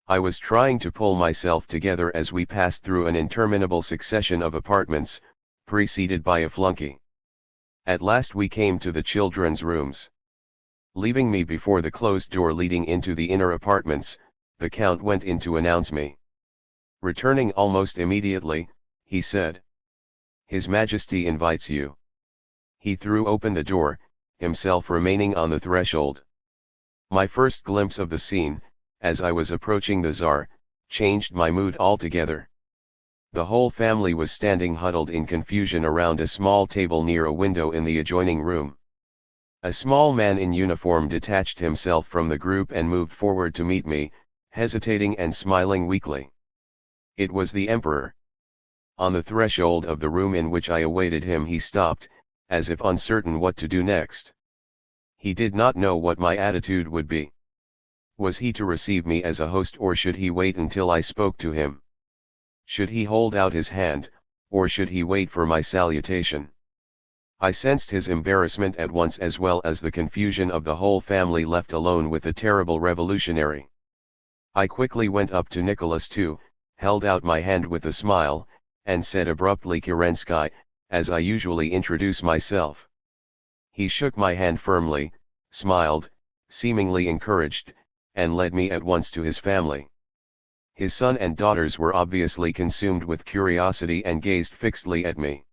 I was trying to pull myself together as we passed through an interminable succession of apartments, preceded by a flunky. At last we came to the children's rooms. Leaving me before the closed door leading into the inner apartments, the Count went in to announce me. Returning almost immediately, he said, "His Majesty invites you." He threw open the door, himself remaining on the threshold. My first glimpse of the scene, as I was approaching the Tsar, changed my mood altogether. The whole family was standing huddled in confusion around a small table near a window in the adjoining room. A small man in uniform detached himself from the group and moved forward to meet me, hesitating and smiling weakly. It was the Emperor. On the threshold of the room in which I awaited him he stopped, as if uncertain what to do next. He did not know what my attitude would be. Was he to receive me as a host, or should he wait until I spoke to him? Should he hold out his hand, or should he wait for my salutation? I sensed his embarrassment at once, as well as the confusion of the whole family left alone with the terrible revolutionary. I quickly went up to Nicholas II, held out my hand with a smile, and said abruptly, "Kerensky," as I usually introduce myself. He shook my hand firmly, smiled, seemingly encouraged, and led me at once to his family. His son and daughters were obviously consumed with curiosity and gazed fixedly at me.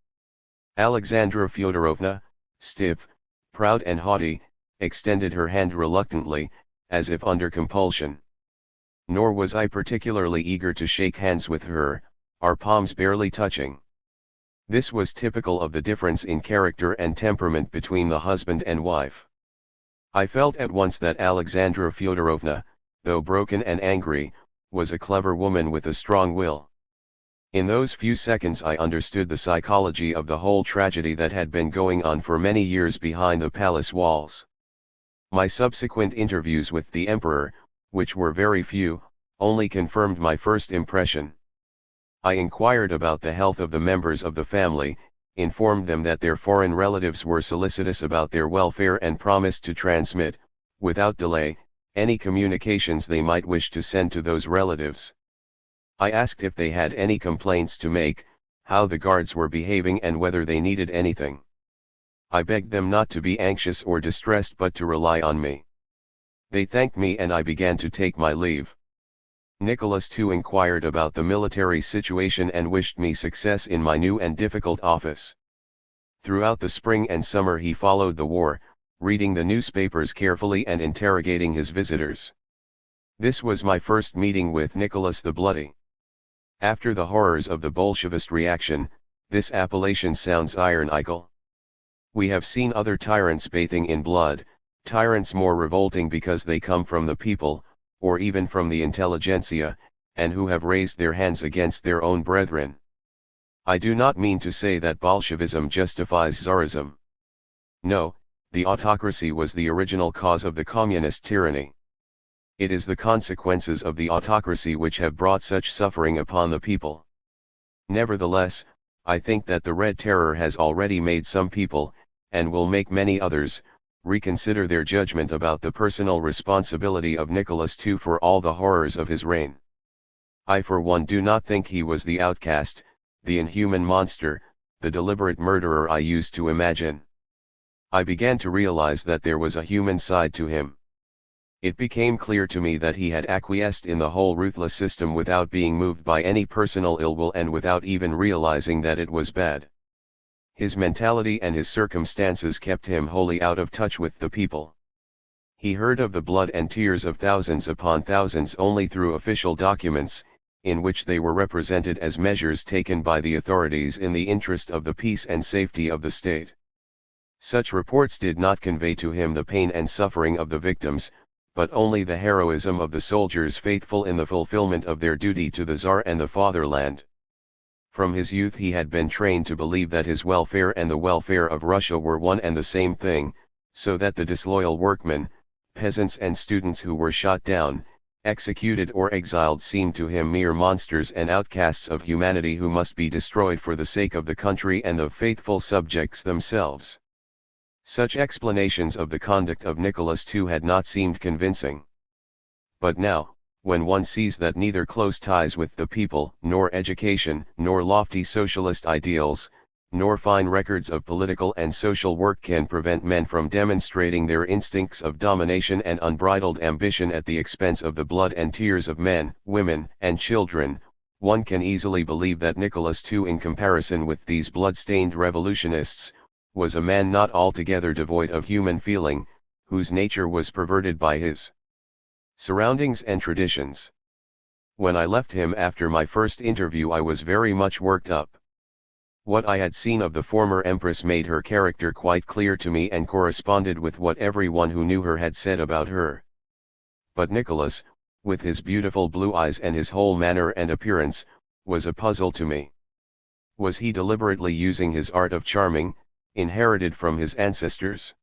Alexandra Fyodorovna, stiff, proud and haughty, extended her hand reluctantly, as if under compulsion. Nor was I particularly eager to shake hands with her, our palms barely touching. This was typical of the difference in character and temperament between the husband and wife. I felt at once that Alexandra Fyodorovna, though broken and angry, was a clever woman with a strong will. In those few seconds I understood the psychology of the whole tragedy that had been going on for many years behind the palace walls. My subsequent interviews with the Emperor, which were very few, only confirmed my first impression. I inquired about the health of the members of the family, informed them that their foreign relatives were solicitous about their welfare and promised to transmit, without delay, any communications they might wish to send to those relatives. I asked if they had any complaints to make, how the guards were behaving and whether they needed anything. I begged them not to be anxious or distressed but to rely on me. They thanked me and I began to take my leave. Nicholas II inquired about the military situation and wished me success in my new and difficult office. Throughout the spring and summer he followed the war, reading the newspapers carefully and interrogating his visitors. This was my first meeting with Nicholas the Bloody. After the horrors of the Bolshevist reaction, this appellation sounds ironical. We have seen other tyrants bathing in blood, tyrants more revolting because they come from the people, or even from the intelligentsia, and who have raised their hands against their own brethren. I do not mean to say that Bolshevism justifies Tsarism. No, the autocracy was the original cause of the communist tyranny. It is the consequences of the autocracy which have brought such suffering upon the people. Nevertheless, I think that the Red Terror has already made some people, and will make many others, reconsider their judgment about the personal responsibility of Nicholas II for all the horrors of his reign. I for one do not think he was the outcast, the inhuman monster, the deliberate murderer I used to imagine. I began to realize that there was a human side to him. It became clear to me that he had acquiesced in the whole ruthless system without being moved by any personal ill will and without even realizing that it was bad. His mentality and his circumstances kept him wholly out of touch with the people. He heard of the blood and tears of thousands upon thousands only through official documents, in which they were represented as measures taken by the authorities in the interest of the peace and safety of the state. Such reports did not convey to him the pain and suffering of the victims, but only the heroism of the soldiers faithful in the fulfillment of their duty to the Tsar and the fatherland. From his youth he had been trained to believe that his welfare and the welfare of Russia were one and the same thing, so that the disloyal workmen, peasants and students who were shot down, executed or exiled seemed to him mere monsters and outcasts of humanity who must be destroyed for the sake of the country and the faithful subjects themselves. Such explanations of the conduct of Nicholas II had not seemed convincing. But now, when one sees that neither close ties with the people, nor education, nor lofty socialist ideals, nor fine records of political and social work can prevent men from demonstrating their instincts of domination and unbridled ambition at the expense of the blood and tears of men, women, and children, one can easily believe that Nicholas II, in comparison with these blood-stained revolutionists, was a man not altogether devoid of human feeling, whose nature was perverted by his surroundings and traditions. When I left him after my first interview I was very much worked up. What I had seen of the former empress made her character quite clear to me and corresponded with what everyone who knew her had said about her. But Nicholas, with his beautiful blue eyes and his whole manner and appearance, was a puzzle to me. Was he deliberately using his art of charming, inherited from his ancestors?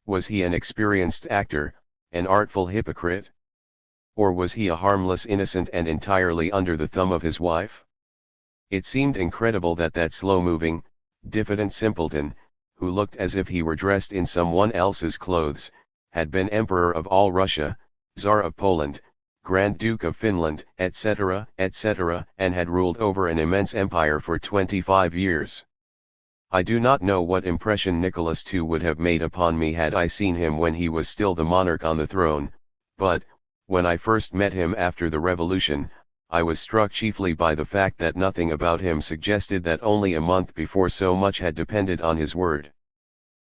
Was he an experienced actor, an artful hypocrite? Or was he a harmless innocent and entirely under the thumb of his wife? It seemed incredible that that slow-moving, diffident simpleton, who looked as if he were dressed in someone else's clothes, had been Emperor of all Russia, Tsar of Poland, Grand Duke of Finland, etc., etc., and had ruled over an immense empire for 25 years. I do not know what impression Nicholas II would have made upon me had I seen him when he was still the monarch on the throne, but, when I first met him after the revolution, I was struck chiefly by the fact that nothing about him suggested that only a month before so much had depended on his word.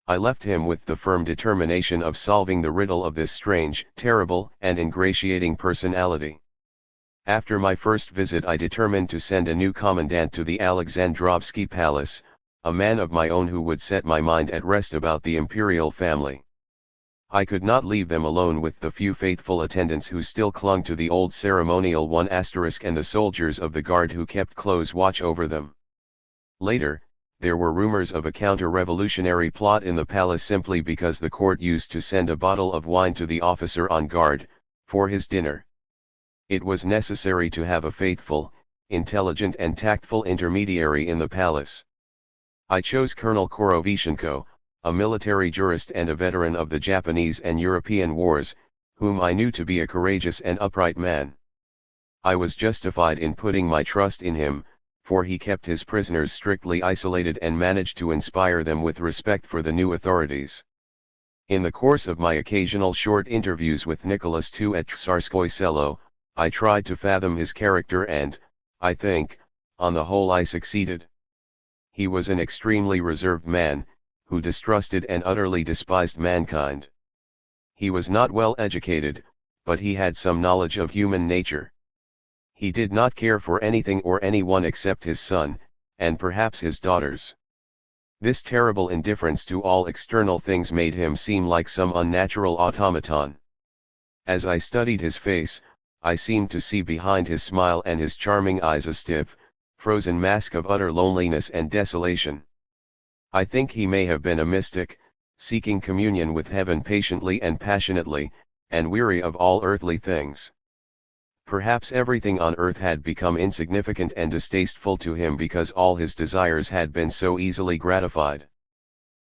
I left him with the firm determination of solving the riddle of this strange, terrible, and ingratiating personality. After my first visit I determined to send a new commandant to the Alexandrovsky Palace, a man of my own who would set my mind at rest about the imperial family. I could not leave them alone with the few faithful attendants who still clung to the old ceremonial ** and the soldiers of the guard who kept close watch over them. Later, there were rumors of a counter-revolutionary plot in the palace simply because the court used to send a bottle of wine to the officer on guard, for his dinner. It was necessary to have a faithful, intelligent and tactful intermediary in the palace. I chose Colonel Korovichenko, a military jurist and a veteran of the Japanese and European wars, whom I knew to be a courageous and upright man. I was justified in putting my trust in him, for he kept his prisoners strictly isolated and managed to inspire them with respect for the new authorities. In the course of my occasional short interviews with Nicholas II at Tsarskoye Selo, I tried to fathom his character and, I think, on the whole I succeeded. He was an extremely reserved man, who distrusted and utterly despised mankind. He was not well educated, but he had some knowledge of human nature. He did not care for anything or anyone except his son, and perhaps his daughters. This terrible indifference to all external things made him seem like some unnatural automaton. As I studied his face, I seemed to see behind his smile and his charming eyes a stiff, frozen mask of utter loneliness and desolation. I think he may have been a mystic, seeking communion with heaven patiently and passionately, and weary of all earthly things. Perhaps everything on earth had become insignificant and distasteful to him because all his desires had been so easily gratified.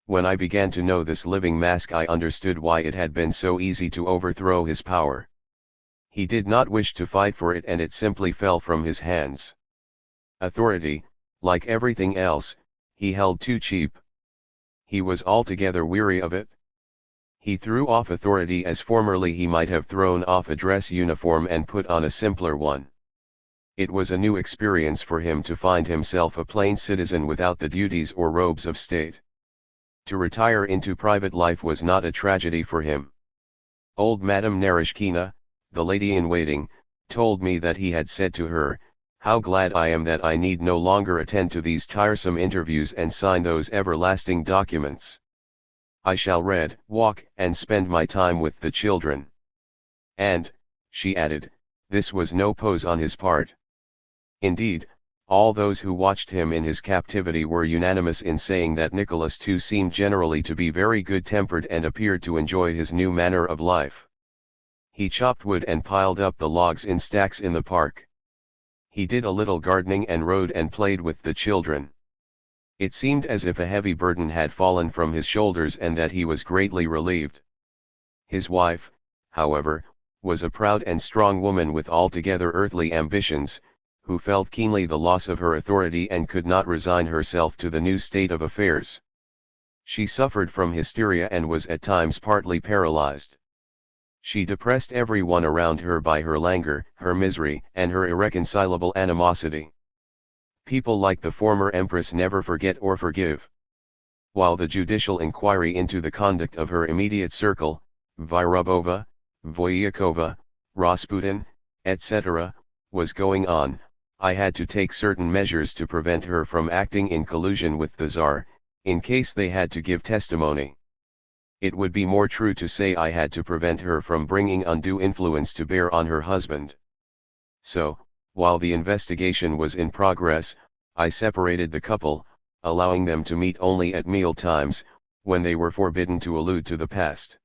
When I began to know this living mask I understood why it had been so easy to overthrow his power. He did not wish to fight for it and it simply fell from his hands. Authority, like everything else, he held too cheap. He was altogether weary of it. He threw off authority as formerly he might have thrown off a dress uniform and put on a simpler one. It was a new experience for him to find himself a plain citizen without the duties or robes of state. To retire into private life was not a tragedy for him. Old Madame Narishkina, the lady-in-waiting, told me that he had said to her, "How glad I am that I need no longer attend to these tiresome interviews and sign those everlasting documents. I shall read, walk, and spend my time with the children." And, she added, this was no pose on his part. Indeed, all those who watched him in his captivity were unanimous in saying that Nicholas II seemed generally to be very good-tempered and appeared to enjoy his new manner of life. He chopped wood and piled up the logs in stacks in the park. He did a little gardening and rode and played with the children. It seemed as if a heavy burden had fallen from his shoulders and that he was greatly relieved. His wife, however, was a proud and strong woman with altogether earthly ambitions, who felt keenly the loss of her authority and could not resign herself to the new state of affairs. She suffered from hysteria and was at times partly paralyzed. She depressed everyone around her by her languor, her misery, and her irreconcilable animosity. People like the former empress never forget or forgive. While the judicial inquiry into the conduct of her immediate circle, Vyrubova, Voyakova, Rasputin, etc., was going on, I had to take certain measures to prevent her from acting in collusion with the Tsar, in case they had to give testimony. It would be more true to say I had to prevent her from bringing undue influence to bear on her husband. So, while the investigation was in progress, I separated the couple, allowing them to meet only at meal times, when they were forbidden to allude to the past.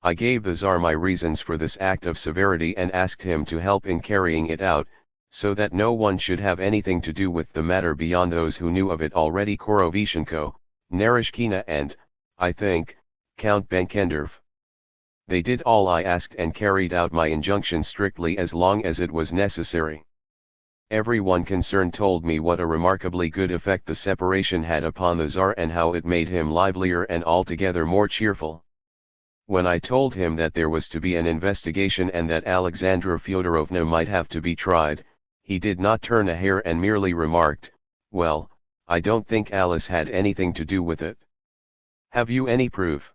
I gave the Tsar my reasons for this act of severity and asked him to help in carrying it out, so that no one should have anything to do with the matter beyond those who knew of it already: Korovichenko, Narishkina and, I think, Count Benkendorf. They did all I asked and carried out my injunction strictly as long as it was necessary. Everyone concerned told me what a remarkably good effect the separation had upon the Tsar and how it made him livelier and altogether more cheerful. When I told him that there was to be an investigation and that Alexandra Fyodorovna might have to be tried, he did not turn a hair and merely remarked, "Well, I don't think Alice had anything to do with it. Have you any proof?"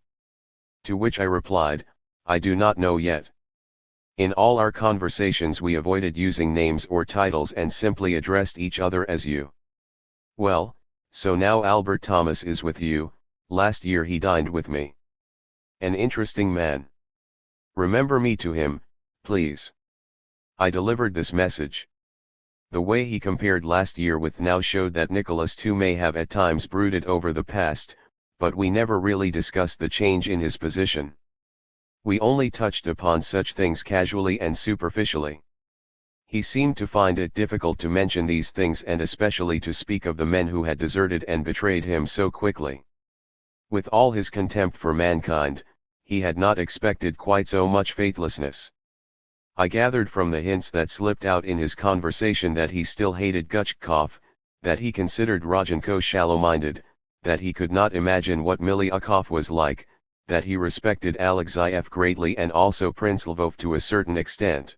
To which I replied, "I do not know yet." In all our conversations we avoided using names or titles and simply addressed each other as you. "Well, so now Albert Thomas is with you. Last year he dined with me. An interesting man. Remember me to him, please." I delivered this message. The way he compared last year with now showed that Nicholas II may have at times brooded over the past, but we never really discussed the change in his position. We only touched upon such things casually and superficially. He seemed to find it difficult to mention these things and especially to speak of the men who had deserted and betrayed him so quickly. With all his contempt for mankind, he had not expected quite so much faithlessness. I gathered from the hints that slipped out in his conversation that he still hated Gutchkov, that he considered Rodchenko shallow-minded, that he could not imagine what Miliukov was like, that he respected Alexeyev greatly and also Prince Lvov to a certain extent.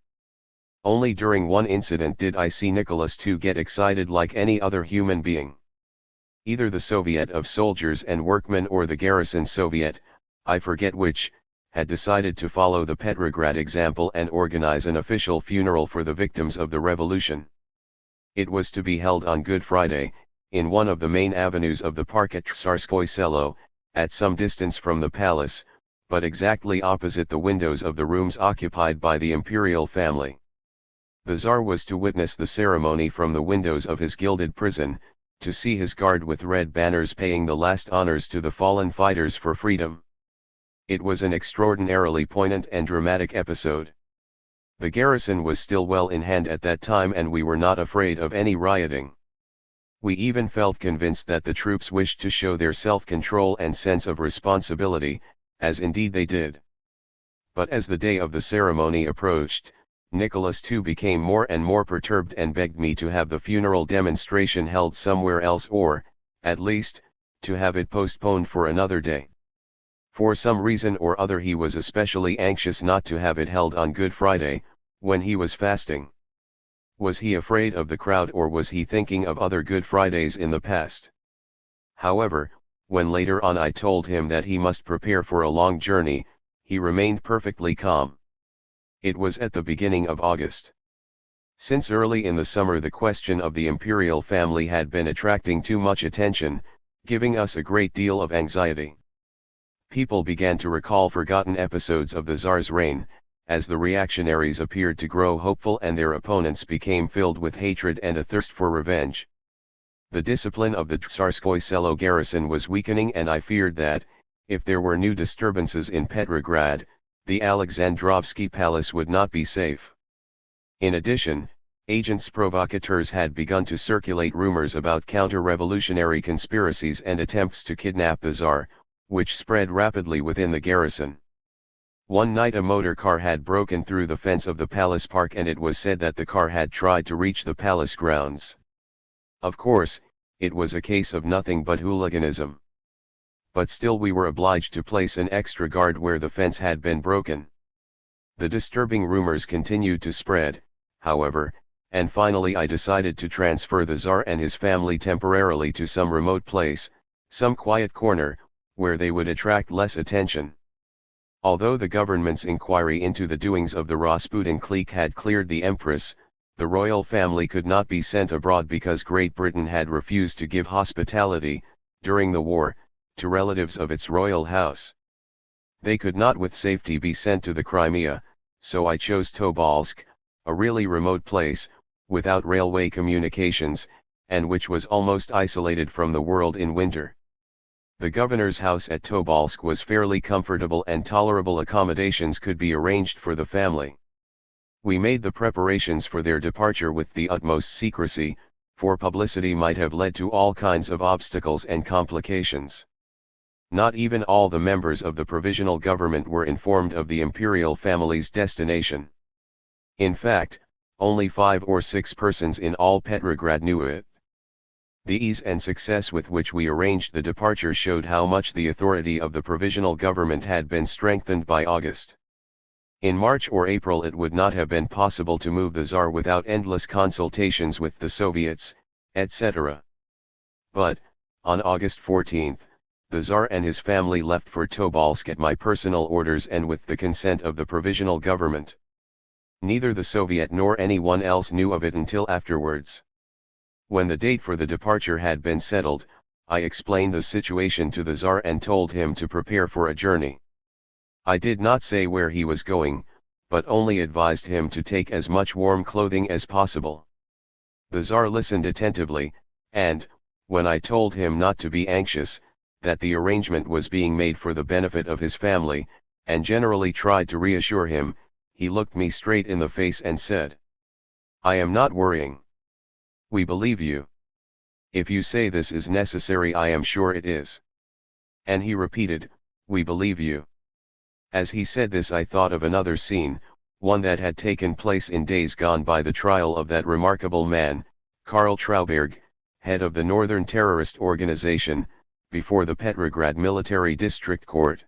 Only during one incident did I see Nicholas II get excited like any other human being. Either the Soviet of Soldiers and Workmen or the Garrison Soviet, I forget which, had decided to follow the Petrograd example and organize an official funeral for the victims of the revolution. It was to be held on Good Friday, in one of the main avenues of the park at Tsarskoye Selo, at some distance from the palace, but exactly opposite the windows of the rooms occupied by the imperial family. The Tsar was to witness the ceremony from the windows of his gilded prison, to see his guard with red banners paying the last honors to the fallen fighters for freedom. It was an extraordinarily poignant and dramatic episode. The garrison was still well in hand at that time and we were not afraid of any rioting. We even felt convinced that the troops wished to show their self-control and sense of responsibility, as indeed they did. But as the day of the ceremony approached, Nicholas II became more and more perturbed and begged me to have the funeral demonstration held somewhere else or, at least, to have it postponed for another day. For some reason or other he was especially anxious not to have it held on Good Friday, when he was fasting. Was he afraid of the crowd, or was he thinking of other Good Fridays in the past? However, when later on I told him that he must prepare for a long journey, he remained perfectly calm. It was at the beginning of August. Since early in the summer the question of the imperial family had been attracting too much attention, giving us a great deal of anxiety. People began to recall forgotten episodes of the Tsar's reign, as the reactionaries appeared to grow hopeful and their opponents became filled with hatred and a thirst for revenge. The discipline of the Tsarskoye Selo garrison was weakening, and I feared that, if there were new disturbances in Petrograd, the Alexandrovsky Palace would not be safe. In addition, agents provocateurs had begun to circulate rumors about counter-revolutionary conspiracies and attempts to kidnap the Tsar, which spread rapidly within the garrison. One night a motor car had broken through the fence of the palace park, and it was said that the car had tried to reach the palace grounds. Of course, it was a case of nothing but hooliganism. But still we were obliged to place an extra guard where the fence had been broken. The disturbing rumors continued to spread, however, and finally I decided to transfer the Tsar and his family temporarily to some remote place, some quiet corner, where they would attract less attention. Although the government's inquiry into the doings of the Rasputin clique had cleared the Empress, the royal family could not be sent abroad because Great Britain had refused to give hospitality, during the war, to relatives of its royal house. They could not with safety be sent to the Crimea, so I chose Tobolsk, a really remote place, without railway communications, and which was almost isolated from the world in winter. The governor's house at Tobolsk was fairly comfortable, and tolerable accommodations could be arranged for the family. We made the preparations for their departure with the utmost secrecy, for publicity might have led to all kinds of obstacles and complications. Not even all the members of the provisional government were informed of the imperial family's destination. In fact, only 5 or 6 persons in all Petrograd knew it. The ease and success with which we arranged the departure showed how much the authority of the provisional government had been strengthened by August. In March or April it would not have been possible to move the Tsar without endless consultations with the Soviets, etc. But, on August 14, the Tsar and his family left for Tobolsk at my personal orders and with the consent of the provisional government. Neither the Soviet nor anyone else knew of it until afterwards. When the date for the departure had been settled, I explained the situation to the Tsar and told him to prepare for a journey. I did not say where he was going, but only advised him to take as much warm clothing as possible. The Tsar listened attentively, and, when I told him not to be anxious, that the arrangement was being made for the benefit of his family, and generally tried to reassure him, he looked me straight in the face and said, "I am not worrying. We believe you. If you say this is necessary, I am sure it is." And he repeated, "We believe you." As he said this I thought of another scene, one that had taken place in days gone by, the trial of that remarkable man, Karl Trauberg, head of the Northern Terrorist Organization, before the Petrograd Military District Court.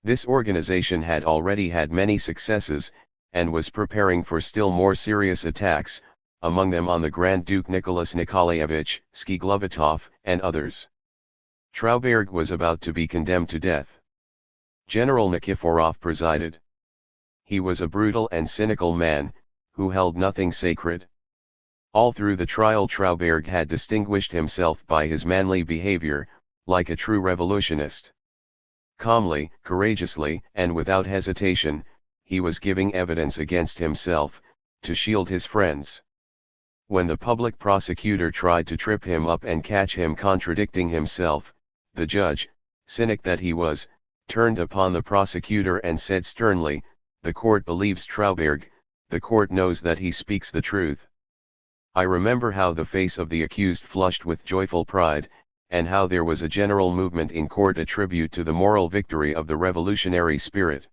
This organization had already had many successes, and was preparing for still more serious attacks, among them on the Grand Duke Nicholas Nikolaevich Skiglovatov and others. Trauberg was about to be condemned to death. General Nikiforov presided. He was a brutal and cynical man, who held nothing sacred. All through the trial Trauberg had distinguished himself by his manly behavior, like a true revolutionist. Calmly, courageously, and without hesitation, he was giving evidence against himself, to shield his friends. When the public prosecutor tried to trip him up and catch him contradicting himself, the judge, cynic that he was, turned upon the prosecutor and said sternly, "The court believes Trauberg, the court knows that he speaks the truth." I remember how the face of the accused flushed with joyful pride, and how there was a general movement in court, a tribute to the moral victory of the revolutionary spirit.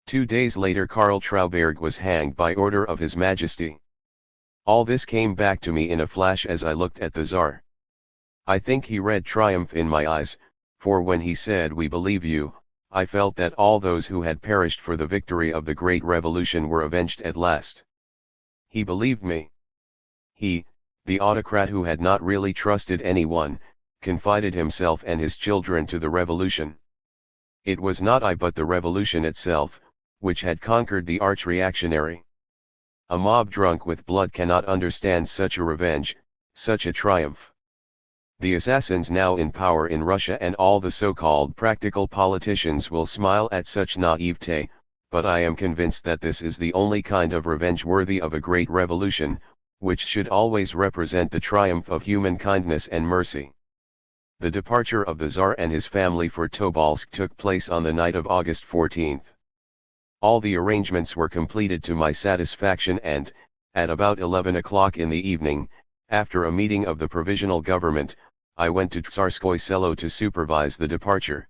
2 days later Karl Trauberg was hanged by order of His Majesty. All this came back to me in a flash as I looked at the Tsar. I think he read triumph in my eyes, for when he said "we believe you," I felt that all those who had perished for the victory of the great revolution were avenged at last. He believed me. He, the autocrat who had not really trusted anyone, confided himself and his children to the revolution. It was not I but the revolution itself, which had conquered the arch-reactionary. A mob drunk with blood cannot understand such a revenge, such a triumph. The assassins now in power in Russia and all the so-called practical politicians will smile at such naivete, but I am convinced that this is the only kind of revenge worthy of a great revolution, which should always represent the triumph of human kindness and mercy. The departure of the Tsar and his family for Tobolsk took place on the night of August 14. All the arrangements were completed to my satisfaction and, at about 11 o'clock in the evening, after a meeting of the provisional government, I went to Tsarskoye Selo to supervise the departure.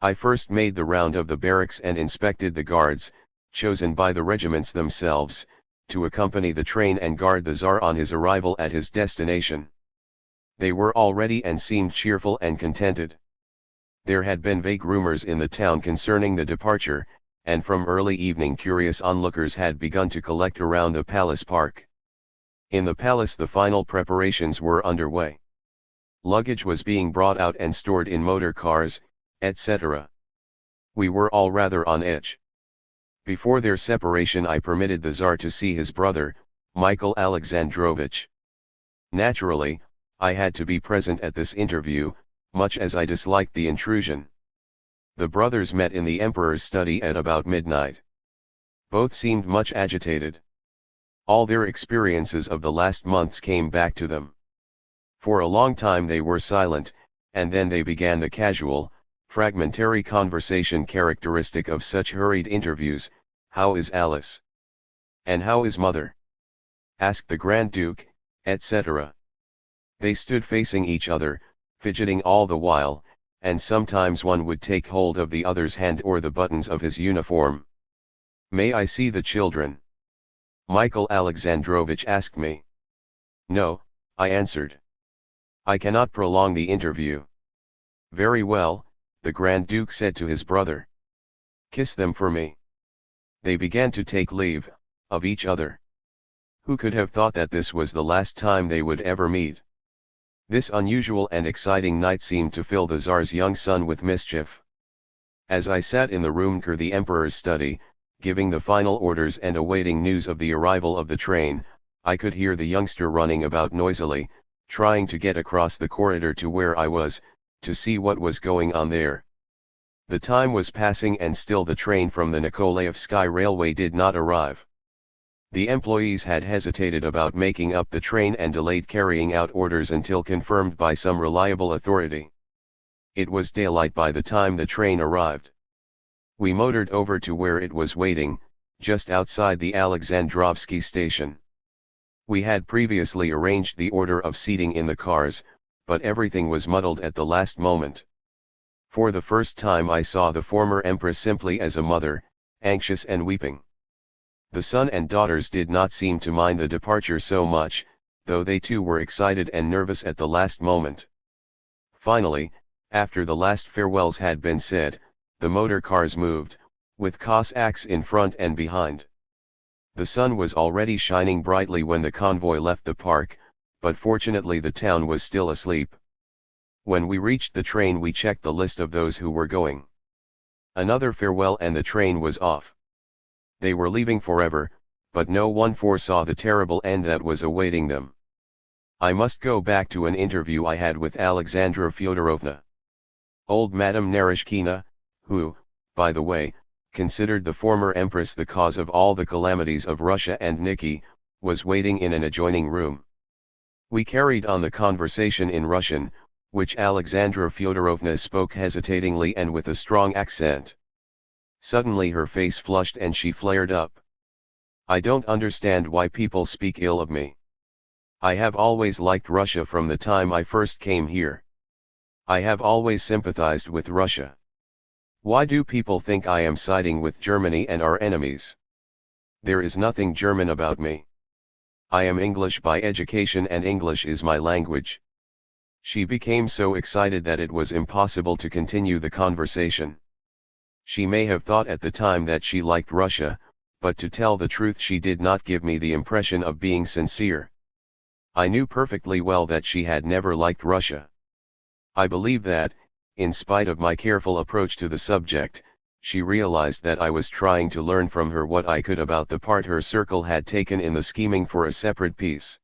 I first made the round of the barracks and inspected the guards, chosen by the regiments themselves, to accompany the train and guard the Tsar on his arrival at his destination. They were all ready and seemed cheerful and contented. There had been vague rumors in the town concerning the departure, and from early evening curious onlookers had begun to collect around the palace park. In the palace the final preparations were underway. Luggage was being brought out and stored in motor cars, etc. We were all rather on edge. Before their separation I permitted the Tsar to see his brother, Michael Alexandrovich. Naturally, I had to be present at this interview, much as I disliked the intrusion. The brothers met in the Emperor's study at about midnight. Both seemed much agitated. All their experiences of the last months came back to them. For a long time they were silent, and then they began the casual, fragmentary conversation characteristic of such hurried interviews. "How is Alice?" "And how is mother?" asked the Grand Duke, etc. They stood facing each other, fidgeting all the while, and sometimes one would take hold of the other's hand or the buttons of his uniform. "May I see the children?" Michael Alexandrovich asked me. "No," I answered. "I cannot prolong the interview." "Very well," the Grand Duke said to his brother. "Kiss them for me." They began to take leave of each other. Who could have thought that this was the last time they would ever meet? This unusual and exciting night seemed to fill the Tsar's young son with mischief. As I sat in the room near the Emperor's study, giving the final orders and awaiting news of the arrival of the train, I could hear the youngster running about noisily, trying to get across the corridor to where I was, to see what was going on there. The time was passing and still the train from the Nikolaevsky Railway did not arrive. The employees had hesitated about making up the train and delayed carrying out orders until confirmed by some reliable authority. It was daylight by the time the train arrived. We motored over to where it was waiting, just outside the Alexandrovsky station. We had previously arranged the order of seating in the cars, but everything was muddled at the last moment. For the first time I saw the former empress simply as a mother, anxious and weeping. The son and daughters did not seem to mind the departure so much, though they too were excited and nervous at the last moment. Finally, after the last farewells had been said, the motor cars moved, with Cossacks in front and behind. The sun was already shining brightly when the convoy left the park, but fortunately the town was still asleep. When we reached the train we checked the list of those who were going. Another farewell and the train was off. They were leaving forever, but no one foresaw the terrible end that was awaiting them. I must go back to an interview I had with Alexandra Fyodorovna. Old Madame Narishkina, who, by the way, considered the former empress the cause of all the calamities of Russia and Nikki, was waiting in an adjoining room. We carried on the conversation in Russian, which Alexandra Fyodorovna spoke hesitatingly and with a strong accent. Suddenly her face flushed and she flared up. "I don't understand why people speak ill of me. I have always liked Russia from the time I first came here. I have always sympathized with Russia. Why do people think I am siding with Germany and our enemies? There is nothing German about me. I am English by education and English is my language." She became so excited that it was impossible to continue the conversation. She may have thought at the time that she liked Russia, but to tell the truth she did not give me the impression of being sincere. I knew perfectly well that she had never liked Russia. I believe that, in spite of my careful approach to the subject, she realized that I was trying to learn from her what I could about the part her circle had taken in the scheming for a separate peace.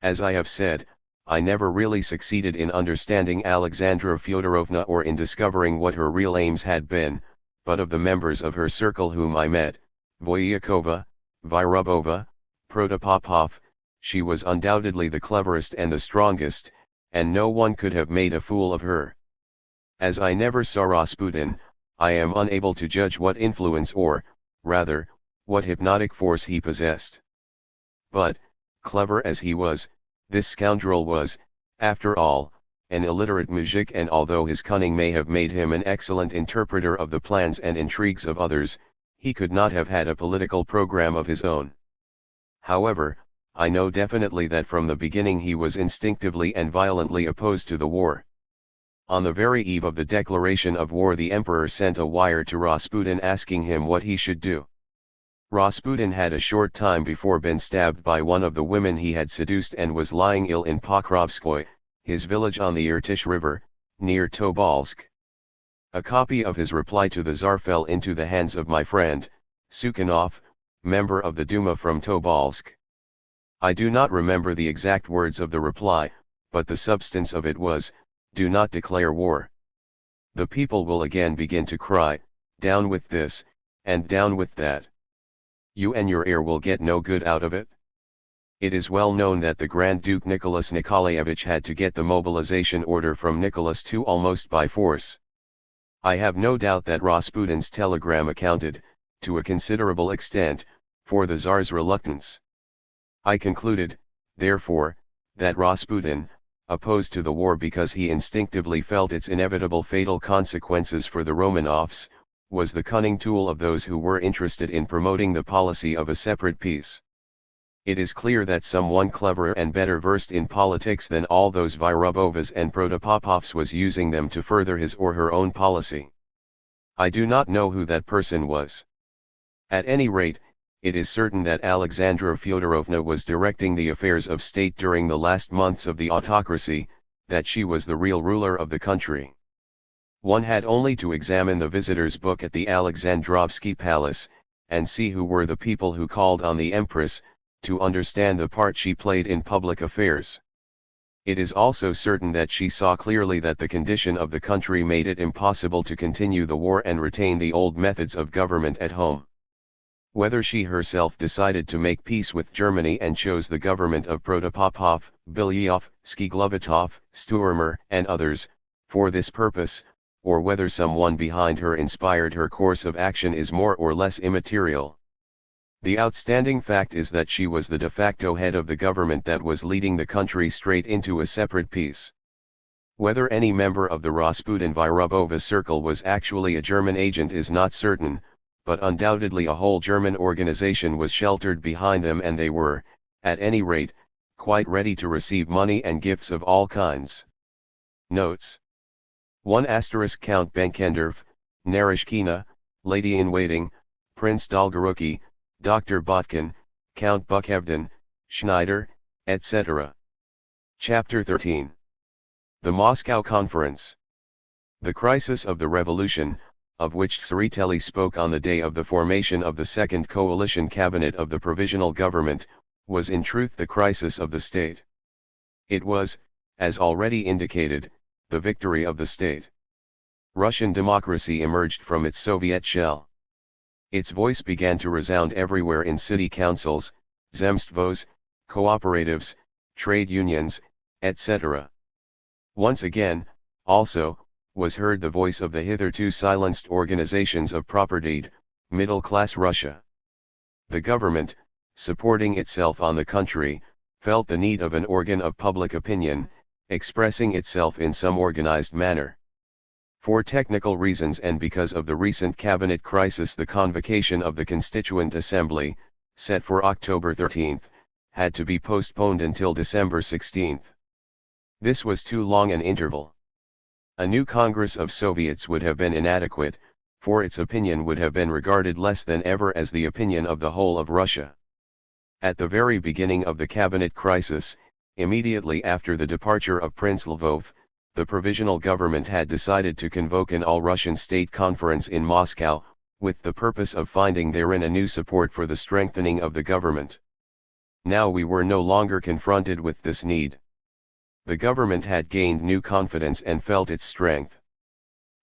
As I have said, I never really succeeded in understanding Alexandra Fyodorovna or in discovering what her real aims had been, but of the members of her circle whom I met, Voyakova, Vyrubova, Protopopov, she was undoubtedly the cleverest and the strongest, and no one could have made a fool of her. As I never saw Rasputin, I am unable to judge what influence or, rather, what hypnotic force he possessed. But, clever as he was, this scoundrel was, after all, an illiterate muzhik, and although his cunning may have made him an excellent interpreter of the plans and intrigues of others, he could not have had a political program of his own. However, I know definitely that from the beginning he was instinctively and violently opposed to the war. On the very eve of the declaration of war, the emperor sent a wire to Rasputin asking him what he should do. Rasputin had a short time before been stabbed by one of the women he had seduced and was lying ill in Pokrovskoye, his village on the Irtysh River, near Tobolsk. A copy of his reply to the Tsar fell into the hands of my friend, Sukhanov, member of the Duma from Tobolsk. I do not remember the exact words of the reply, but the substance of it was, "Do not declare war. The people will again begin to cry, down with this, and down with that. You and your heir will get no good out of it." It is well known that the Grand Duke Nicholas Nikolaevich had to get the mobilization order from Nicholas II almost by force. I have no doubt that Rasputin's telegram accounted, to a considerable extent, for the Tsar's reluctance. I concluded, therefore, that Rasputin, opposed to the war because he instinctively felt its inevitable fatal consequences for the Romanovs, was the cunning tool of those who were interested in promoting the policy of a separate peace. It is clear that someone cleverer and better versed in politics than all those Vyrubovas and Protopopovs was using them to further his or her own policy. I do not know who that person was. At any rate, it is certain that Alexandra Fyodorovna was directing the affairs of state during the last months of the autocracy, that she was the real ruler of the country. One had only to examine the visitors' book at the Alexandrovsky Palace, and see who were the people who called on the Empress, to understand the part she played in public affairs. It is also certain that she saw clearly that the condition of the country made it impossible to continue the war and retain the old methods of government at home. Whether she herself decided to make peace with Germany and chose the government of Protopopov, Bilyov, Skiglovitov, Sturmer, and others, for this purpose, or whether someone behind her inspired her course of action is more or less immaterial. The outstanding fact is that she was the de facto head of the government that was leading the country straight into a separate peace. Whether any member of the Rasputin-Vyrubova circle was actually a German agent is not certain, but undoubtedly a whole German organization was sheltered behind them, and they were, at any rate, quite ready to receive money and gifts of all kinds. Notes. 1 * Count Benkendorf, Narishkina, Lady-in-Waiting, Prince Dolgoruki, Dr. Botkin, Count Bukhevdin, Schneider, etc. Chapter 13. The Moscow Conference. The crisis of the revolution, of which Tseretelli spoke on the day of the formation of the Second Coalition Cabinet of the Provisional Government, was in truth the crisis of the state. It was, as already indicated, the victory of the state. Russian democracy emerged from its Soviet shell. Its voice began to resound everywhere in city councils, zemstvos, cooperatives, trade unions, etc. Once again, also, was heard the voice of the hitherto silenced organizations of propertied, middle-class Russia. The government, supporting itself on the country, felt the need of an organ of public opinion, expressing itself in some organized manner. For technical reasons and because of the recent cabinet crisis, the convocation of the Constituent Assembly, set for October 13, had to be postponed until December 16. This was too long an interval. A new Congress of Soviets would have been inadequate, for its opinion would have been regarded less than ever as the opinion of the whole of Russia. At the very beginning of the cabinet crisis, immediately after the departure of Prince Lvov, the provisional government had decided to convoke an all-Russian state conference in Moscow, with the purpose of finding therein a new support for the strengthening of the government. Now we were no longer confronted with this need. The government had gained new confidence and felt its strength.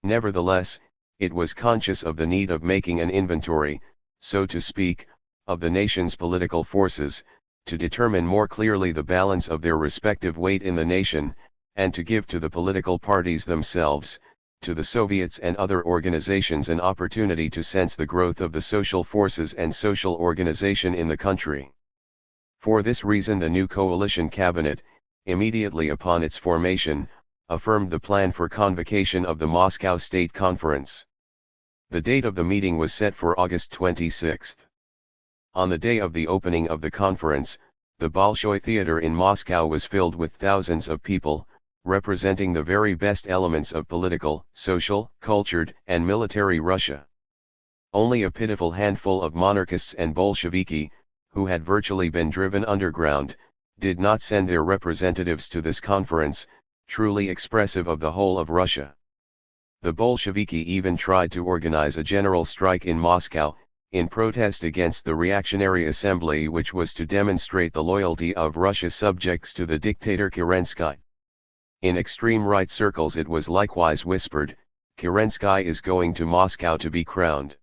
Nevertheless, it was conscious of the need of making an inventory, so to speak, of the nation's political forces, to determine more clearly the balance of their respective weight in the nation, and to give to the political parties themselves, to the Soviets and other organizations an opportunity to sense the growth of the social forces and social organization in the country. For this reason the new coalition cabinet, immediately upon its formation, affirmed the plan for convocation of the Moscow State Conference. The date of the meeting was set for August 26. On the day of the opening of the conference, the Bolshoi Theater in Moscow was filled with thousands of people, representing the very best elements of political, social, cultured, and military Russia. Only a pitiful handful of monarchists and Bolsheviki, who had virtually been driven underground, did not send their representatives to this conference, truly expressive of the whole of Russia. The Bolsheviki even tried to organize a general strike in Moscow, in protest against the reactionary assembly which was to demonstrate the loyalty of Russia's subjects to the dictator Kerensky. In extreme right circles it was likewise whispered, Kerensky is going to Moscow to be crowned.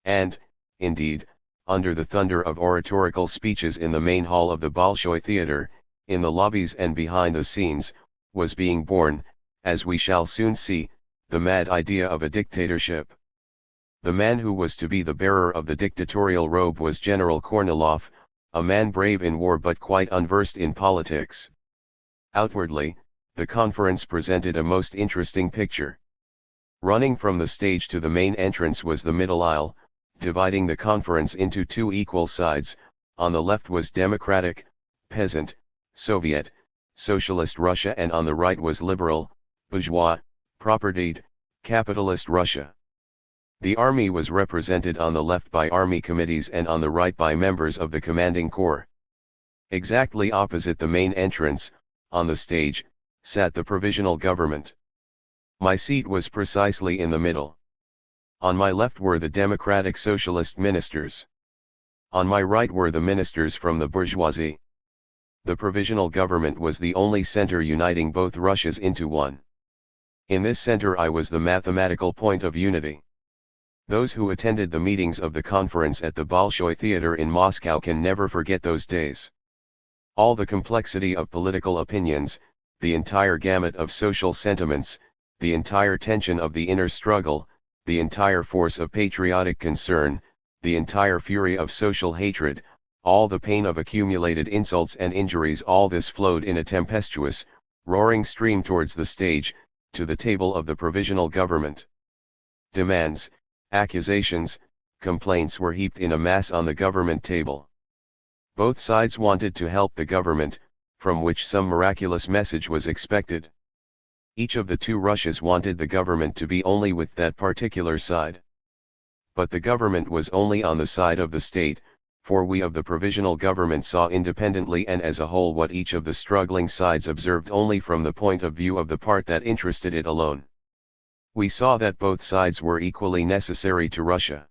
And, indeed, under the thunder of oratorical speeches in the main hall of the Bolshoi Theater, in the lobbies and behind the scenes, was being born, as we shall soon see, the mad idea of a dictatorship. The man who was to be the bearer of the dictatorial robe was General Kornilov, a man brave in war but quite unversed in politics. Outwardly, the conference presented a most interesting picture. Running from the stage to the main entrance was the middle aisle, dividing the conference into two equal sides. On the left was democratic, peasant, Soviet, socialist Russia, and on the right was liberal, bourgeois, propertied, capitalist Russia. The army was represented on the left by army committees and on the right by members of the commanding corps. Exactly opposite the main entrance, on the stage, sat the provisional government. My seat was precisely in the middle. On my left were the democratic socialist ministers. On my right were the ministers from the bourgeoisie. The provisional government was the only center uniting both Russias into one. In this center I was the mathematical point of unity. Those who attended the meetings of the conference at the Bolshoi Theater in Moscow can never forget those days. All the complexity of political opinions, the entire gamut of social sentiments, the entire tension of the inner struggle, the entire force of patriotic concern, the entire fury of social hatred, all the pain of accumulated insults and injuries, all this flowed in a tempestuous, roaring stream towards the stage, to the table of the provisional government. Demands, accusations, complaints were heaped in a mass on the government table. Both sides wanted to help the government, from which some miraculous message was expected. Each of the two Russias wanted the government to be only with that particular side. But the government was only on the side of the state, for we of the provisional government saw independently and as a whole what each of the struggling sides observed only from the point of view of the part that interested it alone. We saw that both sides were equally necessary to Russia.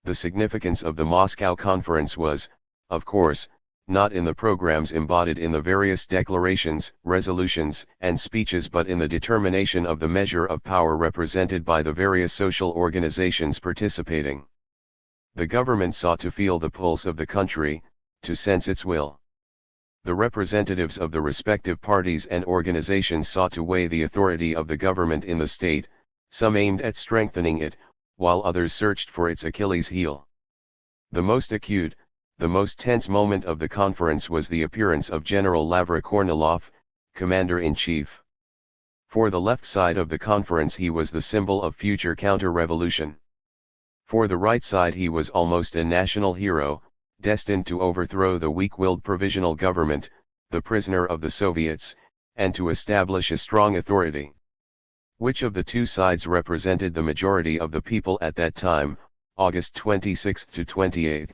The significance of the Moscow Conference was, of course, not in the programs embodied in the various declarations, resolutions, and speeches, but in the determination of the measure of power represented by the various social organizations participating. The government sought to feel the pulse of the country, to sense its will. The representatives of the respective parties and organizations sought to weigh the authority of the government in the state, some aimed at strengthening it, while others searched for its Achilles heel. The most acute, the most tense moment of the conference was the appearance of General Lavra Kornilov, Commander-in-Chief. For the left side of the conference he was the symbol of future counter-revolution. For the right side he was almost a national hero, destined to overthrow the weak-willed provisional government, the prisoner of the Soviets, and to establish a strong authority. Which of the two sides represented the majority of the people at that time, August 26 to 28?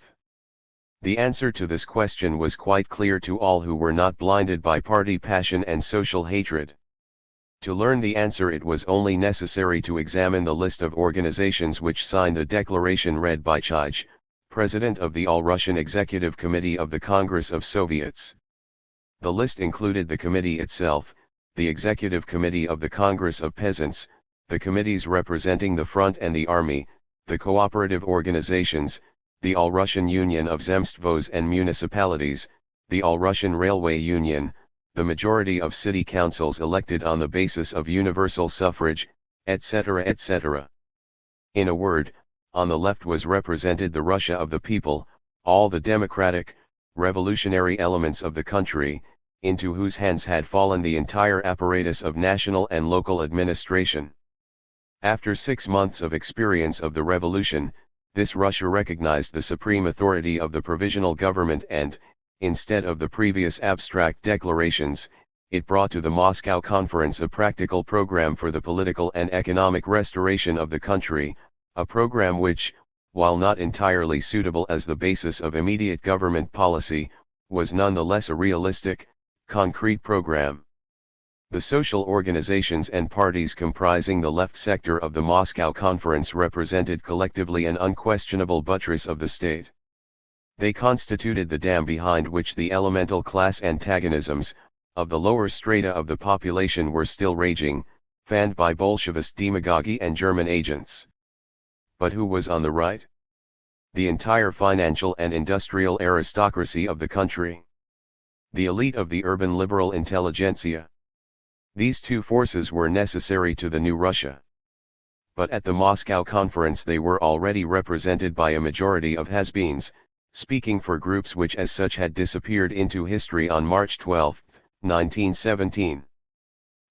The answer to this question was quite clear to all who were not blinded by party passion and social hatred. To learn the answer, it was only necessary to examine the list of organizations which signed the declaration read by Chij, President of the All-Russian Executive Committee of the Congress of Soviets. The list included the committee itself, the Executive Committee of the Congress of Peasants, the committees representing the front and the army, the cooperative organizations, the All-Russian Union of Zemstvos and Municipalities, the All-Russian Railway Union, the majority of city councils elected on the basis of universal suffrage, etc., etc. In a word, on the left was represented the Russia of the people, all the democratic, revolutionary elements of the country, into whose hands had fallen the entire apparatus of national and local administration. After 6 months of experience of the revolution, this Russia recognized the supreme authority of the provisional government and, instead of the previous abstract declarations, it brought to the Moscow Conference a practical program for the political and economic restoration of the country, a program which, while not entirely suitable as the basis of immediate government policy, was nonetheless a realistic, concrete program. The social organizations and parties comprising the left sector of the Moscow Conference represented collectively an unquestionable buttress of the state. They constituted the dam behind which the elemental class antagonisms of the lower strata of the population were still raging, fanned by Bolshevist demagogy and German agents. But who was on the right? The entire financial and industrial aristocracy of the country. The elite of the urban liberal intelligentsia. These two forces were necessary to the new Russia. But at the Moscow Conference they were already represented by a majority of has-beens, speaking for groups which as such had disappeared into history on March 12, 1917.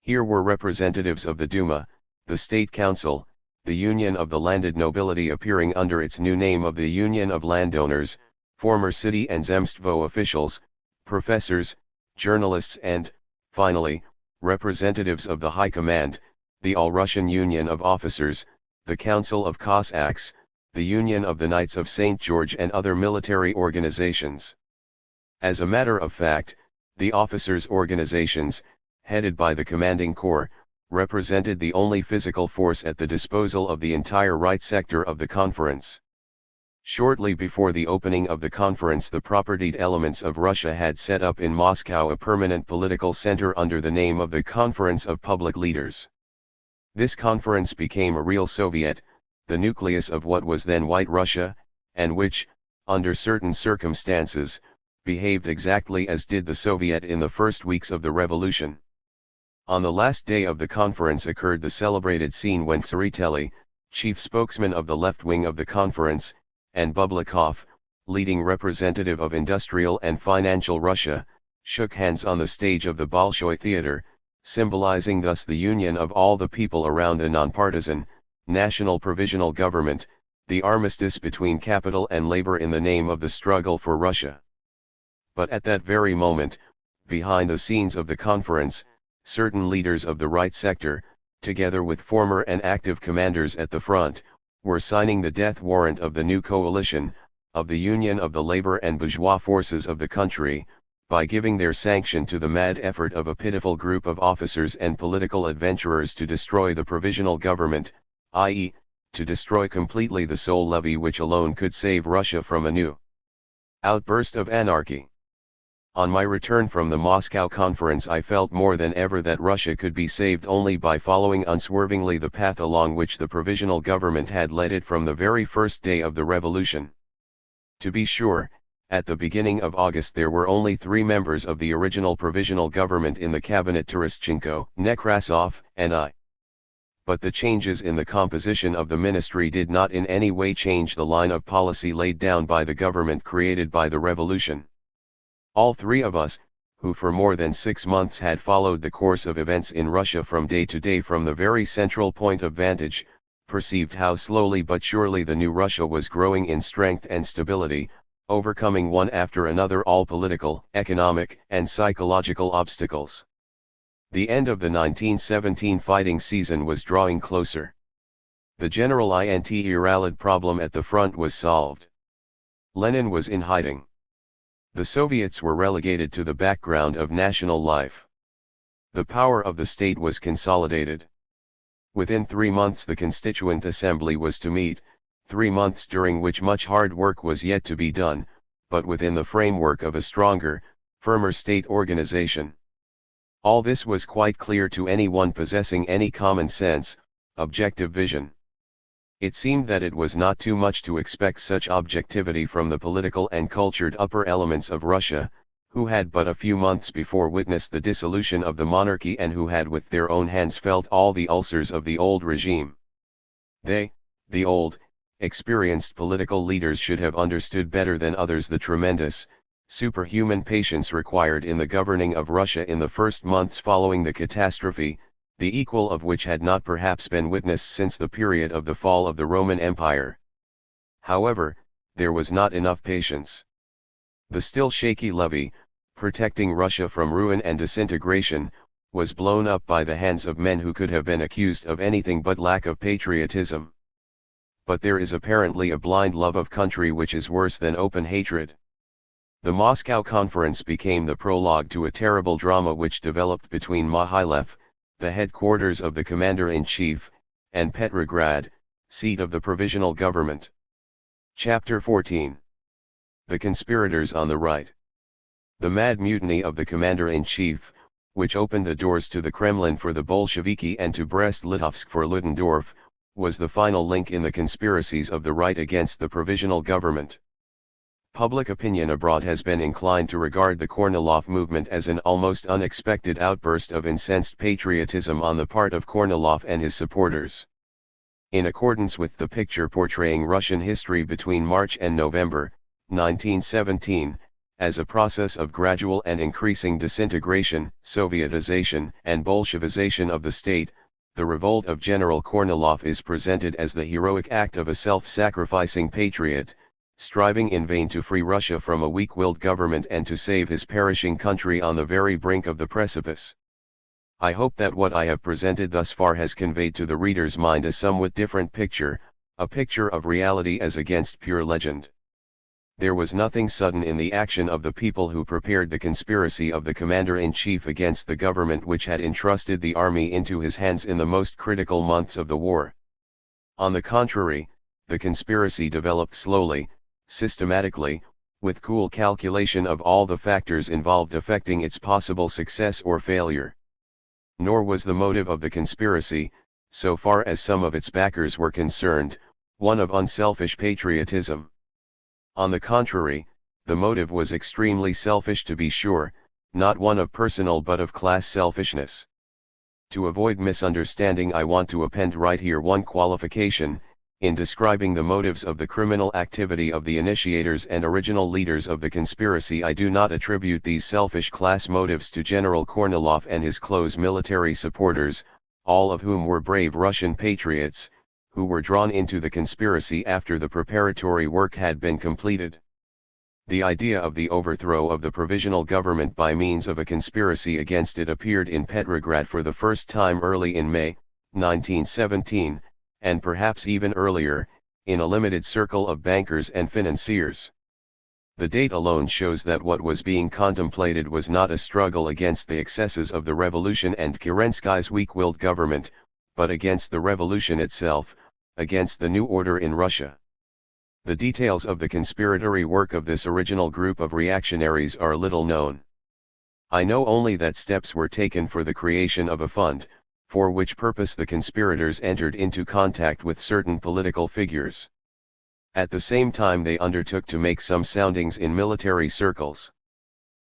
Here were representatives of the Duma, the State Council, the Union of the Landed Nobility appearing under its new name of the Union of Landowners, former city and Zemstvo officials, professors, journalists and, finally, representatives of the High Command, the All-Russian Union of Officers, the Council of Cossacks, the Union of the Knights of St. George and other military organizations. As a matter of fact, the officers' organizations, headed by the commanding corps, represented the only physical force at the disposal of the entire right sector of the conference. Shortly before the opening of the conference, the propertied elements of Russia had set up in Moscow a permanent political center under the name of the Conference of Public Leaders. This conference became a real Soviet, the nucleus of what was then White Russia, and which, under certain circumstances, behaved exactly as did the Soviet in the first weeks of the revolution. On the last day of the conference occurred the celebrated scene when Tseretelli, chief spokesman of the left wing of the conference, and Bublikov, leading representative of industrial and financial Russia, shook hands on the stage of the Bolshoi Theater, symbolizing thus the union of all the people around a nonpartisan, national provisional government, the armistice between capital and labor in the name of the struggle for Russia. But at that very moment, behind the scenes of the conference, certain leaders of the right sector, together with former and active commanders at the front, were signing the death warrant of the new coalition, of the union of the labor and bourgeois forces of the country, by giving their sanction to the mad effort of a pitiful group of officers and political adventurers to destroy the provisional government, i.e., to destroy completely the sole levy which alone could save Russia from a new outburst of anarchy. On my return from the Moscow conference I felt more than ever that Russia could be saved only by following unswervingly the path along which the provisional government had led it from the very first day of the revolution. To be sure, at the beginning of August there were only 3 members of the original provisional government in the cabinet: Terestchenko, Nekrasov, and I. But the changes in the composition of the ministry did not in any way change the line of policy laid down by the government created by the revolution. All 3 of us, who for more than 6 months had followed the course of events in Russia from day to day from the very central point of vantage, perceived how slowly but surely the new Russia was growing in strength and stability, overcoming one after another all political, economic, and psychological obstacles. The end of the 1917 fighting season was drawing closer. The general Iralid problem at the front was solved. Lenin was in hiding. The Soviets were relegated to the background of national life. The power of the state was consolidated. Within 3 months the Constituent Assembly was to meet, 3 months during which much hard work was yet to be done, but within the framework of a stronger, firmer state organization. All this was quite clear to anyone possessing any common sense, objective vision. It seemed that it was not too much to expect such objectivity from the political and cultured upper elements of Russia, who had but a few months before witnessed the dissolution of the monarchy and who had with their own hands felt all the ulcers of the old regime. They, the old, experienced political leaders, should have understood better than others the tremendous, superhuman patience required in the governing of Russia in the first months following the catastrophe, the equal of which had not perhaps been witnessed since the period of the fall of the Roman Empire. However, there was not enough patience. The still shaky levee, protecting Russia from ruin and disintegration, was blown up by the hands of men who could have been accused of anything but lack of patriotism. But there is apparently a blind love of country which is worse than open hatred. The Moscow Conference became the prologue to a terrible drama which developed between Mohilev, the headquarters of the Commander-in-Chief, and Petrograd, seat of the Provisional Government. Chapter 14. The Conspirators on the Right. The mad mutiny of the Commander-in-Chief, which opened the doors to the Kremlin for the Bolsheviki and to Brest-Litovsk for Ludendorff, was the final link in the conspiracies of the right against the Provisional Government. Public opinion abroad has been inclined to regard the Kornilov movement as an almost unexpected outburst of incensed patriotism on the part of Kornilov and his supporters. In accordance with the picture portraying Russian history between March and November, 1917, as a process of gradual and increasing disintegration, Sovietization, and Bolshevization of the state, the revolt of General Kornilov is presented as the heroic act of a self-sacrificing patriot, striving in vain to free Russia from a weak-willed government and to save his perishing country on the very brink of the precipice. I hope that what I have presented thus far has conveyed to the reader's mind a somewhat different picture, a picture of reality as against pure legend. There was nothing sudden in the action of the people who prepared the conspiracy of the Commander-in-Chief against the government which had entrusted the army into his hands in the most critical months of the war. On the contrary, the conspiracy developed slowly, systematically, with cool calculation of all the factors involved affecting its possible success or failure. Nor was the motive of the conspiracy, so far as some of its backers were concerned, one of unselfish patriotism. On the contrary, the motive was extremely selfish, to be sure, not one of personal but of class selfishness. To avoid misunderstanding, I want to append right here one qualification. In describing the motives of the criminal activity of the initiators and original leaders of the conspiracy, I do not attribute these selfish class motives to General Kornilov and his close military supporters, all of whom were brave Russian patriots, who were drawn into the conspiracy after the preparatory work had been completed. The idea of the overthrow of the provisional government by means of a conspiracy against it appeared in Petrograd for the first time early in May, 1917, and perhaps even earlier, in a limited circle of bankers and financiers. The date alone shows that what was being contemplated was not a struggle against the excesses of the revolution and Kerensky's weak-willed government, but against the revolution itself, against the new order in Russia. The details of the conspiratory work of this original group of reactionaries are little known. I know only that steps were taken for the creation of a fund, for which purpose the conspirators entered into contact with certain political figures. At the same time they undertook to make some soundings in military circles.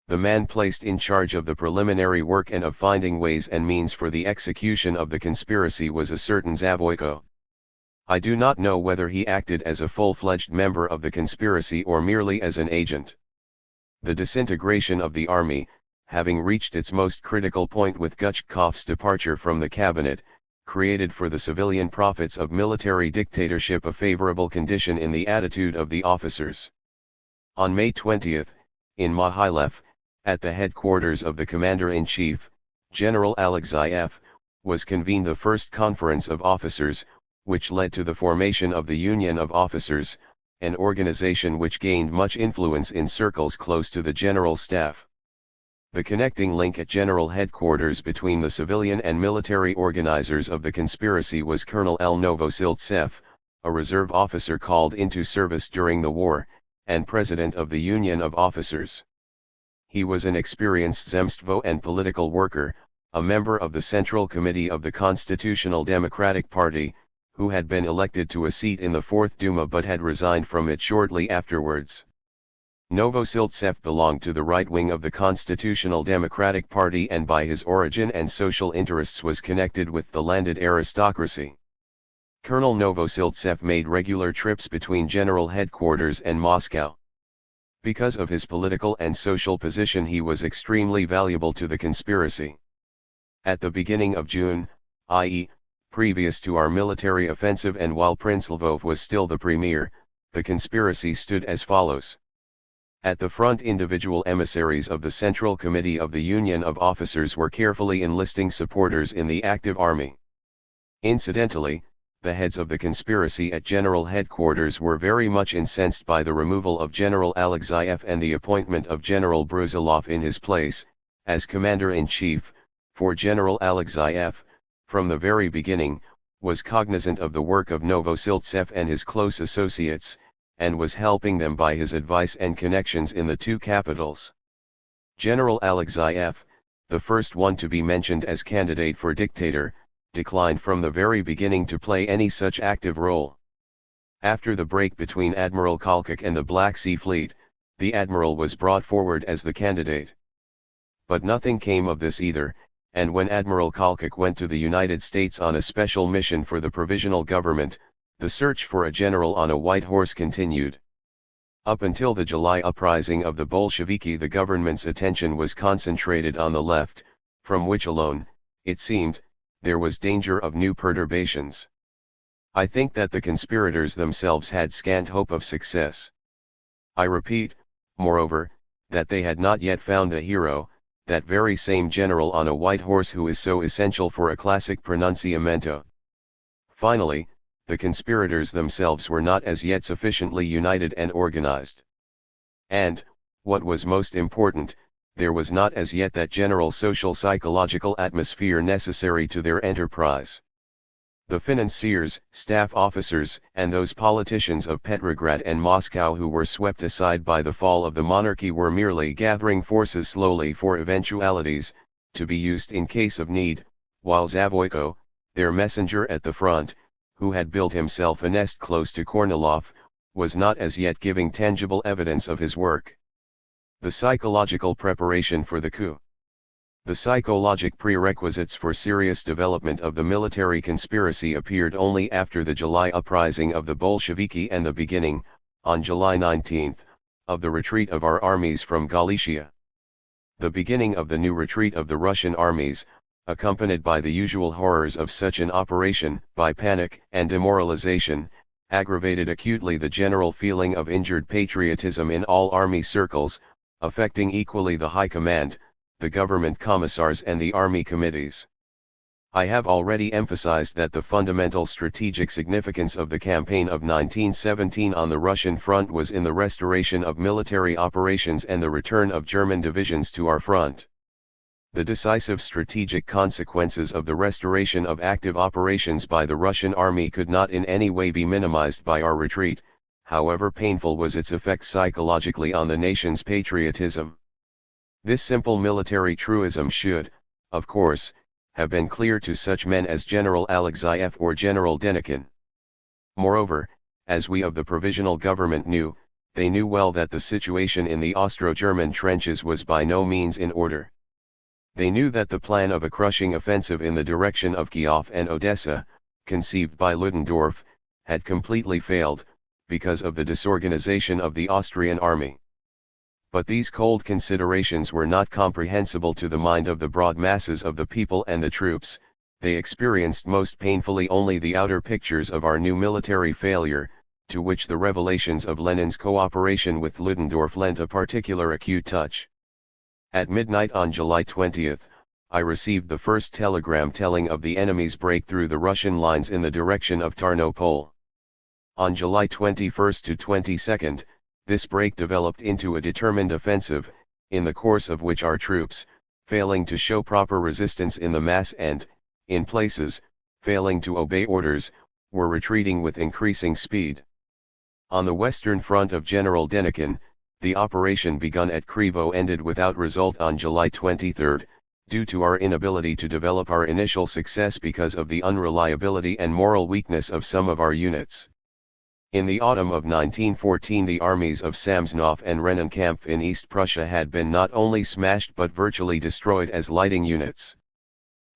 The man placed in charge of the preliminary work and of finding ways and means for the execution of the conspiracy was a certain Zavoyko. I do not know whether he acted as a full-fledged member of the conspiracy or merely as an agent. The disintegration of the army, having reached its most critical point with Guchkov's departure from the cabinet, created for the civilian profits of military dictatorship a favorable condition in the attitude of the officers. On May 20, in Mohilev, at the headquarters of the Commander-in-Chief, General Alexeyev, was convened the first conference of officers, which led to the formation of the Union of Officers, an organization which gained much influence in circles close to the General Staff. The connecting link at General Headquarters between the civilian and military organizers of the conspiracy was Colonel L. Novosiltsev, a reserve officer called into service during the war, and president of the Union of Officers. He was an experienced zemstvo and political worker, a member of the Central Committee of the Constitutional Democratic Party, who had been elected to a seat in the 4th Duma but had resigned from it shortly afterwards. Novosiltsev belonged to the right wing of the Constitutional Democratic Party and by his origin and social interests was connected with the landed aristocracy. Colonel Novosiltsev made regular trips between General Headquarters and Moscow. Because of his political and social position he was extremely valuable to the conspiracy. At the beginning of June, i.e., previous to our military offensive and while Prince Lvov was still the premier, the conspiracy stood as follows. At the front, individual emissaries of the Central Committee of the Union of Officers were carefully enlisting supporters in the active army. Incidentally, the heads of the conspiracy at General Headquarters were very much incensed by the removal of General Alexeyev and the appointment of General Brusilov in his place, as Commander-in-Chief, for General Alexeyev, from the very beginning, was cognizant of the work of Novosiltsev and his close associates, and was helping them by his advice and connections in the two capitals. General Alexeyev, the first one to be mentioned as candidate for dictator, declined from the very beginning to play any such active role. After the break between Admiral Kolchak and the Black Sea Fleet, the admiral was brought forward as the candidate. But nothing came of this either, and when Admiral Kolchak went to the United States on a special mission for the provisional government, the search for a general on a white horse continued. Up until the July uprising of the Bolsheviki, the government's attention was concentrated on the left, from which alone, it seemed, there was danger of new perturbations. I think that the conspirators themselves had scant hope of success. I repeat, moreover, that they had not yet found a hero, that very same general on a white horse who is so essential for a classic pronunciamento. Finally, the conspirators themselves were not as yet sufficiently united and organized. And, what was most important, there was not as yet that general social-psychological atmosphere necessary to their enterprise. The financiers, staff officers, and those politicians of Petrograd and Moscow who were swept aside by the fall of the monarchy were merely gathering forces slowly for eventualities, to be used in case of need, while Zavoyko, their messenger at the front, who had built himself a nest close to Kornilov, was not as yet giving tangible evidence of his work. The psychological preparation for the coup. The psychologic prerequisites for serious development of the military conspiracy appeared only after the July uprising of the Bolsheviki and the beginning, on July 19, of the retreat of our armies from Galicia. The beginning of the new retreat of the Russian armies, accompanied by the usual horrors of such an operation, by panic and demoralization, aggravated acutely the general feeling of injured patriotism in all army circles, affecting equally the high command, the government commissars and the army committees. I have already emphasized that the fundamental strategic significance of the campaign of 1917 on the Russian front was in the restoration of military operations and the return of German divisions to our front. The decisive strategic consequences of the restoration of active operations by the Russian army could not in any way be minimized by our retreat, however painful was its effect psychologically on the nation's patriotism. This simple military truism should, of course, have been clear to such men as General Alexeyev or General Denikin. Moreover, as we of the provisional government knew, they knew well that the situation in the Austro-German trenches was by no means in order. They knew that the plan of a crushing offensive in the direction of Kiev and Odessa, conceived by Ludendorff, had completely failed, because of the disorganization of the Austrian army. But these cold considerations were not comprehensible to the mind of the broad masses of the people and the troops. They experienced most painfully only the outer pictures of our new military failure, to which the revelations of Lenin's cooperation with Ludendorff lent a particular acute touch. At midnight on July 20, I received the first telegram telling of the enemy's break through the Russian lines in the direction of Tarnopol. On July 21 to 22, this break developed into a determined offensive, in the course of which our troops, failing to show proper resistance in the mass and, in places, failing to obey orders, were retreating with increasing speed. On the western front of General Denikin, the operation begun at Krivo ended without result on July 23, due to our inability to develop our initial success because of the unreliability and moral weakness of some of our units. In the autumn of 1914 the armies of Samsonov and Rennenkampf in East Prussia had been not only smashed but virtually destroyed as lighting units.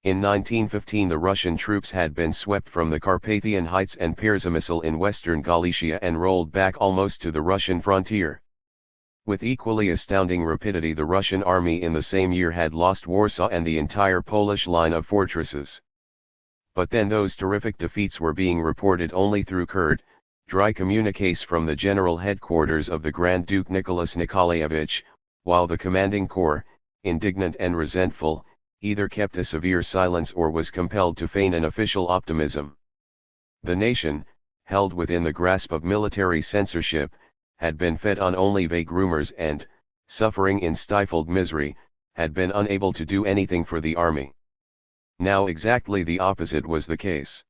In 1915 the Russian troops had been swept from the Carpathian Heights and Przemysl in western Galicia and rolled back almost to the Russian frontier. With equally astounding rapidity the Russian army in the same year had lost Warsaw and the entire Polish line of fortresses. But then those terrific defeats were being reported only through curt, dry communiques from the general headquarters of the Grand Duke Nicholas Nikolaevich, while the commanding corps, indignant and resentful, either kept a severe silence or was compelled to feign an official optimism. The nation, held within the grasp of military censorship, had been fed on only vague rumors and, suffering in stifled misery, had been unable to do anything for the army. Now exactly the opposite was the case.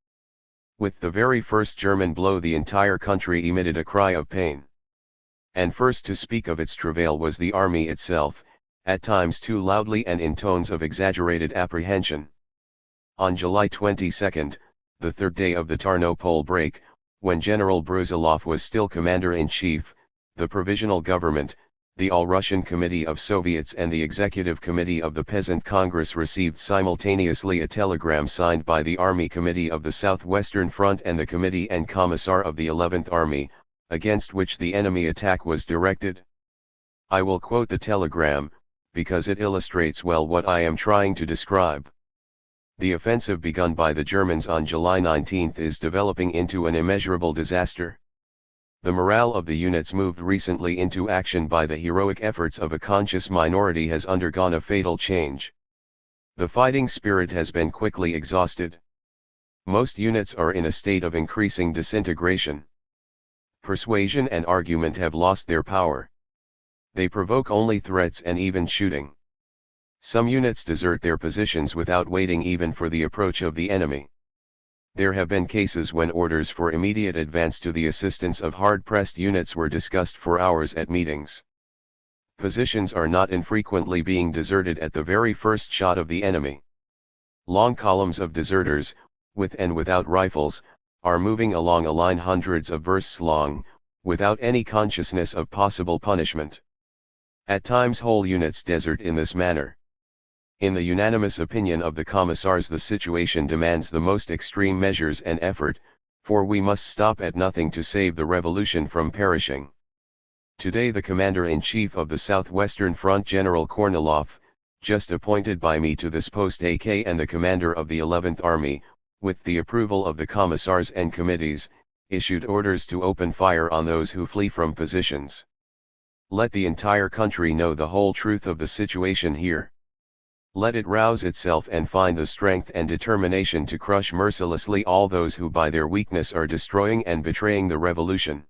With the very first German blow the entire country emitted a cry of pain. And first to speak of its travail was the army itself, at times too loudly and in tones of exaggerated apprehension. On July 22, the third day of the Tarnopol break, when General Brusilov was still commander-in-chief, the Provisional Government, the All-Russian Committee of Soviets and the Executive Committee of the Peasant Congress received simultaneously a telegram signed by the Army Committee of the Southwestern Front and the Committee and Commissar of the 11th Army, against which the enemy attack was directed. I will quote the telegram, because it illustrates well what I am trying to describe. The offensive begun by the Germans on July 19 is developing into an immeasurable disaster. The morale of the units moved recently into action by the heroic efforts of a conscious minority has undergone a fatal change. The fighting spirit has been quickly exhausted. Most units are in a state of increasing disintegration. Persuasion and argument have lost their power. They provoke only threats and even shooting. Some units desert their positions without waiting even for the approach of the enemy. There have been cases when orders for immediate advance to the assistance of hard-pressed units were discussed for hours at meetings. Positions are not infrequently being deserted at the very first shot of the enemy. Long columns of deserters, with and without rifles, are moving along a line hundreds of versts long, without any consciousness of possible punishment. At times whole units desert in this manner. In the unanimous opinion of the commissars the situation demands the most extreme measures and effort, for we must stop at nothing to save the revolution from perishing. Today the Commander-in-Chief of the Southwestern Front General Kornilov, just appointed by me to this post AK and the commander of the 11th Army, with the approval of the commissars and committees, issued orders to open fire on those who flee from positions. Let the entire country know the whole truth of the situation here. Let it rouse itself and find the strength and determination to crush mercilessly all those who by their weakness are destroying and betraying the revolution.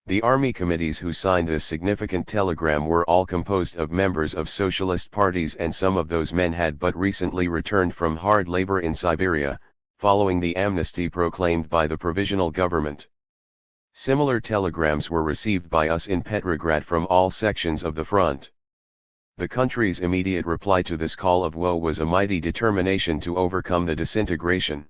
The army committees who signed this significant telegram were all composed of members of socialist parties, and some of those men had but recently returned from hard labor in Siberia, following the amnesty proclaimed by the provisional government. Similar telegrams were received by us in Petrograd from all sections of the front. The country's immediate reply to this call of woe was a mighty determination to overcome the disintegration.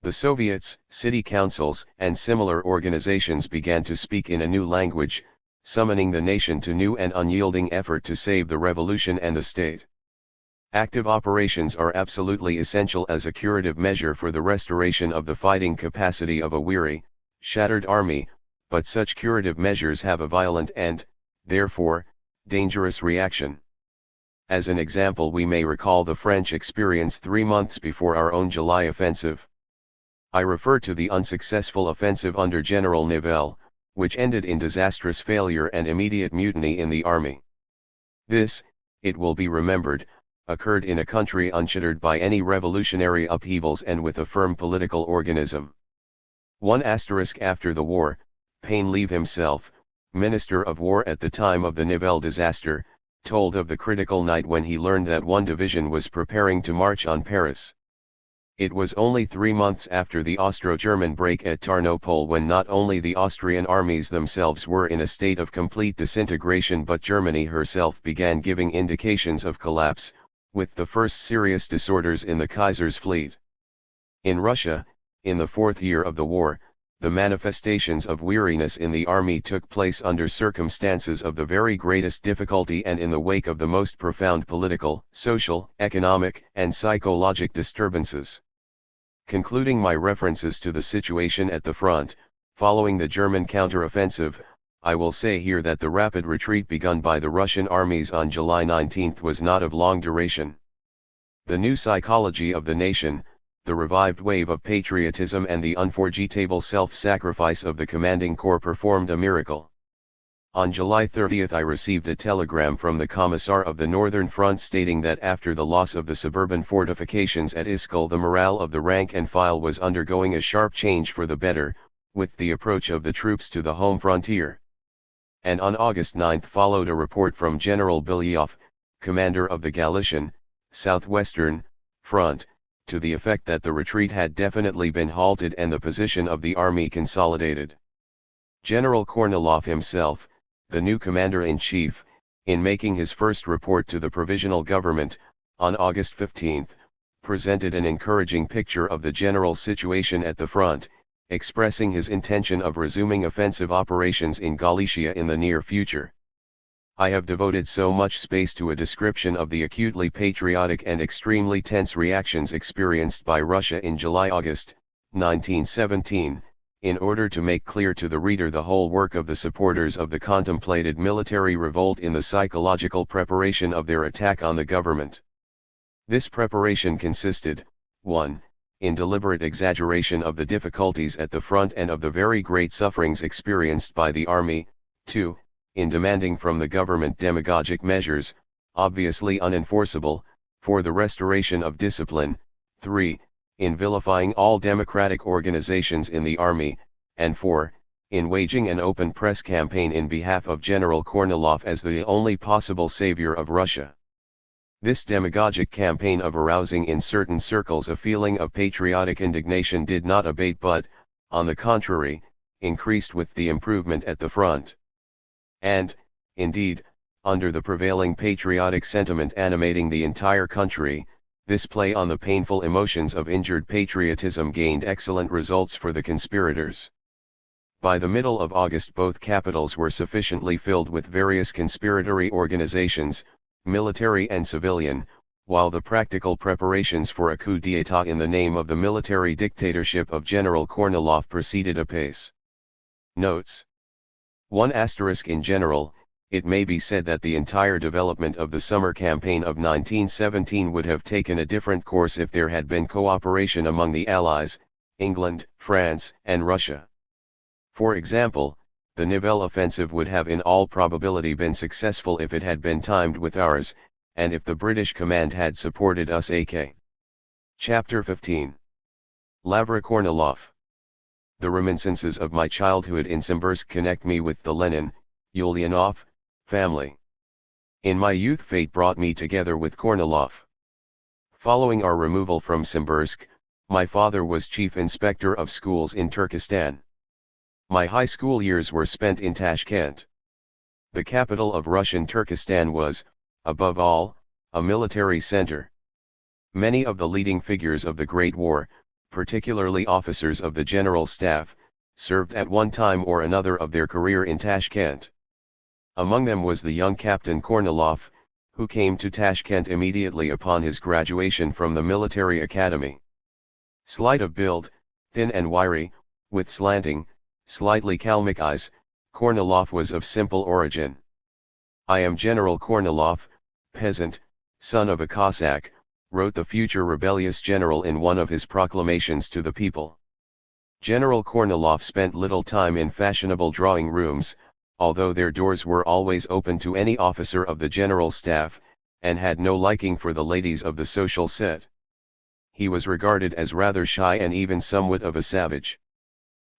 The Soviets, city councils, and similar organizations began to speak in a new language, summoning the nation to new and unyielding effort to save the revolution and the state. Active operations are absolutely essential as a curative measure for the restoration of the fighting capacity of a weary, shattered army, but such curative measures have a violent and, therefore, dangerous reaction. As an example, we may recall the French experience 3 months before our own July offensive. I refer to the unsuccessful offensive under General Nivelle, which ended in disastrous failure and immediate mutiny in the army. This, it will be remembered, occurred in a country unshuttered by any revolutionary upheavals and with a firm political organism. 1 After the war, Painleave himself, Minister of War at the time of the Nivelle disaster, told of the critical night when he learned that one division was preparing to march on Paris. It was only 3 months after the Austro-German break at Tarnopol when not only the Austrian armies themselves were in a state of complete disintegration but Germany herself began giving indications of collapse, with the first serious disorders in the Kaiser's fleet. In Russia, in the 4th year of the war, the manifestations of weariness in the army took place under circumstances of the very greatest difficulty and in the wake of the most profound political, social, economic, and psychologic disturbances. Concluding my references to the situation at the front, following the German counter-offensive, I will say here that the rapid retreat begun by the Russian armies on July 19 was not of long duration. The new psychology of the nation, the revived wave of patriotism and the unforgettable self-sacrifice of the commanding corps performed a miracle. On July 30 I received a telegram from the Commissar of the Northern Front stating that after the loss of the suburban fortifications at Iskul the morale of the rank and file was undergoing a sharp change for the better, with the approach of the troops to the home frontier. And on August 9 followed a report from General Belyaev, commander of the Galician, Southwestern, Front, to the effect that the retreat had definitely been halted and the position of the army consolidated. General Kornilov himself, the new commander-in-chief, in making his first report to the provisional government, on August 15, presented an encouraging picture of the general situation at the front, expressing his intention of resuming offensive operations in Galicia in the near future. I have devoted so much space to a description of the acutely patriotic and extremely tense reactions experienced by Russia in July-August, 1917, in order to make clear to the reader the whole work of the supporters of the contemplated military revolt in the psychological preparation of their attack on the government. This preparation consisted, 1. In deliberate exaggeration of the difficulties at the front and of the very great sufferings experienced by the army, 2. In demanding from the government demagogic measures, obviously unenforceable, for the restoration of discipline, 3. In vilifying all democratic organizations in the army, and 4. In waging an open press campaign in behalf of General Kornilov as the only possible savior of Russia. This demagogic campaign of arousing in certain circles a feeling of patriotic indignation did not abate but, on the contrary, increased with the improvement at the front. And, indeed, under the prevailing patriotic sentiment animating the entire country, this play on the painful emotions of injured patriotism gained excellent results for the conspirators. By the middle of August both capitals were sufficiently filled with various conspiratory organizations, military and civilian, while the practical preparations for a coup d'état in the name of the military dictatorship of General Kornilov proceeded apace. Notes. 1. In general, it may be said that the entire development of the summer campaign of 1917 would have taken a different course if there had been cooperation among the Allies, England, France, and Russia. For example, the Nivelle offensive would have in all probability been successful if it had been timed with ours, and if the British command had supported us. AK. Chapter 15. Lavra Kornilov. The reminiscences of my childhood in Simbirsk connect me with the Lenin, Ulyanov, family. In my youth fate brought me together with Kornilov. Following our removal from Simbirsk, my father was chief inspector of schools in Turkestan. My high school years were spent in Tashkent. The capital of Russian Turkestan was, above all, a military center. Many of the leading figures of the Great War, particularly officers of the General Staff, served at one time or another of their career in Tashkent. Among them was the young Captain Kornilov, who came to Tashkent immediately upon his graduation from the military academy. Slight of build, thin and wiry, with slanting, slightly Kalmyk eyes, Kornilov was of simple origin. "I am General Kornilov, peasant, son of a Cossack," wrote the future rebellious general in one of his proclamations to the people. General Kornilov spent little time in fashionable drawing rooms, although their doors were always open to any officer of the General Staff, and had no liking for the ladies of the social set. He was regarded as rather shy and even somewhat of a savage.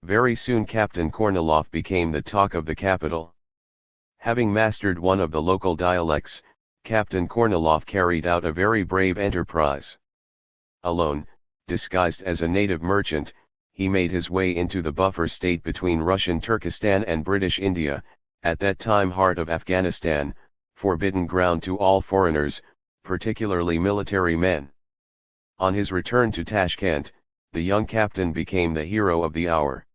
Very soon Captain Kornilov became the talk of the capital. Having mastered one of the local dialects, Captain Kornilov carried out a very brave enterprise. Alone, disguised as a native merchant, he made his way into the buffer state between Russian Turkestan and British India, at that time heart of Afghanistan, forbidden ground to all foreigners, particularly military men. On his return to Tashkent, the young captain became the hero of the hour.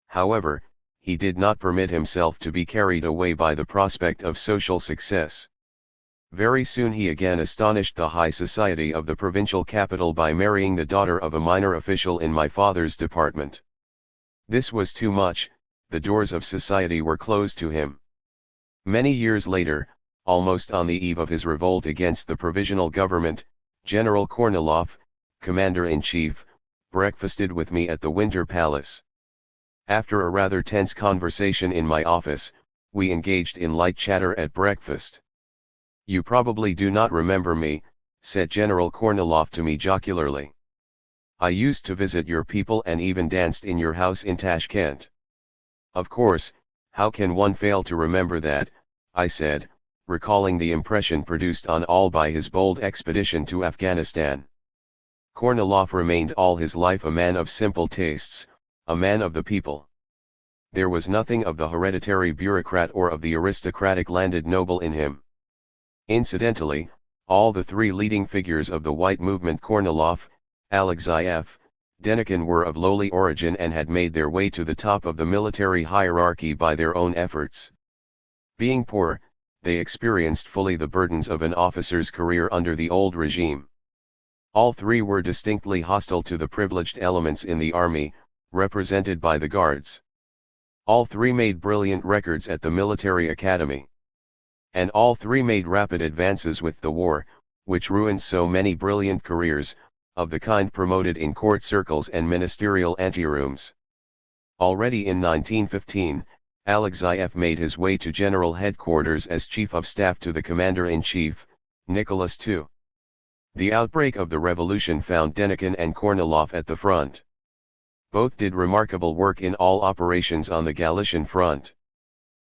However, he did not permit himself to be carried away by the prospect of social success. Very soon he again astonished the high society of the provincial capital by marrying the daughter of a minor official in my father's department. This was too much, the doors of society were closed to him. Many years later, almost on the eve of his revolt against the provisional government, General Kornilov, Commander-in-Chief, breakfasted with me at the Winter Palace. After a rather tense conversation in my office, we engaged in light chatter at breakfast. "You probably do not remember me," said General Kornilov to me jocularly. "I used to visit your people and even danced in your house in Tashkent." "Of course, how can one fail to remember that," I said, recalling the impression produced on all by his bold expedition to Afghanistan. Kornilov remained all his life a man of simple tastes, a man of the people. There was nothing of the hereditary bureaucrat or of the aristocratic landed noble in him. Incidentally, all the three leading figures of the White movement, Kornilov, Alexeyev, Denikin, were of lowly origin and had made their way to the top of the military hierarchy by their own efforts. Being poor, they experienced fully the burdens of an officer's career under the old regime. All three were distinctly hostile to the privileged elements in the army, represented by the Guards. All three made brilliant records at the military academy. And all three made rapid advances with the war, which ruined so many brilliant careers, of the kind promoted in court circles and ministerial anterooms. Already in 1915, Alexeyev made his way to general headquarters as Chief of Staff to the Commander-in-Chief, Nicholas II. The outbreak of the revolution found Denikin and Kornilov at the front. Both did remarkable work in all operations on the Galician front.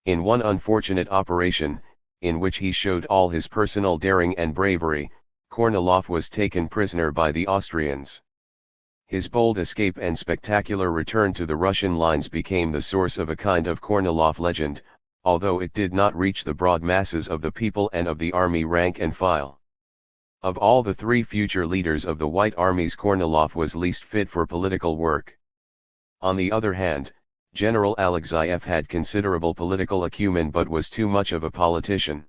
In one unfortunate operation, in which he showed all his personal daring and bravery, Kornilov was taken prisoner by the Austrians. His bold escape and spectacular return to the Russian lines became the source of a kind of Kornilov legend, although it did not reach the broad masses of the people and of the army rank and file. Of all the three future leaders of the White Armies, Kornilov was least fit for political work. On the other hand, General Alexeyev had considerable political acumen but was too much of a politician.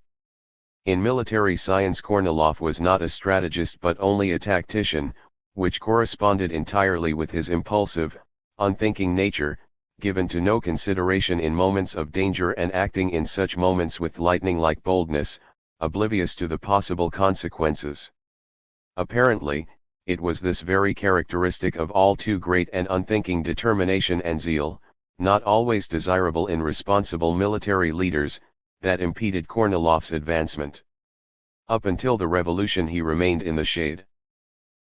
In military science, Kornilov was not a strategist but only a tactician, which corresponded entirely with his impulsive, unthinking nature, given to no consideration in moments of danger and acting in such moments with lightning-like boldness, oblivious to the possible consequences. Apparently, it was this very characteristic of all too great and unthinking determination and zeal, not always desirable in responsible military leaders, that impeded Kornilov's advancement. Up until the revolution he remained in the shade.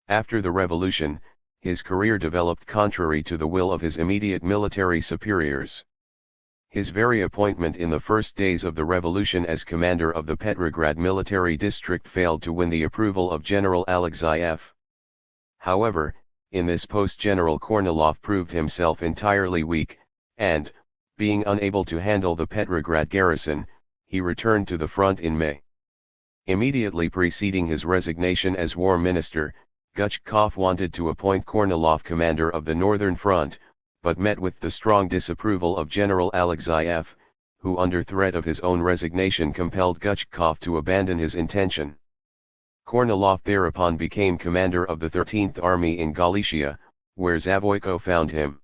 After the revolution, his career developed contrary to the will of his immediate military superiors. His very appointment in the first days of the revolution as commander of the Petrograd military district failed to win the approval of General Alexeyev. However, in this post General Kornilov proved himself entirely weak, and, being unable to handle the Petrograd garrison, he returned to the front in May. Immediately preceding his resignation as war minister, Guchkov wanted to appoint Kornilov commander of the Northern Front, but met with the strong disapproval of General Alexeyev, who under threat of his own resignation compelled Guchkov to abandon his intention. Kornilov thereupon became commander of the 13th Army in Galicia, where Zavoyko found him.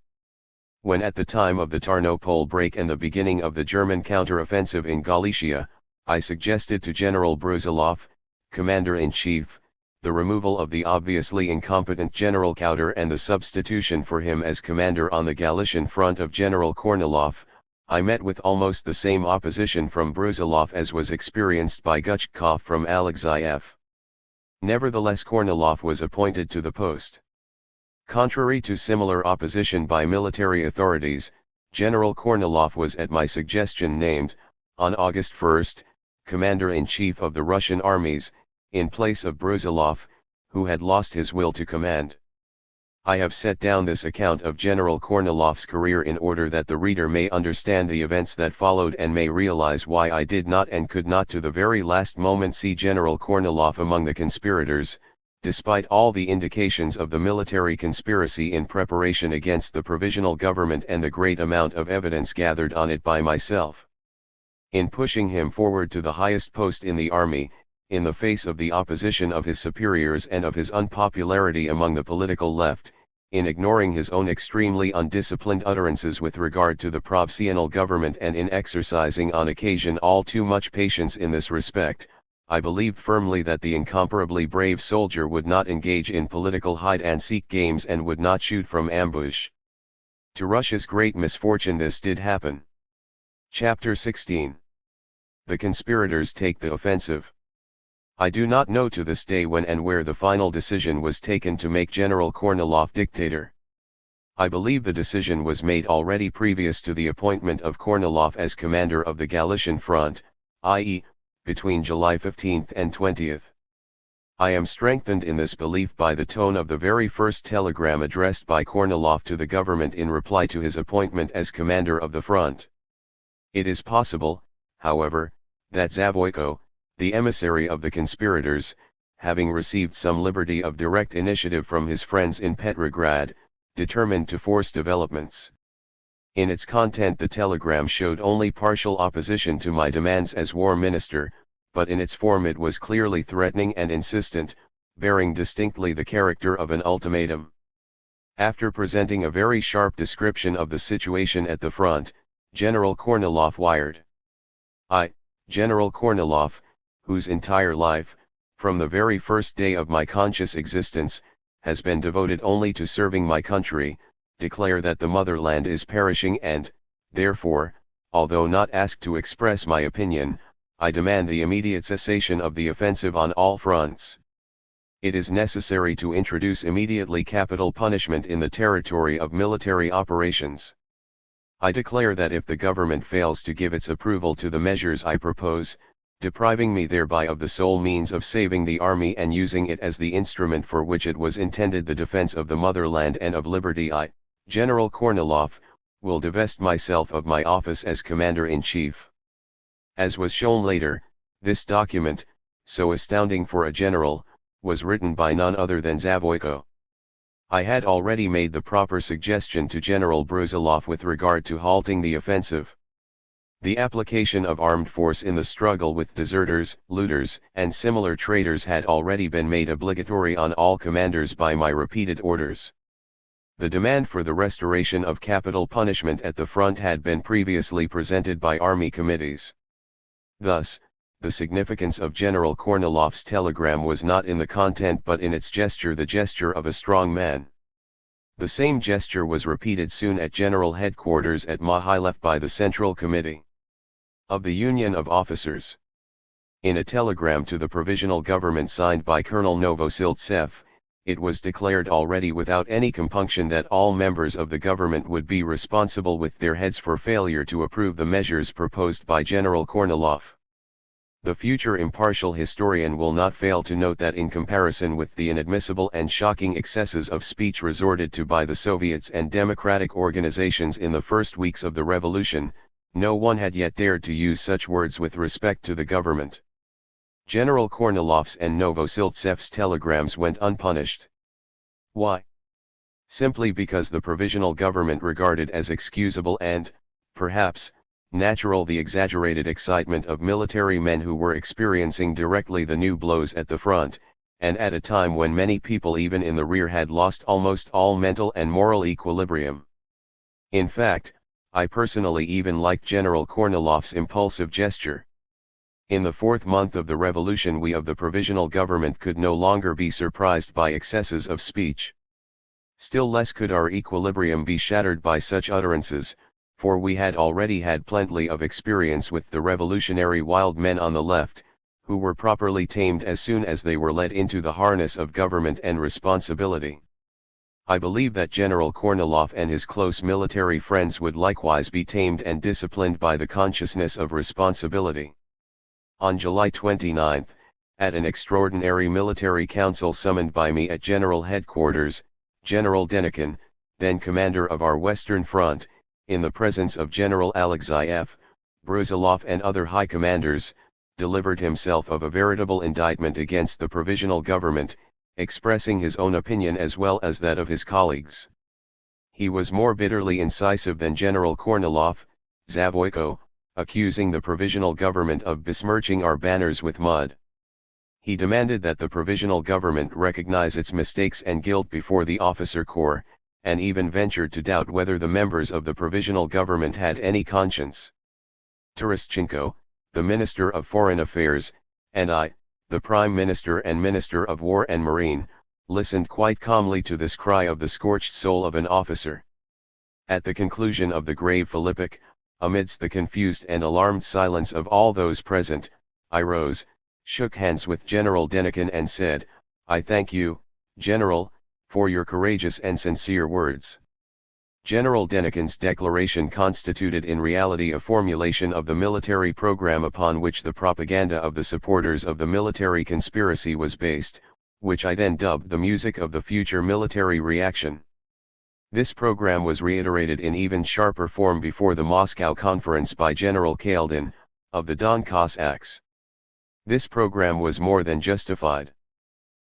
When at the time of the Tarnopol break and the beginning of the German counter-offensive in Galicia, I suggested to General Brusilov, Commander-in-Chief, the removal of the obviously incompetent General Kauder and the substitution for him as commander on the Galician front of General Kornilov, I met with almost the same opposition from Brusilov as was experienced by Guchkov from Alexeyev. Nevertheless, Kornilov was appointed to the post. Contrary to similar opposition by military authorities, General Kornilov was at my suggestion named, on August 1, Commander-in-Chief of the Russian armies, in place of Brusilov, who had lost his will to command. I have set down this account of General Kornilov's career in order that the reader may understand the events that followed and may realize why I did not and could not to the very last moment see General Kornilov among the conspirators, despite all the indications of the military conspiracy in preparation against the provisional government and the great amount of evidence gathered on it by myself. In pushing him forward to the highest post in the army, in the face of the opposition of his superiors and of his unpopularity among the political left, in ignoring his own extremely undisciplined utterances with regard to the provisional government and in exercising on occasion all too much patience in this respect, I believed firmly that the incomparably brave soldier would not engage in political hide-and-seek games and would not shoot from ambush. To Russia's great misfortune this did happen. Chapter 16. The conspirators take the offensive. I do not know to this day when and where the final decision was taken to make General Kornilov dictator. I believe the decision was made already previous to the appointment of Kornilov as commander of the Galician front, i.e., between July 15 and 20. I am strengthened in this belief by the tone of the very first telegram addressed by Kornilov to the government in reply to his appointment as commander of the front. It is possible, however, that Zavoyko, the emissary of the conspirators, having received some liberty of direct initiative from his friends in Petrograd, determined to force developments. In its content the telegram showed only partial opposition to my demands as war minister, but in its form it was clearly threatening and insistent, bearing distinctly the character of an ultimatum. After presenting a very sharp description of the situation at the front, General Kornilov wired. I, General Kornilov, whose entire life, from the very first day of my conscious existence, has been devoted only to serving my country, declare that the motherland is perishing and, therefore, although not asked to express my opinion, I demand the immediate cessation of the offensive on all fronts. It is necessary to introduce immediately capital punishment in the territory of military operations. I declare that if the government fails to give its approval to the measures I propose, depriving me thereby of the sole means of saving the army and using it as the instrument for which it was intended, the defense of the motherland and of liberty, I, General Kornilov, will divest myself of my office as Commander-in-Chief. As was shown later, this document, so astounding for a general, was written by none other than Zavoyko. I had already made the proper suggestion to General Brusilov with regard to halting the offensive. The application of armed force in the struggle with deserters, looters, and similar traitors had already been made obligatory on all commanders by my repeated orders. The demand for the restoration of capital punishment at the front had been previously presented by army committees. Thus, the significance of General Kornilov's telegram was not in the content but in its gesture, the gesture of a strong man. The same gesture was repeated soon at General Headquarters at Mohilev by the Central Committee of the Union of Officers. In a telegram to the Provisional Government signed by Colonel Novosiltsev, it was declared already without any compunction that all members of the government would be responsible with their heads for failure to approve the measures proposed by General Kornilov. The future impartial historian will not fail to note that in comparison with the inadmissible and shocking excesses of speech resorted to by the Soviets and democratic organizations in the first weeks of the revolution, no one had yet dared to use such words with respect to the government. General Kornilov's and Novosiltsev's telegrams went unpunished. Why? Simply because the provisional government regarded as excusable and, perhaps, natural the exaggerated excitement of military men who were experiencing directly the new blows at the front, and at a time when many people even in the rear had lost almost all mental and moral equilibrium. In fact, I personally even liked General Kornilov's impulsive gesture. In the fourth month of the revolution we of the provisional government could no longer be surprised by excesses of speech. Still less could our equilibrium be shattered by such utterances, for we had already had plenty of experience with the revolutionary wild men on the left, who were properly tamed as soon as they were led into the harness of government and responsibility. I believe that General Kornilov and his close military friends would likewise be tamed and disciplined by the consciousness of responsibility. On July 29, at an extraordinary military council summoned by me at General Headquarters, General Denikin, then commander of our Western Front, in the presence of General Alexeyev, Brusilov and other high commanders, delivered himself of a veritable indictment against the provisional government, expressing his own opinion as well as that of his colleagues. He was more bitterly incisive than General Kornilov, Zavoyko, accusing the provisional government of besmirching our banners with mud. He demanded that the provisional government recognize its mistakes and guilt before the officer corps, and even ventured to doubt whether the members of the provisional government had any conscience. Terestchenko, the Minister of Foreign Affairs, and I, the Prime Minister and Minister of War and Marine, listened quite calmly to this cry of the scorched soul of an officer. At the conclusion of the grave Philippic, amidst the confused and alarmed silence of all those present, I rose, shook hands with General Denikin and said, "I thank you, General, for your courageous and sincere words." General Denikin's declaration constituted in reality a formulation of the military program upon which the propaganda of the supporters of the military conspiracy was based, which I then dubbed the music of the future military reaction. This program was reiterated in even sharper form before the Moscow conference by General Kaldin, of the Don Cossacks. This program was more than justified.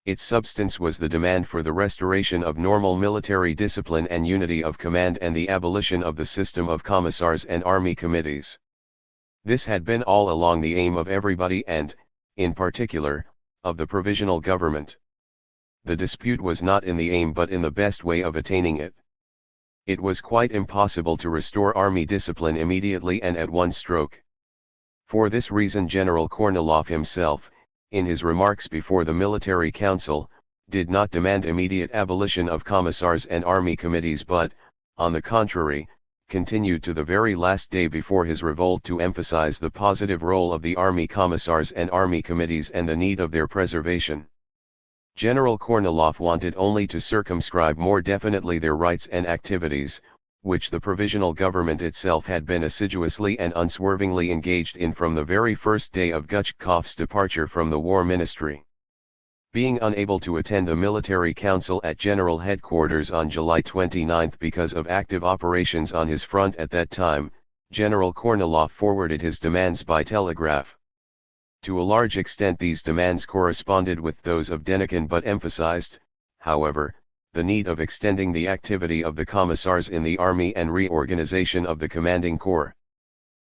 Its substance was the demand for the restoration of normal military discipline and unity of command and the abolition of the system of commissars and army committees. This had been all along the aim of everybody and, in particular, of the provisional government. The dispute was not in the aim but in the best way of attaining it. It was quite impossible to restore army discipline immediately and at one stroke. For this reason General Kornilov himself, in his remarks before the military council, did not demand immediate abolition of commissars and army committees but, on the contrary, continued to the very last day before his revolt to emphasize the positive role of the army commissars and army committees and the need of their preservation. General Kornilov wanted only to circumscribe more definitely their rights and activities, which the provisional government itself had been assiduously and unswervingly engaged in from the very first day of Gutchkov's departure from the War Ministry. Being unable to attend the military council at General Headquarters on July 29 because of active operations on his front at that time, General Kornilov forwarded his demands by telegraph. To a large extent these demands corresponded with those of Denikin but emphasized, however, the need of extending the activity of the commissars in the army and reorganization of the commanding corps.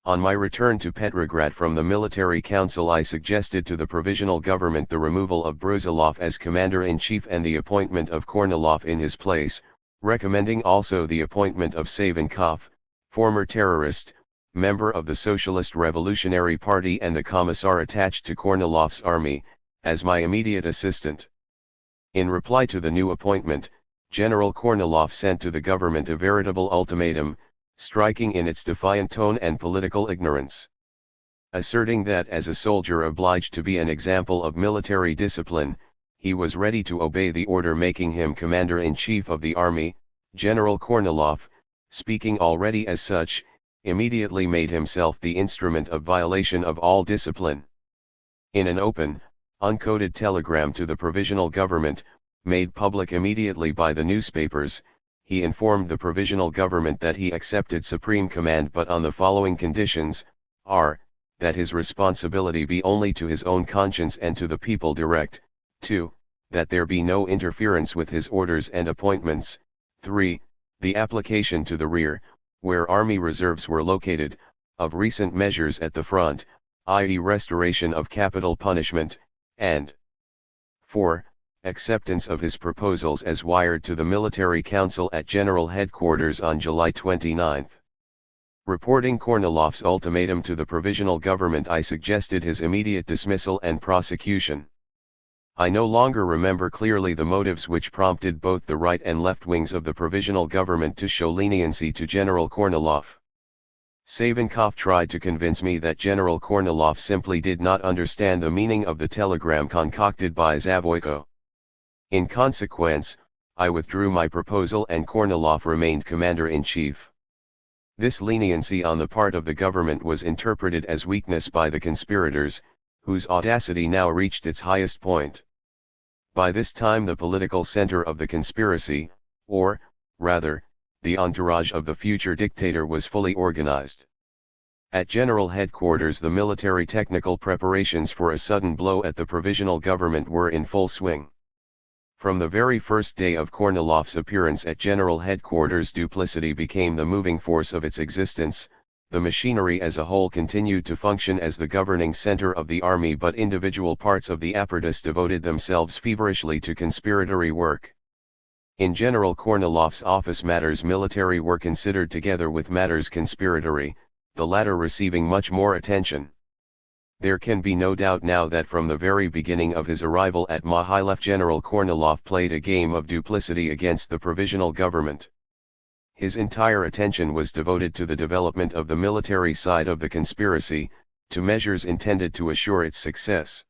On my return to Petrograd from the military council I suggested to the provisional government the removal of Brusilov as commander-in-chief and the appointment of Kornilov in his place, recommending also the appointment of Savinkov, former terrorist, member of the Socialist Revolutionary Party and the commissar attached to Kornilov's army, as my immediate assistant. In reply to the new appointment, General Kornilov sent to the government a veritable ultimatum, striking in its defiant tone and political ignorance. Asserting that as a soldier obliged to be an example of military discipline, he was ready to obey the order making him commander-in-chief of the army, General Kornilov, speaking already as such, immediately made himself the instrument of violation of all discipline. In an open, uncoded telegram to the provisional government, made public immediately by the newspapers, he informed the provisional government that he accepted supreme command but on the following conditions, that his responsibility be only to his own conscience and to the people direct, 2. That there be no interference with his orders and appointments, 3. The application to the rear, where army reserves were located, of recent measures at the front, i.e. restoration of capital punishment, and 4. Acceptance of his proposals as wired to the military council at General Headquarters on July 29. Reporting Kornilov's ultimatum to the provisional government I suggested his immediate dismissal and prosecution. I no longer remember clearly the motives which prompted both the right and left wings of the provisional government to show leniency to General Kornilov. Savinkov tried to convince me that General Kornilov simply did not understand the meaning of the telegram concocted by Zavoyko. In consequence, I withdrew my proposal and Kornilov remained commander-in-chief. This leniency on the part of the government was interpreted as weakness by the conspirators, whose audacity now reached its highest point. By this time the political center of the conspiracy, or, rather, the entourage of the future dictator was fully organized. At General Headquarters the military technical preparations for a sudden blow at the provisional government were in full swing. From the very first day of Kornilov's appearance at General Headquarters, duplicity became the moving force of its existence. The machinery as a whole continued to function as the governing center of the army, but individual parts of the apparatus devoted themselves feverishly to conspiratory work. In General Kornilov's office matters military were considered together with matters conspiratory, the latter receiving much more attention. There can be no doubt now that from the very beginning of his arrival at Mohylev, General Kornilov played a game of duplicity against the provisional government. His entire attention was devoted to the development of the military side of the conspiracy, to measures intended to assure its success.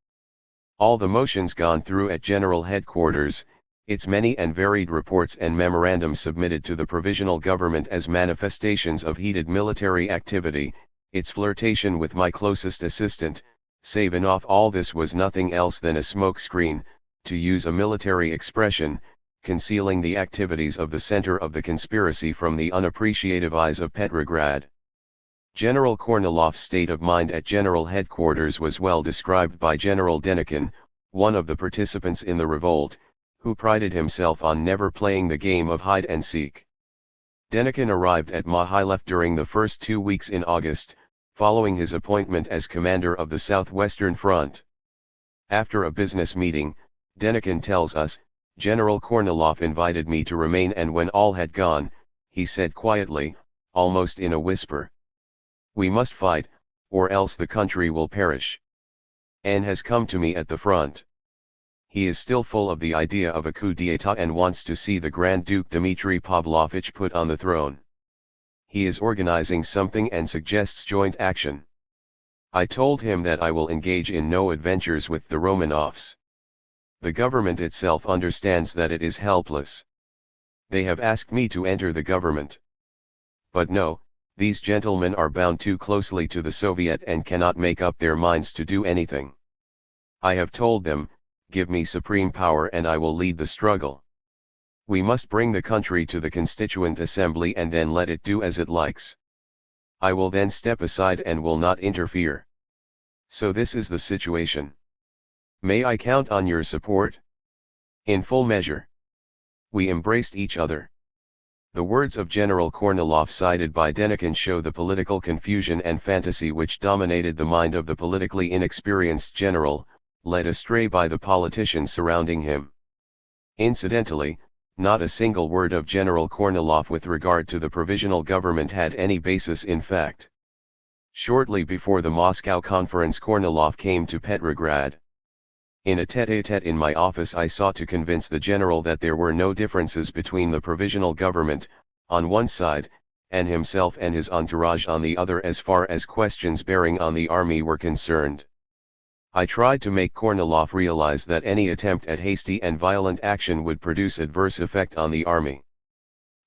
All the motions gone through at General Headquarters, its many and varied reports and memorandums submitted to the provisional government as manifestations of heated military activity, its flirtation with my closest assistant, Savinov, all this was nothing else than a smokescreen, to use a military expression, concealing the activities of the center of the conspiracy from the unappreciative eyes of Petrograd. General Kornilov's state of mind at General Headquarters was well described by General Denikin, one of the participants in the revolt, who prided himself on never playing the game of hide-and-seek. Denikin arrived at Mohylev during the first 2 weeks in August, following his appointment as commander of the Southwestern Front. After a business meeting, Denikin tells us, General Kornilov invited me to remain, and when all had gone, he said quietly, almost in a whisper, "We must fight, or else the country will perish. N has come to me at the front. He is still full of the idea of a coup d'état and wants to see the Grand Duke Dmitry Pavlovich put on the throne. He is organizing something and suggests joint action. I told him that I will engage in no adventures with the Romanovs. The government itself understands that it is helpless. They have asked me to enter the government. But no, these gentlemen are bound too closely to the Soviet and cannot make up their minds to do anything. I have told them, give me supreme power and I will lead the struggle. We must bring the country to the Constituent Assembly and then let it do as it likes. I will then step aside and will not interfere. So this is the situation. May I count on your support?" In full measure. We embraced each other. The words of General Kornilov cited by Denikin show the political confusion and fantasy which dominated the mind of the politically inexperienced general, led astray by the politicians surrounding him. Incidentally, not a single word of General Kornilov with regard to the provisional government had any basis in fact. Shortly before the Moscow conference, Kornilov came to Petrograd. In a tête-à-tête in my office I sought to convince the general that there were no differences between the provisional government, on one side, and himself and his entourage on the other as far as questions bearing on the army were concerned. I tried to make Kornilov realize that any attempt at hasty and violent action would produce adverse effect on the army.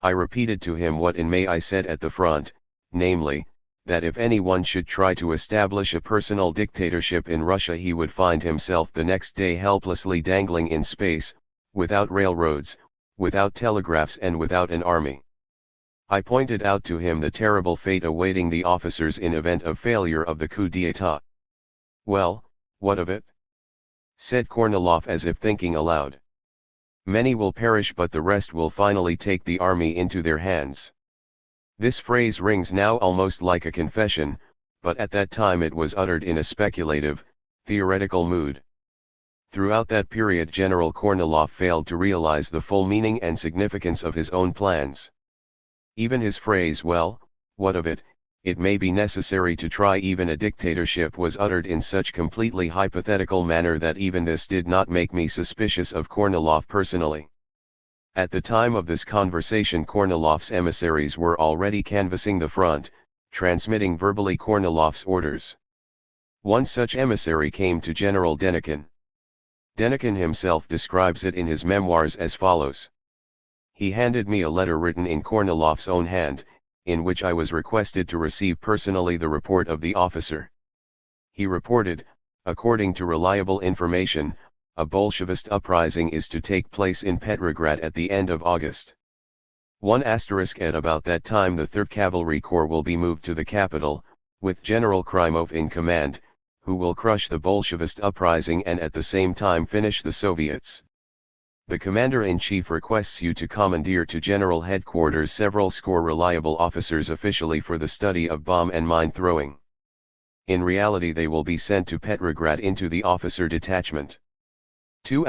I repeated to him what in May I said at the front, namely, that if anyone should try to establish a personal dictatorship in Russia he would find himself the next day helplessly dangling in space, without railroads, without telegraphs and without an army. I pointed out to him the terrible fate awaiting the officers in event of failure of the coup d'état. "Well, what of it?" said Kornilov as if thinking aloud. "Many will perish but the rest will finally take the army into their hands." This phrase rings now almost like a confession, but at that time it was uttered in a speculative, theoretical mood. Throughout that period General Kornilov failed to realize the full meaning and significance of his own plans. Even his phrase, "Well, what of it, it may be necessary to try even a dictatorship," was uttered in such completely hypothetical manner that even this did not make me suspicious of Kornilov personally. At the time of this conversation Kornilov's emissaries were already canvassing the front, transmitting verbally Kornilov's orders. One such emissary came to General Denikin. Denikin himself describes it in his memoirs as follows. He handed me a letter written in Kornilov's own hand, in which I was requested to receive personally the report of the officer. He reported, according to reliable information, a Bolshevist uprising is to take place in Petrograd at the end of August. At about that time the 3rd Cavalry Corps will be moved to the capital, with General Krymov in command, who will crush the Bolshevist uprising and at the same time finish the Soviets. The Commander-in-Chief requests you to commandeer to General Headquarters several score reliable officers officially for the study of bomb and mine throwing. In reality they will be sent to Petrograd into the officer detachment. 2.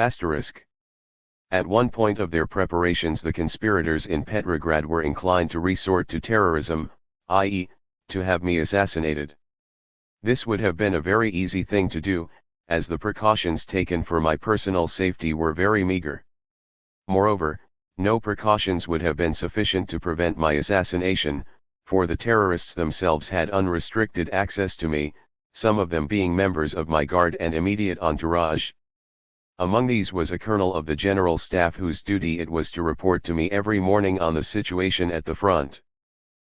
At one point of their preparations the conspirators in Petrograd were inclined to resort to terrorism, i.e., to have me assassinated. This would have been a very easy thing to do, as the precautions taken for my personal safety were very meager. Moreover, no precautions would have been sufficient to prevent my assassination, for the terrorists themselves had unrestricted access to me, some of them being members of my guard and immediate entourage. Among these was a colonel of the General Staff whose duty it was to report to me every morning on the situation at the front.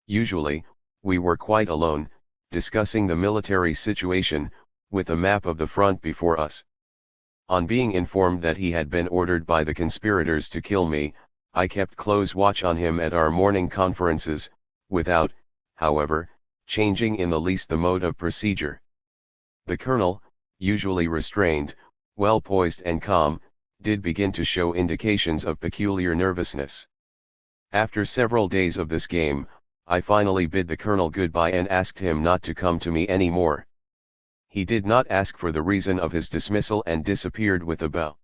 Usually, we were quite alone, discussing the military situation, with a map of the front before us. On being informed that he had been ordered by the conspirators to kill me, I kept close watch on him at our morning conferences, without, however, changing in the least the mode of procedure. The colonel, usually restrained, well poised and calm, did begin to show indications of peculiar nervousness. After several days of this game, I finally bid the colonel goodbye and asked him not to come to me any more. He did not ask for the reason of his dismissal and disappeared with a bow.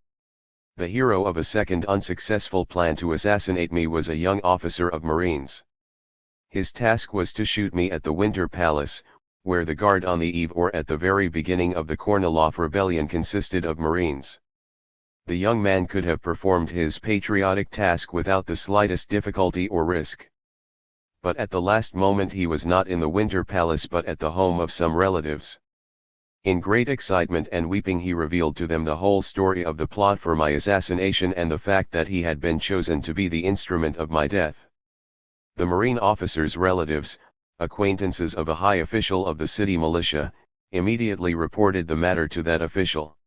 The hero of a second unsuccessful plan to assassinate me was a young officer of Marines. His task was to shoot me at the Winter Palace, where the guard on the eve or at the very beginning of the Kornilov rebellion consisted of Marines. The young man could have performed his patriotic task without the slightest difficulty or risk. But at the last moment he was not in the Winter Palace but at the home of some relatives. In great excitement and weeping he revealed to them the whole story of the plot for my assassination and the fact that he had been chosen to be the instrument of my death. The Marine officer's relatives, acquaintances of a high official of the city militia, immediately reported the matter to that official.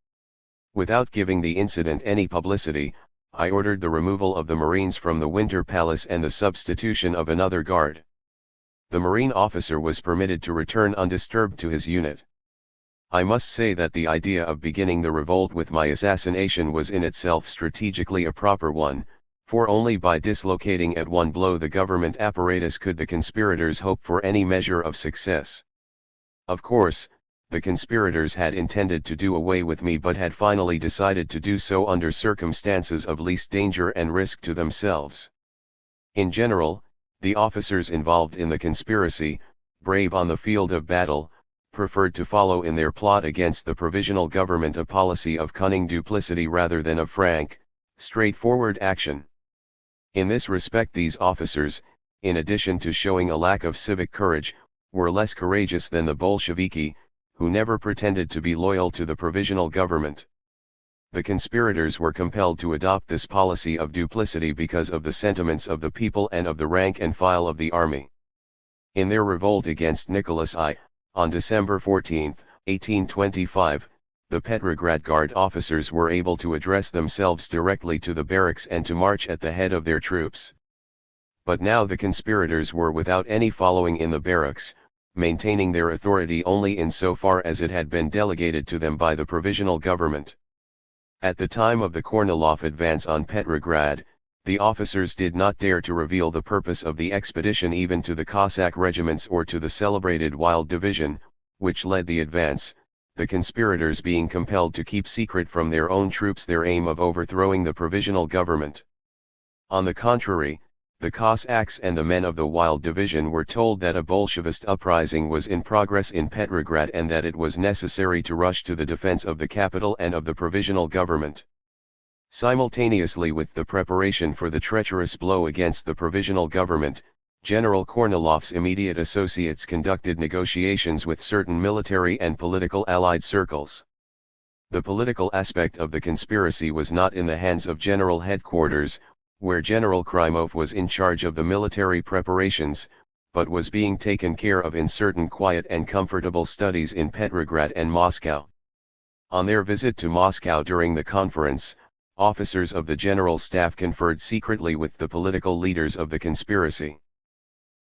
Without giving the incident any publicity, I ordered the removal of the Marines from the Winter Palace and the substitution of another guard. The Marine officer was permitted to return undisturbed to his unit. I must say that the idea of beginning the revolt with my assassination was in itself strategically a proper one, for only by dislocating at one blow the government apparatus could the conspirators hope for any measure of success. Of course, the conspirators had intended to do away with me but had finally decided to do so under circumstances of least danger and risk to themselves. In general, the officers involved in the conspiracy, brave on the field of battle, preferred to follow in their plot against the provisional government a policy of cunning duplicity rather than of frank, straightforward action. In this respect these officers, in addition to showing a lack of civic courage, were less courageous than the Bolsheviki, who never pretended to be loyal to the provisional government. The conspirators were compelled to adopt this policy of duplicity because of the sentiments of the people and of the rank and file of the army. In their revolt against Nicholas I, on December 14, 1825, the Petrograd Guard officers were able to address themselves directly to the barracks and to march at the head of their troops. But now the conspirators were without any following in the barracks, maintaining their authority only in so far as it had been delegated to them by the provisional government. At the time of the Kornilov advance on Petrograd, the officers did not dare to reveal the purpose of the expedition even to the Cossack regiments or to the celebrated Wild Division, which led the advance, the conspirators being compelled to keep secret from their own troops their aim of overthrowing the provisional government. On the contrary, the Cossacks and the men of the Wild Division were told that a Bolshevist uprising was in progress in Petrograd and that it was necessary to rush to the defense of the capital and of the provisional government. Simultaneously with the preparation for the treacherous blow against the provisional government, General Kornilov's immediate associates conducted negotiations with certain military and political allied circles. The political aspect of the conspiracy was not in the hands of General Headquarters, where General Krymov was in charge of the military preparations, but was being taken care of in certain quiet and comfortable studies in Petrograd and Moscow. On their visit to Moscow during the conference, officers of the General Staff conferred secretly with the political leaders of the conspiracy.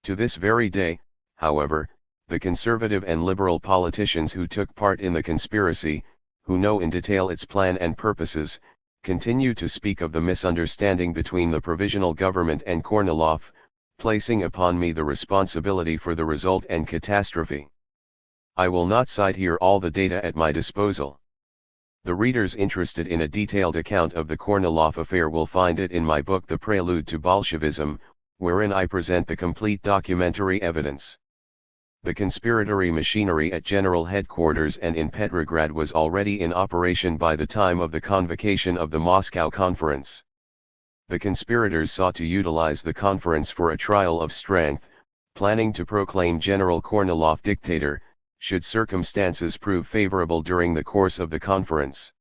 To this very day, however, the conservative and liberal politicians who took part in the conspiracy, who know in detail its plan and purposes, continue to speak of the misunderstanding between the provisional government and Kornilov, placing upon me the responsibility for the result and catastrophe. I will not cite here all the data at my disposal. The readers interested in a detailed account of the Kornilov affair will find it in my book The Prelude to Bolshevism, wherein I present the complete documentary evidence. The conspiratory machinery at General Headquarters and in Petrograd was already in operation by the time of the convocation of the Moscow Conference. The conspirators sought to utilize the conference for a trial of strength, planning to proclaim General Kornilov dictator, should circumstances prove favorable during the course of the conference.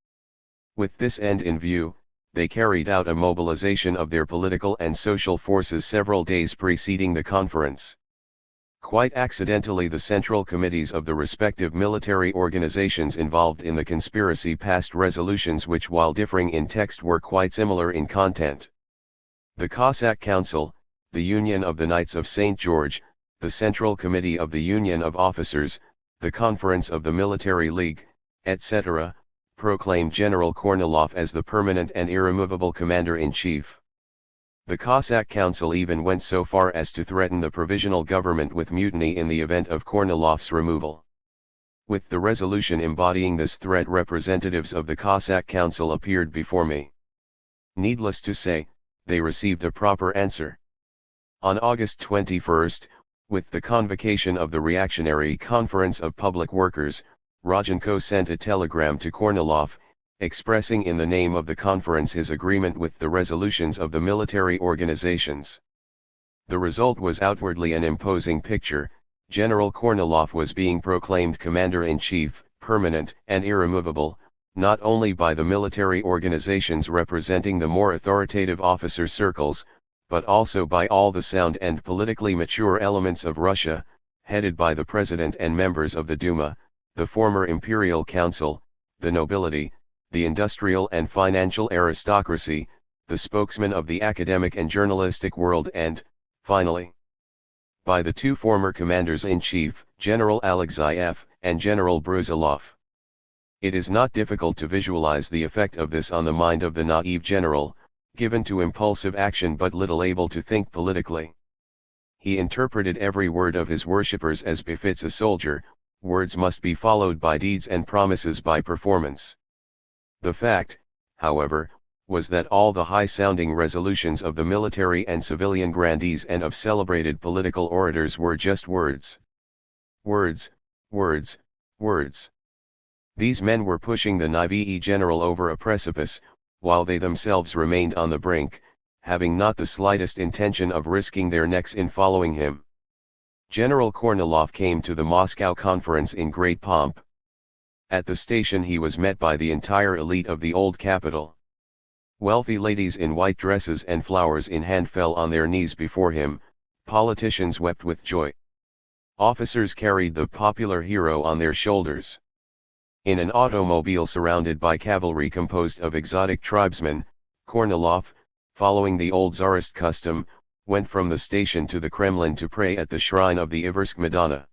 With this end in view, they carried out a mobilization of their political and social forces several days preceding the conference. Quite accidentally, the central committees of the respective military organizations involved in the conspiracy passed resolutions which, while differing in text, were quite similar in content. The Cossack Council, the Union of the Knights of St. George, the Central Committee of the Union of Officers, the Conference of the Military League, etc., proclaimed General Kornilov as the permanent and irremovable commander-in-chief. The Cossack Council even went so far as to threaten the provisional government with mutiny in the event of Kornilov's removal. With the resolution embodying this threat, representatives of the Cossack Council appeared before me. Needless to say, they received a proper answer. On August 21, with the convocation of the Reactionary Conference of Public Workers, Rodchenko sent a telegram to Kornilov, expressing in the name of the conference his agreement with the resolutions of the military organizations. The result was outwardly an imposing picture. General Kornilov was being proclaimed commander-in-chief, permanent and irremovable, not only by the military organizations representing the more authoritative officer circles, but also by all the sound and politically mature elements of Russia, headed by the President and members of the Duma, the former Imperial Council, the nobility, the industrial and financial aristocracy, the spokesmen of the academic and journalistic world, and, finally, by the two former commanders-in-chief, General Alexeyev and General Brusilov. It is not difficult to visualize the effect of this on the mind of the naive general, given to impulsive action but little able to think politically. He interpreted every word of his worshippers as befits a soldier. Words must be followed by deeds and promises by performance. The fact, however, was that all the high-sounding resolutions of the military and civilian grandees and of celebrated political orators were just words. Words, words, words. These men were pushing the naive general over a precipice, while they themselves remained on the brink, having not the slightest intention of risking their necks in following him. General Kornilov came to the Moscow conference in great pomp. At the station he was met by the entire elite of the old capital. Wealthy ladies in white dresses and flowers in hand fell on their knees before him, politicians wept with joy. Officers carried the popular hero on their shoulders. In an automobile surrounded by cavalry composed of exotic tribesmen, Kornilov, following the old Tsarist custom, went from the station to the Kremlin to pray at the shrine of the Iversk Madonna.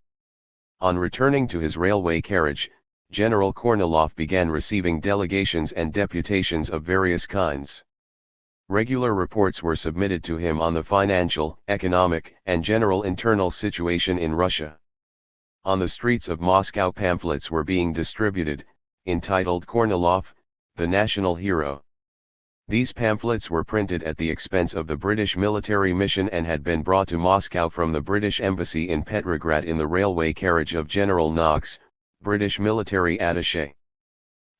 On returning to his railway carriage, General Kornilov began receiving delegations and deputations of various kinds. Regular reports were submitted to him on the financial, economic, and general internal situation in Russia. On the streets of Moscow pamphlets were being distributed, entitled Kornilov, the National Hero. These pamphlets were printed at the expense of the British military mission and had been brought to Moscow from the British Embassy in Petrograd in the railway carriage of General Knox, British military attaché.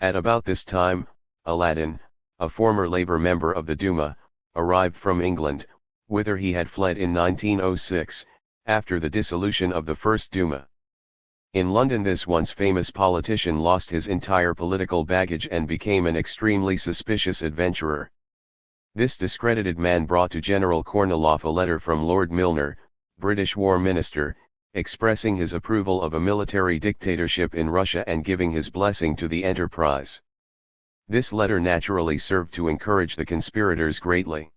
At about this time, Aladdin, a former Labour member of the Duma, arrived from England, whither he had fled in 1906, after the dissolution of the First Duma. In London this once famous politician lost his entire political baggage and became an extremely suspicious adventurer. This discredited man brought to General Kornilov a letter from Lord Milner, British War Minister, expressing his approval of a military dictatorship in Russia and giving his blessing to the enterprise. This letter naturally served to encourage the conspirators greatly.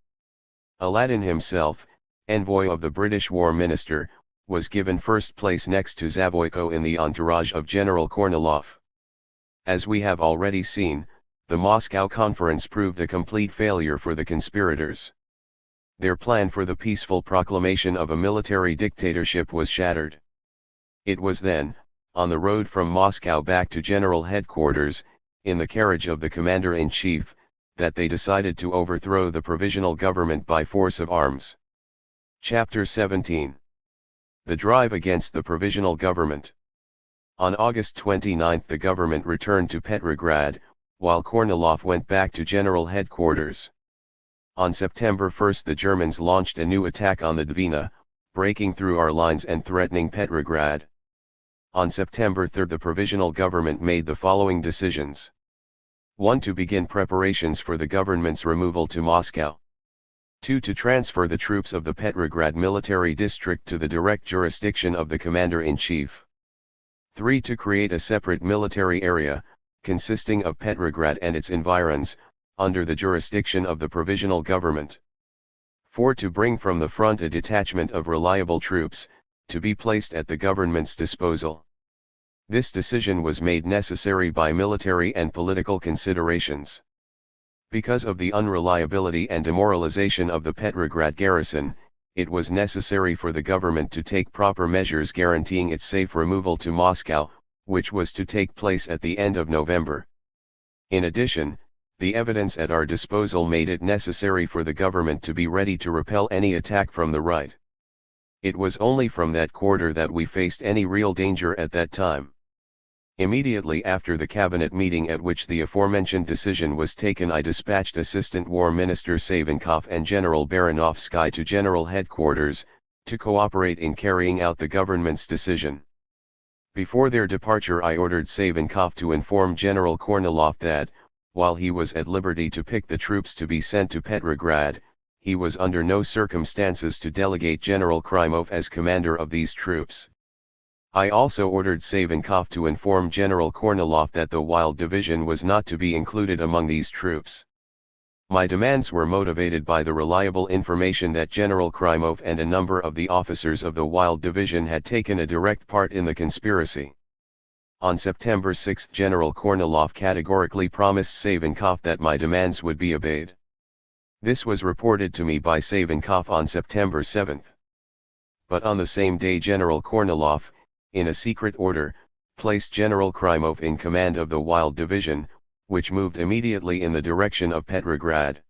Aladdin himself, envoy of the British War Minister, was given first place next to Zavoyko in the entourage of General Kornilov. As we have already seen, the Moscow Conference proved a complete failure for the conspirators. Their plan for the peaceful proclamation of a military dictatorship was shattered. It was then, on the road from Moscow back to General Headquarters, in the carriage of the Commander-in-Chief, that they decided to overthrow the provisional government by force of arms. Chapter 17. The drive against the provisional government. On August 29 the government returned to Petrograd, while Kornilov went back to General Headquarters. On September 1 the Germans launched a new attack on the Dvina, breaking through our lines and threatening Petrograd. On September 3 the provisional government made the following decisions. 1. To begin preparations for the government's removal to Moscow. 2. To transfer the troops of the Petrograd military district to the direct jurisdiction of the Commander-in-Chief. 3. To create a separate military area, consisting of Petrograd and its environs, under the jurisdiction of the provisional government. 4. To bring from the front a detachment of reliable troops, to be placed at the government's disposal. This decision was made necessary by military and political considerations. Because of the unreliability and demoralization of the Petrograd garrison, it was necessary for the government to take proper measures guaranteeing its safe removal to Moscow, which was to take place at the end of November. In addition, the evidence at our disposal made it necessary for the government to be ready to repel any attack from the right. It was only from that quarter that we faced any real danger at that time. Immediately after the cabinet meeting at which the aforementioned decision was taken, I dispatched Assistant War Minister Savinkov and General Baranovsky to General Headquarters, to cooperate in carrying out the government's decision. Before their departure I ordered Savinkov to inform General Kornilov that, while he was at liberty to pick the troops to be sent to Petrograd, he was under no circumstances to delegate General Krymov as commander of these troops. I also ordered Savinkov to inform General Kornilov that the Wild Division was not to be included among these troops. My demands were motivated by the reliable information that General Krymov and a number of the officers of the Wild Division had taken a direct part in the conspiracy. On September 6 General Kornilov categorically promised Savinkov that my demands would be obeyed. This was reported to me by Savinkov on September 7. But on the same day General Kornilov, in a secret order, placed General Krymov in command of the Wild Division, which moved immediately in the direction of Petrograd.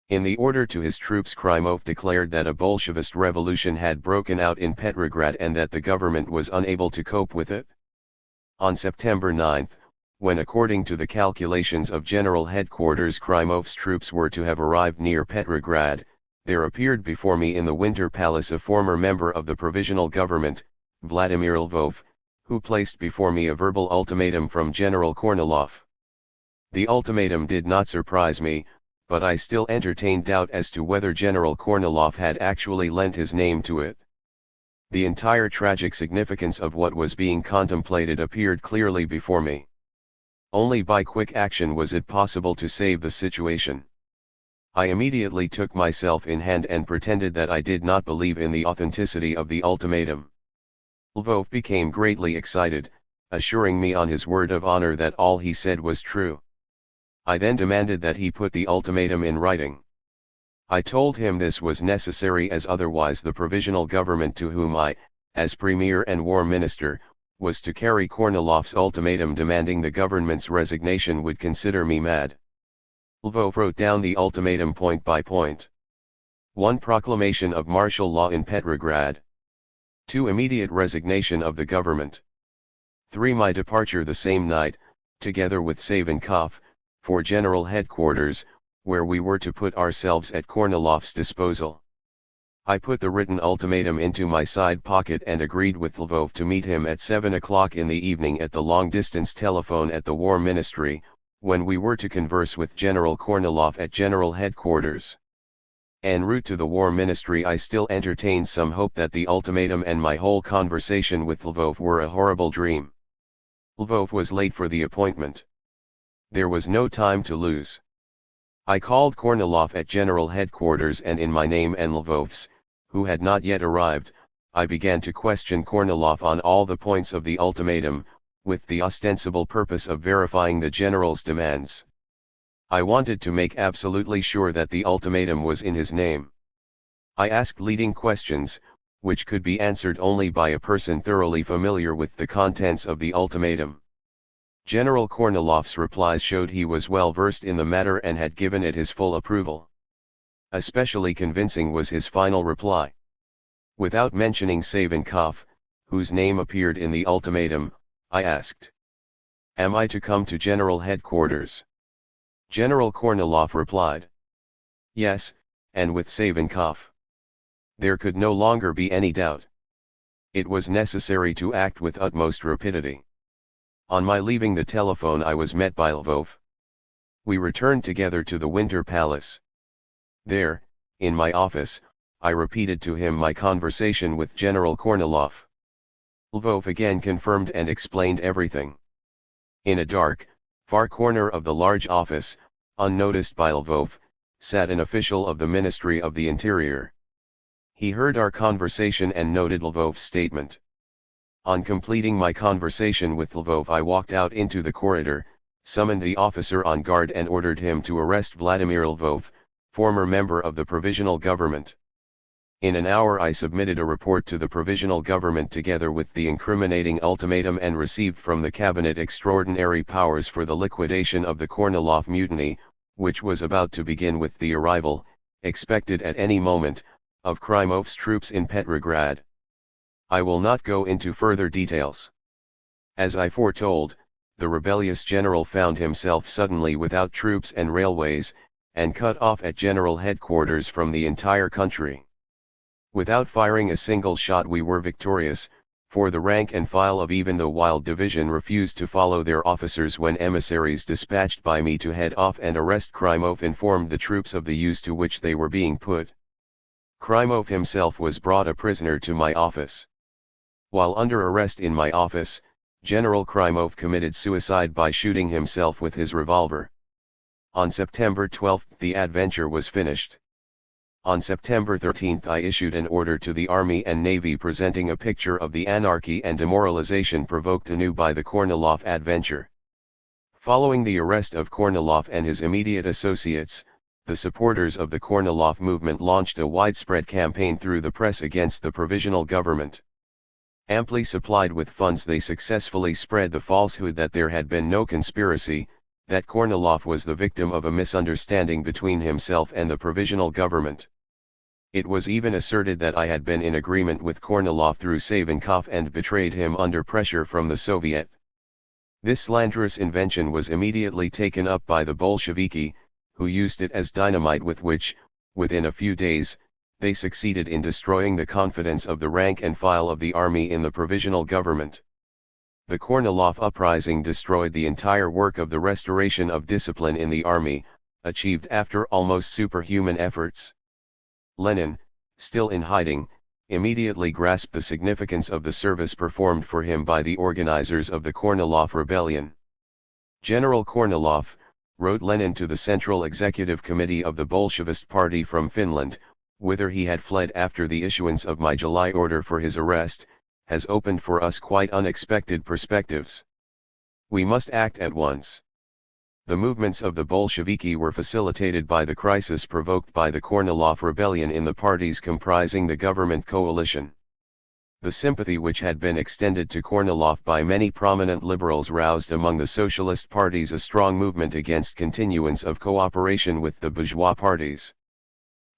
In the order to his troops Krymov declared that a Bolshevist revolution had broken out in Petrograd and that the government was unable to cope with it. On September 9, when according to the calculations of General Headquarters Krymov's troops were to have arrived near Petrograd, there appeared before me in the Winter Palace a former member of the provisional government, Vladimir Lvov, who placed before me a verbal ultimatum from General Kornilov. The ultimatum did not surprise me, but I still entertained doubt as to whether General Kornilov had actually lent his name to it. The entire tragic significance of what was being contemplated appeared clearly before me. Only by quick action was it possible to save the situation. I immediately took myself in hand and pretended that I did not believe in the authenticity of the ultimatum. Lvov became greatly excited, assuring me on his word of honor that all he said was true. I then demanded that he put the ultimatum in writing. I told him this was necessary as otherwise the provisional government to whom I, as Premier and War Minister, was to carry Kornilov's ultimatum demanding the government's resignation would consider me mad. Lvov wrote down the ultimatum point by point. 1. Proclamation of martial law in Petrograd. 2. Immediate resignation of the government. 3. My departure the same night, together with Savinkov, for General Headquarters, where we were to put ourselves at Kornilov's disposal. I put the written ultimatum into my side pocket and agreed with Lvov to meet him at 7 o'clock in the evening at the long-distance telephone at the War Ministry, when we were to converse with General Kornilov at General Headquarters. En route to the War Ministry, I still entertained some hope that the ultimatum and my whole conversation with Lvov were a horrible dream. Lvov was late for the appointment. There was no time to lose. I called Kornilov at General Headquarters, and in my name and Lvov's, who had not yet arrived, I began to question Kornilov on all the points of the ultimatum, with the ostensible purpose of verifying the general's demands. I wanted to make absolutely sure that the ultimatum was in his name. I asked leading questions, which could be answered only by a person thoroughly familiar with the contents of the ultimatum. General Kornilov's replies showed he was well versed in the matter and had given it his full approval. Especially convincing was his final reply. Without mentioning Savinkov, whose name appeared in the ultimatum, I asked, "Am I to come to General Headquarters?" General Kornilov replied, "Yes, and with Savinkov." There could no longer be any doubt. It was necessary to act with utmost rapidity. On my leaving the telephone, I was met by Lvov. We returned together to the Winter Palace. There, in my office, I repeated to him my conversation with General Kornilov. Lvov again confirmed and explained everything. In a dark, far corner of the large office, unnoticed by Lvov, sat an official of the Ministry of the Interior. He heard our conversation and noted Lvov's statement. On completing my conversation with Lvov, I walked out into the corridor, summoned the officer on guard and ordered him to arrest Vladimir Lvov, former member of the Provisional Government. In an hour I submitted a report to the Provisional Government together with the incriminating ultimatum and received from the Cabinet extraordinary powers for the liquidation of the Kornilov mutiny, which was about to begin with the arrival, expected at any moment, of Krymov's troops in Petrograd. I will not go into further details. As I foretold, the rebellious general found himself suddenly without troops and railways, and cut off at General Headquarters from the entire country. Without firing a single shot we were victorious, for the rank and file of even the Wild Division refused to follow their officers when emissaries dispatched by me to head off and arrest Krymov informed the troops of the use to which they were being put. Krymov himself was brought a prisoner to my office. While under arrest in my office, General Krymov committed suicide by shooting himself with his revolver. On September 12 the adventure was finished. On September 13 I issued an order to the Army and Navy presenting a picture of the anarchy and demoralization provoked anew by the Kornilov adventure. Following the arrest of Kornilov and his immediate associates, the supporters of the Kornilov movement launched a widespread campaign through the press against the Provisional Government. Amply supplied with funds, they successfully spread the falsehood that there had been no conspiracy, that Kornilov was the victim of a misunderstanding between himself and the Provisional Government. It was even asserted that I had been in agreement with Kornilov through Savinkov and betrayed him under pressure from the Soviet. This slanderous invention was immediately taken up by the Bolsheviki, who used it as dynamite with which, within a few days, they succeeded in destroying the confidence of the rank and file of the army in the Provisional Government. The Kornilov uprising destroyed the entire work of the restoration of discipline in the army, achieved after almost superhuman efforts. Lenin, still in hiding, immediately grasped the significance of the service performed for him by the organizers of the Kornilov rebellion. General Kornilov, wrote Lenin to the Central Executive Committee of the Bolshevist Party from Finland, whither he had fled after the issuance of my July order for his arrest, has opened for us quite unexpected perspectives. We must act at once. The movements of the Bolsheviki were facilitated by the crisis provoked by the Kornilov rebellion in the parties comprising the government coalition. The sympathy which had been extended to Kornilov by many prominent liberals roused among the socialist parties a strong movement against continuance of cooperation with the bourgeois parties.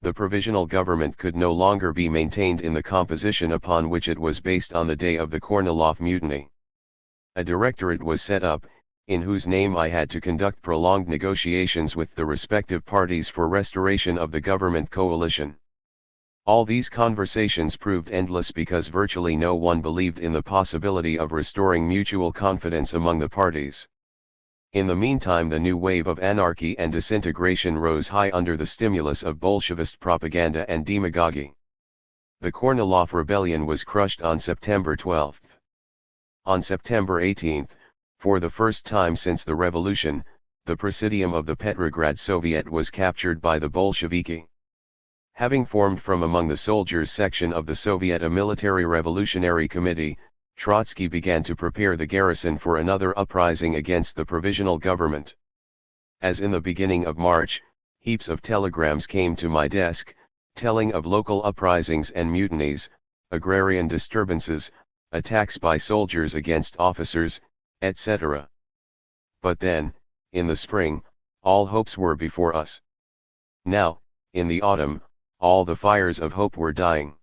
The Provisional Government could no longer be maintained in the composition upon which it was based on the day of the Kornilov mutiny. A directorate was set up, in whose name I had to conduct prolonged negotiations with the respective parties for restoration of the government coalition. All these conversations proved endless because virtually no one believed in the possibility of restoring mutual confidence among the parties. In the meantime, the new wave of anarchy and disintegration rose high under the stimulus of Bolshevist propaganda and demagogy. The Kornilov rebellion was crushed on September 12. On September 18, for the first time since the revolution, the Presidium of the Petrograd Soviet was captured by the Bolsheviki. Having formed from among the soldiers section of the Soviet a military revolutionary committee, Trotsky began to prepare the garrison for another uprising against the provisional government. As in the beginning of March, heaps of telegrams came to my desk, telling of local uprisings and mutinies, agrarian disturbances, attacks by soldiers against officers, etc. But then, in the spring, all hopes were before us. Now, in the autumn, all the fires of hope were dying.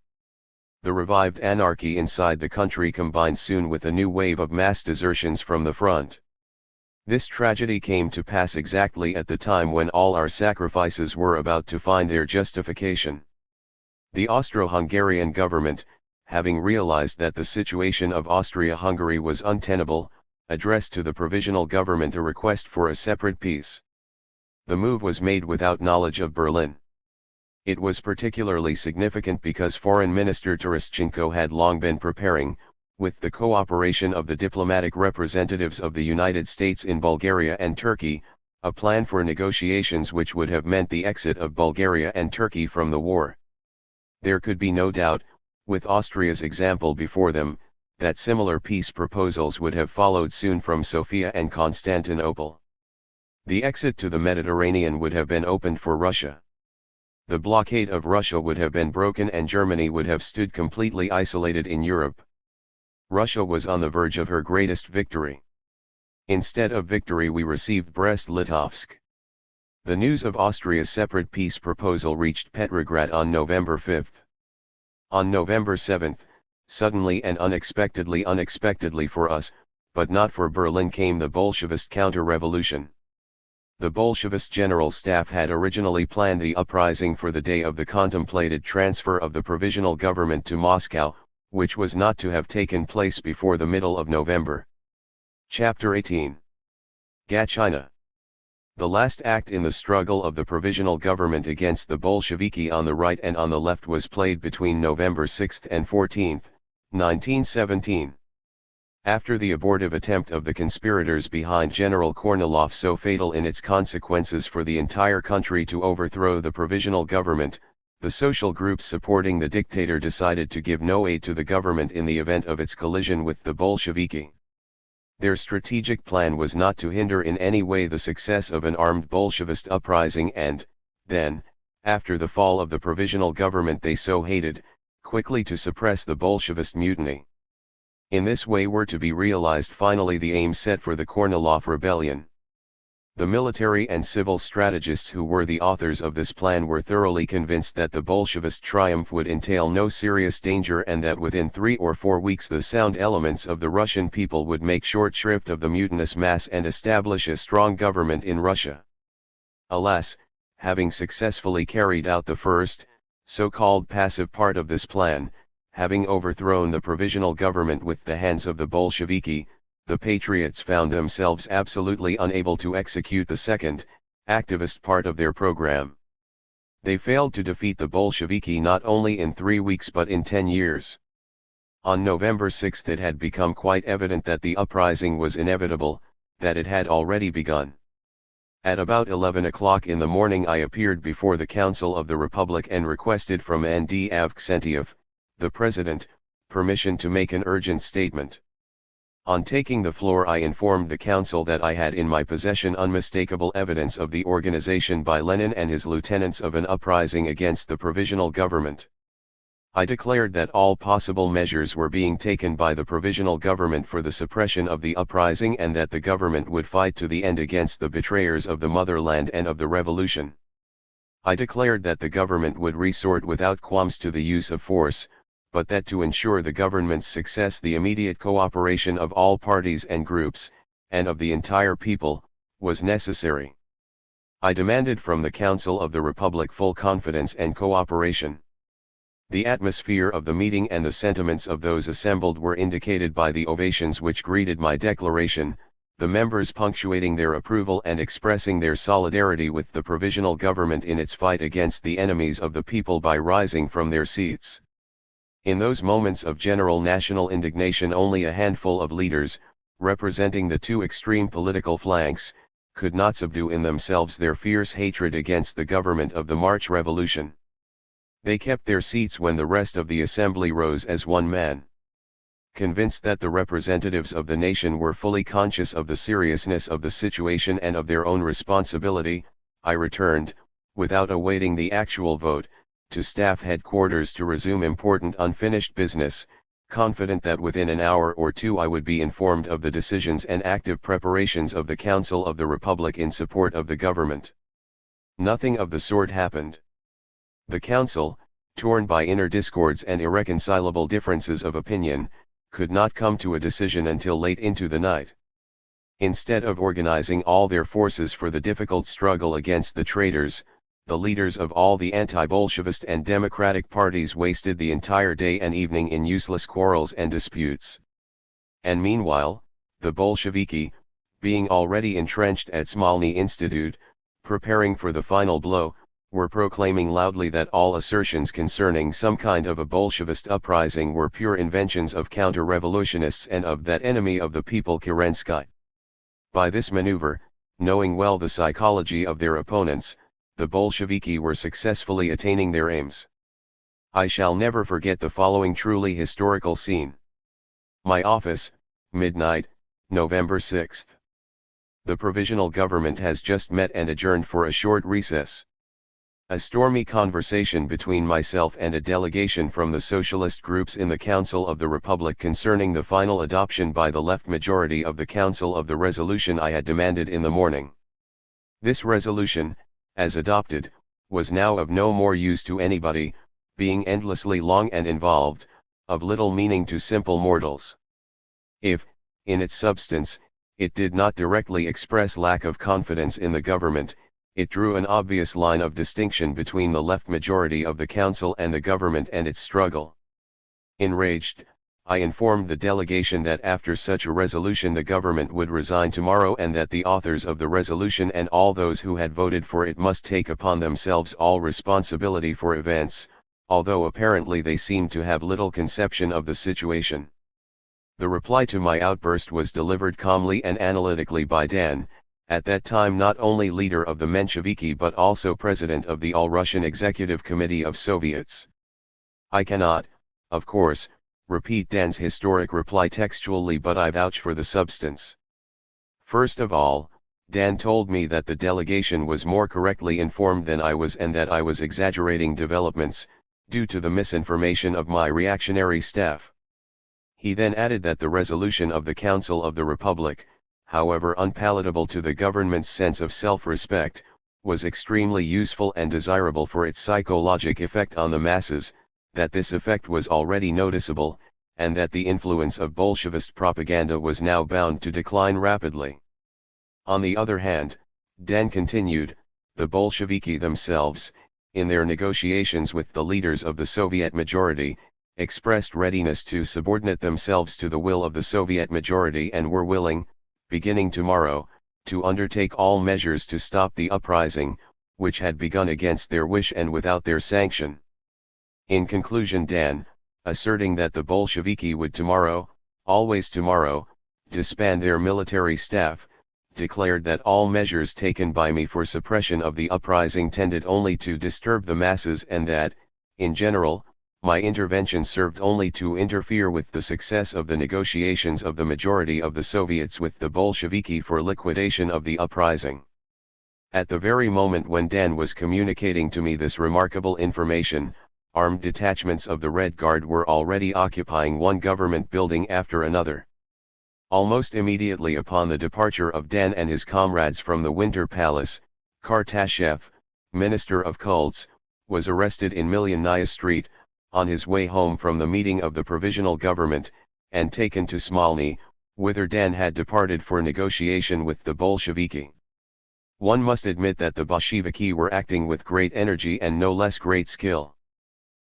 The revived anarchy inside the country combined soon with a new wave of mass desertions from the front. This tragedy came to pass exactly at the time when all our sacrifices were about to find their justification. The Austro-Hungarian government, having realized that the situation of Austria-Hungary was untenable, addressed to the provisional government a request for a separate peace. The move was made without knowledge of Berlin. It was particularly significant because Foreign Minister Terestchenko had long been preparing, with the cooperation of the diplomatic representatives of the United States in Bulgaria and Turkey, a plan for negotiations which would have meant the exit of Bulgaria and Turkey from the war. There could be no doubt, with Austria's example before them, that similar peace proposals would have followed soon from Sofia and Constantinople. The exit to the Mediterranean would have been opened for Russia. The blockade of Russia would have been broken and Germany would have stood completely isolated in Europe. Russia was on the verge of her greatest victory. Instead of victory we received Brest-Litovsk. The news of Austria's separate peace proposal reached Petrograd on November 5. On November 7, suddenly and unexpectedly for us, but not for Berlin, came the Bolshevist counter-revolution. The Bolshevist General Staff had originally planned the uprising for the day of the contemplated transfer of the provisional government to Moscow, which was not to have taken place before the middle of November. Chapter 18. Gatchina. The last act in the struggle of the provisional government against the Bolsheviki on the right and on the left was played between November 6 and 14, 1917. After the abortive attempt of the conspirators behind General Kornilov, so fatal in its consequences for the entire country, to overthrow the provisional government, the social groups supporting the dictator decided to give no aid to the government in the event of its collision with the Bolsheviki. Their strategic plan was not to hinder in any way the success of an armed Bolshevist uprising and, then, after the fall of the provisional government they so hated, quickly to suppress the Bolshevist mutiny. In this way were to be realized finally the aim set for the Kornilov rebellion. The military and civil strategists who were the authors of this plan were thoroughly convinced that the Bolshevist triumph would entail no serious danger and that within 3 or 4 weeks the sound elements of the Russian people would make short shrift of the mutinous mass and establish a strong government in Russia. Alas, having successfully carried out the first, so-called passive part of this plan, having overthrown the provisional government with the hands of the Bolsheviki, the patriots found themselves absolutely unable to execute the second, activist part of their program. They failed to defeat the Bolsheviki not only in 3 weeks but in 10 years. On November 6 it had become quite evident that the uprising was inevitable, that it had already begun. At about 11 o'clock in the morning I appeared before the Council of the Republic and requested from N.D. Avksentiev, the President, permission to make an urgent statement. On taking the floor I informed the Council that I had in my possession unmistakable evidence of the organization by Lenin and his lieutenants of an uprising against the provisional government. I declared that all possible measures were being taken by the provisional government for the suppression of the uprising and that the government would fight to the end against the betrayers of the motherland and of the revolution. I declared that the government would resort without qualms to the use of force, but that to ensure the government's success the immediate cooperation of all parties and groups, and of the entire people, was necessary. I demanded from the Council of the Republic full confidence and cooperation. The atmosphere of the meeting and the sentiments of those assembled were indicated by the ovations which greeted my declaration, the members punctuating their approval and expressing their solidarity with the provisional government in its fight against the enemies of the people by rising from their seats. In those moments of general national indignation, only a handful of leaders, representing the two extreme political flanks, could not subdue in themselves their fierce hatred against the government of the March Revolution. They kept their seats when the rest of the assembly rose as one man. Convinced that the representatives of the nation were fully conscious of the seriousness of the situation and of their own responsibility, I returned, without awaiting the actual vote, to staff headquarters to resume important unfinished business, confident that within an hour or two I would be informed of the decisions and active preparations of the Council of the Republic in support of the government. Nothing of the sort happened. The Council, torn by inner discords and irreconcilable differences of opinion, could not come to a decision until late into the night. Instead of organizing all their forces for the difficult struggle against the traitors, the leaders of all the anti-Bolshevist and democratic parties wasted the entire day and evening in useless quarrels and disputes. And meanwhile, the Bolsheviki, being already entrenched at Smolny Institute, preparing for the final blow, were proclaiming loudly that all assertions concerning some kind of a Bolshevist uprising were pure inventions of counter-revolutionists and of that enemy of the people Kerensky. By this maneuver, knowing well the psychology of their opponents, the Bolsheviki were successfully attaining their aims. I shall never forget the following truly historical scene. My office, midnight, November 6th. The provisional government has just met and adjourned for a short recess. A stormy conversation between myself and a delegation from the socialist groups in the Council of the Republic concerning the final adoption by the left majority of the Council of the resolution I had demanded in the morning. This resolution, as adopted, was now of no more use to anybody, being endlessly long and involved, of little meaning to simple mortals. If, in its substance, it did not directly express lack of confidence in the government, it drew an obvious line of distinction between the left majority of the Council and the government and its struggle. Enraged, I informed the delegation that after such a resolution the government would resign tomorrow and that the authors of the resolution and all those who had voted for it must take upon themselves all responsibility for events, although apparently they seemed to have little conception of the situation. The reply to my outburst was delivered calmly and analytically by Dan, at that time not only leader of the Mensheviki but also president of the All-Russian Executive Committee of Soviets. I cannot, of course, repeat Dan's historic reply textually, but I vouch for the substance. First of all, Dan told me that the delegation was more correctly informed than I was and that I was exaggerating developments, due to the misinformation of my reactionary staff. He then added that the resolution of the Council of the Republic, however unpalatable to the government's sense of self-respect, was extremely useful and desirable for its psychologic effect on the masses, that this effect was already noticeable, and that the influence of Bolshevist propaganda was now bound to decline rapidly. On the other hand, Dan continued, the Bolsheviki themselves, in their negotiations with the leaders of the Soviet majority, expressed readiness to subordinate themselves to the will of the Soviet majority and were willing, beginning tomorrow, to undertake all measures to stop the uprising, which had begun against their wish and without their sanction. In conclusion, Dan, asserting that the Bolsheviki would tomorrow, always tomorrow, disband their military staff, declared that all measures taken by me for suppression of the uprising tended only to disturb the masses and that, in general, my intervention served only to interfere with the success of the negotiations of the majority of the Soviets with the Bolsheviki for liquidation of the uprising. At the very moment when Dan was communicating to me this remarkable information, armed detachments of the Red Guard were already occupying one government building after another. Almost immediately upon the departure of Dan and his comrades from the Winter Palace, Kartashev, Minister of Cults, was arrested in Millionaya Street, on his way home from the meeting of the Provisional Government, and taken to Smolny, whither Dan had departed for negotiation with the Bolsheviki. One must admit that the Bolsheviki were acting with great energy and no less great skill.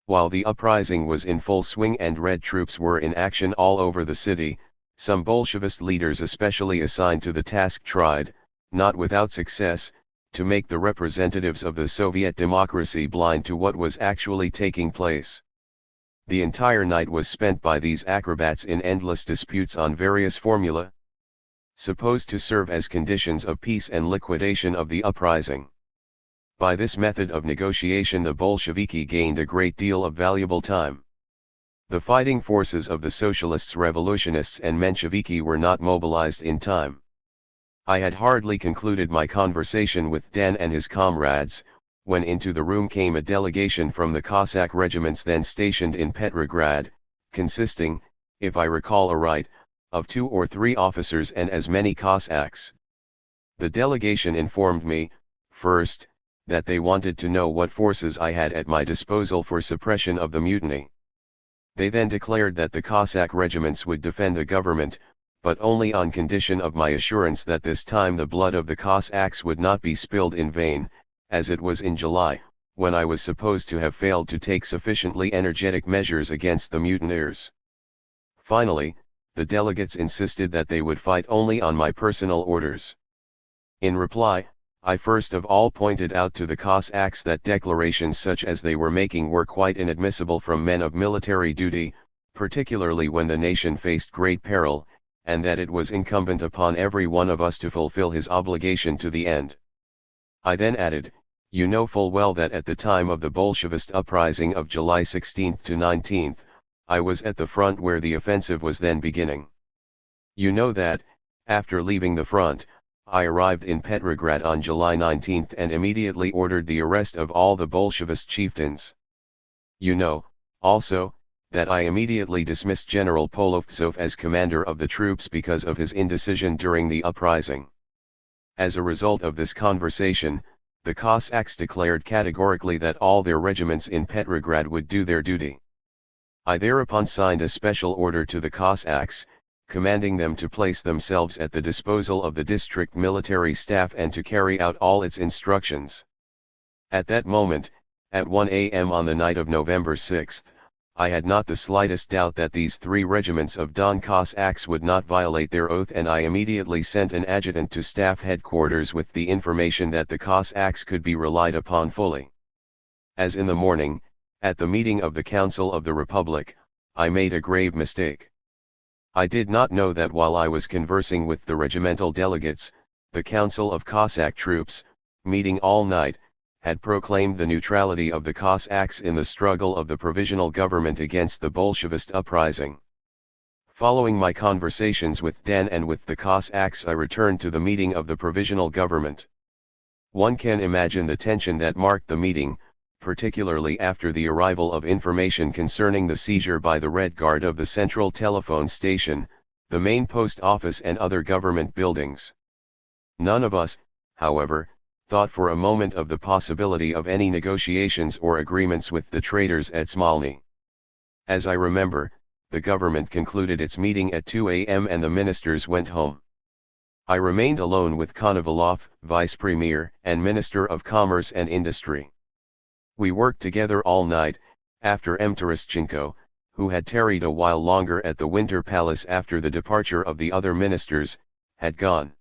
While the uprising was in full swing and Red troops were in action all over the city, some Bolshevist leaders especially assigned to the task tried, not without success, to make the representatives of the Soviet democracy blind to what was actually taking place. The entire night was spent by these acrobats in endless disputes on various formulae, supposed to serve as conditions of peace and liquidation of the uprising. By this method of negotiation the Bolsheviki gained a great deal of valuable time. The fighting forces of the socialists, revolutionists and Mensheviki were not mobilized in time. I had hardly concluded my conversation with Dan and his comrades, when into the room came a delegation from the Cossack regiments then stationed in Petrograd, consisting, if I recall aright, of 2 or 3 officers and as many Cossacks. The delegation informed me, first, that they wanted to know what forces I had at my disposal for suppression of the mutiny. They then declared that the Cossack regiments would defend the government, but only on condition of my assurance that this time the blood of the Cossacks would not be spilled in vain, as it was in July, when I was supposed to have failed to take sufficiently energetic measures against the mutineers. Finally, the delegates insisted that they would fight only on my personal orders. In reply, I first of all pointed out to the Cossacks that declarations such as they were making were quite inadmissible from men of military duty, particularly when the nation faced great peril, and that it was incumbent upon every one of us to fulfill his obligation to the end. I then added, you know full well that at the time of the Bolshevist uprising of July 16 to 19, I was at the front where the offensive was then beginning. You know that, after leaving the front, I arrived in Petrograd on July 19 and immediately ordered the arrest of all the Bolshevist chieftains. You know, also, that I immediately dismissed General Polovtsov as commander of the troops because of his indecision during the uprising. As a result of this conversation, the Cossacks declared categorically that all their regiments in Petrograd would do their duty. I thereupon signed a special order to the Cossacks, commanding them to place themselves at the disposal of the district military staff and to carry out all its instructions. At that moment, at 1 a.m. on the night of November 6, I had not the slightest doubt that these 3 regiments of Don Cossacks would not violate their oath, and I immediately sent an adjutant to staff headquarters with the information that the Cossacks could be relied upon fully. As in the morning, at the meeting of the Council of the Republic, I made a grave mistake. I did not know that while I was conversing with the regimental delegates, the Council of Cossack Troops, meeting all night, had proclaimed the neutrality of the Cossacks in the struggle of the provisional government against the Bolshevist uprising. Following my conversations with Dan and with the Cossacks, I returned to the meeting of the provisional government. One can imagine the tension that marked the meeting, particularly after the arrival of information concerning the seizure by the Red Guard of the central telephone station, the main post office and other government buildings. None of us, however, thought for a moment of the possibility of any negotiations or agreements with the traitors at Smolny. As I remember, the government concluded its meeting at 2 a.m. and the ministers went home. I remained alone with Konovalov, Vice Premier and Minister of Commerce and Industry. We worked together all night, after M. Terestchenko, who had tarried a while longer at the Winter Palace after the departure of the other ministers, had gone.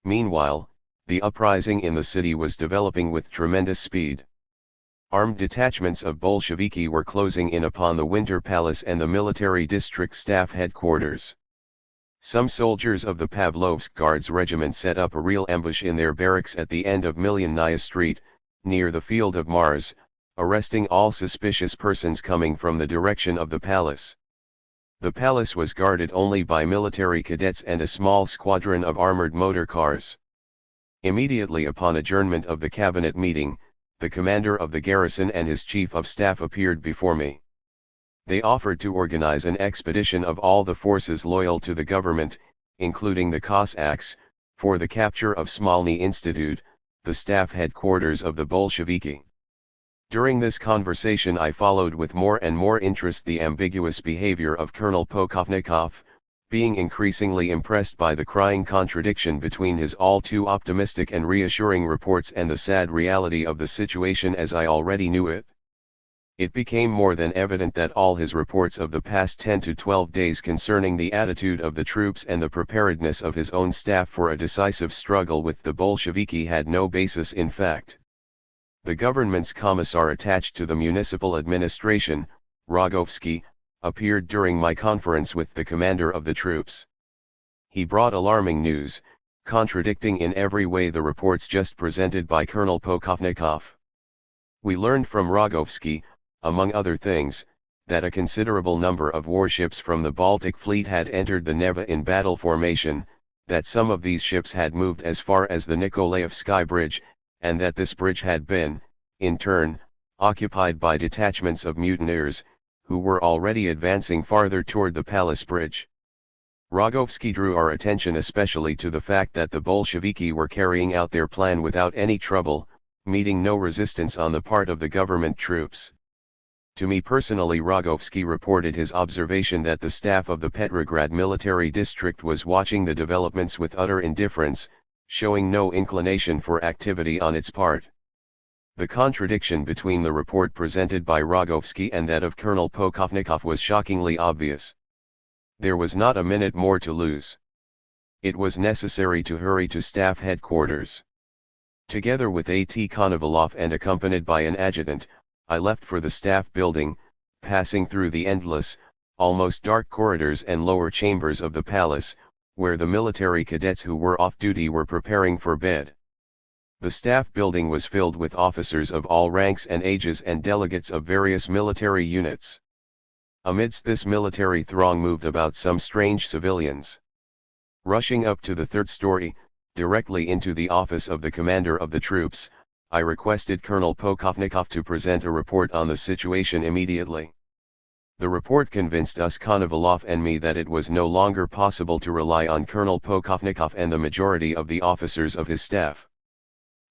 Meanwhile, the uprising in the city was developing with tremendous speed. Armed detachments of Bolsheviki were closing in upon the Winter Palace and the military district staff headquarters. Some soldiers of the Pavlovsk Guards regiment set up a real ambush in their barracks at the end of Millionnaya Street, near the Field of Mars, arresting all suspicious persons coming from the direction of the palace. The palace was guarded only by military cadets and a small squadron of armored motor cars. Immediately upon adjournment of the cabinet meeting, the commander of the garrison and his chief of staff appeared before me. They offered to organize an expedition of all the forces loyal to the government, including the Cossacks, for the capture of Smolny Institute, the staff headquarters of the Bolsheviki. During this conversation I followed with more and more interest the ambiguous behavior of Colonel Pokhovnikov, being increasingly impressed by the crying contradiction between his all too optimistic and reassuring reports and the sad reality of the situation as I already knew it. It became more than evident that all his reports of the past 10 to 12 days concerning the attitude of the troops and the preparedness of his own staff for a decisive struggle with the Bolsheviki had no basis in fact. The government's commissar attached to the municipal administration, Rogovsky, appeared during my conference with the commander of the troops. He brought alarming news, contradicting in every way the reports just presented by Colonel Polkovnikov. We learned from Rogovsky, among other things, that a considerable number of warships from the Baltic Fleet had entered the Neva in battle formation, that some of these ships had moved as far as the Nikolaevsky Bridge, and that this bridge had been, in turn, occupied by detachments of mutineers, who were already advancing farther toward the Palace Bridge. Rogovsky drew our attention especially to the fact that the Bolsheviki were carrying out their plan without any trouble, meeting no resistance on the part of the government troops. To me personally, Rogovsky reported his observation that the staff of the Petrograd military district was watching the developments with utter indifference, showing no inclination for activity on its part. The contradiction between the report presented by Rogovsky and that of Colonel Polkovnikov was shockingly obvious. There was not a minute more to lose. It was necessary to hurry to staff headquarters. Together with A.T. Konovalov and accompanied by an adjutant, I left for the staff building, passing through the endless, almost dark corridors and lower chambers of the palace, where the military cadets who were off duty were preparing for bed. The staff building was filled with officers of all ranks and ages and delegates of various military units. Amidst this military throng moved about some strange civilians. Rushing up to the third story, directly into the office of the commander of the troops, I requested Colonel Polkovnikov to present a report on the situation immediately. The report convinced us, Konovalov and me, that it was no longer possible to rely on Colonel Polkovnikov and the majority of the officers of his staff.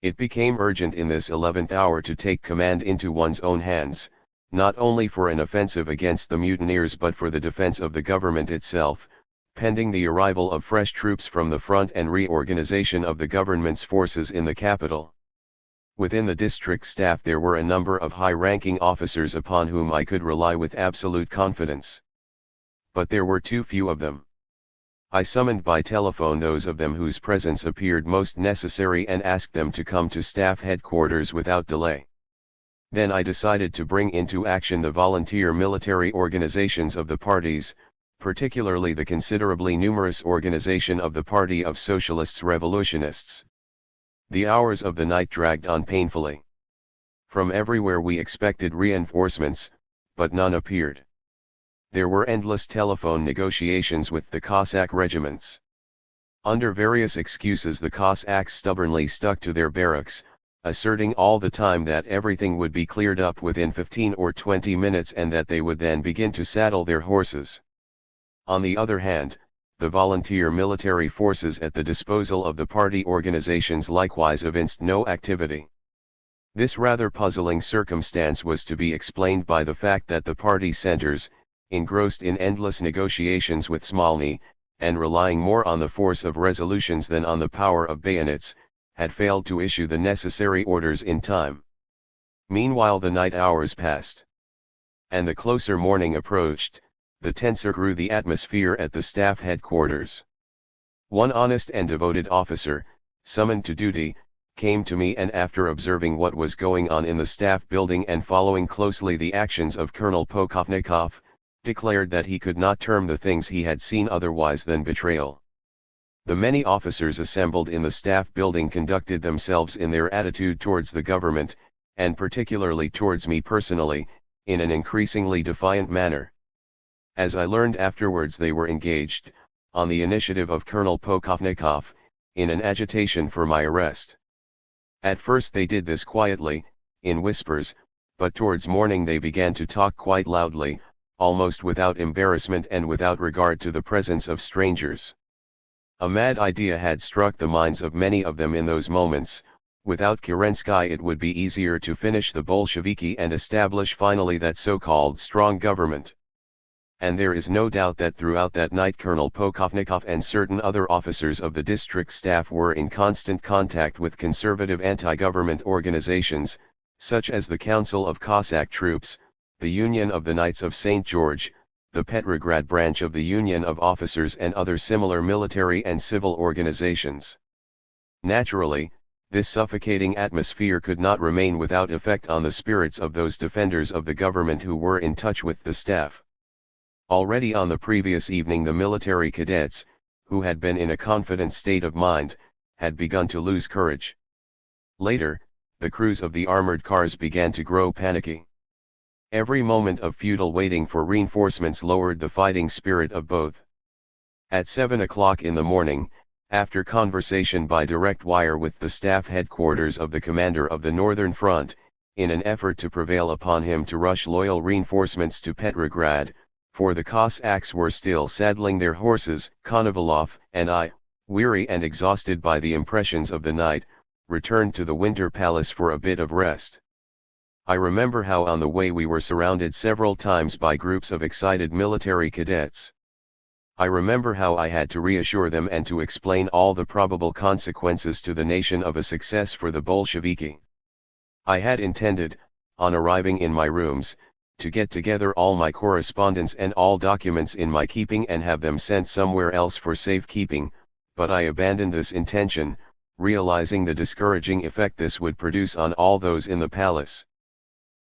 It became urgent in this 11th hour to take command into one's own hands, not only for an offensive against the mutineers but for the defense of the government itself, pending the arrival of fresh troops from the front and reorganization of the government's forces in the capital. Within the district staff there were a number of high-ranking officers upon whom I could rely with absolute confidence. But there were too few of them. I summoned by telephone those of them whose presence appeared most necessary and asked them to come to staff headquarters without delay. Then I decided to bring into action the volunteer military organizations of the parties, particularly the considerably numerous organization of the Party of Socialists Revolutionists. The hours of the night dragged on painfully. From everywhere we expected reinforcements, but none appeared. There were endless telephone negotiations with the Cossack regiments. Under various excuses the Cossacks stubbornly stuck to their barracks, asserting all the time that everything would be cleared up within 15 or 20 minutes and that they would then begin to saddle their horses. On the other hand, the volunteer military forces at the disposal of the party organizations likewise evinced no activity. This rather puzzling circumstance was to be explained by the fact that the party centers, engrossed in endless negotiations with Smolny, and relying more on the force of resolutions than on the power of bayonets, had failed to issue the necessary orders in time. Meanwhile the night hours passed. And the closer morning approached, the tenser grew the atmosphere at the staff headquarters. One honest and devoted officer, summoned to duty, came to me and after observing what was going on in the staff building and following closely the actions of Colonel Polkovnikov, declared that he could not term the things he had seen otherwise than betrayal. The many officers assembled in the staff building conducted themselves in their attitude towards the government, and particularly towards me personally, in an increasingly defiant manner. As I learned afterwards, they were engaged, on the initiative of Colonel Polkovnikov, in an agitation for my arrest. At first they did this quietly, in whispers, but towards morning they began to talk quite loudly, almost without embarrassment and without regard to the presence of strangers. A mad idea had struck the minds of many of them in those moments: without Kerensky it would be easier to finish the Bolsheviki and establish finally that so-called strong government. And there is no doubt that throughout that night Colonel Polkovnikov and certain other officers of the district staff were in constant contact with conservative anti-government organizations, such as the Council of Cossack Troops, the Union of the Knights of St. George, the Petrograd branch of the Union of Officers and other similar military and civil organizations. Naturally, this suffocating atmosphere could not remain without effect on the spirits of those defenders of the government who were in touch with the staff. Already on the previous evening the military cadets, who had been in a confident state of mind, had begun to lose courage. Later, the crews of the armored cars began to grow panicky. Every moment of futile waiting for reinforcements lowered the fighting spirit of both. At 7 o'clock in the morning, after conversation by direct wire with the staff headquarters of the commander of the Northern Front, in an effort to prevail upon him to rush loyal reinforcements to Petrograd, for the Cossacks were still saddling their horses, Konovalov and I, weary and exhausted by the impressions of the night, returned to the Winter Palace for a bit of rest. I remember how on the way we were surrounded several times by groups of excited military cadets. I remember how I had to reassure them and to explain all the probable consequences to the nation of a success for the Bolsheviki. I had intended, on arriving in my rooms, to get together all my correspondence and all documents in my keeping and have them sent somewhere else for safekeeping, but I abandoned this intention, realizing the discouraging effect this would produce on all those in the palace.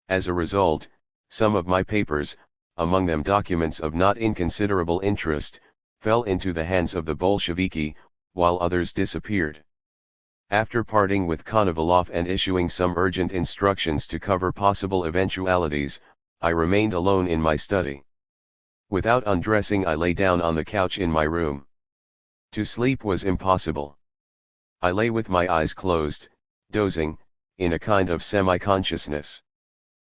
As a result, some of my papers, among them documents of not inconsiderable interest, fell into the hands of the Bolsheviki, while others disappeared. After parting with Konovalov and issuing some urgent instructions to cover possible eventualities, I remained alone in my study. Without undressing I lay down on the couch in my room. To sleep was impossible. I lay with my eyes closed, dozing, in a kind of semi-consciousness.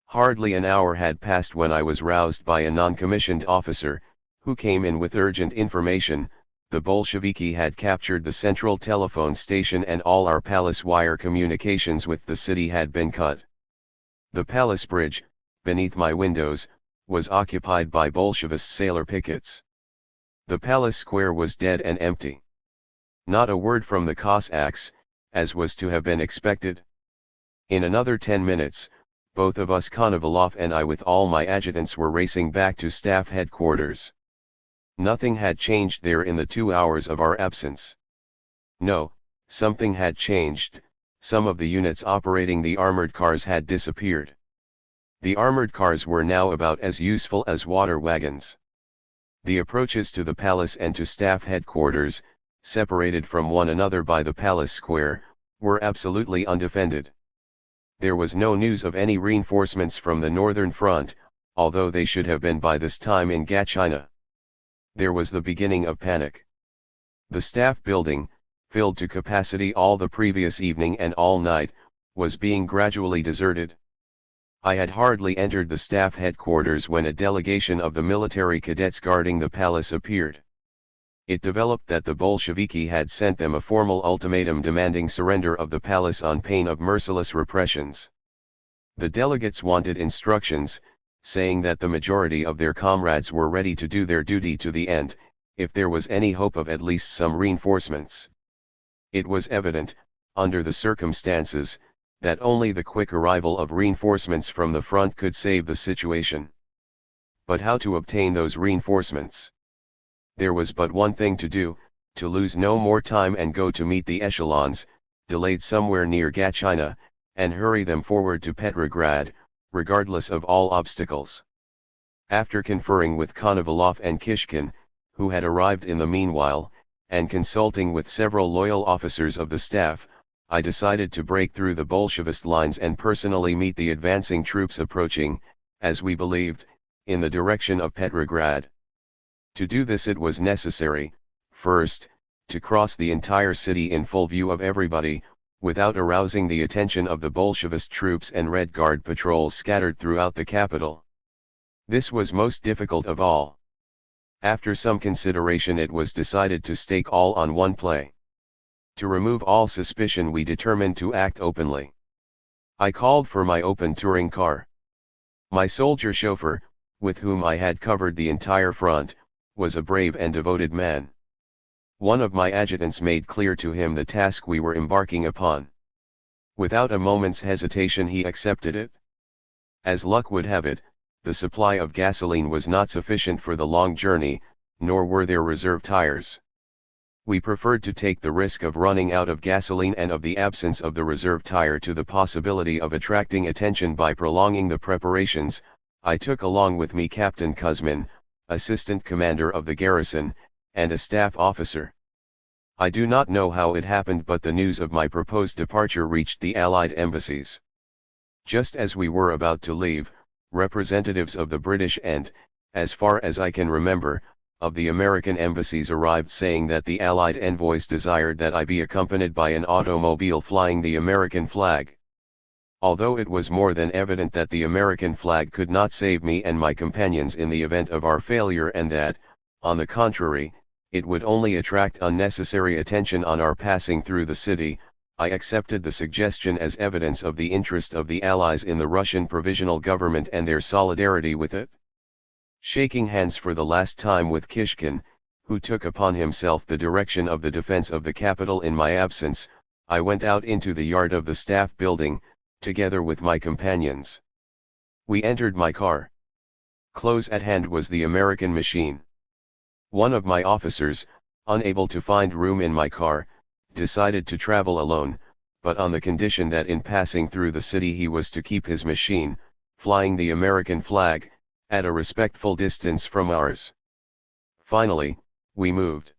Hardly an hour had passed when I was roused by a non-commissioned officer, who came in with urgent information. The Bolsheviki had captured the central telephone station and all our palace wire communications with the city had been cut. The palace bridge, beneath my windows, was occupied by Bolshevist sailor pickets. The palace square was dead and empty. Not a word from the Cossacks, as was to have been expected. In another 10 minutes, both of us, Konovalov and I with all my adjutants, were racing back to staff headquarters. Nothing had changed there in the 2 hours of our absence. No, something had changed. Some of the units operating the armored cars had disappeared. The armored cars were now about as useful as water wagons. The approaches to the palace and to staff headquarters, separated from one another by the palace square, were absolutely undefended. There was no news of any reinforcements from the Northern Front, although they should have been by this time in Gatchina. There was the beginning of panic. The staff building, filled to capacity all the previous evening and all night, was being gradually deserted. I had hardly entered the staff headquarters when a delegation of the military cadets guarding the palace appeared. It developed that the Bolsheviki had sent them a formal ultimatum demanding surrender of the palace on pain of merciless repressions. The delegates wanted instructions, saying that the majority of their comrades were ready to do their duty to the end, if there was any hope of at least some reinforcements. It was evident, under the circumstances, that only the quick arrival of reinforcements from the front could save the situation. But how to obtain those reinforcements? There was but one thing to do, to lose no more time and go to meet the echelons, delayed somewhere near Gatchina, and hurry them forward to Petrograd, regardless of all obstacles. After conferring with Konovalov and Kishkin, who had arrived in the meanwhile, and consulting with several loyal officers of the staff, I decided to break through the Bolshevist lines and personally meet the advancing troops approaching, as we believed, in the direction of Petrograd. To do this it was necessary, first, to cross the entire city in full view of everybody, without arousing the attention of the Bolshevist troops and Red Guard patrols scattered throughout the capital. This was most difficult of all. After some consideration it was decided to stake all on one play. To remove all suspicion we determined to act openly. I called for my open touring car. My soldier chauffeur, with whom I had covered the entire front, was a brave and devoted man. One of my adjutants made clear to him the task we were embarking upon. Without a moment's hesitation he accepted it. As luck would have it, the supply of gasoline was not sufficient for the long journey, nor were there reserve tires. We preferred to take the risk of running out of gasoline and of the absence of the reserve tire to the possibility of attracting attention by prolonging the preparations. I took along with me Captain Kuzmin, assistant commander of the garrison, and a staff officer. I do not know how it happened, but the news of my proposed departure reached the Allied embassies. Just as we were about to leave, representatives of the British and, as far as I can remember, of the American embassies arrived, saying that the Allied envoys desired that I be accompanied by an automobile flying the American flag. Although it was more than evident that the American flag could not save me and my companions in the event of our failure, and that, on the contrary, it would only attract unnecessary attention on our passing through the city, I accepted the suggestion as evidence of the interest of the Allies in the Russian Provisional Government and their solidarity with it. Shaking hands for the last time with Kishkin, who took upon himself the direction of the defense of the capital in my absence, I went out into the yard of the staff building, together with my companions. We entered my car. Close at hand was the American machine. One of my officers, unable to find room in my car, decided to travel alone, but on the condition that in passing through the city he was to keep his machine, flying the American flag, at a respectful distance from ours. Finally, we moved.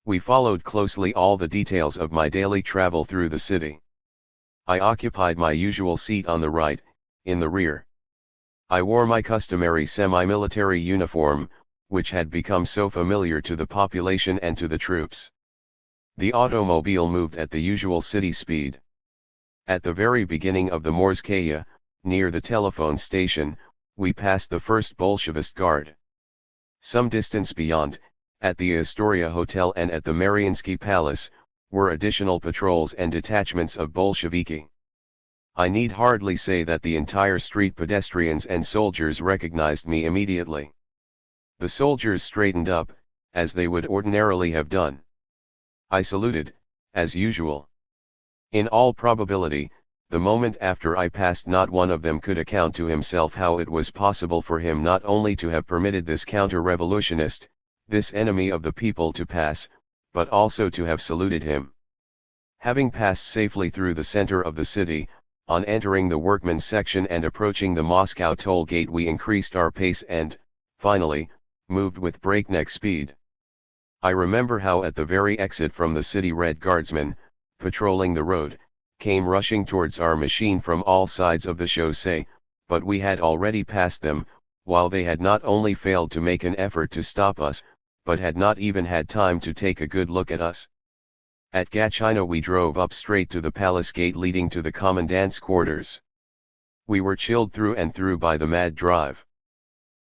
We followed closely all the details of my daily travel through the city. I occupied my usual seat on the right, in the rear. I wore my customary semi-military uniform, which had become so familiar to the population and to the troops. The automobile moved at the usual city speed. At the very beginning of the Morskaya, near the telephone station, we passed the first Bolshevist guard. Some distance beyond, at the Astoria Hotel and at the Mariinsky Palace, were additional patrols and detachments of Bolsheviki. I need hardly say that the entire street pedestrians and soldiers recognized me immediately. The soldiers straightened up, as they would ordinarily have done. I saluted, as usual. In all probability, the moment after I passed, not one of them could account to himself how it was possible for him not only to have permitted this counter-revolutionist, this enemy of the people, to pass, but also to have saluted him. Having passed safely through the center of the city, on entering the workmen's section and approaching the Moscow toll gate, we increased our pace and, finally, moved with breakneck speed. I remember how at the very exit from the city Red Guardsmen, patrolling the road, came rushing towards our machine from all sides of the chaussee, but we had already passed them, while they had not only failed to make an effort to stop us, but had not even had time to take a good look at us. At Gatchina we drove up straight to the palace gate leading to the commandant's quarters. We were chilled through and through by the mad drive.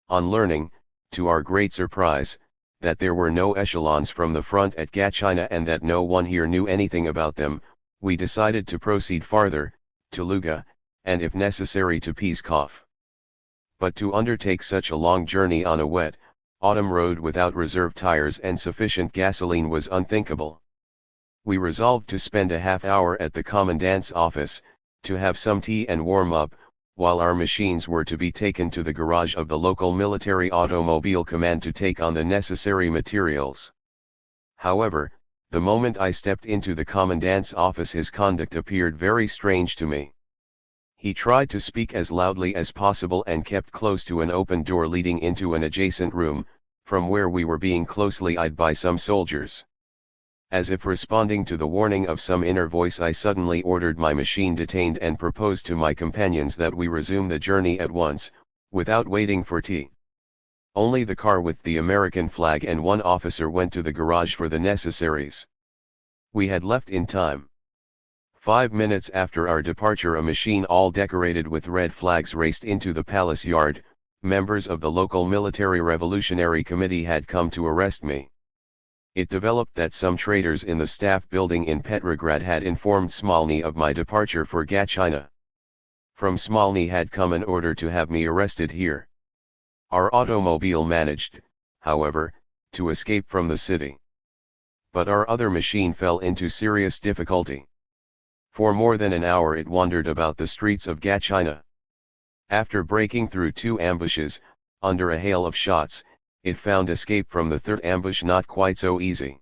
On learning, to our great surprise, that there were no echelons from the front at Gatchina and that no one here knew anything about them, we decided to proceed farther, to Luga, and if necessary to Pskov. But to undertake such a long journey on a wet, autumn road without reserve tires and sufficient gasoline was unthinkable. We resolved to spend a half-hour at the commandant's office, to have some tea and warm up, while our machines were to be taken to the garage of the local military automobile command to take on the necessary materials. However, the moment I stepped into the commandant's office his conduct appeared very strange to me. He tried to speak as loudly as possible and kept close to an open door leading into an adjacent room, from where we were being closely eyed by some soldiers. As if responding to the warning of some inner voice, I suddenly ordered my machine detained and proposed to my companions that we resume the journey at once, without waiting for tea. Only the car with the American flag and one officer went to the garage for the necessaries. We had left in time. 5 minutes after our departure a machine all decorated with red flags raced into the palace yard. Members of the local military revolutionary committee had come to arrest me. It developed that some traitors in the staff building in Petrograd had informed Smolny of my departure for Gatchina. From Smolny had come an order to have me arrested here. Our automobile managed, however, to escape from the city. But our other machine fell into serious difficulty. For more than an hour it wandered about the streets of Gatchina. After breaking through 2 ambushes, under a hail of shots, it found escape from the 3rd ambush not quite so easy.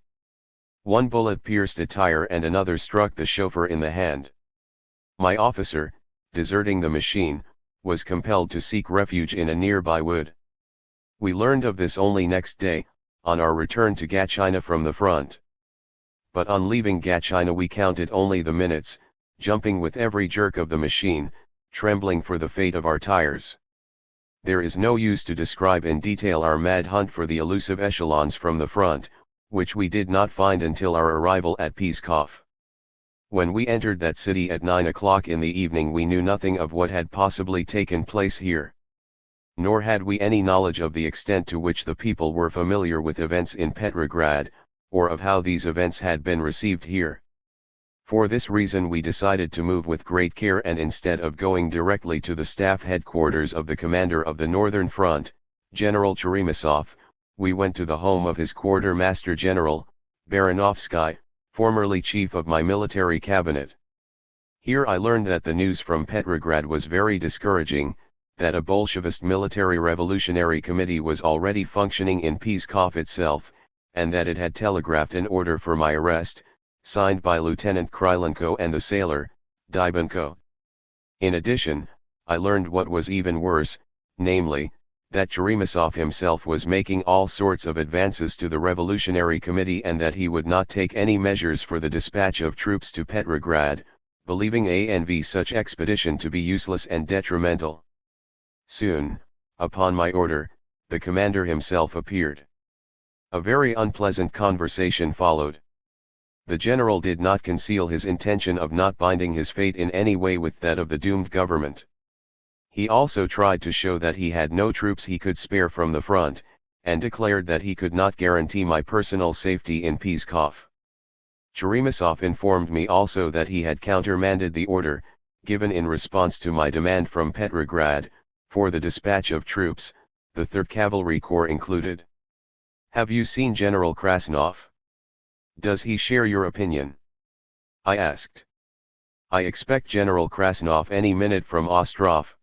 1 bullet pierced a tire and another struck the chauffeur in the hand. My officer, deserting the machine, was compelled to seek refuge in a nearby wood. We learned of this only next day, on our return to Gatchina from the front. But on leaving Gatchina we counted only the minutes, jumping with every jerk of the machine, trembling for the fate of our tires. There is no use to describe in detail our mad hunt for the elusive echelons from the front, which we did not find until our arrival at Pskov. When we entered that city at 9 o'clock in the evening we knew nothing of what had possibly taken place here. Nor had we any knowledge of the extent to which the people were familiar with events in Petrograd, or of how these events had been received here. For this reason we decided to move with great care, and instead of going directly to the staff headquarters of the commander of the Northern Front, General Cheremisov, we went to the home of his quartermaster general, Baranovsky, formerly chief of my military cabinet. Here I learned that the news from Petrograd was very discouraging, that a Bolshevist military revolutionary committee was already functioning in Pskov itself, and that it had telegraphed an order for my arrest, signed by Lieutenant Krylenko and the sailor, Dybenko. In addition, I learned what was even worse, namely, that Cheremisov himself was making all sorts of advances to the Revolutionary Committee and that he would not take any measures for the dispatch of troops to Petrograd, believing such expedition to be useless and detrimental. Soon, upon my order, the commander himself appeared. A very unpleasant conversation followed. The general did not conceal his intention of not binding his fate in any way with that of the doomed government. He also tried to show that he had no troops he could spare from the front, and declared that he could not guarantee my personal safety in Pskov. Cheremisov informed me also that he had countermanded the order, given in response to my demand from Petrograd, for the dispatch of troops, the 3rd Cavalry Corps included. Have you seen General Krasnov? Does he share your opinion? I asked. I expect General Krasnov any minute from Ostrov.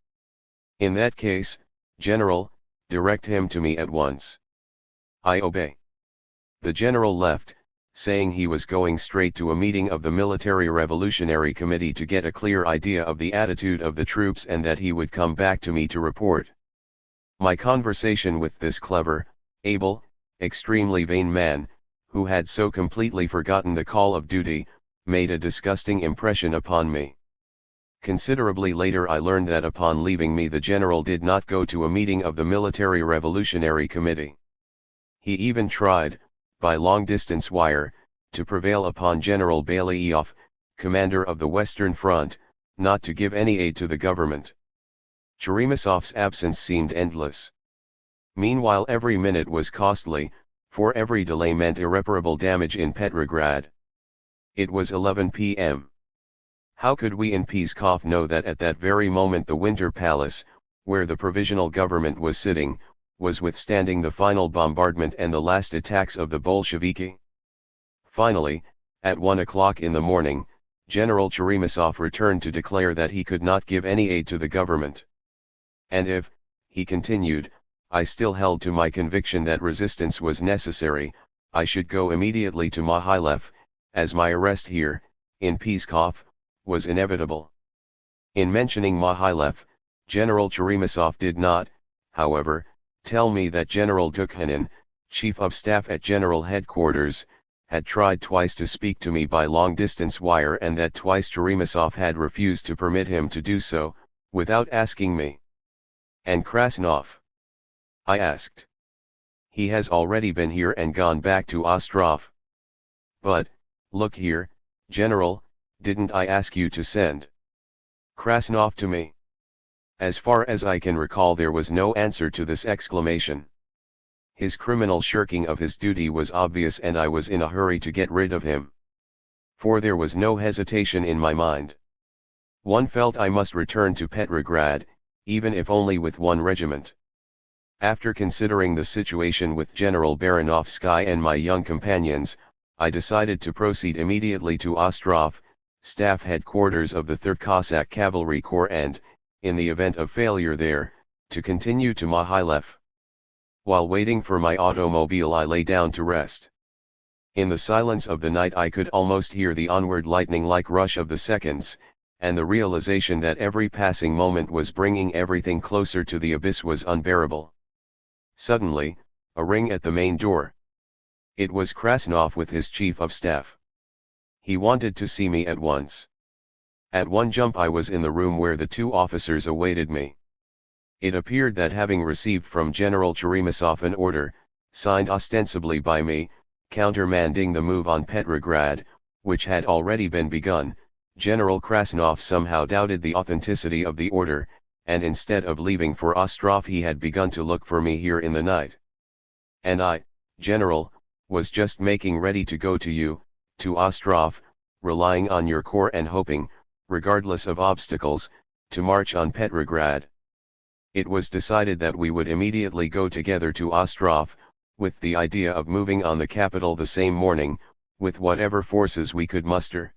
In that case, General, direct him to me at once. I obey. The general left, saying he was going straight to a meeting of the Military Revolutionary Committee to get a clear idea of the attitude of the troops and that he would come back to me to report. My conversation with this clever, able, extremely vain man, who had so completely forgotten the call of duty, made a disgusting impression upon me. Considerably later I learned that upon leaving me the general did not go to a meeting of the Military Revolutionary Committee. He even tried, by long-distance wire, to prevail upon General Balyaev, commander of the Western Front, not to give any aid to the government. Cheremisov's absence seemed endless. Meanwhile every minute was costly, for every delay meant irreparable damage in Petrograd. It was 11 p.m. How could we in Pskov know that at that very moment the Winter Palace, where the provisional government was sitting, was withstanding the final bombardment and the last attacks of the Bolsheviki? Finally, at 1 o'clock in the morning, General Cheremisov returned to declare that he could not give any aid to the government. And if, he continued, I still held to my conviction that resistance was necessary, I should go immediately to Mohilev, as my arrest here, in Pskov, was inevitable. In mentioning Mohilev, General Cheremisov did not, however, tell me that General Dukhanin, Chief of Staff at General Headquarters, had tried twice to speak to me by long-distance wire and that twice Cheremisov had refused to permit him to do so, without asking me. And Krasnov? I asked. He has already been here and gone back to Ostrov. But, look here, General, didn't I ask you to send Krasnov to me? As far as I can recall there was no answer to this exclamation. His criminal shirking of his duty was obvious and I was in a hurry to get rid of him. For there was no hesitation in my mind. One felt I must return to Petrograd, even if only with 1 regiment. After considering the situation with General Baranovsky and my young companions, I decided to proceed immediately to Ostrov, staff headquarters of the 3rd Cossack Cavalry Corps and, in the event of failure there, to continue to Mohylev. While waiting for my automobile I lay down to rest. In the silence of the night I could almost hear the onward lightning-like rush of the seconds, and the realization that every passing moment was bringing everything closer to the abyss was unbearable. Suddenly, a ring at the main door. It was Krasnov with his chief of staff. He wanted to see me at once. At one jump I was in the room where the two officers awaited me. It appeared that having received from General Cheremisov an order, signed ostensibly by me, countermanding the move on Petrograd, which had already been begun, General Krasnov somehow doubted the authenticity of the order, and instead of leaving for Ostrov he had begun to look for me here in the night. And I, General, was just making ready to go to you, to Ostrov, relying on your corps and hoping, regardless of obstacles, to march on Petrograd. It was decided that we would immediately go together to Ostrov, with the idea of moving on the capital the same morning, with whatever forces we could muster.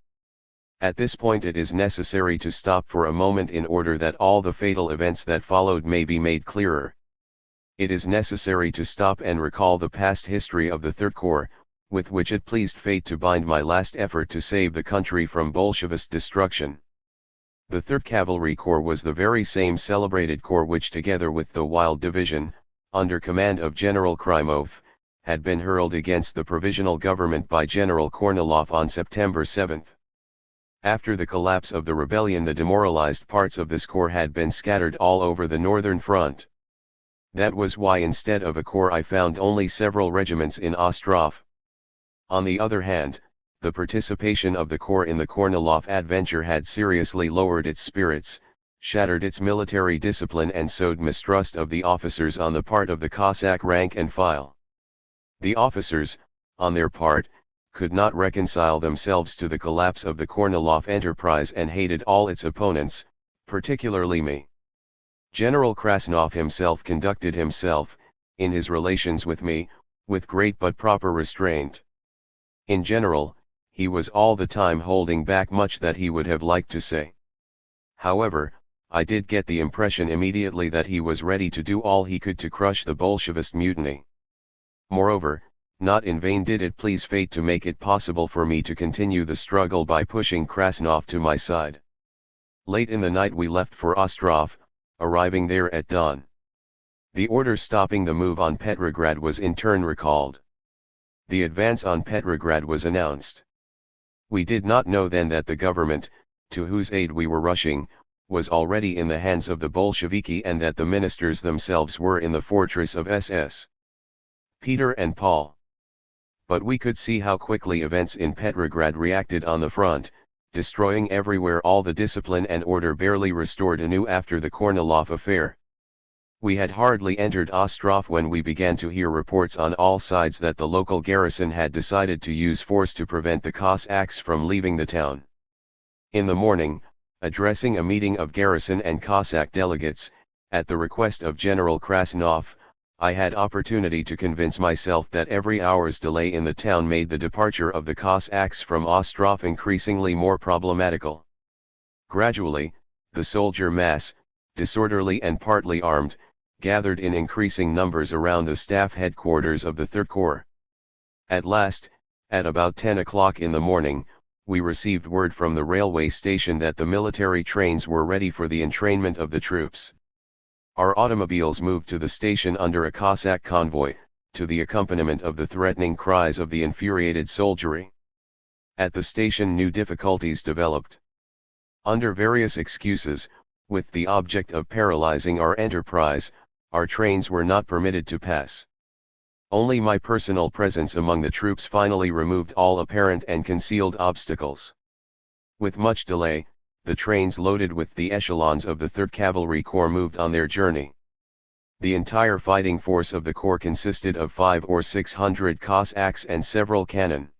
At this point it is necessary to stop for a moment in order that all the fatal events that followed may be made clearer. It is necessary to stop and recall the past history of the Third Corps, with which it pleased fate to bind my last effort to save the country from Bolshevist destruction. The 3rd Cavalry Corps was the very same celebrated corps which together with the Wild Division, under command of General Krymov, had been hurled against the provisional government by General Kornilov on September 7. After the collapse of the rebellion the demoralized parts of this corps had been scattered all over the northern front. That was why instead of a corps I found only several regiments in Ostrov. On the other hand, the participation of the corps in the Kornilov adventure had seriously lowered its spirits, shattered its military discipline and sowed mistrust of the officers on the part of the Cossack rank and file. The officers, on their part, could not reconcile themselves to the collapse of the Kornilov enterprise and hated all its opponents, particularly me. General Krasnov himself conducted himself, in his relations with me, with great but proper restraint. In general, he was all the time holding back much that he would have liked to say. However, I did get the impression immediately that he was ready to do all he could to crush the Bolshevist mutiny. Moreover, not in vain did it please fate to make it possible for me to continue the struggle by pushing Krasnov to my side. Late in the night we left for Ostrov, arriving there at dawn. The order stopping the move on Petrograd was in turn recalled. The advance on Petrograd was announced. We did not know then that the government, to whose aid we were rushing, was already in the hands of the Bolsheviki and that the ministers themselves were in the fortress of SS. Peter and Paul. But we could see how quickly events in Petrograd reacted on the front, destroying everywhere all the discipline and order barely restored anew after the Kornilov affair. We had hardly entered Ostrov when we began to hear reports on all sides that the local garrison had decided to use force to prevent the Cossacks from leaving the town. In the morning, addressing a meeting of garrison and Cossack delegates, at the request of General Krasnov, I had opportunity to convince myself that every hour's delay in the town made the departure of the Cossacks from Ostrov increasingly more problematical. Gradually, the soldier mass, disorderly and partly armed, gathered in increasing numbers around the staff headquarters of the Third Corps. At last, at about 10 o'clock in the morning, we received word from the railway station that the military trains were ready for the entrainment of the troops. Our automobiles moved to the station under a Cossack convoy, to the accompaniment of the threatening cries of the infuriated soldiery. At the station new difficulties developed. Under various excuses, with the object of paralyzing our enterprise, our trains were not permitted to pass. Only my personal presence among the troops finally removed all apparent and concealed obstacles. With much delay, the trains loaded with the echelons of the 3rd Cavalry Corps moved on their journey. The entire fighting force of the corps consisted of 500 or 600 Cossacks and several cannon.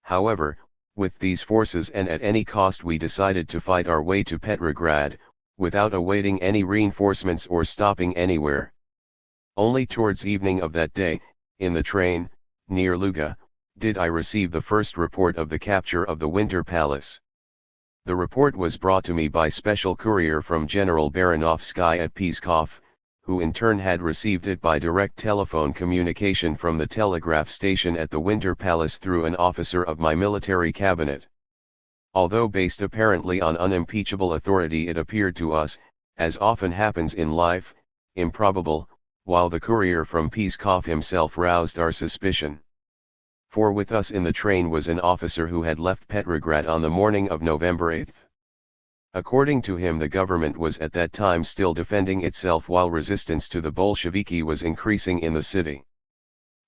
However, with these forces and at any cost we decided to fight our way to Petrograd, without awaiting any reinforcements or stopping anywhere. Only towards evening of that day, in the train, near Luga, did I receive the first report of the capture of the Winter Palace. The report was brought to me by special courier from General Baranovsky at Pskov, who in turn had received it by direct telephone communication from the telegraph station at the Winter Palace through an officer of my military cabinet. Although based apparently on unimpeachable authority, it appeared to us, as often happens in life, improbable, while the courier from Pskov himself roused our suspicion. For with us in the train was an officer who had left Petrograd on the morning of November 8. According to him, the government was at that time still defending itself while resistance to the Bolsheviki was increasing in the city.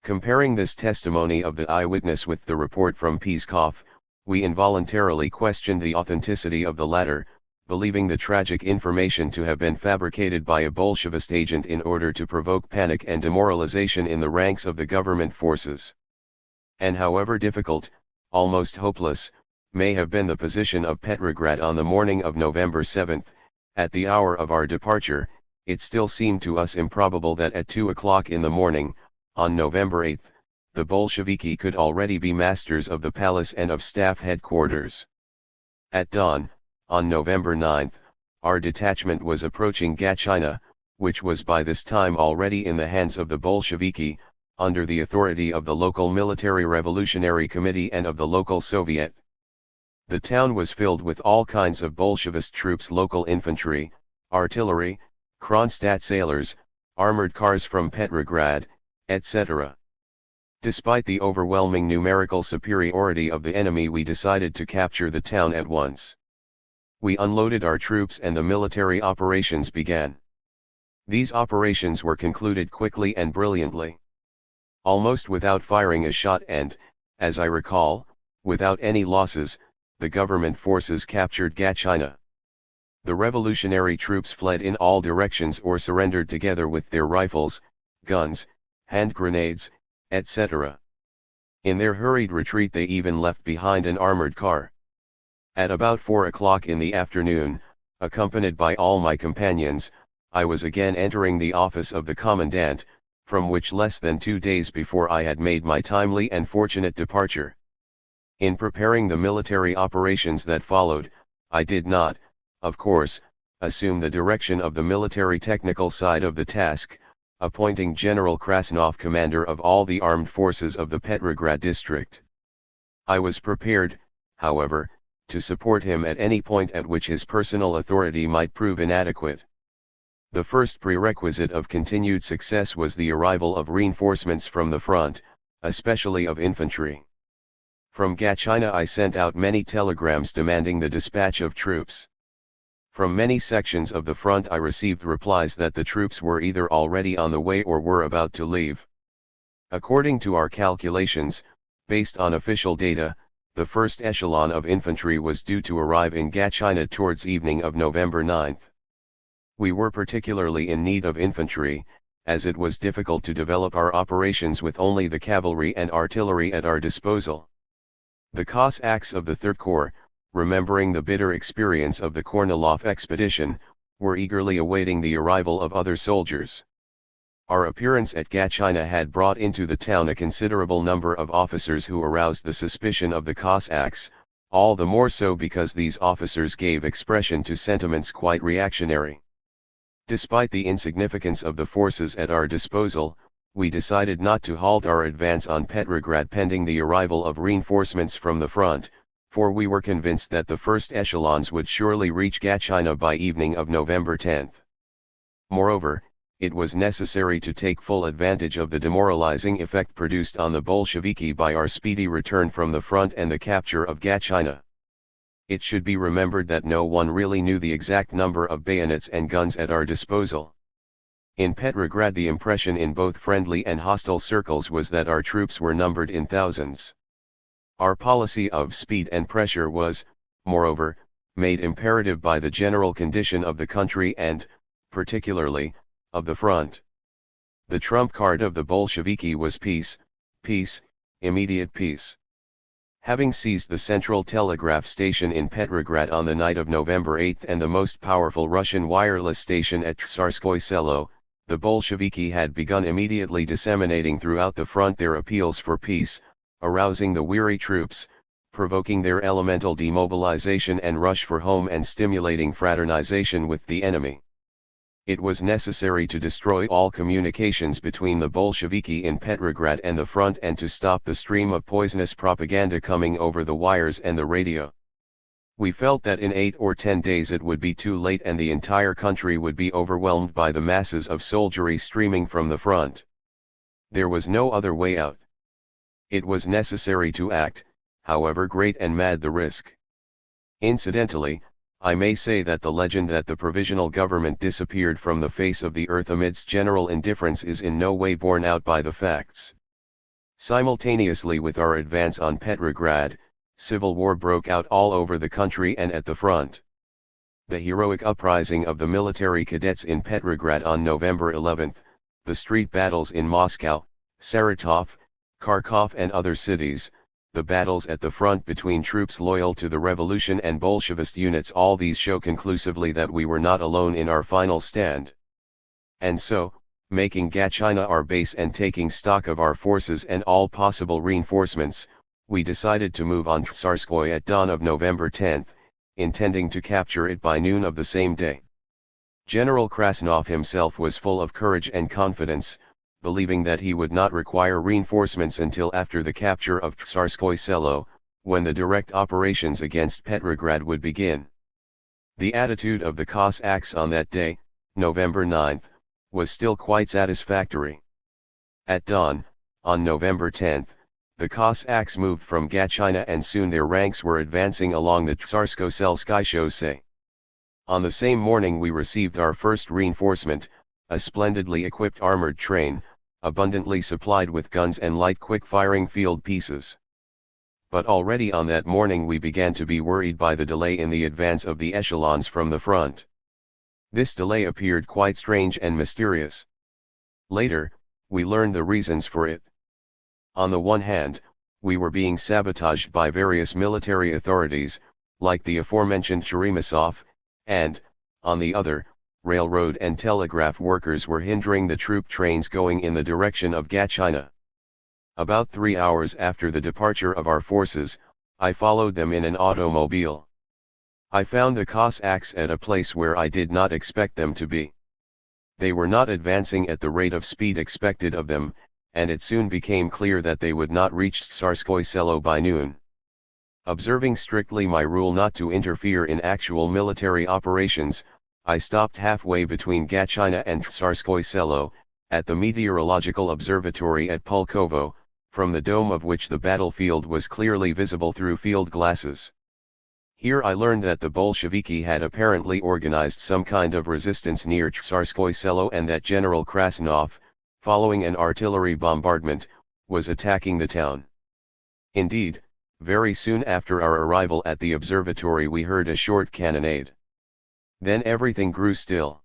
Comparing this testimony of the eyewitness with the report from Pskov, we involuntarily questioned the authenticity of the latter, believing the tragic information to have been fabricated by a Bolshevist agent in order to provoke panic and demoralization in the ranks of the government forces. And however difficult, almost hopeless, may have been the position of Petrograd on the morning of November 7, at the hour of our departure, it still seemed to us improbable that at 2 o'clock in the morning, on November 8, the Bolsheviki could already be masters of the palace and of staff headquarters. At dawn, on November 9, our detachment was approaching Gatchina, which was by this time already in the hands of the Bolsheviki, under the authority of the local Military Revolutionary Committee and of the local Soviet. The town was filled with all kinds of Bolshevist troops, local infantry, artillery, Kronstadt sailors, armored cars from Petrograd, etc. Despite the overwhelming numerical superiority of the enemy, we decided to capture the town at once. We unloaded our troops and the military operations began. These operations were concluded quickly and brilliantly. Almost without firing a shot and, as I recall, without any losses, the government forces captured Gatchina. The revolutionary troops fled in all directions or surrendered together with their rifles, guns, hand grenades, etc. In their hurried retreat they even left behind an armored car. At about 4 o'clock in the afternoon, accompanied by all my companions, I was again entering the office of the commandant, from which less than 2 days before I had made my timely and fortunate departure. In preparing the military operations that followed, I did not, of course, assume the direction of the military technical side of the task, appointing General Krasnov commander of all the armed forces of the Petrograd district. I was prepared, however, to support him at any point at which his personal authority might prove inadequate. The first prerequisite of continued success was the arrival of reinforcements from the front, especially of infantry. From Gatchina I sent out many telegrams demanding the dispatch of troops. From many sections of the front I received replies that the troops were either already on the way or were about to leave. According to our calculations, based on official data, the first echelon of infantry was due to arrive in Gatchina towards evening of November 9. We were particularly in need of infantry, as it was difficult to develop our operations with only the cavalry and artillery at our disposal. The Cossacks of the Third Corps, remembering the bitter experience of the Kornilov expedition, were eagerly awaiting the arrival of other soldiers. Our appearance at Gatchina had brought into the town a considerable number of officers who aroused the suspicion of the Cossacks, all the more so because these officers gave expression to sentiments quite reactionary. Despite the insignificance of the forces at our disposal, we decided not to halt our advance on Petrograd pending the arrival of reinforcements from the front, for we were convinced that the first echelons would surely reach Gatchina by evening of November 10. Moreover, it was necessary to take full advantage of the demoralizing effect produced on the Bolsheviki by our speedy return from the front and the capture of Gatchina. It should be remembered that no one really knew the exact number of bayonets and guns at our disposal. In Petrograd the impression in both friendly and hostile circles was that our troops were numbered in thousands. Our policy of speed and pressure was, moreover, made imperative by the general condition of the country and, particularly, of the front. The trump card of the Bolsheviki was peace, peace, immediate peace. Having seized the central telegraph station in Petrograd on the night of November 8 and the most powerful Russian wireless station at Tsarskoye Selo, the Bolsheviki had begun immediately disseminating throughout the front their appeals for peace, arousing the weary troops, provoking their elemental demobilization and rush for home and stimulating fraternization with the enemy. It was necessary to destroy all communications between the Bolsheviki in Petrograd and the front and to stop the stream of poisonous propaganda coming over the wires and the radio. We felt that in 8 or 10 days it would be too late and the entire country would be overwhelmed by the masses of soldiery streaming from the front. There was no other way out. It was necessary to act, however great and mad the risk. Incidentally, I may say that the legend that the provisional government disappeared from the face of the earth amidst general indifference is in no way borne out by the facts. Simultaneously with our advance on Petrograd, civil war broke out all over the country and at the front. The heroic uprising of the military cadets in Petrograd on November 11, the street battles in Moscow, Saratov, Kharkov and other cities, the battles at the front between troops loyal to the revolution and Bolshevist units, all these show conclusively that we were not alone in our final stand. And so, making Gatchina our base and taking stock of our forces and all possible reinforcements, we decided to move on Tsarskoye at dawn of November 10, intending to capture it by noon of the same day. General Krasnov himself was full of courage and confidence, believing that he would not require reinforcements until after the capture of Tsarskoye Selo, when the direct operations against Petrograd would begin. The attitude of the Cossacks on that day, November 9, was still quite satisfactory. At dawn, on November 10, the Cossacks moved from Gatchina and soon their ranks were advancing along the Tsarskoye-Selskye chaussee. On the same morning we received our first reinforcement, a splendidly equipped armored train, abundantly supplied with guns and light quick-firing field pieces. But already on that morning we began to be worried by the delay in the advance of the echelons from the front. This delay appeared quite strange and mysterious. Later, we learned the reasons for it. On the one hand, we were being sabotaged by various military authorities, like the aforementioned Cheremisov, and, on the other, railroad and telegraph workers were hindering the troop trains going in the direction of Gatchina. About 3 hours after the departure of our forces, I followed them in an automobile. I found the Cossacks at a place where I did not expect them to be. They were not advancing at the rate of speed expected of them, and it soon became clear that they would not reach Tsarskoye Selo by noon. Observing strictly my rule not to interfere in actual military operations, I stopped halfway between Gatchina and Tsarskoye Selo, at the meteorological observatory at Pulkovo, from the dome of which the battlefield was clearly visible through field glasses. Here I learned that the Bolsheviki had apparently organized some kind of resistance near Tsarskoye Selo and that General Krasnov, following an artillery bombardment, was attacking the town. Indeed, very soon after our arrival at the observatory we heard a short cannonade. Then everything grew still.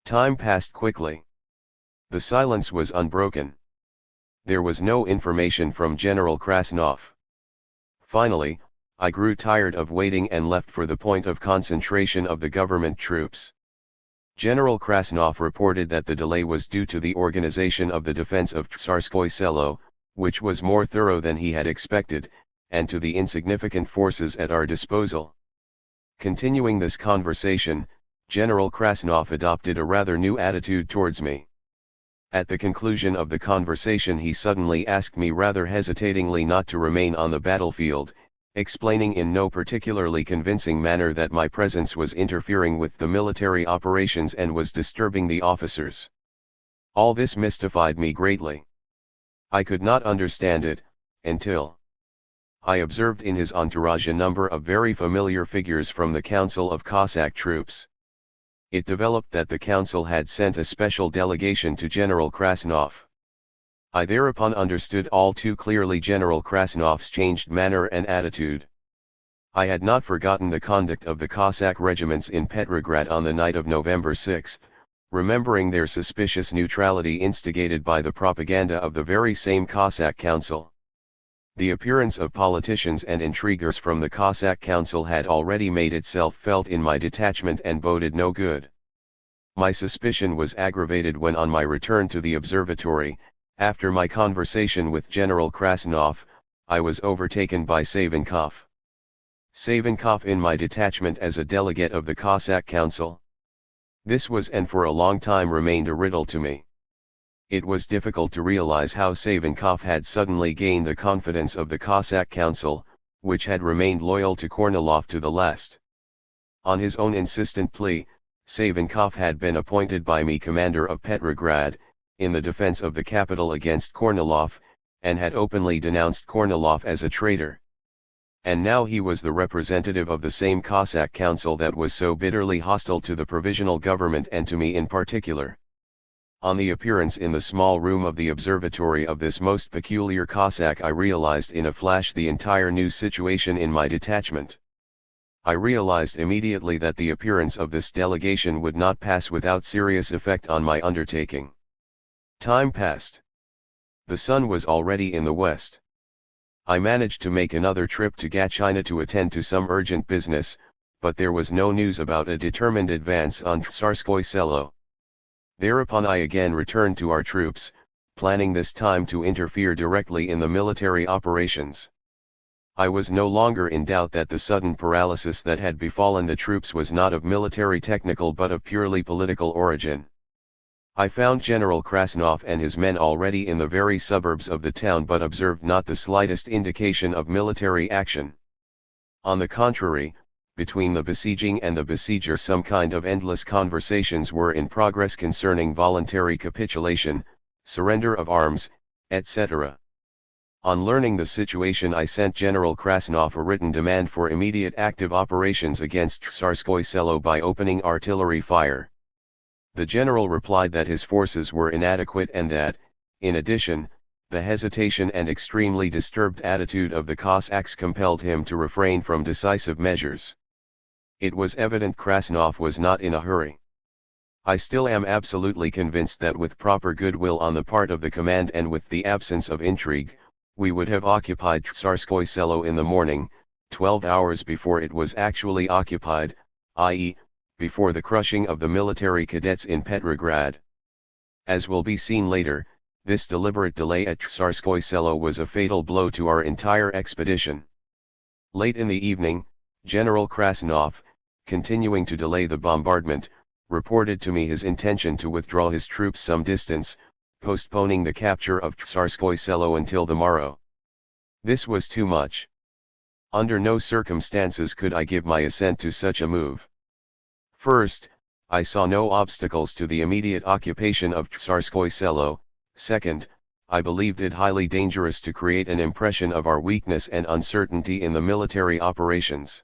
Time passed quickly. The silence was unbroken. There was no information from General Krasnov. Finally, I grew tired of waiting and left for the point of concentration of the government troops. General Krasnov reported that the delay was due to the organization of the defense of Tsarskoye Selo, which was more thorough than he had expected, and to the insignificant forces at our disposal. Continuing this conversation, General Krasnov adopted a rather new attitude towards me. At the conclusion of the conversation he suddenly asked me rather hesitatingly not to remain on the battlefield, explaining in no particularly convincing manner that my presence was interfering with the military operations and was disturbing the officers. All this mystified me greatly. I could not understand it, until I observed in his entourage a number of very familiar figures from the Council of Cossack Troops. It developed that the council had sent a special delegation to General Krasnov. I thereupon understood all too clearly General Krasnov's changed manner and attitude. I had not forgotten the conduct of the Cossack regiments in Petrograd on the night of November 6, remembering their suspicious neutrality instigated by the propaganda of the very same Cossack council. The appearance of politicians and intriguers from the Cossack council had already made itself felt in my detachment and boded no good. My suspicion was aggravated when on my return to the observatory, after my conversation with General Krasnov, I was overtaken by Savinkov. Savinkov in my detachment as a delegate of the Cossack Council? This was and for a long time remained a riddle to me. It was difficult to realize how Savinkov had suddenly gained the confidence of the Cossack Council, which had remained loyal to Kornilov to the last. On his own insistent plea, Savinkov had been appointed by me commander of Petrograd, in the defense of the capital against Kornilov, and had openly denounced Kornilov as a traitor. And now he was the representative of the same Cossack council that was so bitterly hostile to the provisional government and to me in particular. On the appearance in the small room of the observatory of this most peculiar Cossack, I realized in a flash the entire new situation in my detachment. I realized immediately that the appearance of this delegation would not pass without serious effect on my undertaking. Time passed. The sun was already in the west. I managed to make another trip to Gatchina to attend to some urgent business, but there was no news about a determined advance on Tsarskoye Selo. Thereupon I again returned to our troops, planning this time to interfere directly in the military operations. I was no longer in doubt that the sudden paralysis that had befallen the troops was not of military technical but of purely political origin. I found General Krasnov and his men already in the very suburbs of the town but observed not the slightest indication of military action. On the contrary, between the besieging and the besieger some kind of endless conversations were in progress concerning voluntary capitulation, surrender of arms, etc. On learning the situation, I sent General Krasnov a written demand for immediate active operations against Tsarskoye Selo by opening artillery fire. The general replied that his forces were inadequate and that, in addition, the hesitation and extremely disturbed attitude of the Cossacks compelled him to refrain from decisive measures. It was evident Krasnov was not in a hurry. I still am absolutely convinced that with proper goodwill on the part of the command and with the absence of intrigue, we would have occupied Tsarskoye Selo in the morning, 12 hours before it was actually occupied, i.e., before the crushing of the military cadets in Petrograd. As will be seen later, this deliberate delay at Tsarskoye Selo was a fatal blow to our entire expedition. Late in the evening, General Krasnov, continuing to delay the bombardment, reported to me his intention to withdraw his troops some distance, postponing the capture of Tsarskoye Selo until the morrow. This was too much. Under no circumstances could I give my assent to such a move. First, I saw no obstacles to the immediate occupation of Tsarskoye Selo. Second, I believed it highly dangerous to create an impression of our weakness and uncertainty in the military operations.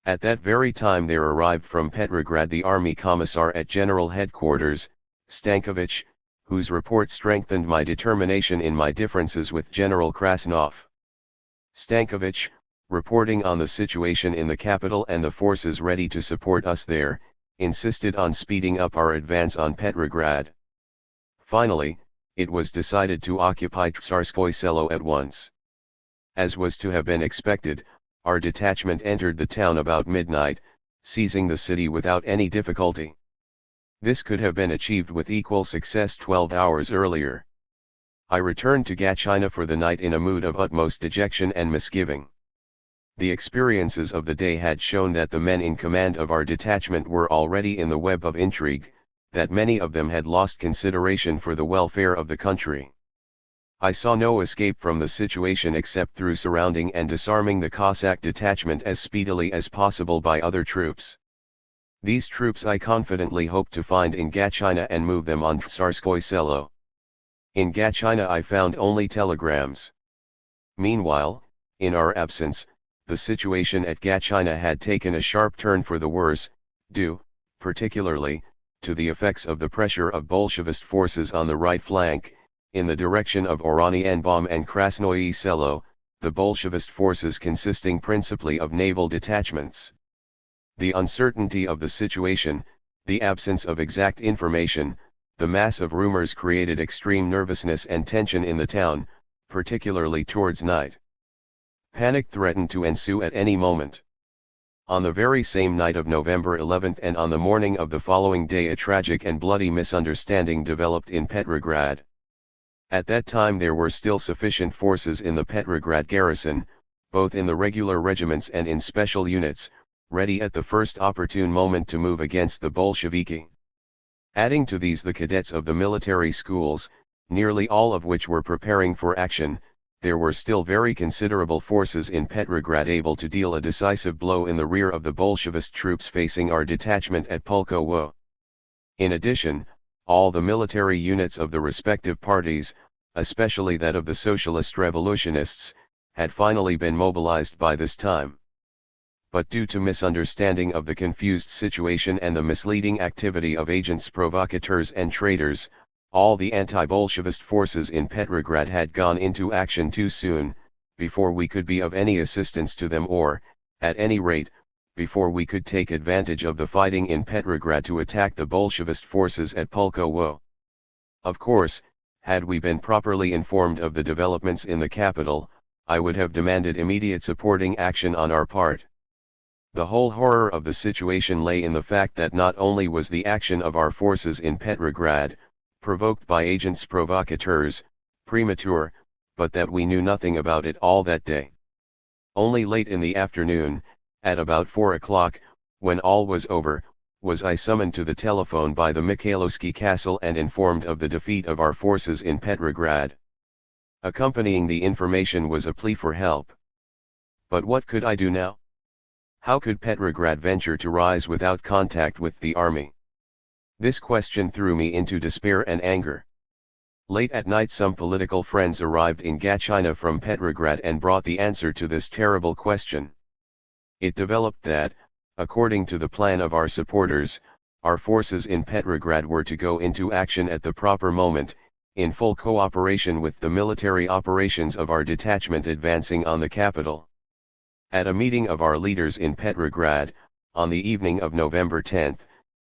At that very time there arrived from Petrograd the army commissar at General Headquarters, Stankovich, whose report strengthened my determination in my differences with General Krasnov. Stankovich, reporting on the situation in the capital and the forces ready to support us there, insisted on speeding up our advance on Petrograd. Finally, it was decided to occupy Tsarskoye Selo at once. As was to have been expected, our detachment entered the town about midnight, seizing the city without any difficulty. This could have been achieved with equal success 12 hours earlier. I returned to Gatchina for the night in a mood of utmost dejection and misgiving. The experiences of the day had shown that the men in command of our detachment were already in the web of intrigue, that many of them had lost consideration for the welfare of the country. I saw no escape from the situation except through surrounding and disarming the Cossack detachment as speedily as possible by other troops. These troops I confidently hoped to find in Gatchina and move them on Tsarskoye Selo. In Gatchina I found only telegrams. Meanwhile, in our absence, the situation at Gatchina had taken a sharp turn for the worse, due, particularly, to the effects of the pressure of Bolshevist forces on the right flank, in the direction of Oranienbaum and Krasnoye Selo, the Bolshevist forces consisting principally of naval detachments. The uncertainty of the situation, the absence of exact information, the mass of rumors created extreme nervousness and tension in the town, particularly towards night. Panic threatened to ensue at any moment. On the very same night of November 11th and on the morning of the following day a tragic and bloody misunderstanding developed in Petrograd. At that time there were still sufficient forces in the Petrograd garrison, both in the regular regiments and in special units, ready at the first opportune moment to move against the Bolsheviki. Adding to these the cadets of the military schools, nearly all of which were preparing for action, there were still very considerable forces in Petrograd able to deal a decisive blow in the rear of the Bolshevist troops facing our detachment at Pulkowo. In addition, all the military units of the respective parties, especially that of the Socialist Revolutionists, had finally been mobilized by this time. But due to misunderstanding of the confused situation and the misleading activity of agents, provocateurs and traitors, all the anti-Bolshevist forces in Petrograd had gone into action too soon, before we could be of any assistance to them or, at any rate, before we could take advantage of the fighting in Petrograd to attack the Bolshevist forces at Pulkowo. Of course, had we been properly informed of the developments in the capital, I would have demanded immediate supporting action on our part. The whole horror of the situation lay in the fact that not only was the action of our forces in Petrograd, provoked by agents provocateurs, premature, but that we knew nothing about it all that day. Only late in the afternoon, at about 4 o'clock, when all was over, was I summoned to the telephone by the Mikhailovsky Castle and informed of the defeat of our forces in Petrograd. Accompanying the information was a plea for help. But what could I do now? How could Petrograd venture to rise without contact with the army? This question threw me into despair and anger. Late at night some political friends arrived in Gatchina from Petrograd and brought the answer to this terrible question. It developed that, according to the plan of our supporters, our forces in Petrograd were to go into action at the proper moment, in full cooperation with the military operations of our detachment advancing on the capital. At a meeting of our leaders in Petrograd, on the evening of November 10,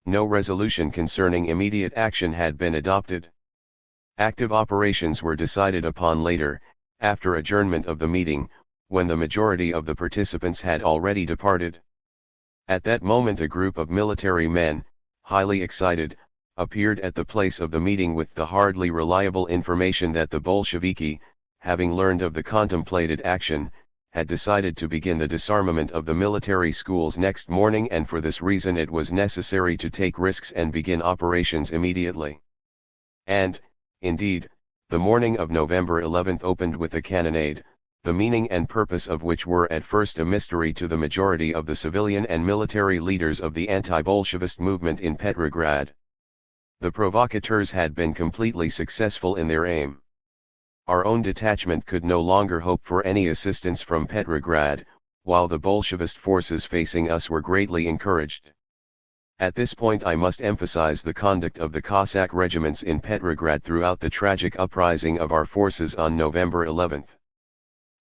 no resolution concerning immediate action had been adopted. Active operations were decided upon later, after adjournment of the meeting, when the majority of the participants had already departed. At that moment a group of military men, highly excited, appeared at the place of the meeting with the hardly reliable information that the Bolsheviki, having learned of the contemplated action, had decided to begin the disarmament of the military schools next morning, and for this reason it was necessary to take risks and begin operations immediately. And, indeed, the morning of November 11 opened with a cannonade, the meaning and purpose of which were at first a mystery to the majority of the civilian and military leaders of the anti-Bolshevist movement in Petrograd. The provocateurs had been completely successful in their aim. Our own detachment could no longer hope for any assistance from Petrograd, while the Bolshevist forces facing us were greatly encouraged. At this point I must emphasize the conduct of the Cossack regiments in Petrograd throughout the tragic uprising of our forces on November 11.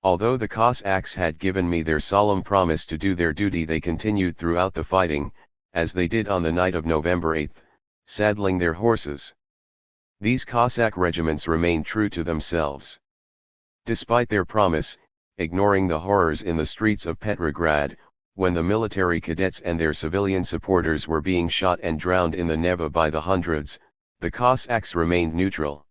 Although the Cossacks had given me their solemn promise to do their duty, they continued throughout the fighting, as they did on the night of November 8, saddling their horses. These Cossack regiments remained true to themselves. Despite their promise, ignoring the horrors in the streets of Petrograd, when the military cadets and their civilian supporters were being shot and drowned in the Neva by the hundreds, the Cossacks remained neutral.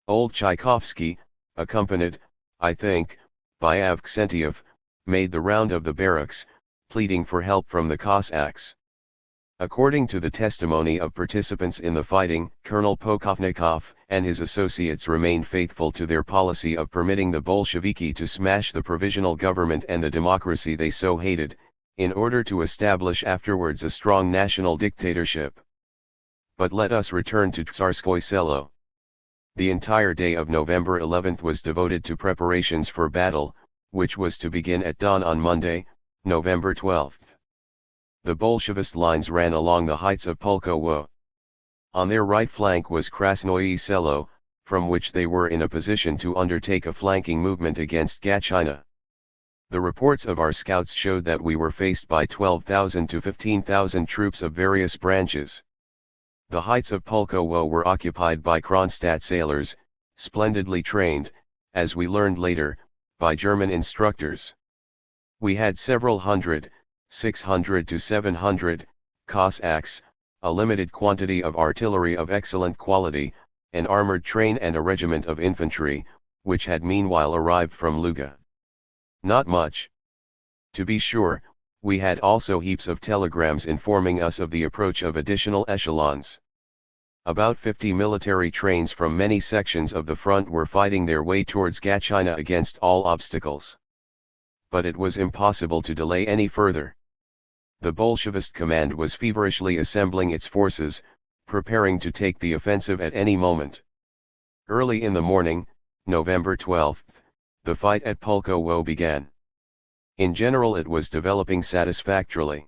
Old Tchaikovsky, accompanied, I think, by Avksentiev, made the round of the barracks, pleading for help from the Cossacks. According to the testimony of participants in the fighting, Colonel Pokovnikov and his associates remained faithful to their policy of permitting the Bolsheviki to smash the provisional government and the democracy they so hated, in order to establish afterwards a strong national dictatorship. But let us return to Tsarskoye Selo. The entire day of November 11 was devoted to preparations for battle, which was to begin at dawn on Monday, November 12. The Bolshevist lines ran along the heights of Pulkowo. On their right flank was Krasnoye Selo, from which they were in a position to undertake a flanking movement against Gatchina. The reports of our scouts showed that we were faced by 12,000 to 15,000 troops of various branches. The heights of Pulkowo were occupied by Kronstadt sailors, splendidly trained, as we learned later, by German instructors. We had several hundred, 600 to 700, Cossacks, a limited quantity of artillery of excellent quality, an armored train and a regiment of infantry, which had meanwhile arrived from Luga. Not much. To be sure, we had also heaps of telegrams informing us of the approach of additional echelons. About 50 military trains from many sections of the front were fighting their way towards Gatchina against all obstacles. But it was impossible to delay any further. The Bolshevist command was feverishly assembling its forces, preparing to take the offensive at any moment. Early in the morning, November 12, the fight at Pulkowo began. In general it was developing satisfactorily.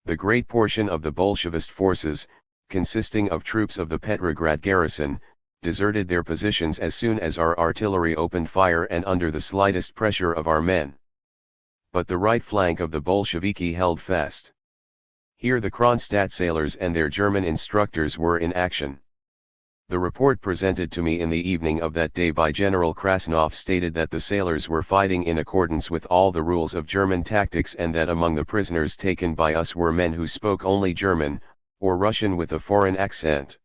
The great portion of the Bolshevist forces, consisting of troops of the Petrograd garrison, deserted their positions as soon as our artillery opened fire and under the slightest pressure of our men. But the right flank of the Bolsheviki held fast. Here the Kronstadt sailors and their German instructors were in action. The report presented to me in the evening of that day by General Krasnov stated that the sailors were fighting in accordance with all the rules of German tactics and that among the prisoners taken by us were men who spoke only German, or Russian with a foreign accent.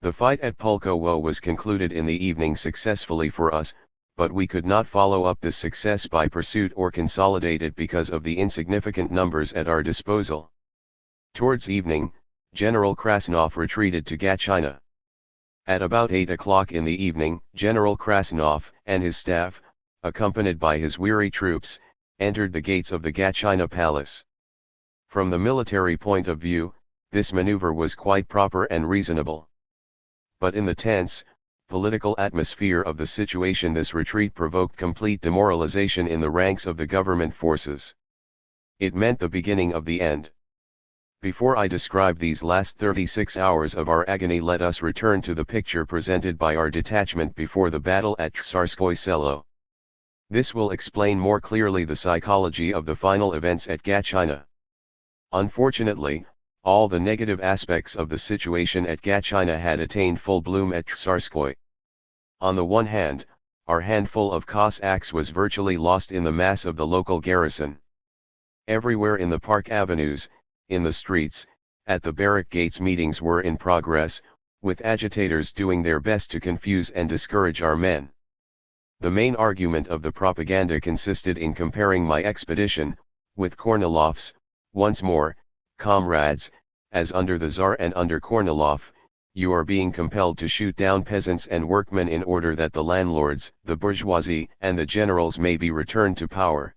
The fight at Pulkowo was concluded in the evening successfully for us, but we could not follow up this success by pursuit or consolidate it because of the insignificant numbers at our disposal. Towards evening, General Krasnov retreated to Gatchina. At about 8 o'clock in the evening, General Krasnov and his staff, accompanied by his weary troops, entered the gates of the Gatchina palace. From the military point of view, this maneuver was quite proper and reasonable. But in the tense, political atmosphere of the situation this retreat provoked complete demoralization in the ranks of the government forces. It meant the beginning of the end. Before I describe these last 36 hours of our agony, let us return to the picture presented by our detachment before the battle at Tsarskoye Selo. This will explain more clearly the psychology of the final events at Gatchina. Unfortunately, all the negative aspects of the situation at Gatchina had attained full bloom at Tsarskoye. On the one hand, our handful of Cossacks was virtually lost in the mass of the local garrison. Everywhere in the park avenues, in the streets, at the barrack gates meetings were in progress, with agitators doing their best to confuse and discourage our men. The main argument of the propaganda consisted in comparing my expedition, with Kornilov's. Once more, comrades, as under the Tsar and under Kornilov, you are being compelled to shoot down peasants and workmen in order that the landlords, the bourgeoisie, and the generals may be returned to power.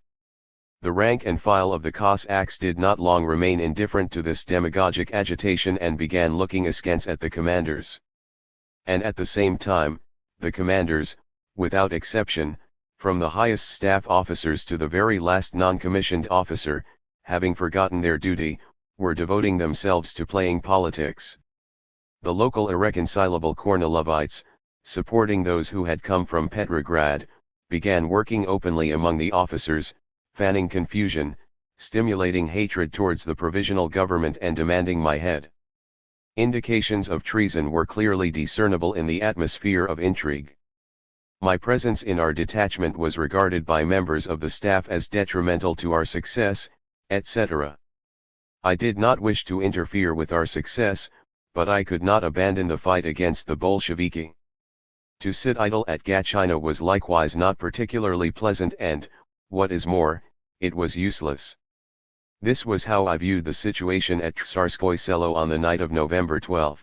The rank and file of the Cossacks did not long remain indifferent to this demagogic agitation and began looking askance at the commanders. And at the same time, the commanders, without exception, from the highest staff officers to the very last non-commissioned officer, having forgotten their duty, were devoting themselves to playing politics. The local irreconcilable Kornilovites, supporting those who had come from Petrograd, began working openly among the officers, fanning confusion, stimulating hatred towards the provisional government and demanding my head. Indications of treason were clearly discernible in the atmosphere of intrigue. My presence in our detachment was regarded by members of the staff as detrimental to our success, etc. I did not wish to interfere with our success, but I could not abandon the fight against the Bolsheviki. To sit idle at Gatchina was likewise not particularly pleasant and, what is more, it was useless. This was how I viewed the situation at Tsarskoye Selo on the night of November 12.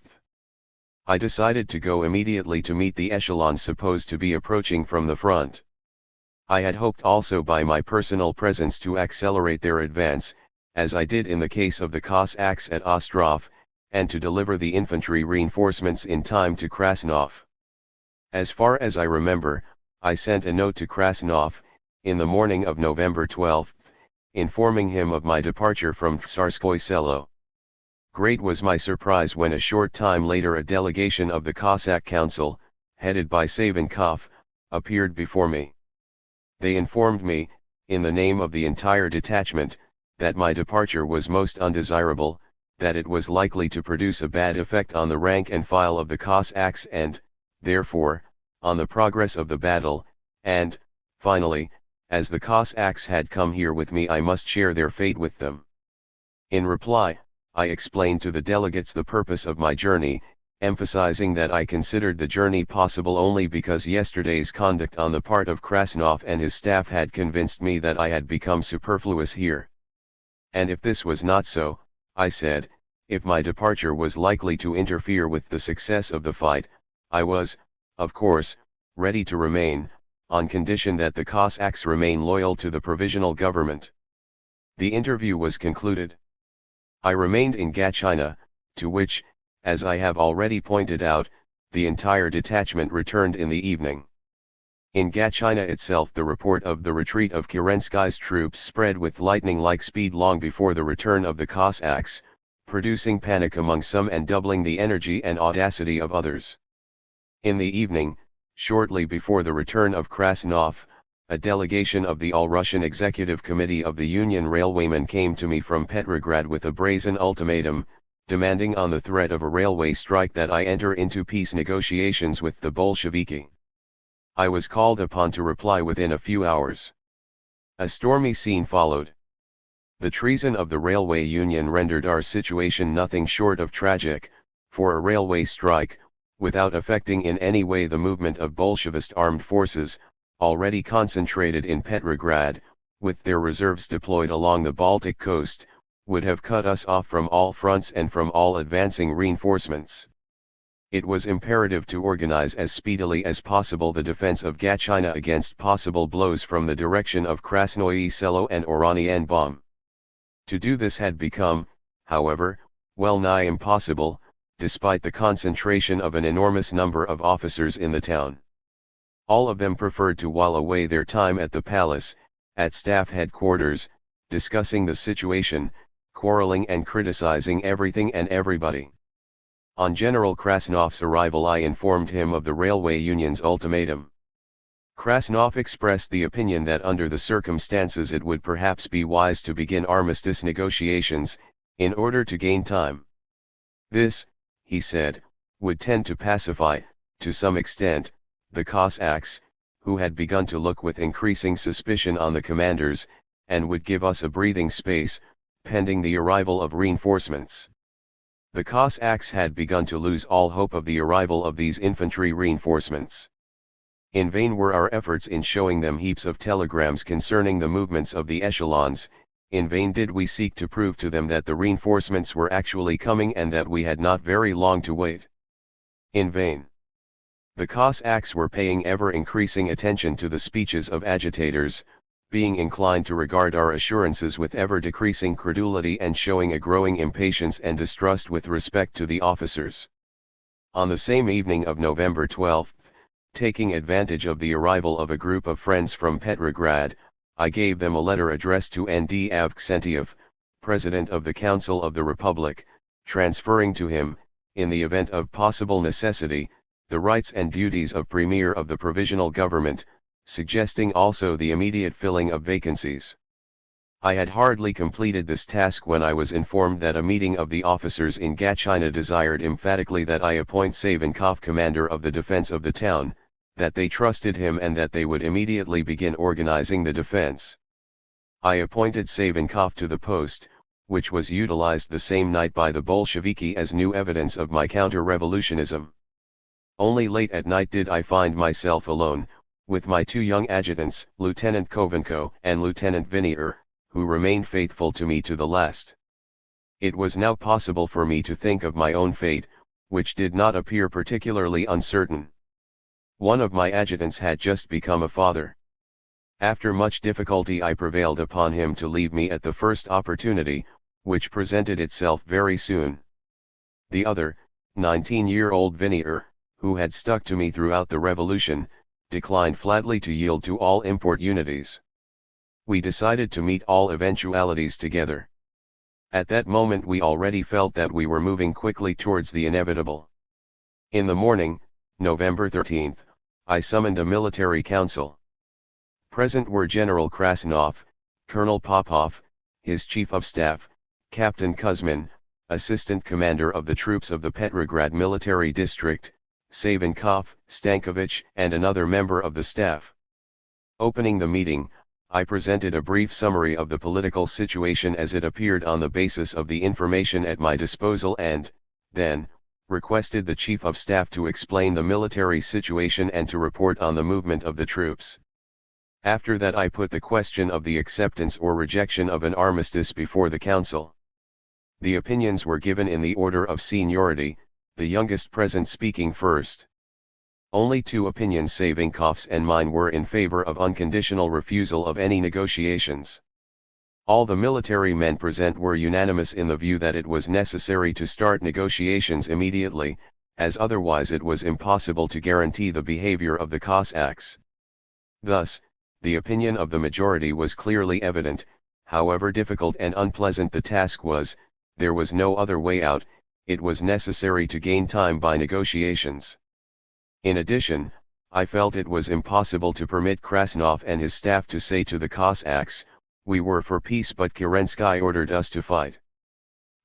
I decided to go immediately to meet the echelons supposed to be approaching from the front. I had hoped also by my personal presence to accelerate their advance, as I did in the case of the Cossacks at Ostrov, and to deliver the infantry reinforcements in time to Krasnov. As far as I remember, I sent a note to Krasnov, in the morning of November 12, informing him of my departure from Tsarskoye Selo. Great was my surprise when a short time later a delegation of the Cossack Council, headed by Savinkov, appeared before me. They informed me, in the name of the entire detachment, that my departure was most undesirable, that it was likely to produce a bad effect on the rank and file of the Cossacks and, therefore, on the progress of the battle, and, finally, as the Cossacks had come here with me I must share their fate with them. In reply, I explained to the delegates the purpose of my journey, emphasizing that I considered the journey possible only because yesterday's conduct on the part of Krasnov and his staff had convinced me that I had become superfluous here. And if this was not so, I said, if my departure was likely to interfere with the success of the fight, I was, of course, ready to remain, on condition that the Cossacks remain loyal to the provisional government. The interview was concluded. I remained in Gatchina, to which, as I have already pointed out, the entire detachment returned in the evening. In Gatchina itself the report of the retreat of Kerensky's troops spread with lightning-like speed long before the return of the Cossacks, producing panic among some and doubling the energy and audacity of others. In the evening, shortly before the return of Krasnov, a delegation of the All-Russian Executive Committee of the Union Railwaymen came to me from Petrograd with a brazen ultimatum, demanding on the threat of a railway strike that I enter into peace negotiations with the Bolsheviki. I was called upon to reply within a few hours. A stormy scene followed. The treason of the railway union rendered our situation nothing short of tragic, for a railway strike, without affecting in any way the movement of Bolshevist armed forces, already concentrated in Petrograd, with their reserves deployed along the Baltic coast, would have cut us off from all fronts and from all advancing reinforcements. It was imperative to organize as speedily as possible the defense of Gatchina against possible blows from the direction of Krasnoye Selo and Oranienbaum. To do this had become, however, well nigh impossible, despite the concentration of an enormous number of officers in the town. All of them preferred to while away their time at the palace, at staff headquarters, discussing the situation, quarreling and criticizing everything and everybody. On General Krasnov's arrival I informed him of the railway union's ultimatum. Krasnov expressed the opinion that under the circumstances it would perhaps be wise to begin armistice negotiations, in order to gain time. This, he said, would tend to pacify, to some extent, the Cossacks, who had begun to look with increasing suspicion on the commanders, and would give us a breathing space, pending the arrival of reinforcements. The Cossacks had begun to lose all hope of the arrival of these infantry reinforcements. In vain were our efforts in showing them heaps of telegrams concerning the movements of the echelons, in vain did we seek to prove to them that the reinforcements were actually coming and that we had not very long to wait. In vain. The Cossacks were paying ever-increasing attention to the speeches of agitators, being inclined to regard our assurances with ever-decreasing credulity and showing a growing impatience and distrust with respect to the officers. On the same evening of November 12, taking advantage of the arrival of a group of friends from Petrograd, I gave them a letter addressed to N.D. Avksentiev, President of the Council of the Republic, transferring to him, in the event of possible necessity, the rights and duties of Premier of the Provisional Government, suggesting also the immediate filling of vacancies. I had hardly completed this task when I was informed that a meeting of the officers in Gatchina desired emphatically that I appoint Savinkov commander of the defense of the town, that they trusted him and that they would immediately begin organizing the defense. I appointed Savinkov to the post, which was utilized the same night by the Bolsheviki as new evidence of my counter-revolutionism. Only late at night did I find myself alone, with my two young adjutants, Lieutenant Kovenko and Lieutenant Vinier, who remained faithful to me to the last. It was now possible for me to think of my own fate, which did not appear particularly uncertain. One of my adjutants had just become a father. After much difficulty I prevailed upon him to leave me at the first opportunity, which presented itself very soon. The other, 19-year-old Vinier, who had stuck to me throughout the revolution, declined flatly to yield to all importunities. We decided to meet all eventualities together. At that moment we already felt that we were moving quickly towards the inevitable. In the morning, November 13th, I summoned a military council. Present were General Krasnov, Colonel Popov, his chief of staff, Captain Kuzmin, assistant commander of the troops of the Petrograd military district, Savinkov, Stankovich, and another member of the staff. Opening the meeting, I presented a brief summary of the political situation as it appeared on the basis of the information at my disposal and, then, requested the Chief of Staff to explain the military situation and to report on the movement of the troops. After that I put the question of the acceptance or rejection of an armistice before the council. The opinions were given in the order of seniority, the youngest present speaking first. Only 2 opinions Savinkov's and mine were in favor of unconditional refusal of any negotiations. All the military men present were unanimous in the view that it was necessary to start negotiations immediately, as otherwise it was impossible to guarantee the behavior of the Cossacks. Thus, the opinion of the majority was clearly evident. However difficult and unpleasant the task was, there was no other way out, it was necessary to gain time by negotiations. In addition, I felt it was impossible to permit Krasnov and his staff to say to the Cossacks, "We were for peace but Kerensky ordered us to fight."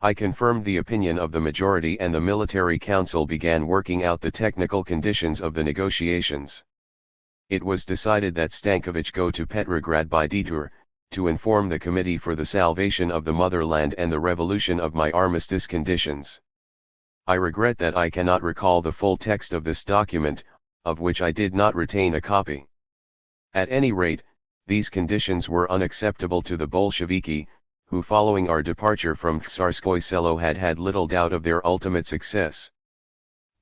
I confirmed the opinion of the majority and the military council began working out the technical conditions of the negotiations. It was decided that Stankovic go to Petrograd by detour, to inform the Committee for the Salvation of the Motherland and the Revolution of my armistice conditions. I regret that I cannot recall the full text of this document, of which I did not retain a copy. At any rate, these conditions were unacceptable to the Bolsheviki, who following our departure from Tsarskoye Selo had had little doubt of their ultimate success.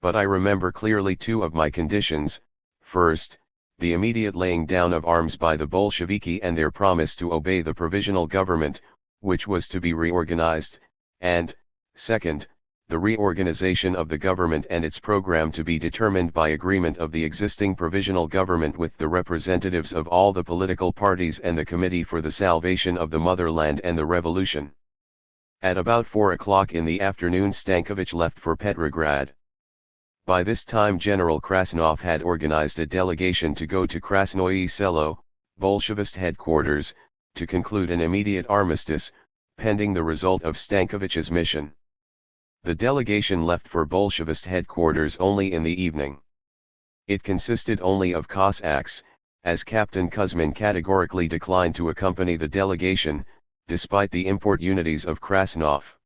But I remember clearly 2 of my conditions: first, the immediate laying down of arms by the Bolsheviki and their promise to obey the provisional government, which was to be reorganized, and, second, the reorganization of the government and its program to be determined by agreement of the existing provisional government with the representatives of all the political parties and the Committee for the Salvation of the Motherland and the Revolution. At about 4 o'clock in the afternoon Stankovic left for Petrograd. By this time General Krasnov had organized a delegation to go to Krasnoye Selo, Bolshevist headquarters, to conclude an immediate armistice, pending the result of Stankovic's mission. The delegation left for Bolshevist headquarters only in the evening. It consisted only of Cossacks, as Captain Kuzmin categorically declined to accompany the delegation, despite the importunities of Krasnov.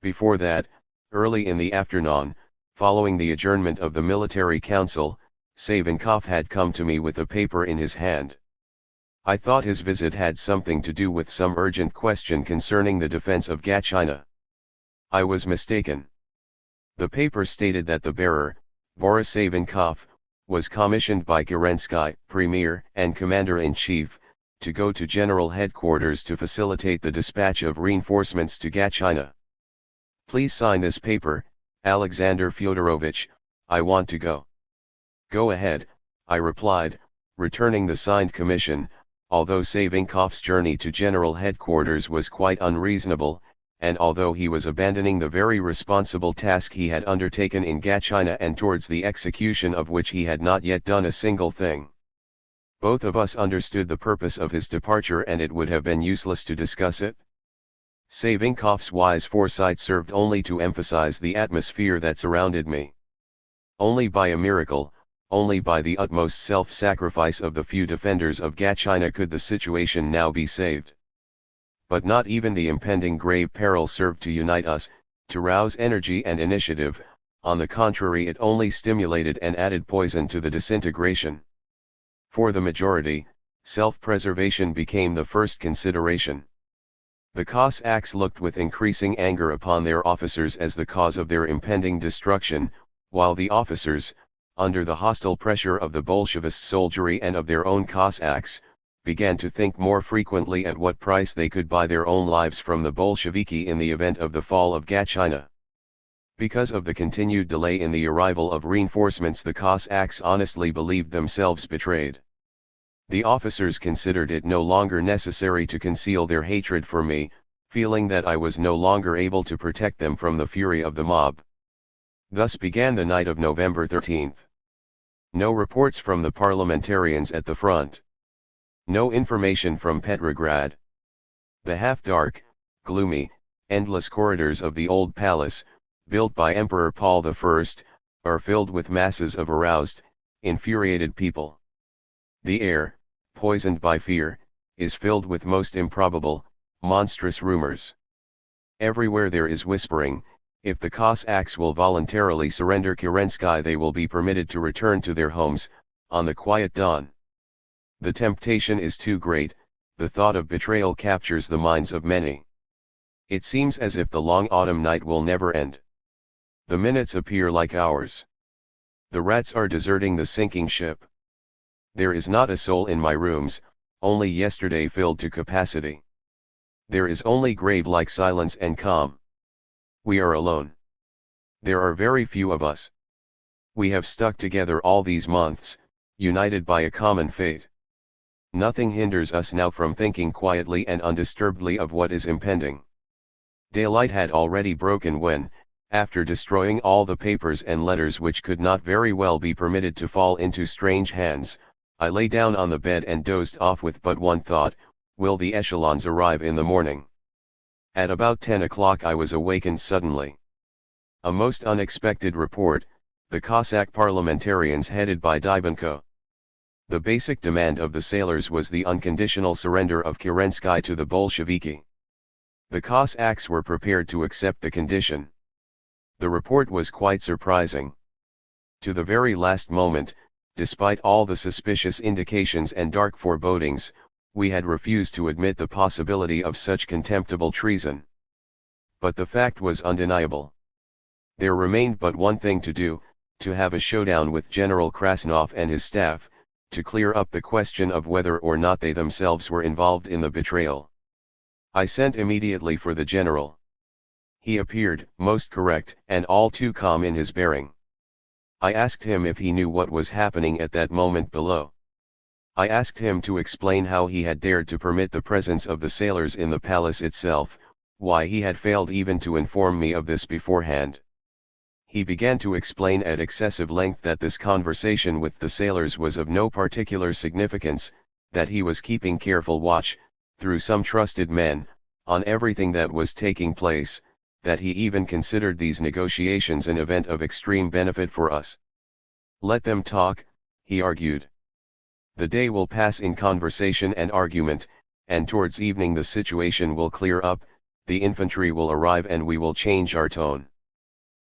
Before that, early in the afternoon, following the adjournment of the military council, Savinkov had come to me with a paper in his hand. I thought his visit had something to do with some urgent question concerning the defense of Gatchina. I was mistaken. The paper stated that the bearer, Boris Savinkov, was commissioned by Kerensky, Premier and Commander-in-Chief, to go to General Headquarters to facilitate the dispatch of reinforcements to Gatchina. "Please sign this paper, Alexander Fyodorovich, I want to go." "Go ahead," I replied, returning the signed commission, although Savinkov's journey to General Headquarters was quite unreasonable, and although he was abandoning the very responsible task he had undertaken in Gatchina and towards the execution of which he had not yet done a single thing. Both of us understood the purpose of his departure and it would have been useless to discuss it. Savinkov's wise foresight served only to emphasize the atmosphere that surrounded me. Only by a miracle, only by the utmost self-sacrifice of the few defenders of Gatchina could the situation now be saved. But not even the impending grave peril served to unite us, to rouse energy and initiative. On the contrary, it only stimulated and added poison to the disintegration. For the majority, self-preservation became the first consideration. The Cossacks looked with increasing anger upon their officers as the cause of their impending destruction, while the officers, under the hostile pressure of the Bolshevist soldiery and of their own Cossacks, began to think more frequently at what price they could buy their own lives from the Bolsheviki in the event of the fall of Gatchina. Because of the continued delay in the arrival of reinforcements, the Cossacks honestly believed themselves betrayed. The officers considered it no longer necessary to conceal their hatred for me, feeling that I was no longer able to protect them from the fury of the mob. Thus began the night of November 13th. No reports from the parliamentarians at the front. No information from Petrograd. The half-dark, gloomy, endless corridors of the old palace, built by Emperor Paul I, are filled with masses of aroused, infuriated people. The air, poisoned by fear, is filled with most improbable, monstrous rumors. Everywhere there is whispering, If the Cossacks will voluntarily surrender Kerensky, they will be permitted to return to their homes, on the quiet dawn. The temptation is too great, the thought of betrayal captures the minds of many. It seems as if the long autumn night will never end. The minutes appear like hours. The rats are deserting the sinking ship. There is not a soul in my rooms, only yesterday filled to capacity. There is only grave-like silence and calm. We are alone. There are very few of us. We have stuck together all these months, united by a common fate. Nothing hinders us now from thinking quietly and undisturbedly of what is impending. Daylight had already broken when, after destroying all the papers and letters which could not very well be permitted to fall into strange hands, I lay down on the bed and dozed off with but one thought: will the echelons arrive in the morning? At about 10 o'clock I was awakened suddenly. A most unexpected report: the Cossack parliamentarians headed by Dybenko. The basic demand of the sailors was the unconditional surrender of Kerensky to the Bolsheviki. The Cossacks were prepared to accept the condition. The report was quite surprising. To the very last moment, despite all the suspicious indications and dark forebodings, we had refused to admit the possibility of such contemptible treason. But the fact was undeniable. There remained but one thing to do: to have a showdown with General Krasnov and his staff, to clear up the question of whether or not they themselves were involved in the betrayal. I sent immediately for the general. He appeared most correct and all too calm in his bearing. I asked him if he knew what was happening at that moment below. I asked him to explain how he had dared to permit the presence of the sailors in the palace itself, why he had failed even to inform me of this beforehand. He began to explain at excessive length that this conversation with the sailors was of no particular significance, that he was keeping careful watch, through some trusted men, on everything that was taking place, that he even considered these negotiations an event of extreme benefit for us. Let them talk, he argued. The day will pass in conversation and argument, and towards evening the situation will clear up, the infantry will arrive and we will change our tone.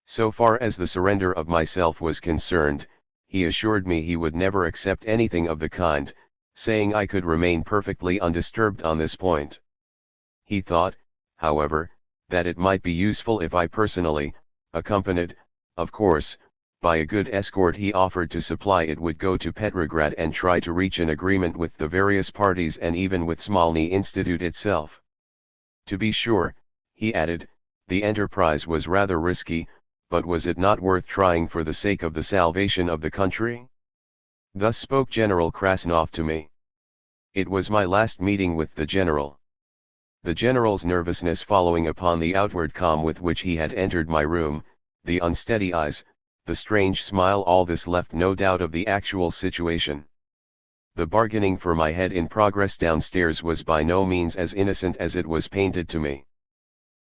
So far as the surrender of myself was concerned, he assured me he would never accept anything of the kind, saying I could remain perfectly undisturbed on this point. He thought, however, that it might be useful if I personally, accompanied, of course, by a good escort he offered to supply it, would go to Petrograd and try to reach an agreement with the various parties and even with Smolny Institute itself. To be sure, he added, the enterprise was rather risky, but was it not worth trying for the sake of the salvation of the country? Thus spoke General Krasnov to me. It was my last meeting with the general. The general's nervousness following upon the outward calm with which he had entered my room, the unsteady eyes, the strange smile, all this left no doubt of the actual situation. The bargaining for my head in progress downstairs was by no means as innocent as it was painted to me.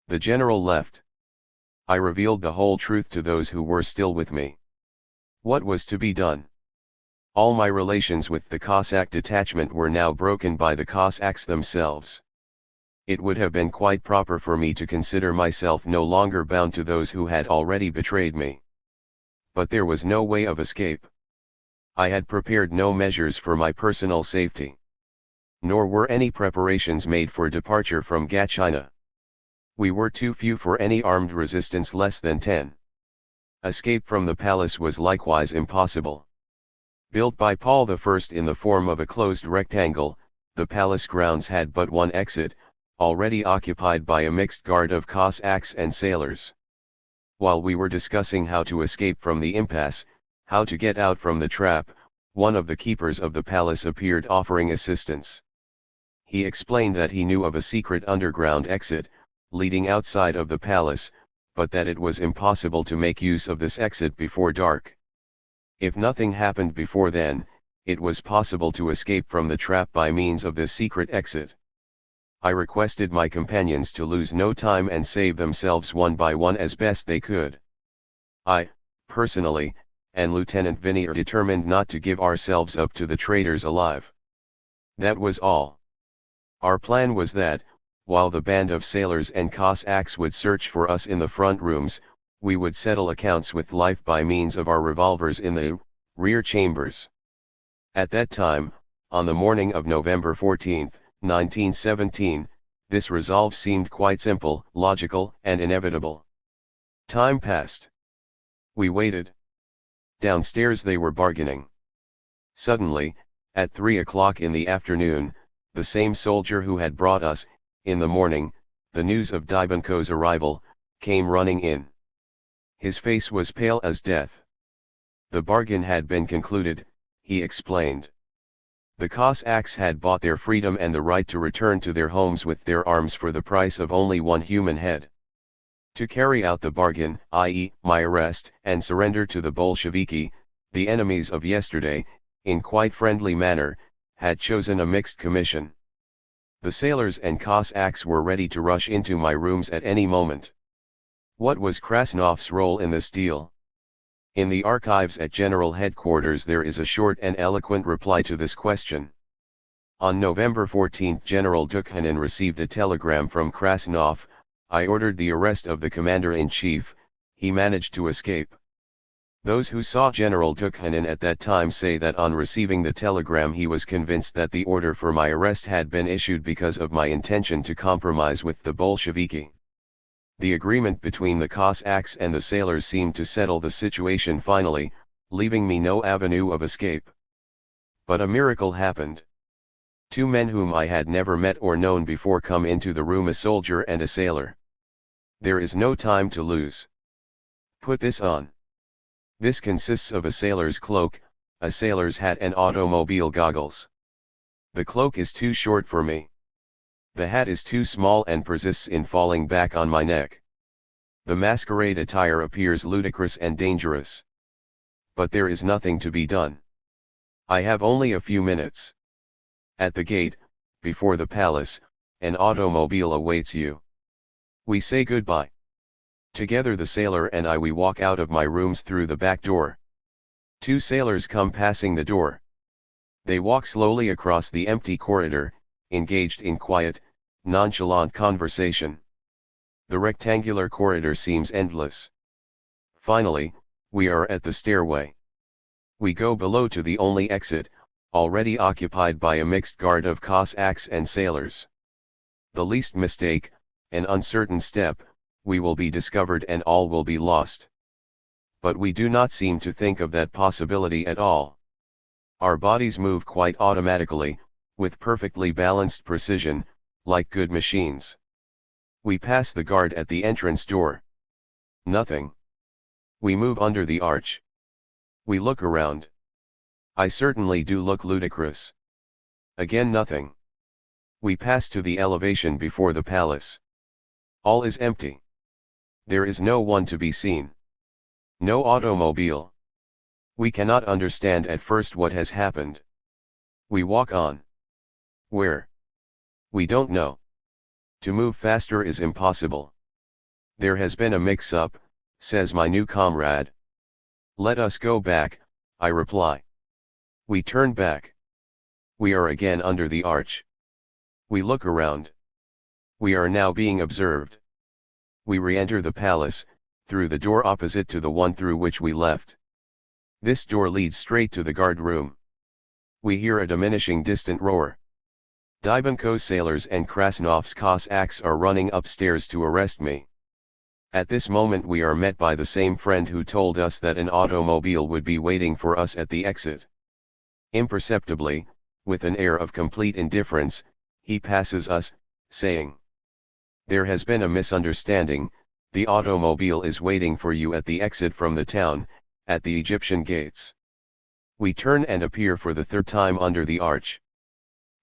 The general left. I revealed the whole truth to those who were still with me. What was to be done? All my relations with the Cossack detachment were now broken by the Cossacks themselves. It would have been quite proper for me to consider myself no longer bound to those who had already betrayed me. But there was no way of escape. I had prepared no measures for my personal safety. Nor were any preparations made for departure from Gatchina. We were too few for any armed resistance, less than 10. Escape from the palace was likewise impossible. Built by Paul I in the form of a closed rectangle, the palace grounds had but one exit, already occupied by a mixed guard of Cossacks and sailors. While we were discussing how to escape from the impasse, how to get out from the trap, one of the keepers of the palace appeared offering assistance. He explained that he knew of a secret underground exit, leading outside of the palace, but that it was impossible to make use of this exit before dark. If nothing happened before then, it was possible to escape from the trap by means of this secret exit. I requested my companions to lose no time and save themselves one by one as best they could. I, personally, and Lieutenant Vinny are determined not to give ourselves up to the traitors alive. That was all. Our plan was that, while the band of sailors and Cossacks would search for us in the front rooms, we would settle accounts with life by means of our revolvers in the rear chambers. At that time, on the morning of November 14, 1917, this resolve seemed quite simple, logical, and inevitable. Time passed. We waited. Downstairs they were bargaining. Suddenly, at 3 o'clock in the afternoon, the same soldier who had brought us, in the morning, the news of Dybenko's arrival, came running in. His face was pale as death. The bargain had been concluded, he explained. The Cossacks had bought their freedom and the right to return to their homes with their arms for the price of only one human head. To carry out the bargain, i.e., my arrest and surrender to the Bolsheviki, the enemies of yesterday, in quite friendly manner, had chosen a mixed commission. The sailors and Cossacks were ready to rush into my rooms at any moment. What was Krasnov's role in this deal? In the archives at General Headquarters there is a short and eloquent reply to this question. On November 14 General Dukhanin received a telegram from Krasnov, "I ordered the arrest of the commander-in-chief, he managed to escape." Those who saw General Dukhanin at that time say that on receiving the telegram he was convinced that the order for my arrest had been issued because of my intention to compromise with the Bolsheviki. The agreement between the Cossacks and the sailors seemed to settle the situation finally, leaving me no avenue of escape. But a miracle happened. Two men whom I had never met or known before come into the room, a soldier and a sailor. There is no time to lose. Put this on. This consists of a sailor's cloak, a sailor's hat and automobile goggles. The cloak is too short for me. The hat is too small and persists in falling back on my neck. The masquerade attire appears ludicrous and dangerous. But there is nothing to be done. I have only a few minutes. At the gate, before the palace, an automobile awaits you. We say goodbye. Together the sailor and we walk out of my rooms through the back door. Two sailors come passing the door. They walk slowly across the empty corridor, engaged in quiet, nonchalant conversation. The rectangular corridor seems endless. Finally, we are at the stairway. We go below to the only exit, already occupied by a mixed guard of Cossacks and sailors. The least mistake, an uncertain step, we will be discovered and all will be lost. But we do not seem to think of that possibility at all. Our bodies move quite automatically, with perfectly balanced precision, like good machines. We pass the guard at the entrance door. Nothing. We move under the arch. We look around. I certainly do look ludicrous. Again nothing. We pass to the elevation before the palace. All is empty. There is no one to be seen. No automobile. We cannot understand at first what has happened. We walk on. Where? We don't know. To move faster is impossible. There has been a mix-up, says my new comrade. Let us go back, I reply. We turn back. We are again under the arch. We look around. We are now being observed. We re-enter the palace, through the door opposite to the one through which we left. This door leads straight to the guard room. We hear a diminishing distant roar. Dybenko's sailors and Krasnov's Cossacks are running upstairs to arrest me. At this moment we are met by the same friend who told us that an automobile would be waiting for us at the exit. Imperceptibly, with an air of complete indifference, he passes us, saying, "There has been a misunderstanding, the automobile is waiting for you at the exit from the town, at the Egyptian gates." We turn and appear for the third time under the arch.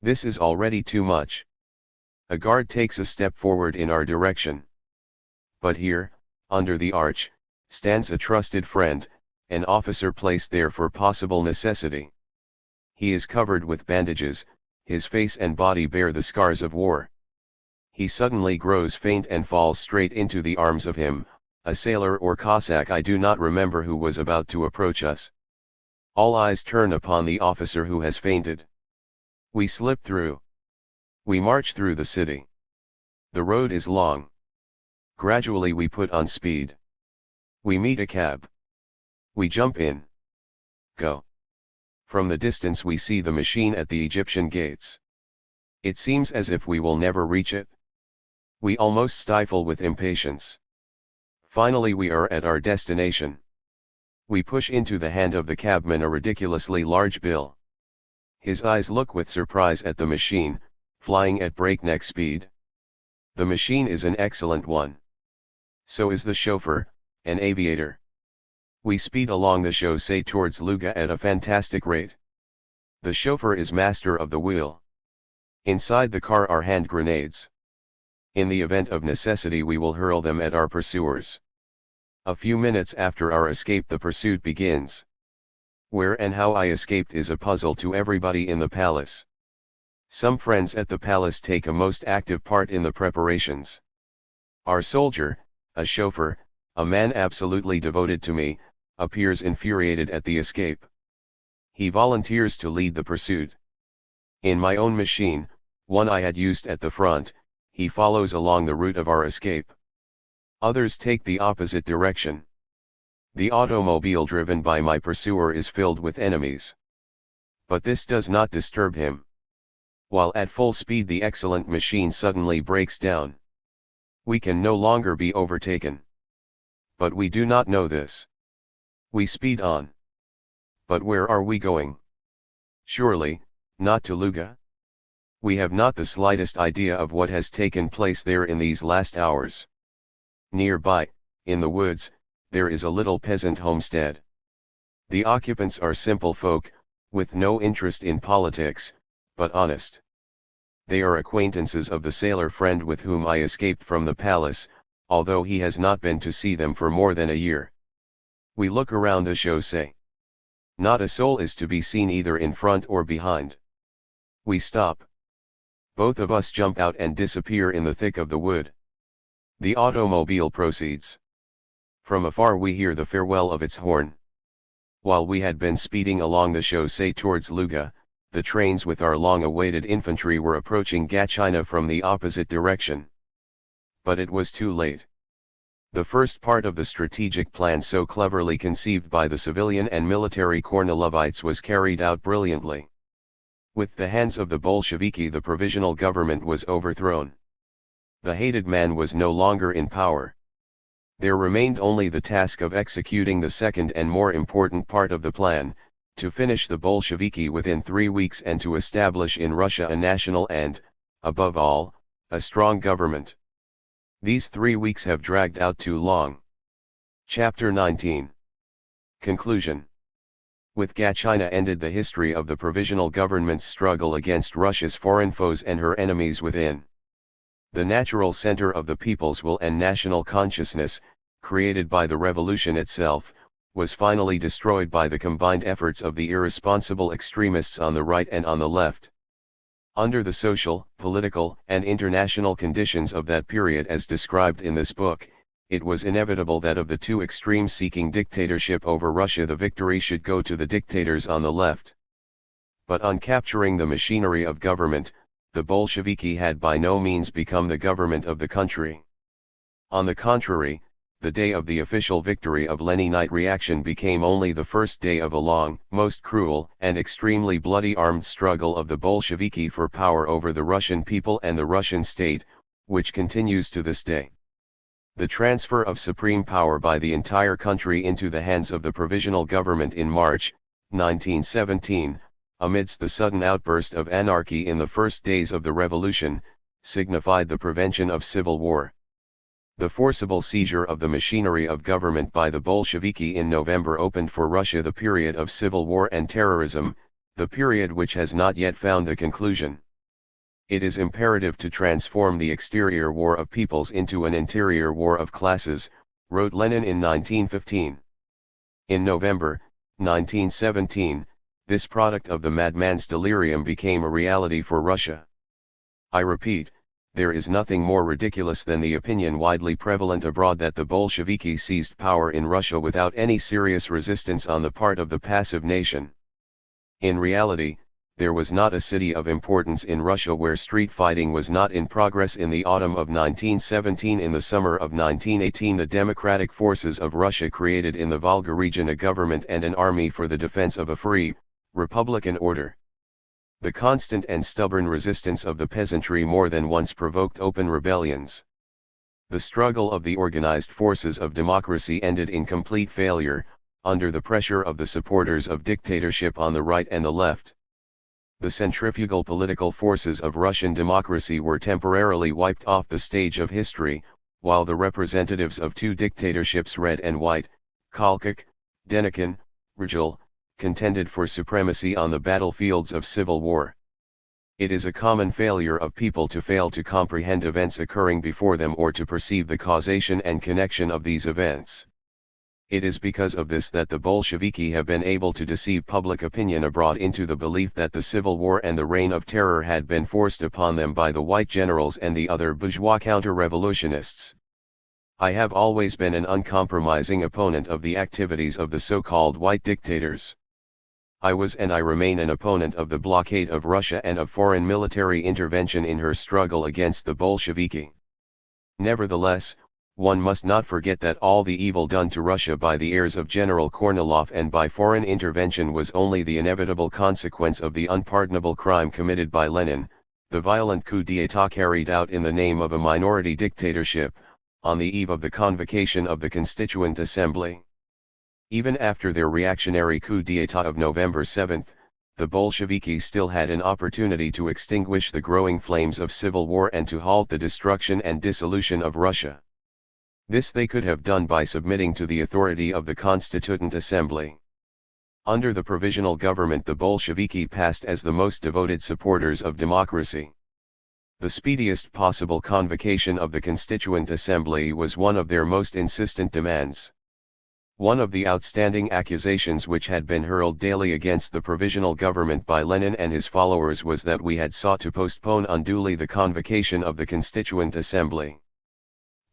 This is already too much. A guard takes a step forward in our direction. But here, under the arch, stands a trusted friend, an officer placed there for possible necessity. He is covered with bandages, his face and body bear the scars of war. He suddenly grows faint and falls straight into the arms of him, a sailor or Cossack I do not remember, who was about to approach us. All eyes turn upon the officer who has fainted. We slip through. We march through the city. The road is long. Gradually we put on speed. We meet a cab. We jump in. Go. From the distance we see the machine at the Egyptian gates. It seems as if we will never reach it. We almost stifle with impatience. Finally we are at our destination. We push into the hand of the cabman a ridiculously large bill. His eyes look with surprise at the machine, flying at breakneck speed. The machine is an excellent one. So is the chauffeur, an aviator. We speed along the chaussée towards Luga at a fantastic rate. The chauffeur is master of the wheel. Inside the car are hand grenades. In the event of necessity we will hurl them at our pursuers. A few minutes after our escape the pursuit begins. Where and how I escaped is a puzzle to everybody in the palace. Some friends at the palace take a most active part in the preparations. Our soldier, a chauffeur, a man absolutely devoted to me, appears infuriated at the escape. He volunteers to lead the pursuit. In my own machine, one I had used at the front, he follows along the route of our escape. Others take the opposite direction. The automobile driven by my pursuer is filled with enemies. But this does not disturb him. While at full speed the excellent machine suddenly breaks down. We can no longer be overtaken. But we do not know this. We speed on. But where are we going? Surely, not to Luga? We have not the slightest idea of what has taken place there in these last hours. Nearby, in the woods, there is a little peasant homestead. The occupants are simple folk, with no interest in politics, but honest. They are acquaintances of the sailor friend with whom I escaped from the palace, although he has not been to see them for more than a year. We look around the chaussée. Not a soul is to be seen either in front or behind. We stop. Both of us jump out and disappear in the thick of the wood. The automobile proceeds. From afar we hear the farewell of its horn. While we had been speeding along the chaussée towards Luga, the trains with our long-awaited infantry were approaching Gachina from the opposite direction. But it was too late. The first part of the strategic plan so cleverly conceived by the civilian and military Kornilovites was carried out brilliantly. With the hands of the Bolsheviki the provisional government was overthrown. The hated man was no longer in power. There remained only the task of executing the second and more important part of the plan, to finish the Bolsheviki within 3 weeks and to establish in Russia a national and, above all, a strong government. These 3 weeks have dragged out too long. Chapter 19. Conclusion. With Gachina ended the history of the provisional government's struggle against Russia's foreign foes and her enemies within. The natural center of the people's will and national consciousness, created by the revolution itself, was finally destroyed by the combined efforts of the irresponsible extremists on the right and on the left. Under the social, political, and international conditions of that period as described in this book, it was inevitable that of the two extremes seeking dictatorship over Russia the victory should go to the dictators on the left. But on capturing the machinery of government, the Bolsheviki had by no means become the government of the country. On the contrary, the day of the official victory of Leninite reaction became only the first day of a long, most cruel, and extremely bloody armed struggle of the Bolsheviki for power over the Russian people and the Russian state, which continues to this day. The transfer of supreme power by the entire country into the hands of the provisional government in March, 1917, amidst the sudden outburst of anarchy in the first days of the revolution, signified the prevention of civil war. The forcible seizure of the machinery of government by the Bolsheviki in November opened for Russia the period of civil war and terrorism, the period which has not yet found a conclusion. It is imperative to transform the exterior war of peoples into an interior war of classes, wrote Lenin in 1915. In November, 1917, this product of the madman's delirium became a reality for Russia. I repeat, there is nothing more ridiculous than the opinion widely prevalent abroad that the Bolsheviki seized power in Russia without any serious resistance on the part of the passive nation. In reality, there was not a city of importance in Russia where street fighting was not in progress. In the autumn of 1917, in the summer of 1918, the democratic forces of Russia created in the Volga region a government and an army for the defense of a free, republican order. The constant and stubborn resistance of the peasantry more than once provoked open rebellions. The struggle of the organized forces of democracy ended in complete failure, under the pressure of the supporters of dictatorship on the right and the left. The centrifugal political forces of Russian democracy were temporarily wiped off the stage of history, while the representatives of two dictatorships, Red and White, Kolchak, Denikin, Rajul, contended for supremacy on the battlefields of civil war. It is a common failure of people to fail to comprehend events occurring before them or to perceive the causation and connection of these events. It is because of this that the Bolsheviki have been able to deceive public opinion abroad into the belief that the civil war and the reign of terror had been forced upon them by the white generals and the other bourgeois counter-revolutionists. I have always been an uncompromising opponent of the activities of the so-called white dictators. I was and I remain an opponent of the blockade of Russia and of foreign military intervention in her struggle against the Bolsheviki. Nevertheless, one must not forget that all the evil done to Russia by the heirs of General Kornilov and by foreign intervention was only the inevitable consequence of the unpardonable crime committed by Lenin, the violent coup d'état carried out in the name of a minority dictatorship, on the eve of the convocation of the Constituent Assembly. Even after their reactionary coup d'état of November 7, the Bolsheviki still had an opportunity to extinguish the growing flames of civil war and to halt the destruction and dissolution of Russia. This they could have done by submitting to the authority of the Constituent Assembly. Under the provisional government, the Bolsheviki passed as the most devoted supporters of democracy. The speediest possible convocation of the Constituent Assembly was one of their most insistent demands. One of the outstanding accusations which had been hurled daily against the provisional government by Lenin and his followers was that we had sought to postpone unduly the convocation of the Constituent Assembly.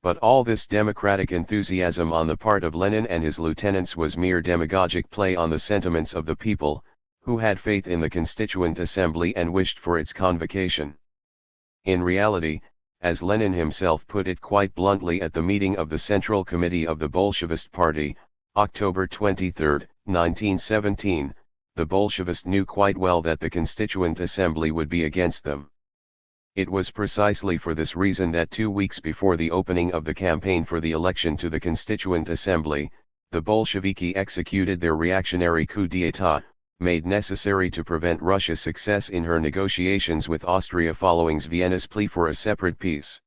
But all this democratic enthusiasm on the part of Lenin and his lieutenants was mere demagogic play on the sentiments of the people, who had faith in the Constituent Assembly and wished for its convocation. In reality, as Lenin himself put it quite bluntly at the meeting of the Central Committee of the Bolshevist Party, October 23, 1917, the Bolshevists knew quite well that the Constituent Assembly would be against them. It was precisely for this reason that 2 weeks before the opening of the campaign for the election to the Constituent Assembly, the Bolsheviki executed their reactionary coup d'état, made necessary to prevent Russia's success in her negotiations with Austria following Vienna's plea for a separate peace.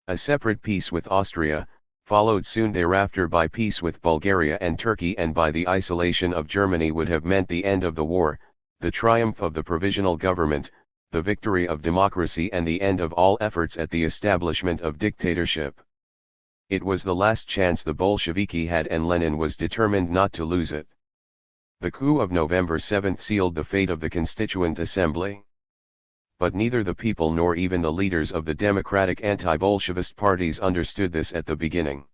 A separate peace with Austria, followed soon thereafter by peace with Bulgaria and Turkey and by the isolation of Germany, would have meant the end of the war, the triumph of the provisional government, the victory of democracy and the end of all efforts at the establishment of dictatorship. It was the last chance the Bolsheviki had and Lenin was determined not to lose it. The coup of November 7 sealed the fate of the Constituent Assembly. But neither the people nor even the leaders of the democratic anti-Bolshevist parties understood this at the beginning.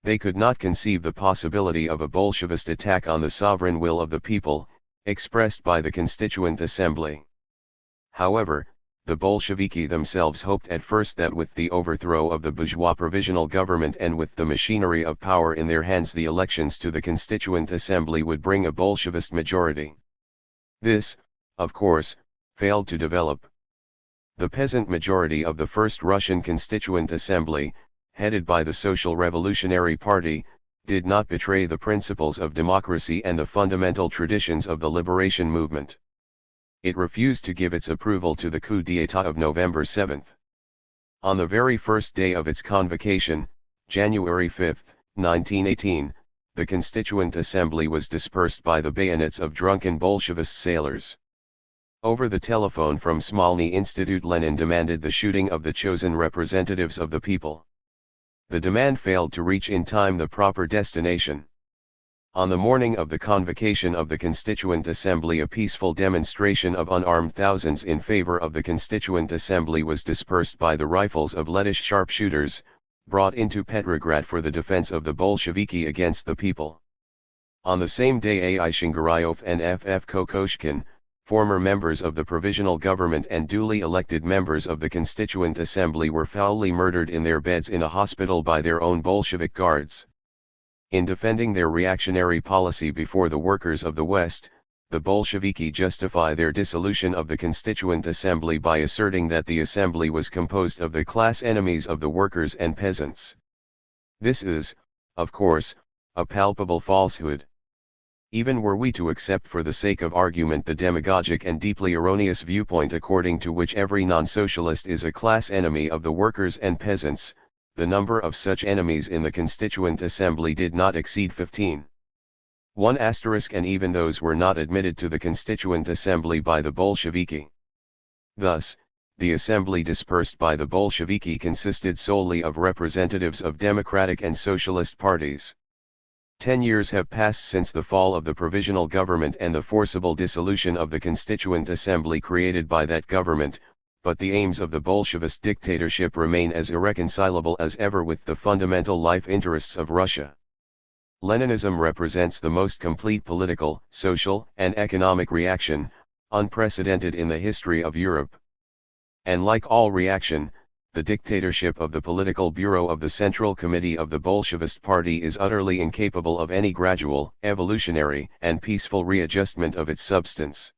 They could not conceive the possibility of a Bolshevist attack on the sovereign will of the people, expressed by the Constituent Assembly. However, the Bolsheviki themselves hoped at first that with the overthrow of the bourgeois provisional government and with the machinery of power in their hands, the elections to the Constituent Assembly would bring a Bolshevist majority. This, of course, failed to develop. The peasant majority of the First Russian Constituent Assembly, headed by the Social Revolutionary Party, did not betray the principles of democracy and the fundamental traditions of the liberation movement. It refused to give its approval to the coup d'état of November 7. On the very first day of its convocation, January 5, 1918, the Constituent Assembly was dispersed by the bayonets of drunken Bolshevist sailors. Over the telephone from Smolny Institute, Lenin demanded the shooting of the chosen representatives of the people. The demand failed to reach in time the proper destination. On the morning of the convocation of the Constituent Assembly, a peaceful demonstration of unarmed thousands in favor of the Constituent Assembly was dispersed by the rifles of Lettish sharpshooters, brought into Petrograd for the defense of the Bolsheviki against the people. On the same day, A.I. Shingarayov and F.F. Kokoshkin, former members of the provisional government and duly elected members of the Constituent Assembly were foully murdered in their beds in a hospital by their own Bolshevik guards. In defending their reactionary policy before the workers of the West, the Bolsheviki justify their dissolution of the Constituent Assembly by asserting that the assembly was composed of the class enemies of the workers and peasants. This is, of course, a palpable falsehood. Even were we to accept for the sake of argument the demagogic and deeply erroneous viewpoint according to which every non-socialist is a class enemy of the workers and peasants, the number of such enemies in the Constituent Assembly did not exceed 15. 1 asterisk, and even those were not admitted to the Constituent Assembly by the Bolsheviki. Thus, the assembly dispersed by the Bolsheviki consisted solely of representatives of democratic and socialist parties. 10 years have passed since the fall of the provisional government and the forcible dissolution of the Constituent Assembly created by that government, but the aims of the Bolshevist dictatorship remain as irreconcilable as ever with the fundamental life interests of Russia. Leninism represents the most complete political, social, and economic reaction, unprecedented in the history of Europe. And like all reaction, the dictatorship of the Political Bureau of the Central Committee of the Bolshevist Party is utterly incapable of any gradual, evolutionary, and peaceful readjustment of its substance.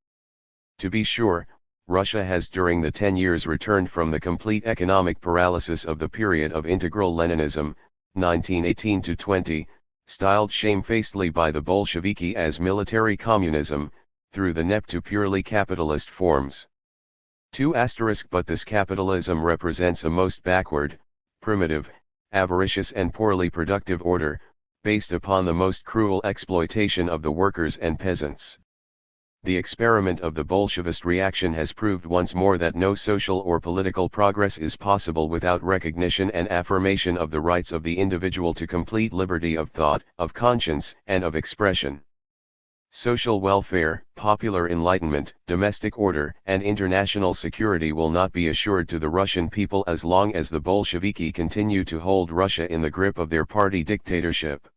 To be sure, Russia has during the 10 years returned from the complete economic paralysis of the period of integral Leninism, 1918-20, styled shamefacedly by the Bolsheviki as military communism, through the NEP to purely capitalist forms. 2 asterisk, but this capitalism represents a most backward, primitive, avaricious and poorly productive order, based upon the most cruel exploitation of the workers and peasants. The experiment of the Bolshevist reaction has proved once more that no social or political progress is possible without recognition and affirmation of the rights of the individual to complete liberty of thought, of conscience, and of expression. Social welfare, popular enlightenment, domestic order, and international security will not be assured to the Russian people as long as the Bolsheviki continue to hold Russia in the grip of their party dictatorship.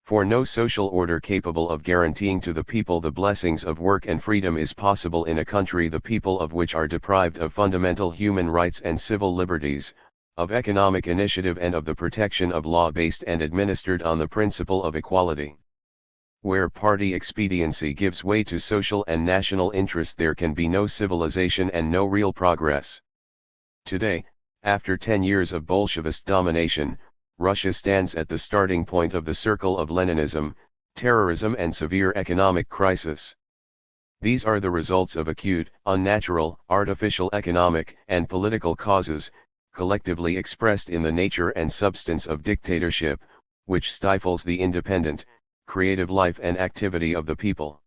For no social order capable of guaranteeing to the people the blessings of work and freedom is possible in a country the people of which are deprived of fundamental human rights and civil liberties, of economic initiative and of the protection of law based and administered on the principle of equality. Where party expediency gives way to social and national interest, there can be no civilization and no real progress. Today, after 10 years of Bolshevist domination, Russia stands at the starting point of the circle of Leninism, terrorism and severe economic crisis. These are the results of acute, unnatural, artificial economic and political causes, collectively expressed in the nature and substance of dictatorship, which stifles the independent, creative life and activity of the people.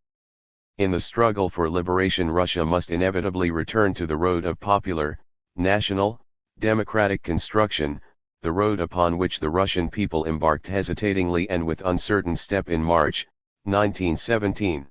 In the struggle for liberation, Russia must inevitably return to the road of popular, national, democratic construction, the road upon which the Russian people embarked hesitatingly and with uncertain step in March, 1917.